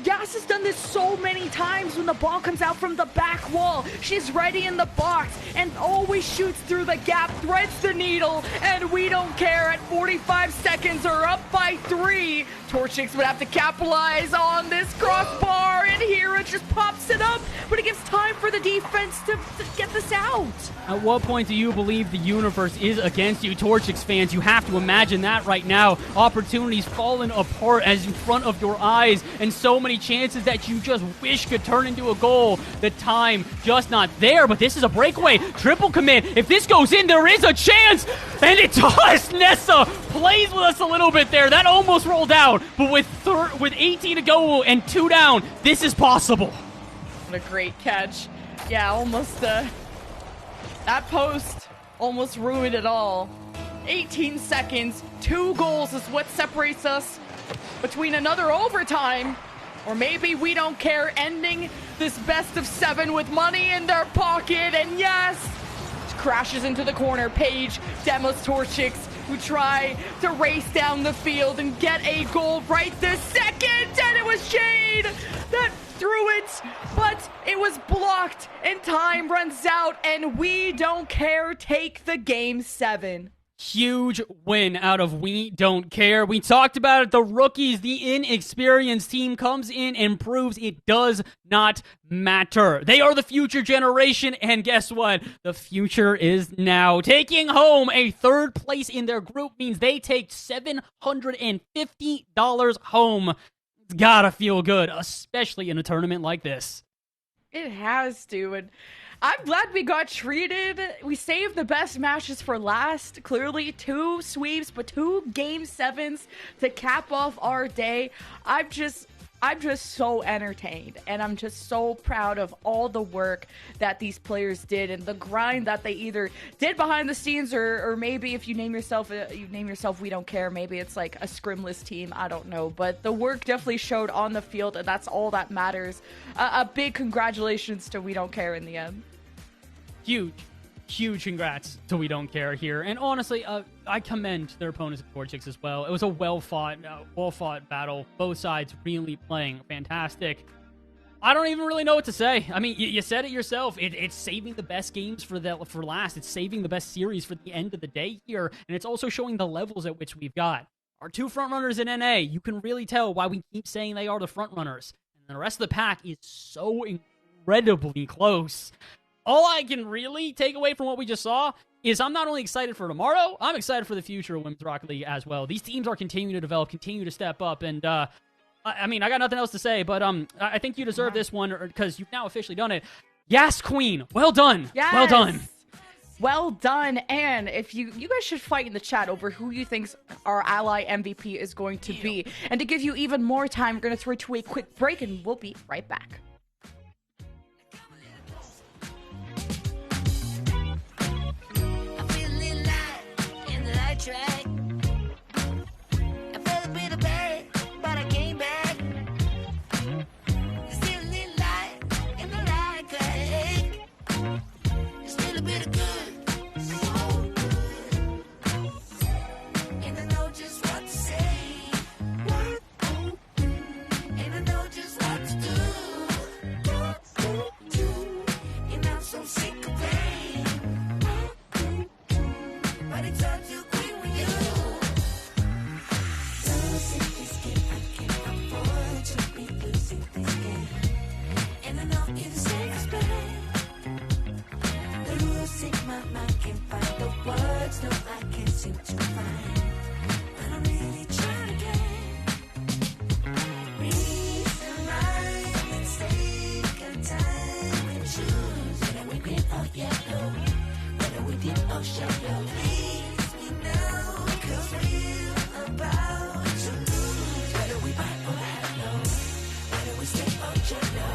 Yas has done this so many times when the ball comes out from the back wall. She's ready in the box and always shoots through the gap, threads the needle, and We Don't Care at 45 seconds are up by 3. Torchics would have to capitalize on this crossbar, and Hira just pops it up, but it gives time for the defense to get this out. At what point do you believe the universe is against you, Torchics fans? You have to imagine that right now. Opportunities falling apart as in front of your eyes, and so many chances that you just wish could turn into a goal. The time just not there, but this is a breakaway. Triple commit. If this goes in, there is a chance, and it does. Nessa plays with us a little bit there. That almost rolled out, but with 18 to go and 2 down, this is possible. What a great catch. Yeah, almost, that post almost ruined it all. 18 seconds, 2 goals is what separates us between another overtime, or maybe We Don't Care ending this best of 7 with money in their pocket. And yes, crashes into the corner. Paige demos Torchics, who try to race down the field and get a goal right this second. And it was Jade that threw it, but it was blocked, and time runs out, and We Don't Care take the Game 7. Huge win out of We Don't Care. We talked about it. The rookies, the inexperienced team comes in and proves it does not matter. They are the future generation, and guess what? The future is now. Taking home a 3rd place in their group means they take $750 home. It's gotta feel good, especially in a tournament like this. It has to, and I'm glad we got treated. We saved the best matches for last. Clearly 2 sweeps, but 2 Game 7s to cap off our day. I'm just so entertained, and I'm just so proud of all the work that these players did and the grind that they either did behind the scenes, or maybe if you name yourself We Don't Care, maybe it's like a scrimless team, I don't know, but the work definitely showed on the field, and that's all that matters. A big congratulations to We Don't Care in the end. Huge congrats to We Don't Care here. And honestly, I commend their opponents at Torchics as well. It was a well-fought battle. Both sides really playing fantastic. I don't even really know what to say. I mean, you said it yourself. It's saving the best games for last. It's saving the best series for the end of the day here, and it's also showing the levels at which we've got. Our two frontrunners in NA, you can really tell why we keep saying they are the frontrunners. And the rest of the pack is so incredibly close. All I can really take away from what we just saw is I'm not only excited for tomorrow, I'm excited for the future of Women's Rocket League as well. These teams are continuing to develop, continue to step up, and I mean, I got nothing else to say, but I think you deserve this one because you've now officially done it. Yes, Queen. Well done. Yes. Well done. Well done. And if you guys should fight in the chat over who you think our ally MVP is going to be. And to give you even more time, we're going to throw to a quick break, and we'll be right back. I'm feeling light in the light track. I felt a bit of bad, but I came back. Still a little light in the light track. Still a bit of good, so good. And I know just what to say. And I know just what to do. And I'm so sick of pain. But it's all too quick with you. Losing this game, I can't afford to be losing this game. And I know it's safe bad. Losing my mind, can't find the words, no, I can't seem to find. But I'm really trying again. Reason right, let's take our time and choose whether we win or yellow, whether we did or shadow. Please me now, 'cause we're about to lose. Whether we buy or hello, whether we stay or jello.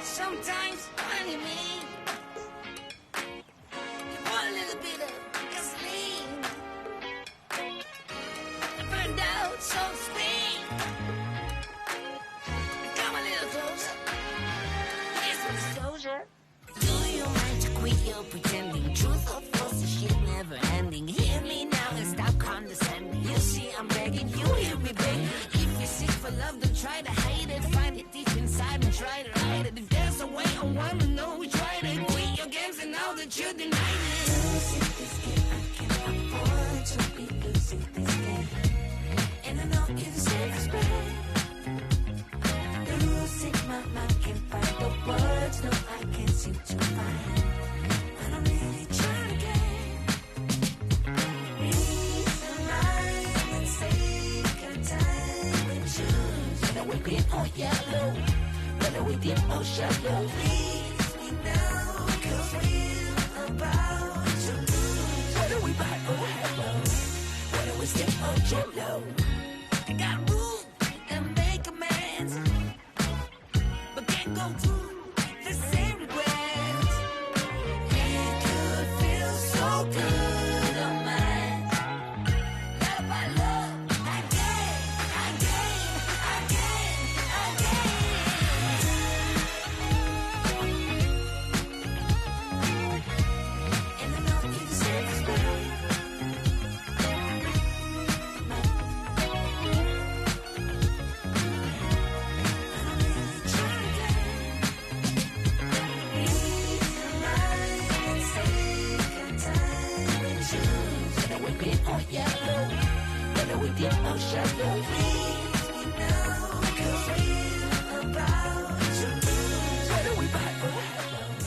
Sometimes funny me, you want a little bit of gasoline. I burned out, so to speak. Come a little closer. Here's some disclosure. Do you mind to quit your pretending? Truth or false, the shit never ending. Hear me now and stop condescending. You see, I'm begging, you hear me begging. If you're sick for love, don't try to hide it. Find it deep inside and try to hide it. If there's a way, I wanna know which way to quit your games and now that you're denying it. Losing this game, I can't afford to be losing this game. And I know it's safe bad. Losing my mind, can't find the words, no, I can't seem to find. But I'm really trying again. Reason right, let's take our time and choose whether we green or yellow, whether we deep or shallow. Please me now, 'cause we're about to lose. Whether we buy or hello, whether we skip or jello. I got room and make amends, but can't go through the same regrets. It could feel so good on mine. Love by love, again. And I know it's safe bad.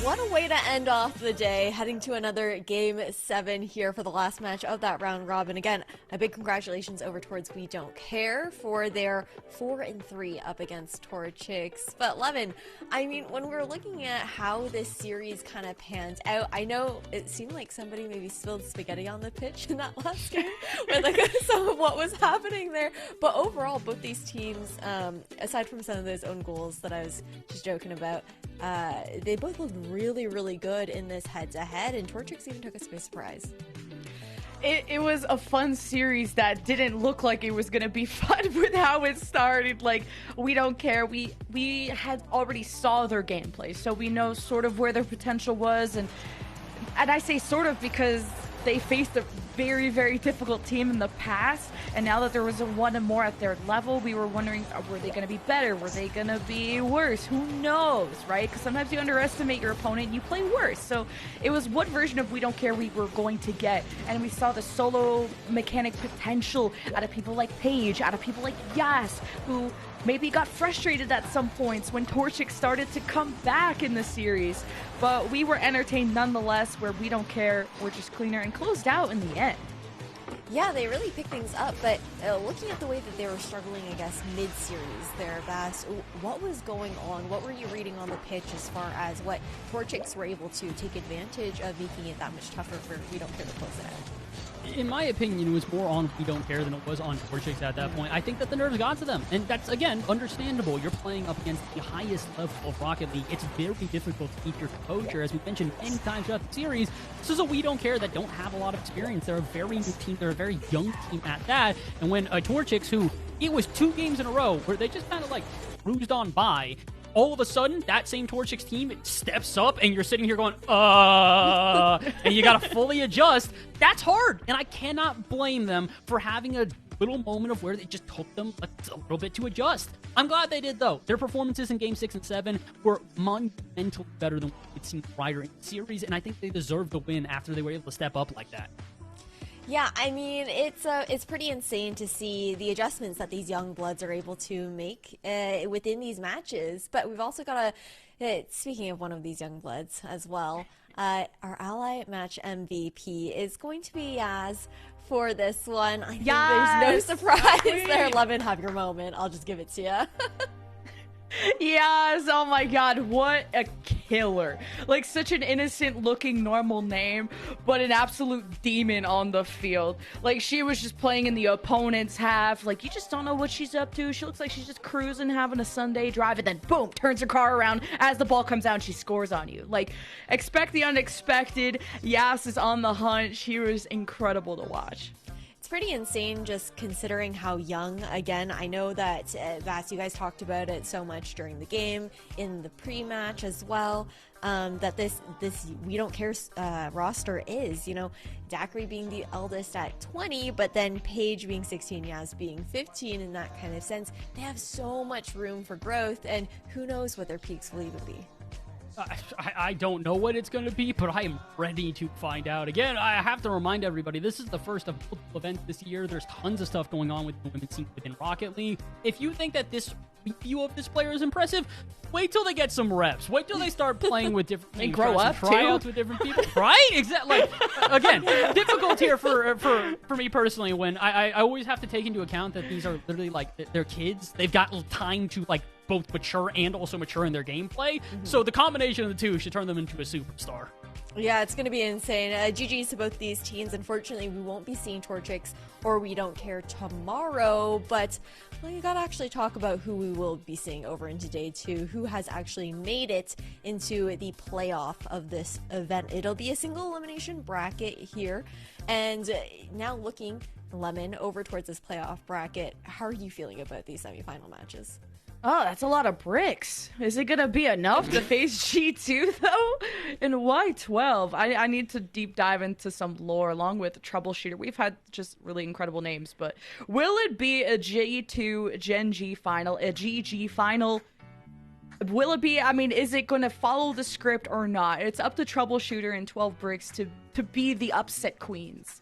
What a way to end off the day, heading to another Game 7 here for the last match of that round robin. Again, a big congratulations over towards We Don't Care for their 4-3 up against Torchics. But Levin, I mean, when we're looking at how this series kind of pans out, I know it seemed like somebody maybe spilled spaghetti on the pitch in that last game with like some of what was happening there. But overall, both these teams, aside from some of those own goals that I was just joking about, they both looked really, really good in this head-to-head, and Torchics even took us by surprise. It was a fun series that didn't look like it was going to be fun with how it started. Like, We Don't Care. We had already saw their gameplay, so we know sort of where their potential was. And I say sort of because they faced a very, very difficult team in the past, and now that there was a one more at their level, we were wondering, were they going to be better? Were they going to be worse? Who knows, right? Because sometimes you underestimate your opponent and you play worse. So it was what version of We Don't Care we were going to get, and we saw the solo mechanic potential out of people like Paige, out of people like Yas, who maybe got frustrated at some points when Torchic started to come back in the series. But we were entertained nonetheless, where We Don't Care were just cleaner and closed out in the end. Yeah, they really picked things up, but looking at the way that they were struggling, I guess, mid-series there, Bass, what was going on? What were you reading on the pitch as far as what Torchics were able to take advantage of, making it that much tougher for We Don't Care to close it out? In my opinion, it was more on We Don't Care than it was on Torchics at that point. I think that the nerves got to them, and that's, again, understandable. You're playing up against the highest level of Rocket League. It's very difficult to keep your composure, as we mentioned many times throughout the series. This is a We Don't Care that don't have a lot of experience. They're a very new team. They're a very young team at that. And when Torchics, who, it was 2 games in a row where they just kind of like cruised on by, all of a sudden, that same Torchics team steps up, and you're sitting here going, and you gotta fully adjust. That's hard, and I cannot blame them for having a little moment of where it just took them a little bit to adjust. I'm glad they did, though. Their performances in Game 6 and 7 were monumentally better than what we'd seen prior in the series, and I think they deserved the win after they were able to step up like that. Yeah, I mean, it's pretty insane to see the adjustments that these young bloods are able to make within these matches. But we've also got speaking of one of these young bloods as well, our ally match MVP is going to be Yaz for this one. I think there's no surprise there. Lemon, have your moment. I'll just give it to you. Yes, oh my god, what a killer. Like, such an innocent looking normal name, but an absolute demon on the field. Like, she was just playing in the opponent's half. Like, you just don't know what she's up to. She looks like she's just cruising, having a Sunday drive, and then boom, turns her car around as the ball comes out and she scores on you. Like, expect the unexpected. Yas is on the hunt. She was incredible to watch. Pretty insane, just considering how young. Again, I know that you guys talked about it so much during the game, in the pre-match as well, that this We Don't Care roster is, you know, Daiquiri being the eldest at 20, but then Paige being 16, Yaz being 15, in that kind of sense. They have so much room for growth, and who knows what their peaks will even be. I don't know what it's going to be, but I am ready to find out. Again, I have to remind everybody, this is the first of multiple events this year. There's tons of stuff going on with the women's team within Rocket League. If you think that this review of this player is impressive, wait till they get some reps. Wait till they start playing with different teams. They grow up, tryouts with different people. Right? Exactly. Like, again, difficult here for me personally, when I always have to take into account that these are literally like, they're kids. They've got time to like both mature and also mature in their gameplay. Mm-hmm. So the combination of the two should turn them into a superstar. Yeah, it's going to be insane. GG's to both these teams. Unfortunately, we won't be seeing Torchics or We Don't Care tomorrow, but well, you got to actually talk about who we will be seeing over into day 2, who has actually made it into the playoff of this event. It'll be a single elimination bracket here, and now looking, Lemon, over towards this playoff bracket, how are you feeling about these semifinal matches? Oh, that's a lot of bricks. Is it going to be enough to face G2, though? And Y12? I need to deep dive into some lore along with Troubleshooter. We've had just really incredible names, but will it be a G2 Gen G final, a GG final? Will it be, I mean, is it going to follow the script or not? It's up to Troubleshooter and 12 bricks to be the upset queens.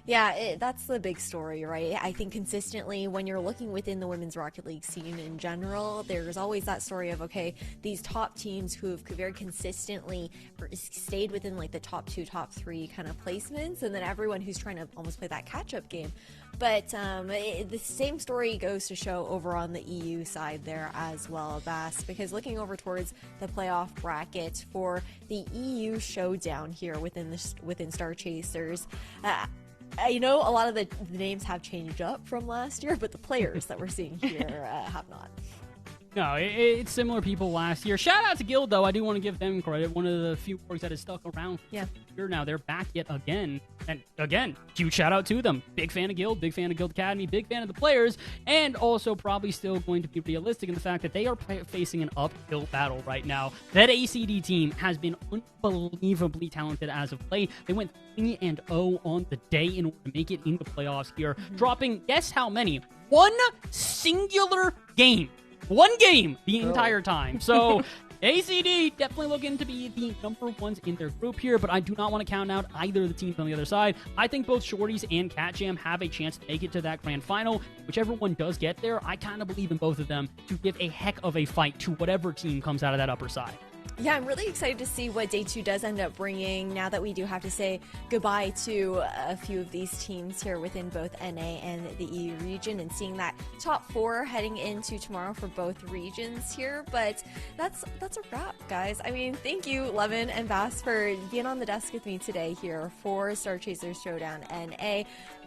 Yeah, that's the big story, right? I think consistently when you're looking within the Women's Rocket League scene in general, there's always that story of, okay, these top teams who have very consistently stayed within like the top 2, top 3 kind of placements, and then everyone who's trying to almost play that catch-up game. But the same story goes to show over on the EU side there as well, Bass, because looking over towards the playoff bracket for the EU Showdown here within Star Chasers, I know a lot of the names have changed up from last year, but the players that we're seeing here have not. No, it's similar people last year. Shout out to Guild, though. I do want to give them credit. One of the few orgs that has stuck around for year now. They're back yet again. And again, huge shout out to them. Big fan of Guild, big fan of Guild Academy, big fan of the players, and also probably still going to be realistic in the fact that they are facing an uphill battle right now. That ACD team has been unbelievably talented as of late. They went 3-0 on the day in order to make it into playoffs here, dropping, guess how many? One singular game. One game the entire time. So ACD definitely looking to be the number ones in their group here, but I do not want to count out either of the teams on the other side. I think both Shorties and Cat Jam have a chance to make it to that grand final. Whichever one does get there, I kind of believe in both of them to give a heck of a fight to whatever team comes out of that upper side. Yeah, I'm really excited to see what Day 2 does end up bringing now that we do have to say goodbye to a few of these teams here within both NA and the EU region, and seeing that top 4 heading into tomorrow for both regions here. But that's a wrap, guys. I mean, thank you, Levin and Bass, for being on the desk with me today here for Star Chasers Showdown NA.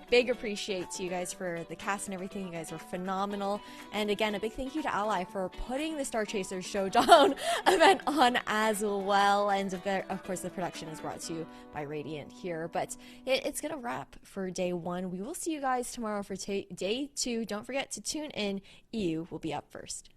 Big appreciate to you guys for the cast and everything. You guys are phenomenal. And again, a big thank you to Ally for putting the Star Chasers Showdown event on as well. And of course, the production is brought to you by Radiant here. But it's going to wrap for day 1. We will see you guys tomorrow for day 2. Don't forget to tune in. EU will be up first.